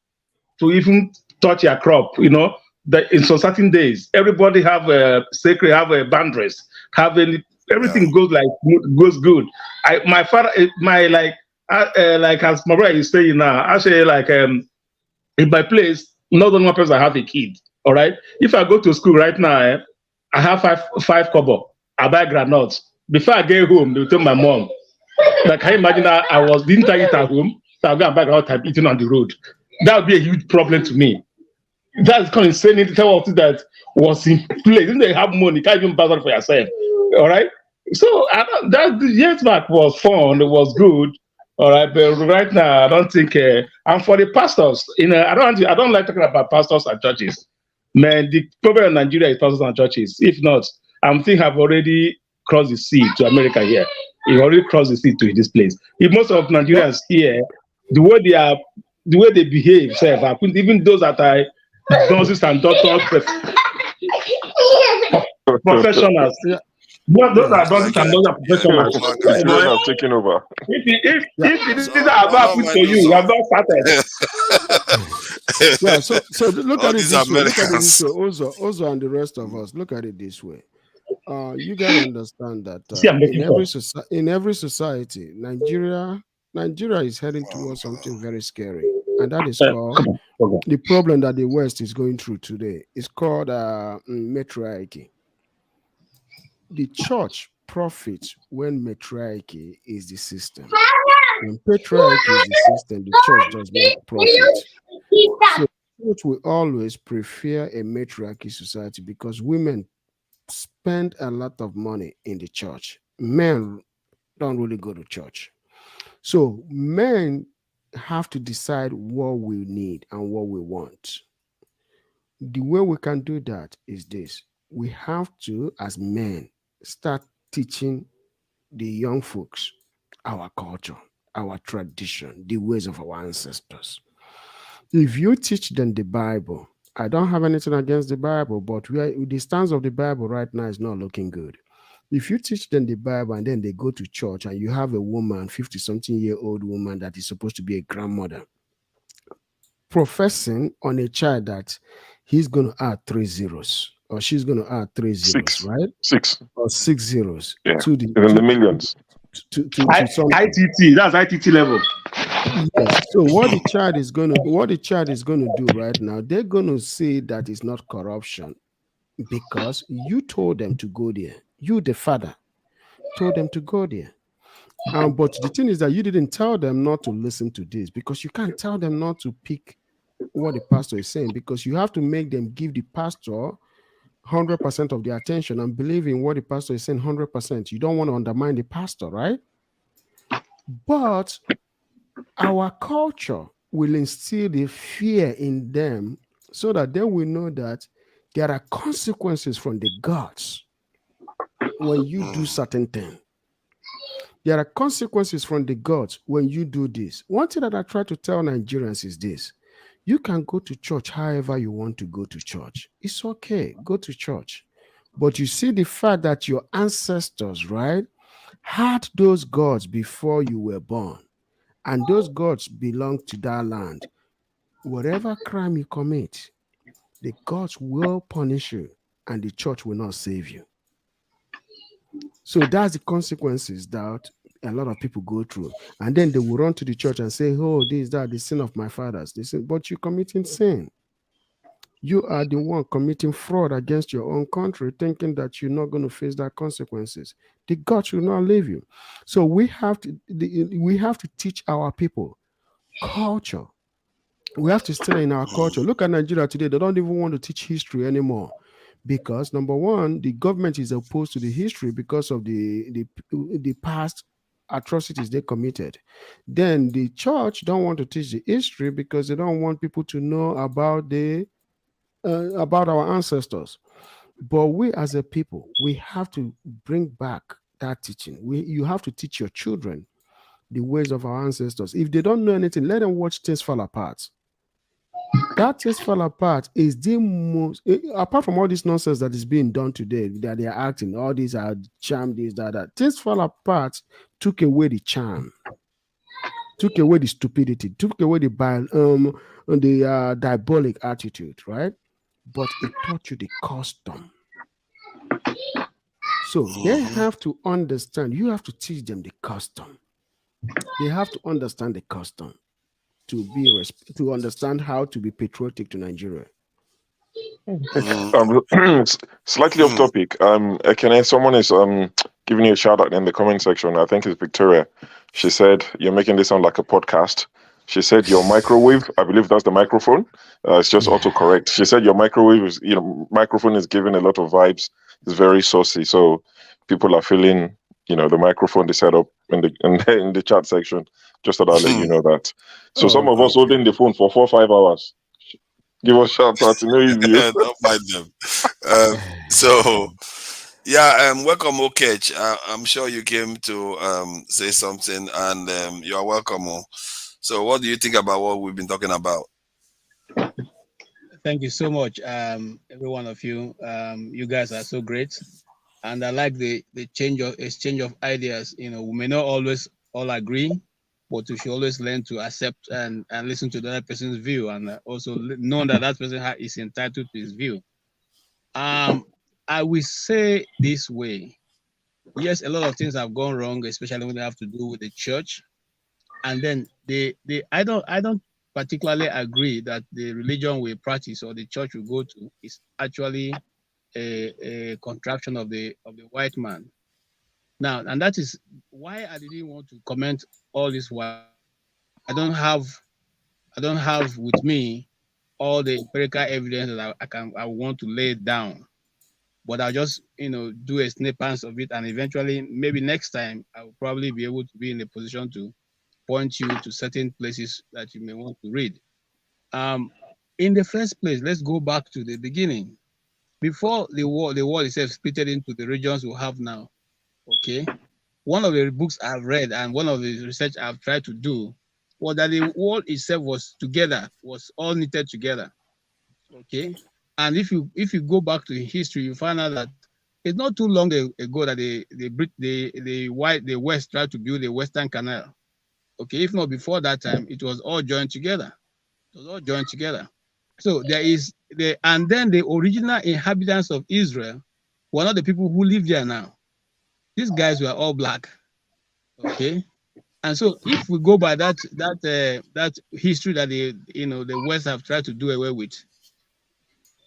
to even touch your crop, you know. That in some certain days, everybody have a sacred, have a boundaries, everything goes good. My father, like as my brother is saying now, I say like in my place, not only one person have a kid. All right. If I go to school right now, I have five kobo. I buy granuts. Before I get home, they tell my mom. Like, can you imagine that I didn't eat at home, so I go and buy granite and eating on the road. That would be a huge problem to me. That's kind of insane to tell us that was in place. If they have money, you can't even buy that for yourself. All right. So that years back was fun. It was good. All right, but right now I don't think. And for the pastors, I don't like talking about pastors and churches. Man, the problem in Nigeria is pastors and churches. If not, I'm thinking I've already crossed the sea to America here. He already crossed the sea to this place. If most of Nigerians here, the way they behave, even those that are nurses and doctors, professionals. Those are nurses and doctors professionals. Children have taken over. If these are about put to you, you have not started. Yeah, so look at it this way. Look at it this way. Ozo and the rest of us, look at it this way. You gotta understand that in every society, Nigeria is heading towards something very scary, and that is called the problem that the West is going through today. It's called matriarchy. The church profits when matriarchy is the system. When patriarchy is the system, the church does not profit. So the church will always prefer a matriarchy society because women spend a lot of money in the church. Men don't really go to church. So men have to decide what we need and what we want. The way we can do that is this. We have to, as men, start teaching the young folks our culture, our tradition, the ways of our ancestors. If you teach them the Bible, I don't have anything against the Bible, but the stance of the Bible right now is not looking good. If you teach them the Bible and then they go to church and you have a woman, 50-something-year-old woman that is supposed to be a grandmother, professing on a child that he's going to add 3 zeros or she's going to add 3 zeros, right? 6 or 6 zeros. Yeah, to the millions. To ITT, that's ITT level. Yes. So what the child is going to do right now, they're going to say that it's not corruption because you told them to go there. You, the father, told them to go there. But the thing is that you didn't tell them not to listen to this because you can't tell them not to pick what the pastor is saying because you have to make them give the pastor 100% of their attention and believe in what the pastor is saying 100%. You don't want to undermine the pastor, right? But our culture will instill the fear in them so that they will know that there are consequences from the gods when you do certain things. There are consequences from the gods when you do this. One thing that I try to tell Nigerians is this. You can go to church however you want to go to church. It's okay. Go to church. But you see the fact that your ancestors, right, had those gods before you were born. And those gods belong to that land. Whatever crime you commit, the gods will punish you and the church will not save you. So that's the consequences that a lot of people go through. And then they will run to the church and say, oh, this, that, the sin of my fathers. They say, but you're committing sin. You are the one committing fraud against your own country, thinking that you're not going to face that consequences. The God will not leave you. So we have to teach our people culture. We have to stay in our culture. Look at Nigeria today. They don't even want to teach history anymore because, number one, the government is opposed to the history because of the past atrocities they committed. Then the church don't want to teach the history because they don't want people to know about about our ancestors. But we as a people, we have to bring back that teaching. You have to teach your children the ways of our ancestors. If they don't know anything, let them watch things fall apart. That Things Fall Apart is the most, apart from all this nonsense that is being done today, that they are acting, all these are charm, this, that. Things Fall Apart took away the charm, took away the stupidity, took away the diabolic attitude, right? But it taught you the custom. So they have to understand, you have to teach them the custom. They have to understand the custom to understand how to be patriotic to Nigeria. Slightly off topic. Someone is giving you a shout out in the comment section. I think it's Victoria. She said you're making this sound like a podcast. She said your microwave, I believe that's the microphone. It's just autocorrect. She said your microphone is giving a lot of vibes. It's very saucy. So people are feeling, the microphone they set up in the chat section. Just thought I'll let you know that. So some of us holding the phone for 4 or 5 hours. Give us shout out to know easy. Don't mind them. Welcome, Okech. I'm sure you came to say something, and you are welcome. So, what do you think about what we've been talking about? Thank you so much, every one of you. You guys are so great, and I like the exchange of ideas. We may not always all agree, but we should always learn to accept and listen to the other person's view, and also know that person is entitled to his view. I will say this way: yes, a lot of things have gone wrong, especially when they have to do with the church. And then I don't particularly agree that the religion we practice or the church we go to is actually a contraction of the white man. Now, and that is why I didn't want to comment all this while I don't have with me all the empirical evidence that I want to lay down. But I'll just do a snippet of it, and eventually, maybe next time, I will probably be able to be in a position to point you to certain places that you may want to read. In the first place, let's go back to the beginning. Before the world itself split into the regions we have now. Okay, one of the books I've read and one of the research I've tried to do was that the world itself was all knitted together. Okay, and if you go back to history, you find out that it's not too long ago that the West tried to build the Western Canal. Okay, if not before that time, it was all joined together. So and then the original inhabitants of Israel were not the people who live there now. These guys were all black. Okay, and so if we go by that history that the West have tried to do away with,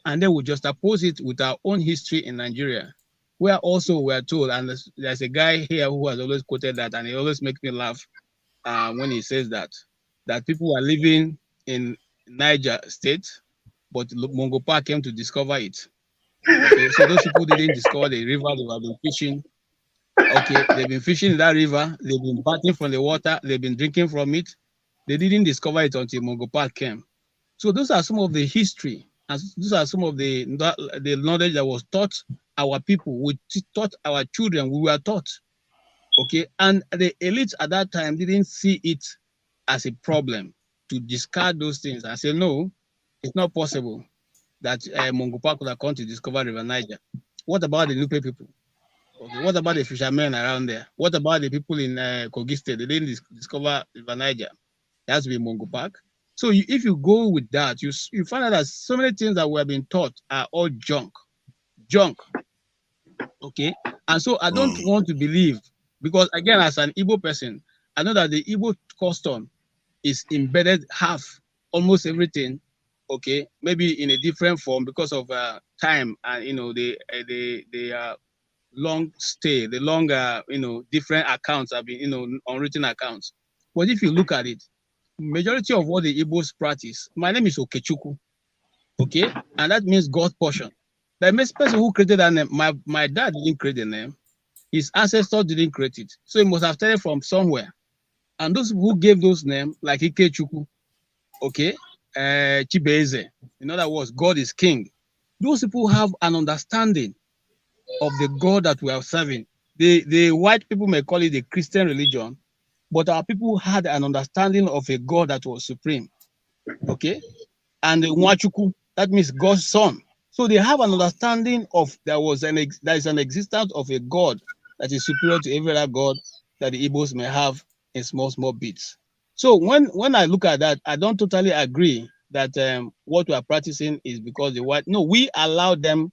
and then we just oppose it with our own history in Nigeria, where also we're told, and there's a guy here who has always quoted that, and he always makes me laugh when he says that people are living in Niger State, but Mongo Park came to discover it. Okay, so those people didn't discover the river they have been fishing. Okay, they've been fishing in that river, they've been bathing from the water, they've been drinking from it. They didn't discover it until Mongo Park came. So those are some of the history, and those are some of the knowledge that was taught our people. We taught our children, we were taught. Okay, and the elites at that time didn't see it as a problem to discard those things and say, no, it's not possible that Mongo Park would have come to discover River Niger. What about the Nupe people? Okay, what about the fishermen around there? What about the people in Kogi State? They didn't discover River Niger. It has to be Mongo Park. So if you go with that, you find out that so many things that we have been taught are all junk. Okay, and so I don't want to believe, because again, as an Igbo person, I know that the Igbo custom is embedded almost everything okay, maybe in a different form because of time and the long stay, the longer different accounts have been unwritten accounts. But if you look at it, majority of what the Igbos practice, my name is Okechukwu, okay, and that means God portion. The person who created that name, my dad didn't create the name, his ancestors didn't create it, so he must have started from somewhere. And those who gave those names, like Ikechukwu, okay, Chibeze, in other words, God is king. Those people have an understanding of the God that we are serving. The white people may call it a Christian religion, but our people had an understanding of a God that was supreme, okay? And the Nwachukwu, that means God's son. So they have an understanding of there is an existence of a God that is superior to every other God that the Igbos may have in small bits. So when I look at that, I don't totally agree that what we are practicing is because the white. No, we allow them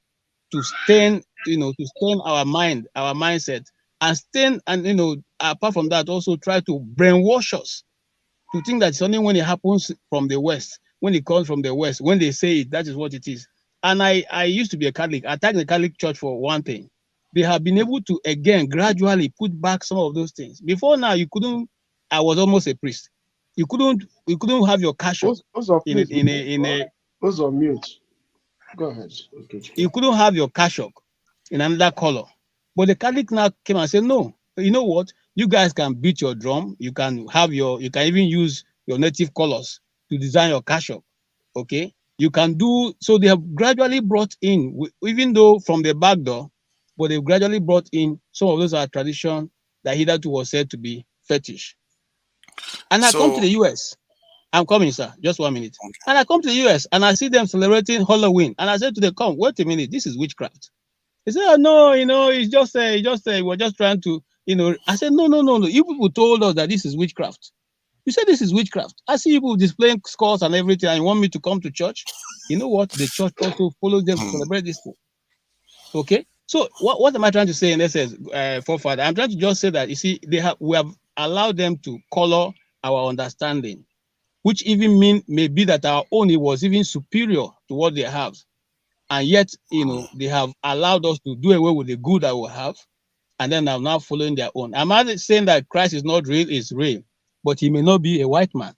to stain, to stain our mind, our mindset, and stain, and apart from that, also try to brainwash us to think that it's only when it happens from the West, when it comes from the West, when they say it, that is what it is. And I used to be a Catholic. I thank the Catholic Church for one thing. They have been able to, again, gradually put back some of those things. Before now, you couldn't, I was almost a priest. You couldn't have your cash up in a Those on mute. Go ahead. Okay. you couldn't have your cash up in another color. But the Catholic now came and said, no, you know what? You guys can beat your drum. You can even use your native colors to design your cash up. Okay. You can do, so they have gradually brought in, even though from the back door, but they've gradually brought in some of those are tradition that hitherto was said to be fetish. And I come to the US. I'm coming, sir. Just 1 minute. Okay. And I come to the US and I see them celebrating Halloween. And I said to them, come, wait a minute, this is witchcraft. They said, oh, no, it's just we're just trying to, I said, no. You people told us that this is witchcraft. You said this is witchcraft. I see people displaying skulls and everything, and you want me to come to church? You know what? The church also follows them to celebrate this thing. Okay? So what am I trying to say in essence, forefather? I'm trying to just say that, you see, we have allowed them to color our understanding, which even may be that our own was even superior to what they have. And yet, they have allowed us to do away with the good that we have, and then are now following their own. Am I saying that Christ is not real? It's real, but he may not be a white man.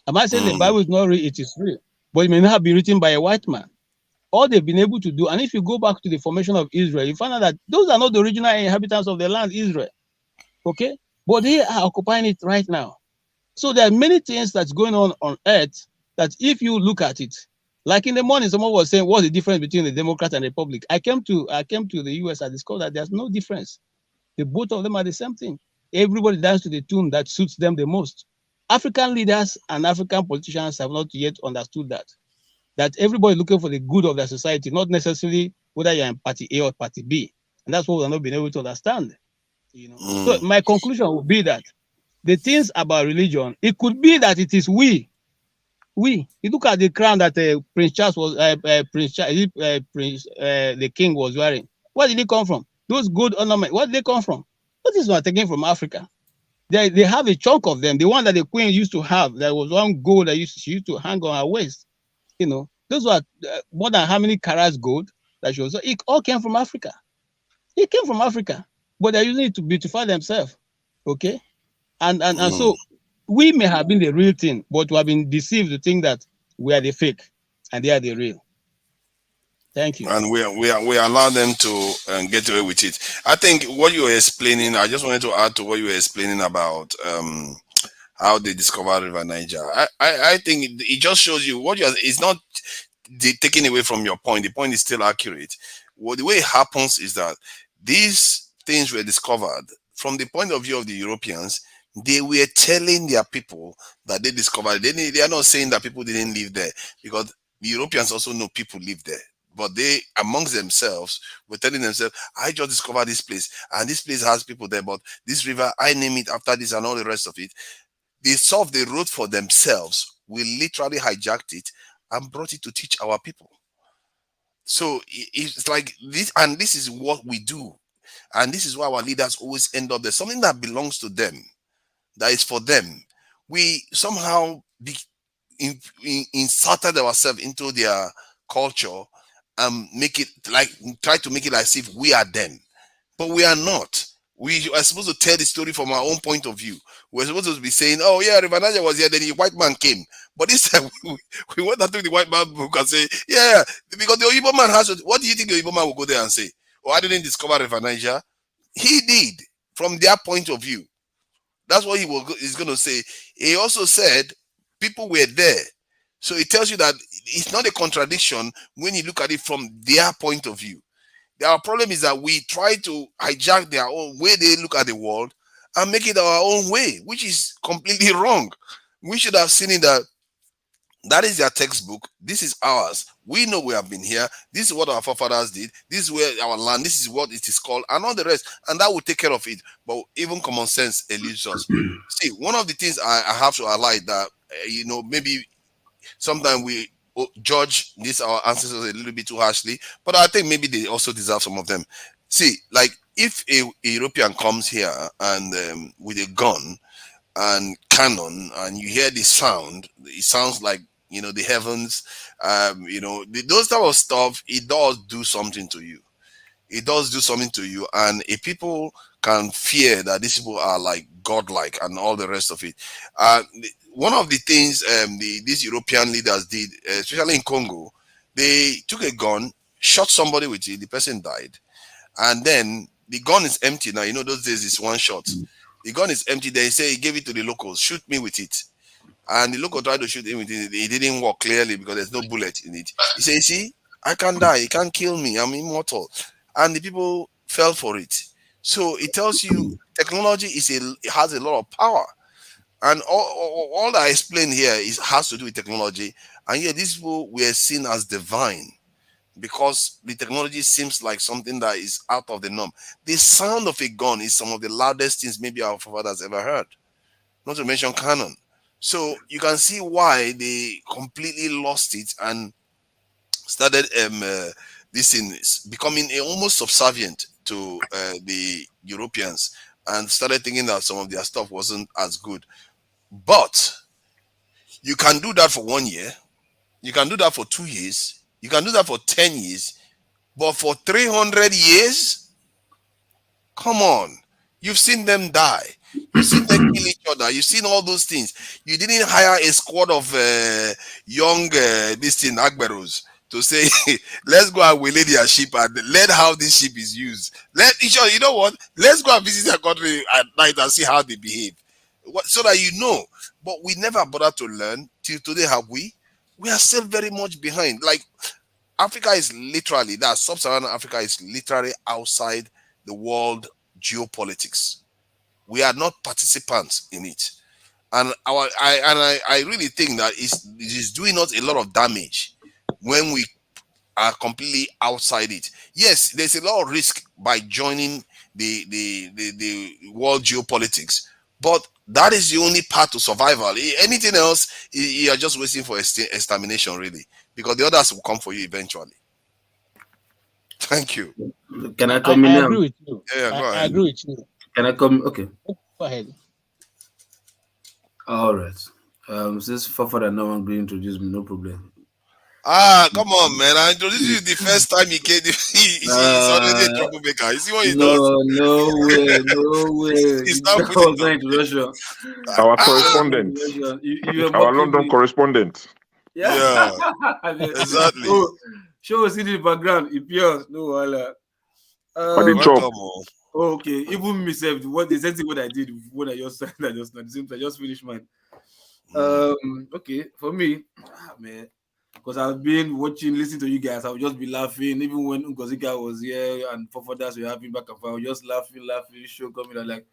Am I saying the Bible is not real? It is real, but it may not be written by a white man. All they've been able to do, and if you go back to the formation of Israel, you find out that those are not the original inhabitants of the land, Israel. Okay? But they are occupying it right now. So there are many things that's going on earth that if you look at it, like in the morning, someone was saying, what's the difference between the Democrat and the Republic? I came to the US, I discovered that there's no difference. The both of them are the same thing. Everybody dances to the tune that suits them the most. African leaders and African politicians have not yet understood that everybody looking for the good of their society, not necessarily whether you're in party A or party B. And that's what we've not been able to understand. So my conclusion would be that the things about religion, it could be that it is we. You look at the crown that Prince Charles was, the king was wearing. Where did it come from? Those gold ornaments, where did they come from? Those were taken from Africa. They have a chunk of them. The one that the queen used to have, there was one gold that she used to hang on her waist. Those were more than how many carats gold that she was. It all came from Africa. It came from Africa, but they're using it to beautify themselves. Okay, and so we may have been the real thing, but we have been deceived to think that we are the fake and they are the real. Thank you. And we allow them to get away with it. I think what you were explaining, I just wanted to add to what you were explaining about how they discovered River Niger. I think it just shows you what it's not taking away from your point. The point is still accurate. The way it happens is that these things were discovered from the point of view of the Europeans. They were telling their people that they discovered. They are not saying that people didn't live there, because the Europeans also know people live there. But they, amongst themselves, were telling themselves, I just discovered this place, and this place has people there, but this river, I name it after this and all the rest of it. They solved the road for themselves. We literally hijacked it and brought it to teach our people. So it's like this, and this is what we do. And this is why our leaders always end up there. Something that belongs to them, that is for them. We somehow inserted ourselves into their culture and make it like try to make it as if we are them, but we are not. We are supposed to tell the story from our own point of view. We're supposed to be saying, "Oh yeah, River Niger was here, then the white man came." But this time we went to the white man book and say, "Yeah, because the Oyibo man has." What do you think the Oyibo man will go there and say? "Oh, I didn't discover River Niger." He did, from their point of view. That's what he's going to say. He also said people were there. So it tells you that it's not a contradiction when you look at it from their point of view. Our problem is that we try to hijack their own way they look at the world and make it our own way, which is completely wrong. We should have seen it that is their textbook. This is ours. We know we have been here. This is what our forefathers did. This is where our land. This is what it is called, and all the rest. And that will take care of it. But even common sense eludes us. See, one of the things I have to highlight that maybe sometimes we judge these our ancestors a little bit too harshly, but I think maybe they also deserve some of them. See, like if a European comes here and with a gun and cannon, and you hear the sound, it sounds like the heavens, those type of stuff. It does do something to you. It does do something to you, and if people can fear that these people are like godlike and all the rest of it. One of the things these European leaders did, especially in Congo, they took a gun, shot somebody with it, the person died, and then the gun is empty now. Those days it's one shot. The gun is empty. They say he gave it to the locals, shoot me with it. And the local tried to shoot him with it. It didn't work clearly because there's no bullet in it. He said, "See, I can die. He can't kill me. I'm immortal." And the people fell for it. So it tells you technology has a lot of power. And all that I explained here has to do with technology. And yet these people were seen as divine because the technology seems like something that is out of the norm. The sound of a gun is some of the loudest things maybe our forefathers ever heard, not to mention cannon. So you can see why they completely lost it and started this thing becoming almost subservient to the Europeans, and started thinking that some of their stuff wasn't as good. But you can do that for 1 year, you can do that for 2 years, you can do that for 10 years, but for 300 years, come on. You've seen them die. You've seen them kill each other. You've seen all those things. You didn't hire a squad of young Agberos to say, let's go and waylay their ship and learn how this ship is used. Let each other, you know what? Let's go and visit their country at night and see how they behave. So that you know. But we never bothered to learn till today, have we? We are still very much behind. Like Africa is literally, that sub-Saharan Africa is literally outside the world geopolitics. We are not participants in it. And I really think that it is doing us a lot of damage when we are completely outside it. Yes, there's a lot of risk by joining the world geopolitics, but that is the only path to survival. Anything else, you are just waiting for extermination, really, because the others will come for you eventually. Thank you. Can I come in I now? agree with you. Yeah, go I ahead. agree with you. Can I come? Okay. Go ahead. All right. Since Fafada now I'm going to introduce me, no problem. Come on, man. I introduced you the first time he came. He's already a troublemaker. You see what he does? No way, no way. He's That not was putting not introduction. Our correspondent, You are our mocking London me. correspondent. Yeah. Exactly. Oh, show us in the background. It appears. No, wala. But the chop. Okay, even myself, what the same thing what I did, what I just said, I just finished mine. Okay, for me, man, because I've been watching, listening to you guys, I would just be laughing, even when Ngozika was here and forefathers were having back and forth, I was just laughing, show coming, I'm like,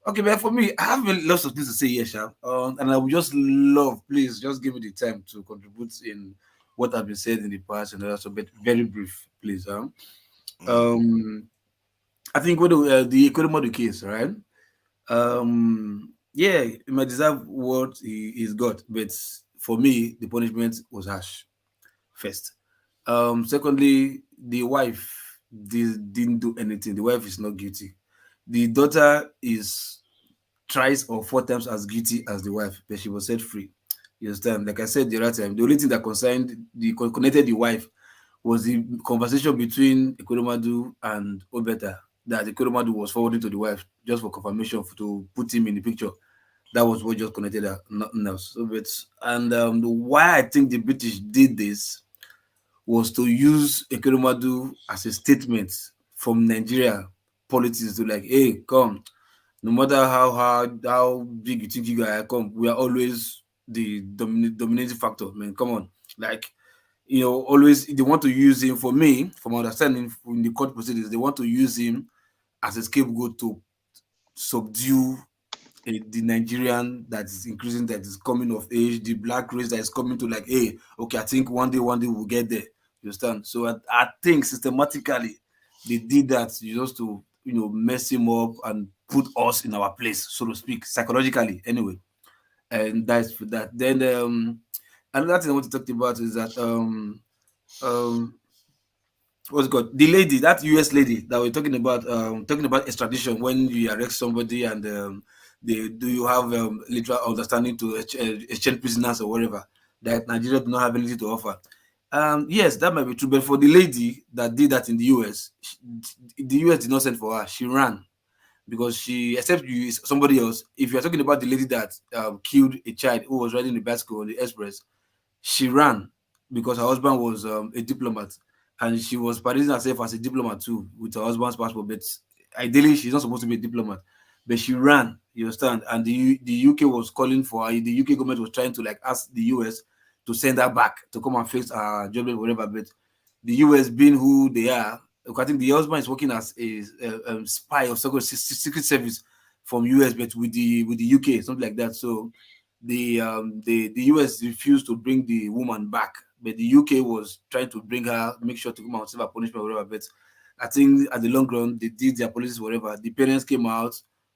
okay, man, for me, I have lots of things to say here, Sha. And I would just love, please, just give me the time to contribute in what I've been said in the past and also, but very brief, please. I think what the Equator case, right? Yeah, he might deserve what he's got, but for me, the punishment was harsh. First, secondly, the wife didn't do anything. The wife is not guilty. The daughter is thrice or 4 times as guilty as the wife, but she was set free. You understand? Like I said the other time, the only thing that connected the wife was the conversation between Ekoromadu and Obeta that Ekoromadu was forwarding to the wife just for confirmation to put him in the picture. That was what just connected her, nothing else. So, why I think the British did this was to use Ekoromadu as a statement from Nigeria politics to like, hey, come, no matter how hard, how big you think you guys come, we are always the dominating factor. Man, come on, like, always they want to use him. For me, from my understanding in the court proceedings, they want to use him as a scapegoat to subdue the Nigerian that is increasing, that is coming of age, the black race that is coming to like, hey, okay, I think one day we'll get there. You understand? So I think systematically they did that just to mess him up and put us in our place, so to speak, psychologically anyway. And that's for that. Then another thing I want to talk about is that what's it called? The lady, that US lady that we're talking about extradition when you arrest somebody and do you have literal understanding to exchange prisoners or whatever, that Nigeria do not have anything to offer. Yes, that might be true, but for the lady that did that in the US, the US did not send for her. She ran because she, except you, somebody else. If you're talking about the lady that killed a child who was riding the bicycle on the express, she ran because her husband was a diplomat, and she was parading herself as a diplomat too with her husband's passport. But ideally, she's not supposed to be a diplomat. But she ran, you understand? And the UK was calling for her. The UK government was trying to like ask the US to send her back to come and face her job or whatever. But the US, being who they are, I think the husband is working as a spy or secret service from US, but with the UK, something like that. So the US refused to bring the woman back, but the UK was trying to bring her, make sure to come out, save her punishment, whatever. But I think at the long run, they did their policies, whatever. The parents came out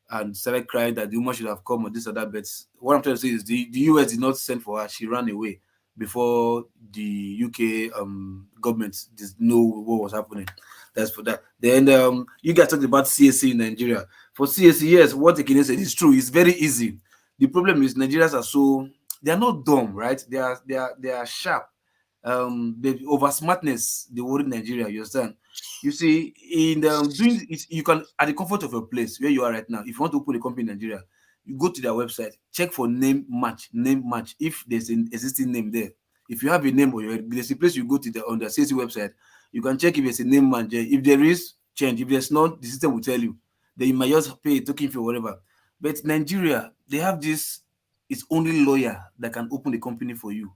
and started crying that the woman should have come or this or that. But what I'm trying to say is the US did not send for her; she ran away before the UK government did know what was happening. That's for that. Then you guys talked about CAC in Nigeria. For CAC, yes, what Ekene said is true. It's very easy. The problem is Nigerians are they are not dumb, right? They are sharp. The over smartness, they worry Nigeria, you understand? You see, in doing it, you can, at the comfort of your place where you are right now, if you want to open a company in Nigeria, you go to their website, check for name match, if there's an existing name there. If you have a name or there's a place you go to on the CAC website, you can check if there's a name match. If there is, change. If there's not, the system will tell you. Then you might just pay a token fee or whatever. But Nigeria, they have this, it's only lawyer that can open the company for you.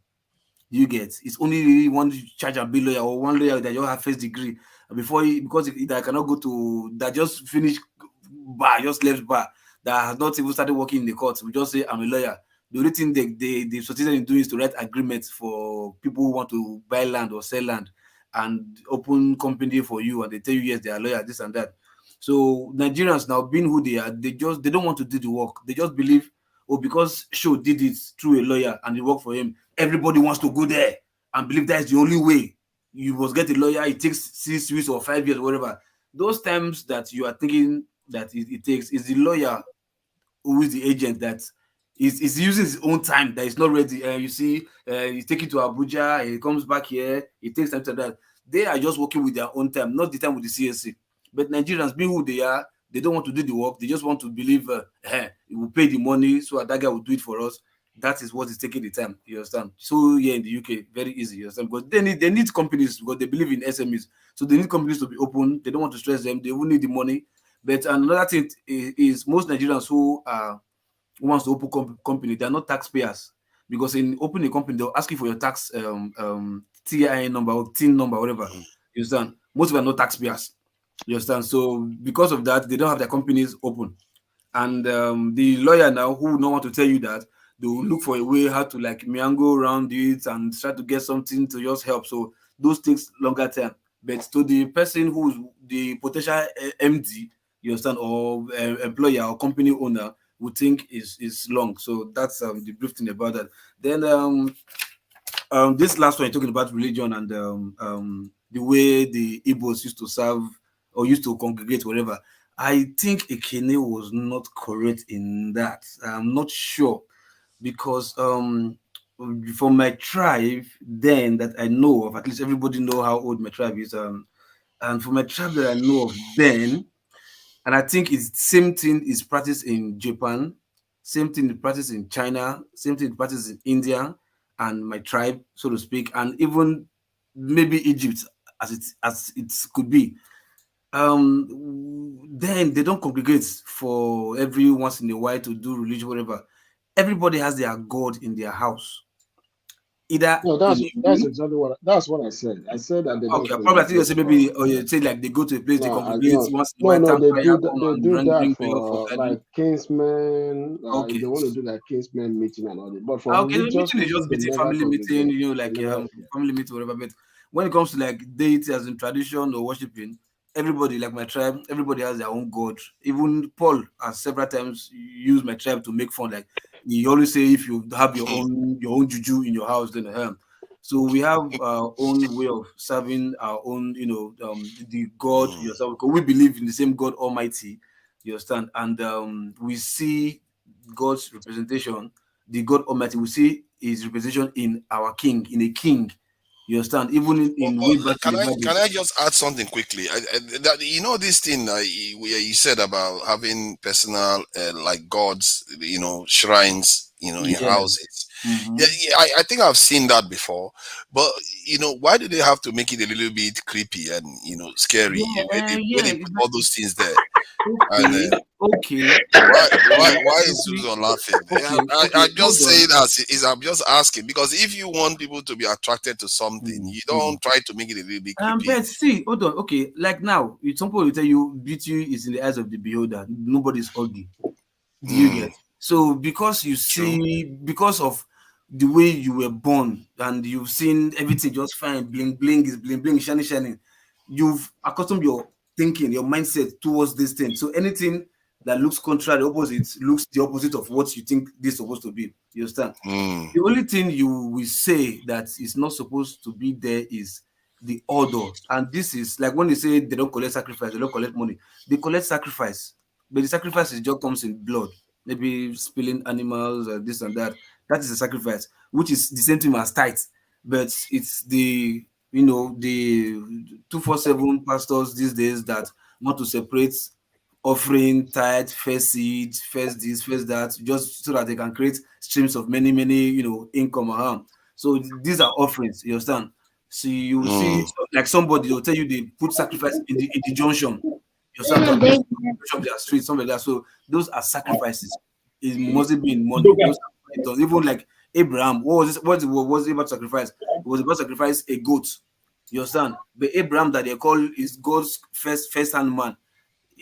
You get, it's only one charge and bill lawyer or one lawyer that you have first degree because that cannot go to, that just finished bar, just left bar, that has not even started working in the courts. We just say, I'm a lawyer. The only thing they succeeded in doing is to write agreements for people who want to buy land or sell land and open company for you, and they tell you, yes, they are lawyers, this and that. So Nigerians now, being who they are, they don't want to do the work. They just believe, oh, because Show did it through a lawyer and it worked for him, everybody wants to go there and believe that is the only way. You must get a lawyer, it takes 6 weeks or 5 years, whatever. Those times that you are thinking that it takes is the lawyer who is the agent that is using his own time, that is not ready. You see, he's taking to Abuja, he comes back here, it takes time to that. They are just working with their own time, not the time with the CSC. But Nigerians, being who they are, they don't want to do the work. They just want to believe it will pay the money, so that guy will do it for us. That is what is taking the time. You understand? So yeah, in the UK, very easy. You understand? Because they need companies, because they believe in SMEs. So they need companies to be open. They don't want to stress them. They will need the money. But another thing is most Nigerians who wants to open company, they are not taxpayers, because in opening a company they'll ask you for your tax TIN number or TIN number, whatever. You understand? Most of them are not taxpayers. You understand? So because of that, they don't have their companies open. And the lawyer now, who don't want to tell you that, they will look for a way how to like meander around it and try to get something to just help. So those things longer term. But to the person who's the potential MD, you understand, or employer or company owner, would think is long. So that's the brief thing about that. Then this last one, you're talking about religion and the way the Igbos used to serve or used to congregate, whatever. I think Ekene was not correct in that. I'm not sure, because from my tribe then that I know of, at least everybody know how old my tribe is. And for my tribe that I know of then, and I think it's same thing is practiced in Japan, same thing is practiced in China, same thing is practiced in India, and my tribe, so to speak, and even maybe Egypt, as it could be. Then they don't congregate for every once in a while to do religion, whatever. Everybody has their God in their house. Either No, that's exactly what I said. I said that they don't okay, probably I think you congregate say for. maybe or you say like they go to a place, they No, congregate once in a no, while, no. time They prayer, do come they and do that bring meal for for gathering. like Kingsmen. If Okay. they want to do like Kingsmen meeting and all that. But for Okay, the religious meeting is people, just they meeting, never family meeting, congregate. you know, They like never. family meeting, whatever. But when it comes to like deity as in tradition or worshiping, everybody, like my tribe, everybody has their own god. Even Paul has several times used my tribe to make fun. Like he always say, if you have your own juju in your house, then so we have our own way of serving our own, the God yourself. Because we believe in the same God Almighty, you understand, and we see God's representation, the God Almighty. We see His representation in our King, in a King. You understand? Even in way back in Can the I Bible. can I just add something quickly? That this thing you said about having personal like gods, shrines, in Yeah. houses. Mm-hmm. Yeah, I think I've seen that before. But why do they have to make it a little bit creepy and scary when they put all those things there? And Okay. why is Susan laughing? Okay. I'm Hold just on. saying I'm just asking because if you want people to be attracted to something, you don't try to make it a little bit creepy. But see, hold on. Okay, like now, some people will tell you beauty is in the eyes of the beholder. Nobody's ugly. Do you get? So because you see, because of the way you were born and you've seen everything just fine, bling bling is bling bling, shiny shining, you've accustomed your thinking, your mindset towards this thing. So anything that looks contrary, opposite, looks the opposite of what you think this is supposed to be. You understand? The only thing you will say that is not supposed to be there is the order. And this is like when they say they don't collect sacrifice, they don't collect money. They collect sacrifice, but the sacrifice just comes in blood. Maybe spilling animals or this and that. That is a sacrifice, which is the same thing as tithe. But it's the the 247 pastors these days that want to separate offering, tithe, first seed, first this, first that, just so that they can create streams of many, income around. So these are offerings, you understand? So you will see like somebody will tell you they put sacrifice in the junction. You start to junction their street, something like that. So those are sacrifices. It mustn't be in money. Those are even like Abraham. What was this? What was he about to sacrifice? It was about to sacrifice a goat. You understand? But Abraham that they call is God's first-hand man.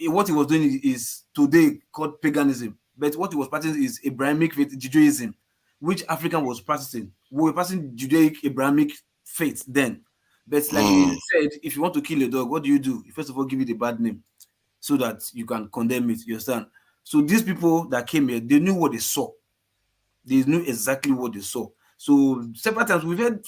What he was doing is today called paganism, but what he was practicing is Abrahamic faith, Judaism, which African was practicing. We were practicing Judaic Abrahamic faith then. But like you said, if you want to kill a dog, what do? You first of all give it a bad name so that you can condemn it. You understand? So these people that came here, they knew what they saw. They knew exactly what they saw. So several times we've had,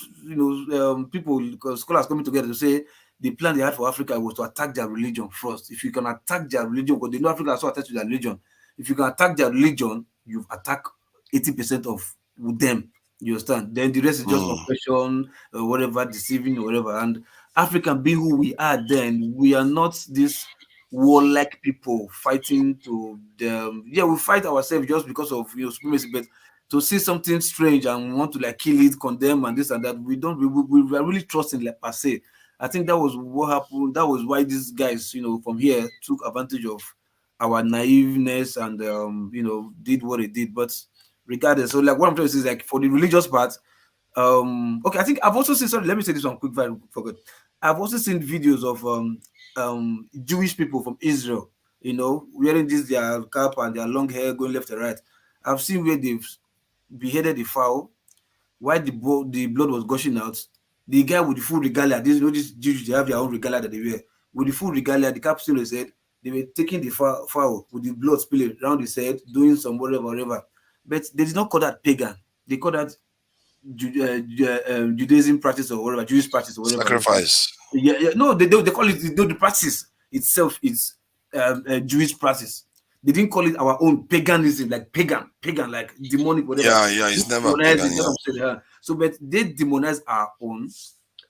people, scholars coming together to say the plan they had for Africa was to attack their religion first. If you can attack their religion, because they know Africa is so attached to their religion. If you can attack their religion, you've attacked 80% of them. You understand? Then the rest is just oppression, whatever, deceiving, or whatever. And African being who we are, then we are not this warlike people fighting to them. Yeah, we fight ourselves just because of supremacy, but to see something strange and want to like kill it, condemn, and this and that, we don't. We are really trusting like per se. I think that was what happened. That was why these guys, from here, took advantage of our naiveness and did what they did. But regardless, so like what I'm trying to say is like for the religious part, okay, I think I've also seen. Sorry, let me say this one quick. Very forgot. I've also seen videos of Jewish people from Israel, wearing their cap and their long hair going left and right. I've seen where they've beheaded the fowl while the blood was gushing out. The guy with the full regalia, these Jews, they have their own regalia that they wear. With the full regalia, the cap still on his head, they were taking the fowl with the blood spilling around his head, doing some whatever. But they did not call that pagan. They call that Judaism practice or whatever, Jewish practice or whatever. Sacrifice. Yeah. No, they call it the practice itself is Jewish practice. They didn't call it our own paganism, like pagan, like demonic, whatever. Yeah, it's never pagan. Yeah. So, but they demonize our own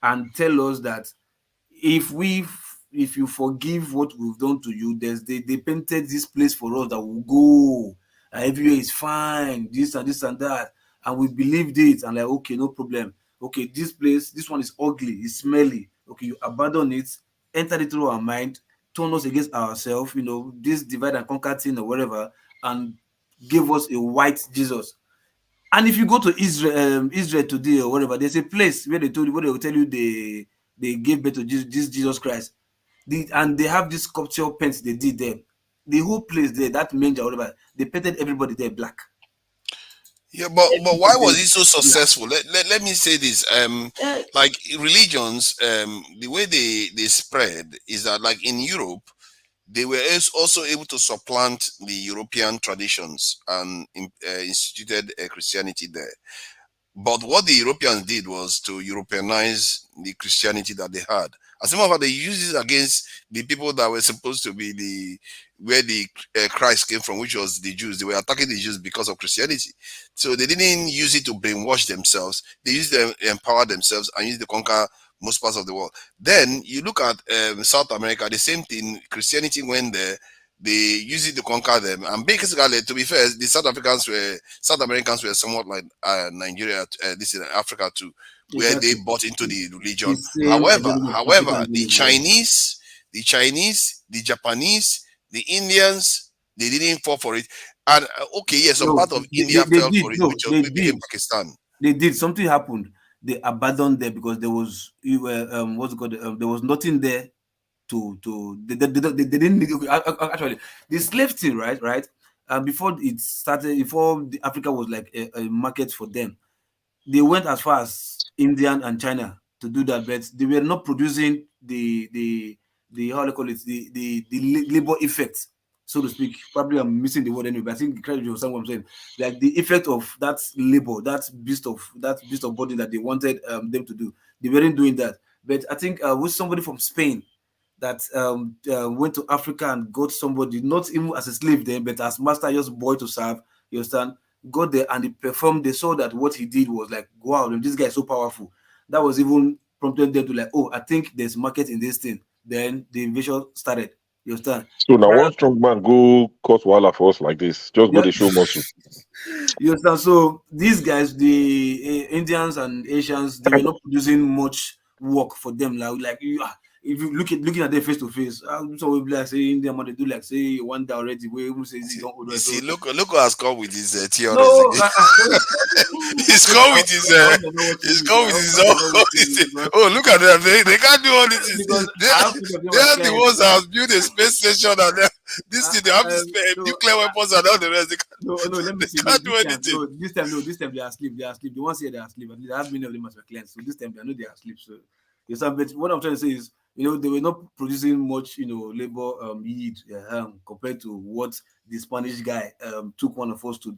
and tell us that if you forgive what we've done to you, they painted this place for us that will go, everywhere is fine, this and that, and we believed it, and like, okay, no problem. Okay, this one is ugly, it's smelly. Okay, you abandon it, enter it through our mind, turn us against ourselves, this divide and conquer thing or whatever, and give us a white Jesus. And if you go to Israel today or whatever, there's a place where they will tell you they gave birth to Jesus Christ. And they have this sculpture paint they did there. The whole place there, that manger or whatever, they painted everybody there black. Yeah, but why was it so successful? Let me say this. Like religions, the way they spread is that, like in Europe, they were also able to supplant the European traditions and instituted Christianity there. But what the Europeans did was to Europeanize the Christianity that they had. As a matter of fact, they used it against the people that were supposed to be where the Christ came from, which was the Jews. They were attacking the Jews because of Christianity. So they didn't use it to brainwash themselves. They used it to empower themselves and use it to conquer most parts of the world. Then you look at South America, the same thing. Christianity went there. They used it to conquer them. And basically, to be fair, the South Americans were somewhat like Nigeria, this is Africa too, where they bought into the religion. However, the Chinese, the Japanese, the Indians, they didn't fall for it. And some part of India fell for it, which became Pakistan. They did. Something happened. They abandoned there because there was what's it called? There was nothing there they didn't need, actually the slave thing, right? Before it started, before Africa was like a market for them, they went as far as India and China to do that, but they were not producing the how do you call it, the labor effect, so to speak. Probably I'm missing the word anyway, but I think credit was something I'm saying, like the effect of that labor, that beast of body that they wanted them to do. They weren't doing that. But I think with somebody from Spain that went to Africa and got somebody, not even as a slave then, but as master, just boy to serve, you understand, got there and he performed. They saw that what he did was like, wow, this guy is so powerful. That was even prompted them to like, oh, I think there's market in this thing. Then the invasion started. You understand? So now one strong man go cause wahala for us like this, just go to show muscle. You understand? So these guys, the Indians and Asians, they were not producing much work for them. Like if you looking at them face to face, so we be like say India, they do like say one day already. We even say you see, look who has come with his theories. He's come with his oh, look at them, they can't do all this. They are the ones that have built a space station and this thing, they have nuclear weapons and all the rest. They can't do anything. No, this time they are asleep. They won't say they are asleep. There have many of them as my clients. So this time they know they are asleep. So but what I'm trying to say is, they were not producing much, labor yield compared to what the Spanish guy took one of us to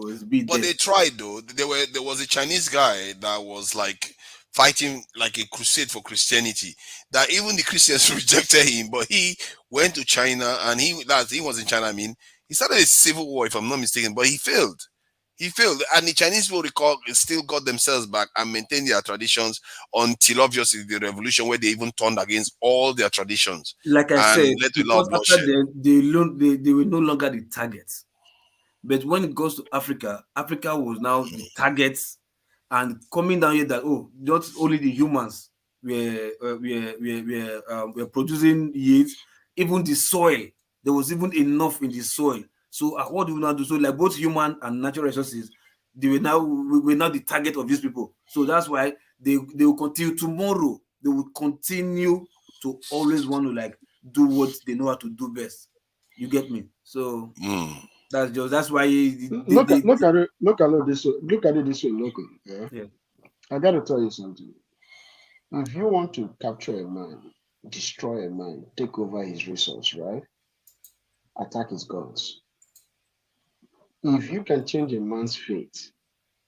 his beat. But they tried though. There was a Chinese guy that was like fighting like a crusade for Christianity. That even the Christians rejected him, but he went to China and he was in China. I mean, he started a civil war, if I'm not mistaken, but he failed. He failed, and the Chinese will still got themselves back and maintained their traditions until obviously the revolution, where they even turned against all their traditions. Like I said, because after they were no longer the targets. But when it goes to Africa, Africa was now the targets, and coming down here that not only the humans were producing yields, even the soil, there was even enough in the soil. So what do we now do? So like both human and natural resources, we're now the target of these people. So that's why they will continue tomorrow. They will continue to always want to like do what they know how to do best. You get me? So that's why look at it this way, local. Yeah. I gotta tell you something. If you want to capture a man, destroy a man, take over his resource, right? Attack his gods. If you can change a man's fate,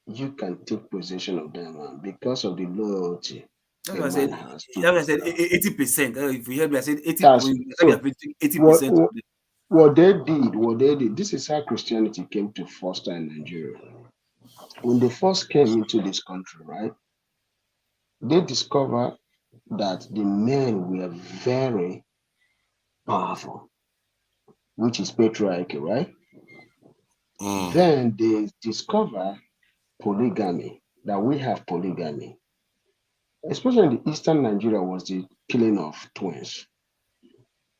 you can take possession of that man because of the loyalty. That's what I said 80%. If you hear me, I said 80%. 80%. what they did, this is how Christianity came to foster in Nigeria. When they first came into this country, right, they discovered that the men were very powerful, which is patriarchy, right? Then they discover polygamy, that we have polygamy. Especially in the eastern Nigeria was the killing of twins.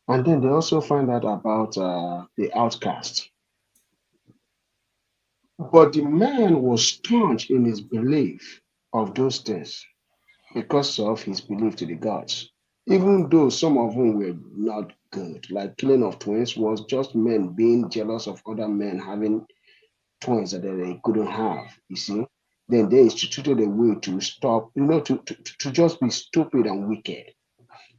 And then they also find out about the outcast. But the man was staunch in his belief of those things because of his belief to the gods. Even though some of them were not good, like killing of twins was just men being jealous of other men having twins that they couldn't have, you see. Then they instituted a way to stop, to just be stupid and wicked.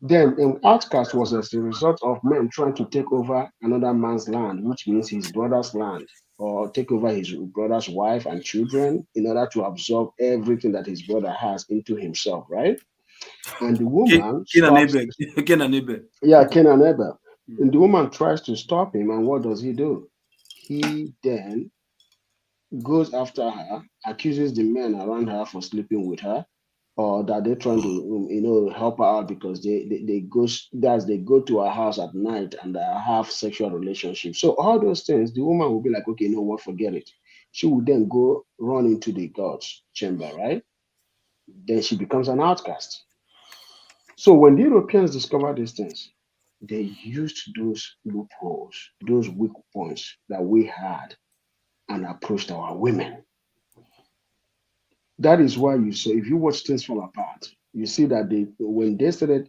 Then an outcast was as a result of men trying to take over another man's land, which means his brother's land, or take over his brother's wife and children in order to absorb everything that his brother has into himself, right? And the woman stops. Cain and Abel. Yeah, Cain and Abel. And the woman tries to stop him, and what does he do? He then goes after her, accuses the men around her for sleeping with her, or that they're trying to help her out because they go to her house at night and have sexual relationships. So all those things, the woman will be like, okay, you know what, forget it. She will then go run into the God's chamber, right? Then she becomes an outcast. So when the Europeans discovered these things, they used those loopholes, those weak points that we had, and approached our women. That is why you say, if you watch things fall apart, you see that when they started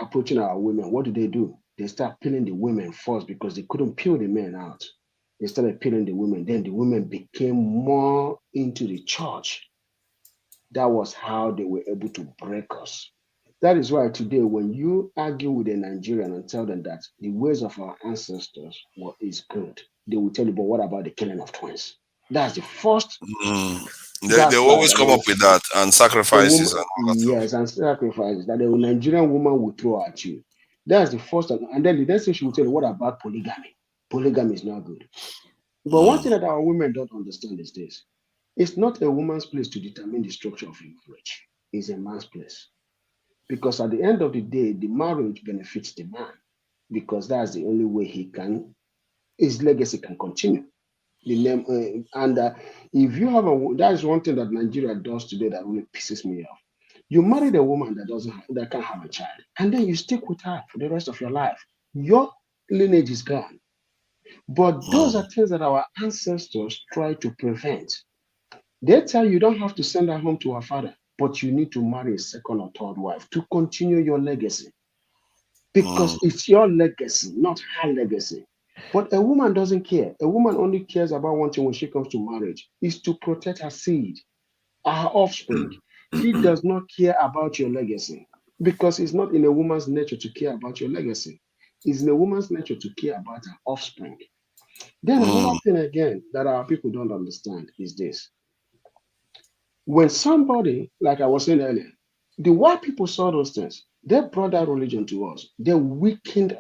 approaching our women, what did? They start peeling the women first because they couldn't peel the men out. They started peeling the women. Then the women became more into the church. That was how they were able to break us. That is why today, when you argue with a Nigerian and tell them that the ways of our ancestors is good, they will tell you, but what about the killing of twins? That's the first. They always come up with that, and sacrifices. Yes, and sacrifices that the Nigerian woman will throw at you. That's the first. And then the next thing she will tell you, what about polygamy? Polygamy is not good. But one thing that our women don't understand is this. It's not a woman's place to determine the structure of a marriage. It's a man's place. Because at the end of the day, the marriage benefits the man. Because that's the only way his legacy can continue. The name if you have that is one thing that Nigeria does today that really pisses me off. You married a woman that can't have a child, and then you stick with her for the rest of your life. Your lineage is gone. But those are things that our ancestors try to prevent. They tell you don't have to send her home to her father, but you need to marry a second or third wife to continue your legacy. Because it's your legacy, not her legacy. But a woman doesn't care. A woman only cares about one thing when she comes to marriage, is to protect her seed, her offspring. She does not care about your legacy because it's not in a woman's nature to care about your legacy. It's in a woman's nature to care about her offspring. Then another thing again that our people don't understand is this. When somebody, like I was saying earlier, the white people saw those things, they brought that religion to us. They weakened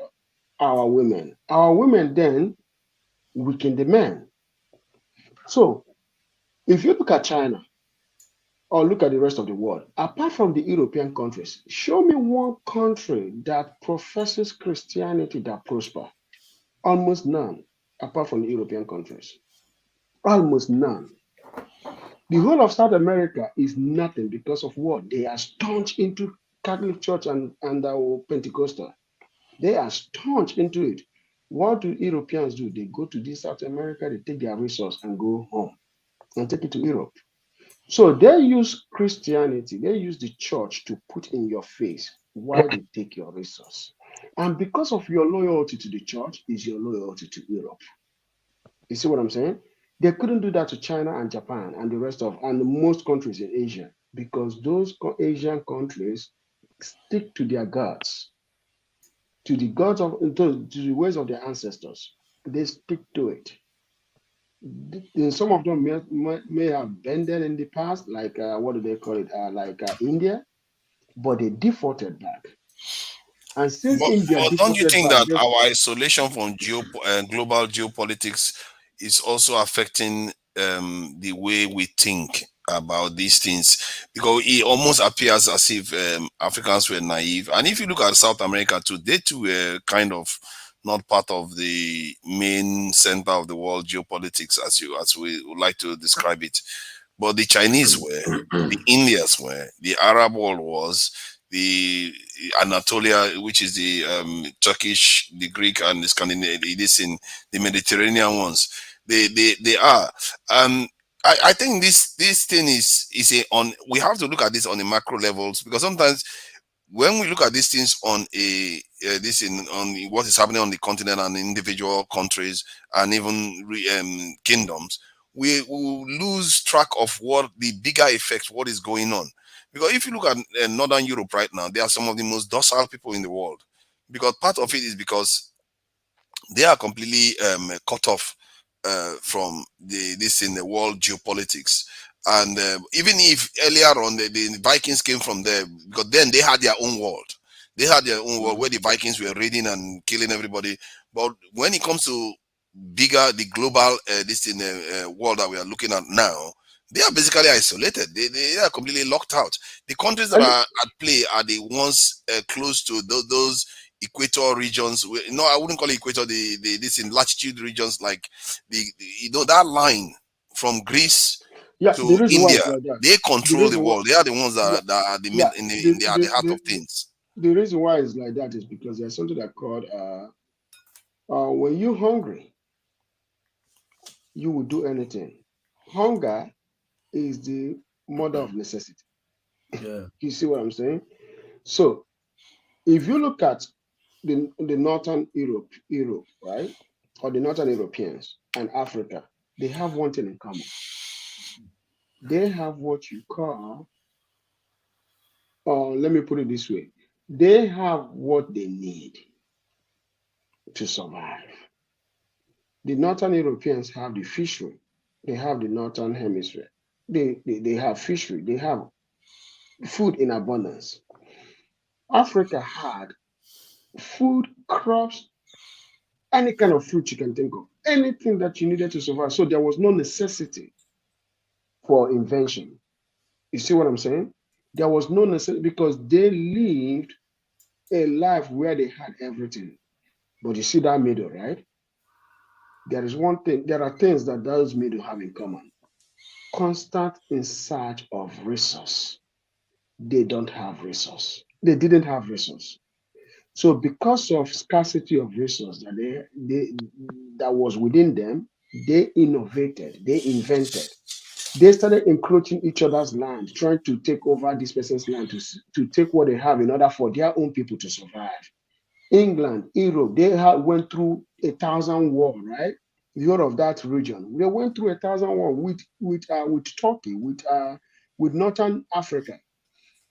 our women. Our women then weakened the men. So if you look at China or look at the rest of the world, apart from the European countries, show me one country that professes Christianity that prosper. Almost none, apart from the European countries. Almost none. The whole of South America is nothing because of what? They are staunch into Catholic Church and Pentecostal. They are staunch into it. What do Europeans do? They go to this South America, they take their resource and go home and take it to Europe. So they use Christianity, they use the church to put in your face why they take your resource. And because of your loyalty to the church is your loyalty to Europe. You see what I'm saying? They couldn't do that to China and Japan and the rest of, and most countries in Asia, because those Asian countries stick to their gods, to the gods of, to the ways of their ancestors. They stick to it. Some of them may have bended in the past, like what do they call it, like India, but they defaulted back. And since India But don't you deported think back, that our isolation from global geopolitics is also affecting the way we think about these things? Because it almost appears as if Africans were naive. And if you look at South America too, they too were kind of not part of the main center of the world geopolitics, as we would like to describe it. But the Chinese were, the Indians were, the Arab world was, the Anatolia, which is the Turkish, the Greek, and the Scandinavian, it is in the Mediterranean ones. They are. I think this thing is on. We have to look at this on a macro levels, because sometimes when we look at these things on a on what is happening on the continent and individual countries and even kingdoms, we will lose track of what the bigger effect, what is going on. Because if you look at Northern Europe right now, they are some of the most docile people in the world. Because part of it is because they are completely cut off from this in the world geopolitics. And even if earlier on the Vikings came from there, because then they had their own world. They had their own world where the Vikings were raiding and killing everybody. But when it comes to bigger, the global world that we are looking at now, they are basically isolated. They are completely locked out. The countries that are at play are the ones close to those equator regions. No, I wouldn't call it equator. This in latitude regions, like that line from Greece the to reason why India. it's like that. They The control the reason why, world. They are the ones that are yeah, they are the heart of things. the reason why it's like that is because there's something that called when you're hungry, you will do anything. Hunger is the mother of necessity. Yeah. You see what I'm saying? So if you look at the Northern Europe, right, or the Northern Europeans and Africa, they have one thing in common. They have what you call, let me put it this way, they have what they need to survive. The Northern Europeans have the fishery. They have the Northern Hemisphere. They have fishery. They have food in abundance. Africa had food, crops, any kind of fruit you can think of, anything that you needed to survive. So there was no necessity for invention. You see what I'm saying? There was no necessity because they lived a life where they had everything. But you see that middle, right? There is one thing, there are things that those middle have in common. Constant in search of resource. They don't have resource. They didn't have resource. So because of scarcity of resource that was within them, they innovated, they invented. They started encroaching each other's land, trying to take over this person's land to take what they have in order for their own people to survive. England, Europe, they went through 1,000 wars, right? Europe of that region. They went through 1,000 wars with Turkey, with Northern Africa.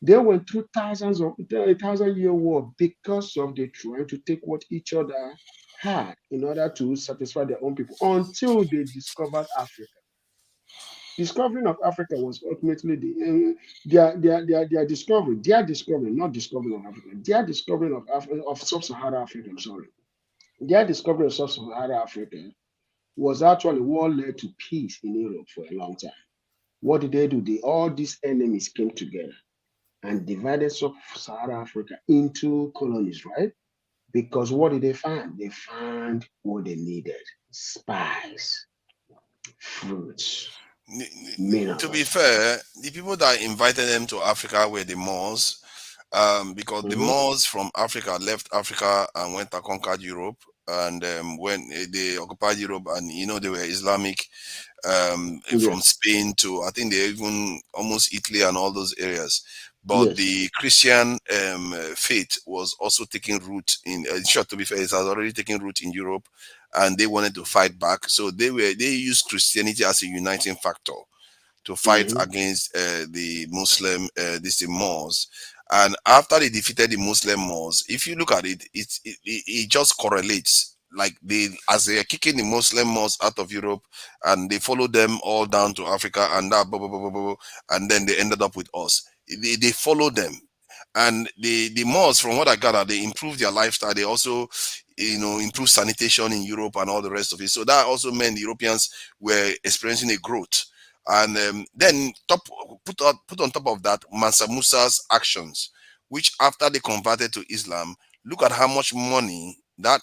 They went through 1,000-year war because of the trying to take what each other had in order to satisfy their own people until they discovered Africa. Discovering of Africa was ultimately their discovery, not discovery of Africa, their discovery of sub-Saharan Africa, I'm sorry. Their discovery of sub-Saharan Africa was actually what led to peace in Europe for a long time. What did they do? All these enemies came together and divided sub-Saharan Africa into colonies, right? Because what did they find? They found what they needed: spice, fruits, minerals. To be fair, the people that invited them to Africa were the Moors, because the Moors from Africa left Africa and went and conquered Europe. And when they occupied Europe, and they were Islamic, from Spain to, I think they even almost Italy and all those areas. But the Christian faith was also taking root in. Sure, to be fair, it has already taken root in Europe, and they wanted to fight back. So they used Christianity as a uniting factor to fight against the Muslim, the Moors. And after they defeated the Muslim Moors, if you look at it, it just correlates. Like as they are kicking the Muslim Moors out of Europe, and they followed them all down to Africa, and and then they ended up with us. They followed them, And the Moors, from what I gather, they improved their lifestyle. They also, improved sanitation in Europe and all the rest of it. So that also meant the Europeans were experiencing a growth. And then put on top of that, Mansa Musa's actions, which after they converted to Islam, look at how much money that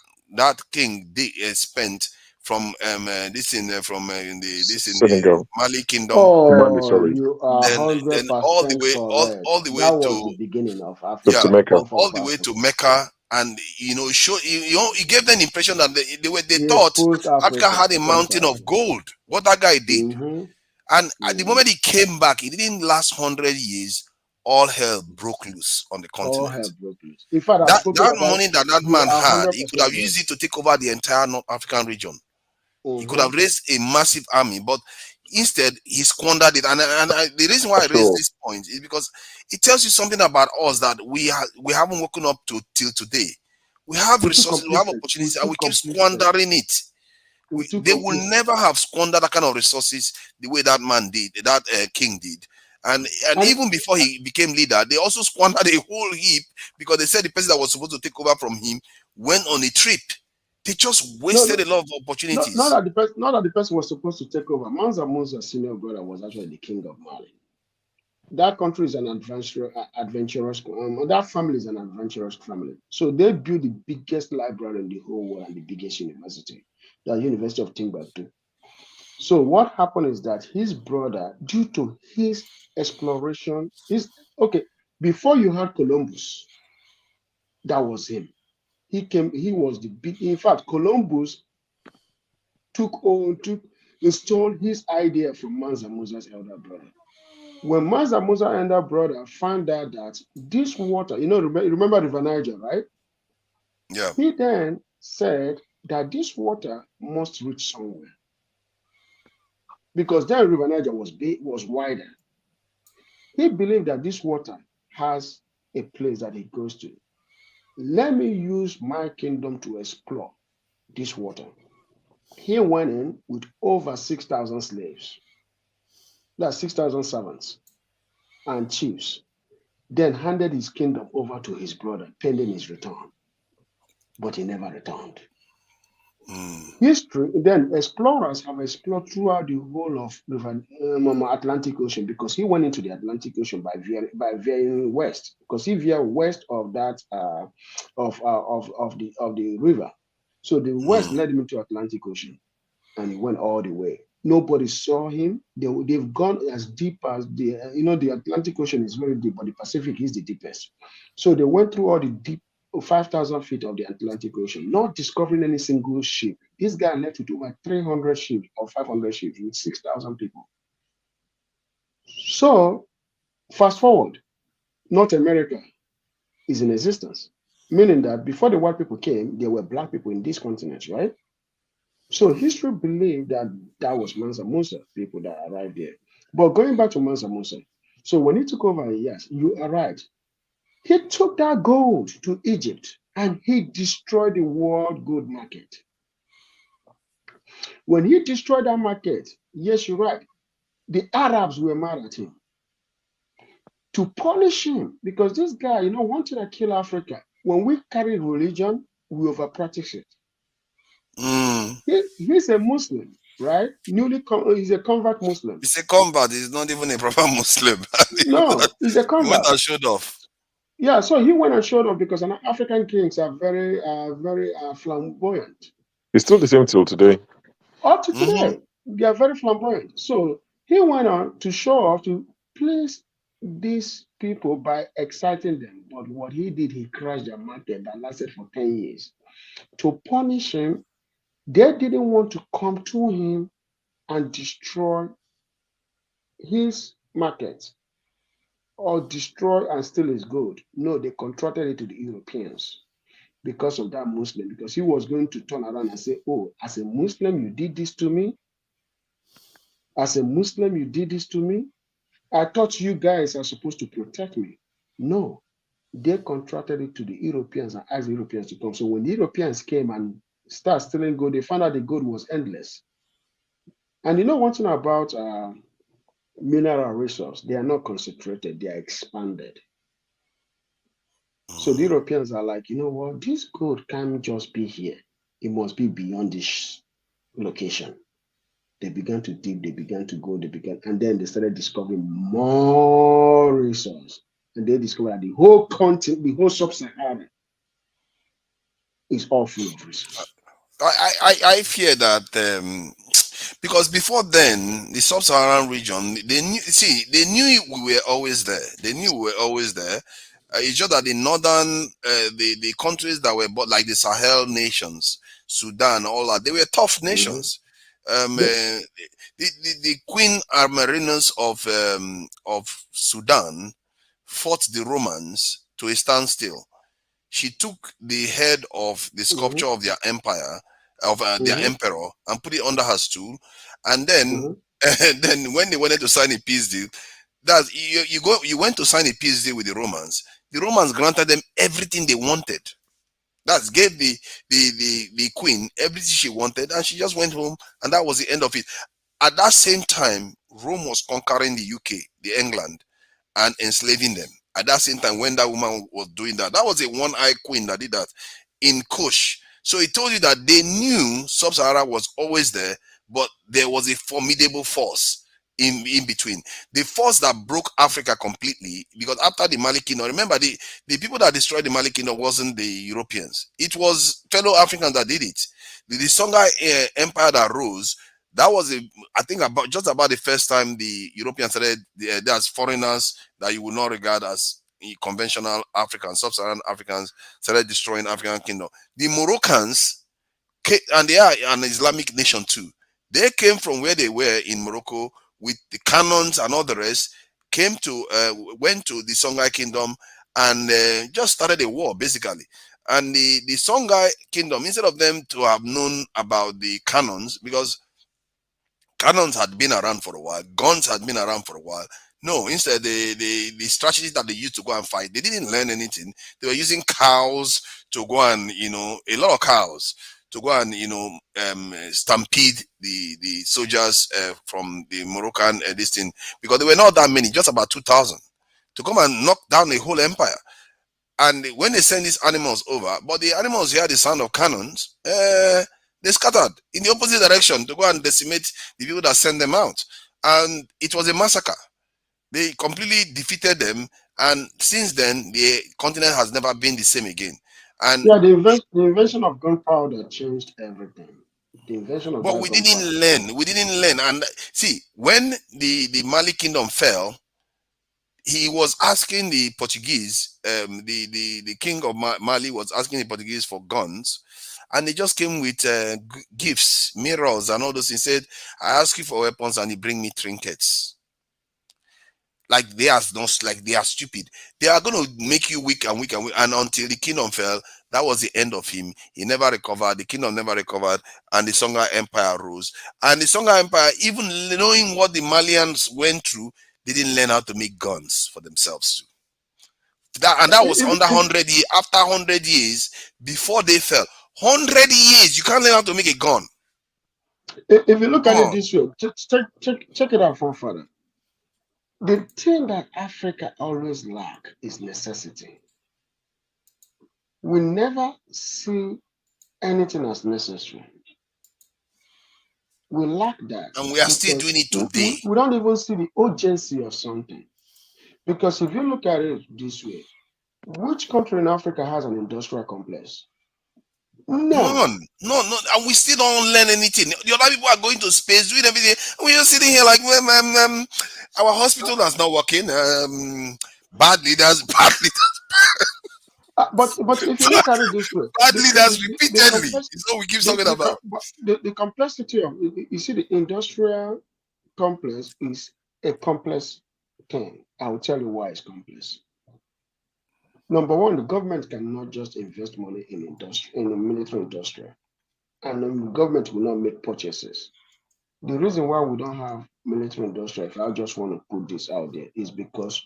king spent from Senegal. Mali kingdom, Mali, Oh, sorry. you are then 100% correct. all the way That was the to beginning of yeah, To Africa, Mecca. Gulf all of the way to Africa. Mecca, and it gave them the impression that they He thought exposed Africa Africa, had a mountain of essentially. gold. What that guy did, Mm-hmm. and at the moment he came back, it didn't last 100 years. All hell broke loose on the All continent. hell broke loose. In fact, I've spoken That about. money that You man are had, he could 100% have right. used it to take over the entire North African region. He could Mm-hmm. have raised a massive army, but instead he squandered it. And the reason why I raised Sure. this point is because it tells you something about us that we haven't woken up to till today. We have We took resources, we have complacent. We opportunities, and took we keep complacent. squandering it. We took They will complacent. never have squandered that kind of resources the way that man did, that king did. And And even before he became leader, they also squandered a whole heap because they said the person that was supposed to take over from him went on a trip. They just wasted a lot of not opportunities. that the person was supposed to take over. Mansa Musa's senior brother was actually the king of Mali. That country is an adventurous. That family is an adventurous family. So they built the biggest library in the whole world and the biggest university, the University of Timbuktu. So what happened is that his brother, due to his exploration, before you had Columbus, that was him. He was the big. In fact, Columbus installed his idea from Mansa Musa's elder brother. When Mansa Musa's elder brother found out that this water, remember River Niger, right? Yeah. He then said that this water must reach somewhere. Because then River Niger was wider. He believed that this water has a place that it goes to. Let me use my kingdom to explore this water. He went in with over 6,000 slaves. That's 6,000 servants and chiefs. Then handed his kingdom over to his brother, pending his return. But he never returned. History, then explorers have explored throughout the whole of Atlantic Ocean, because he went into the Atlantic Ocean by veering west, because he veered west of that of the river. So the west led him into Atlantic Ocean, and he went all the way. Nobody saw him. They've gone as deep as the Atlantic Ocean is very deep, but the Pacific is the deepest. So they went through all the deep 5,000 feet of the Atlantic Ocean, not discovering any single ship. This guy left with over 300 ships or 500 ships with 6,000 people. So fast forward, North America is in existence, meaning that before the white people came, there were black people in this continent, right? So history believed that that was Mansa Musa, people that arrived there. But going back to Mansa Musa, so when he took over, yes, you are right. He took that gold to Egypt and he destroyed the world gold market. When he destroyed that market, yes, you're right, the Arabs were mad at him. To punish him, because this guy, wanted to kill Africa. When we carry religion, we over-practice it. He's a Muslim, right? He's a convert Muslim. He's a convert. He's not even a proper Muslim. No, he's a He convert. went and showed off. Yeah, so he went and showed off because African kings are very flamboyant. It's still the same till today. Up to today, they are very flamboyant. So he went on to show off to please these people by exciting them. But what he did, he crashed their market that lasted for 10 years. To punish him, they didn't want to come to him and destroy his market or destroy and steal his gold. No, they contracted it to the Europeans because of that Muslim, because he was going to turn around and say, oh, as a Muslim, you did this to me. As a Muslim, you did this to me. I thought you guys are supposed to protect me. No, they contracted it to the Europeans and asked the Europeans to come. So when the Europeans came and started stealing gold, they found out the gold was endless. And you know one thing about mineral resources, they are not concentrated, they are expanded. So the Europeans are like, you know what? This gold can't just be here. It must be beyond this location. They began to dig, they began to go, and then they started discovering more resources. And they discovered that the whole continent, the whole sub-Sahara is all full of resources. I fear that because before then, the sub-Saharan region, they knew we were always there. They knew we were always there. It's just that the northern, the countries that were like the Sahel nations, Sudan, all that, they were tough nations. The Queen Armerinus of Sudan fought the Romans to a standstill. She took the head of the sculpture of their empire, of their emperor, and put it under her stool. And then, and then when they wanted to sign a peace deal, that you went to sign a peace deal with the Romans. The Romans granted them everything they wanted. That gave the queen everything she wanted, and she just went home, and that was the end of it. At that same time, Rome was conquering the UK, the England, and enslaving them. At that same time, when that woman was doing that, that was a one-eyed queen that did that in Kush. So it told you that they knew Sub-Sahara was always there, but there was a formidable force in between. The force that broke Africa completely, because after the Mali Kingdom, remember the people that destroyed the Mali Kingdom wasn't the Europeans. It was fellow Africans that did it. The Songhai Empire that rose, that was I think just about the first time the Europeans started, there's foreigners that you would not regard as conventional Africans, sub-Saharan Africans, started destroying African kingdom. The Moroccans, and they are an Islamic nation too. They came from where they were in Morocco with the cannons and all the rest, went to the Songhai kingdom and just started a war basically. And the Songhai kingdom, instead of them to have known about the cannons, because cannons had been around for a while, guns had been around for a while. No, instead the strategies that they used to go and fight, they didn't learn anything. They were using cows to go and, a lot of cows to go and, stampede the soldiers from the Moroccan this thing, because there were not that many, just about 2,000, to come and knock down the whole empire. And when they send these animals over, but the animals hear the sound of cannons, they scattered in the opposite direction to go and decimate the people that send them out. And it was a massacre. They completely defeated them. And since then, the continent has never been the same again. And yeah, the invention of gunpowder changed everything. The invention of but we didn't learn. We didn't learn. And see, when the Mali kingdom fell, he was asking the Portuguese, the king of Mali was asking the Portuguese for guns. And they just came with gifts, mirrors, and all those things. He said, I ask you for weapons and you bring me trinkets. Like they are stupid. They are going to make you weak and weak and weak. And until the kingdom fell, that was the end of him. He never recovered. The kingdom never recovered. And the Songhai Empire rose. And the Songhai Empire, even knowing what the Malians went through, they didn't learn how to make guns for themselves too. That was under 100 years. After 100 years, before they fell, 100 years, you can't learn how to make a gun. If you look at it this way, check it out for further. The thing that Africa always lack is necessity. We never see anything as necessary. We lack that. And we are still doing it today. We don't even see the urgency of something. Because if you look at it this way, which country in Africa has an industrial complex? None. No. And we still don't learn anything. The other people are going to space, doing everything. And we're just sitting here like, our hospital is not working. Bad leaders. But if you look at it this way, bad leaders repeatedly is what we keep talking about. The complexity of, you see, the industrial complex is a complex thing. I will tell you why it's complex. Number one, the government cannot just invest money in the military industrial, and the government will not make purchases. The reason why we don't have military industrial, if I just want to put this out there, is because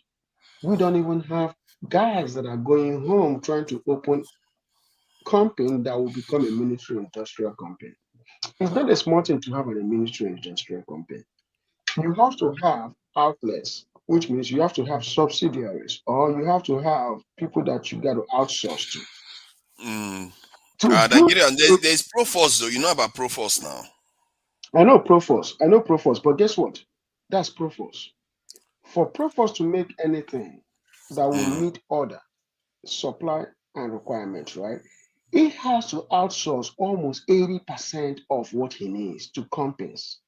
we don't even have guys that are going home trying to open company that will become a military industrial company. It's not a small thing to have a military industrial company. You have to have outlets which means you have to have subsidiaries or you have to have people that you got to outsource to. Nigeria, there's Proforce though. You know about Proforce now. I know Proforce, but guess what? That's Proforce. For Proforce to make anything that will meet order, supply, and requirements, right? It has to outsource almost 80% of what he needs to companies.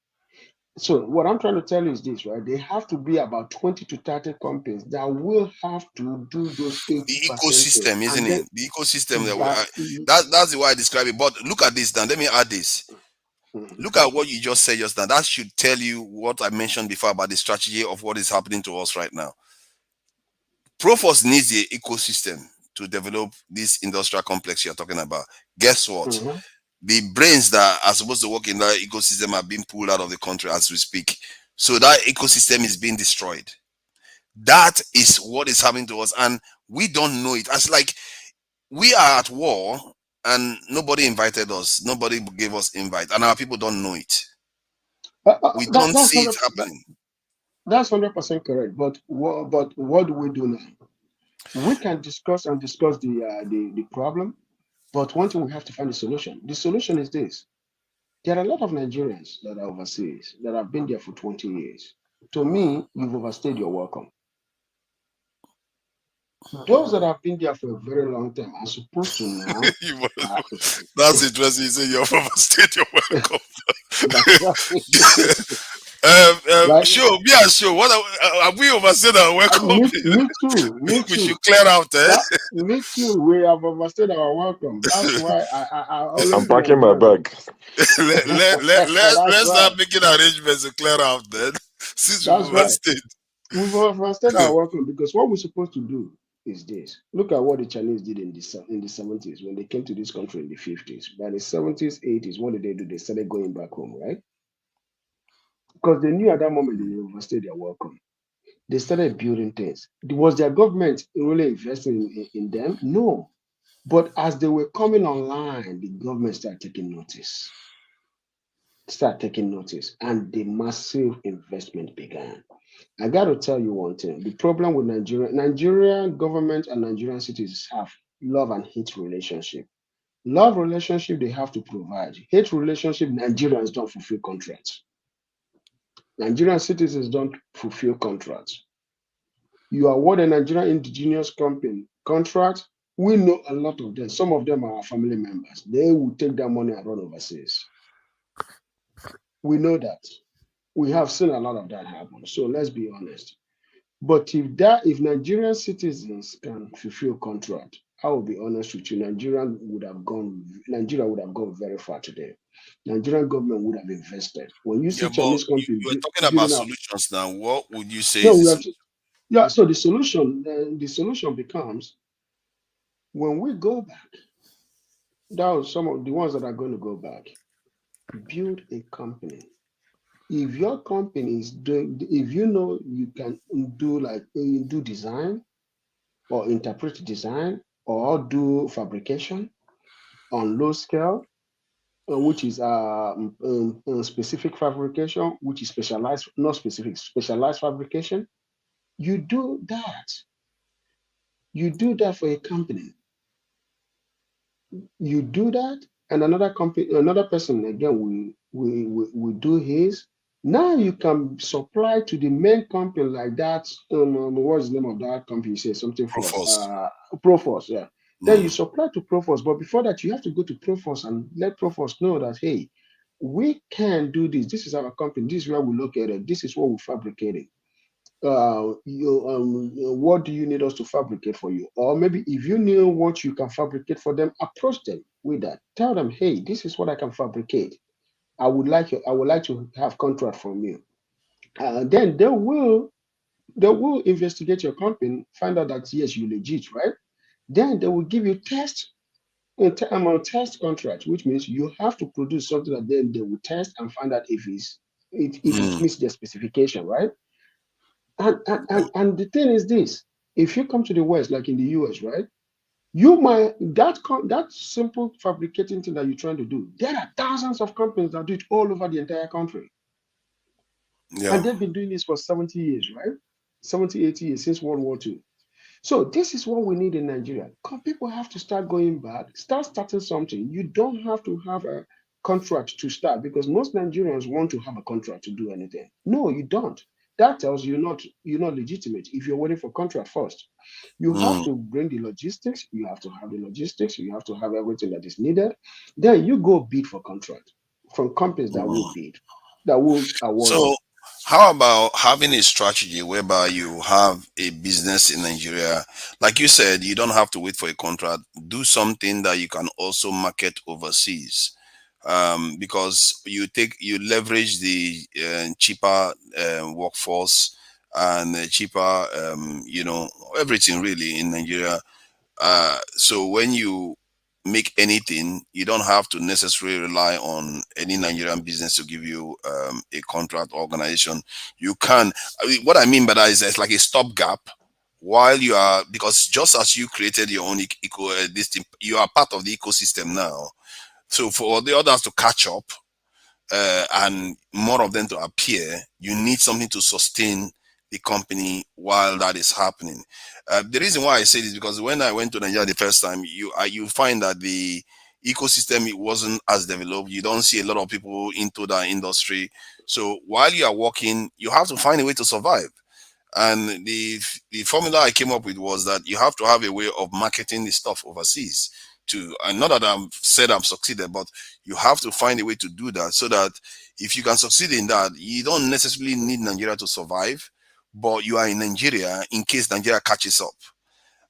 So what I'm trying to tell you is this, right? They have to be about 20 to 30 companies that will have to do those 80%. The ecosystem, isn't it? The ecosystem that's the way I describe it. But look at this now. Let me add this. Look at what you just said just now. That should tell you what I mentioned before about the strategy of what is happening to us right now. Proforce needs the ecosystem to develop this industrial complex you're talking about. Guess what? The brains that are supposed to work in that ecosystem are being pulled out of the country as we speak. So that ecosystem is being destroyed. That is what is happening to us, and we don't know it. As like we are at war and nobody invited us, nobody gave us invite, and our people don't know it. We don't see it happening. That's 100% correct. But what do we do now? We can discuss the problem, but one thing we have to find a solution. The solution is this. There are a lot of Nigerians that are overseas that have been there for 20 years. To me, you've overstayed your welcome. Those that have been there for a very long time are supposed to now. That's interesting. You say you've overstayed your welcome. Sure, be sure. What have we overstayed our welcome? Me too. We should clear out. Me too. We have overstayed our welcome. That's why I'm packing my bag. Let's start making arrangements to clear out then. Since we've overstayed. We've overstayed our welcome because what we're supposed to do is this. Look at what the Chinese did in the 70s when they came to this country in the 50s. By the 70s, 80s, what did they do? They started going back home, right? Because they knew at that moment they overstayed their welcome. They started building things. Was their government really investing in them? No. But as they were coming online, the government started taking notice. And the massive investment began. I got to tell you one thing. The problem with Nigerian government and Nigerian citizens have love and hate relationship. Love relationship, they have to provide. Hate relationship, Nigerians don't fulfill contracts. Nigerian citizens don't fulfill contracts. You award a Nigerian indigenous company contract, we know a lot of them. Some of them are our family members. They will take that money and run overseas. We know that. We have seen a lot of that happen. So let's be honest. But if Nigerian citizens can fulfill contract, I will be honest with you, Nigeria would have gone very far today. Nigerian government would have invested. When you see Chinese companies, you're talking about solutions now. What would you say? So the solution becomes when we go back. That was some of the ones that are going to go back. Build a company. If your company is doing, if you know you can do design or interpret design or do fabrication on low scale, which is specific fabrication, which is specialized, not specific, specialized fabrication, you do that. You do that for a company. You do that, and another person again will do his. Now you can supply to the main company like that. What's the name of that company? You say something for Proforce, yeah. Then you supply to Proforce, but before that, you have to go to Proforce and let Proforce know that, hey, we can do this. This is our company. This is where we located. This is what we're fabricating. What do you need us to fabricate for you? Or maybe if you know what you can fabricate for them, approach them with that. Tell them, hey, this is what I can fabricate. I would like to have contract from you. Then they will investigate your company, find out that yes, you're legit, right? Then they will give you test contract, which means you have to produce something that then they will test and find out if it meets their specification, right? And the thing is this: if you come to the West, like in the US, right? You might that simple fabricating thing that you're trying to do. There are thousands of companies that do it all over the entire country. Yeah. And they've been doing this for 70 years, right? 70, 80 years since World War II. So this is what we need in Nigeria. People have to start going back, starting something. You don't have to have a contract to start, because most Nigerians want to have a contract to do anything. No, you don't. That tells you you're not legitimate if you're waiting for contract first. You have to bring the logistics. You have to have the logistics. You have to have everything that is needed. Then you go bid for contract from companies that will bid, that will award So, you. how about having a strategy whereby you have a business in Nigeria? Like you said, you don't have to wait for a contract. Do something that you can also market overseas, because you leverage the cheaper workforce and cheaper, everything really in Nigeria. So when you make anything, you don't have to necessarily rely on any Nigerian business to give you a contract organization. You can. What I mean by that is it's like a stopgap while you are, because just as you created your own this thing, you are part of the ecosystem now. So for the others to catch up, and more of them to appear, you need something to sustain the company while that is happening. The reason why I say this is because when I went to Nigeria the first time, you find that the ecosystem, it wasn't as developed. You don't see a lot of people into that industry. So while you are working, you have to find a way to survive. And the formula I came up with was that you have to have a way of marketing the stuff overseas to, and not that I've said I've succeeded, but you have to find a way to do that, so that if you can succeed in that, you don't necessarily need Nigeria to survive, but you are in Nigeria in case Nigeria catches up.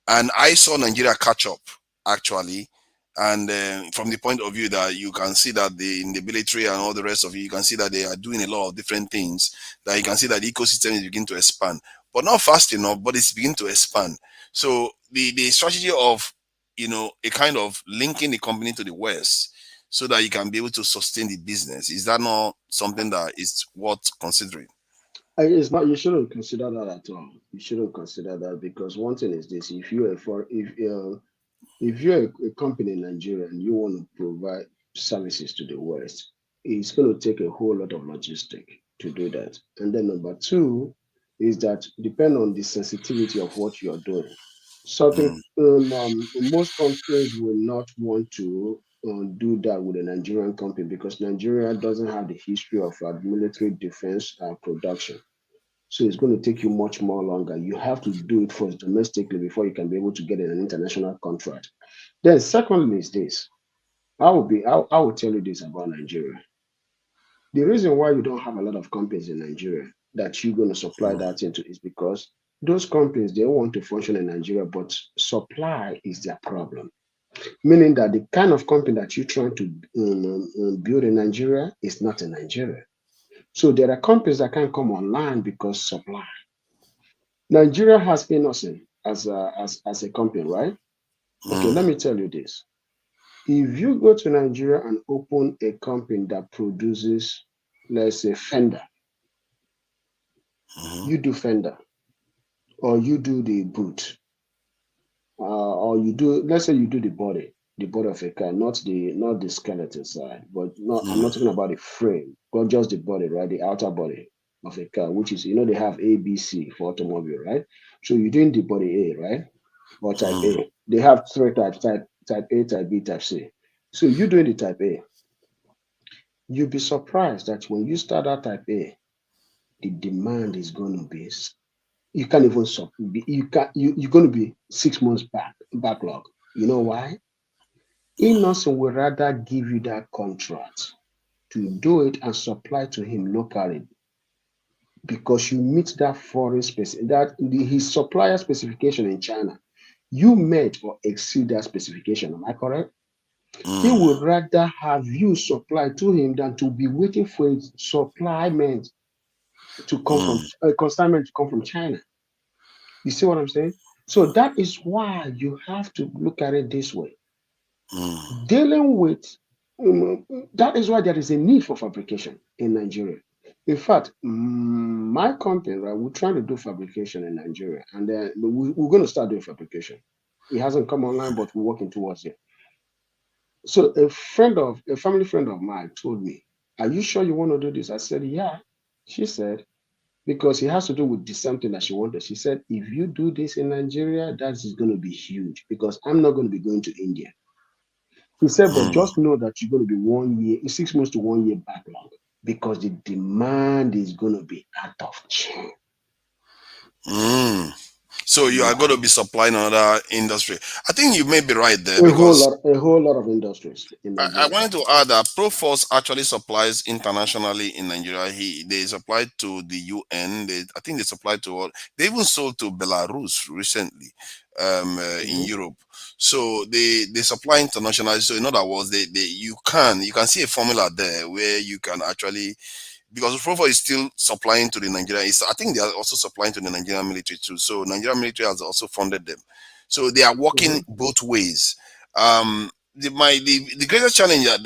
And I saw Nigeria catch up, actually. And from the point of view that you can see that in the military and all the rest of it, you can see that they are doing a lot of different things, that you can see that the ecosystem is beginning to expand, but not fast enough, but it's beginning to expand. So the strategy of, a kind of linking the company to the West so that you can be able to sustain the business, is that not something that is worth considering? It's not. You shouldn't consider that at all. You shouldn't consider that, because one thing is this: if you're a company in Nigeria and you want to provide services to the West, it's going to take a whole lot of logistic to do that. And then number two is that depend on the sensitivity of what you're doing. Certain most companies will not want to do that with a Nigerian company, because Nigeria doesn't have the history of military defense production. So it's going to take you much more longer. You have to do it first domestically before you can be able to get an international contract. Then secondly is this. I will tell you this about Nigeria. The reason why you don't have a lot of companies in Nigeria that you're going to supply that into is because those companies, they want to function in Nigeria, but supply is their problem. Meaning that the kind of company that you're trying to build in Nigeria is not in Nigeria. So there are companies that can come online because supply. Nigeria has innocent as a company, right? Okay, let me tell you this. If you go to Nigeria and open a company that produces, let's say, fender, you do fender, or you do the boot, or you do, let's say you do the body of a car, not the skeleton side, but I'm not talking about the frame, but just the body, right? The outer body of a car, which is, they have A, B, C for automobile, right? So you're doing the body A, right? Or type A. They have three types, type A, type B, type C. So you're doing the type A. You'll be surprised that when you start that type A, the demand is going to be, you can't even, you're going to be 6 months backlog. You know why? Innocent would rather give you that contract to do it and supply to him locally, because you meet that foreign his supplier specification in China. You met or exceed that specification. Am I correct? He would rather have you supply to him than to be waiting for a supplement to come from a consignment to come from China. You see what I'm saying? So that is why you have to look at it this way. Dealing with that is why there is a need for fabrication in Nigeria. In fact, my company, right, we're trying to do fabrication in Nigeria, and then we're going to start doing fabrication. It hasn't come online, but we're working towards it. So a family friend of mine told me, "Are you sure you want to do this?" I said, "Yeah." She said, because it has to do with the something that she wanted. She said, if you do this in Nigeria, that is going to be huge because I'm not going to be going to India. He said, but just know that you're going to be 1 year, 6 months to 1 year backlog because the demand is going to be out of chain. So you are going to be supplying another industry. I think you may be right there A because whole lot of industries in I Nigeria. wanted to add that Proforce actually supplies internationally in Nigeria. They supplied to the UN. I think they supplied to all. They even sold to Belarus recently, in Europe. So they supply internationally. So in other words, you can see a formula there where you can actually, because Proforce is still supplying to the Nigerian. I think they are also supplying to the Nigerian military too. So Nigerian military has also funded them. So they are working both ways. The greatest challenge that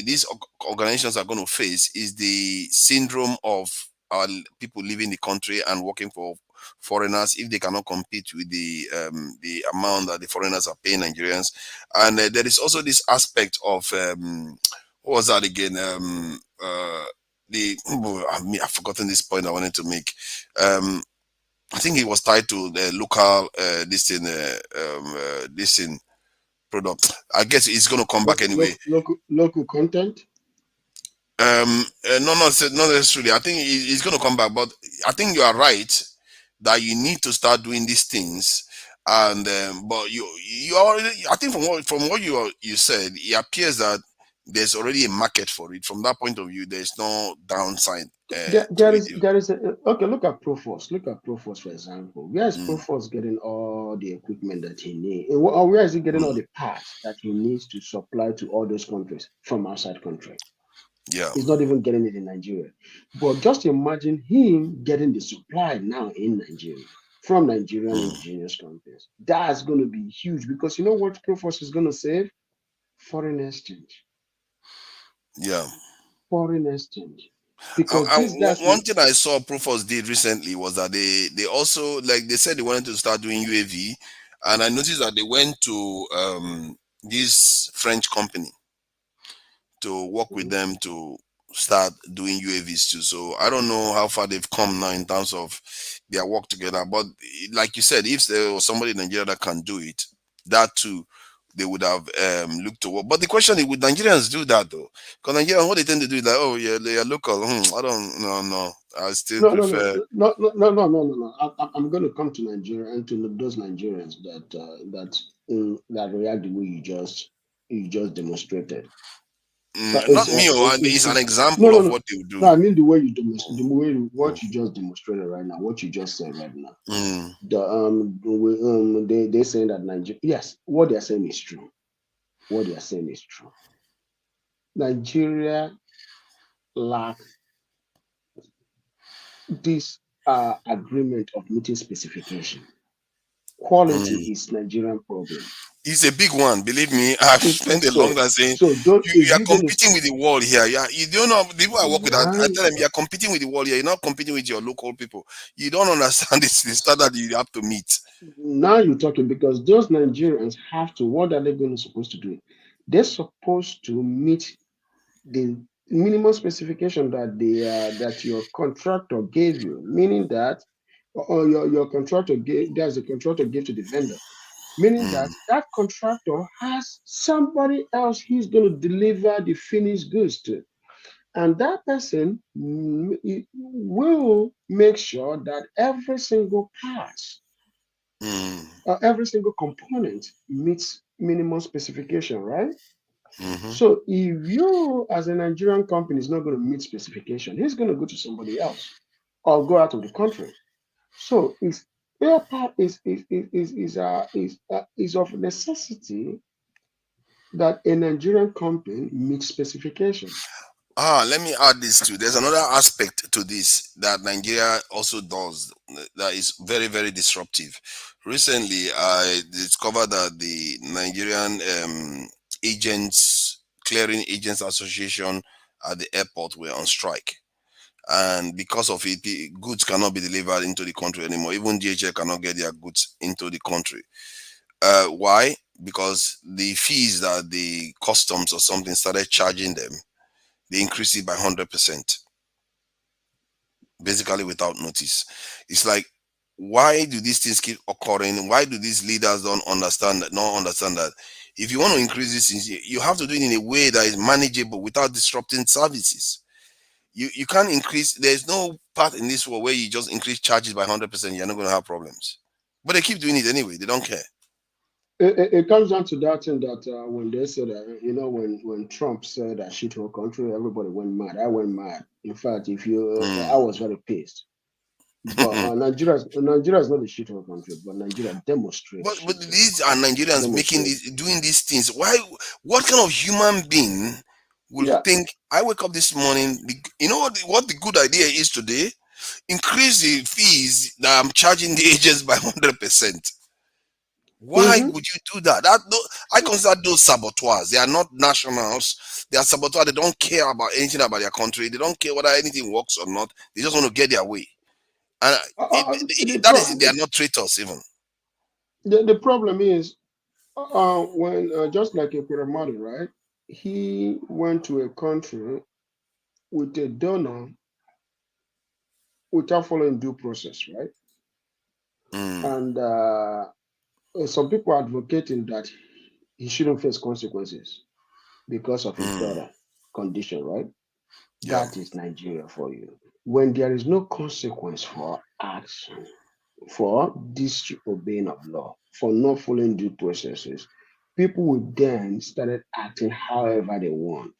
these organizations are going to face is the syndrome of our people leaving the country and working for foreigners if they cannot compete with the amount that the foreigners are paying Nigerians. And there is also this aspect of what was that again? I've forgotten this point I wanted to make. I think it was tied to the local this thing product. I guess it's going to come back anyway. Local content. No, not necessarily. I think it's going to come back, but I think you are right that you need to start doing these things. And but you already, I think from what you said, it appears that there's already a market for it. From that point of view, there's no downside. There is okay. Look at Proforce. Look at Proforce, for example. Where is Proforce getting all the equipment that he needs? Or where is he getting all the parts that he needs to supply to all those countries from outside country? Yeah, he's not even getting it in Nigeria. But just imagine him getting the supply now in Nigeria from Nigerian indigenous companies. That's going to be huge because you know what Proforce is going to save? Foreign exchange. Yeah. Foreign exchange. Because these guys one thing I saw Proforce did recently was that they also, like they said, they wanted to start doing UAV, and I noticed that they went to this French company to work with them to start doing UAVs too. So I don't know how far they've come now in terms of their work together. But like you said, if there was somebody in Nigeria that can do it, that too, they would have looked to work. But the question is, would Nigerians do that though? Because Nigerians, what they tend to do is like, oh yeah, they are local. I don't know. I still prefer. No. I'm going to come to Nigeria and to those Nigerians that react the way you just demonstrated. Not me, it's an example of what they do. No, I mean the way you demonstrate, what you just demonstrated right now, what you just said right now. They're saying that Nigeria, yes, what they're saying is true. What they're saying is true. Nigeria lack this agreement of meeting specification. Quality is Nigerian problem. It's a big one, believe me. I've spent a long time saying you are competing with the world here. You don't know the people I work with. I tell them you are competing with the world here. You're not competing with your local people. You don't understand the standard you have to meet. Now you're talking because those Nigerians have to. What are they supposed to do? They're supposed to meet the minimum specification that your contractor gave you, meaning that your contractor gave. There's a contractor gave to the vendor. Meaning that contractor has somebody else he's going to deliver the finished goods to. And that person will make sure that every single part, every single component meets minimum specification, right? So if you, as a Nigerian company, is not going to meet specification, he's going to go to somebody else or go out of the country. So it's part is of necessity that a Nigerian company meets specification. Let me add this too. There's another aspect to this that Nigeria also does that is very, very disruptive. Recently, I discovered that the Nigerian Clearing Agents Association at the airport were on strike. And because of it, the goods cannot be delivered into the country anymore. Even DHL cannot get their goods into the country. Why? Because the fees that the customs or something started charging them, they increased it by 100%. basically without notice. It's like, why do these things keep occurring? Why do these leaders don't understand that if you want to increase these things, you have to do it in a way that is manageable without disrupting services. You can't increase. There's no part in this world where you just increase charges by 100%. You're not going to have problems. But they keep doing it anyway. They don't care. It comes down to that thing that when they said that, when Trump said that shithole country, everybody went mad. I went mad. In fact, I was very pissed. But Nigeria is not a shithole country, but Nigeria demonstrates. But these are Nigerians doing these things. Why? What kind of human being will think? I wake up this morning. You know what the good idea is today? Increase the fees that I'm charging the agents by 100%. Why would you do that? I consider those saboteurs. They are not nationals. They are saboteurs. They don't care about anything about their country. They don't care whether anything works or not. They just want to get their way. And they are not traitors even. The problem is when just like a Piramadi, right? He went to a country with a donor without following due process, right? And some people are advocating that he shouldn't face consequences because of his daughter condition, right? That is Nigeria for you. When there is no consequence for action, for disobeying of law, for not following due processes, people will then start acting however they want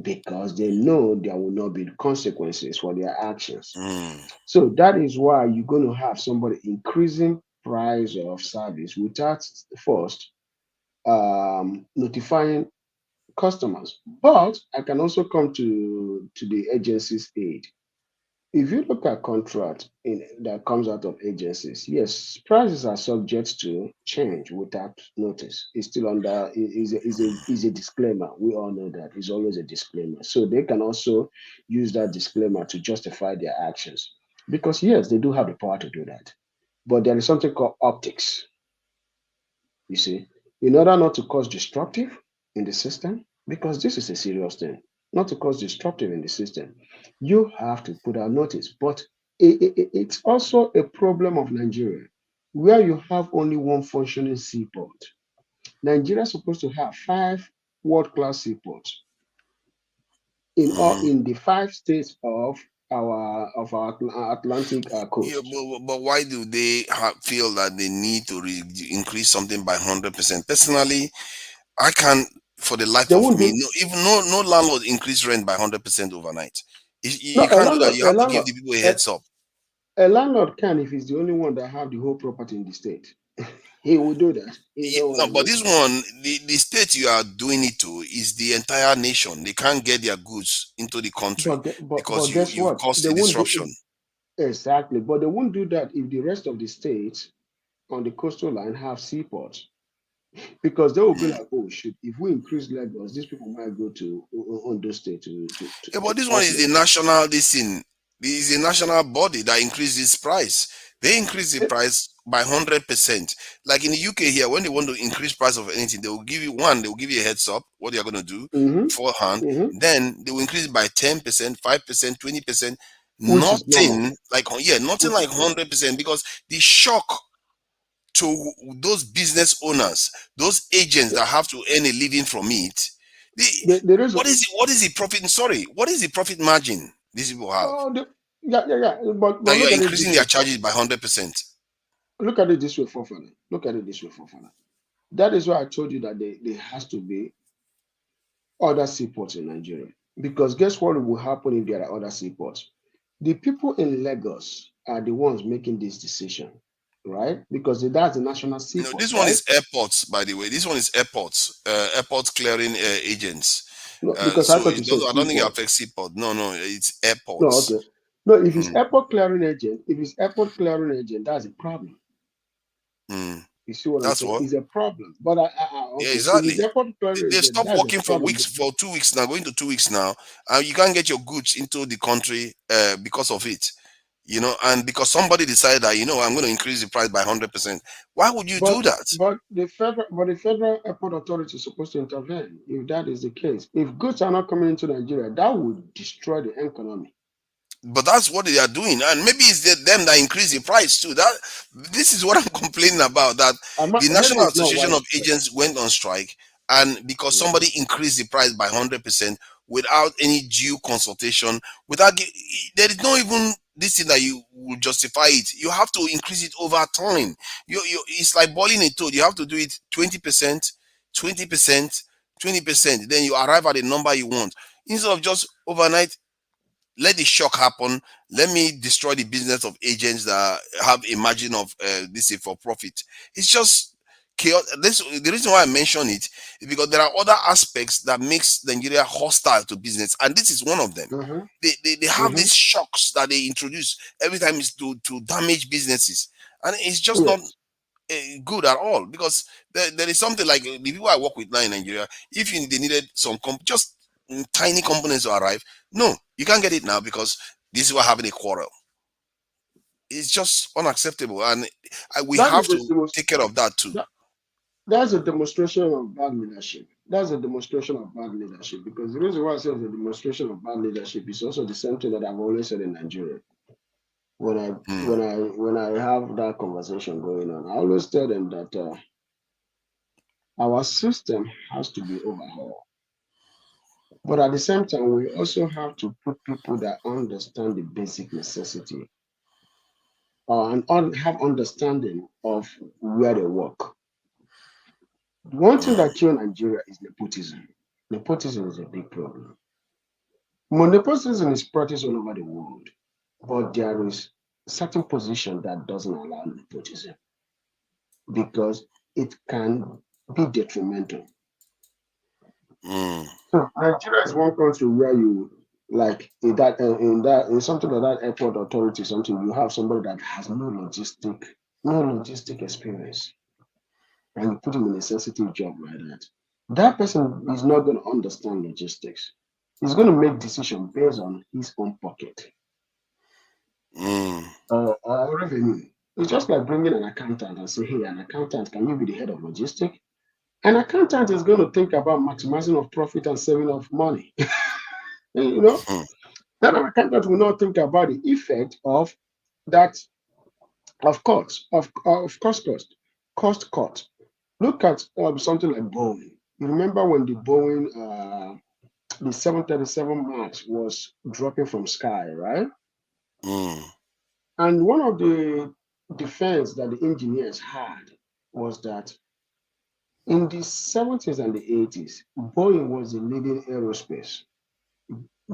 because they know there will not be consequences for their actions. So that is why you're going to have somebody increasing price of service without first notifying customers. But I can also come to the agency's aid. If you look at contract that comes out of agencies, yes, prices are subject to change without notice. It's still under is a disclaimer. We all know that it's always a disclaimer. So they can also use that disclaimer to justify their actions. Because yes, they do have the power to do that. But there is something called optics. You see, in order not to cause destructive in the system, because this is a serious thing, not to cause destructive in the system, you have to put out notice. But it's also a problem of Nigeria, where you have only one functioning seaport. Nigeria is supposed to have 5 world-class seaports in the 5 states of our Atlantic coast. Yeah, but why do they feel that they need to increase something by 100%? Personally, I can't, for the life of me, no landlord increase rent by 100% overnight. You can't do that. You have to give the people a heads up. A landlord can if he's the only one that have the whole property in the state. He will do that. But this one, the state you are doing it to is the entire nation. They can't get their goods into the country because you caused a disruption. Exactly. But they won't do that if the rest of the states on the coastal line have seaports. Because they will be like, oh shit, if we increase Lagos, these people might go to Ondo State but this one is the national is a national body that increases price. They increase the price by 100%. Like in the UK here, when they want to increase price of anything, they will give you a heads up what they are going to do beforehand. Then they will increase it by 10%, 5%, 20%. Nothing like 100%, because the shock to those business owners, those agents that have to earn a living from it. What is the profit? Sorry, what is the profit margin these people have? But that you are increasing their charges by 100%. Look at it this way, Fofana. That is why I told you that there has to be other seaports in Nigeria. Because guess what will happen if there are other seaports? The people in Lagos are the ones making this decision, right? Because that's the national seaport. No, this one is airports, by the way. This one is airports, airport clearing agents. No, because I don't think it affects seaport. No, it's airports. No, okay. No, if it's airport clearing agent, that's a problem. You see what I'm saying? It's a problem. But yeah, exactly. They stopped working for 2 weeks now, going to 2 weeks now, and you can't get your goods into the country because of it. And because somebody decided that, I'm going to increase the price by 100%. Why would you do that? But the federal airport authority is supposed to intervene if that is the case. If goods are not coming into Nigeria, that would destroy the economy. But that's what they are doing, and maybe it's them that increase the price too. This is what I'm complaining about. That the Maybe National it's not Association of widespread. Agents went on strike, and because Mhm. somebody increased the price by 100% without any due consultation, there is no even this thing that you will justify it. You have to increase it over time. It's like boiling a toad. You have to do it 20%, 20%, 20%. Then you arrive at the number you want instead of just overnight. Let the shock happen. Let me destroy the business of agents that have a margin of this is for profit. It's just chaos. The reason why I mention it is because there are other aspects that makes Nigeria hostile to business, and this is one of them. Mhm. They have Mhm. these shocks that they introduce every time is to damage businesses, and it's just not Yes. good at all, because there is something like the people I work with now in Nigeria. If they needed some just tiny components to arrive, no, you can't get it now because this is what having a quarrel. It's just unacceptable, and we That have is to the most. take care of that too. That's a demonstration of bad leadership. That's a demonstration of bad leadership, because the reason why I say it's a demonstration of bad leadership is also the same thing that I've always said in Nigeria. When I have that conversation going on, I always tell them that our system has to be overhauled. But at the same time, we also have to put people that understand the basic necessity and have understanding of where they work. One thing that kills Nigeria is nepotism. Nepotism is a big problem. Nepotism is practiced all over the world, but there is certain position that doesn't allow nepotism because it can be detrimental. So Nigeria is one country where you like in something like that airport authority, something you have somebody that has no logistic experience, and you put him in a sensitive job like that. That person is not going to understand logistics. He's going to make decisions based on his own pocket or revenue. It's just like bringing an accountant and say, "Hey, an accountant, can you be the head of logistics?" An accountant is going to think about maximizing of profit and saving of money. You know, that an accountant will not think about the effect of that, of course, of cost cut. Look at something like Boeing. You remember when the 737 Max was dropping from sky, right? And one of the defense that the engineers had was that in the 70s and the 80s, Boeing was the leading aerospace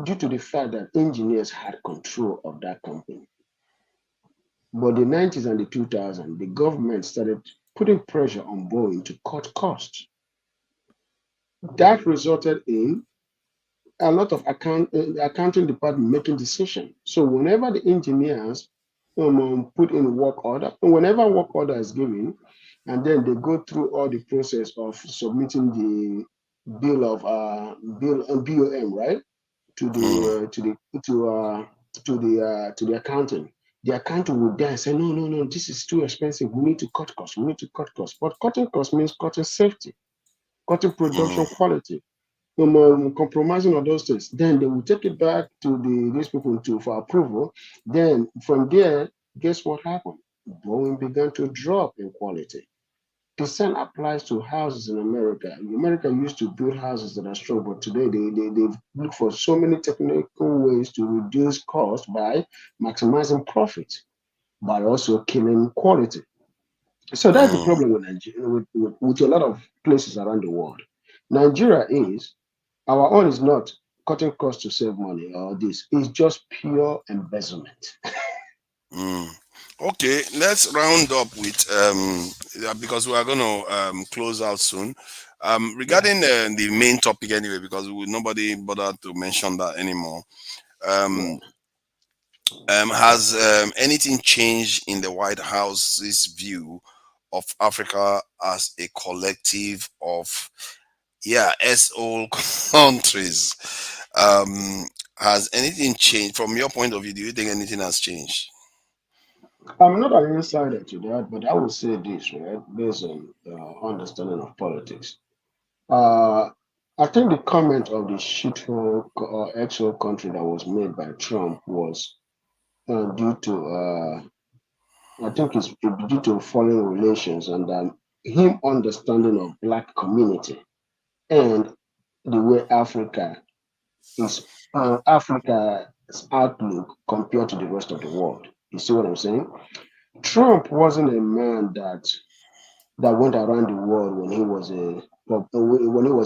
due to the fact that engineers had control of that company. But the 90s and the 2000s, the government started putting pressure on Boeing to cut costs. That resulted in a lot of accounting department making decisions. So whenever the engineers put in work order, whenever work order is given, and then they go through all the process of submitting the BOM, right, to the accountant. The accountant would then say, no, this is too expensive. We need to cut costs. We need to cut costs. But cutting costs means cutting safety, cutting production quality, compromising on those things. Then they will take it back to these people for approval. Then from there, guess what happened? Boeing began to drop in quality. The same applies to houses in America. America used to build houses that are strong, but today they look for so many technical ways to reduce cost by maximizing profit, but also killing quality. So that's the problem with Nigeria, with a lot of places around the world. Nigeria is, our own is not cutting costs to save money or this. It's just pure embezzlement. Okay, let's round up with because we are going to close out soon. Regarding the main topic anyway, because nobody bothered to mention that anymore. Has anything changed in the White House's view of Africa as a collective of all countries? Has anything changed from your point of view? Do you think anything has changed? I'm not an insider to that, but I would say this, right, based on understanding of politics. Uh, I think the comment of the shithole or exile country that was made by Trump was due to, I think it's due to foreign relations and him understanding of black community and the way Africa's outlook compared to the rest of the world. You see what I'm saying? Trump wasn't a man that went around the world when he was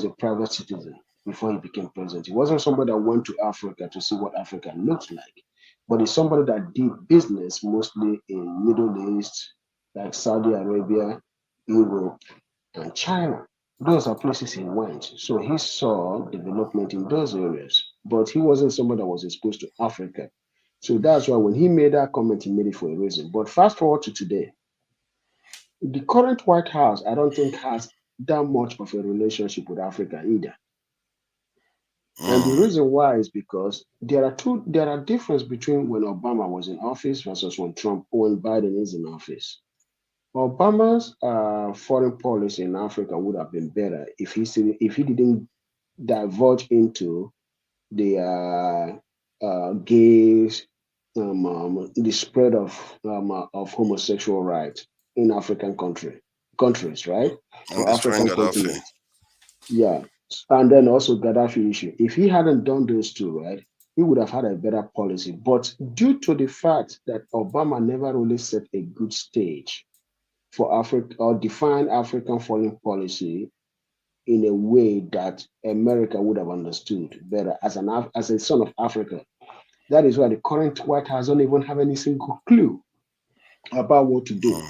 a private citizen before he became president. He wasn't somebody that went to Africa to see what Africa looks like, but he's somebody that did business mostly in Middle East, like Saudi Arabia, Europe, and China. Those are places he went. So he saw development in those areas, but he wasn't somebody that was exposed to Africa. So that's why when he made that comment, he made it for a reason. But fast forward to today, the current White House, I don't think has that much of a relationship with Africa either. And the reason why is because there are difference between when Obama was in office versus when Biden is in office. Obama's foreign policy in Africa would have been better if he didn't divulge into the gays, the spread of homosexual rights in African countries, right? And Or destroying African Gaddafi. continent. Yeah. And then also Gaddafi issue. If he hadn't done those two, right, he would have had a better policy. But due to the fact that Obama never really set a good stage for Africa or defined African foreign policy in a way that America would have understood better as a son of Africa. That is why the current White House don't even have any single clue about what to do.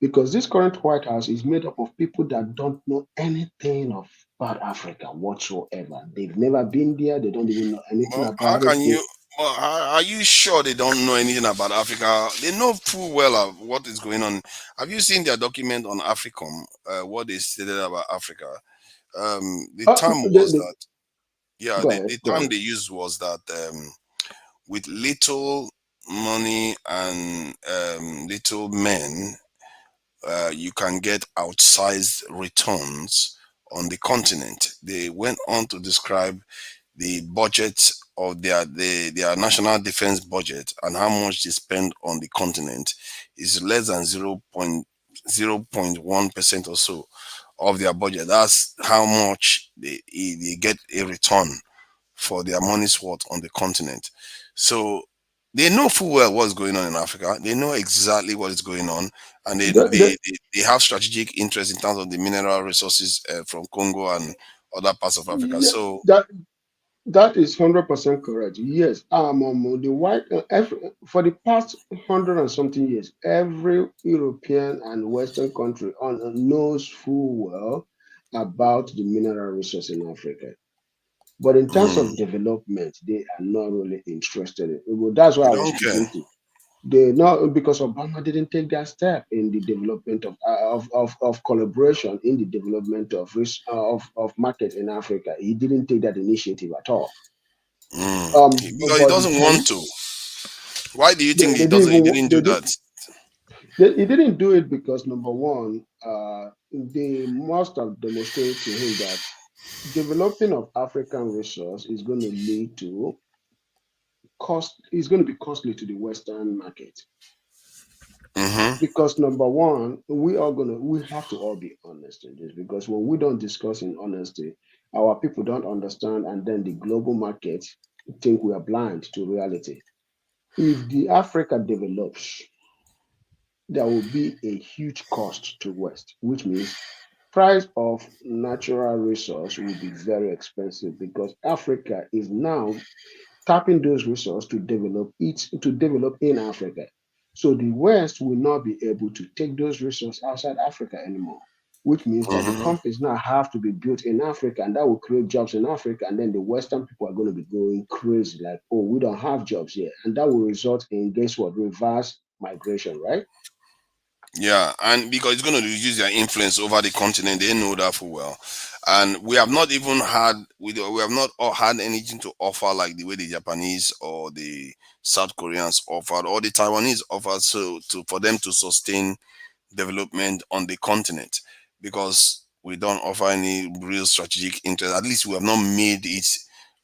Because this current White House is made up of people that don't know anything about Africa whatsoever. They've never been there. They don't even know anything Well, how about it. can you? Well, are you sure they don't know anything about Africa? They know full well of what is going on. Have you seen their document on Africom? What they stated about Africa? The term was that. Yeah, Go the ahead. Go term ahead. they used was that with little money and little men, you can get outsized returns on the continent. They went on to describe the budget of their national defense budget and how much they spend on the continent is less than 0.1% or so of their budget. That's how much they get a return for their money's worth on the continent. So they know full well what's going on in Africa. They know exactly what is going on, and they have strategic interest in terms of the mineral resources from Congo and other parts of Africa. Yeah, So that is 100% correct. Yes, the white for the past 100 and something years, every European and Western country knows full well about the mineral resource in Africa. But in terms of development, they are not really interested in it. Well, that's why they I was don't care. speaking to. They not because Obama didn't take that step in the development of collaboration in the development of market in Africa. He didn't take that initiative at all. Because he But doesn't want to. Why do you think they he didn't doesn't? He even didn't do that? he didn't do it because number one, they must have demonstrated to him that developing of African resource is going to lead to is going to be costly to the Western market. Because number one, we have to all be honest in this, because when we don't discuss in honesty, our people don't understand, and then the global market think we are blind to reality. If the Africa develops, there will be a huge cost to West, which means price of natural resource will be very expensive, because Africa is now tapping those resources to develop in Africa. So the West will not be able to take those resources outside Africa anymore, which means that the companies now have to be built in Africa, and that will create jobs in Africa. And then the Western people are going to be going crazy, like, oh, we don't have jobs here. And that will result in, guess what, reverse migration, right? Yeah, and because it's going to reduce their influence over the continent, they know that full well. And we have not even had we have not had anything to offer like the way the Japanese or the South Koreans offered or the Taiwanese offered, so for them to sustain development on the continent. Because we don't offer any real strategic interest. At least we have not made it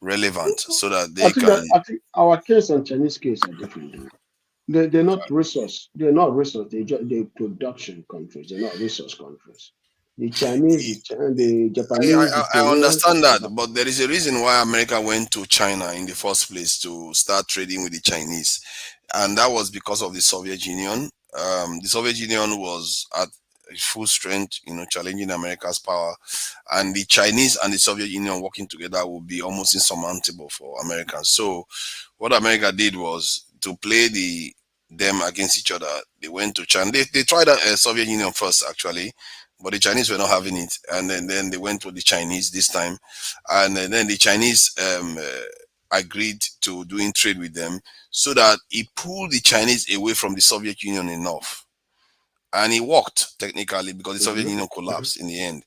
relevant so that they can. I think our case and Chinese case are different. Though. They're not resource. They're not resource. They're production countries. They're not resource countries. The Chinese, the Japanese, the I Koreans. understand that, but there is a reason why America went to China in the first place to start trading with the Chinese, and that was because of the Soviet Union. The Soviet Union was at full strength, challenging America's power, and the Chinese and the Soviet Union working together would be almost insurmountable for Americans. So, what America did was to play them against each other. They went to China. They tried Soviet Union first, actually, but the Chinese were not having it, and then they went to the Chinese this time, and then the Chinese agreed to doing trade with them, so that it pulled the Chinese away from the Soviet Union enough, and it worked technically because the Soviet Union collapsed in the end.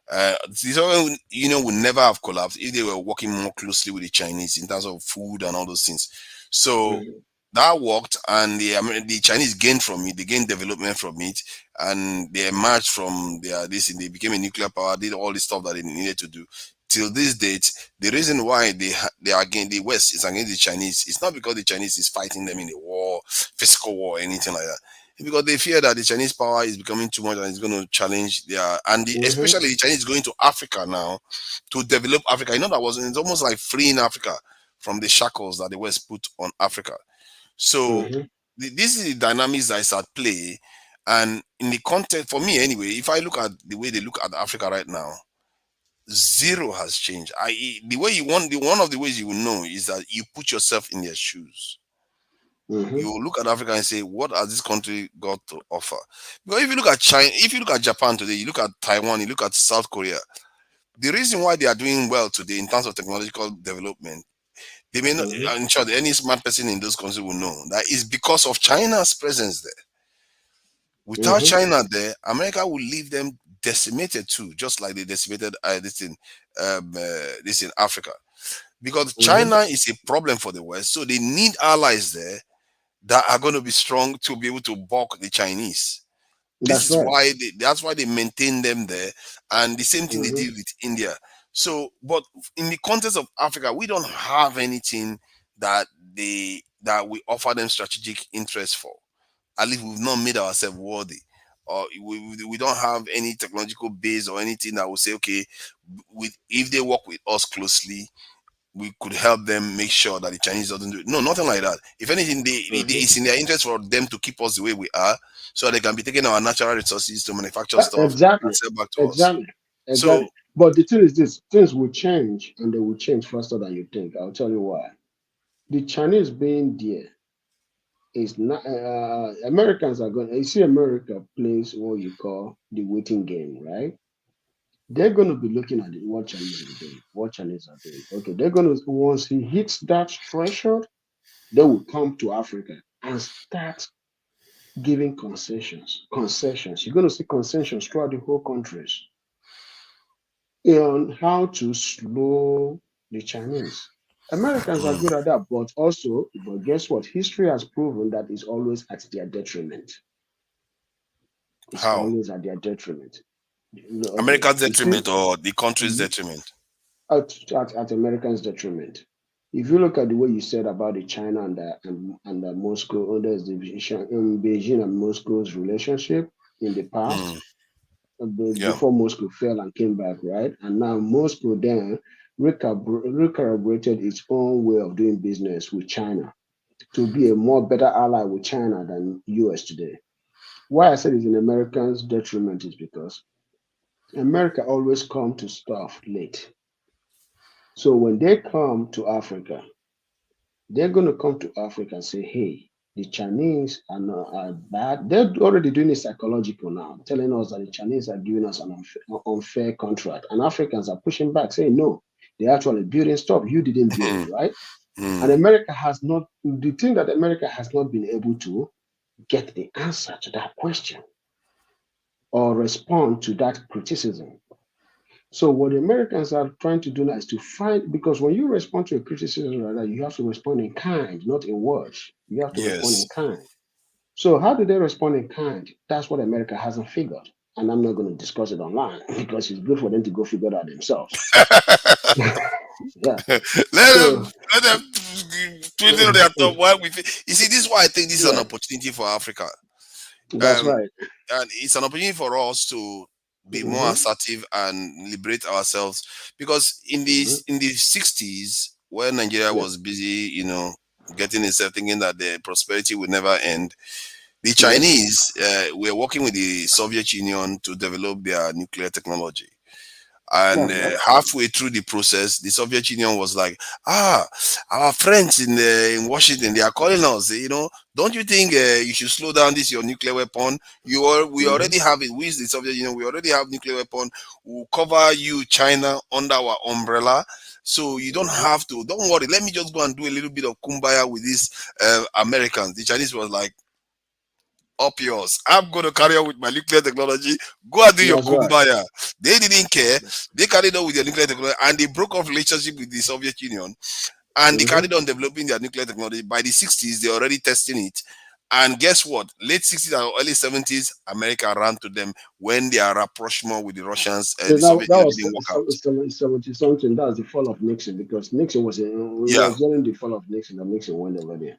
The Soviet Union would never have collapsed if they were working more closely with the Chinese in terms of food and all those things. So that worked, and the Chinese gained from it. They gained development from it, and they emerged from they became a nuclear power, did all the stuff that they needed to do. Till this date, the reason why they are against the West is against the Chinese. It's not because the Chinese is fighting them in a war, physical war, or anything like that. It's because they fear that the Chinese power is becoming too much and it's going to challenge especially the Chinese going to Africa now to develop Africa. It's almost like freeing Africa from the shackles that the West put on Africa. So this is the dynamics that is at play, and in the context, for me anyway, if I look at the way they look at Africa right now, zero has changed. One of the ways you will know is that you put yourself in their shoes. You will look at Africa and say, what has this country got to offer? Because if you look at China, if you look at Japan today, you look at Taiwan, you look at South Korea, the reason why they are doing well today in terms of technological development, they may not, I'm sure that any smart person in those countries will know that is because of China's presence there. Without China there, America will leave them decimated too, just like they decimated this in Africa. Because China is a problem for the West, so they need allies there that are going to be strong to be able to balk the Chinese. That's why they maintain them there, and the same thing they did with India. So, but in the context of Africa, we don't have anything that we offer them strategic interest for. At least we've not made ourselves worthy, or we don't have any technological base or anything that will say, okay, if they work with us closely, we could help them make sure that the Chinese doesn't do it. No, nothing like that. If anything, it's in their interest for them to keep us the way we are, so they can be taking our natural resources to manufacture stuff and sell back to us. Exactly. But the thing is this, things will change, and they will change faster than you think. I'll tell you why. The Chinese being there is not, Americans are going, you see America plays what you call the waiting game, right? They're going to be looking at what Chinese are doing. Okay, they're going to, once he hits that threshold, they will come to Africa and start giving concessions. You're going to see concessions throughout the whole countries on how to slow the Chinese. Americans are good at that, but guess what? History has proven that it's always at their detriment. It's always at their detriment. America's detriment or the country's detriment? At Americans' detriment. If you look at the way you said about the China and the Moscow, there's the Beijing and Moscow's relationship in the past, before Moscow fell and came back, right? And now Moscow then recalibrated its own way of doing business with China to be a more better ally with China than US today. Why I said it's in Americans' detriment is because America always come to stuff late. So when they come to Africa, they're going to come to Africa and say, hey, the Chinese are bad. They're already doing it psychological now, telling us that the Chinese are giving us an unfair contract. And Africans are pushing back, saying, no, they're actually building stuff. You didn't build it, right? And America has not, the thing that America has not been able to get the answer to that question or respond to that criticism. So what the Americans are trying to do now is to find, because when you respond to a criticism like that, you have to respond in kind, not in words. You have to respond in kind. So how do they respond in kind? That's what America hasn't figured. and I'm not going to discuss it online because it's good for them to go figure it out themselves. Yeah. let them tweet it on their top while we. You see, this is why I think this is an opportunity for Africa. That's right. And it's an opportunity for us to be more assertive and liberate ourselves, because in the 60s, when Nigeria was busy, getting itself thinking that the prosperity would never end, the Chinese were working with the Soviet Union to develop their nuclear technology. And halfway through the process, the Soviet Union was like, our friends in Washington, they are calling us, don't you think you should slow down your nuclear weapon? We already have it. We, the Soviet Union, we already have nuclear weapon. We'll cover you, China, under our umbrella. So you don't have to, don't worry. Let me just go and do a little bit of kumbaya with these Americans. The Chinese was like, up yours. I'm going to carry on with my nuclear technology. Go and do your kumbaya. Right. They didn't care. They carried on with their nuclear technology, and they broke off relationship with the Soviet Union, and they carried on developing their nuclear technology. By the 60s, they're already testing it. And guess what? Late 60s and early 70s, America ran to them when they are rapprochement with the Russians. The Soviet Union didn't work out. 70-something. That was the fall of Nixon, because Nixon was during the fall of Nixon that Nixon went over there.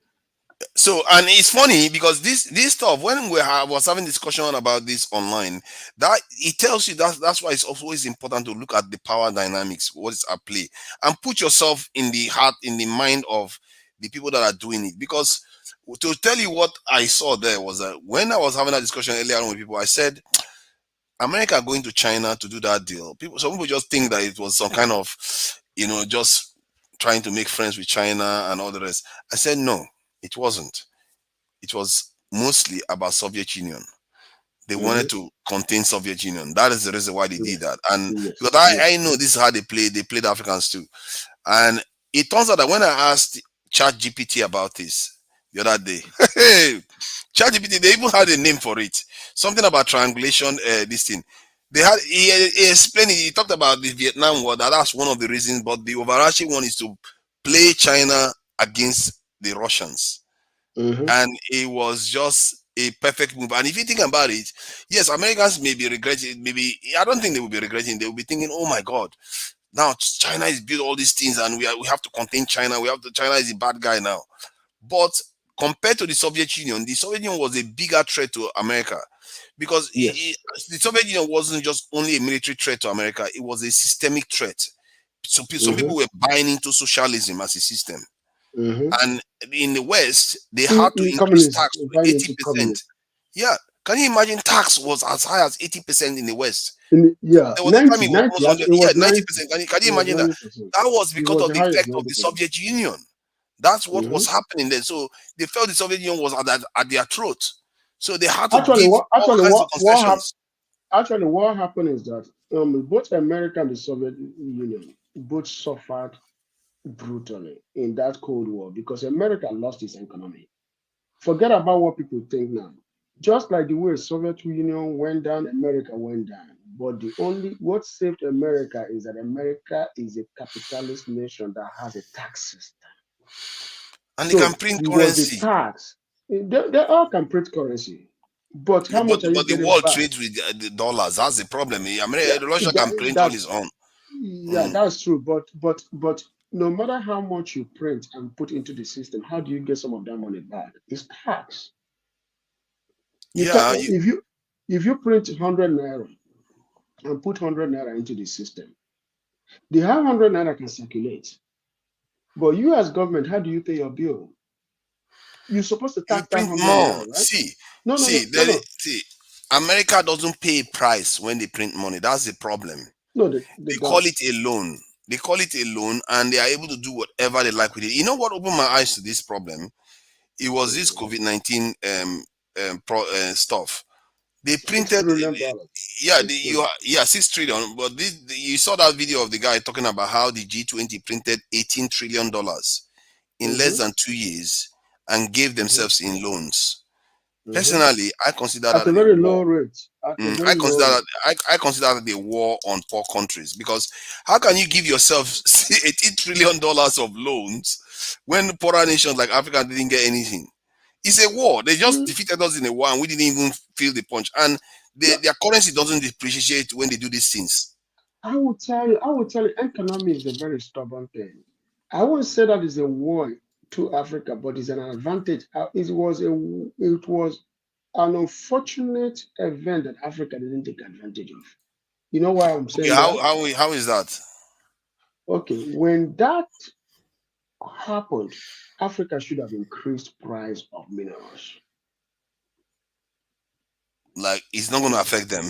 So, and it's funny because this stuff, when was having discussion about this online, that it tells you that's why it's always important to look at the power dynamics, what is at play, and put yourself in the heart, in the mind of the people that are doing it. Because to tell you what I saw there was that when I was having a discussion earlier on with people, I said, America going to China to do that deal. Some people just think that it was some kind of, just trying to make friends with China and all the rest. I said, no. It wasn't. It was mostly about Soviet Union. They wanted to contain Soviet Union. That is the reason why they did that. And because I know this is how they played Africans too. And it turns out that when I asked ChatGPT about this the other day, ChatGPT, they even had a name for it. Something about triangulation, this thing. He explained it. He talked about the Vietnam War. That's one of the reasons, but the overarching one is to play China against the Russians. And it was just a perfect move. And if you think about it, yes, Americans may be regretting, maybe I don't think they will be regretting, they will be thinking, oh my God, now China is built all these things and we have to contain China. China is a bad guy now. But compared to the Soviet Union was a bigger threat to America, because the Soviet Union wasn't just only a military threat to America, it was a systemic threat. So some people were buying into socialism as a system. And in the West, they had to increase tax to 80%. Yeah. Can you imagine tax was as high as 80% in the West? There was 90%. Can you imagine that? That was because of the effect of the Soviet Union. That's what was happening then. So they felt the Soviet Union was at their throat. So they had to give all kinds of concessions. Actually, what happened is that both America and the Soviet Union both suffered brutally in that Cold War, because America lost its economy. Forget about what people think now. Just like the way Soviet Union went down, America went down. But what saved America is that America is a capitalist nation that has a tax system. And they can print currency. The tax. They all can print currency. But how much are you getting the world back? trades with the dollars. That's the problem. Russia can print on its own. Yeah, that's true. But no matter how much you print and put into the system, how do you get some of that money back? It's tax. If you print 100 naira and put 100 naira into the system, the 100 naira can circulate. But you as government, how do you pay your bill? You're supposed to tax that 100 naira, right? See, America doesn't pay a price when they print money. That's the problem. No, they call it a loan. They call it a loan, and they are able to do whatever they like with it. You know what opened my eyes to this problem? It was this COVID-19 stuff. They printed, $6 trillion. But you saw that video of the guy talking about how the G20 printed $18 trillion in less than 2 years and gave themselves in loans. Personally, I consider that at a very low rate. I consider that a war on poor countries, because how can you give yourself $18 trillion of loans when poorer nations like Africa didn't get anything? It's a war. They just defeated us in a war and we didn't even feel the punch. And their currency doesn't depreciate when they do these things. I will tell you, economy is a very stubborn thing. I won't say that is a war to Africa, but it's an advantage. It was an unfortunate event that Africa didn't take advantage of. You know why I'm Okay, saying that? how is that? Okay, when that happened, Africa should have increased price of minerals. Like, it's not going to affect them.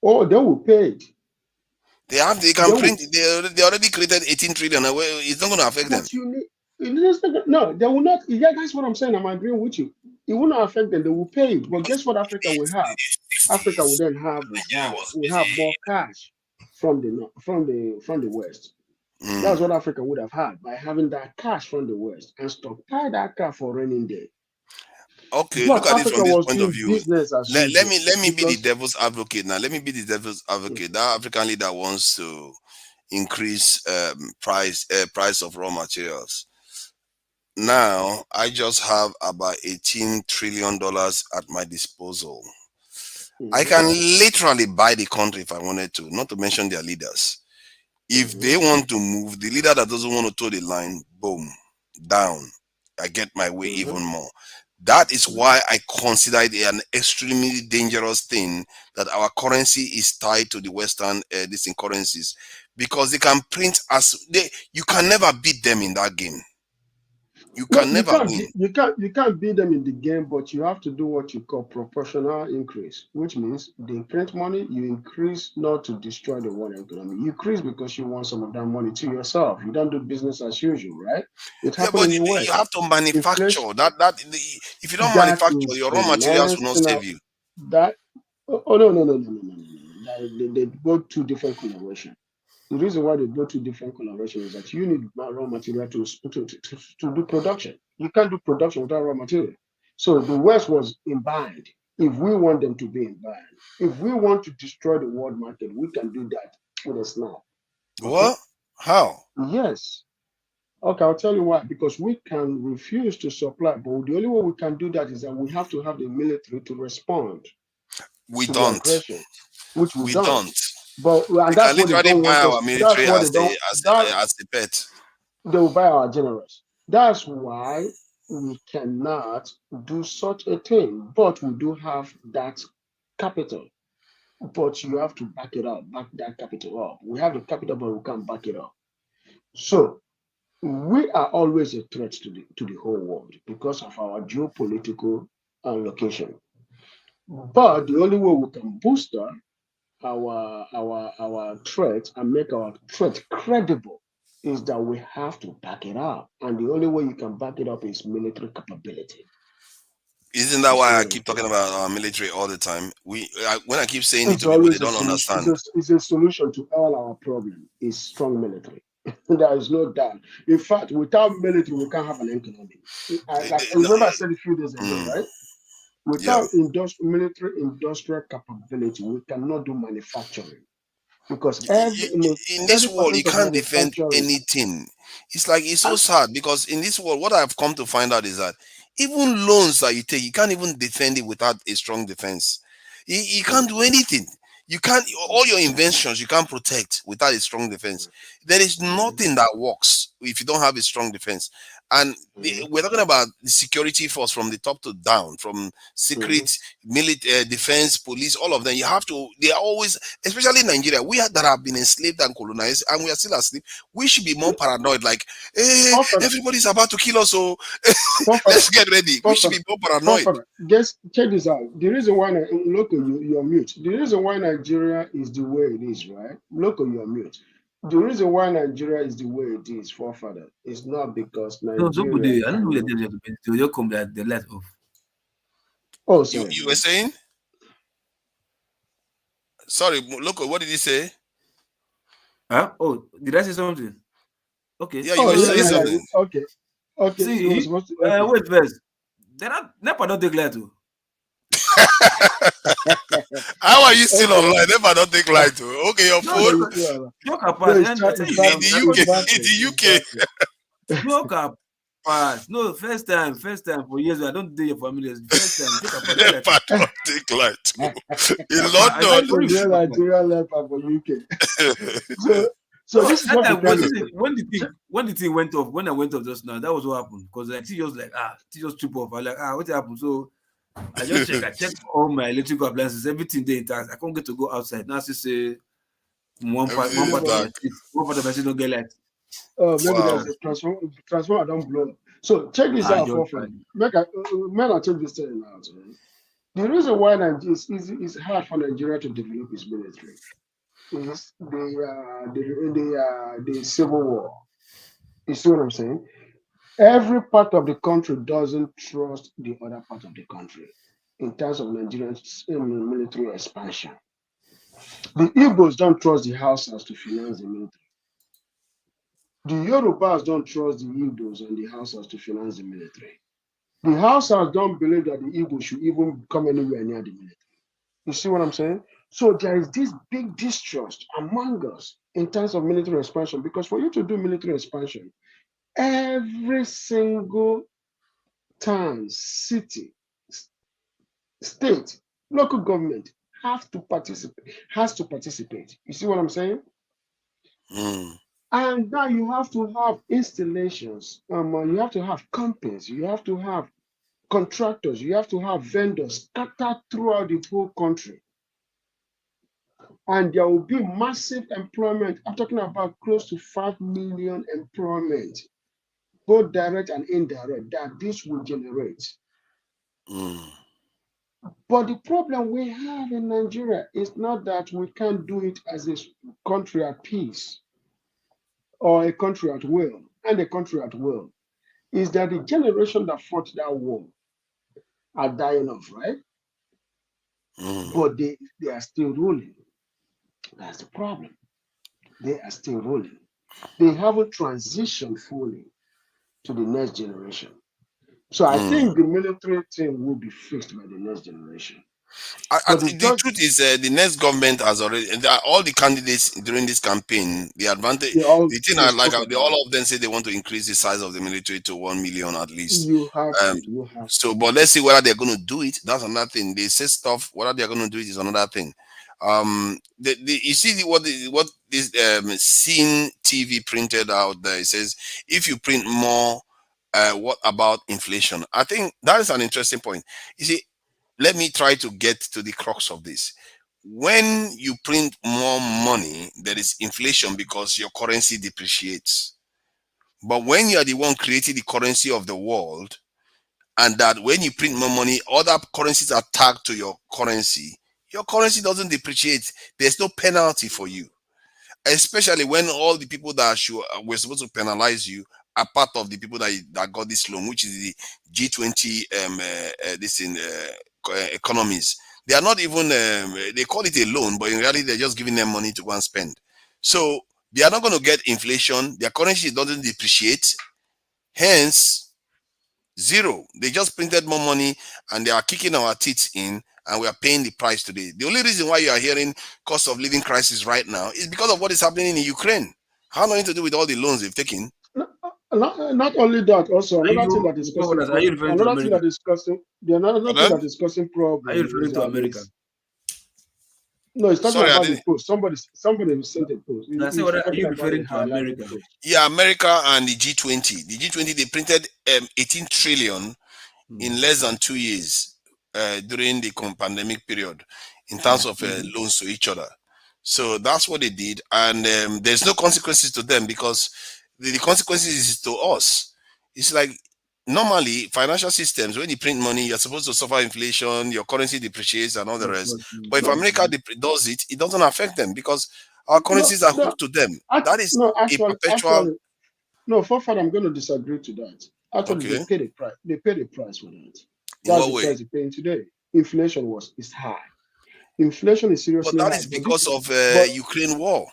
Oh, they will pay it. They can print. They already created 18 trillion. It's not going to affect them. No, they will not. Yeah, that's what I'm saying. I'm agreeing with you. It will not affect them. They will pay it. But guess what Africa will have? Africa will then have reserves. We have more cash from the West. That's what Africa would have had by having that cash from the West and stockpile that cash for raining day. Okay, but look at Africa it from this point of view. Let me be the devil's advocate now. Let me be the devil's advocate. That African leader wants to increase price of raw materials. Now I just have about $18 trillion at my disposal. I can literally buy the country if I wanted to, not to mention their leaders. If they want to move, the leader that doesn't want to toe the line, boom, down. I get my way even more. That is why I consider it an extremely dangerous thing that our currency is tied to the Western distinct currencies, because they can print you can never beat them in that game. You can never win. You can't beat them in the game, but you have to do what you call proportional increase, which means they print money, you increase not to destroy the world economy. You increase because you want some of that money to yourself. You don't do business as usual, right? It happens in the West. You have to manufacture if you don't manufacture, your raw materials will not save you. No. They go to different collaboration. The reason why they go to different collaboration is that you need raw material to do production. You can't do production without raw material. So the West was in bind. If we want them to be in bind, if we want to destroy the world market, we can do that with a snap. What? How? Yes. Okay, I'll tell you why. Because we can refuse to supply, but the only way we can do that is that we have to have the military to respond. We don't. Which we don't. But and that's what they don't buy our military as a pet. They will buy our generals. That's why we cannot do such a thing. But we do have that capital. But you have to back it up, back that capital up. We have the capital, but we can't back it up. So we are always a threat to the whole world because of our geopolitical location. But the only way we can boost our threat and make our threat credible is that we have to back it up. And the only way you can back it up is military capability. Isn't that why I keep talking about our military all the time? When I keep saying it to people, they don't understand. It's a solution to all our problems. Is strong military. There is no doubt. In fact, without military, we can't have an economy. Remember I said a few days ago, right? Without military industrial capability, we cannot do manufacturing. Because in this world, you can't defend anything. It's like, it's so sad, because in this world, what I've come to find out is that even loans that you take, you can't even defend it without a strong defense. You can't do anything. You can't, all your inventions, you can't protect without a strong defense. There is nothing that works if you don't have a strong defense. And we're talking about the security force from the top to down, from secret, military, defense, police, all of them. You have to, they are always, especially in Nigeria, we that have been enslaved and colonized, and we are still asleep. We should be more paranoid, like, hey, everybody's about to kill us, so let's get ready. We should be more paranoid. Just check this out. The reason why, local, you're mute. The reason why Nigeria is the way it is, right? Local, you're mute. The reason why Nigeria is the way it is, forefather, is not because Nigeria. I don't know they come that the let off. Oh, sorry. You were saying? Sorry, look, what did he say? Huh? Oh, did I say something? Okay. Yeah, you were saying something. Okay. Okay. See, wait first. Never don't take light too. How are you still online? Never don't take light too. Okay, your phone. Joke apart. In the UK. Joke up. pass. No, first time for years. I don't do your family. First time, take a pass. Patriotic light. In That's London. the real Nigerian leper for UK. So this is what that we was can do. when the thing went off. When I went off just now, that was what happened. Because like she just trip off. I like what happened? So I just check. I checked all my electrical appliances, everything there intact. I can't get to go outside. Now she say one part of my seat don't get light. Maybe there's a transformer don't blow. So check this out for man. I check this thing out. The reason why it's hard for Nigeria to develop its military is the civil war. You see what I'm saying? Every part of the country doesn't trust the other part of the country in terms of Nigeria's military expansion. The Igbos don't trust the Hausas to finance the military. The Yorubas don't trust the Igbos and the Hausas to finance the military. The Hausas don't believe that the Igbos should even come anywhere near the military. You see what I'm saying? So there is this big distrust among us in terms of military expansion, because for you to do military expansion, every single town, city, state, local government has to participate. You see what I'm saying? And now you have to have installations, you have to have companies, you have to have contractors, you have to have vendors scattered throughout the whole country. And there will be massive employment. I'm talking about close to 5 million employment, both direct and indirect, that this will generate. But the problem we have in Nigeria is not that we can't do it as a country at peace or a country at will, and a country at will, is that the generation that fought that war are dying off, right? But they are still ruling. That's the problem. They are still ruling. They haven't transitioned fully to the next generation. So I think the military thing will be fixed by the next generation. The truth is, the next government has already, all the candidates during this campaign, the advantage, the thing I like, all of them say they want to increase the size of the military to 1 million at least. You have so, but let's see whether they're going to do it. That's another thing. They say stuff. Whether they're going to do it is another thing. You see what this Scene TV printed out there. It says, if you print more, what about inflation? I think that is an interesting point. You see, let me try to get to the crux of this. When you print more money, there is inflation because your currency depreciates. But when you are the one creating the currency of the world, and that when you print more money, other currencies are tagged to your currency doesn't depreciate. There's no penalty for you. Especially when all the people that were supposed to penalize you are part of the people that got this loan, which is the G20 economies. They are not even they call it a loan, but in reality they're just giving them money to go and spend. So they are not going to get inflation. Their currency doesn't depreciate, hence zero. They just printed more money and they are kicking our teeth in, and we are paying the price today. The only reason why you are hearing cost of living crisis right now is because of what is happening in Ukraine. How nothing to do with all the loans they've taken. Not only that, also another thing that is causing problem. Another thing that is causing problem. Are you referring to America? No, it's talking about the post. Somebody sent a post. Are you referring to America? Yeah, America and the G20. The G20, they printed 18 trillion in less than 2 years during the pandemic period in terms of loans to each other. So that's what they did, and there's no consequences to them because the consequences is to us. It's like normally financial systems, when you print money, you're supposed to suffer inflation, your currency depreciates and all the rest. But if America does it, it doesn't affect them because our currencies are hooked to them. That is a perpetual. I'm going to disagree to that. Actually, they paid a price. They paid a price for that. That's the price they're paying today. Inflation is high. Inflation is seriously high. But that is because of Ukraine war.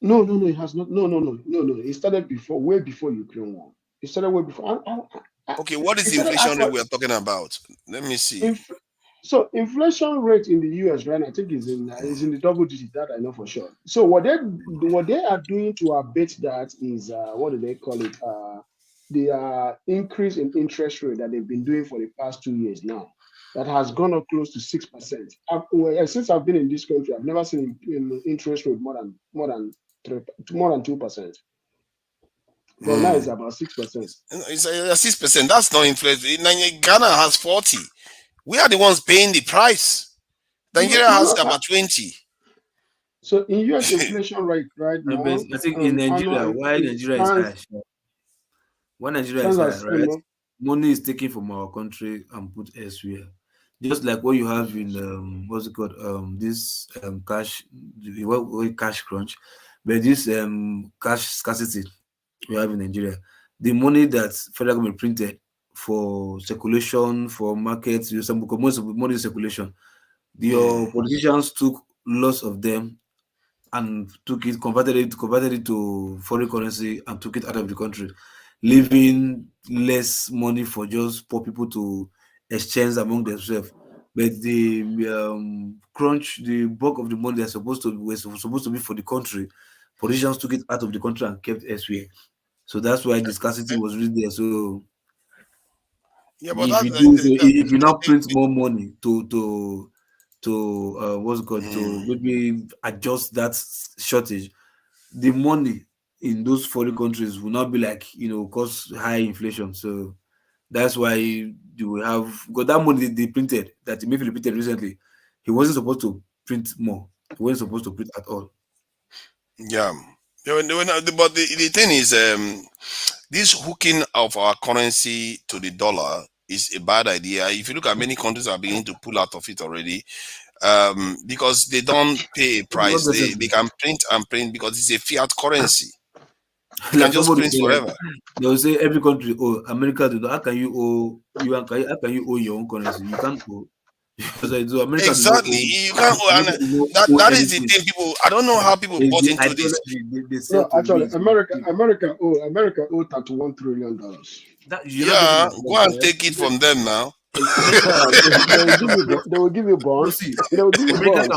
No, it has not. No. It started way before Ukraine war. It started way before. Okay, what is the inflation rate we are talking about? Let me see. So inflation rate in the US right now, I think is in the double digit. That I know for sure. So what they are doing to abate that is what do they call it? the increase in interest rate that they've been doing for the past 2 years now, that has gone up close to 6%. Since I've been in this country, I've never seen interest rate more than 2%. But now it's about 6%. It's 6%. That's not inflation. Ghana has 40. We are the ones paying the price. Nigeria has about 20. So in US inflation rate right now, I think in Nigeria, why Nigeria is high? When Nigeria is high, right? Money is taken from our country and put elsewhere. Just like what you have in what's it called? This cash, cash crunch, but this cash scarcity we have in Nigeria. The money that federal government printed for circulation, for markets, most of the money is circulation. Your politicians took lots of them and converted it to foreign currency and took it out of the country, leaving less money for just poor people to exchange among themselves. But the crunch, the bulk of the money that's supposed to be for the country, politicians took it out of the country and kept elsewhere. So that's why the scarcity was really there. So if you now print more money to what's it called, to maybe adjust that shortage, the money in those foreign countries will not be like, cause high inflation. So that's why you will have got that money they printed that maybe repeated recently. He wasn't supposed to print more. He wasn't supposed to print at all. Yeah. But the thing is, this hooking of our currency to the dollar is a bad idea. If you look at many countries are beginning to pull out of it already, because they don't pay a price. They can print and print because it's a fiat currency. You can just print forever. They will say every country, America, how can you owe your own currency? You can't owe. Exactly, you can't. That is the thing. People, I don't know how people bought into this. No, actually, America owe $31 trillion. Yeah, go and take it from them now. They will give you bonds. They will give you bonds.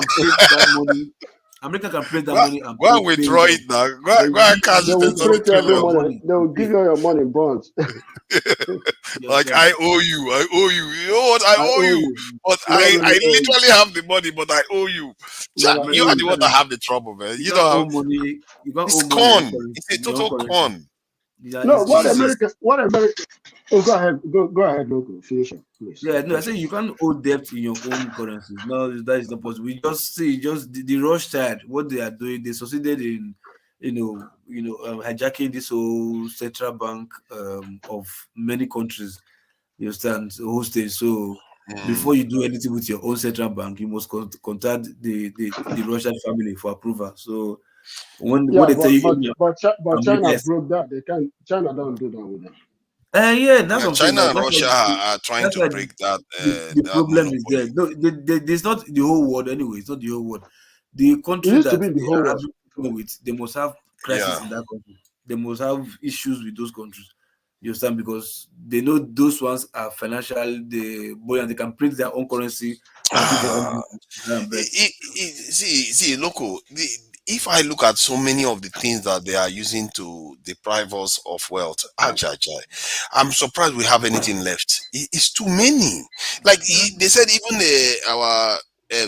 America can print that money and go and withdraw it now. Go and cash it. They will give you your money in bonds. Like I owe you. You know what? I owe you. But I literally have the money, but I owe you. You are the one that have the trouble, man. You don't have money. It's con. It's a total con. No, what America? Oh, go ahead, local. Finish it, please. Yeah, no, I say you can't owe debt in your own currency. No, that is not possible. We just see the Rothschild, what they are doing. They succeeded in, hijacking this whole central bank of many countries. You understand? Hostage. So before you do anything with your own central bank, you must contact the Rothschild family for approval. So when they tell you, but China broke that. China don't do that with them. That's what China and Russia are trying to break that. The problem is there. No, there's not the whole world anyway. It's not the whole world. The country that they are having with, they must have crisis in that country. They must have issues with those countries. You understand? Because they know those ones are financial. And they can print their own currency. See, local. If I look at so many of the things that they are using to deprive us of wealth, I'm surprised we have anything left. It's too many. Like they said, even our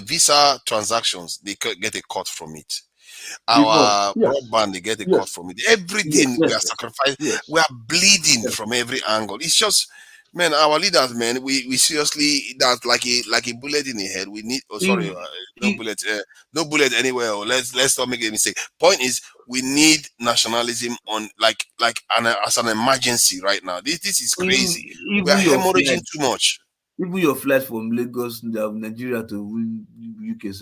visa transactions, they get a cut from it. Our broadband, they get a cut from it. Everything we are sacrificing, we are bleeding from every angle. It's just, man, our leaders, man, we seriously, that's like a bullet in the head. We need, no bullet anywhere. Or let's not make a mistake. Point is, we need nationalism on as an emergency right now. This is crazy. We are hemorrhaging too much. Even your flight from Lagos, Nigeria to UK,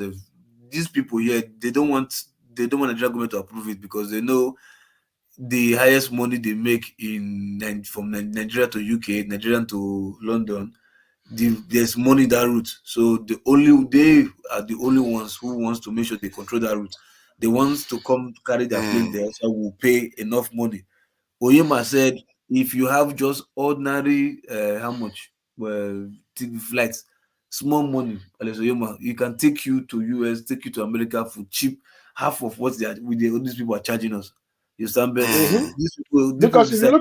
these people here, they don't want the Nigerian government to approve it because they know the highest money they make from Nigeria to UK, Nigeria to London, there's money that route. So they are the only ones who wants to make sure they control that route. They want to come carry their plane there, so will pay enough money. Oyema said, if you have just ordinary how much flights, small money, it can take you to US, take you to America for cheap, half of what these people are charging us. You stand there. Mhm. These people Because if you decide.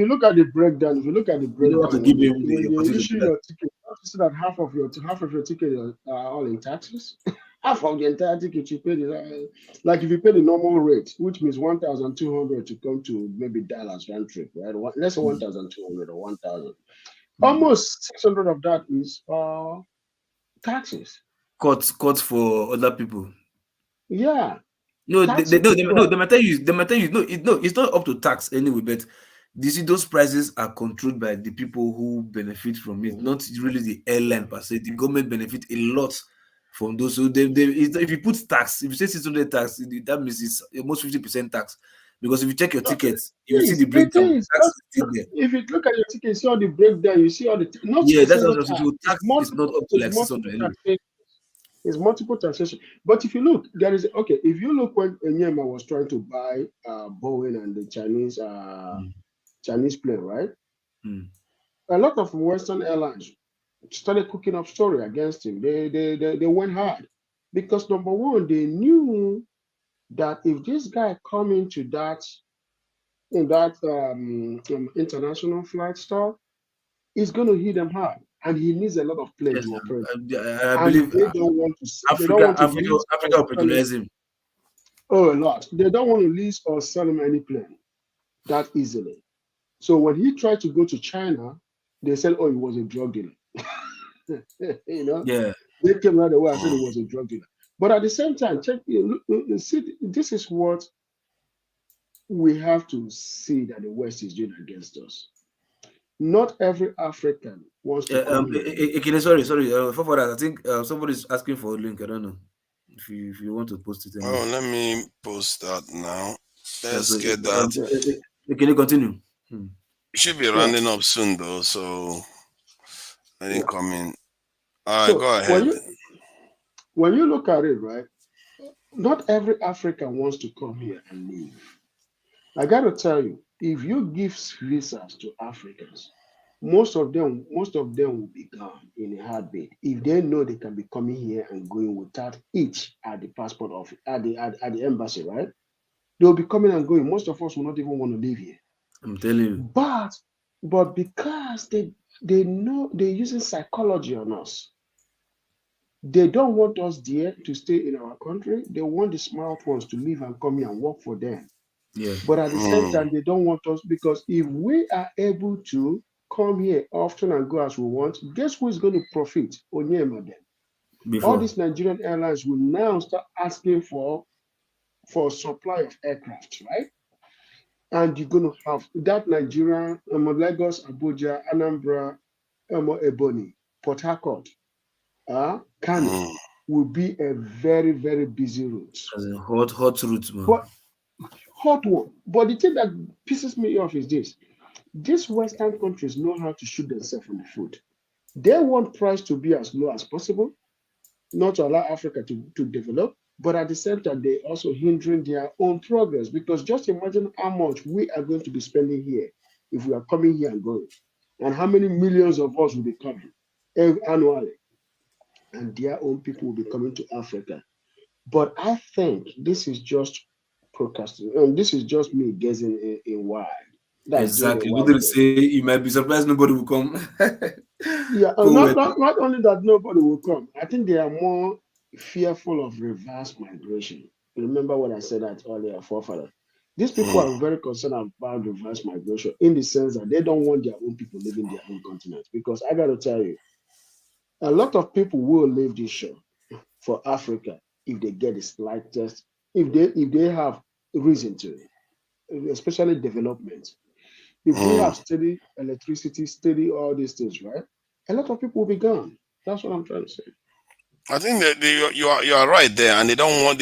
look at the breakdown, You don't want to give him the when they opportunity issue to your ticket, you have to see that half of your ticket are all in taxes. Half of the entire ticket you pay is like if you pay the normal rate, which means 1,200 to come to maybe Dallas round trip, right? Let's say 1,200 or 1,000. Almost 600 of that is taxes. Cuts for other people. Yeah. No, Taxes. they might tell you. No, it's not up to tax anyway. But you see, those prices are controlled by the people who benefit from it, not really the airline per se. The government benefit a lot from those. So if you put tax, if you say 600 tax, that means it's almost 50% tax. Because if you check your tickets, you will see the It breakdown. is. Tax is still there. If you look at your ticket, you see all the breakdown, you see all the not Yeah, a that's single what I'm tax. saying. So tax is not up to like 600 anyway. It's multiple taxation. But if you look, there is okay. If you look when Enyema was trying to buy Boeing and the Chinese plane, right? A lot of Western airlines started cooking up story against him. They went hard because number one, they knew that if this guy come into that international flight stuff, it's going to hit them hard, and he needs a lot of plane Yes, to operate. I And believe they don't want to. They don't Africa want to lease or sell patronize him. Oh, a lot. They don't want to lease or sell him any plane that easily. So when he tried to go to China, they said, "Oh, he was a drug dealer." Yeah. They came right away and said he was a drug dealer. But at the same time, see, this is what we have to see that the West is doing against us. Not every African wants to come here. Sorry. For that, I think somebody's asking for a link. I don't know if you want to post it. Oh, let me post that now. Let's get that. Can you continue? We should be rounding up soon, though. So let it come in. All right, go ahead. When you look at it, right, not every African wants to come here and live. I got to tell you, if you give visas to Africans, most of them will be gone in a heartbeat if they know they can be coming here and going without each at the passport office at the embassy, right? They'll be coming and going. Most of us will not even want to live here. I'm telling you. But because they know they're using psychology on us, they don't want us there to stay in our country. They want the smart ones to leave and come here and work for them. Yeah. But at the same time, they don't want us because if we are able to come here often and go as we want, guess who is going to profit? Onyema then. All these Nigerian airlines will now start asking for supply of aircraft, right? And you're going to have that Nigerian, Lagos, Abuja, Anambra, Ebonyi, Port Harcourt, Kano will be a very, very busy route. As a hot route, man. Hot one. But the thing that pisses me off is this. These Western countries know how to shoot themselves in the foot. They want price to be as low as possible, not to allow Africa to develop, but at the same time, they're also hindering their own progress because just imagine how much we are going to be spending here if we are coming here and going, and how many millions of us will be coming annually, and their own people will be coming to Africa. But I think this is just procrastination. This is just me guessing in why. Exactly. What did say? You might be surprised nobody will come. Yeah, not only that nobody will come. I think they are more fearful of reverse migration. Remember what I said that earlier, forefather. These people are very concerned about reverse migration in the sense that they don't want their own people living their own continent. Because I got to tell you, a lot of people will leave this show for Africa if they get the slightest, if they have reason to, especially development. If we have steady electricity, steady all these things, right? A lot of people will be gone. That's what I'm trying to say. I think that you are right there, and they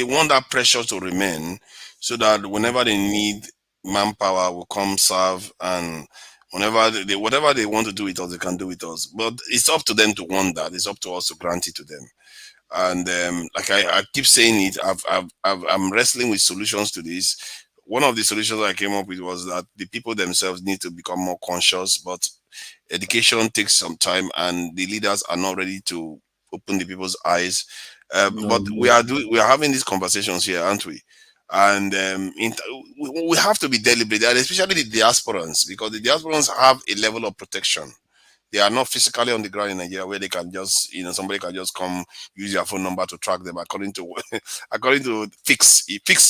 want that pressure to remain, so that whenever they need manpower will come serve, and whatever they want to do with us, they can do with us. But it's up to them to want that. It's up to us to grant it to them. And like I keep saying it, I'm wrestling with solutions to this. One of the solutions I came up with was that the people themselves need to become more conscious, but education takes some time, and the leaders are not ready to open the people's eyes. But we are having these conversations here, aren't we? And we have to be deliberate, and especially the diasporans, because the diasporans have a level of protection. They are not physically on the ground in Nigeria where they can just, somebody can just come use your phone number to track them. According to Fix,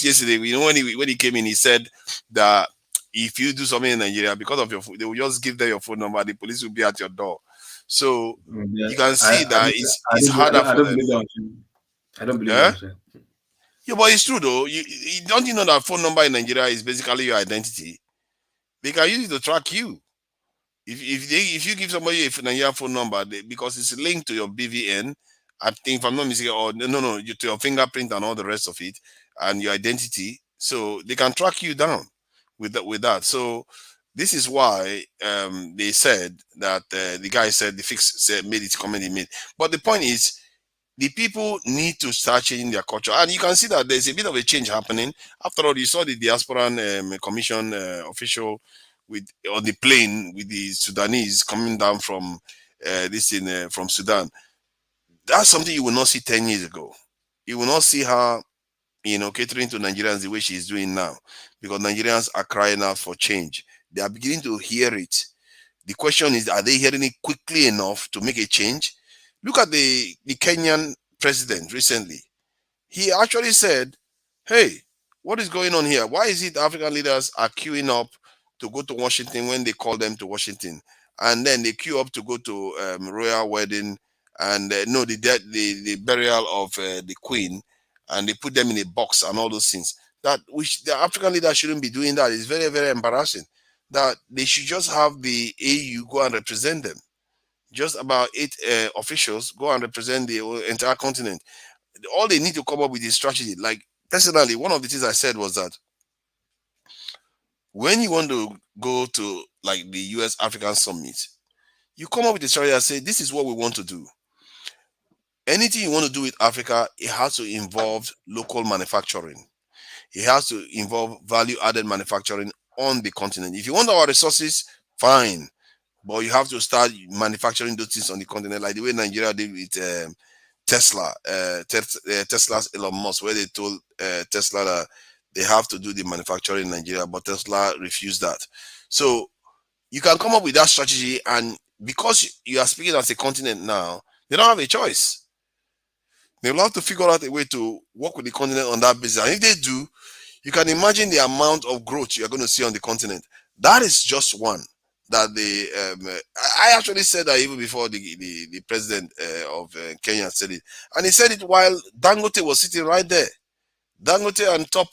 yesterday, when he came in, he said that if you do something in Nigeria because of your phone, they will just give them your phone number. The police will be at your door. So you can see that it's harder for them. I don't believe that. Yeah, but it's true though. Don't you know that phone number in Nigeria is basically your identity? They can use it to track you. If you give somebody a Nigerian phone number, because it's linked to your BVN, I think, if I'm not mistaken, or to your fingerprint and all the rest of it, and your identity, so they can track you down with that. So this is why they said that the guy said the Fix said made it comment he made. But the point is, the people need to start changing their culture, and you can see that there's a bit of a change happening. After all, you saw the diaspora commission official on the plane with the Sudanese coming down from from Sudan. That's something you will not see 10 years ago. You will not see her, catering to Nigerians the way she's doing now, because Nigerians are crying out for change. They are beginning to hear it. The question is, are they hearing it quickly enough to make a change? Look at the Kenyan president recently. He actually said, hey, what is going on here? Why is it African leaders are queuing up to go to Washington when they call them to Washington? And then they queue up to go to royal wedding and the burial of the queen, and they put them in a box and all those things. That which the African leaders shouldn't be doing that. Is very, very embarrassing. That they should just have the AU go and represent them. Just about 8 officials go and represent the entire continent. All they need to come up with is strategy. Like, personally, one of the things I said was that when you want to go to like the US African Summit, you come up with a strategy and say, this is what we want to do. Anything you want to do with Africa, it has to involve local manufacturing. It has to involve value-added manufacturing on the continent. If you want our resources, fine. But you have to start manufacturing those things on the continent, like the way Nigeria did with Tesla. Tesla's Elon Musk, where they told Tesla that they have to do the manufacturing in Nigeria, but Tesla refused that. So you can come up with that strategy, and because you are speaking as a continent now, they don't have a choice. They will have to figure out a way to work with the continent on that basis. And if they do, you can imagine the amount of growth you are going to see on the continent. That is just one. That I actually said that even before the president of Kenya said it, and he said it while Dangote was sitting right there. Dangote and top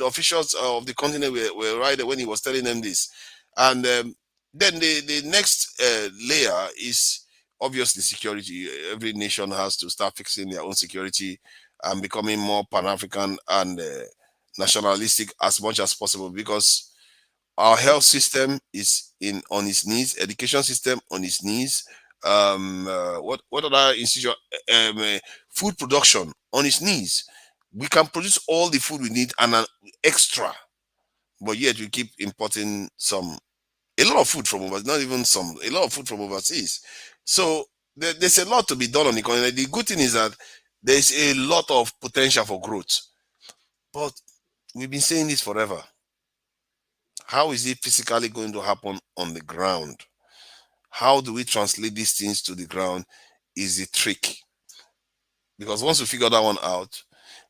officials of the continent were right there when he was telling them this. And then the next layer is obviously security. Every nation has to start fixing their own security and becoming more Pan-African and nationalistic as much as possible, because our health system is on its knees, education system on its knees. What other institution? Food production on its knees. We can produce all the food we need and an extra, but yet we keep importing a lot of food from overseas. Not even a lot of food from overseas. So there's a lot to be done on the continent. The good thing is that there's a lot of potential for growth, but we've been saying this forever. How is it physically going to happen on the ground? How do we translate these things to the ground is the trick. Because once we figure that one out,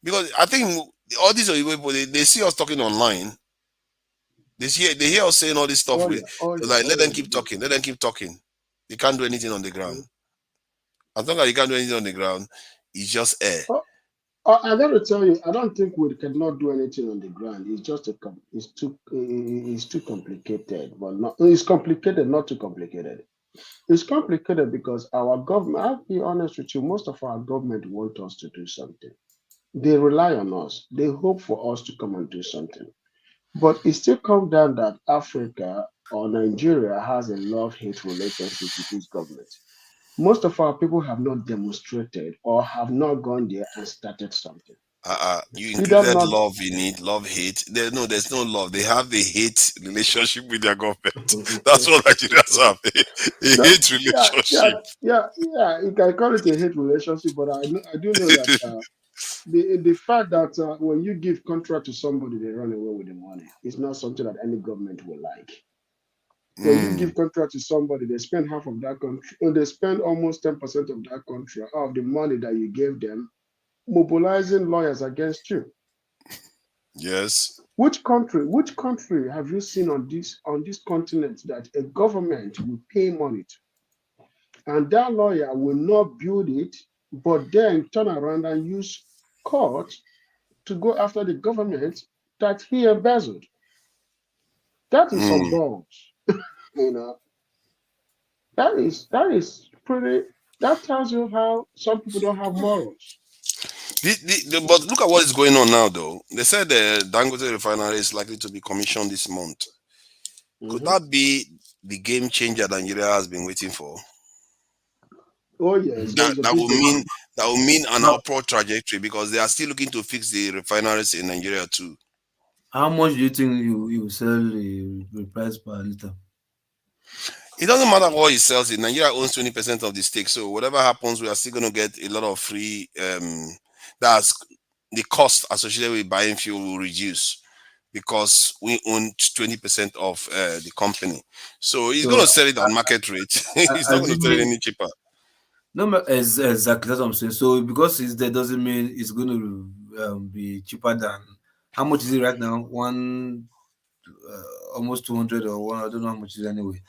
because I think all these people, they see us talking online. They hear us saying all this stuff. Let them keep talking. Let them keep talking. They can't do anything on the ground. As long as you can't do anything on the ground, it's just air. I got to tell you, I don't think we cannot do anything on the ground. It's just it's too complicated, but it's complicated, not too complicated. It's complicated because our government, I'll be honest with you, most of our government want us to do something. They rely on us. They hope for us to come and do something. But it still comes down that Africa or Nigeria has a love-hate relationship with this government. Most of our people have not demonstrated or have not gone there and started something. You Did that included not? love in it, love, hate. There's no love. They have the hate relationship with their government. That's what Nigerians have. A No, hate yeah, yeah, relationship. yeah. You can call it a hate relationship, but I do know that the fact that when you give contract to somebody, they run away with the money. It's not something that any government will like. When you give contract to somebody, they spend half of that country, or they spend almost 10% of that contract of the money that you gave them, mobilizing lawyers against you. Yes. Which country have you seen on this continent that a government will pay money to, and that lawyer will not build it, but then turn around and use court to go after the government that he embezzled? That is some balls, you know. That is pretty. That tells you how some people don't have morals. But look at what is going on now, though. They said the Dangote refinery is likely to be commissioned this month. Could that be the game changer that Nigeria has been waiting for? Oh yes, That there's a that big will mean an How, upward trajectory because they are still looking to fix the refineries in Nigeria too. how much do you think you sell the price per liter? It doesn't matter what he sells it. Nigeria owns 20% of the stake, so whatever happens, we are still going to get a lot of free. That's the cost associated with buying fuel will reduce because we own 20% of the company. So he's going So to sell it on market rate. He's not going to sell it assuming any cheaper. no, exactly that's what I'm saying. So because it's there doesn't mean it's going to be cheaper than how much is it right now? Almost 200 or one. I don't know how much it is anyway.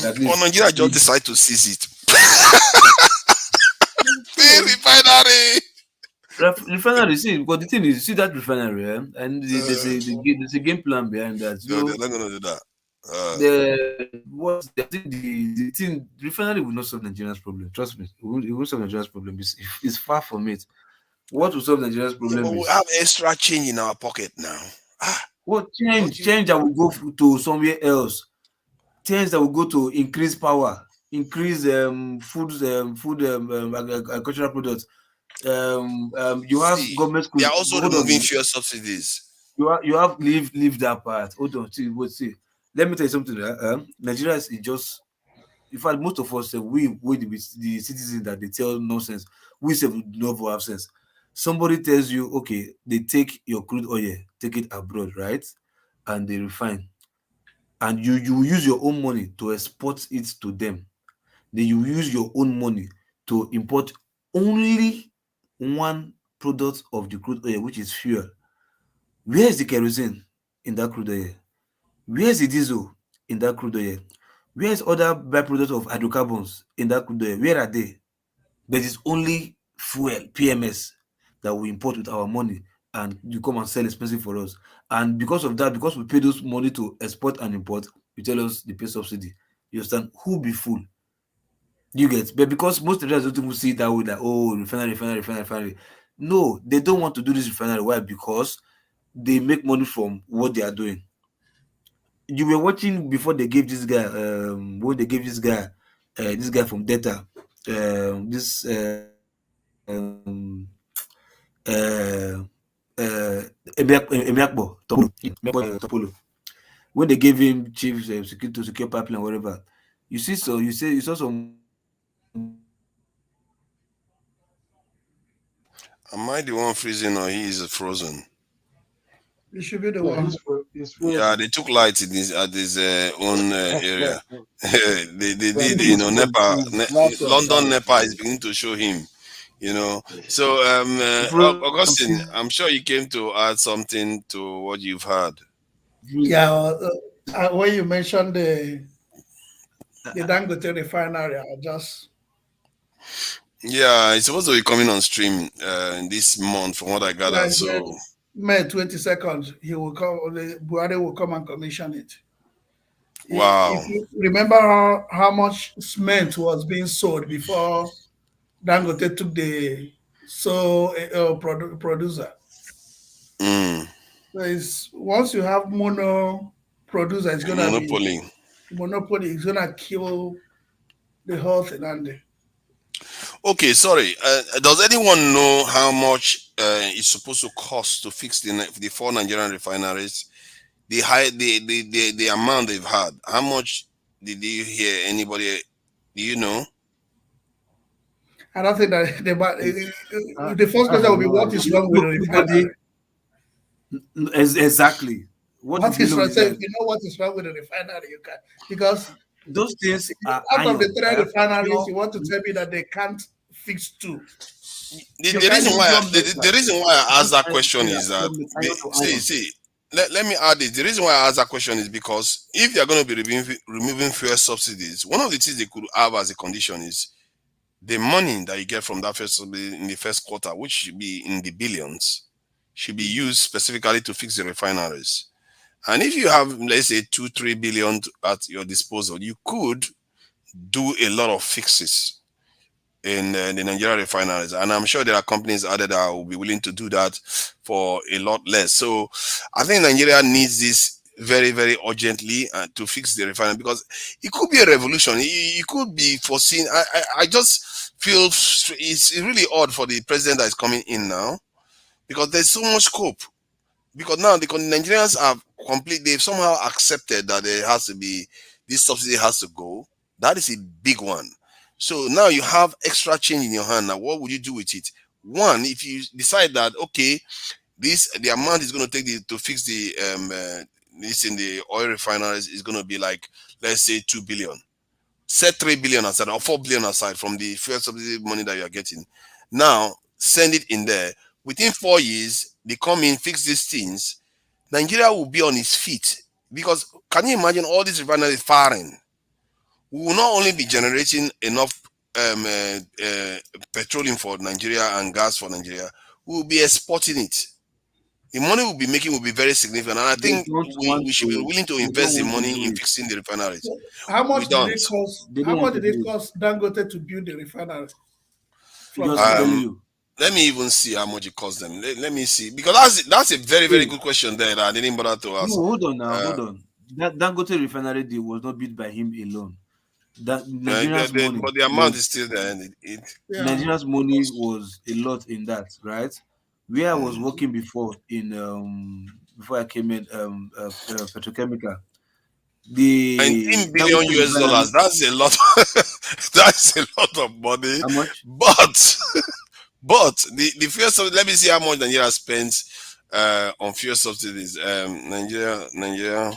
At Or least Nigeria just decide to seize it. Pay refinery. Refinery, see, because the thing is, see that refinery, and there's a game plan behind that. No, they're not going to do that. I think the thing refinery will not solve Nigeria's problem. Trust me, it won't solve Nigeria's problem. It's far from it. What will solve Nigeria's Yeah, problem but we is have extra change in our pocket now. what change that will go to somewhere else. Change that will go to increase power, increase agricultural products. You have See, government they schools. are also Hold removing on, fuel subsidies. you have leave that part. Hold on, see. Let me tell you something. Nigeria is just. In fact, most of us we the citizens that they tell nonsense. We say we do not have sense. Somebody tells you, okay, they take your crude oil, take it abroad, right, and they refine, and you use your own money to export it to them. Then you use your own money to import only one product of the crude oil, which is fuel. Where is the kerosene in that crude oil? Where is the diesel in that crude oil? Where is other byproducts of hydrocarbons in that crude oil? Where are they? There is only fuel, PMS, that we import with our money and you come and sell expensive for us. And because of that, because we pay those money to export and import, you tell us they pay subsidy. You understand? Who be fool? You get? But because most of don't even see it that way, that refinery. No, they don't want to do this refinery. Why? Because they make money from what they are doing. You were watching before they gave this guy when they gave this guy from data this Emiakbo Topolo, when they gave him chief security to secure pipeline whatever, you saw some. Am I the one freezing or he is frozen? It should be the No, one. he's Yeah, frozen. they took light in his own area. they did, Well, you know, his laptop London died. NEPA is beginning to show him, you know. So, Augustine, I'm sure you came to add something to what you've heard. Yeah, when you mentioned the Dangote refinery, I just Yeah, it's supposed to be coming on stream this month, from what I gathered. So, May 22nd, he will come. Buhari will come and commission it. wow. If you remember how much cement was being sold before Dangote took the producer. So it's once you have mono producer, it's gonna Monopoly. be monopoly. It's gonna kill the whole thing. And Okay, sorry. Does anyone know how much it's supposed to cost to fix the 4 Nigerian refineries, the amount they've had. How much did you hear? Anybody? Do you know? I don't think that the first I question have will be, no what idea. is wrong with the refinery? Exactly. What is wrong? So if you know what is wrong with the refinery, you can, because those things are out of the iron. 3 refineries, you want to tell me that they can't fix 2. The reason why I asked that question is that let me add this. The reason why I asked that question is because if they are going to be removing fuel subsidies, one of the things they could have as a condition is the money that you get from that first subsidy in the first quarter, which should be in the billions, should be used specifically to fix the refineries. And if you have, let's say, 2-3 billion at your disposal, you could do a lot of fixes in the Nigerian refineries, and I'm sure there are companies out there that will be willing to do that for a lot less. So I think Nigeria needs this very, very urgently to fix the refinery, because it could be a revolution. It could be foreseen. I just feel it's really odd for the president that is coming in now, because there's so much scope. Because now the Nigerians have they've somehow accepted that there has to be, this subsidy has to go. That is a big one. So now you have extra change in your hand. Now, what would you do with it? One, if you decide that, okay, the amount is going to take to fix the this in the oil refineries is going to be like, let's say 2 billion. Set 3 billion aside or 4 billion aside from the fuel subsidy money that you are getting. Now send it in there. Within 4 years, they come in, fix these things. Nigeria will be on its feet, because can you imagine all these refineries firing? We will not only be generating enough petroleum for Nigeria and gas for Nigeria, we will be exporting it. The money we'll be making will be very significant, and I think we should be willing to invest the money in fixing the refineries. How much did it cost? How much did it cost Dangote to build the refinery? Let me even see how much it cost them. Let me see, because that's a very, very good question there that I didn't bother to ask. No, hold on. That Dangote refinery deal was not built by him alone. Nigeria's money, but the amount is still there. Nigeria's money was a lot in that, right? Where I was working before before I came in petrochemical, the 19 billion US dollars. That's a lot. That's a lot of money. How much? But the fuel subsidy. Let me see how much Nigeria spends on fuel subsidies. Nigeria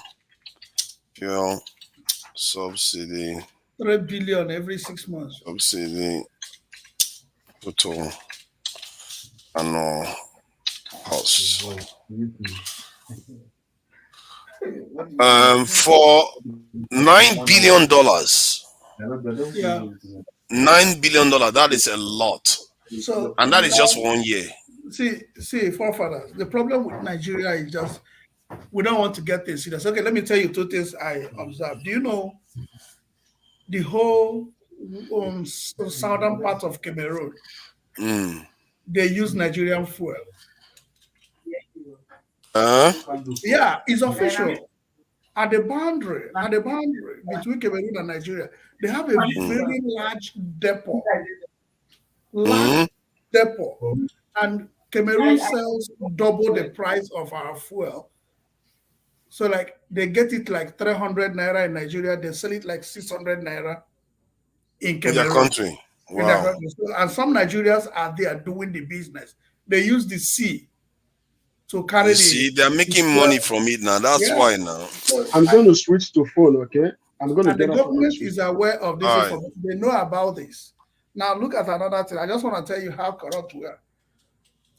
fuel subsidy. 3 billion every 6 months. Subsidy total annual cost. For $9 billion. Yeah. $9 billion. That is a lot. So, and that is just for 1 year. See, forefathers. The problem with Nigeria is just we don't want to get things serious. Okay, let me tell you 2 things I observed. Do you know the whole southern part of Cameroon? They use Nigerian fuel. Yeah, it's official. At the boundary between Cameroon and Nigeria, they have a very large depot. And Cameroon sells double the price of our fuel. So like they get it like 300 naira in Nigeria, they sell it like 600 naira in Cameroon. In their country. Wow. And some Nigerians are there doing the business. They use the sea to carry you see, they're making money from it now. That's why now. I'm going to switch to phone, okay? I'm going to get the government is aware of this information. They know about this. Now look at another thing. I just want to tell you how corrupt we are.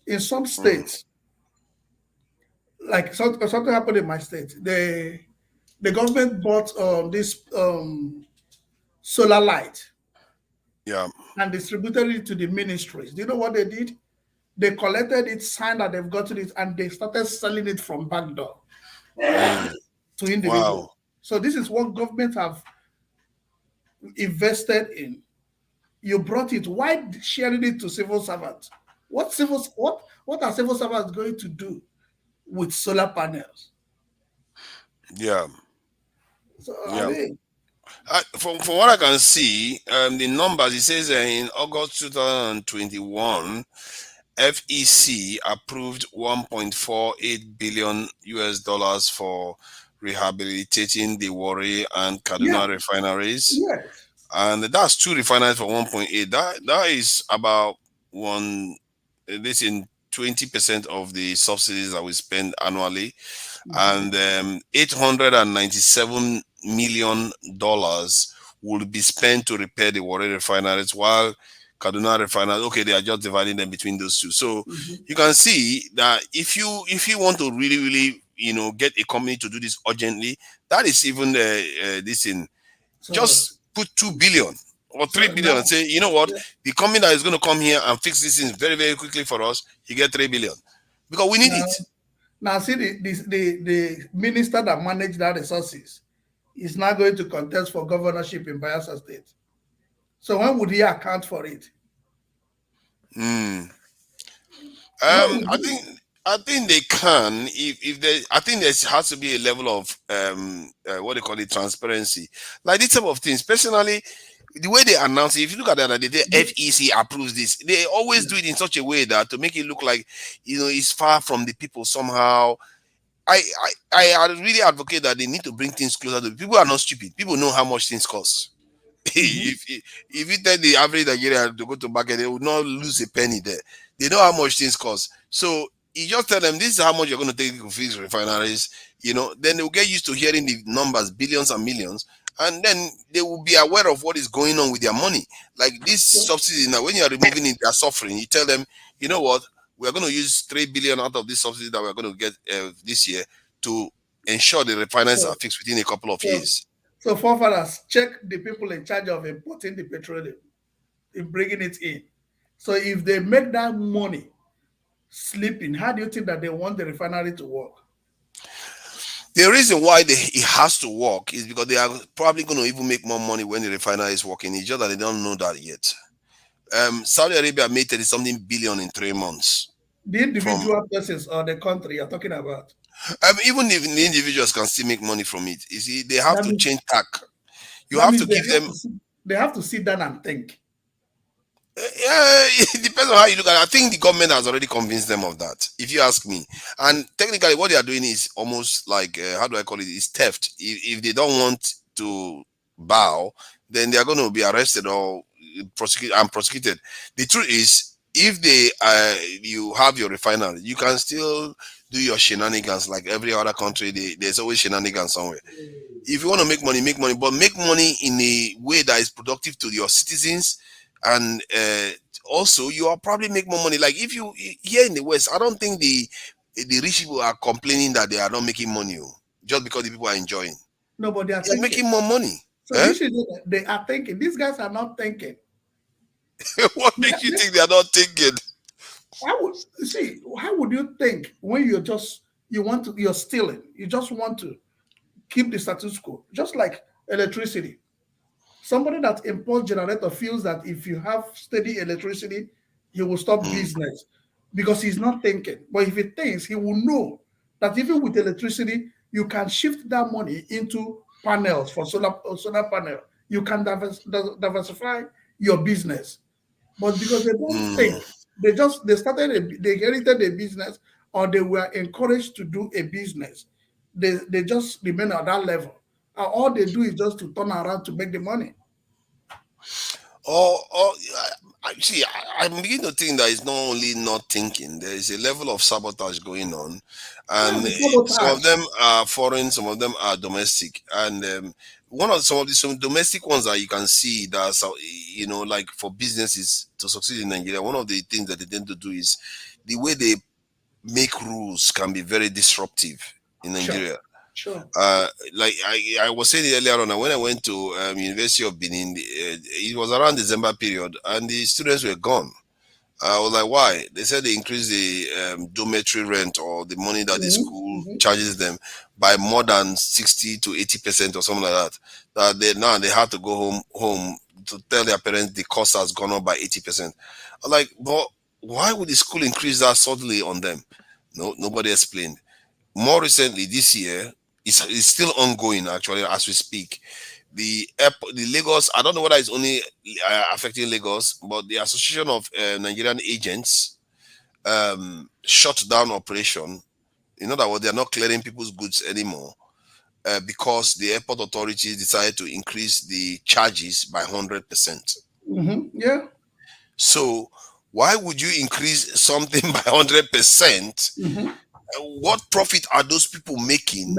In some states, like something happened in my state, the government bought this solar light, and distributed it to the ministries. Do you know what they did? They collected it, signed that they've gotten it, and they started selling it from back door to individuals. Wow. So this is what government have invested in. You brought it. Why sharing it to civil servants? What are civil servants going to do with solar panels? Yeah. So, I mean, from what I can see, the numbers, it says in August 2021, FEC approved 1.48 billion US dollars for rehabilitating the Warri and Kaduna Yeah. refineries. Yes. And that's 2 refineries for 1.8. That is about one, this in 20% of the subsidies that we spend annually. And $897 million will be spent to repair the Warri refineries, while Kaduna refineries, okay, they are just dividing them between those two. So you can see that if you want to really get a company to do this urgently, that is even this in just put 2 billion or 3 billion and say, you know what, the company that is going to come here and fix this thing very, very quickly for us, you get 3 billion because we need it. Now, see, the minister that managed that resources is not going to contest for governorship in Bayelsa State. So when would he account for it? I think they can if they. I think there has to be a level of what they call it, transparency, like this type of things. Personally, the way they announce it, if you look at that, the FEC approves this. They always do it in such a way that to make it look like it's far from the people somehow. I really advocate that they need to bring things closer to people. Are not stupid. People know how much things cost. If you tell the average Nigerian to go to market, they would not lose a penny there. They know how much things cost. So you just tell them this is how much you're going to take to fix refineries. Then they will get used to hearing the numbers, billions and millions, and then they will be aware of what is going on with their money. Like this subsidy now, when you are removing it, they are suffering. You tell them, you know what, we are going to use 3 billion out of this subsidy that we're going to get this year to ensure the refineries are fixed within a couple of years. So forefathers, check the people in charge of importing the petroleum, in bringing it in. So if they make that money sleeping, how do you think that they want the refinery to work? The reason why it has to work is because they are probably going to even make more money when the refinery is working. It's just that they don't know that yet. Saudi Arabia made 30-something billion in 3 months. The individual persons or the country you're talking about? Even if the individuals can still make money from it. You see, they have to change tack. You That have means to give them. They have to sit down and think. It depends on how you look at it. I think the government has already convinced them of that, if you ask me. And technically, what they are doing is almost like, how do I call it? It's theft. If they don't want to bow, then they are going to be arrested or prosecuted. The truth is, if you have your refinery, you can still do your shenanigans like every other country. There's always shenanigans somewhere. If you want to make money, but make money in a way that is productive to your citizens. And also, you are probably make more money. Like if you here in the West, I don't think the rich people are complaining that they are not making money just because the people are enjoying. No, but they are making more money. So this is they are thinking. These guys are not thinking. What makes you think they are not thinking? How would you think when you're stealing? You just want to keep the status quo, just like electricity. Somebody that imports generator feels that if you have steady electricity, he will stop business because he's not thinking. But if he thinks, he will know that even with electricity, you can shift that money into panels for solar panel. You can diversify your business. But because they don't think, they inherited a business, or they were encouraged to do a business. They just remain at that level. And all they do is just to turn around to make the money. See, I'm beginning to think that it's not only not thinking. There is a level of sabotage going on, and some of them are foreign, some of them are domestic. And some domestic ones that you can see that like for businesses to succeed in Nigeria, one of the things that they tend to do is the way they make rules can be very disruptive in Nigeria. Sure. Like I was saying earlier on, when I went to University of Benin, it was around December period, and the students were gone. I was like, why? They said they increased the dormitory rent, or the money that the school charges them, by more than 60 to 80% or something like that. That they had to go home to tell their parents the cost has gone up by 80%. I'm like, but why would the school increase that suddenly on them? No, nobody explained. More recently, this year, it's still ongoing actually as we speak. The Lagos, I don't know whether it's only affecting Lagos, but the Association of Nigerian Agents shut down operation. In other words, they are not clearing people's goods anymore because the airport authorities decided to increase the charges by 100%. Yeah. So why would you increase something by 100%? What profit are those people making?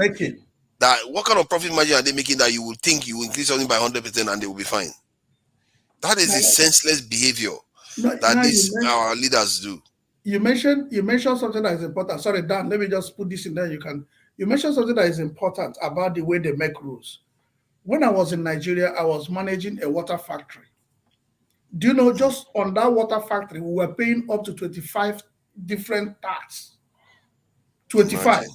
That what kind of profit margin are they making that you would think you will increase something by 100% and they will be fine? That is a senseless behavior that these our leaders do. You mentioned something that is important. Sorry, Dan, let me just put this in there. You mentioned something that is important about the way they make rules. When I was in Nigeria, I was managing a water factory. Do you know, just on that water factory, we were paying up to 25 different tax. 25. Imagine.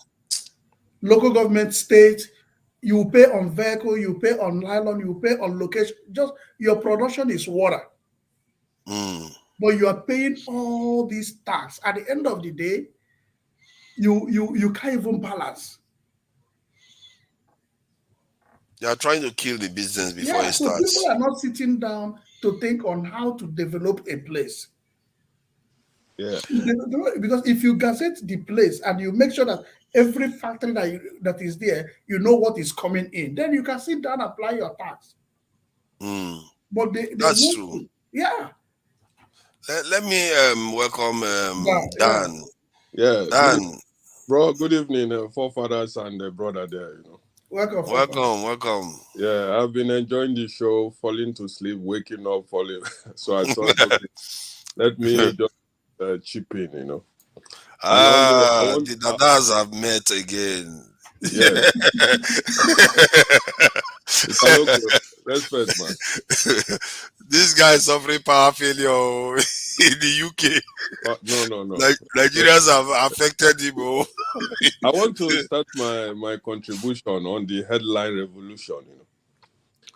Local government, state, you pay on vehicle, you pay on nylon, you pay on location. Just your production is water. But you are paying all these tax. At the end of the day, you can't even balance. They are trying to kill the business before it So starts. people are not sitting down to think on how to develop a place. Yeah. Because if you gazette the place and you make sure that every factory that is there, you know what is coming in, then you can sit down and apply your tax. But that's true. Yeah. Let me welcome Dan. Yeah. Dan. Bro, good evening, forefathers and brother there, you know. Welcome. Yeah, I've been enjoying the show, falling to sleep, waking up, falling. So I thought, okay, let me just chip in, you know. The Dadas have met again. Yeah. Respect, man. This guy is suffering power failure in the UK. No. Nigerians have affected him. I want to start my contribution on the headline revolution, you know.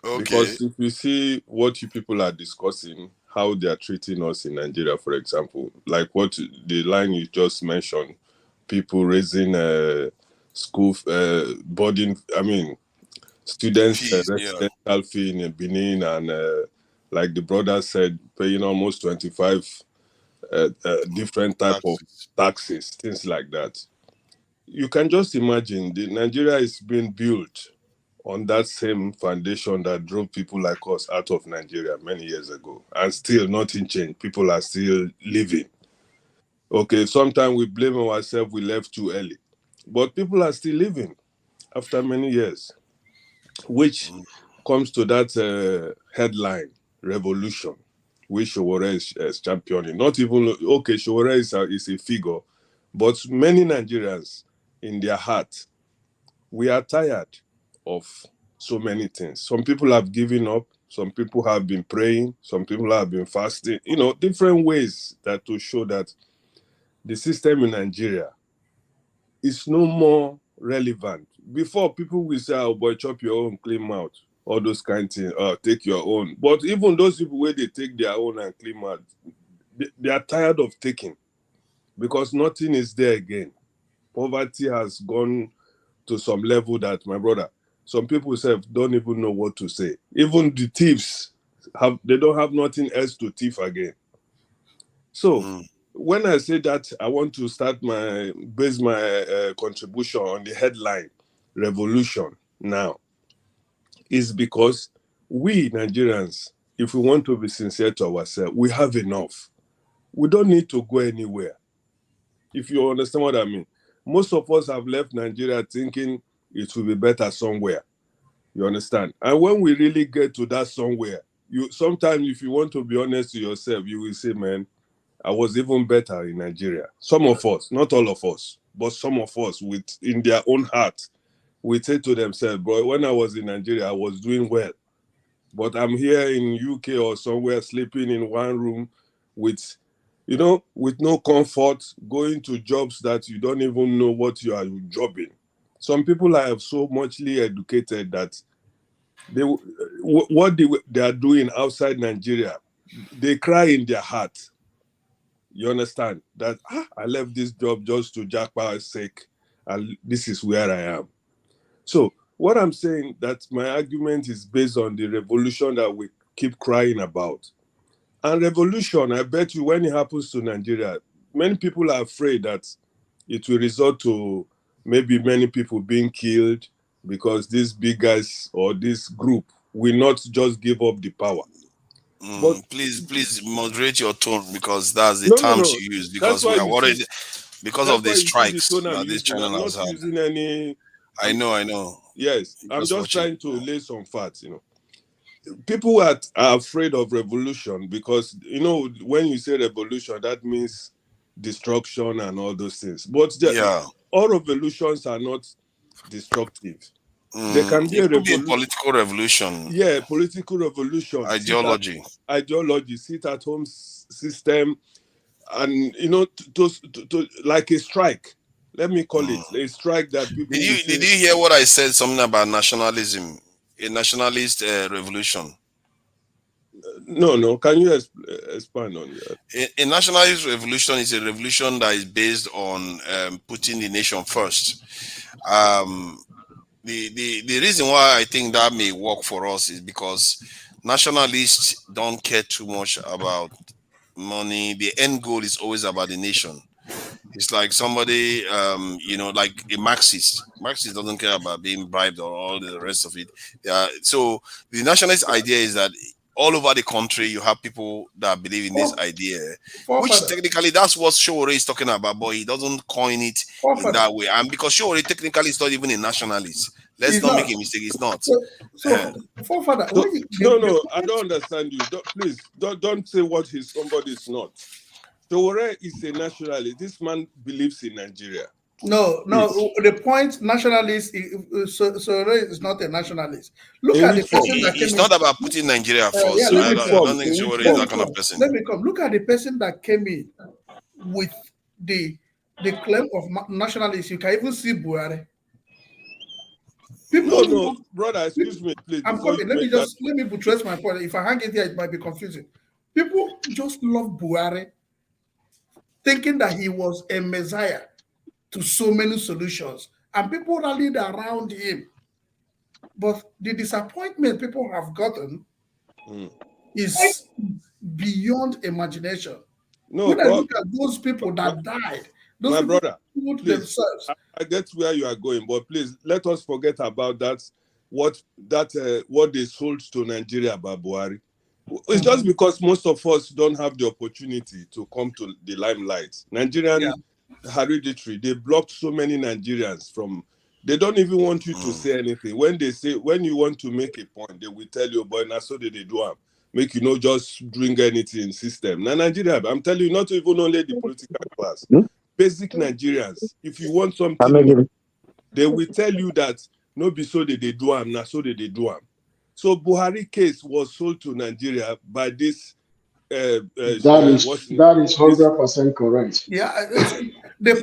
Okay. Because if you see what you people are discussing, how they are treating us in Nigeria, for example, like what the line you just mentioned, people raising school boarding, students residential fee in Benin, and like the brother said, paying almost 25 different type of taxes, things like that. You can just imagine Nigeria is being built on that same foundation that drove people like us out of Nigeria many years ago, and still nothing changed. People are still living. Okay, sometimes we blame ourselves, we left too early, but people are still living after many years, which comes to that headline revolution, which Showore is championing. Not even, okay, Showore is a figure, but many Nigerians in their heart, we are tired of so many things. Some people have given up, some people have been praying, some people have been fasting, you know, different ways that to show that the system in Nigeria is no more relevant. Before, people will say, oh boy, chop your own, clean mouth, all those kind of things, take your own. But even those people where they take their own and clean mouth, they are tired of taking because nothing is there again. Poverty has gone to some level that, my brother, some people don't even know what to say. Even the thieves, they don't have nothing else to thief again. So when I say that, I want to base my contribution on the headline revolution now, is because we Nigerians, if we want to be sincere to ourselves, we have enough. We don't need to go anywhere. If you understand what I mean. Most of us have left Nigeria thinking it will be better somewhere. You understand? And when we really get to that somewhere, sometimes if you want to be honest to yourself, you will say, man, I was even better in Nigeria. Some of us, not all of us, but some of us in their own heart, we say to themselves, bro, when I was in Nigeria, I was doing well. But I'm here in UK or somewhere sleeping in one room with no comfort, going to jobs that you don't even know what you are jobbing. Some people are so muchly educated that what they are doing outside Nigeria, they cry in their heart. You understand? That I left this job just to Jackpa's sake, and this is where I am. So what I'm saying, that my argument is based on the revolution that we keep crying about. And revolution, I bet you when it happens to Nigeria, many people are afraid that it will result to maybe many people being killed because these big guys or this group will not just give up the power. But Please moderate your tone, because that's the no, terms no. you use, That's because why we are you see. worried because That's of the why you see the strikes tone I'm that this using. channel I'm has not had. using any. I know. Yes, I'm Just just watching. trying to lay some facts. People are afraid of revolution because when you say revolution, that means destruction and all those things. But all revolutions are not destructive. There can be a It could be a revolution. political revolution. Yeah, political revolution. Ideology. Sit at home system, and to like a strike. Let me call it a strike that people will say. Did you hear what I said? Something about nationalism, a nationalist revolution. No. Can you expand on that? A nationalist revolution is a revolution that is based on putting the nation first. The reason why I think that may work for us is because nationalists don't care too much about money. The end goal is always about the nation. It's like somebody, like a Marxist. Marxist doesn't care about being bribed or all the rest of it. So the nationalist idea is that all over the country, you have people that believe in this idea, which technically that's what Showore is talking about, but he doesn't coin it in that way. And because Showore technically is not even a nationalist. Let's not make a mistake. It's not. Forefather, no, I don't understand you. Please don't say what somebody is not. Showore is a nationalist. This man believes in Nigeria. No. The point, nationalist, Showore is not a nationalist. Look at the person that came. It's not about putting Nigeria first. I don't think Showore is that kind of person. Let me come. Look at the person that came in with the claim of nationalist. You can even see Buhari. No, brother, excuse me, please. I'm coming. Let me buttress my point. If I hang it here, it might be confusing. People just love Buhari, thinking that he was a messiah to so many solutions, and people rallied around him. But the disappointment people have gotten is beyond imagination. When I look at those people that died, those people brother, put themselves. I get where you are going, but please let us forget about that. What they sold to Nigeria by Buhari. It's just because most of us don't have the opportunity to come to the limelight. Nigerian hereditary, they blocked so many Nigerians from. They don't even want you to say anything. When you want to make a point, they will tell you, boy, now so they do them. Make you just bring anything system. Now Nigeria, I'm telling you, not even only the political class. Basic Nigerians, if you want something, they will tell you that no be so they do them, now so they do them. So Buhari case was sold to Nigeria by this. That is 100% correct. Yeah, the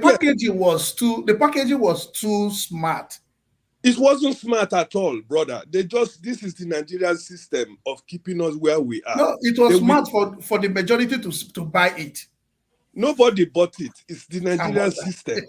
packaging was too smart. It wasn't smart at all, brother. This is the Nigerian system of keeping us where we are. No, it was smart for the majority to buy it. Nobody bought it. It's the Nigerian system. I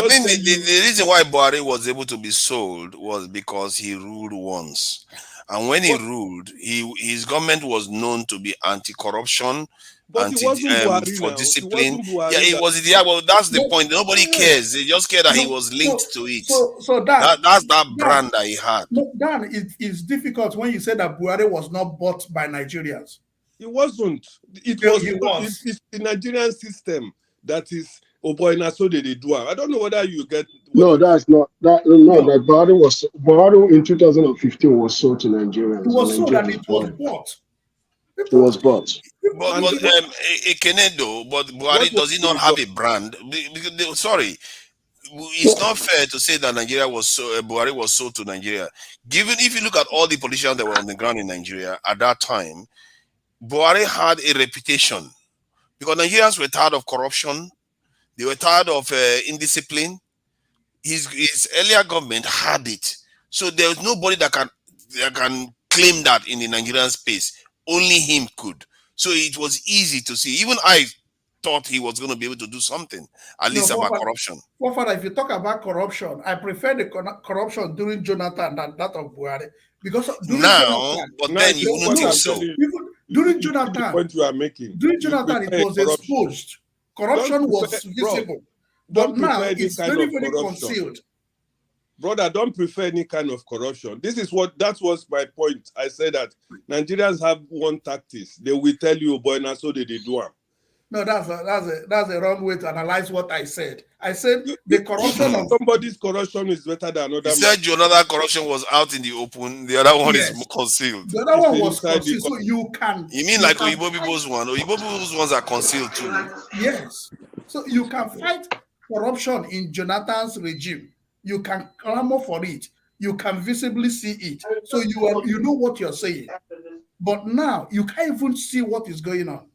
think the reason why Buhari was able to be sold was because he ruled once. And when he ruled, his government was known to be anti-corruption, for discipline. It was well, that's the point. Nobody cares. They just care that he was linked to it. So that's that brand that he had. Dan, it's difficult when you say that Buhari was not bought by Nigerians. It wasn't. It was. It's the Nigerian system that is. Oh boy, now so they do. I don't know whether you get. No, that's not that. No, that Buhari in 2015 was sold to Nigerians. It was sold and it was bought. It was bought. But Buhari, does he not have a brand? Sorry, it's not fair to say that Buhari was sold to Nigeria. Given if you look at all the politicians that were on the ground in Nigeria at that time, Buhari had a reputation because Nigerians were tired of corruption. They were tired of indiscipline. His earlier government had it. So there was nobody that can claim that in the Nigerian space. Only him could. So it was easy to see. Even I thought he was going to be able to do something, at least about corruption. Well, Father, if you talk about corruption, I prefer the corruption during Jonathan than that of Buhari. Because during then you wouldn't think so. During Jonathan, what you are making. During Jonathan, it was exposed. Corruption was visible, but now it's very, very concealed. Brother, don't prefer any kind of corruption. That was my point. I said that Nigerians have one tactics. They will tell you, boy, now so they do them. No, that's a wrong way to analyze what I said. I said the corruption of somebody's corruption is better than another. You said your other corruption was out in the open. The other one is concealed. The other one was concealed, so you can. You mean like Oyibo people's one? Oyibo people's ones are concealed too. Yes. So you can fight corruption in Jonathan's regime. You can clamor for it. You can visibly see it. So you know what you're saying. But now you can't even see what is going on.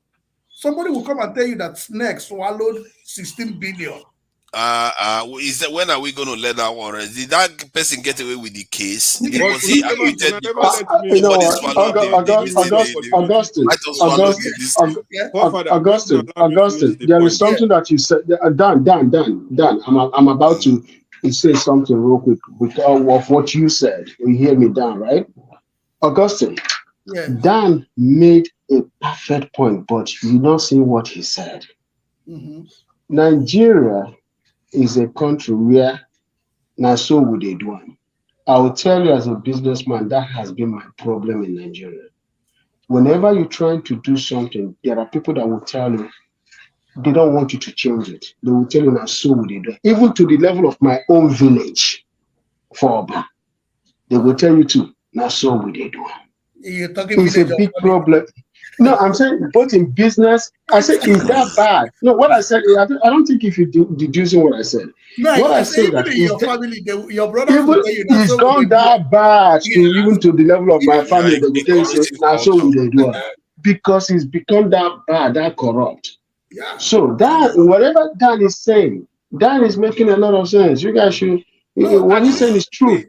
Somebody will come and tell you that snake swallowed 16 billion. Is that when are we going to let that one rest? Did that person get away with the case? Was he acquitted because Augustine, there is something that you said. Dan, I'm about to say something real quick of what you said. You hear me, Dan, right? Augustine, Dan made a perfect point, but you not see what he said. Nigeria is a country where now so would they do. I will tell you as a businessman, that has been my problem in Nigeria. Whenever you're trying to do something, there are people that will tell you they don't want you to change it. They will tell you now so would they do. Even to the level of my own village, Forba, they will tell you too, now so would they do. It's a big problem. No, I'm saying both in business. I said, is that bad? No, what I said, I don't think if you're deducing what I said. No, what I said that in your family, your brother will tell you it's not that bad even to the level of my family. They will tell you, now so will they do it. Because it's become that bad, that corrupt. Yeah. So that whatever Dan is saying, Dan is making a lot of sense. You guys should, what he's saying is true.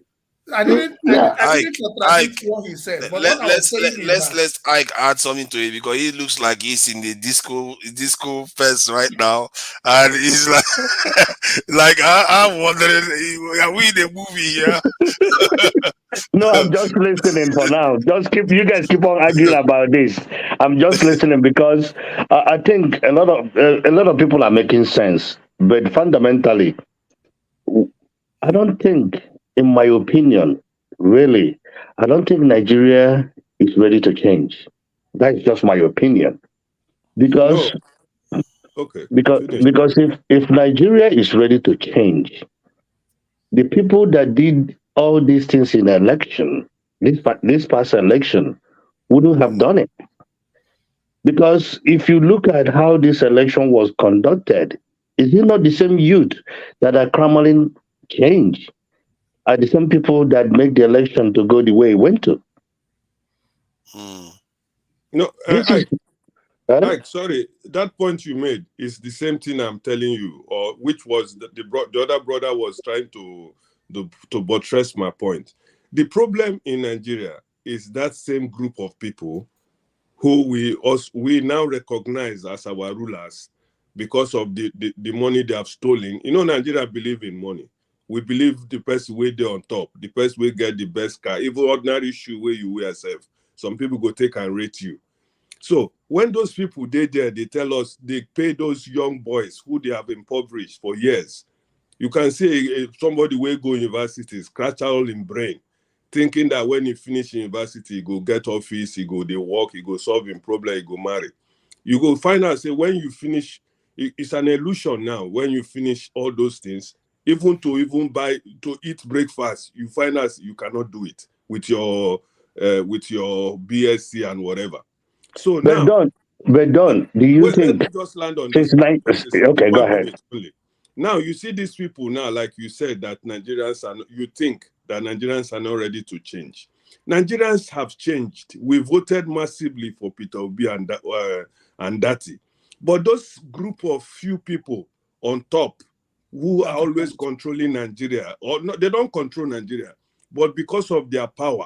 I didn't contradict what he said. But let's Ike add something to it, because he looks like he's in the disco fest right now, and he's like I'm wondering, are we in a movie here? No, I'm just listening for now. You guys keep on arguing about this. I'm just listening because I think a lot of people are making sense, but fundamentally, I don't think. In my opinion, really, I don't think Nigeria is ready to change. That's just my opinion. Because if Nigeria is ready to change, the people that did all these things in election, this past election, wouldn't have done it. Because if you look at how this election was conducted, is it not the same youth that are clamoring change? Are the same people that make the election to go the way it went to? No, Ike, sorry, that point you made is the same thing I'm telling you, or which was the other brother was trying to buttress my point. The problem in Nigeria is that same group of people who we now recognize as our rulers because of the money they have stolen. You know, Nigeria believe in money. We believe the person way there on top, the person will get the best car, even ordinary shoe where you wear yourself. Some people go take and rate you. So when those people they tell us they pay those young boys who they have impoverished for years. You can see somebody will go university, scratch all in brain, thinking that when he finish university, he go get office, he go they work, he go solve him problem, he go marry. You go find out, say when you finish, it's an illusion now. When you finish all those things, even to eat breakfast, you find out you cannot do it with your BSc and whatever. So do you think? Let me just land on this. Okay, go ahead. Now you see these people now, like you said, that you think that Nigerians are not ready to change. Nigerians have changed. We voted massively for Peter Obi and Dati, but those group of few people on top who are always controlling Nigeria, or no, they don't control Nigeria, but because of their power,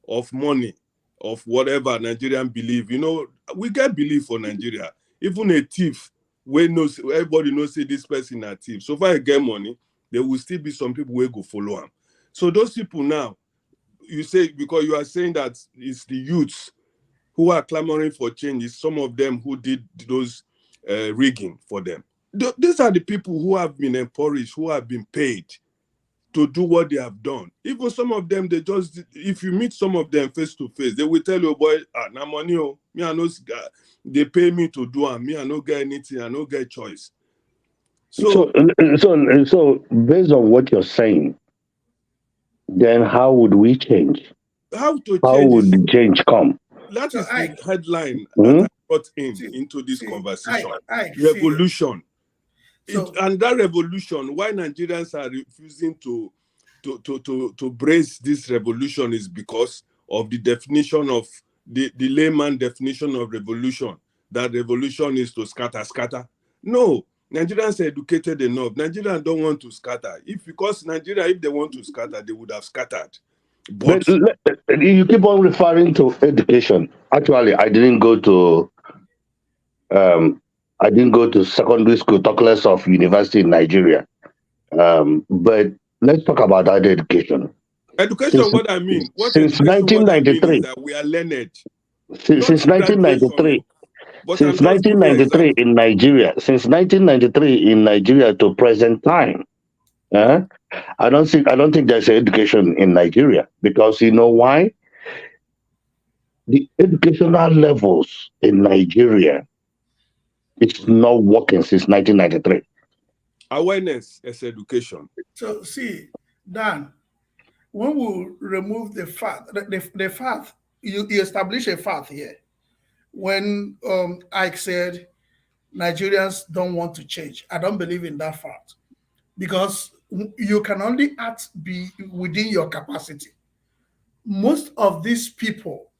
of money, of whatever Nigerian believe, we get belief for Nigeria. Even a thief, everybody knows say this person a thief. So if I get money, there will still be some people who go follow him. So those people now, you say, because you are saying that it's the youths who are clamoring for change, it's some of them who did those rigging for them. These are the people who have been encouraged, who have been paid to do what they have done. Even some of them, if you meet some of them face to face, they will tell you, boy, na money, me I know, they pay me to do and me I no get anything, I no get choice. So based on what you're saying, then how would we change? How would the change come? That is the headline that I brought into this conversation. Revolution. And that revolution, why Nigerians are refusing to brace this revolution is because of the definition of the layman definition of revolution. That revolution is to scatter. No, Nigerians are educated enough. Nigerians don't want to scatter. Because Nigeria, if they want to scatter, they would have scattered. But you keep on referring to education. Actually, I didn't go to secondary school, talk less of university in Nigeria. But let's talk about that education. Education, what I mean? Since 1993, that we are learned. Since 1993. Since 1993 in Nigeria to present time, I don't think there's education in Nigeria, because you know why? The educational levels in Nigeria, it's not working since 1993. Awareness is education. So see, Dan, when we remove the fact, the fact, you establish a fact here. When Ike said Nigerians don't want to change, I don't believe in that fact, because you can only be within your capacity. Most of these people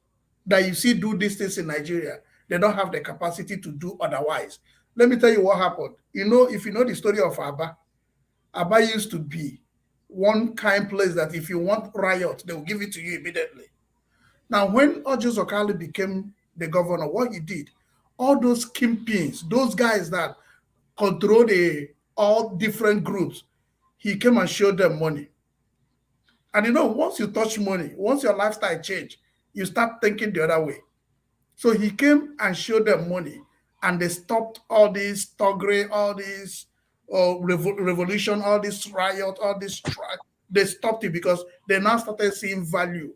that you see do these things in Nigeria, they don't have the capacity to do otherwise. Let me tell you what happened. If you know the story of Aba used to be one kind place that if you want riot, they will give it to you immediately. Now, when Ojo Zokali became the governor, what he did, all those kingpins, those guys that control all different groups, he came and showed them money. And once you touch money, once your lifestyle change, you start thinking the other way. So he came and showed them money, and they stopped all this thuggery, all this revolution, all this riot, all this strike. They stopped it because they now started seeing value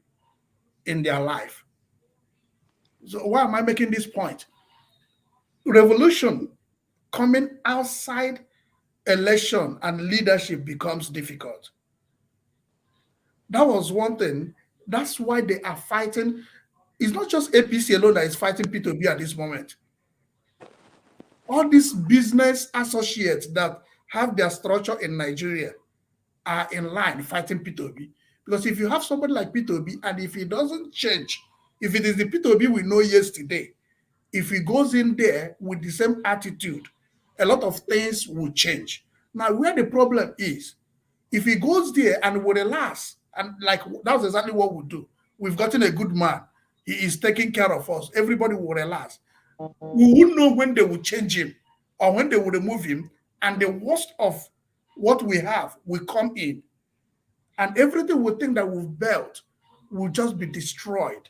in their life. So why am I making this point? Revolution coming outside election and leadership becomes difficult. That was one thing. That's why they are fighting. It's not just APC alone that is fighting P2B at this moment. All these business associates that have their structure in Nigeria are in line fighting P2B. Because if you have somebody like P2B, and if he doesn't change, if it is the P2B we know yesterday, if he goes in there with the same attitude, a lot of things will change. Now, where the problem is, if he goes there and will relax, and like that's exactly what we'll do. We've gotten a good man. He is taking care of us. Everybody will relax. We won't know when they will change him or when they will remove him, and the worst of what we have will come in. And everything we think that we've built will just be destroyed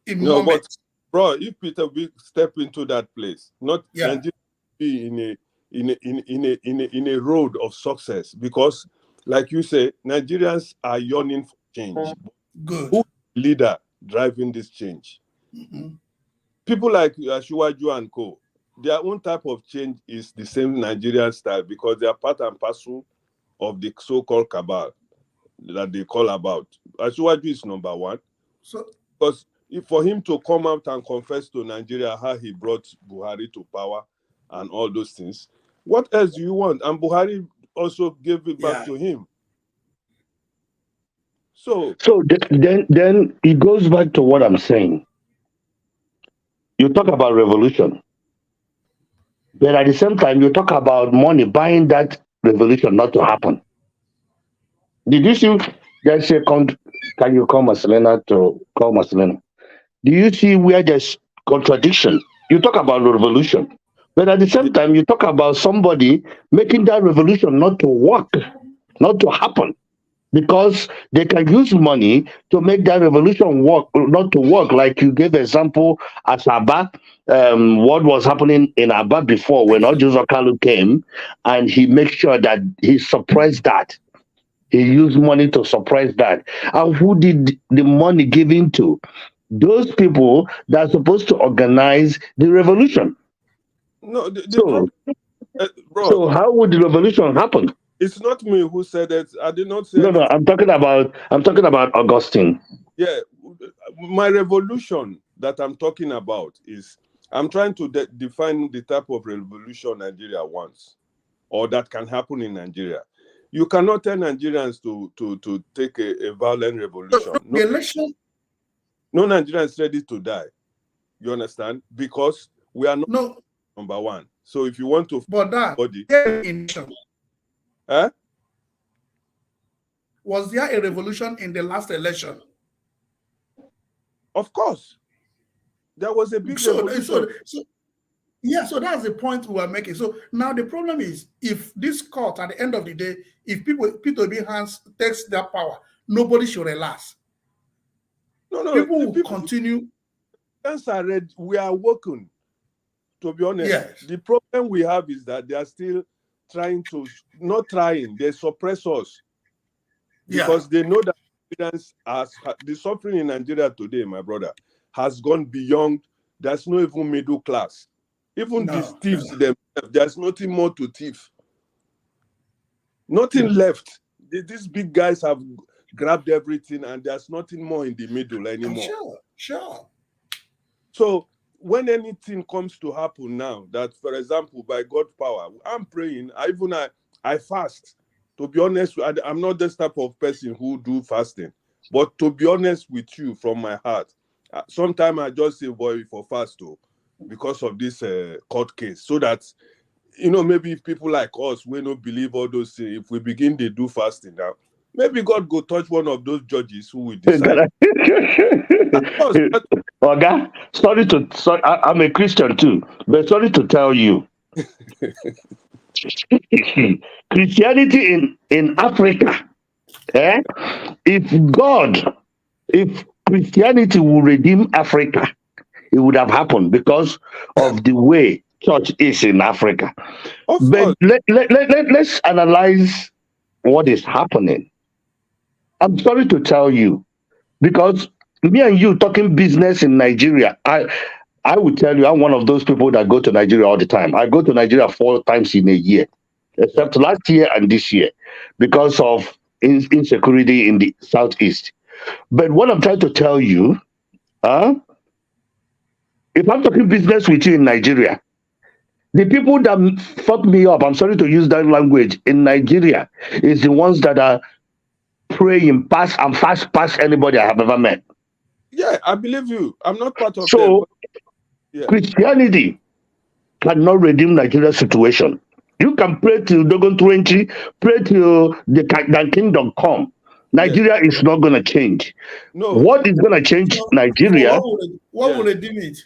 in moments. But bro, if Peter B step into that place, not Nigeria be in a road of success, because, like you say, Nigerians are yearning for change. Good. Who leader driving this change? Mm-hmm. People like Ashiwaju and Co. Their own type of change is the same Nigerian style, because they are part and parcel of the so-called cabal that they call about. Ashiwaju is number one. So, because for him to come out and confess to Nigeria how he brought Buhari to power and all those things, what else do you want? And Buhari also gave it back to him. So then it goes back to what I'm saying. You talk about revolution, but at the same time, you talk about money buying that revolution not to happen. Did you see? There's a can you call Marcelina to call Marcelina? Do you see where there's contradiction? You talk about revolution, but at the same time, you talk about somebody making that revolution not to work, not to happen. because they can use money to make that revolution work, not to work. Like you gave example at Aba, what was happening in Aba before when Ojo Kalu came, and he made sure that he suppressed that. He used money to suppress that. And who did the money given to? Those people that are supposed to organize the revolution. No, the So, problem, bro. so how would the revolution happen? It's not me who said it. I did not say No, anything. I'm talking about Augustine. Yeah, my revolution that I'm talking about is I'm trying to define the type of revolution Nigeria wants, or that can happen in Nigeria. You cannot tell Nigerians to take a violent revolution. The election. No Nigerian is ready to die. You understand? Because we are not number one. So if you want to, but that body, was there a revolution in the last election? Of course, there was a big revolution. So that's the point we are making. So now the problem is, if this court at the end of the day, if Peter B. Hans takes that power, nobody should relax. No, people will continue. We are working. To be honest, yes. The problem we have is that they are still they suppress us. Because they know that the suffering in Nigeria today, my brother, has gone beyond. There's no even middle class. Even these thieves themselves, there's nothing more to thief. Nothing left. These big guys have grabbed everything, and there's nothing more in the middle anymore. Sure. So when anything comes to happen now, that, for example, by God's power, I'm praying. I fast. To be honest, I'm not this type of person who do fasting. But to be honest with you, from my heart, sometimes I just say, boy, for fast too, because of this court case. So that, maybe if people like us, we don't believe all those things, if we begin to do fasting now, maybe God go touch one of those judges who will decide. Oga, sorry, I'm a Christian too, but sorry to tell you. Christianity in Africa, if Christianity will redeem Africa, it would have happened because of the way church is in Africa. But let's analyze what is happening. I'm sorry to tell you, because me and you talking business in Nigeria, I would tell you, I'm one of those people that go to Nigeria all the time. I go to Nigeria 4 times in a year, except last year and this year, because of insecurity in the southeast. But what I'm trying to tell you, if I'm talking business with you in Nigeria, the people that fuck me up, I'm sorry to use that language, in Nigeria, is the ones that are praying fast past anybody I have ever met. Yeah, I believe you. I'm not part of them. Yeah. Christianity cannot redeem Nigeria's situation. You can pray till Dogon 20, pray till the kingdom come. Nigeria is not going to change. No. What is going to change Nigeria? What will redeem it?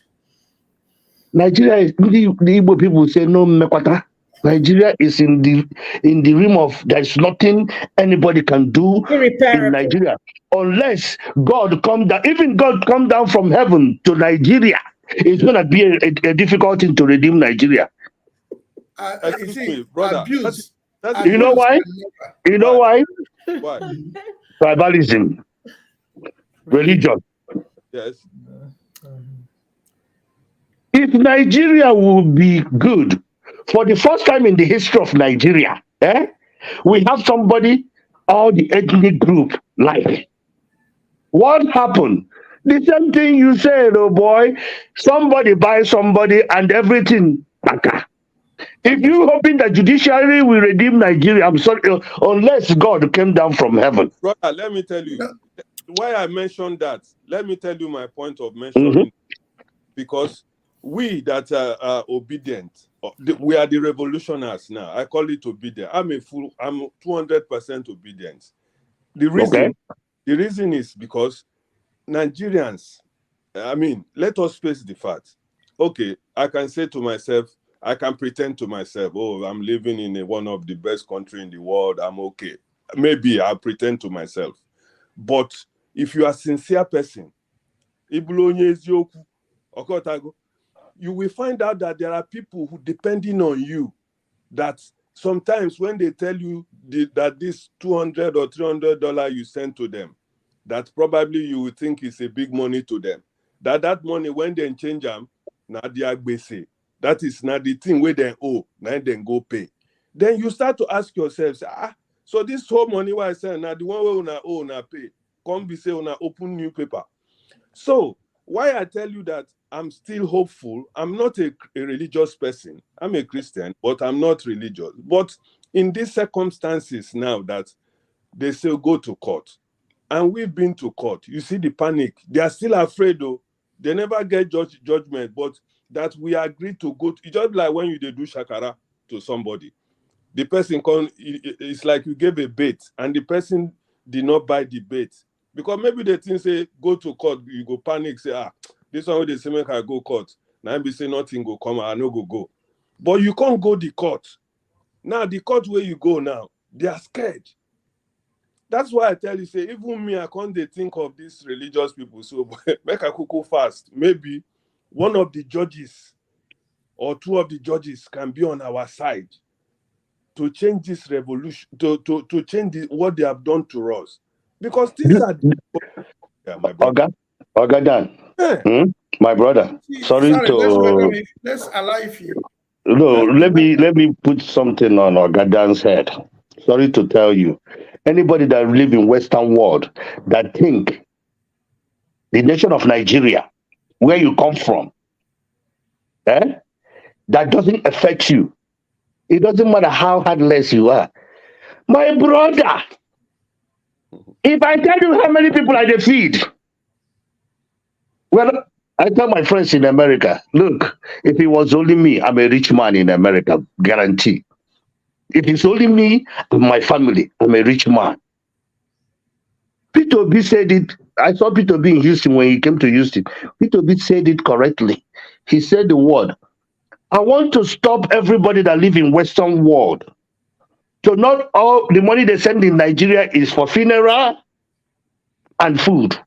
Nigeria is, the Igbo people say no mekwata. Nigeria is in the realm of there's nothing anybody can do in Nigeria unless God come down. Even God come down from heaven to Nigeria, it's going to be a difficult thing to redeem Nigeria. You see, brother, you know why? You know why? Why? Tribalism, religion. Yes. If Nigeria will be good, for the first time in the history of Nigeria, we have somebody, all the ethnic group like. What happened? The same thing you said, oh boy. Somebody buys somebody and everything. If you hoping that judiciary will redeem Nigeria, I'm sorry, unless God came down from heaven. Brother, let me tell you why I mentioned that. Let me tell you my point of mentioning. Because we that are obedient, we are the revolutionaries now. I call it obedient. I'm 200% obedient. The reason is because Nigerians, let us face the fact. Okay, I can say to myself, I can pretend to myself, oh, I'm living in one of the best countries in the world, I'm okay. Maybe I pretend to myself. But if you are a sincere person, you will find out that there are people who depending on you, that sometimes when they tell you that this $200 or $300 you send to them, that probably you would think is a big money to them. That money, when they change them, that is not the thing where they owe, now then go pay. Then you start to ask yourself, so this whole money why I send, now the one where una owe, una pay, come be say una open new paper. So why I tell you that I'm still hopeful, I'm not a religious person. I'm a Christian, but I'm not religious. But in these circumstances now that they say go to court, and we've been to court, you see the panic. They are still afraid though. They never get judgment, but that we agreed to go. It's just like when you do shakara to somebody. The person it's like you gave a bait, and the person did not buy the bait. Because maybe the thing say, go to court, you go panic, say, this one they say make I go court. Now be say nothing go come, I no go. But you can't go the court. Now the court where you go now, they are scared. That's why I tell you, say, even me, I can't think of these religious people. So make a cuckoo fast. Maybe one of the judges or two of the judges can be on our side to change this revolution, to change what they have done to us. Because things are... Yeah, my brother. Oga, my brother. Sorry to... Let's allow you. No, let me put something on Ogadan's head. Sorry to tell you. Anybody that live in Western world that think the nation of Nigeria, where you come from, that doesn't affect you. It doesn't matter how heartless you are. My brother, if I tell you how many people I feed, well, I tell my friends in America, look, if it was only me, I'm a rich man in America, guarantee. If it's only me and my family, I'm a rich man. Peter B said it. I saw Peter B in Houston when he came to Houston. Peter B said it correctly. He said the word, I want to stop everybody that live in Western world. So not all the money they send in Nigeria is for funeral and food.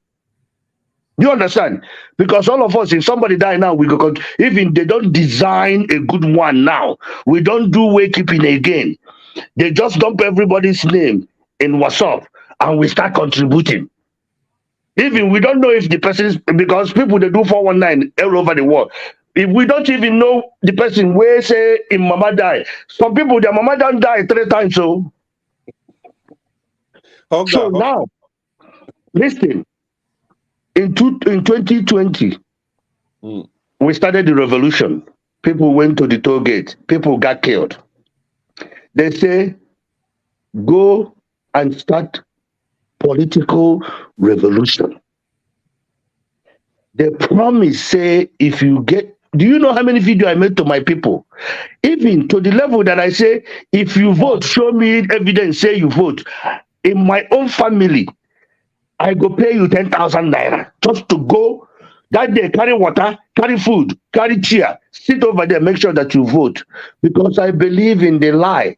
Do you understand? Because all of us, if somebody die now, we go. Even they don't design a good one now. We don't do waykeeping again. They just dump everybody's name in WhatsApp and we start contributing. Even we don't know if the person is, because people they do 419 all over the world. If we don't even know the person where say in mama die, some people their mama don't die 3 times. So now, listen. In 2020, we started the revolution. People went to the toll gate. People got killed. They say, go and start political revolution. They promise, say, if you get, do you know how many videos I made to my people? Even to the level that I say, if you vote, show me evidence, say you vote. In my own family, I go pay you 10,000 naira just to go that day, carry water, carry food, carry chair, sit over there, make sure that you vote. Because I believe in the lie.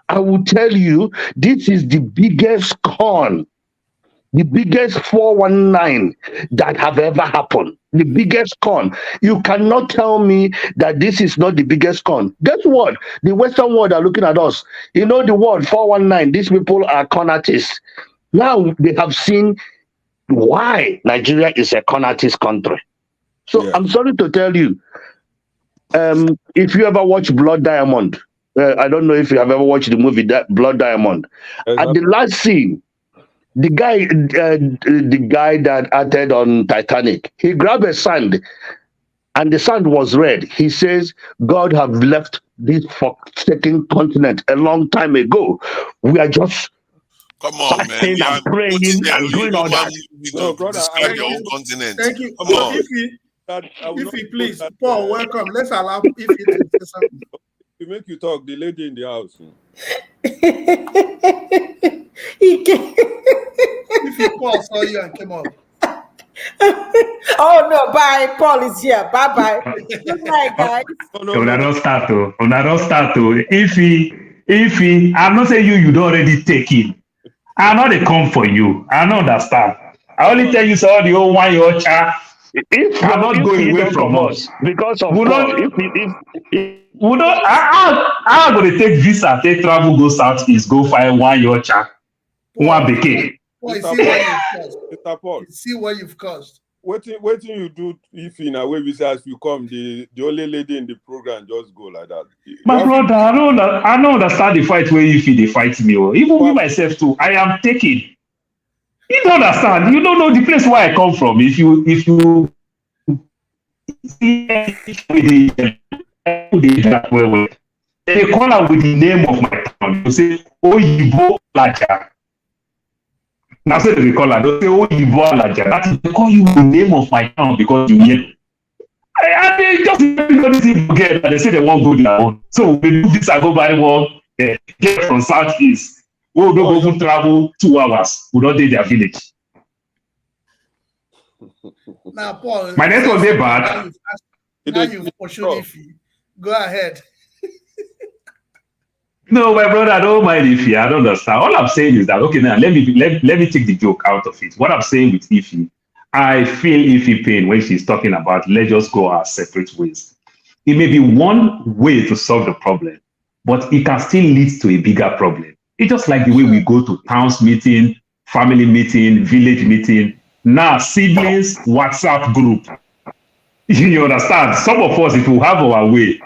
I will tell you, this is the biggest con, the biggest 419 that have ever happened. The biggest con. You cannot tell me that this is not the biggest con. Guess what? The Western world are looking at us. You know the word 419, these people are con artists. Now they have seen why Nigeria is a con artist country. So I'm sorry to tell you, if you ever watch Blood Diamond, I don't know if you have ever watched the movie Blood Diamond. At the last scene, the guy that acted on Titanic, he grabbed a sand, and the sand was red. He says, "God have left this forsaken continent a long time ago. We are just." Come on, man. And praying and doing all that. No, brother, describe your own continent. Thank you. Come on. If please, Paul, welcome. Let's allow if to say something. To make you talk, the lady in the house. If Paul saw you and came up. Oh no, bye. Paul is here. Bye. Good night, guys. Una don't start to. If he, I'm not saying you don't already take him. I know they come for you. I don't understand. I only tell you so the old one your child cannot go if you away don't from come out us. because of We Paul, don't if we don't I go to take visa, take travel, go southeast, go find one your child, one Paul, became. Paul, you Mr. see what Paul, you've caused. Mr. Paul, You see what you've caused. waiting you do if in a way we say as you come, the only lady in the program just go like that. My brother, I don't understand the fight where if they fight me. Oh. Even me myself too, I am taking. You don't understand. You don't know the place where I come from. If you see that well, they call her with the name of my town. You say Oyibo Laja. Now say they call her. They say Oyibo Laja. That is they call you with the name of my town because you hear. And they just everybody seem to get that they say they won't go their own. So we do this. I go buy one. Get from southeast. We don't go even travel 2 hours. We don't take their village. Now, Paul, My network they bad. Now you've pursued Ify. Go ahead. No, my brother, I don't mind Ify. I don't understand. All I'm saying is that okay, now let me take the joke out of it. What I'm saying with Ify, I feel Ify pain when she's talking about let's just go our separate ways. It may be one way to solve the problem, but it can still lead to a bigger problem. It's just like the way we go to towns meeting, family meeting, village meeting. Now, siblings, WhatsApp group. You understand? Some of us, if we have our way,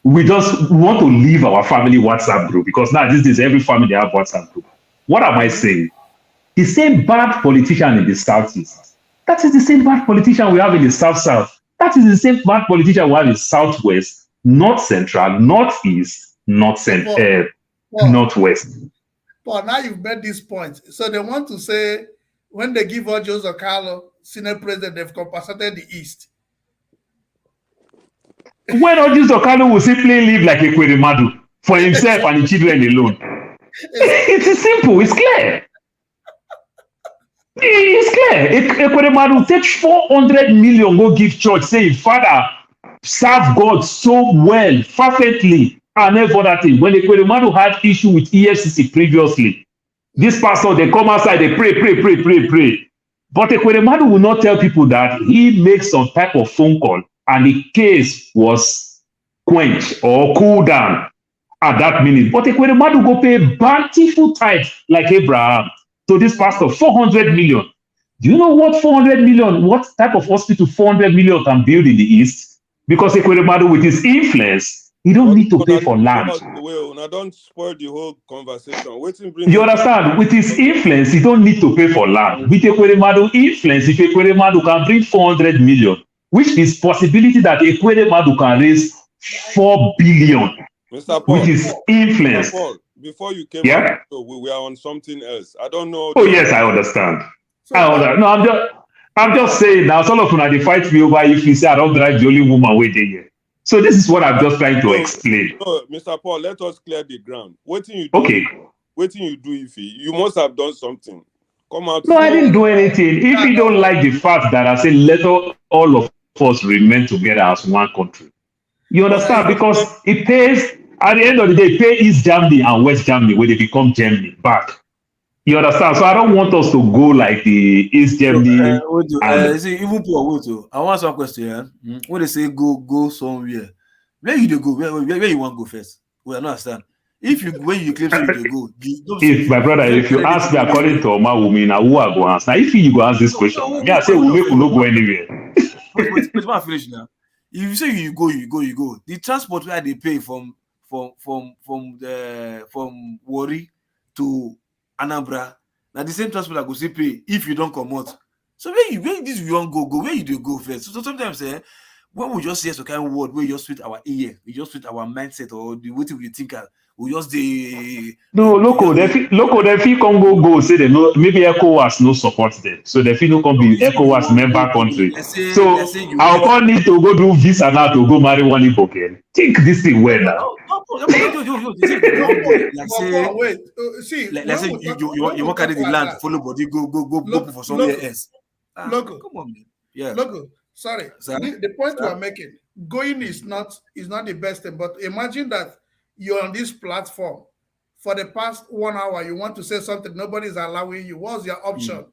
we just want to leave our family WhatsApp group because now these days every family have WhatsApp group. What am I saying? The same bad politician in the Southeast, that is the same bad politician we have in the South. That is the same bad politician we have in Southwest, North Central, Northeast, Northwest. Paul, now you've made this point. So they want to say when they give all Joseph Carlo Senate president, they've compensated the East. When Ojus Okano will simply live like a Kwerimadu for himself and his children alone. It's simple, it's clear. It's clear. Ekweremadu take 400 million go give church, say father serve God so well, perfectly, and every other thing. When Ekweremadu had issue with EFCC previously, this pastor, they come outside, they pray. But Ekweremadu will not tell people that he makes some type of phone call and the case was quenched or cooled down at that minute. But Ekweremadu go pay bountiful tithe like Abraham to this pastor, 400 million. Do you know what 400 million, what type of hospital 400 million can build in the East? Because Ekweremadu with his influence, he don't need to pay for land. Well, don't spoil the whole conversation. You understand? With his influence, he don't need to pay for land. With Ekweremadu influence, if Ekweremadu can bring 400 million, which is possibility that Ekweremadu can raise 4 billion Mr. Paul, with his influence. Mr. Paul, before you came Yeah? so we were on something else. I don't know. Oh yes, I understand. No, I'm just saying now. Some of you they fight me over if you say I don't drive the only woman waiting here. So this is what I'm just trying to explain. No, Mr. Paul, let us clear the ground. Waiting you do. Okay. Waiting you do if you must have done something. Come out. No, I didn't do anything. If you don't like the fact that I say let all of us remain together as one country, you understand? Because it pays at the end of the day, it pays East Germany and West Germany when they become Germany back. You understand? So I don't want us to go like the East Germany. See, even Paul, I want some question. Yeah? When they say go somewhere, where you go? Where you want to go first? We understand. If you when you claim you go, if my brother, if you ask me according to Oma Wumi, now who I go answer? Now if you go ask this question, I say we make no go anywhere. But finish now. If you say you go. The transport where they pay from Warri to Anambra, now the same transport I go see pay if you don't come out. So where this you want go where you do go first? So sometimes when we just hear some kind of word where just with our ear, we just with our mindset or the way we think, we just no local. They feel Congo go say they know maybe ECOWAS no support them, so they feel no can be ECOWAS member country. So I'll call need to go do visa now to go marry one Igbo girl. Think this thing well now. Let's say you want to carry the land, follow body, go for somewhere else. Local, come on, man. Yeah. Local. Sorry. The point we're making, going is not the best thing, but imagine that you're on this platform for the past 1 hour. You want to say something, nobody's allowing you. What's your option?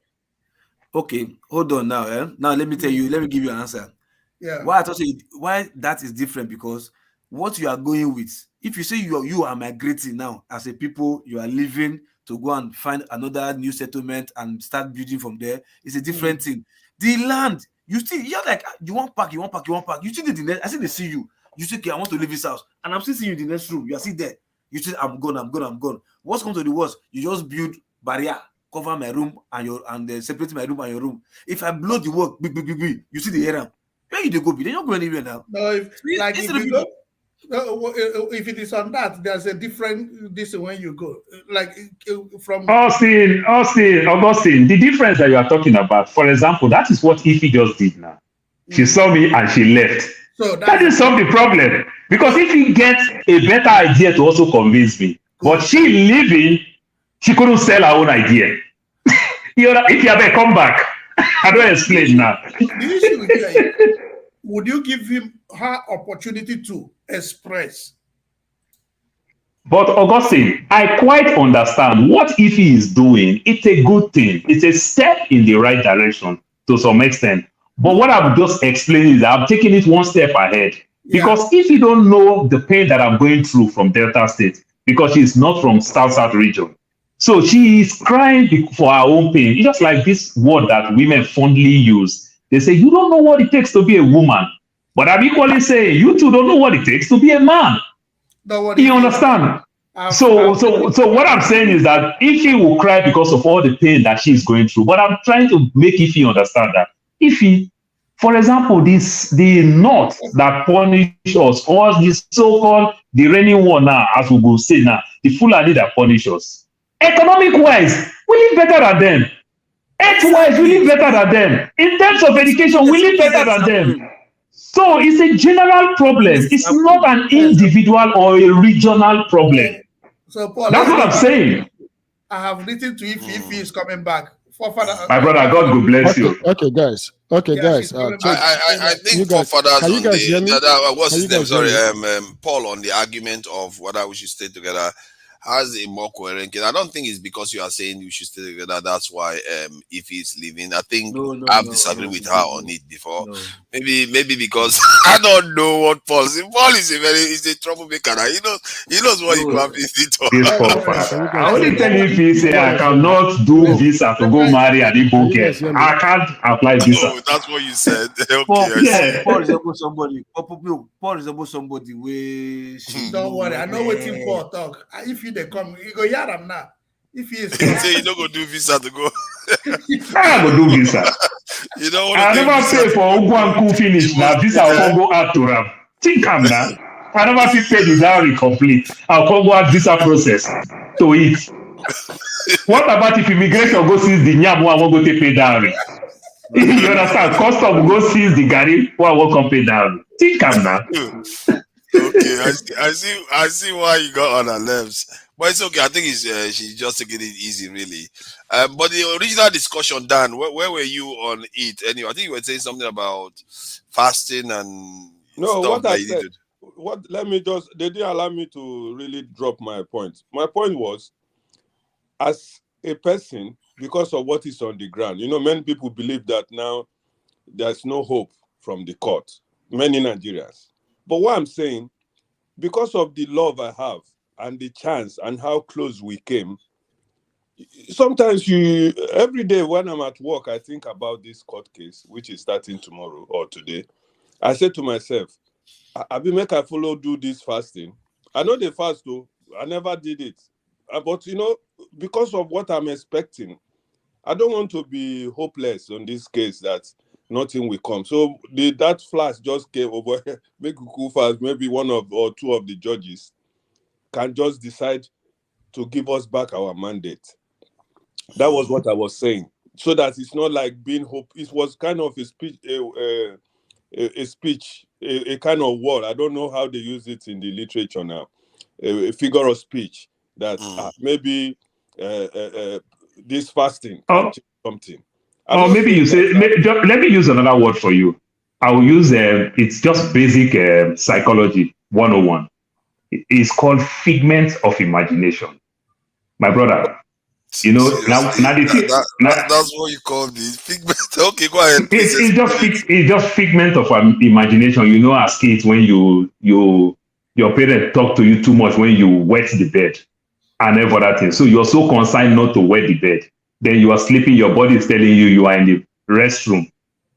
Okay, hold on now. Now let me tell you, let me give you an answer. Yeah. Why I thought why that is different, because what you are going with, if you say you are migrating now as a people, you are leaving to go and find another new settlement and start building from there, it's a different thing. The land, you still, you're like, you want pack. You still did the next, I see they see you. You say, okay, I want to leave this house, and I'm still seeing you in the next room. You are still there. You say, I'm gone. What's come to the worst? You just build barrier, cover my room and separate my room and your room. If I blow the work, big, you see the area. Where you go? They don't go anywhere now. No, if it is on that, there's a different this when you go. Like from Augustine, the difference that you are talking about, for example, that is what Ify just did now. She saw me and she left. So that is solve the problem. Because Ify gets a better idea to also convince me. But she leaving, she couldn't sell her own idea. If you ever come back, I don't explain now. The issue with you, would you give her opportunity to express? But Augustine, I quite understand what Ify is doing. It's a good thing. It's a step in the right direction to some extent. But what I've just explained is that I'm taking it one step ahead. Because if you don't know the pain that I'm going through from Delta State, because she's not from South region, so she is crying for her own pain. It's just like this word that women fondly use. They say, you don't know what it takes to be a woman. But I'm equally saying, you two don't know what it takes to be a man. You understand? So what I'm saying is that Ify will cry because of all the pain that she's going through. But I'm trying to make Ify understand that Ify, for example, the North that punish us, or this so-called the reigning one now, as we will say now, the Fulani that punish us. Economic-wise, we live better than them. Health-wise, we live better than them. In terms of education, we live better than them. So it's a general problem. It's not an individual or a regional problem. So Paul, that's what I'm saying. I have written to if he is coming back. My brother, God will bless you. Okay, guys. I think forefathers on what's his name? Sorry, Paul, on the argument of whether we should stay together has a more coherent case. I don't think it's because you are saying we should stay together. That's why if he's leaving, I think I've disagreed with her on it before. Maybe because I don't know what Paul is. Paul is a troublemaker. He knows what he can be. I only tell you if he say I cannot do visa to go marry an Igbo girl. I can't apply visa. Oh, that's what you said. Okay, Paul is about somebody. Paul is about somebody where don't worry, I know what him Paul talk. If they come, you go yard him now. If he is say you don't go do visa to go. I go do visa. You don't want I never pay for Ugwanku finish. Now visa will go out to Ram. Think I'm now. I never pay the dowry complete. I'll go out visa process to it. What about if immigration go seize the nyam one won't go to pay dowry? You understand? Custom go seize the gari one won't come pay dowry. Think I'm now. Okay, I see why you got on her nerves, but it's okay. I think she's just taking it easy, really. But the original discussion, Dan, where were you on it? Anyway, I think you were saying something about fasting and stuff what that I you said. did. They didn't allow me to really drop my point. My point was, as a person, because of what is on the ground, many people believe that now there's no hope from the court. Many Nigerians. But what I'm saying, because of the love I have and the chance and how close we came, sometimes every day when I'm at work, I think about this court case, which is starting tomorrow or today. I say to myself, Abi, make I follow do this fasting. I know they fast though. I never did it. But because of what I'm expecting, I don't want to be hopeless on this case that nothing will come. So that flash just came over. Make you cool fast. Maybe one or two of the judges can just decide to give us back our mandate. That was what I was saying. So that it's not like being hope. It was kind of a speech, a kind of word. I don't know how they use it in the literature now. A figure of speech that maybe this fasting can change something. Or maybe you say, let me use another word for you. I will use, it's just basic psychology 101. It's called figment of imagination. my brother. You know, now that's what you call the figment. Okay, go ahead. It's just figment of imagination. You know, as kids, when your parents talk to you too much when you wet the bed and every other thing. So you're so concerned not to wet the bed. Then you are sleeping. Your body is telling you are in the restroom.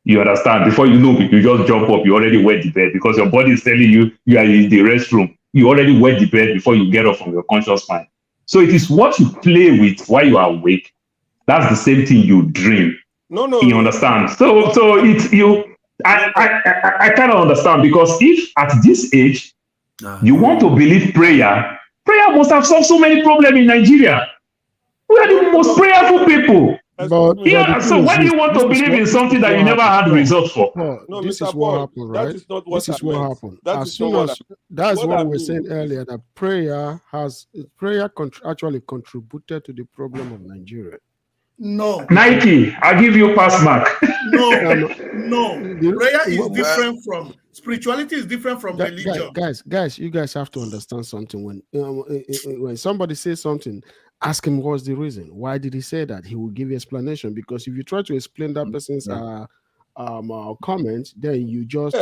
You understand? Before you know it, you just jump up. You already wet the bed because your body is telling you are in the restroom. You already wet the bed before you get up from your conscious mind. So it is what you play with while you are awake. That's the same thing you dream. No. You understand? So it's you. I kind of understand, because if at this age you want to believe prayer must have solved so many problems in Nigeria. We are the most prayerful people. So why do you want to believe in something that you never had results for? No, this Mr. is what Paul, happened, right? That is not what this is I what meant. happened. That As is soon not as what that's what what I we were mean. saying earlier, that prayer actually contributed to the problem of Nigeria. No. Nike, I give you pass mark. No. Prayer is different from spirituality. Is different from religion. Guys, you guys have to understand something. When somebody says something, ask him what's the reason. Why did he say that? He will give you explanation. Because if you try to explain that person's comment, then you just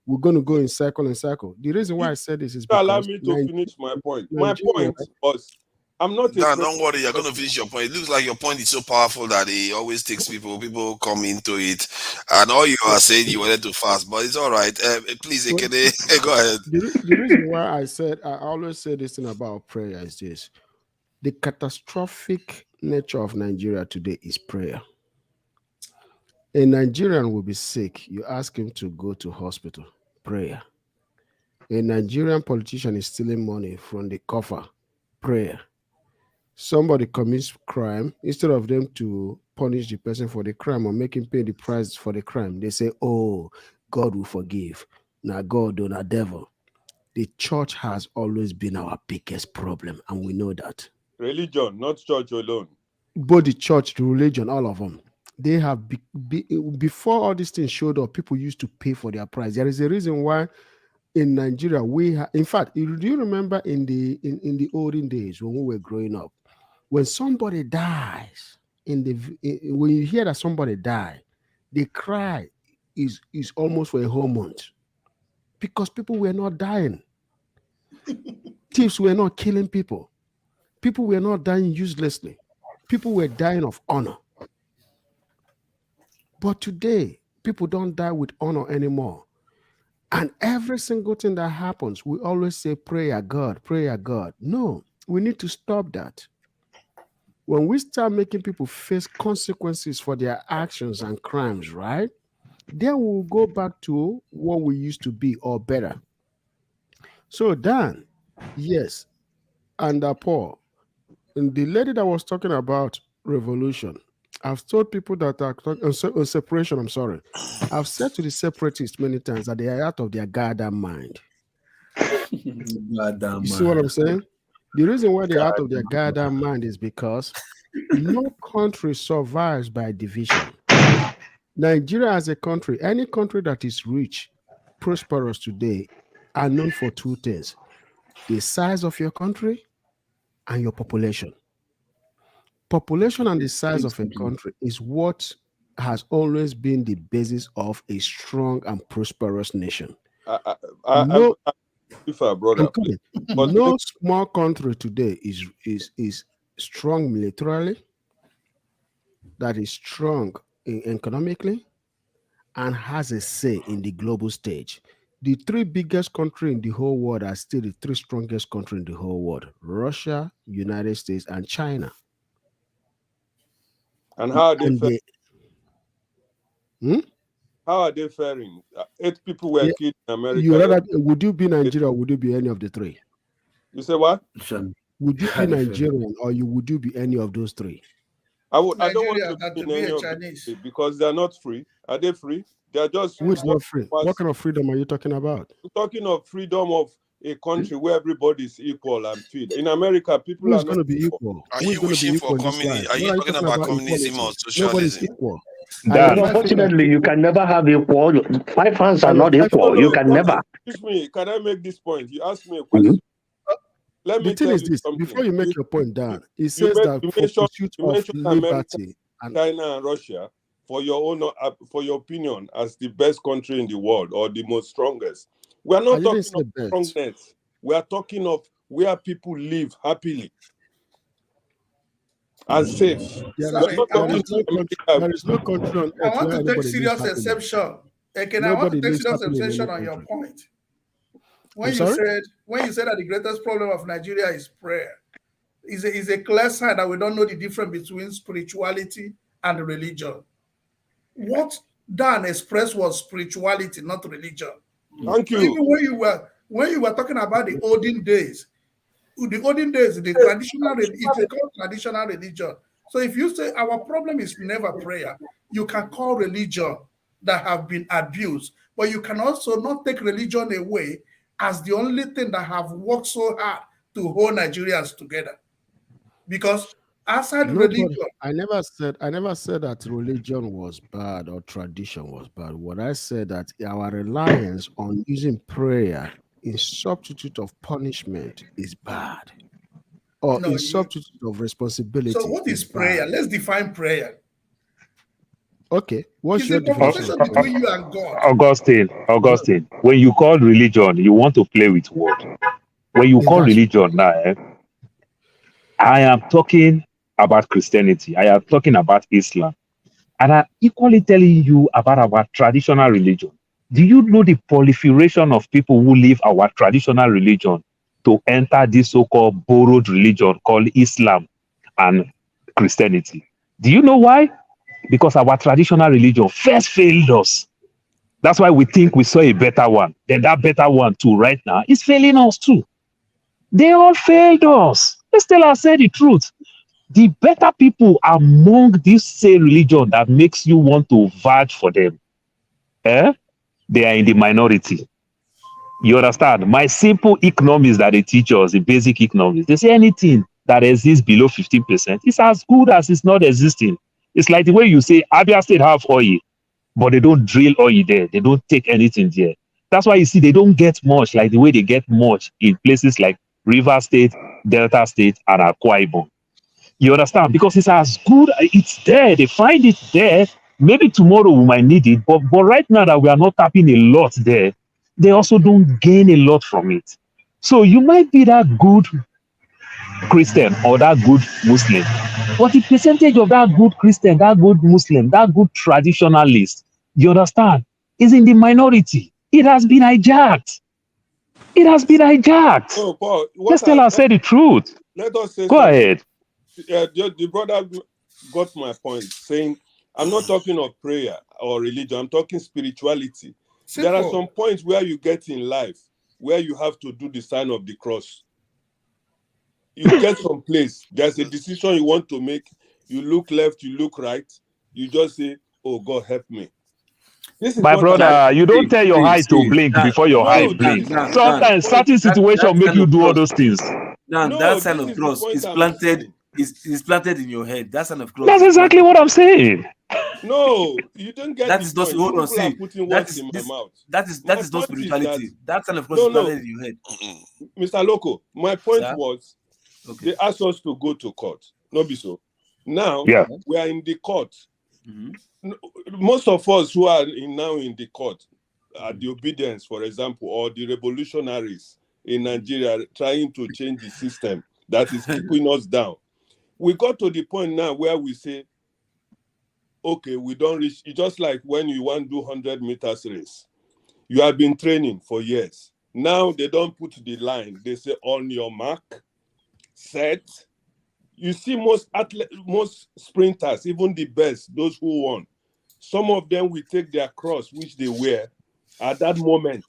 we're going to go in circle and circle. The reason why I said this is because allow me to finish my point. My point was, I'm not. Dan, don't worry, you're going to finish your point. It looks like your point is so powerful that it always takes people come into it. And all you are saying, you wanted to fast, but it's all right. Please, Ekene, go ahead. The reason why I always say this thing about prayer is this: the catastrophic nature of Nigeria today is prayer. A Nigerian will be sick. You ask him to go to hospital. Prayer. A Nigerian politician is stealing money from the coffer. Prayer. Somebody commits crime, instead of them to punish the person for the crime or make him pay the price for the crime, they say, oh, God will forgive. Now God or not devil. The church has always been our biggest problem, and we know that. Religion, not church alone. Both the church, the religion, all of them. They have before all these things showed up, people used to pay for their price. There is a reason why in Nigeria in fact, do you remember in the olden days when we were growing up, when somebody dies, when you hear that somebody died, the cry is almost for a whole month, because people were not dying. Thieves were not killing people. People were not dying uselessly. People were dying of honor. But today, people don't die with honor anymore. And every single thing that happens, we always say, prayer God, prayer God. No, we need to stop that. When we start making people face consequences for their actions and crimes, right? Then we'll go back to what we used to be, or better. So Dan, yes, and Paul, and the lady that was talking about revolution, I've told people that are talking separation, I'm sorry. I've said to the separatists many times that they are out of their goddamn mind. You see what I'm saying? The reason why they're out of their goddamn mind is because no country survives by division. Nigeria as a country, any country that is rich, prosperous today, are known for two things: the size of your country and your population. Population and the size of a country is what has always been the basis of a strong and prosperous nation. Brother, no small country today is strong militarily, that is strong economically, and has a say in the global stage. The three biggest countries in the whole world are still the three strongest countries in the whole world: Russia, United States, and China. And how are they faring? How are they faring? 8 people were killed in America. Would you be Nigeria, or would you be any of the three? You say what? Would you be Nigerian, or would you be any of those three? I don't want to be any of Chinese, because they are not free. Are they free? They are just. Who is not free? What kind of freedom are you talking about? We're talking of freedom of a country where everybody is equal and free. In America, people Who's are going to be equal. Are you wishing for communism? Are you talking about communism or socialism? Nobody's equal. Unfortunately, you can never have equal. 5 hands are not equal. You can never. Excuse me, can I make this point? You asked me a question. let The me thing tell is you this: something. before you make your point down, it You, says that you for mentioned pursuit of America, liberty and China, and Russia for your own for your opinion as the best country in the world or the most strongest. We are I not didn't talking say of best. strongness. We are talking of where people live happily and safe. We are Sorry, not I There talking is want no to country. America. There is no country on I earth want where to take anybody lives serious happily. exception. Again, I want to Nobody take lives serious happily in any exception on your country. point. I'm sorry. When you said that the greatest problem of Nigeria is prayer, is a clear sign that we don't know the difference between spirituality and religion. What Dan expressed was spirituality, not religion. Thank So you. even when you were talking about the olden days, the traditional it is called traditional religion. So if you say our problem is never prayer, you can call religion that have been abused, but you can also not take religion away as the only thing that have worked so hard to hold Nigerians together. Because outside Nobody. religion, I never said that religion was bad or tradition was bad. What I said that our reliance on using prayer in substitute of punishment is bad, or no, in substitute of responsibility so what is is prayer? bad. Let's define prayer. Okay, what's It's your a definition conversation of prayer? between you and God. Augustine, when you call religion, you want to play with word. When you call That's religion now, I am talking about Christianity. I am talking about Islam. And I'm equally telling you about our traditional religion. Do you know the proliferation of people who leave our traditional religion to enter this so-called borrowed religion called Islam and Christianity? Do you know why? Because our traditional religion first failed us. That's why we think we saw a better one. Then that better one too right now is failing us too. They all failed us. Let's tell ourselves the truth. The better people among this same religion that makes you want to vouch for them, they are in the minority. You understand? My simple economics that they teach us, the basic economics, they say anything that exists below 15% is as good as it's not existing. It's like the way you say Abia State have oil, but they don't drill oil there. They don't take anything there. That's why you see they don't get much like the way they get much in places like River State, Delta State, and Akwa Ibom. You understand? Because it's as good, it's there. They find it there. Maybe tomorrow we might need it, but right now that we are not tapping a lot there, they also don't gain a lot from it. So you might be that good Christian or that good Muslim, but the percentage of that good Christian, that good Muslim, that good traditionalist, you understand, is in the minority. It has been hijacked. It has been hijacked. Oh, Paul, Let's tell ourselves the truth. let us say Go something. ahead. The brother got my point, saying, I'm not talking of prayer or religion, I'm talking spirituality. There are some points where you get in life where you have to do the sign of the cross. You get some place, there's a decision you want to make, you look left, you look right, you just say, oh, God, help me. This is My what brother, you don't tell your eye to blink before your eye blink. Sometimes certain situations make you do all those things. Dan, that sign of cross is planted. Is planted in your head. That sign of cross. That's exactly what I'm saying. No, you don't get That the is not. point. Hold on, People are see. putting That words is in this. my mouth. That is My not point is spirituality. That sign of cross no, is planted in your head. Mr. Loco, my point Sir? was Okay. they asked us to go to court. No, be so. Now Yeah. we are in the court. Most of us who are now in the court are the obedience, for example, or the revolutionaries in Nigeria trying to change the system that is keeping us down. We got to the point now where we say, okay, we don't reach. It's just like when you want to do 100 meters race. You have been training for years. Now they don't put the line. They say on your mark, set. You see most sprinters, even the best, those who won, some of them will take their cross, which they wear, at that moment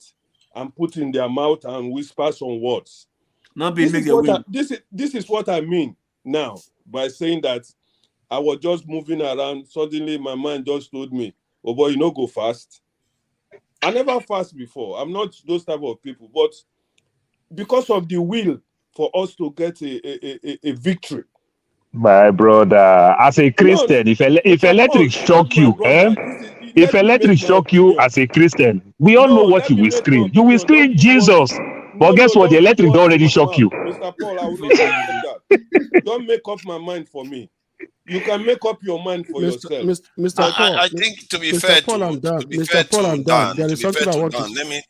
and put in their mouth and whisper some words. This is what I mean now by saying that I was just moving around. Suddenly, my mind just told me, oh boy, you know, go fast. I never fast before. I'm not those type of people. But because of the will for us to get a victory. My brother, as a Christian, if electric shock you, if electric shock you as a Christian, we all know what you will scream. You will scream Jesus. But guess what? The electric don't already shock you. Mr. Paul, I will not accept that. Don't make up my mind for me. You can make up your mind for yourself. Mr. Paul, I think to be Mr. fair Paul to and Dan, to be Mr. fair Paul to and Dan, Dan, there to is be something fair I to want Dan, to. let me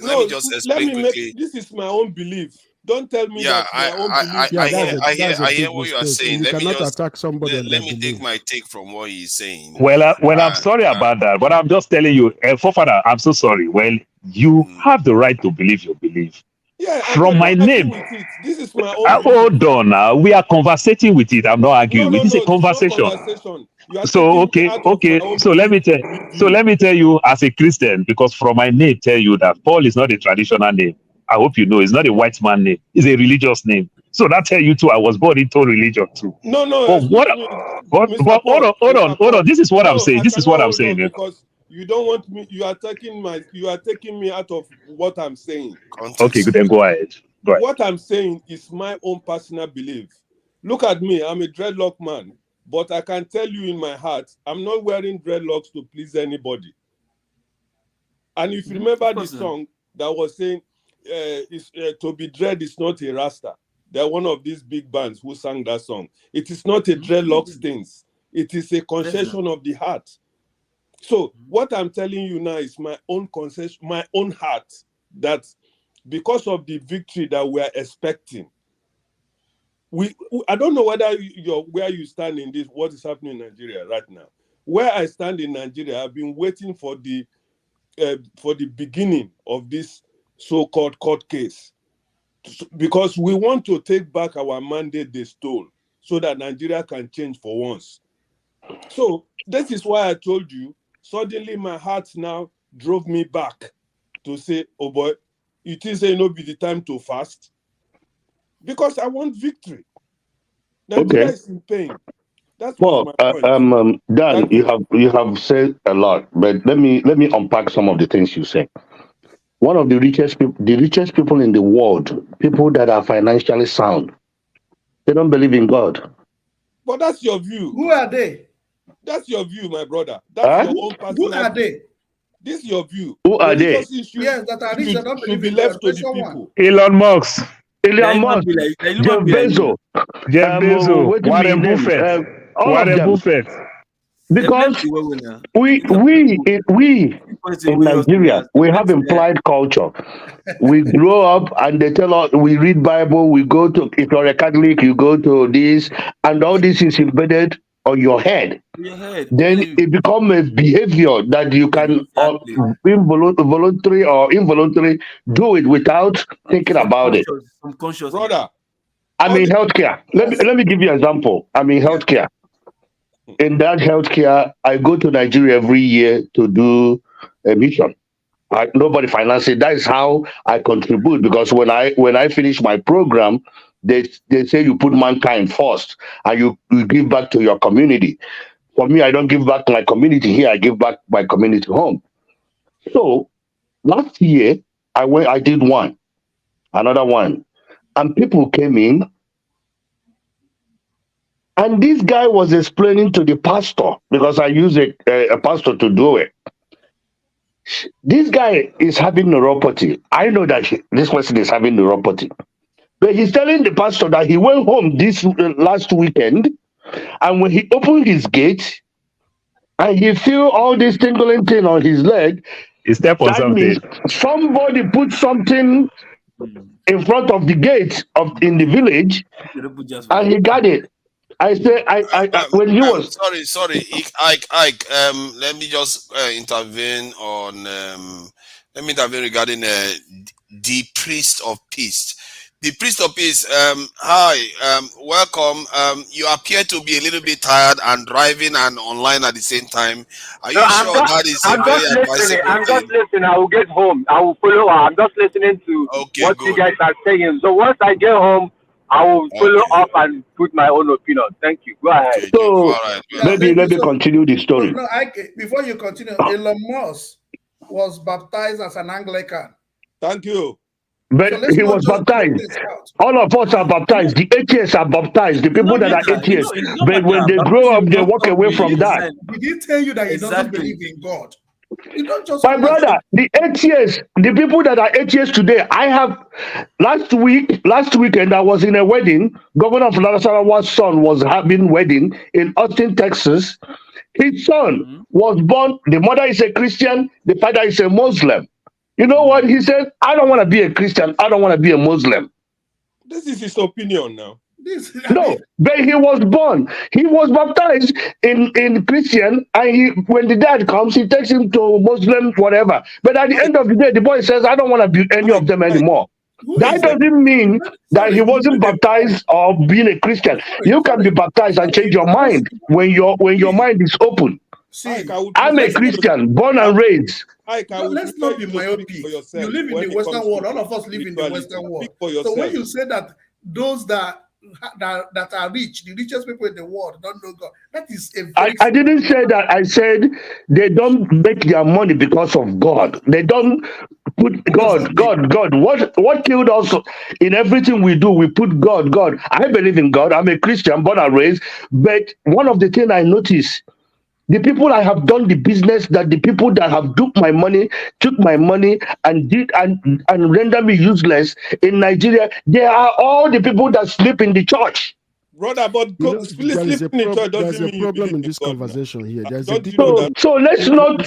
No, just let explain me quickly. make. This is my own belief. Don't tell me Yeah, that my own belief. Yeah, that's a I hear big what you are mistake. saying. You Let me cannot just attack somebody on let their me belief. take my take from what he's saying. Well, I'm sorry about that, but I'm just telling you, forefather, I'm so sorry. Well, you have the right to believe your belief. Yeah, From my name, with it. This is my own belief. hold on now. We are conversating with it. I'm not arguing. No, It is a it's not conversation. conversation. You are So taking me out of my own so let me belief. let me tell you as a Christian, because from my name tell you that Paul is not a traditional name. I hope you know it's not a white man name, it's a religious name. So that tell you too, I was born into religion too. No, But excuse me, Mr. hold Paul. on. This is what I'm No, saying. I This is cannot what I'm hold saying. on because you don't want me. You are taking me out of what I'm saying. Okay, good. Then go ahead. Go ahead. What I'm saying is my own personal belief. Look at me. I'm a dreadlock man, but I can tell you in my heart, I'm not wearing dreadlocks to please anybody. And if you remember the song that was saying, to be dread is not a rasta. They're one of these big bands who sang that song. It is not a dreadlocks things. It is a concession of the heart. So what I'm telling you now is my own concession, my own heart, that because of the victory that we are expecting, I don't know whether where you stand in this, what is happening in Nigeria right now. Where I stand in Nigeria, I've been waiting for the beginning of this so-called court case, because we want to take back our mandate they stole so that Nigeria can change for once. So this is why I told you, suddenly my heart now drove me back to say, oh boy, it is no be the time to fast, because I want victory. Nigeria is in pain. That's Well, my point. Dan, you have said a lot, but let me unpack some of the things you said. One of the richest people in the world, people that are financially sound, they don't believe in God. But that's your view. Who are they? That's your view, my brother. That's your own personal. Who are they? This is your view. Who are they? Yes, that are rich. They don't should believe be in left God. to the people. Elon Musk, Jeff Bezos, Jeff Bezos, Warren Buffett, all of them. Buffett. Because we in Nigeria, we have implied culture. We grow up and they tell us, we read Bible, we go to, if you're a Catholic, you go to this, and all this is embedded on your head. Then it becomes a behavior that you can voluntary or involuntary do it without thinking about it. Brother, I'm in healthcare. Let me give you an example. I'm in healthcare. In that healthcare, I go to Nigeria every year to do a mission. Nobody finances it. That is how I contribute, because when I finish my program, they say you put mankind first and you give back to your community. For me, I don't give back to my community here. I give back my community home. So last year, I did another one, and people came in. And this guy was explaining to the pastor, because I use a pastor to do it. This guy is having neuropathy. I know that this person is having neuropathy. But he's telling the pastor that he went home this last weekend, and when he opened his gate, and he feel all this tingling thing on his leg, that means somebody put something in front of the gate in the village, and he got it. I say, when he was sorry, Ike, let me just intervene on. Let me intervene regarding the priest of peace. The priest of peace. Hi, welcome. You appear to be a little bit tired and driving and online at the same time. Are you sure that is a very advisable I'm thing? just listening. I will get home. I will follow. I'm just listening to what you guys are saying. So once I get home, I will follow up and put my own opinion. Thank you. Go ahead. So let me continue the story. No, before you continue, Elon Musk was baptized as an Anglican. Thank you. But he was baptized. All of us are baptized. The atheists are baptized. The people that are atheists. But when they grow up, they walk away from that. Did he tell you that he doesn't believe in God? You don't just My come and say, brother, the atheists, the people that are atheists today, I have last weekend I was in a wedding. Governor of Nasarawa's son was having wedding in Austin, Texas. His son was born, the mother is a Christian, the father is a Muslim. You know what? He said, I don't want to be a Christian, I don't want to be a Muslim. This is his opinion now. No, but he was born. He was baptized in Christian, and when the dad comes, he takes him to Muslim, whatever. But at the end of the day, the boy says, I don't want to be any of them anymore. That doesn't mean that he wasn't baptized or being a Christian. You can be baptized and change your mind when your mind is open. I'm a Christian, born and raised. Let's not be myopic. You live in the Western world. All of us live in the Western world. So when you say that those that are rich, the richest people in the world, don't know God, that is a very I didn't say that. I said they don't make their money because of God. They don't put God. What killed us in everything we do? We put God. I believe in God. I'm a Christian, born and raised. But one of the things I noticed, the people I have done the business, that the people that have took my money and render me useless in Nigeria, they are all the people that sleep in the church. Brother, but there's a problem in this conversation here. So let's not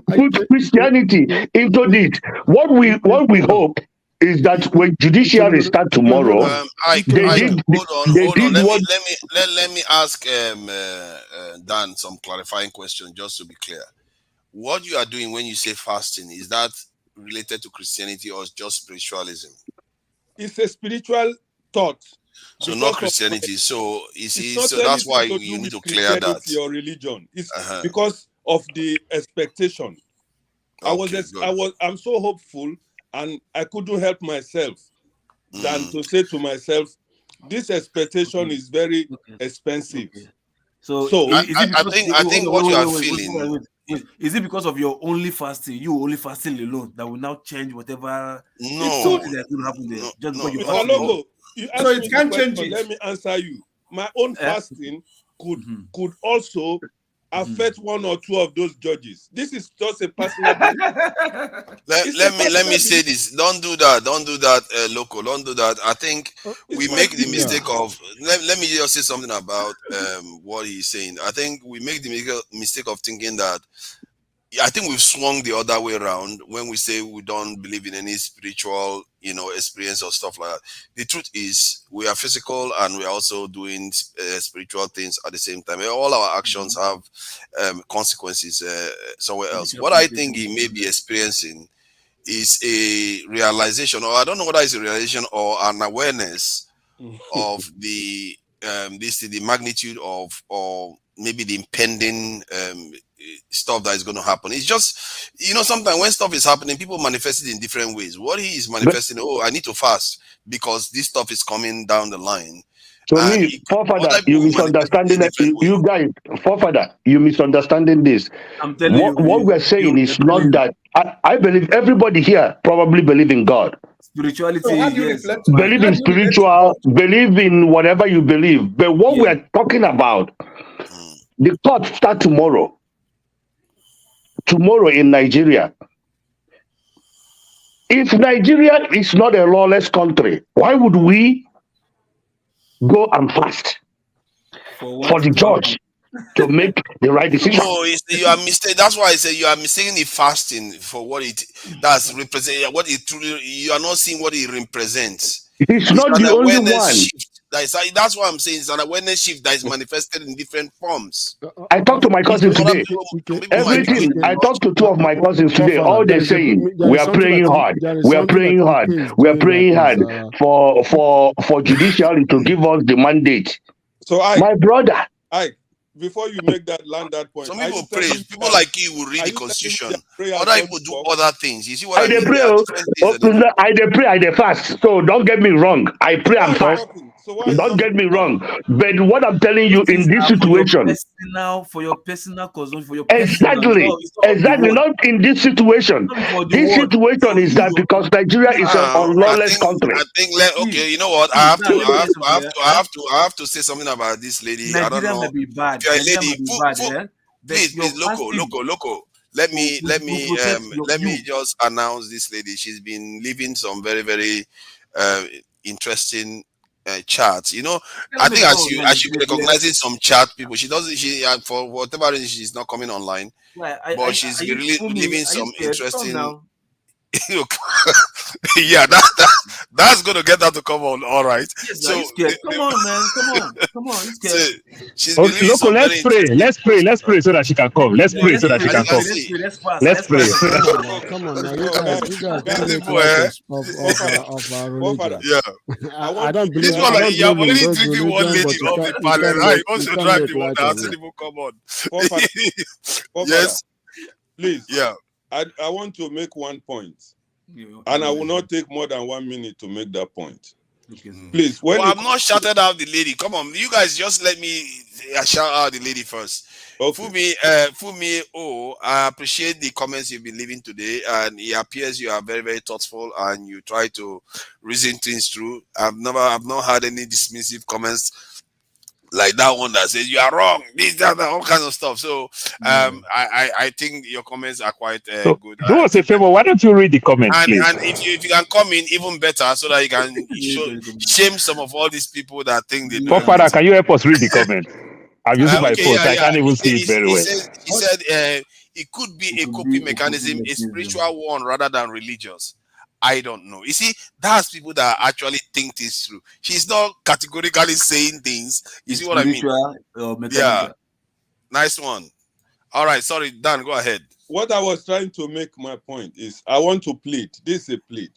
put Christianity into this. What we hope is that when judiciary start tomorrow, Let me ask Dan some clarifying question just to be clear. What you are doing when you say fasting, is that related to Christianity or just spiritualism? It's a spiritual thought. So not Christianity. So that's why you need to clear that. Your religion. It's because of the expectation. I'm so hopeful, and I couldn't help myself than to say to myself, this expectation is very expensive. So I think what you are feeling. Is it because of your only fasting, you only fasting alone, that will now change whatever? No, that's going to happen there. Just because you so it can change it. Let me answer you. My own fasting could also affect one or two of those judges. This is just a personal. let me say this. Don't do that, Loco. Don't do that. I think we make the mistake of. Let me just say something about what he's saying. I think we make the mistake of thinking that. I think we've swung the other way around when we say we don't believe in any spiritual, experience or stuff like that. The truth is, we are physical and we are also doing spiritual things at the same time. All our actions have consequences somewhere else. What I think he may be experiencing is a realization, or I don't know whether it's a realization or an awareness of the magnitude of, or maybe the impending stuff that is going to happen. It's just, sometimes when stuff is happening, people manifest it in different ways. What he is manifesting, I need to fast because this stuff is coming down the line. To me, forefather, you misunderstanding that. You guys, forefather, you misunderstanding this. I'm telling you. What we're saying is not that. I believe everybody here probably believe in God. Spirituality, so yes. Believe in spiritual, believe in whatever you believe. But what we're talking about, the court start tomorrow. Tomorrow in Nigeria. If Nigeria is not a lawless country, why would we go and fast for the judge to make the right decision? No, you are mistaken. That's why I say you are mistaking the fasting for what it does represent. What it truly, you are not seeing what it represents. It's not the only one. Shift. That's why I'm saying it's an awareness shift that is manifested in different forms. I talked to my cousin today. Everything. I talked to two of my cousins today. All they're saying, we are praying hard. We are praying hard. We are praying hard for judiciary to give us the mandate. So my brother. Before you make that point, some people pray. People like you will read the constitution. Other people do other things. You see what I mean? I pray, I fast. So don't get me wrong. I pray and fast. Don't get me wrong. But what I'm telling you in this situation, for your personal cause, for your exactly, not in this situation. This situation is that because Nigeria is an unlawless country. I think. Okay, you know what? I have to say something about this lady. I don't know. Be bad. If you're a lady, please, loco. let me just announce this lady. She's been leaving some very, very interesting charts. You know, I think I should be recognizing some chat people. She doesn't. She for whatever reason she's not coming online, but she's really leaving some interesting. Yeah, that's gonna get her to come on. All right. Yes, So come on, man. Come on. He's scared. She's okay, local, let's pray so that she can come. Let's pray so that she can come. Let's pray. Come on now, you guys don't make light of our religion. Yeah. I don't believe this one. I don't You have believe in already those drinking one lady religion, off but the panel. Right? Once you drive the light water, of I it. people come on. Yes. Please. Yeah. I want to make one point. And I will not take more than 1 minute to make that point. Please. I'm not shouted out the lady. Come on, you guys just let me shout out the lady first. Okay. Fumi, I appreciate the comments you've been leaving today, and it appears you are very, very thoughtful and you try to reason things through. I've not had any dismissive comments like that one that says you are wrong, this, that, all kinds of stuff. So I think your comments are quite good. Do us a favor, why don't you read the comments, please? And if you can come in, even better, so that you can shame some of all these people that think they know. Father, can you help us read the comments? I'm using my phone, so I can't even see it very well. He said it could be a coping mechanism, a spiritual one rather than religious. I don't know. You see, that's people that actually think this through. She's not categorically saying things. You see what I mean? Yeah. Nice one. All right. Sorry, Dan, go ahead. What I was trying to make my point is I want to plead. This is a plead.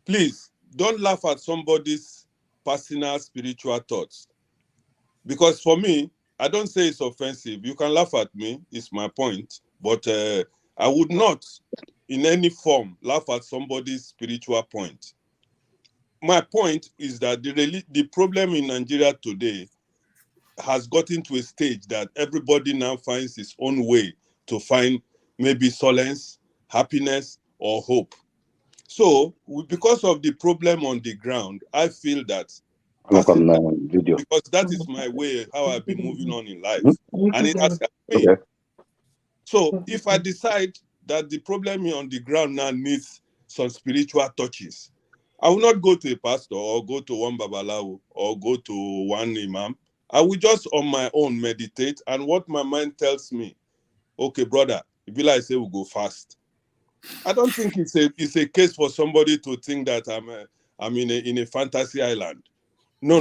Please, don't laugh at somebody's personal spiritual thoughts. Because for me, I don't say it's offensive. You can laugh at me. It's my point. But I would not in any form laugh at somebody's spiritual point. My point is that the problem in Nigeria today has gotten to a stage that everybody now finds his own way to find maybe solace, happiness, or hope. So, because of the problem on the ground, I feel that because that is my way, how I've been moving on in life. And it has helped me. Okay. So, if I decide that the problem on the ground now needs some spiritual touches, I will not go to a pastor or go to one babalawo or go to one imam. I will just on my own meditate, and what my mind tells me, okay, brother, if you like say we'll go fast. I don't think it's a case for somebody to think that I'm in a fantasy island. No.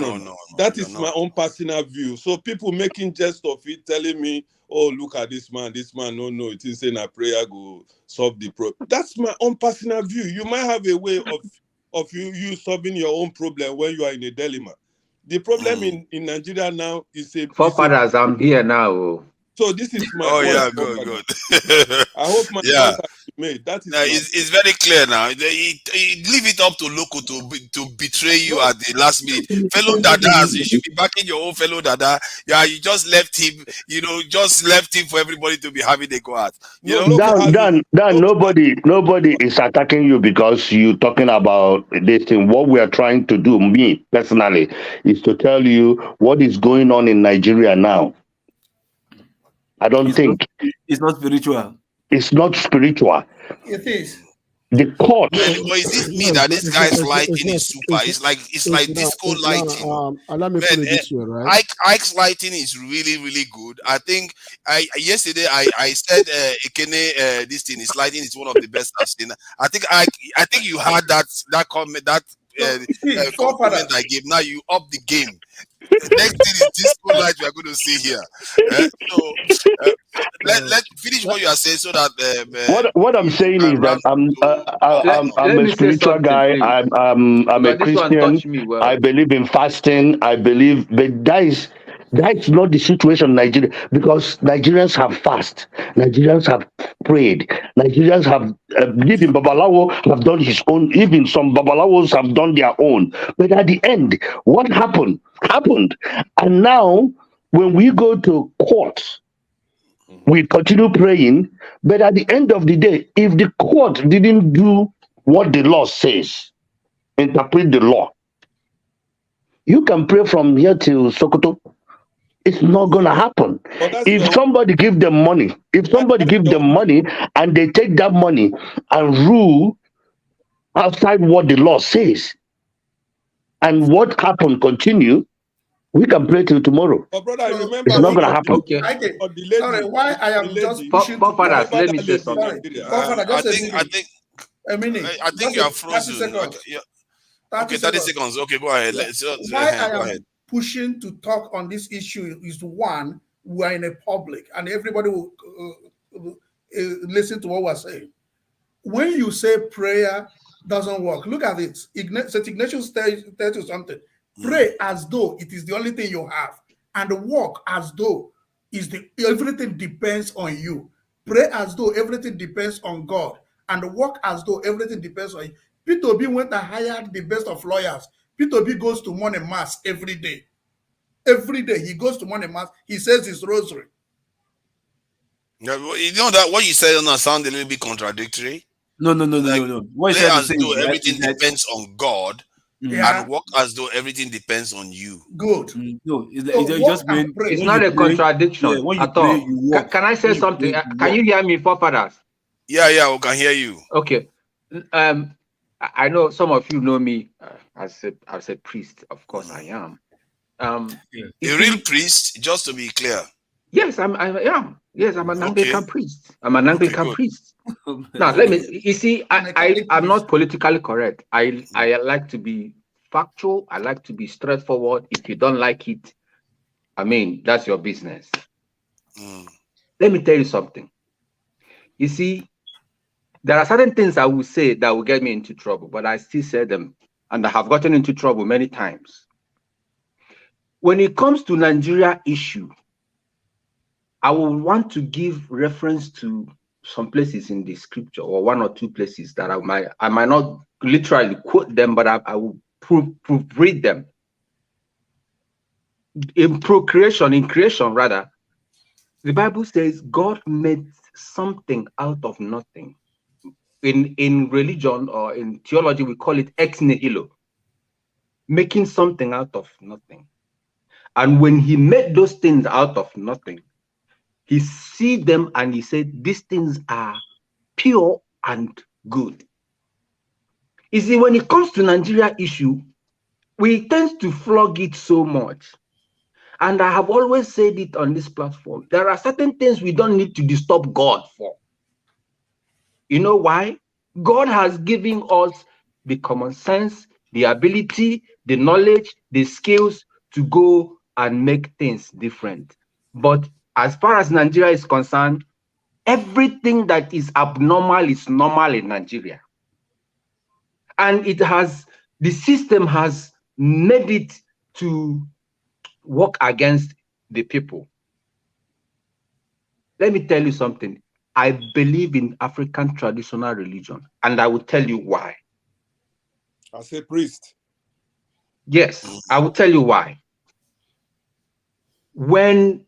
That is my own personal view. So people making jest of it, telling me, oh, look at this man, no, it is saying a prayer go solve the problem. That's my own personal view. You might have a way of you solving your own problem when you are in a dilemma. The problem in Nigeria now is forefathers, I'm here now. So this is my point. Yeah, good. I hope my point has been made. That is it's very clear now. Leave it up to local to betray you at the last minute. Fellow dadas, you should be backing your own fellow dada. Yeah, you just left him, for everybody to be having a go at. Dan, nobody is attacking you because you talking about this thing. What we are trying to do, me personally, is to tell you what is going on in Nigeria now. I don't think it's not spiritual. It's not spiritual. It is. The court. But is it me that this guy's lighting is super? It's like disco lighting. Allow me to put it this way, right? Ike's lighting is really, really good. I think yesterday I said Ekene this thing, his lighting is one of the best I've seen. I think you had that comment compliment I gave. Now you up the game. The next thing is disco light we are going to see here. Let finish what you are saying so that what I'm saying is that I'm a spiritual guy. I'm a Christian. I believe in fasting. I believe, but that's not the situation in Nigeria, because Nigerians have fast. Nigerians have prayed. Nigerians have even Babalawo have done his own. Even some Babalawos have done their own. But at the end, what happened? And now, when we go to court, we continue praying. But at the end of the day, if the court didn't do what the law says, interpret the law, you can pray from here till Sokoto. It's not gonna happen. If somebody give them money, and they take that money and rule outside what the law says, and what happened continue, we can pray till tomorrow. But brother, I remember It's not gonna happen. Okay. Sorry, why I am just pushing to fathers, let me say something. A minute. I think you are frozen. 30 seconds. seconds. Okay, go ahead. Why I Go am ahead. pushing to talk on this issue is one, we are in a public and everybody will listen to what we're saying. When you say prayer doesn't work, look at it. St. Ignatius tells you something. Pray as though it is the only thing you have, and work as though everything depends on you. Pray as though everything depends on God, and work as though everything depends on you. Peter B went and hired the best of lawyers. Peter B goes to morning mass every day. Every day he goes to morning mass. He says his rosary. You know that what you said does not sound a little bit contradictory. No. What Play you as saying though is everything depends on God, and work as though everything depends on you. Good. No, it just means it's not a contradiction at all. Can I say something? Can you hear me, forefathers? Yeah, we can hear you. Okay. I know some of you know me as a priest. Of course, I am. A real priest, just to be clear. Yes, I am. Yes, I'm an Anglican priest. I'm an Anglican priest. Now, let me. You see, I'm not politically correct. I like to be factual. I like to be straightforward. If you don't like it, I mean, that's your business. Let me tell you something. You see, there are certain things I will say that will get me into trouble, but I still say them, and I have gotten into trouble many times. When it comes to Nigeria issue, I will want to give reference to some places in the scripture, or one or two places that I might not literally quote them, but I will proofread them. In creation rather, the Bible says God made something out of nothing. In religion or in theology, we call it ex nihilo, making something out of nothing. And when he made those things out of nothing, he see them and he said, these things are pure and good. You see, when it comes to Nigeria issue, we tend to flog it so much. And I have always said it on this platform. There are certain things we don't need to disturb God for. You know why? God has given us the common sense, the ability, the knowledge, the skills to go and make things different. But as far as Nigeria is concerned, everything that is abnormal is normal in Nigeria. And the system has made it to work against the people. Let me tell you something. I believe in African traditional religion, and I will tell you why. As a priest. Yes, I will tell you why. When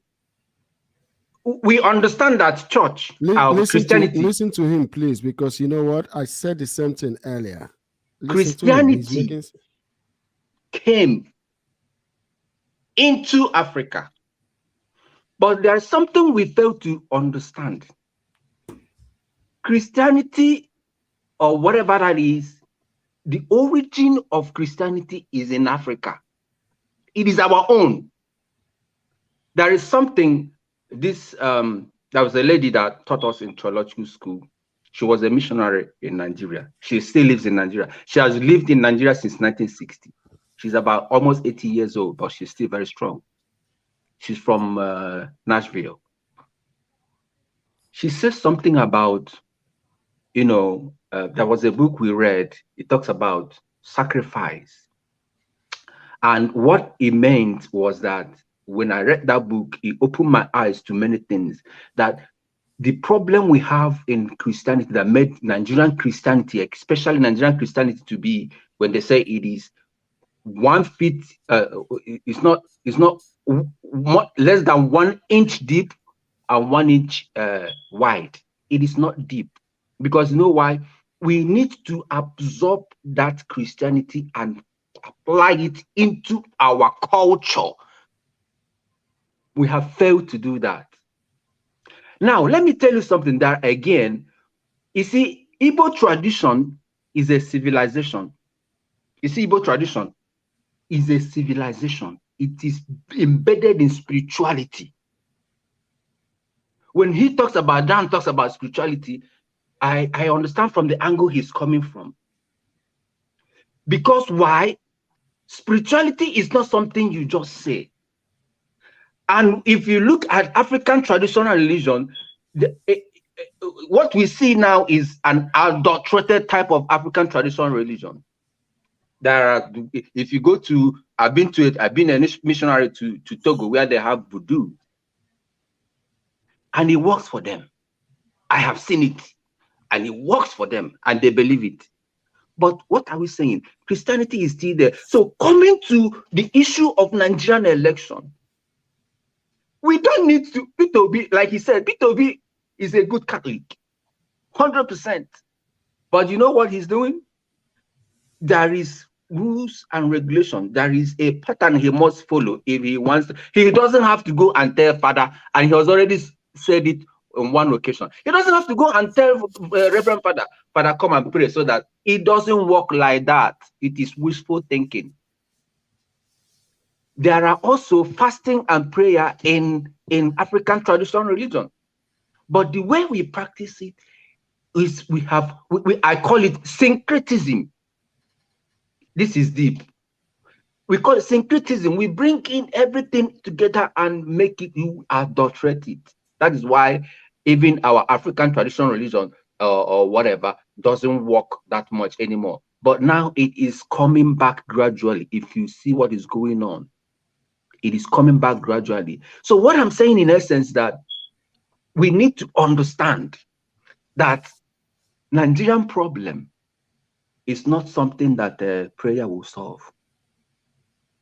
we understand that church, Christianity. Listen to him, please, because you know what? I said the same thing earlier. Christianity came into Africa, but there's something we fail to understand. Christianity, or whatever that is, the origin of Christianity is in Africa. It is our own. There is something, there was a lady that taught us in theological school. She was a missionary in Nigeria. She still lives in Nigeria. She has lived in Nigeria since 1960. She's about almost 80 years old, but she's still very strong. She's from Nashville. She says something about, there was a book we read. It talks about sacrifice. And what it meant was that when I read that book, it opened my eyes to many things. That the problem we have in Christianity that made Nigerian Christianity, especially Nigerian Christianity, to be, when they say it is 1 feet, it's not less than 1 inch deep and 1 inch wide. It is not deep, because you know why? We need to absorb that Christianity and apply it into our culture. We have failed to do that. Now, let me tell you something that, again, you see, Igbo tradition is a civilization. You see, Igbo tradition is a civilization. It is embedded in spirituality. When he talks about Dan talks about spirituality, I understand from the angle he's coming from. Because why? Spirituality is not something you just say. And if you look at African traditional religion, what we see now is an adulterated type of African traditional religion. There are, if you go to, I've been a missionary to Togo where they have voodoo. And it works for them. I have seen it. And it works for them. And they believe it. But what are we saying? Christianity is still there. So coming to the issue of Nigerian election, we don't need to, Peter Obi, like he said, Peter Obi is a good Catholic, 100%. But you know what he's doing? There is rules and regulation. There is a pattern he must follow if he wants to. He doesn't have to go and tell Father, and he has already said it on one occasion. He doesn't have to go and tell Reverend Father, come and pray, so that it doesn't work like that. It is wishful thinking. There are also fasting and prayer in African traditional religion. But the way we practice it is I call it syncretism. This is deep. We call it syncretism. We bring in everything together and make it, you adulterate it. That is why even our African traditional religion or whatever doesn't work that much anymore. But now it is coming back gradually. If you see what is going on, it is coming back gradually. So what I'm saying in essence that we need to understand that Nigerian problem is not something that prayer will solve.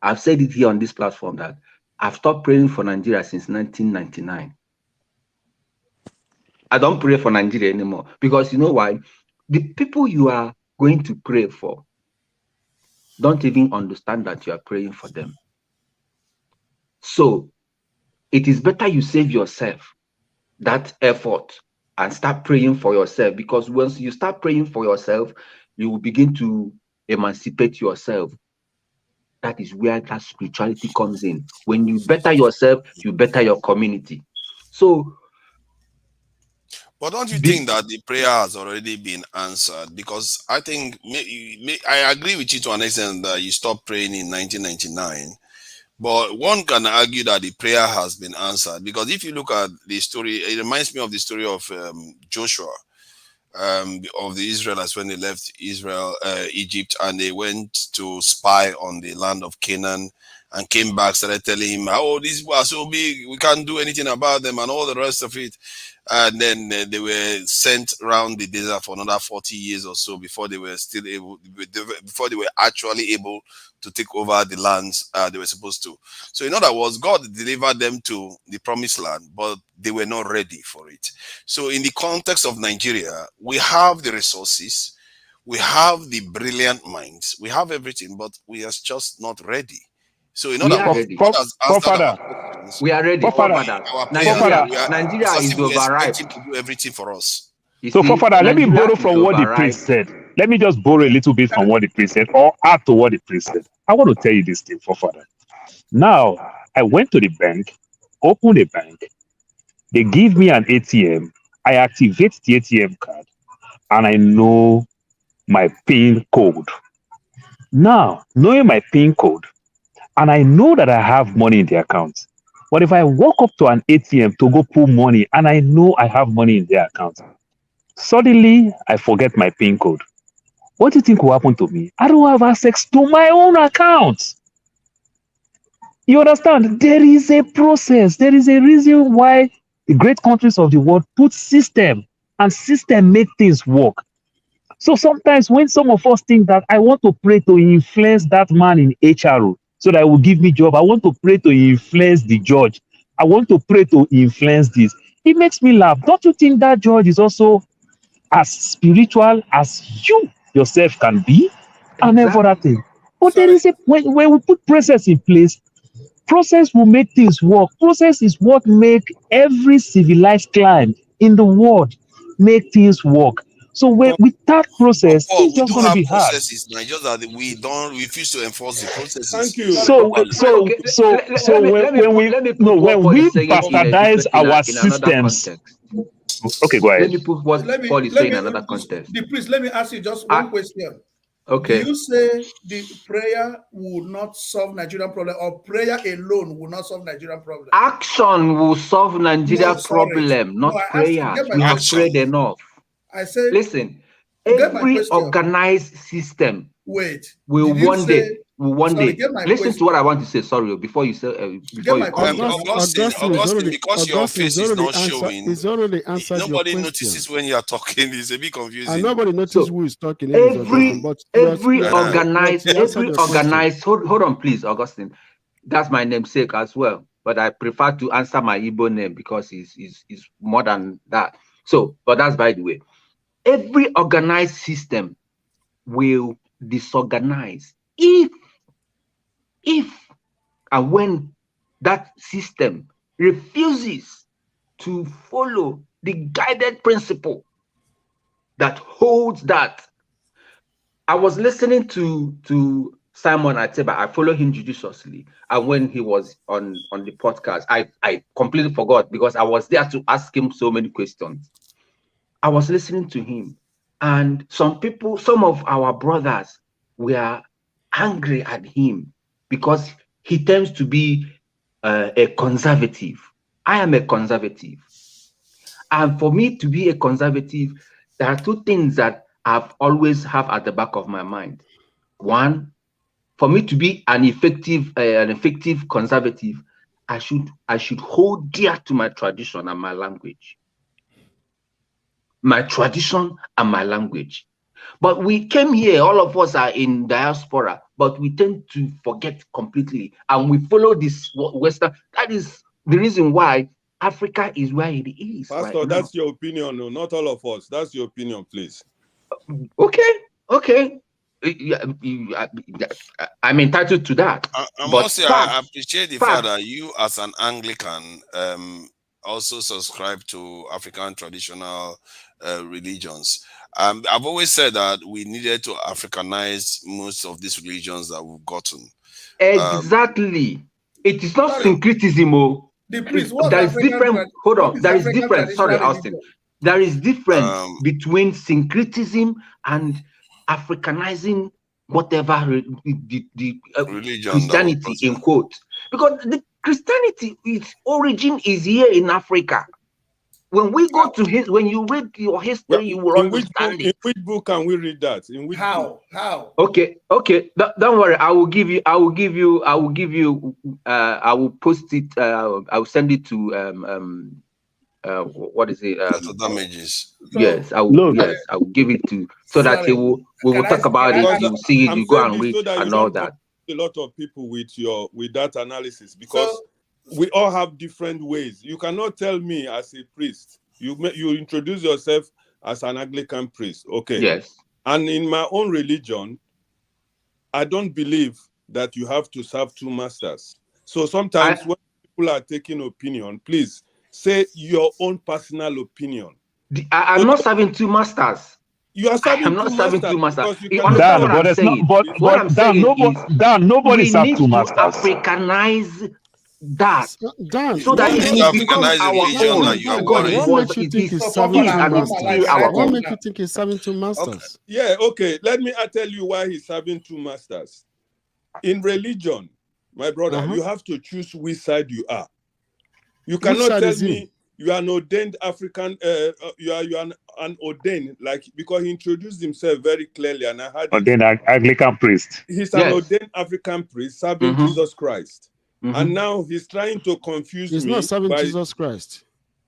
I've said it here on this platform that I've stopped praying for Nigeria since 1999. I don't pray for Nigeria anymore because you know why? The people you are going to pray for don't even understand that you are praying for them. So it is better you save yourself that effort and start praying for yourself, because once you start praying for yourself, you will begin to emancipate yourself. That is where that spirituality comes in. When you better yourself, you better your community. So, but don't you think that the prayer has already been answered? Because I think I agree with you to an extent that you stopped praying in 1999. But one can argue that the prayer has been answered, because if you look at the story, it reminds me of the story of Joshua, of the Israelites when they left Egypt, and they went to spy on the land of Canaan and came back, started telling him, oh, these people are so big, we can't do anything about them, and all the rest of it. And then they were sent around the desert for another 40 years or so before they were still able, before they were actually able to take over the lands they were supposed to. So in other words, God delivered them to the promised land, but they were not ready for it. So in the context of Nigeria, we have the resources, we have the brilliant minds, we have everything, but we are just not ready. So in other words, we are ready. Nigeria is overripe to do everything for us. So, Fofada, let me borrow from what the priest said. Let me just borrow a little bit from what the priest said, or add to what the priest said. I want to tell you this thing, Fofada. Now, I went to the bank, opened a bank. They give me an ATM. I activate the ATM card, and I know my PIN code. Now, knowing my PIN code, and I know that I have money in the account. But if I walk up to an ATM to go pull money, and I know I have money in the account, suddenly I forget my PIN code. What do you think will happen to me? I don't have access to my own account. You understand? There is a process. There is a reason why the great countries of the world put system, and system make things work. So sometimes when some of us think that I want to pray to influence that man in HRO so that will give me job, I want to pray to influence the judge, I want to pray to influence this, it makes me laugh. Don't you think that judge is also as spiritual as you yourself can be? And every other thing. But there is a when we put process in place, process will make things work. Process is what make every civilized climb in the world make things work. So with that process, Paul, it's we just do going to have be hard. processes now, just that we don't refuse to enforce the processes. Thank you. So when we bastardize our systems. Okay, go ahead. Let me put what Paul is saying in another context. The priest, let me ask you just one question. Okay. Do you say the prayer will not solve Nigerian problem, or prayer alone will not solve Nigerian problem? Action will solve Nigeria problem, not prayers. We have prayed enough. I said, listen, every organized system will one day. Listen to what I want to say. Sorry, before you say. Augustine, because your face is not showing. He's already answered nobody your question. notices when you are talking. It's a bit confusing. And nobody notices who is talking. Every organized. Hold on, please, Augustine. That's my namesake as well. But I prefer to answer my Igbo name because it's more than that. So, but that's by the way. Every organized system will disorganize if and when that system refuses to follow the guided principle that holds that. I was listening to Simon Ateba. I follow him judiciously, and when he was on the podcast, I completely forgot because I was there to ask him so many questions. I was listening to him, and some of our brothers were angry at him because he tends to be a conservative. I am a conservative. And for me to be a conservative, there are two things that I've always have at the back of my mind. One, for me to be an effective conservative, I should hold dear to my tradition and my language. My tradition and my language. But we came here, all of us are in diaspora, but we tend to forget completely. And we follow this Western. That is the reason why Africa is where it is. Pastor, right that's your opinion, no, not all of us. That's your opinion, please. Okay. I'm entitled to that. I must say, I appreciate the fact that you, as an Anglican, also subscribe to African traditional religions. I've always said that we needed to Africanize most of these religions that we've gotten. Exactly. It is not syncretism. There is different. Hold on. There is difference. Sorry, Austin. There is difference between syncretism and Africanizing whatever the Christianity in quote, because the Christianity, its origin is here in Africa. When we go to when you read your history, you will understand it. In which book can we read that? In which How? Okay. Don't worry. I will post it. I will send it to what is it? Damages. Yes, I will. Yes, I will give it to so that we will talk about it. You will see it. You go and read and all that. A lot of people with that analysis because we all have different ways. You cannot tell me as a priest. You introduce yourself as an Anglican priest, okay? Yes. And in my own religion, I don't believe that you have to serve two masters. So sometimes when people are taking opinion, please say your own personal opinion. I'm not serving two masters. You are serving two masters. Nobody serves two masters. Africanize that so that it becomes our own. What makes you think he's serving two masters? What makes you think he's serving two masters? Okay. Let me tell you why he's serving two masters. In religion, my brother, you have to choose which side you are. You cannot tell me you are an ordained African. You are an ordained, because he introduced himself very clearly, and I heard ordained Anglican priest. He's an ordained African priest serving Jesus Christ. And now he's trying to confuse me. He's not serving Jesus Christ.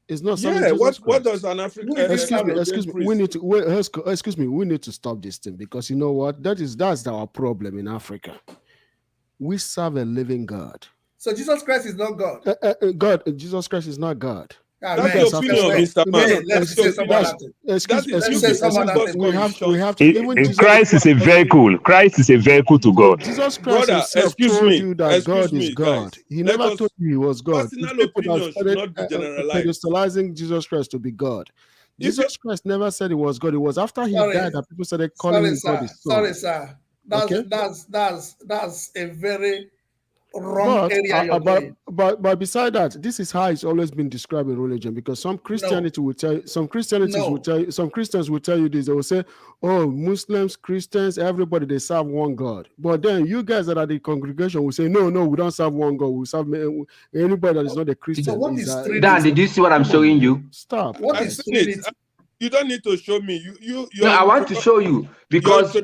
It's not serving Jesus Christ. What does an African? Excuse me. We need to excuse me. We need to stop this thing because you know what? That's our problem in Africa. We serve a living God. So Jesus Christ is not God. Jesus Christ is not God. That's the opinion, Mr. Man. That's the opinion. If Christ is a vehicle, Christ is a vehicle to God. Jesus Christ Brother, himself told you that God is God. He never told you he was God. Personal opinion should not be generalized. Pedestalizing Jesus Christ to be God. Jesus Christ never said he was God. It was after he died that people started calling him God his son. Sorry, sir. That's a very wrong area you're going. But beside that, this is how it's always been described in religion, because some Christianity will tell you, some Christians will tell you this. They will say, oh, Muslims, Christians, everybody, they serve one God. But then you guys that are the congregation will say, no, we don't serve one God. We serve anybody that is not a Christian. So what is Dan, did you see what I'm showing you? Stop. What is Trinity? You don't need to show me. No, I want to show you, because your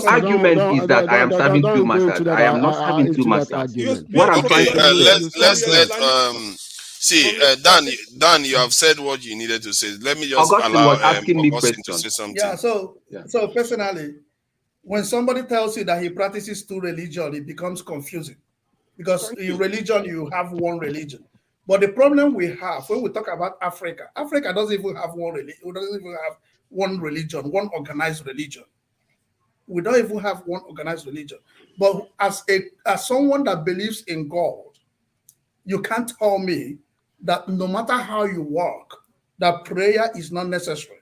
argument is that I am serving two masters. I am not serving two masters. What I'm trying to see, Dan, you have said what you needed to say. Let me just Augustine allow was asking me Augustine to questions. say something. Yeah. So personally, when somebody tells you that he practices two religions, it becomes confusing, because in religion you have one religion. But the problem we have when we talk about Africa doesn't even have one religion. It doesn't even have one religion, one organized religion. We don't even have one organized religion. But as someone that believes in God, you can't tell me that no matter how you walk, that prayer is not necessary.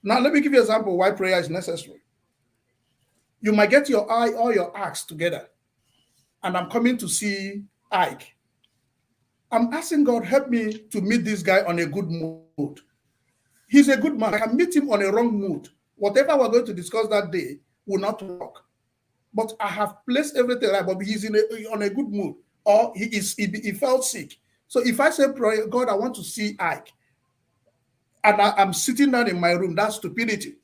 Now, let me give you an example why prayer is necessary. You might get all your acts together, and I'm coming to see Ike. I'm asking God, help me to meet this guy on a good mood. He's a good man. I can meet him on a wrong mood. Whatever we're going to discuss that day will not work. But I have placed everything right, but he's on a good mood, or he felt sick. So if I say, God, I want to see Ike, and I'm sitting down in my room, that's stupidity,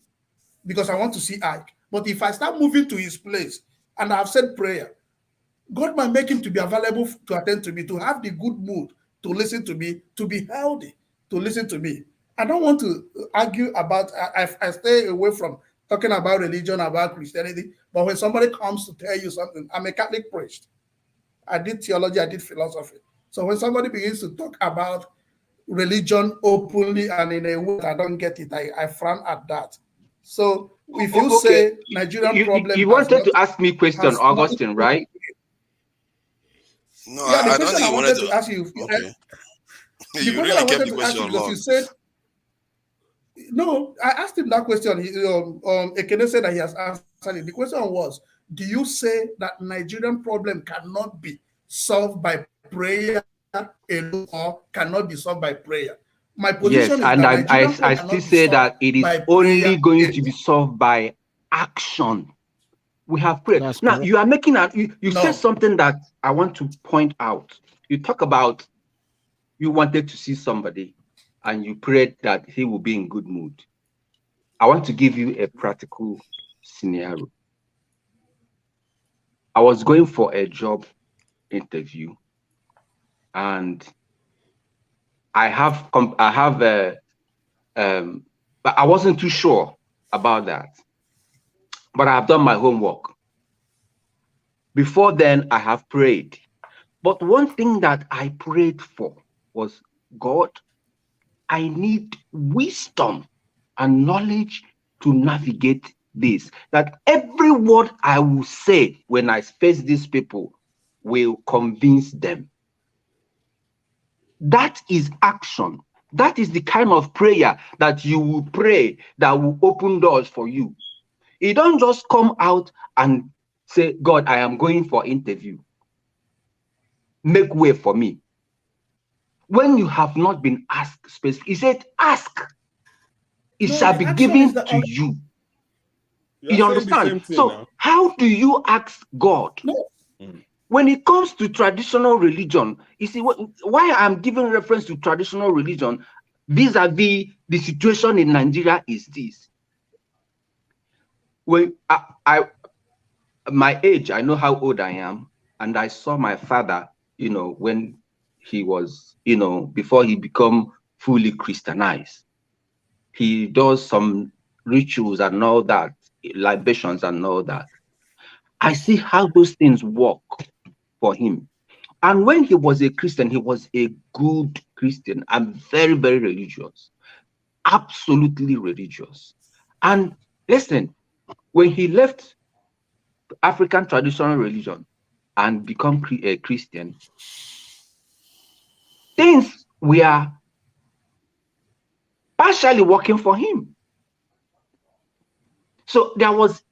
because I want to see Ike. But if I start moving to his place and I've said prayer, God might make him to be available to attend to me, to have the good mood, to listen to me, to be healthy, to listen to me. I don't want to argue about, I stay away from talking about religion, about Christianity, but when somebody comes to tell you something, I'm a Catholic priest. I did theology, I did philosophy. So when somebody begins to talk about religion openly and in a way I don't get it, I frown at that. So if you say Nigerian problem... You wanted to ask me a question, Augustine, right? No, yeah, the I question don't think I you wanted to ask you. Okay. The You question really I kept wanted the to ask you, question because long. you said, no, I asked him that question. Ekene said that he has answered it. The question was, do you say that Nigerian problem cannot be solved by prayer alone, or cannot be solved by prayer? My position is and that I still say that it is only going to be solved by action. We have prayed. Now, you are making you said something that I want to point out. You talk about you wanted to see somebody and you prayed that he will be in good mood. I want to give you a practical scenario. I was going for a job interview, and but I wasn't too sure about that. But I have done my homework. Before then, I have prayed. But one thing that I prayed for was, God, I need wisdom and knowledge to navigate this. That every word I will say when I face these people will convince them. That is action. That is the kind of prayer that you will pray that will open doors for you. You don't just come out and say, God, I am going for interview. Make way for me. When you have not been asked specifically, he said, ask. It shall be given to you. You understand? So now, how do you ask God? No. When it comes to traditional religion, you see, why I'm giving reference to traditional religion vis-a-vis the situation in Nigeria is this. When my age, I know how old I am, and I saw my father, when he was, before he become fully Christianized. He does some rituals and all that, libations and all that. I see how those things work for him. And when he was a Christian, he was a good Christian and very, very religious. Absolutely religious. And listen, when he left African traditional religion and become a Christian, things were partially working for him. So there wasn't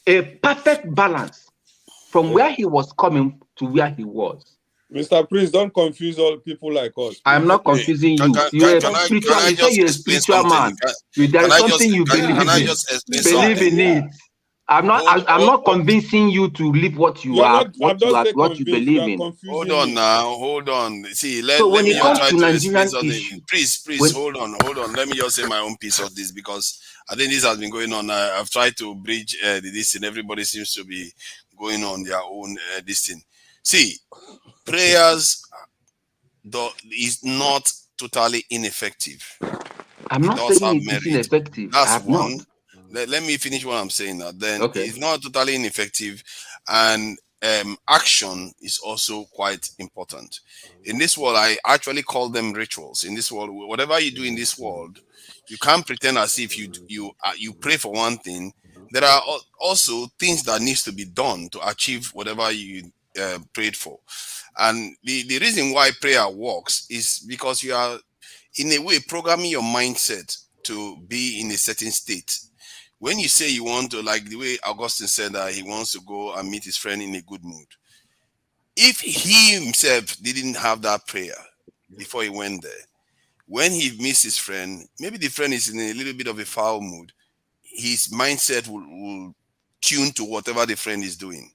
a perfect balance from where he was coming to where he was. Mr. Prince, don't confuse all people like us. I'm not confusing you. You're a spiritual. You say you're a spiritual man. There is something you believe in. Believe in it. I'm not convincing you to live what you are, what you believe in. Hold on now, hold on. See, so when it comes to Nigerian issue, please, hold on. Let me just say my own piece of this, because I think this has been going on. I've tried to bridge this, and everybody seems to be going on their own this thing. See, prayers is not totally ineffective. I'm not saying it is ineffective. That's one. Let me finish what I'm saying now. Then it's not totally ineffective, and action is also quite important. In this world, I actually call them rituals. In this world, whatever you do in this world, you can't pretend as if you pray for one thing. There are also things that needs to be done to achieve whatever you prayed for. And the reason why prayer works is because you are, in a way, programming your mindset to be in a certain state. When you say you want to, like the way Augustine said that he wants to go and meet his friend in a good mood, if he himself didn't have that prayer before he went there, when he meets his friend, maybe the friend is in a little bit of a foul mood, his mindset will tune to whatever the friend is doing.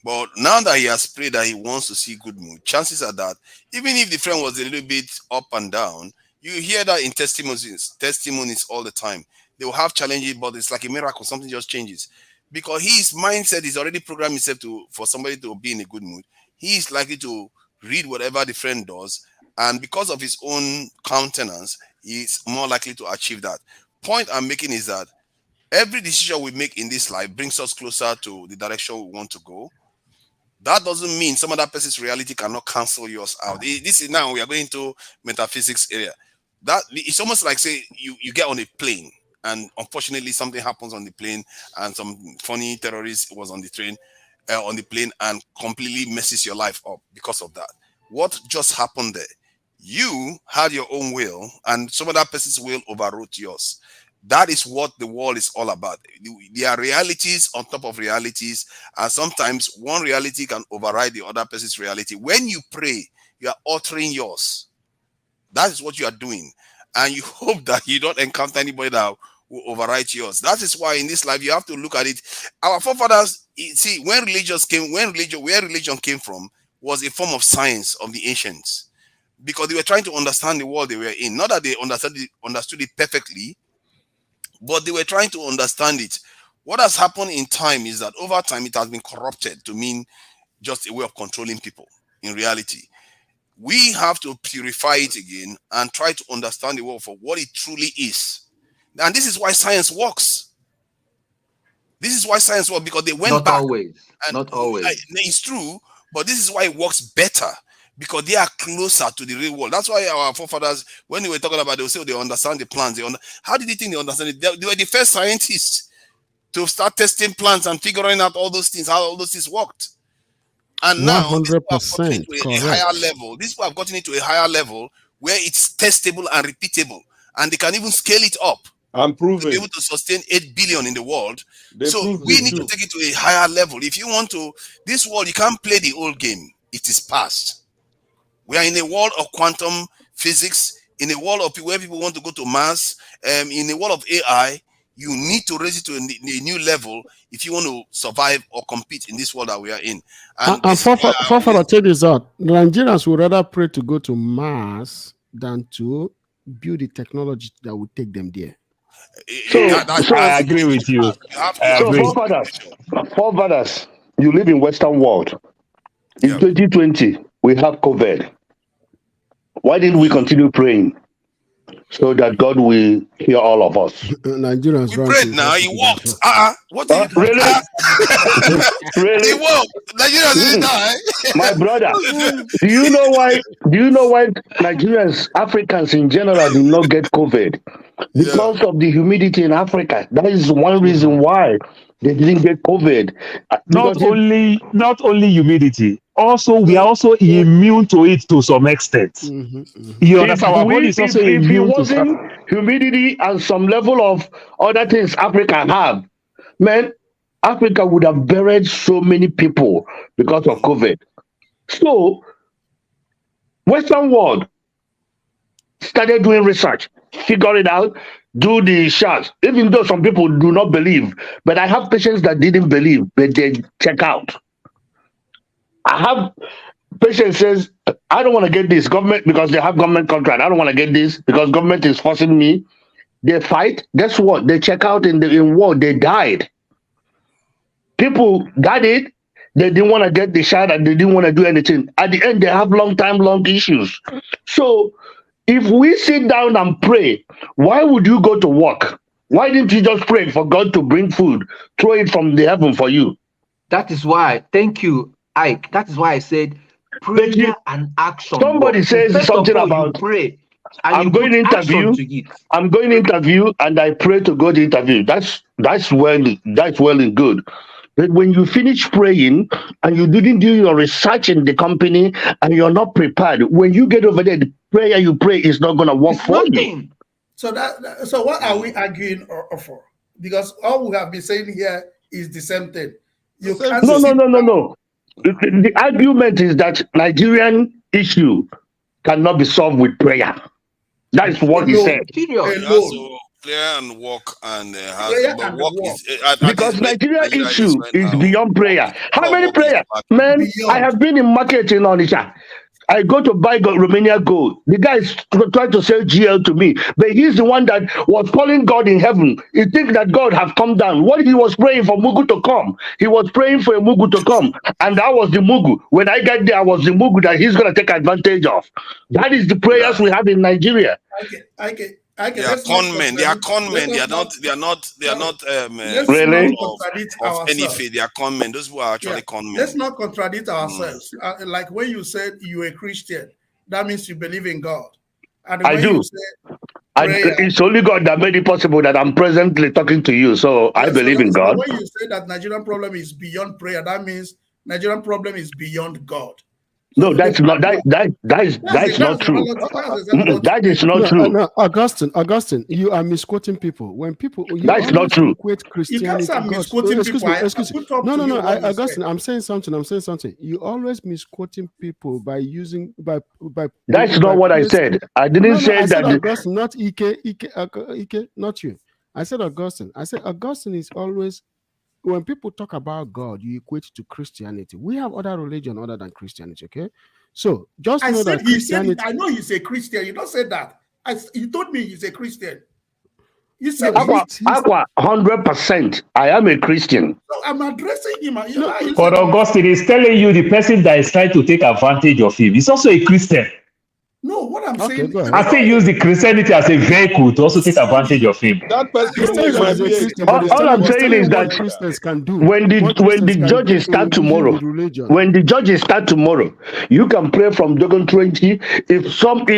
But now that he has prayed that he wants to see good mood, chances are that even if the friend was a little bit up and down, you hear that in testimonies all the time. They will have challenges, but it's like a miracle. Something just changes. Because his mindset is already programmed himself for somebody to be in a good mood. He is likely to read whatever the friend does. And because of his own countenance, he is more likely to achieve that. Point I'm making is that every decision we make in this life brings us closer to the direction we want to go. That doesn't mean some other person's reality cannot cancel yours out. This is now we are going to metaphysics area. That it's almost like, say, you get on a plane, and unfortunately something happens on the plane, and some funny terrorist was on the plane and completely messes your life up because of that. What just happened there? You had your own will, and some other person's will overrode yours. That is what the world is all about. There are realities on top of realities, and sometimes one reality can override the other person's reality. When you pray, you are altering yours. That is what you are doing. And you hope that you don't encounter anybody that will override yours. That is why in this life, you have to look at it. Our forefathers, see, where religion came from was a form of science of the ancients. Because they were trying to understand the world they were in. Not that they understood it perfectly, but they were trying to understand it. What has happened in time is that over time it has been corrupted to mean just a way of controlling people. In reality, we have to purify it again and try to understand the world for what it truly is. And this is why science works. This is why science works, because they went back. Not always. It's true, but this is why it works better, because they are closer to the real world. That's why our forefathers, when they were talking about it, they would say they understand the plants. How did you think they understand it? They were the first scientists to start testing plants and figuring out all those things, how all those things worked. And now, 100% a higher level. These people have gotten into a higher level where it's testable and repeatable, and they can even scale it up. And proven. To be able to sustain 8 billion in the world. So we need to take it to a higher level. If you want to, this world, you can't play the old game. It is past. We are in a world of quantum physics, in a world of where people want to go to Mars, in a world of AI. You need to raise it to a new level if you want to survive or compete in this world that we are in. And for take this out, Nigerians would rather pray to go to Mars than to build the technology that would take them there. So I agree with you. Forefathers, you live in Western world. In 2020, we have COVID. Why didn't we continue praying? so that God will hear all of us. Nigerians We prayed now. He walked. What did you Really? Really? He walked. Nigerians didn't die. My brother, do you know why? Do you know why Nigerians, Africans in general, do not get COVID? Because of the humidity in Africa. That is one reason why they didn't get COVID. Not only humidity, also we are also immune to it to some extent. You understand? Our body is also if it immune to wasn't humidity and some level of other things Africa have, man, Africa would have buried so many people because of COVID. So, Western world started doing research, figure it out, do the shots. Even though some people do not believe, but I have patients that didn't believe, but they check out. I have patients says, I don't want to get this government because they have government contract. I don't want to get this because government is forcing me. They fight. Guess what? They check out in war. They died. People got it. They didn't want to get the shot and they didn't want to do anything. At the end, they have long issues. So if we sit down and pray, why would you go to work? Why didn't you just pray for God to bring food, throw it from the heaven for you? That is why, thank you, Ike. That is why I said prayer and action. Somebody says something about pray. I'm going to interview. I'm going to interview, and I pray to go to interview. That's well and good. But when you finish praying and you didn't do your research in the company and you're not prepared, when you get over there, the prayer you pray is not going to work for you. So so what are we arguing for? Because all we have been saying here is the same thing. You can't No. The argument is that Nigerian issue cannot be solved with prayer. That is what he said. Prayer and walk and because Nigeria issue is beyond prayer. How many prayer? Man, I have been in market in Onitsha. I go to buy Romania gold. The guy is trying to sell GL to me, but he's the one that was calling God in heaven. He thinks that God have come down. What he was praying for Mugu to come. He was praying for a Mugu to come, and that was the Mugu. When I got there, I was the Mugu that he's going to take advantage of. That is the prayers we have in Nigeria. They are conmen. They are conmen. They are not really of any faith. They are conmen. Those who are actually conmen. Let's not contradict ourselves. Like when you said you're a Christian, that means you believe in God. And I do. It's only God that made it possible that I'm presently talking to you. So I believe in God. When you say that Nigerian problem is beyond prayer, that means Nigerian problem is beyond God. No, that's not that is not true. That is not true. No, Augustine, you are misquoting people. When people that's not true. Equate Christianity. Excuse me. No, Augustine, I'm saying something. You always misquoting people by using by. That's not what I said. I didn't say that. Augustine, not Ike, not you. I said Augustine. I said Augustine is always. When people talk about God, you equate to Christianity. We have other religion other than Christianity, okay? So just know that Christianity. I know he's a Christian. You don't say that. You told me he's a Christian. You said 100%. I am a Christian. So I'm addressing him. But Augustine is telling you the person that is trying to take advantage of him is also a Christian. No, what I'm saying. I still use the Christianity as a vehicle to also take advantage of him. That person all I'm saying is that when the judges start tomorrow, you can pray from Dogon 20. If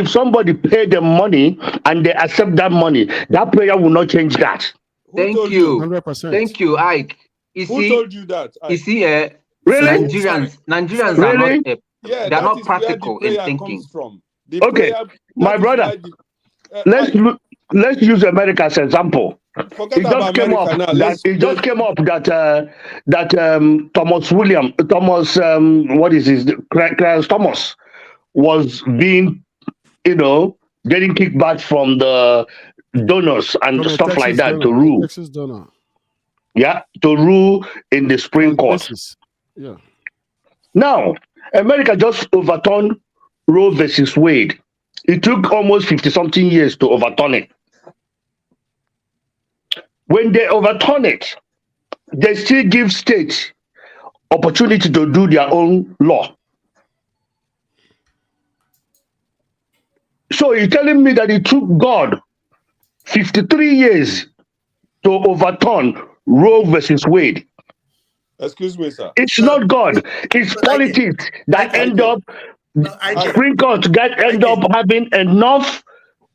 somebody pay them money and they accept that money, that prayer will not change that. Thank you. 100%. Thank you, Ike. Who told you that? You see, really? Nigerians really? They're not practical in thinking. Okay, my brother, let's use America as an example. It just came up that Clarence Thomas was being, getting kickbacks from the donors and from stuff like that donor, to rule. Texas donor. Yeah, to rule in the Supreme Court. Yeah. Now, America just overturned Roe versus Wade. It took almost 50-something years to overturn it. When they overturn it, they still give states opportunity to do their own law. So you're telling me that it took God 53 years to overturn Roe versus Wade? Excuse me, sir. It's not God. It's politics that end up end up having enough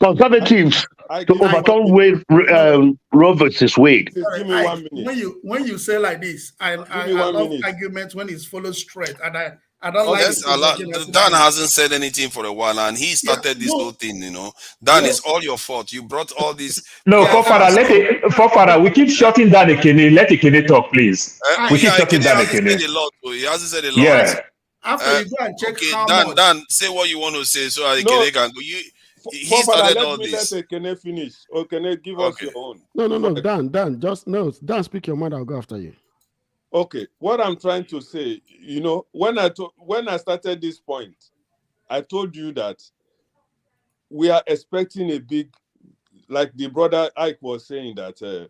conservatives to overturn Roe versus Wade. Give me 1 minute. When you say like this, I love arguments when it's followed straight, and I don't like Let's allow, Dan hasn't said anything for a while, and he started this whole thing, you know. Dan, it's all your fault. You brought all this. No, Forefather, we keep shutting down Ekene. Let Ekene talk, please. We keep shutting down Ekene. He hasn't said a lot. Yeah. After you go and check how much. Dan, say what you want to say so Ekene can go. He started all this. Let Ekene finish. Ekene, give us your own. No, Dan, just no. Dan, speak your mind. I'll go after you. Okay, what I'm trying to say, you know, when I started this point, I told you that we are expecting a big, like the brother Ike was saying, that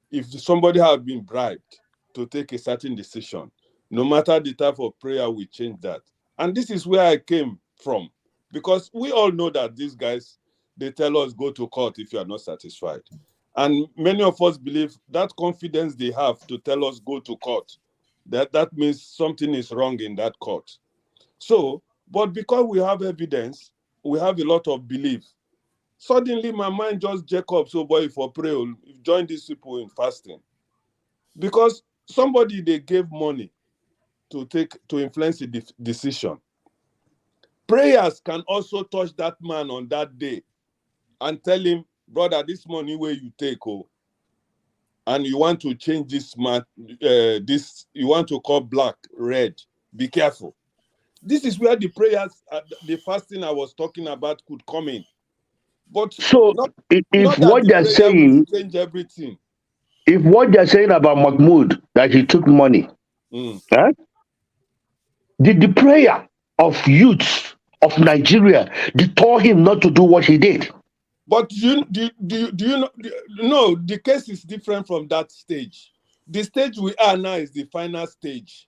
if somebody had been bribed to take a certain decision, no matter the type of prayer, we change that. And this is where I came from, because we all know that these guys, they tell us go to court if you are not satisfied. And many of us believe that confidence they have to tell us go to court, that means something is wrong in that court. So, but because we have evidence, we have a lot of belief. Suddenly my mind just jack up, so boy, for prayer, join these people in fasting. Because somebody they gave money to influence the decision. Prayers can also touch that man on that day and tell him, brother, this money where you take, and you want to change this man, you want to call black red, be careful. This is where the prayers, the fasting I was talking about could come in. But so if what they're saying, change everything. If what they're saying about Mahmoud, that he took money, did the prayer of youth of Nigeria deter him not to do what he did? But do you know? No, the case is different from that stage. The stage we are now is the final stage.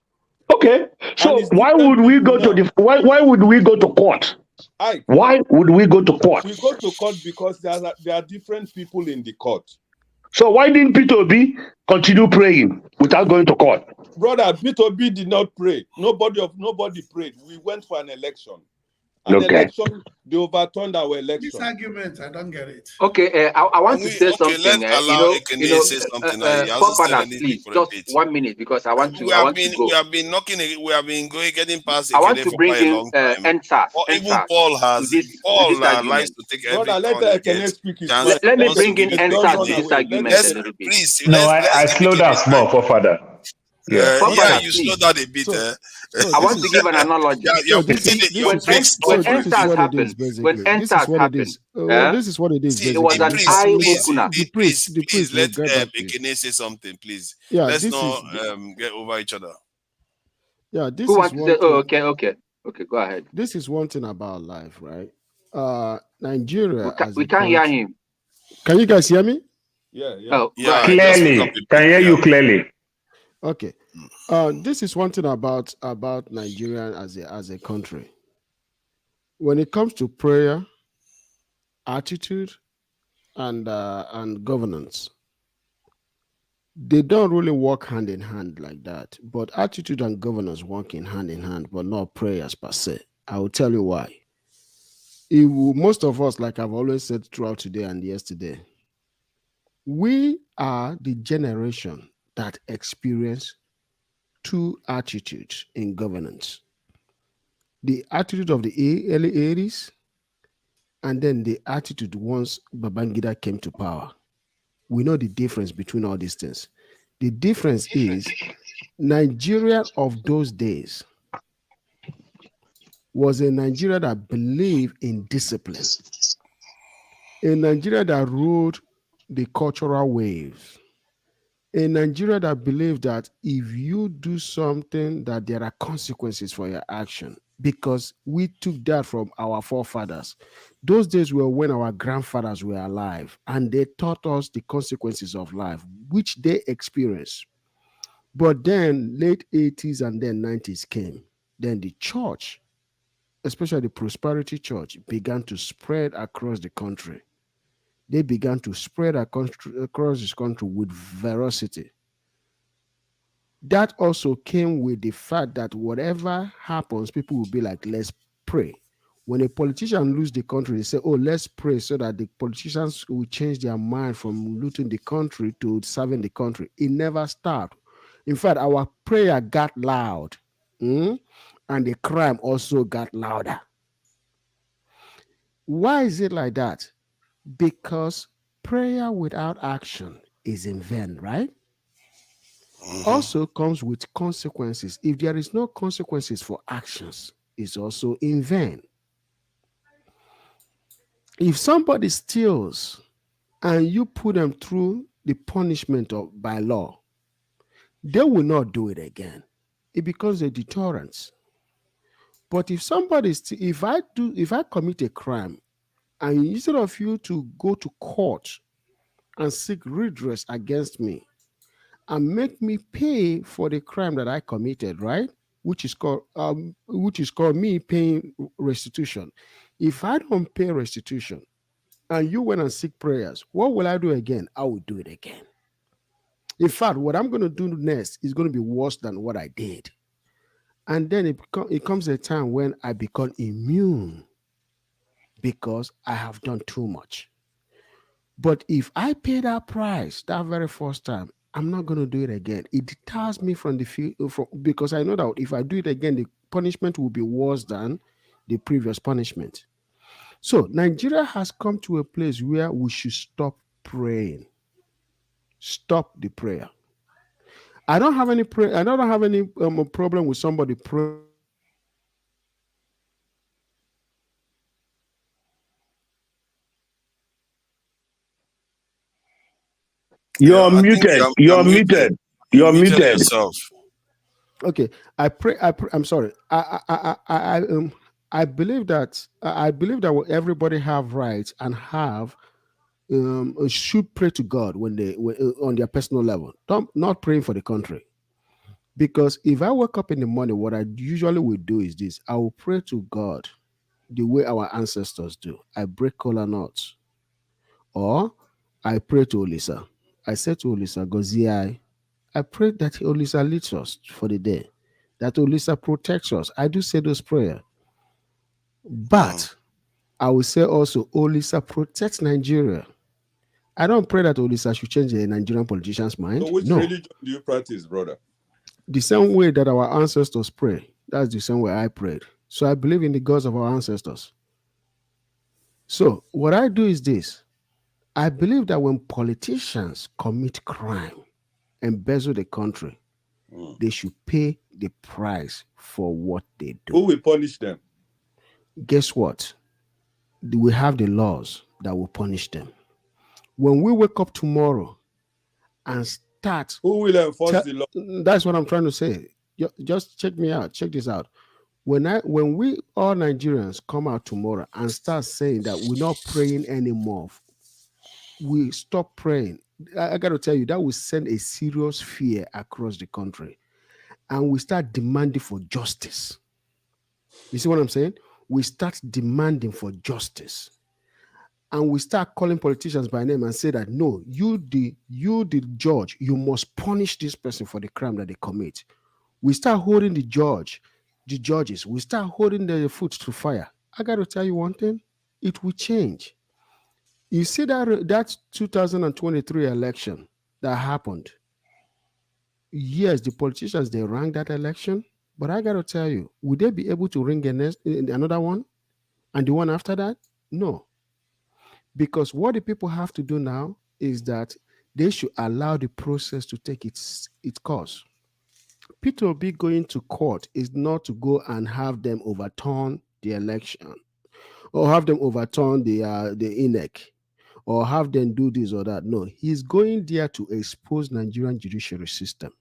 Okay, so why would we go to why would we go to court? Why would we go to court? We go to court because there are different people in the court. So why didn't Peter Obi continue praying without going to court? Brother, Peter Obi did not pray. Nobody prayed. We went for an election. Election, they overturned our election. This argument, I don't get it. Okay, I want to say something. Say something. Please, just 1 minute, because I want to. We have been knocking. We have been getting past. I want to bring in Ensas. Even Paul has. Paul likes to take every. Let me bring in Ensas to this argument a little bit. Please. No, I slow down small, for father. Yeah, you slow down a bit. I want to give an analogy. When Ensas happened, this is what it is. It was an eye-opener. The priest. Let Ekene say something, please. Yeah, let's not get over each other. Yeah, this Who is wants to say? Okay, go ahead. This is one thing about life, right? Nigeria. We can't hear him. Can you guys hear me? Yeah. Oh, clearly. Can hear you clearly. Okay, this is one thing about Nigeria as a country. When it comes to prayer, attitude, and governance, they don't really work hand in hand like that. But attitude and governance work hand in hand, but not prayers per se. I will tell you why. Most of us, like I've always said throughout today and yesterday, we are the generation that experience two attitudes in governance. The attitude of the early 80s, and then the attitude once Babangida came to power. We know the difference between all these things. The difference is Nigeria of those days was a Nigeria that believed in discipline, a Nigeria that rode the cultural waves, a Nigeria that believed that if you do something, that there are consequences for your action, because we took that from our forefathers. Those days were when our grandfathers were alive, and they taught us the consequences of life, which they experienced. But then late 80s and then 90s came. Then the church especially the Prosperity Church, began to spread across the country. They began to spread across this country with veracity. That also came with the fact that whatever happens, people will be like, let's pray. When a politician lose the country, they say, oh, let's pray so that the politicians will change their mind from looting the country to serving the country. It never stopped. In fact, our prayer got loud, and the crime also got louder. Why is it like that? Because prayer without action is in vain, right? Also comes with consequences. If there is no consequences for actions, it's also in vain. If somebody steals and you put them through the punishment by law, they will not do it again. It becomes a deterrent. But if if I commit a crime, and instead of you to go to court and seek redress against me and make me pay for the crime that I committed, right? Which is called me paying restitution. If I don't pay restitution and you went and seek prayers, what will I do again? I will do it again. In fact, what I'm going to do next is going to be worse than what I did. And then it comes a time when I become immune because I have done too much. But if I pay that price that very first time, I'm not going to do it again. It deters me from the field because I know that if I do it again, the punishment will be worse than the previous punishment. So Nigeria has come to a place where we should stop praying. Stop the prayer. I don't have any problem with somebody praying. You're muted. You're muted. You're muted. Yourself. Okay, I'm sorry. I believe that everybody have rights and have should pray to God when on their personal level. Not praying for the country. Because if I wake up in the morning, what I usually would do is this: I will pray to God the way our ancestors do. I break kola nuts, or I pray to Olisa. I say to Olisa, Goziai. I pray that Olisa leads us for the day, that Olisa protects us. I do say those prayers. But I will say also, Olisa protects Nigeria. I don't pray that Olisa should change the Nigerian politician's mind. So which religion do you practice, brother? The same way that our ancestors pray, that's the same way I prayed. So I believe in the gods of our ancestors. So what I do is this. I believe that when politicians commit crime, embezzle the country, they should pay the price for what they do. Who will punish them? Guess what? We have the laws that will punish them. When we wake up tomorrow and start... Who will enforce the law? That's what I'm trying to say. Just check me out. Check this out. When we all Nigerians come out tomorrow and start saying that we're not praying anymore, we stop praying, I got to tell you, that will send a serious fear across the country. And we start demanding for justice. You see what I'm saying? We start demanding for justice. And we start calling politicians by name and say that, no, you the judge, you must punish this person for the crime that they commit. We start holding the judges, we start holding their foot to fire. I got to tell you one thing, it will change. You see that 2023 election that happened. Yes, the politicians, they ran that election, but I got to tell you, would they be able to ring another one and the one after that? No. Because what the people have to do now is that they should allow the process to take its course. Peter Obi going to court is not to go and have them overturn the election or have them overturn the INEC or have them do this or that. No, he's going there to expose Nigerian judiciary system,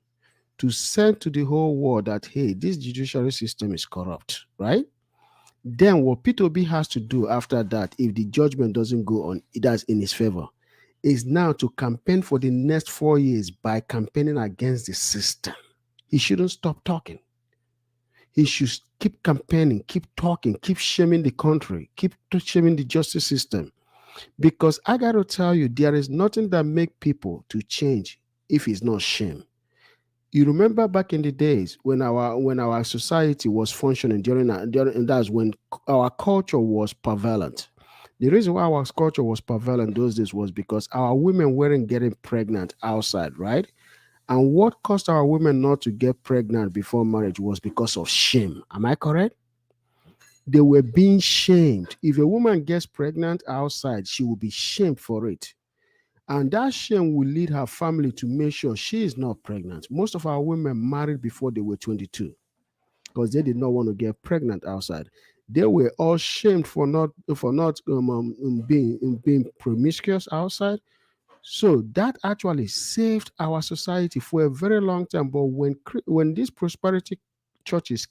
to send to the whole world that, hey, this judiciary system is corrupt, right? Then what Peter Obi has to do after that, if the judgment doesn't go on, that's in his favor, is now to campaign for the next 4 years by campaigning against the system. He shouldn't stop talking. He should keep campaigning, keep talking, keep shaming the country, keep shaming the justice system. Because I got to tell you, there is nothing that make people to change if it's not shame. You remember back in the days when our society was functioning during that's when our culture was prevalent. The reason why our culture was prevalent those days was because our women weren't getting pregnant outside, right? And what caused our women not to get pregnant before marriage was because of shame. Am I correct? They were being shamed. If a woman gets pregnant outside, she will be shamed for it. And that shame will lead her family to make sure she is not pregnant. Most of our women married before they were 22 because they did not want to get pregnant outside. They were all shamed for not being promiscuous outside. So that actually saved our society for a very long time. But when these prosperity churches came,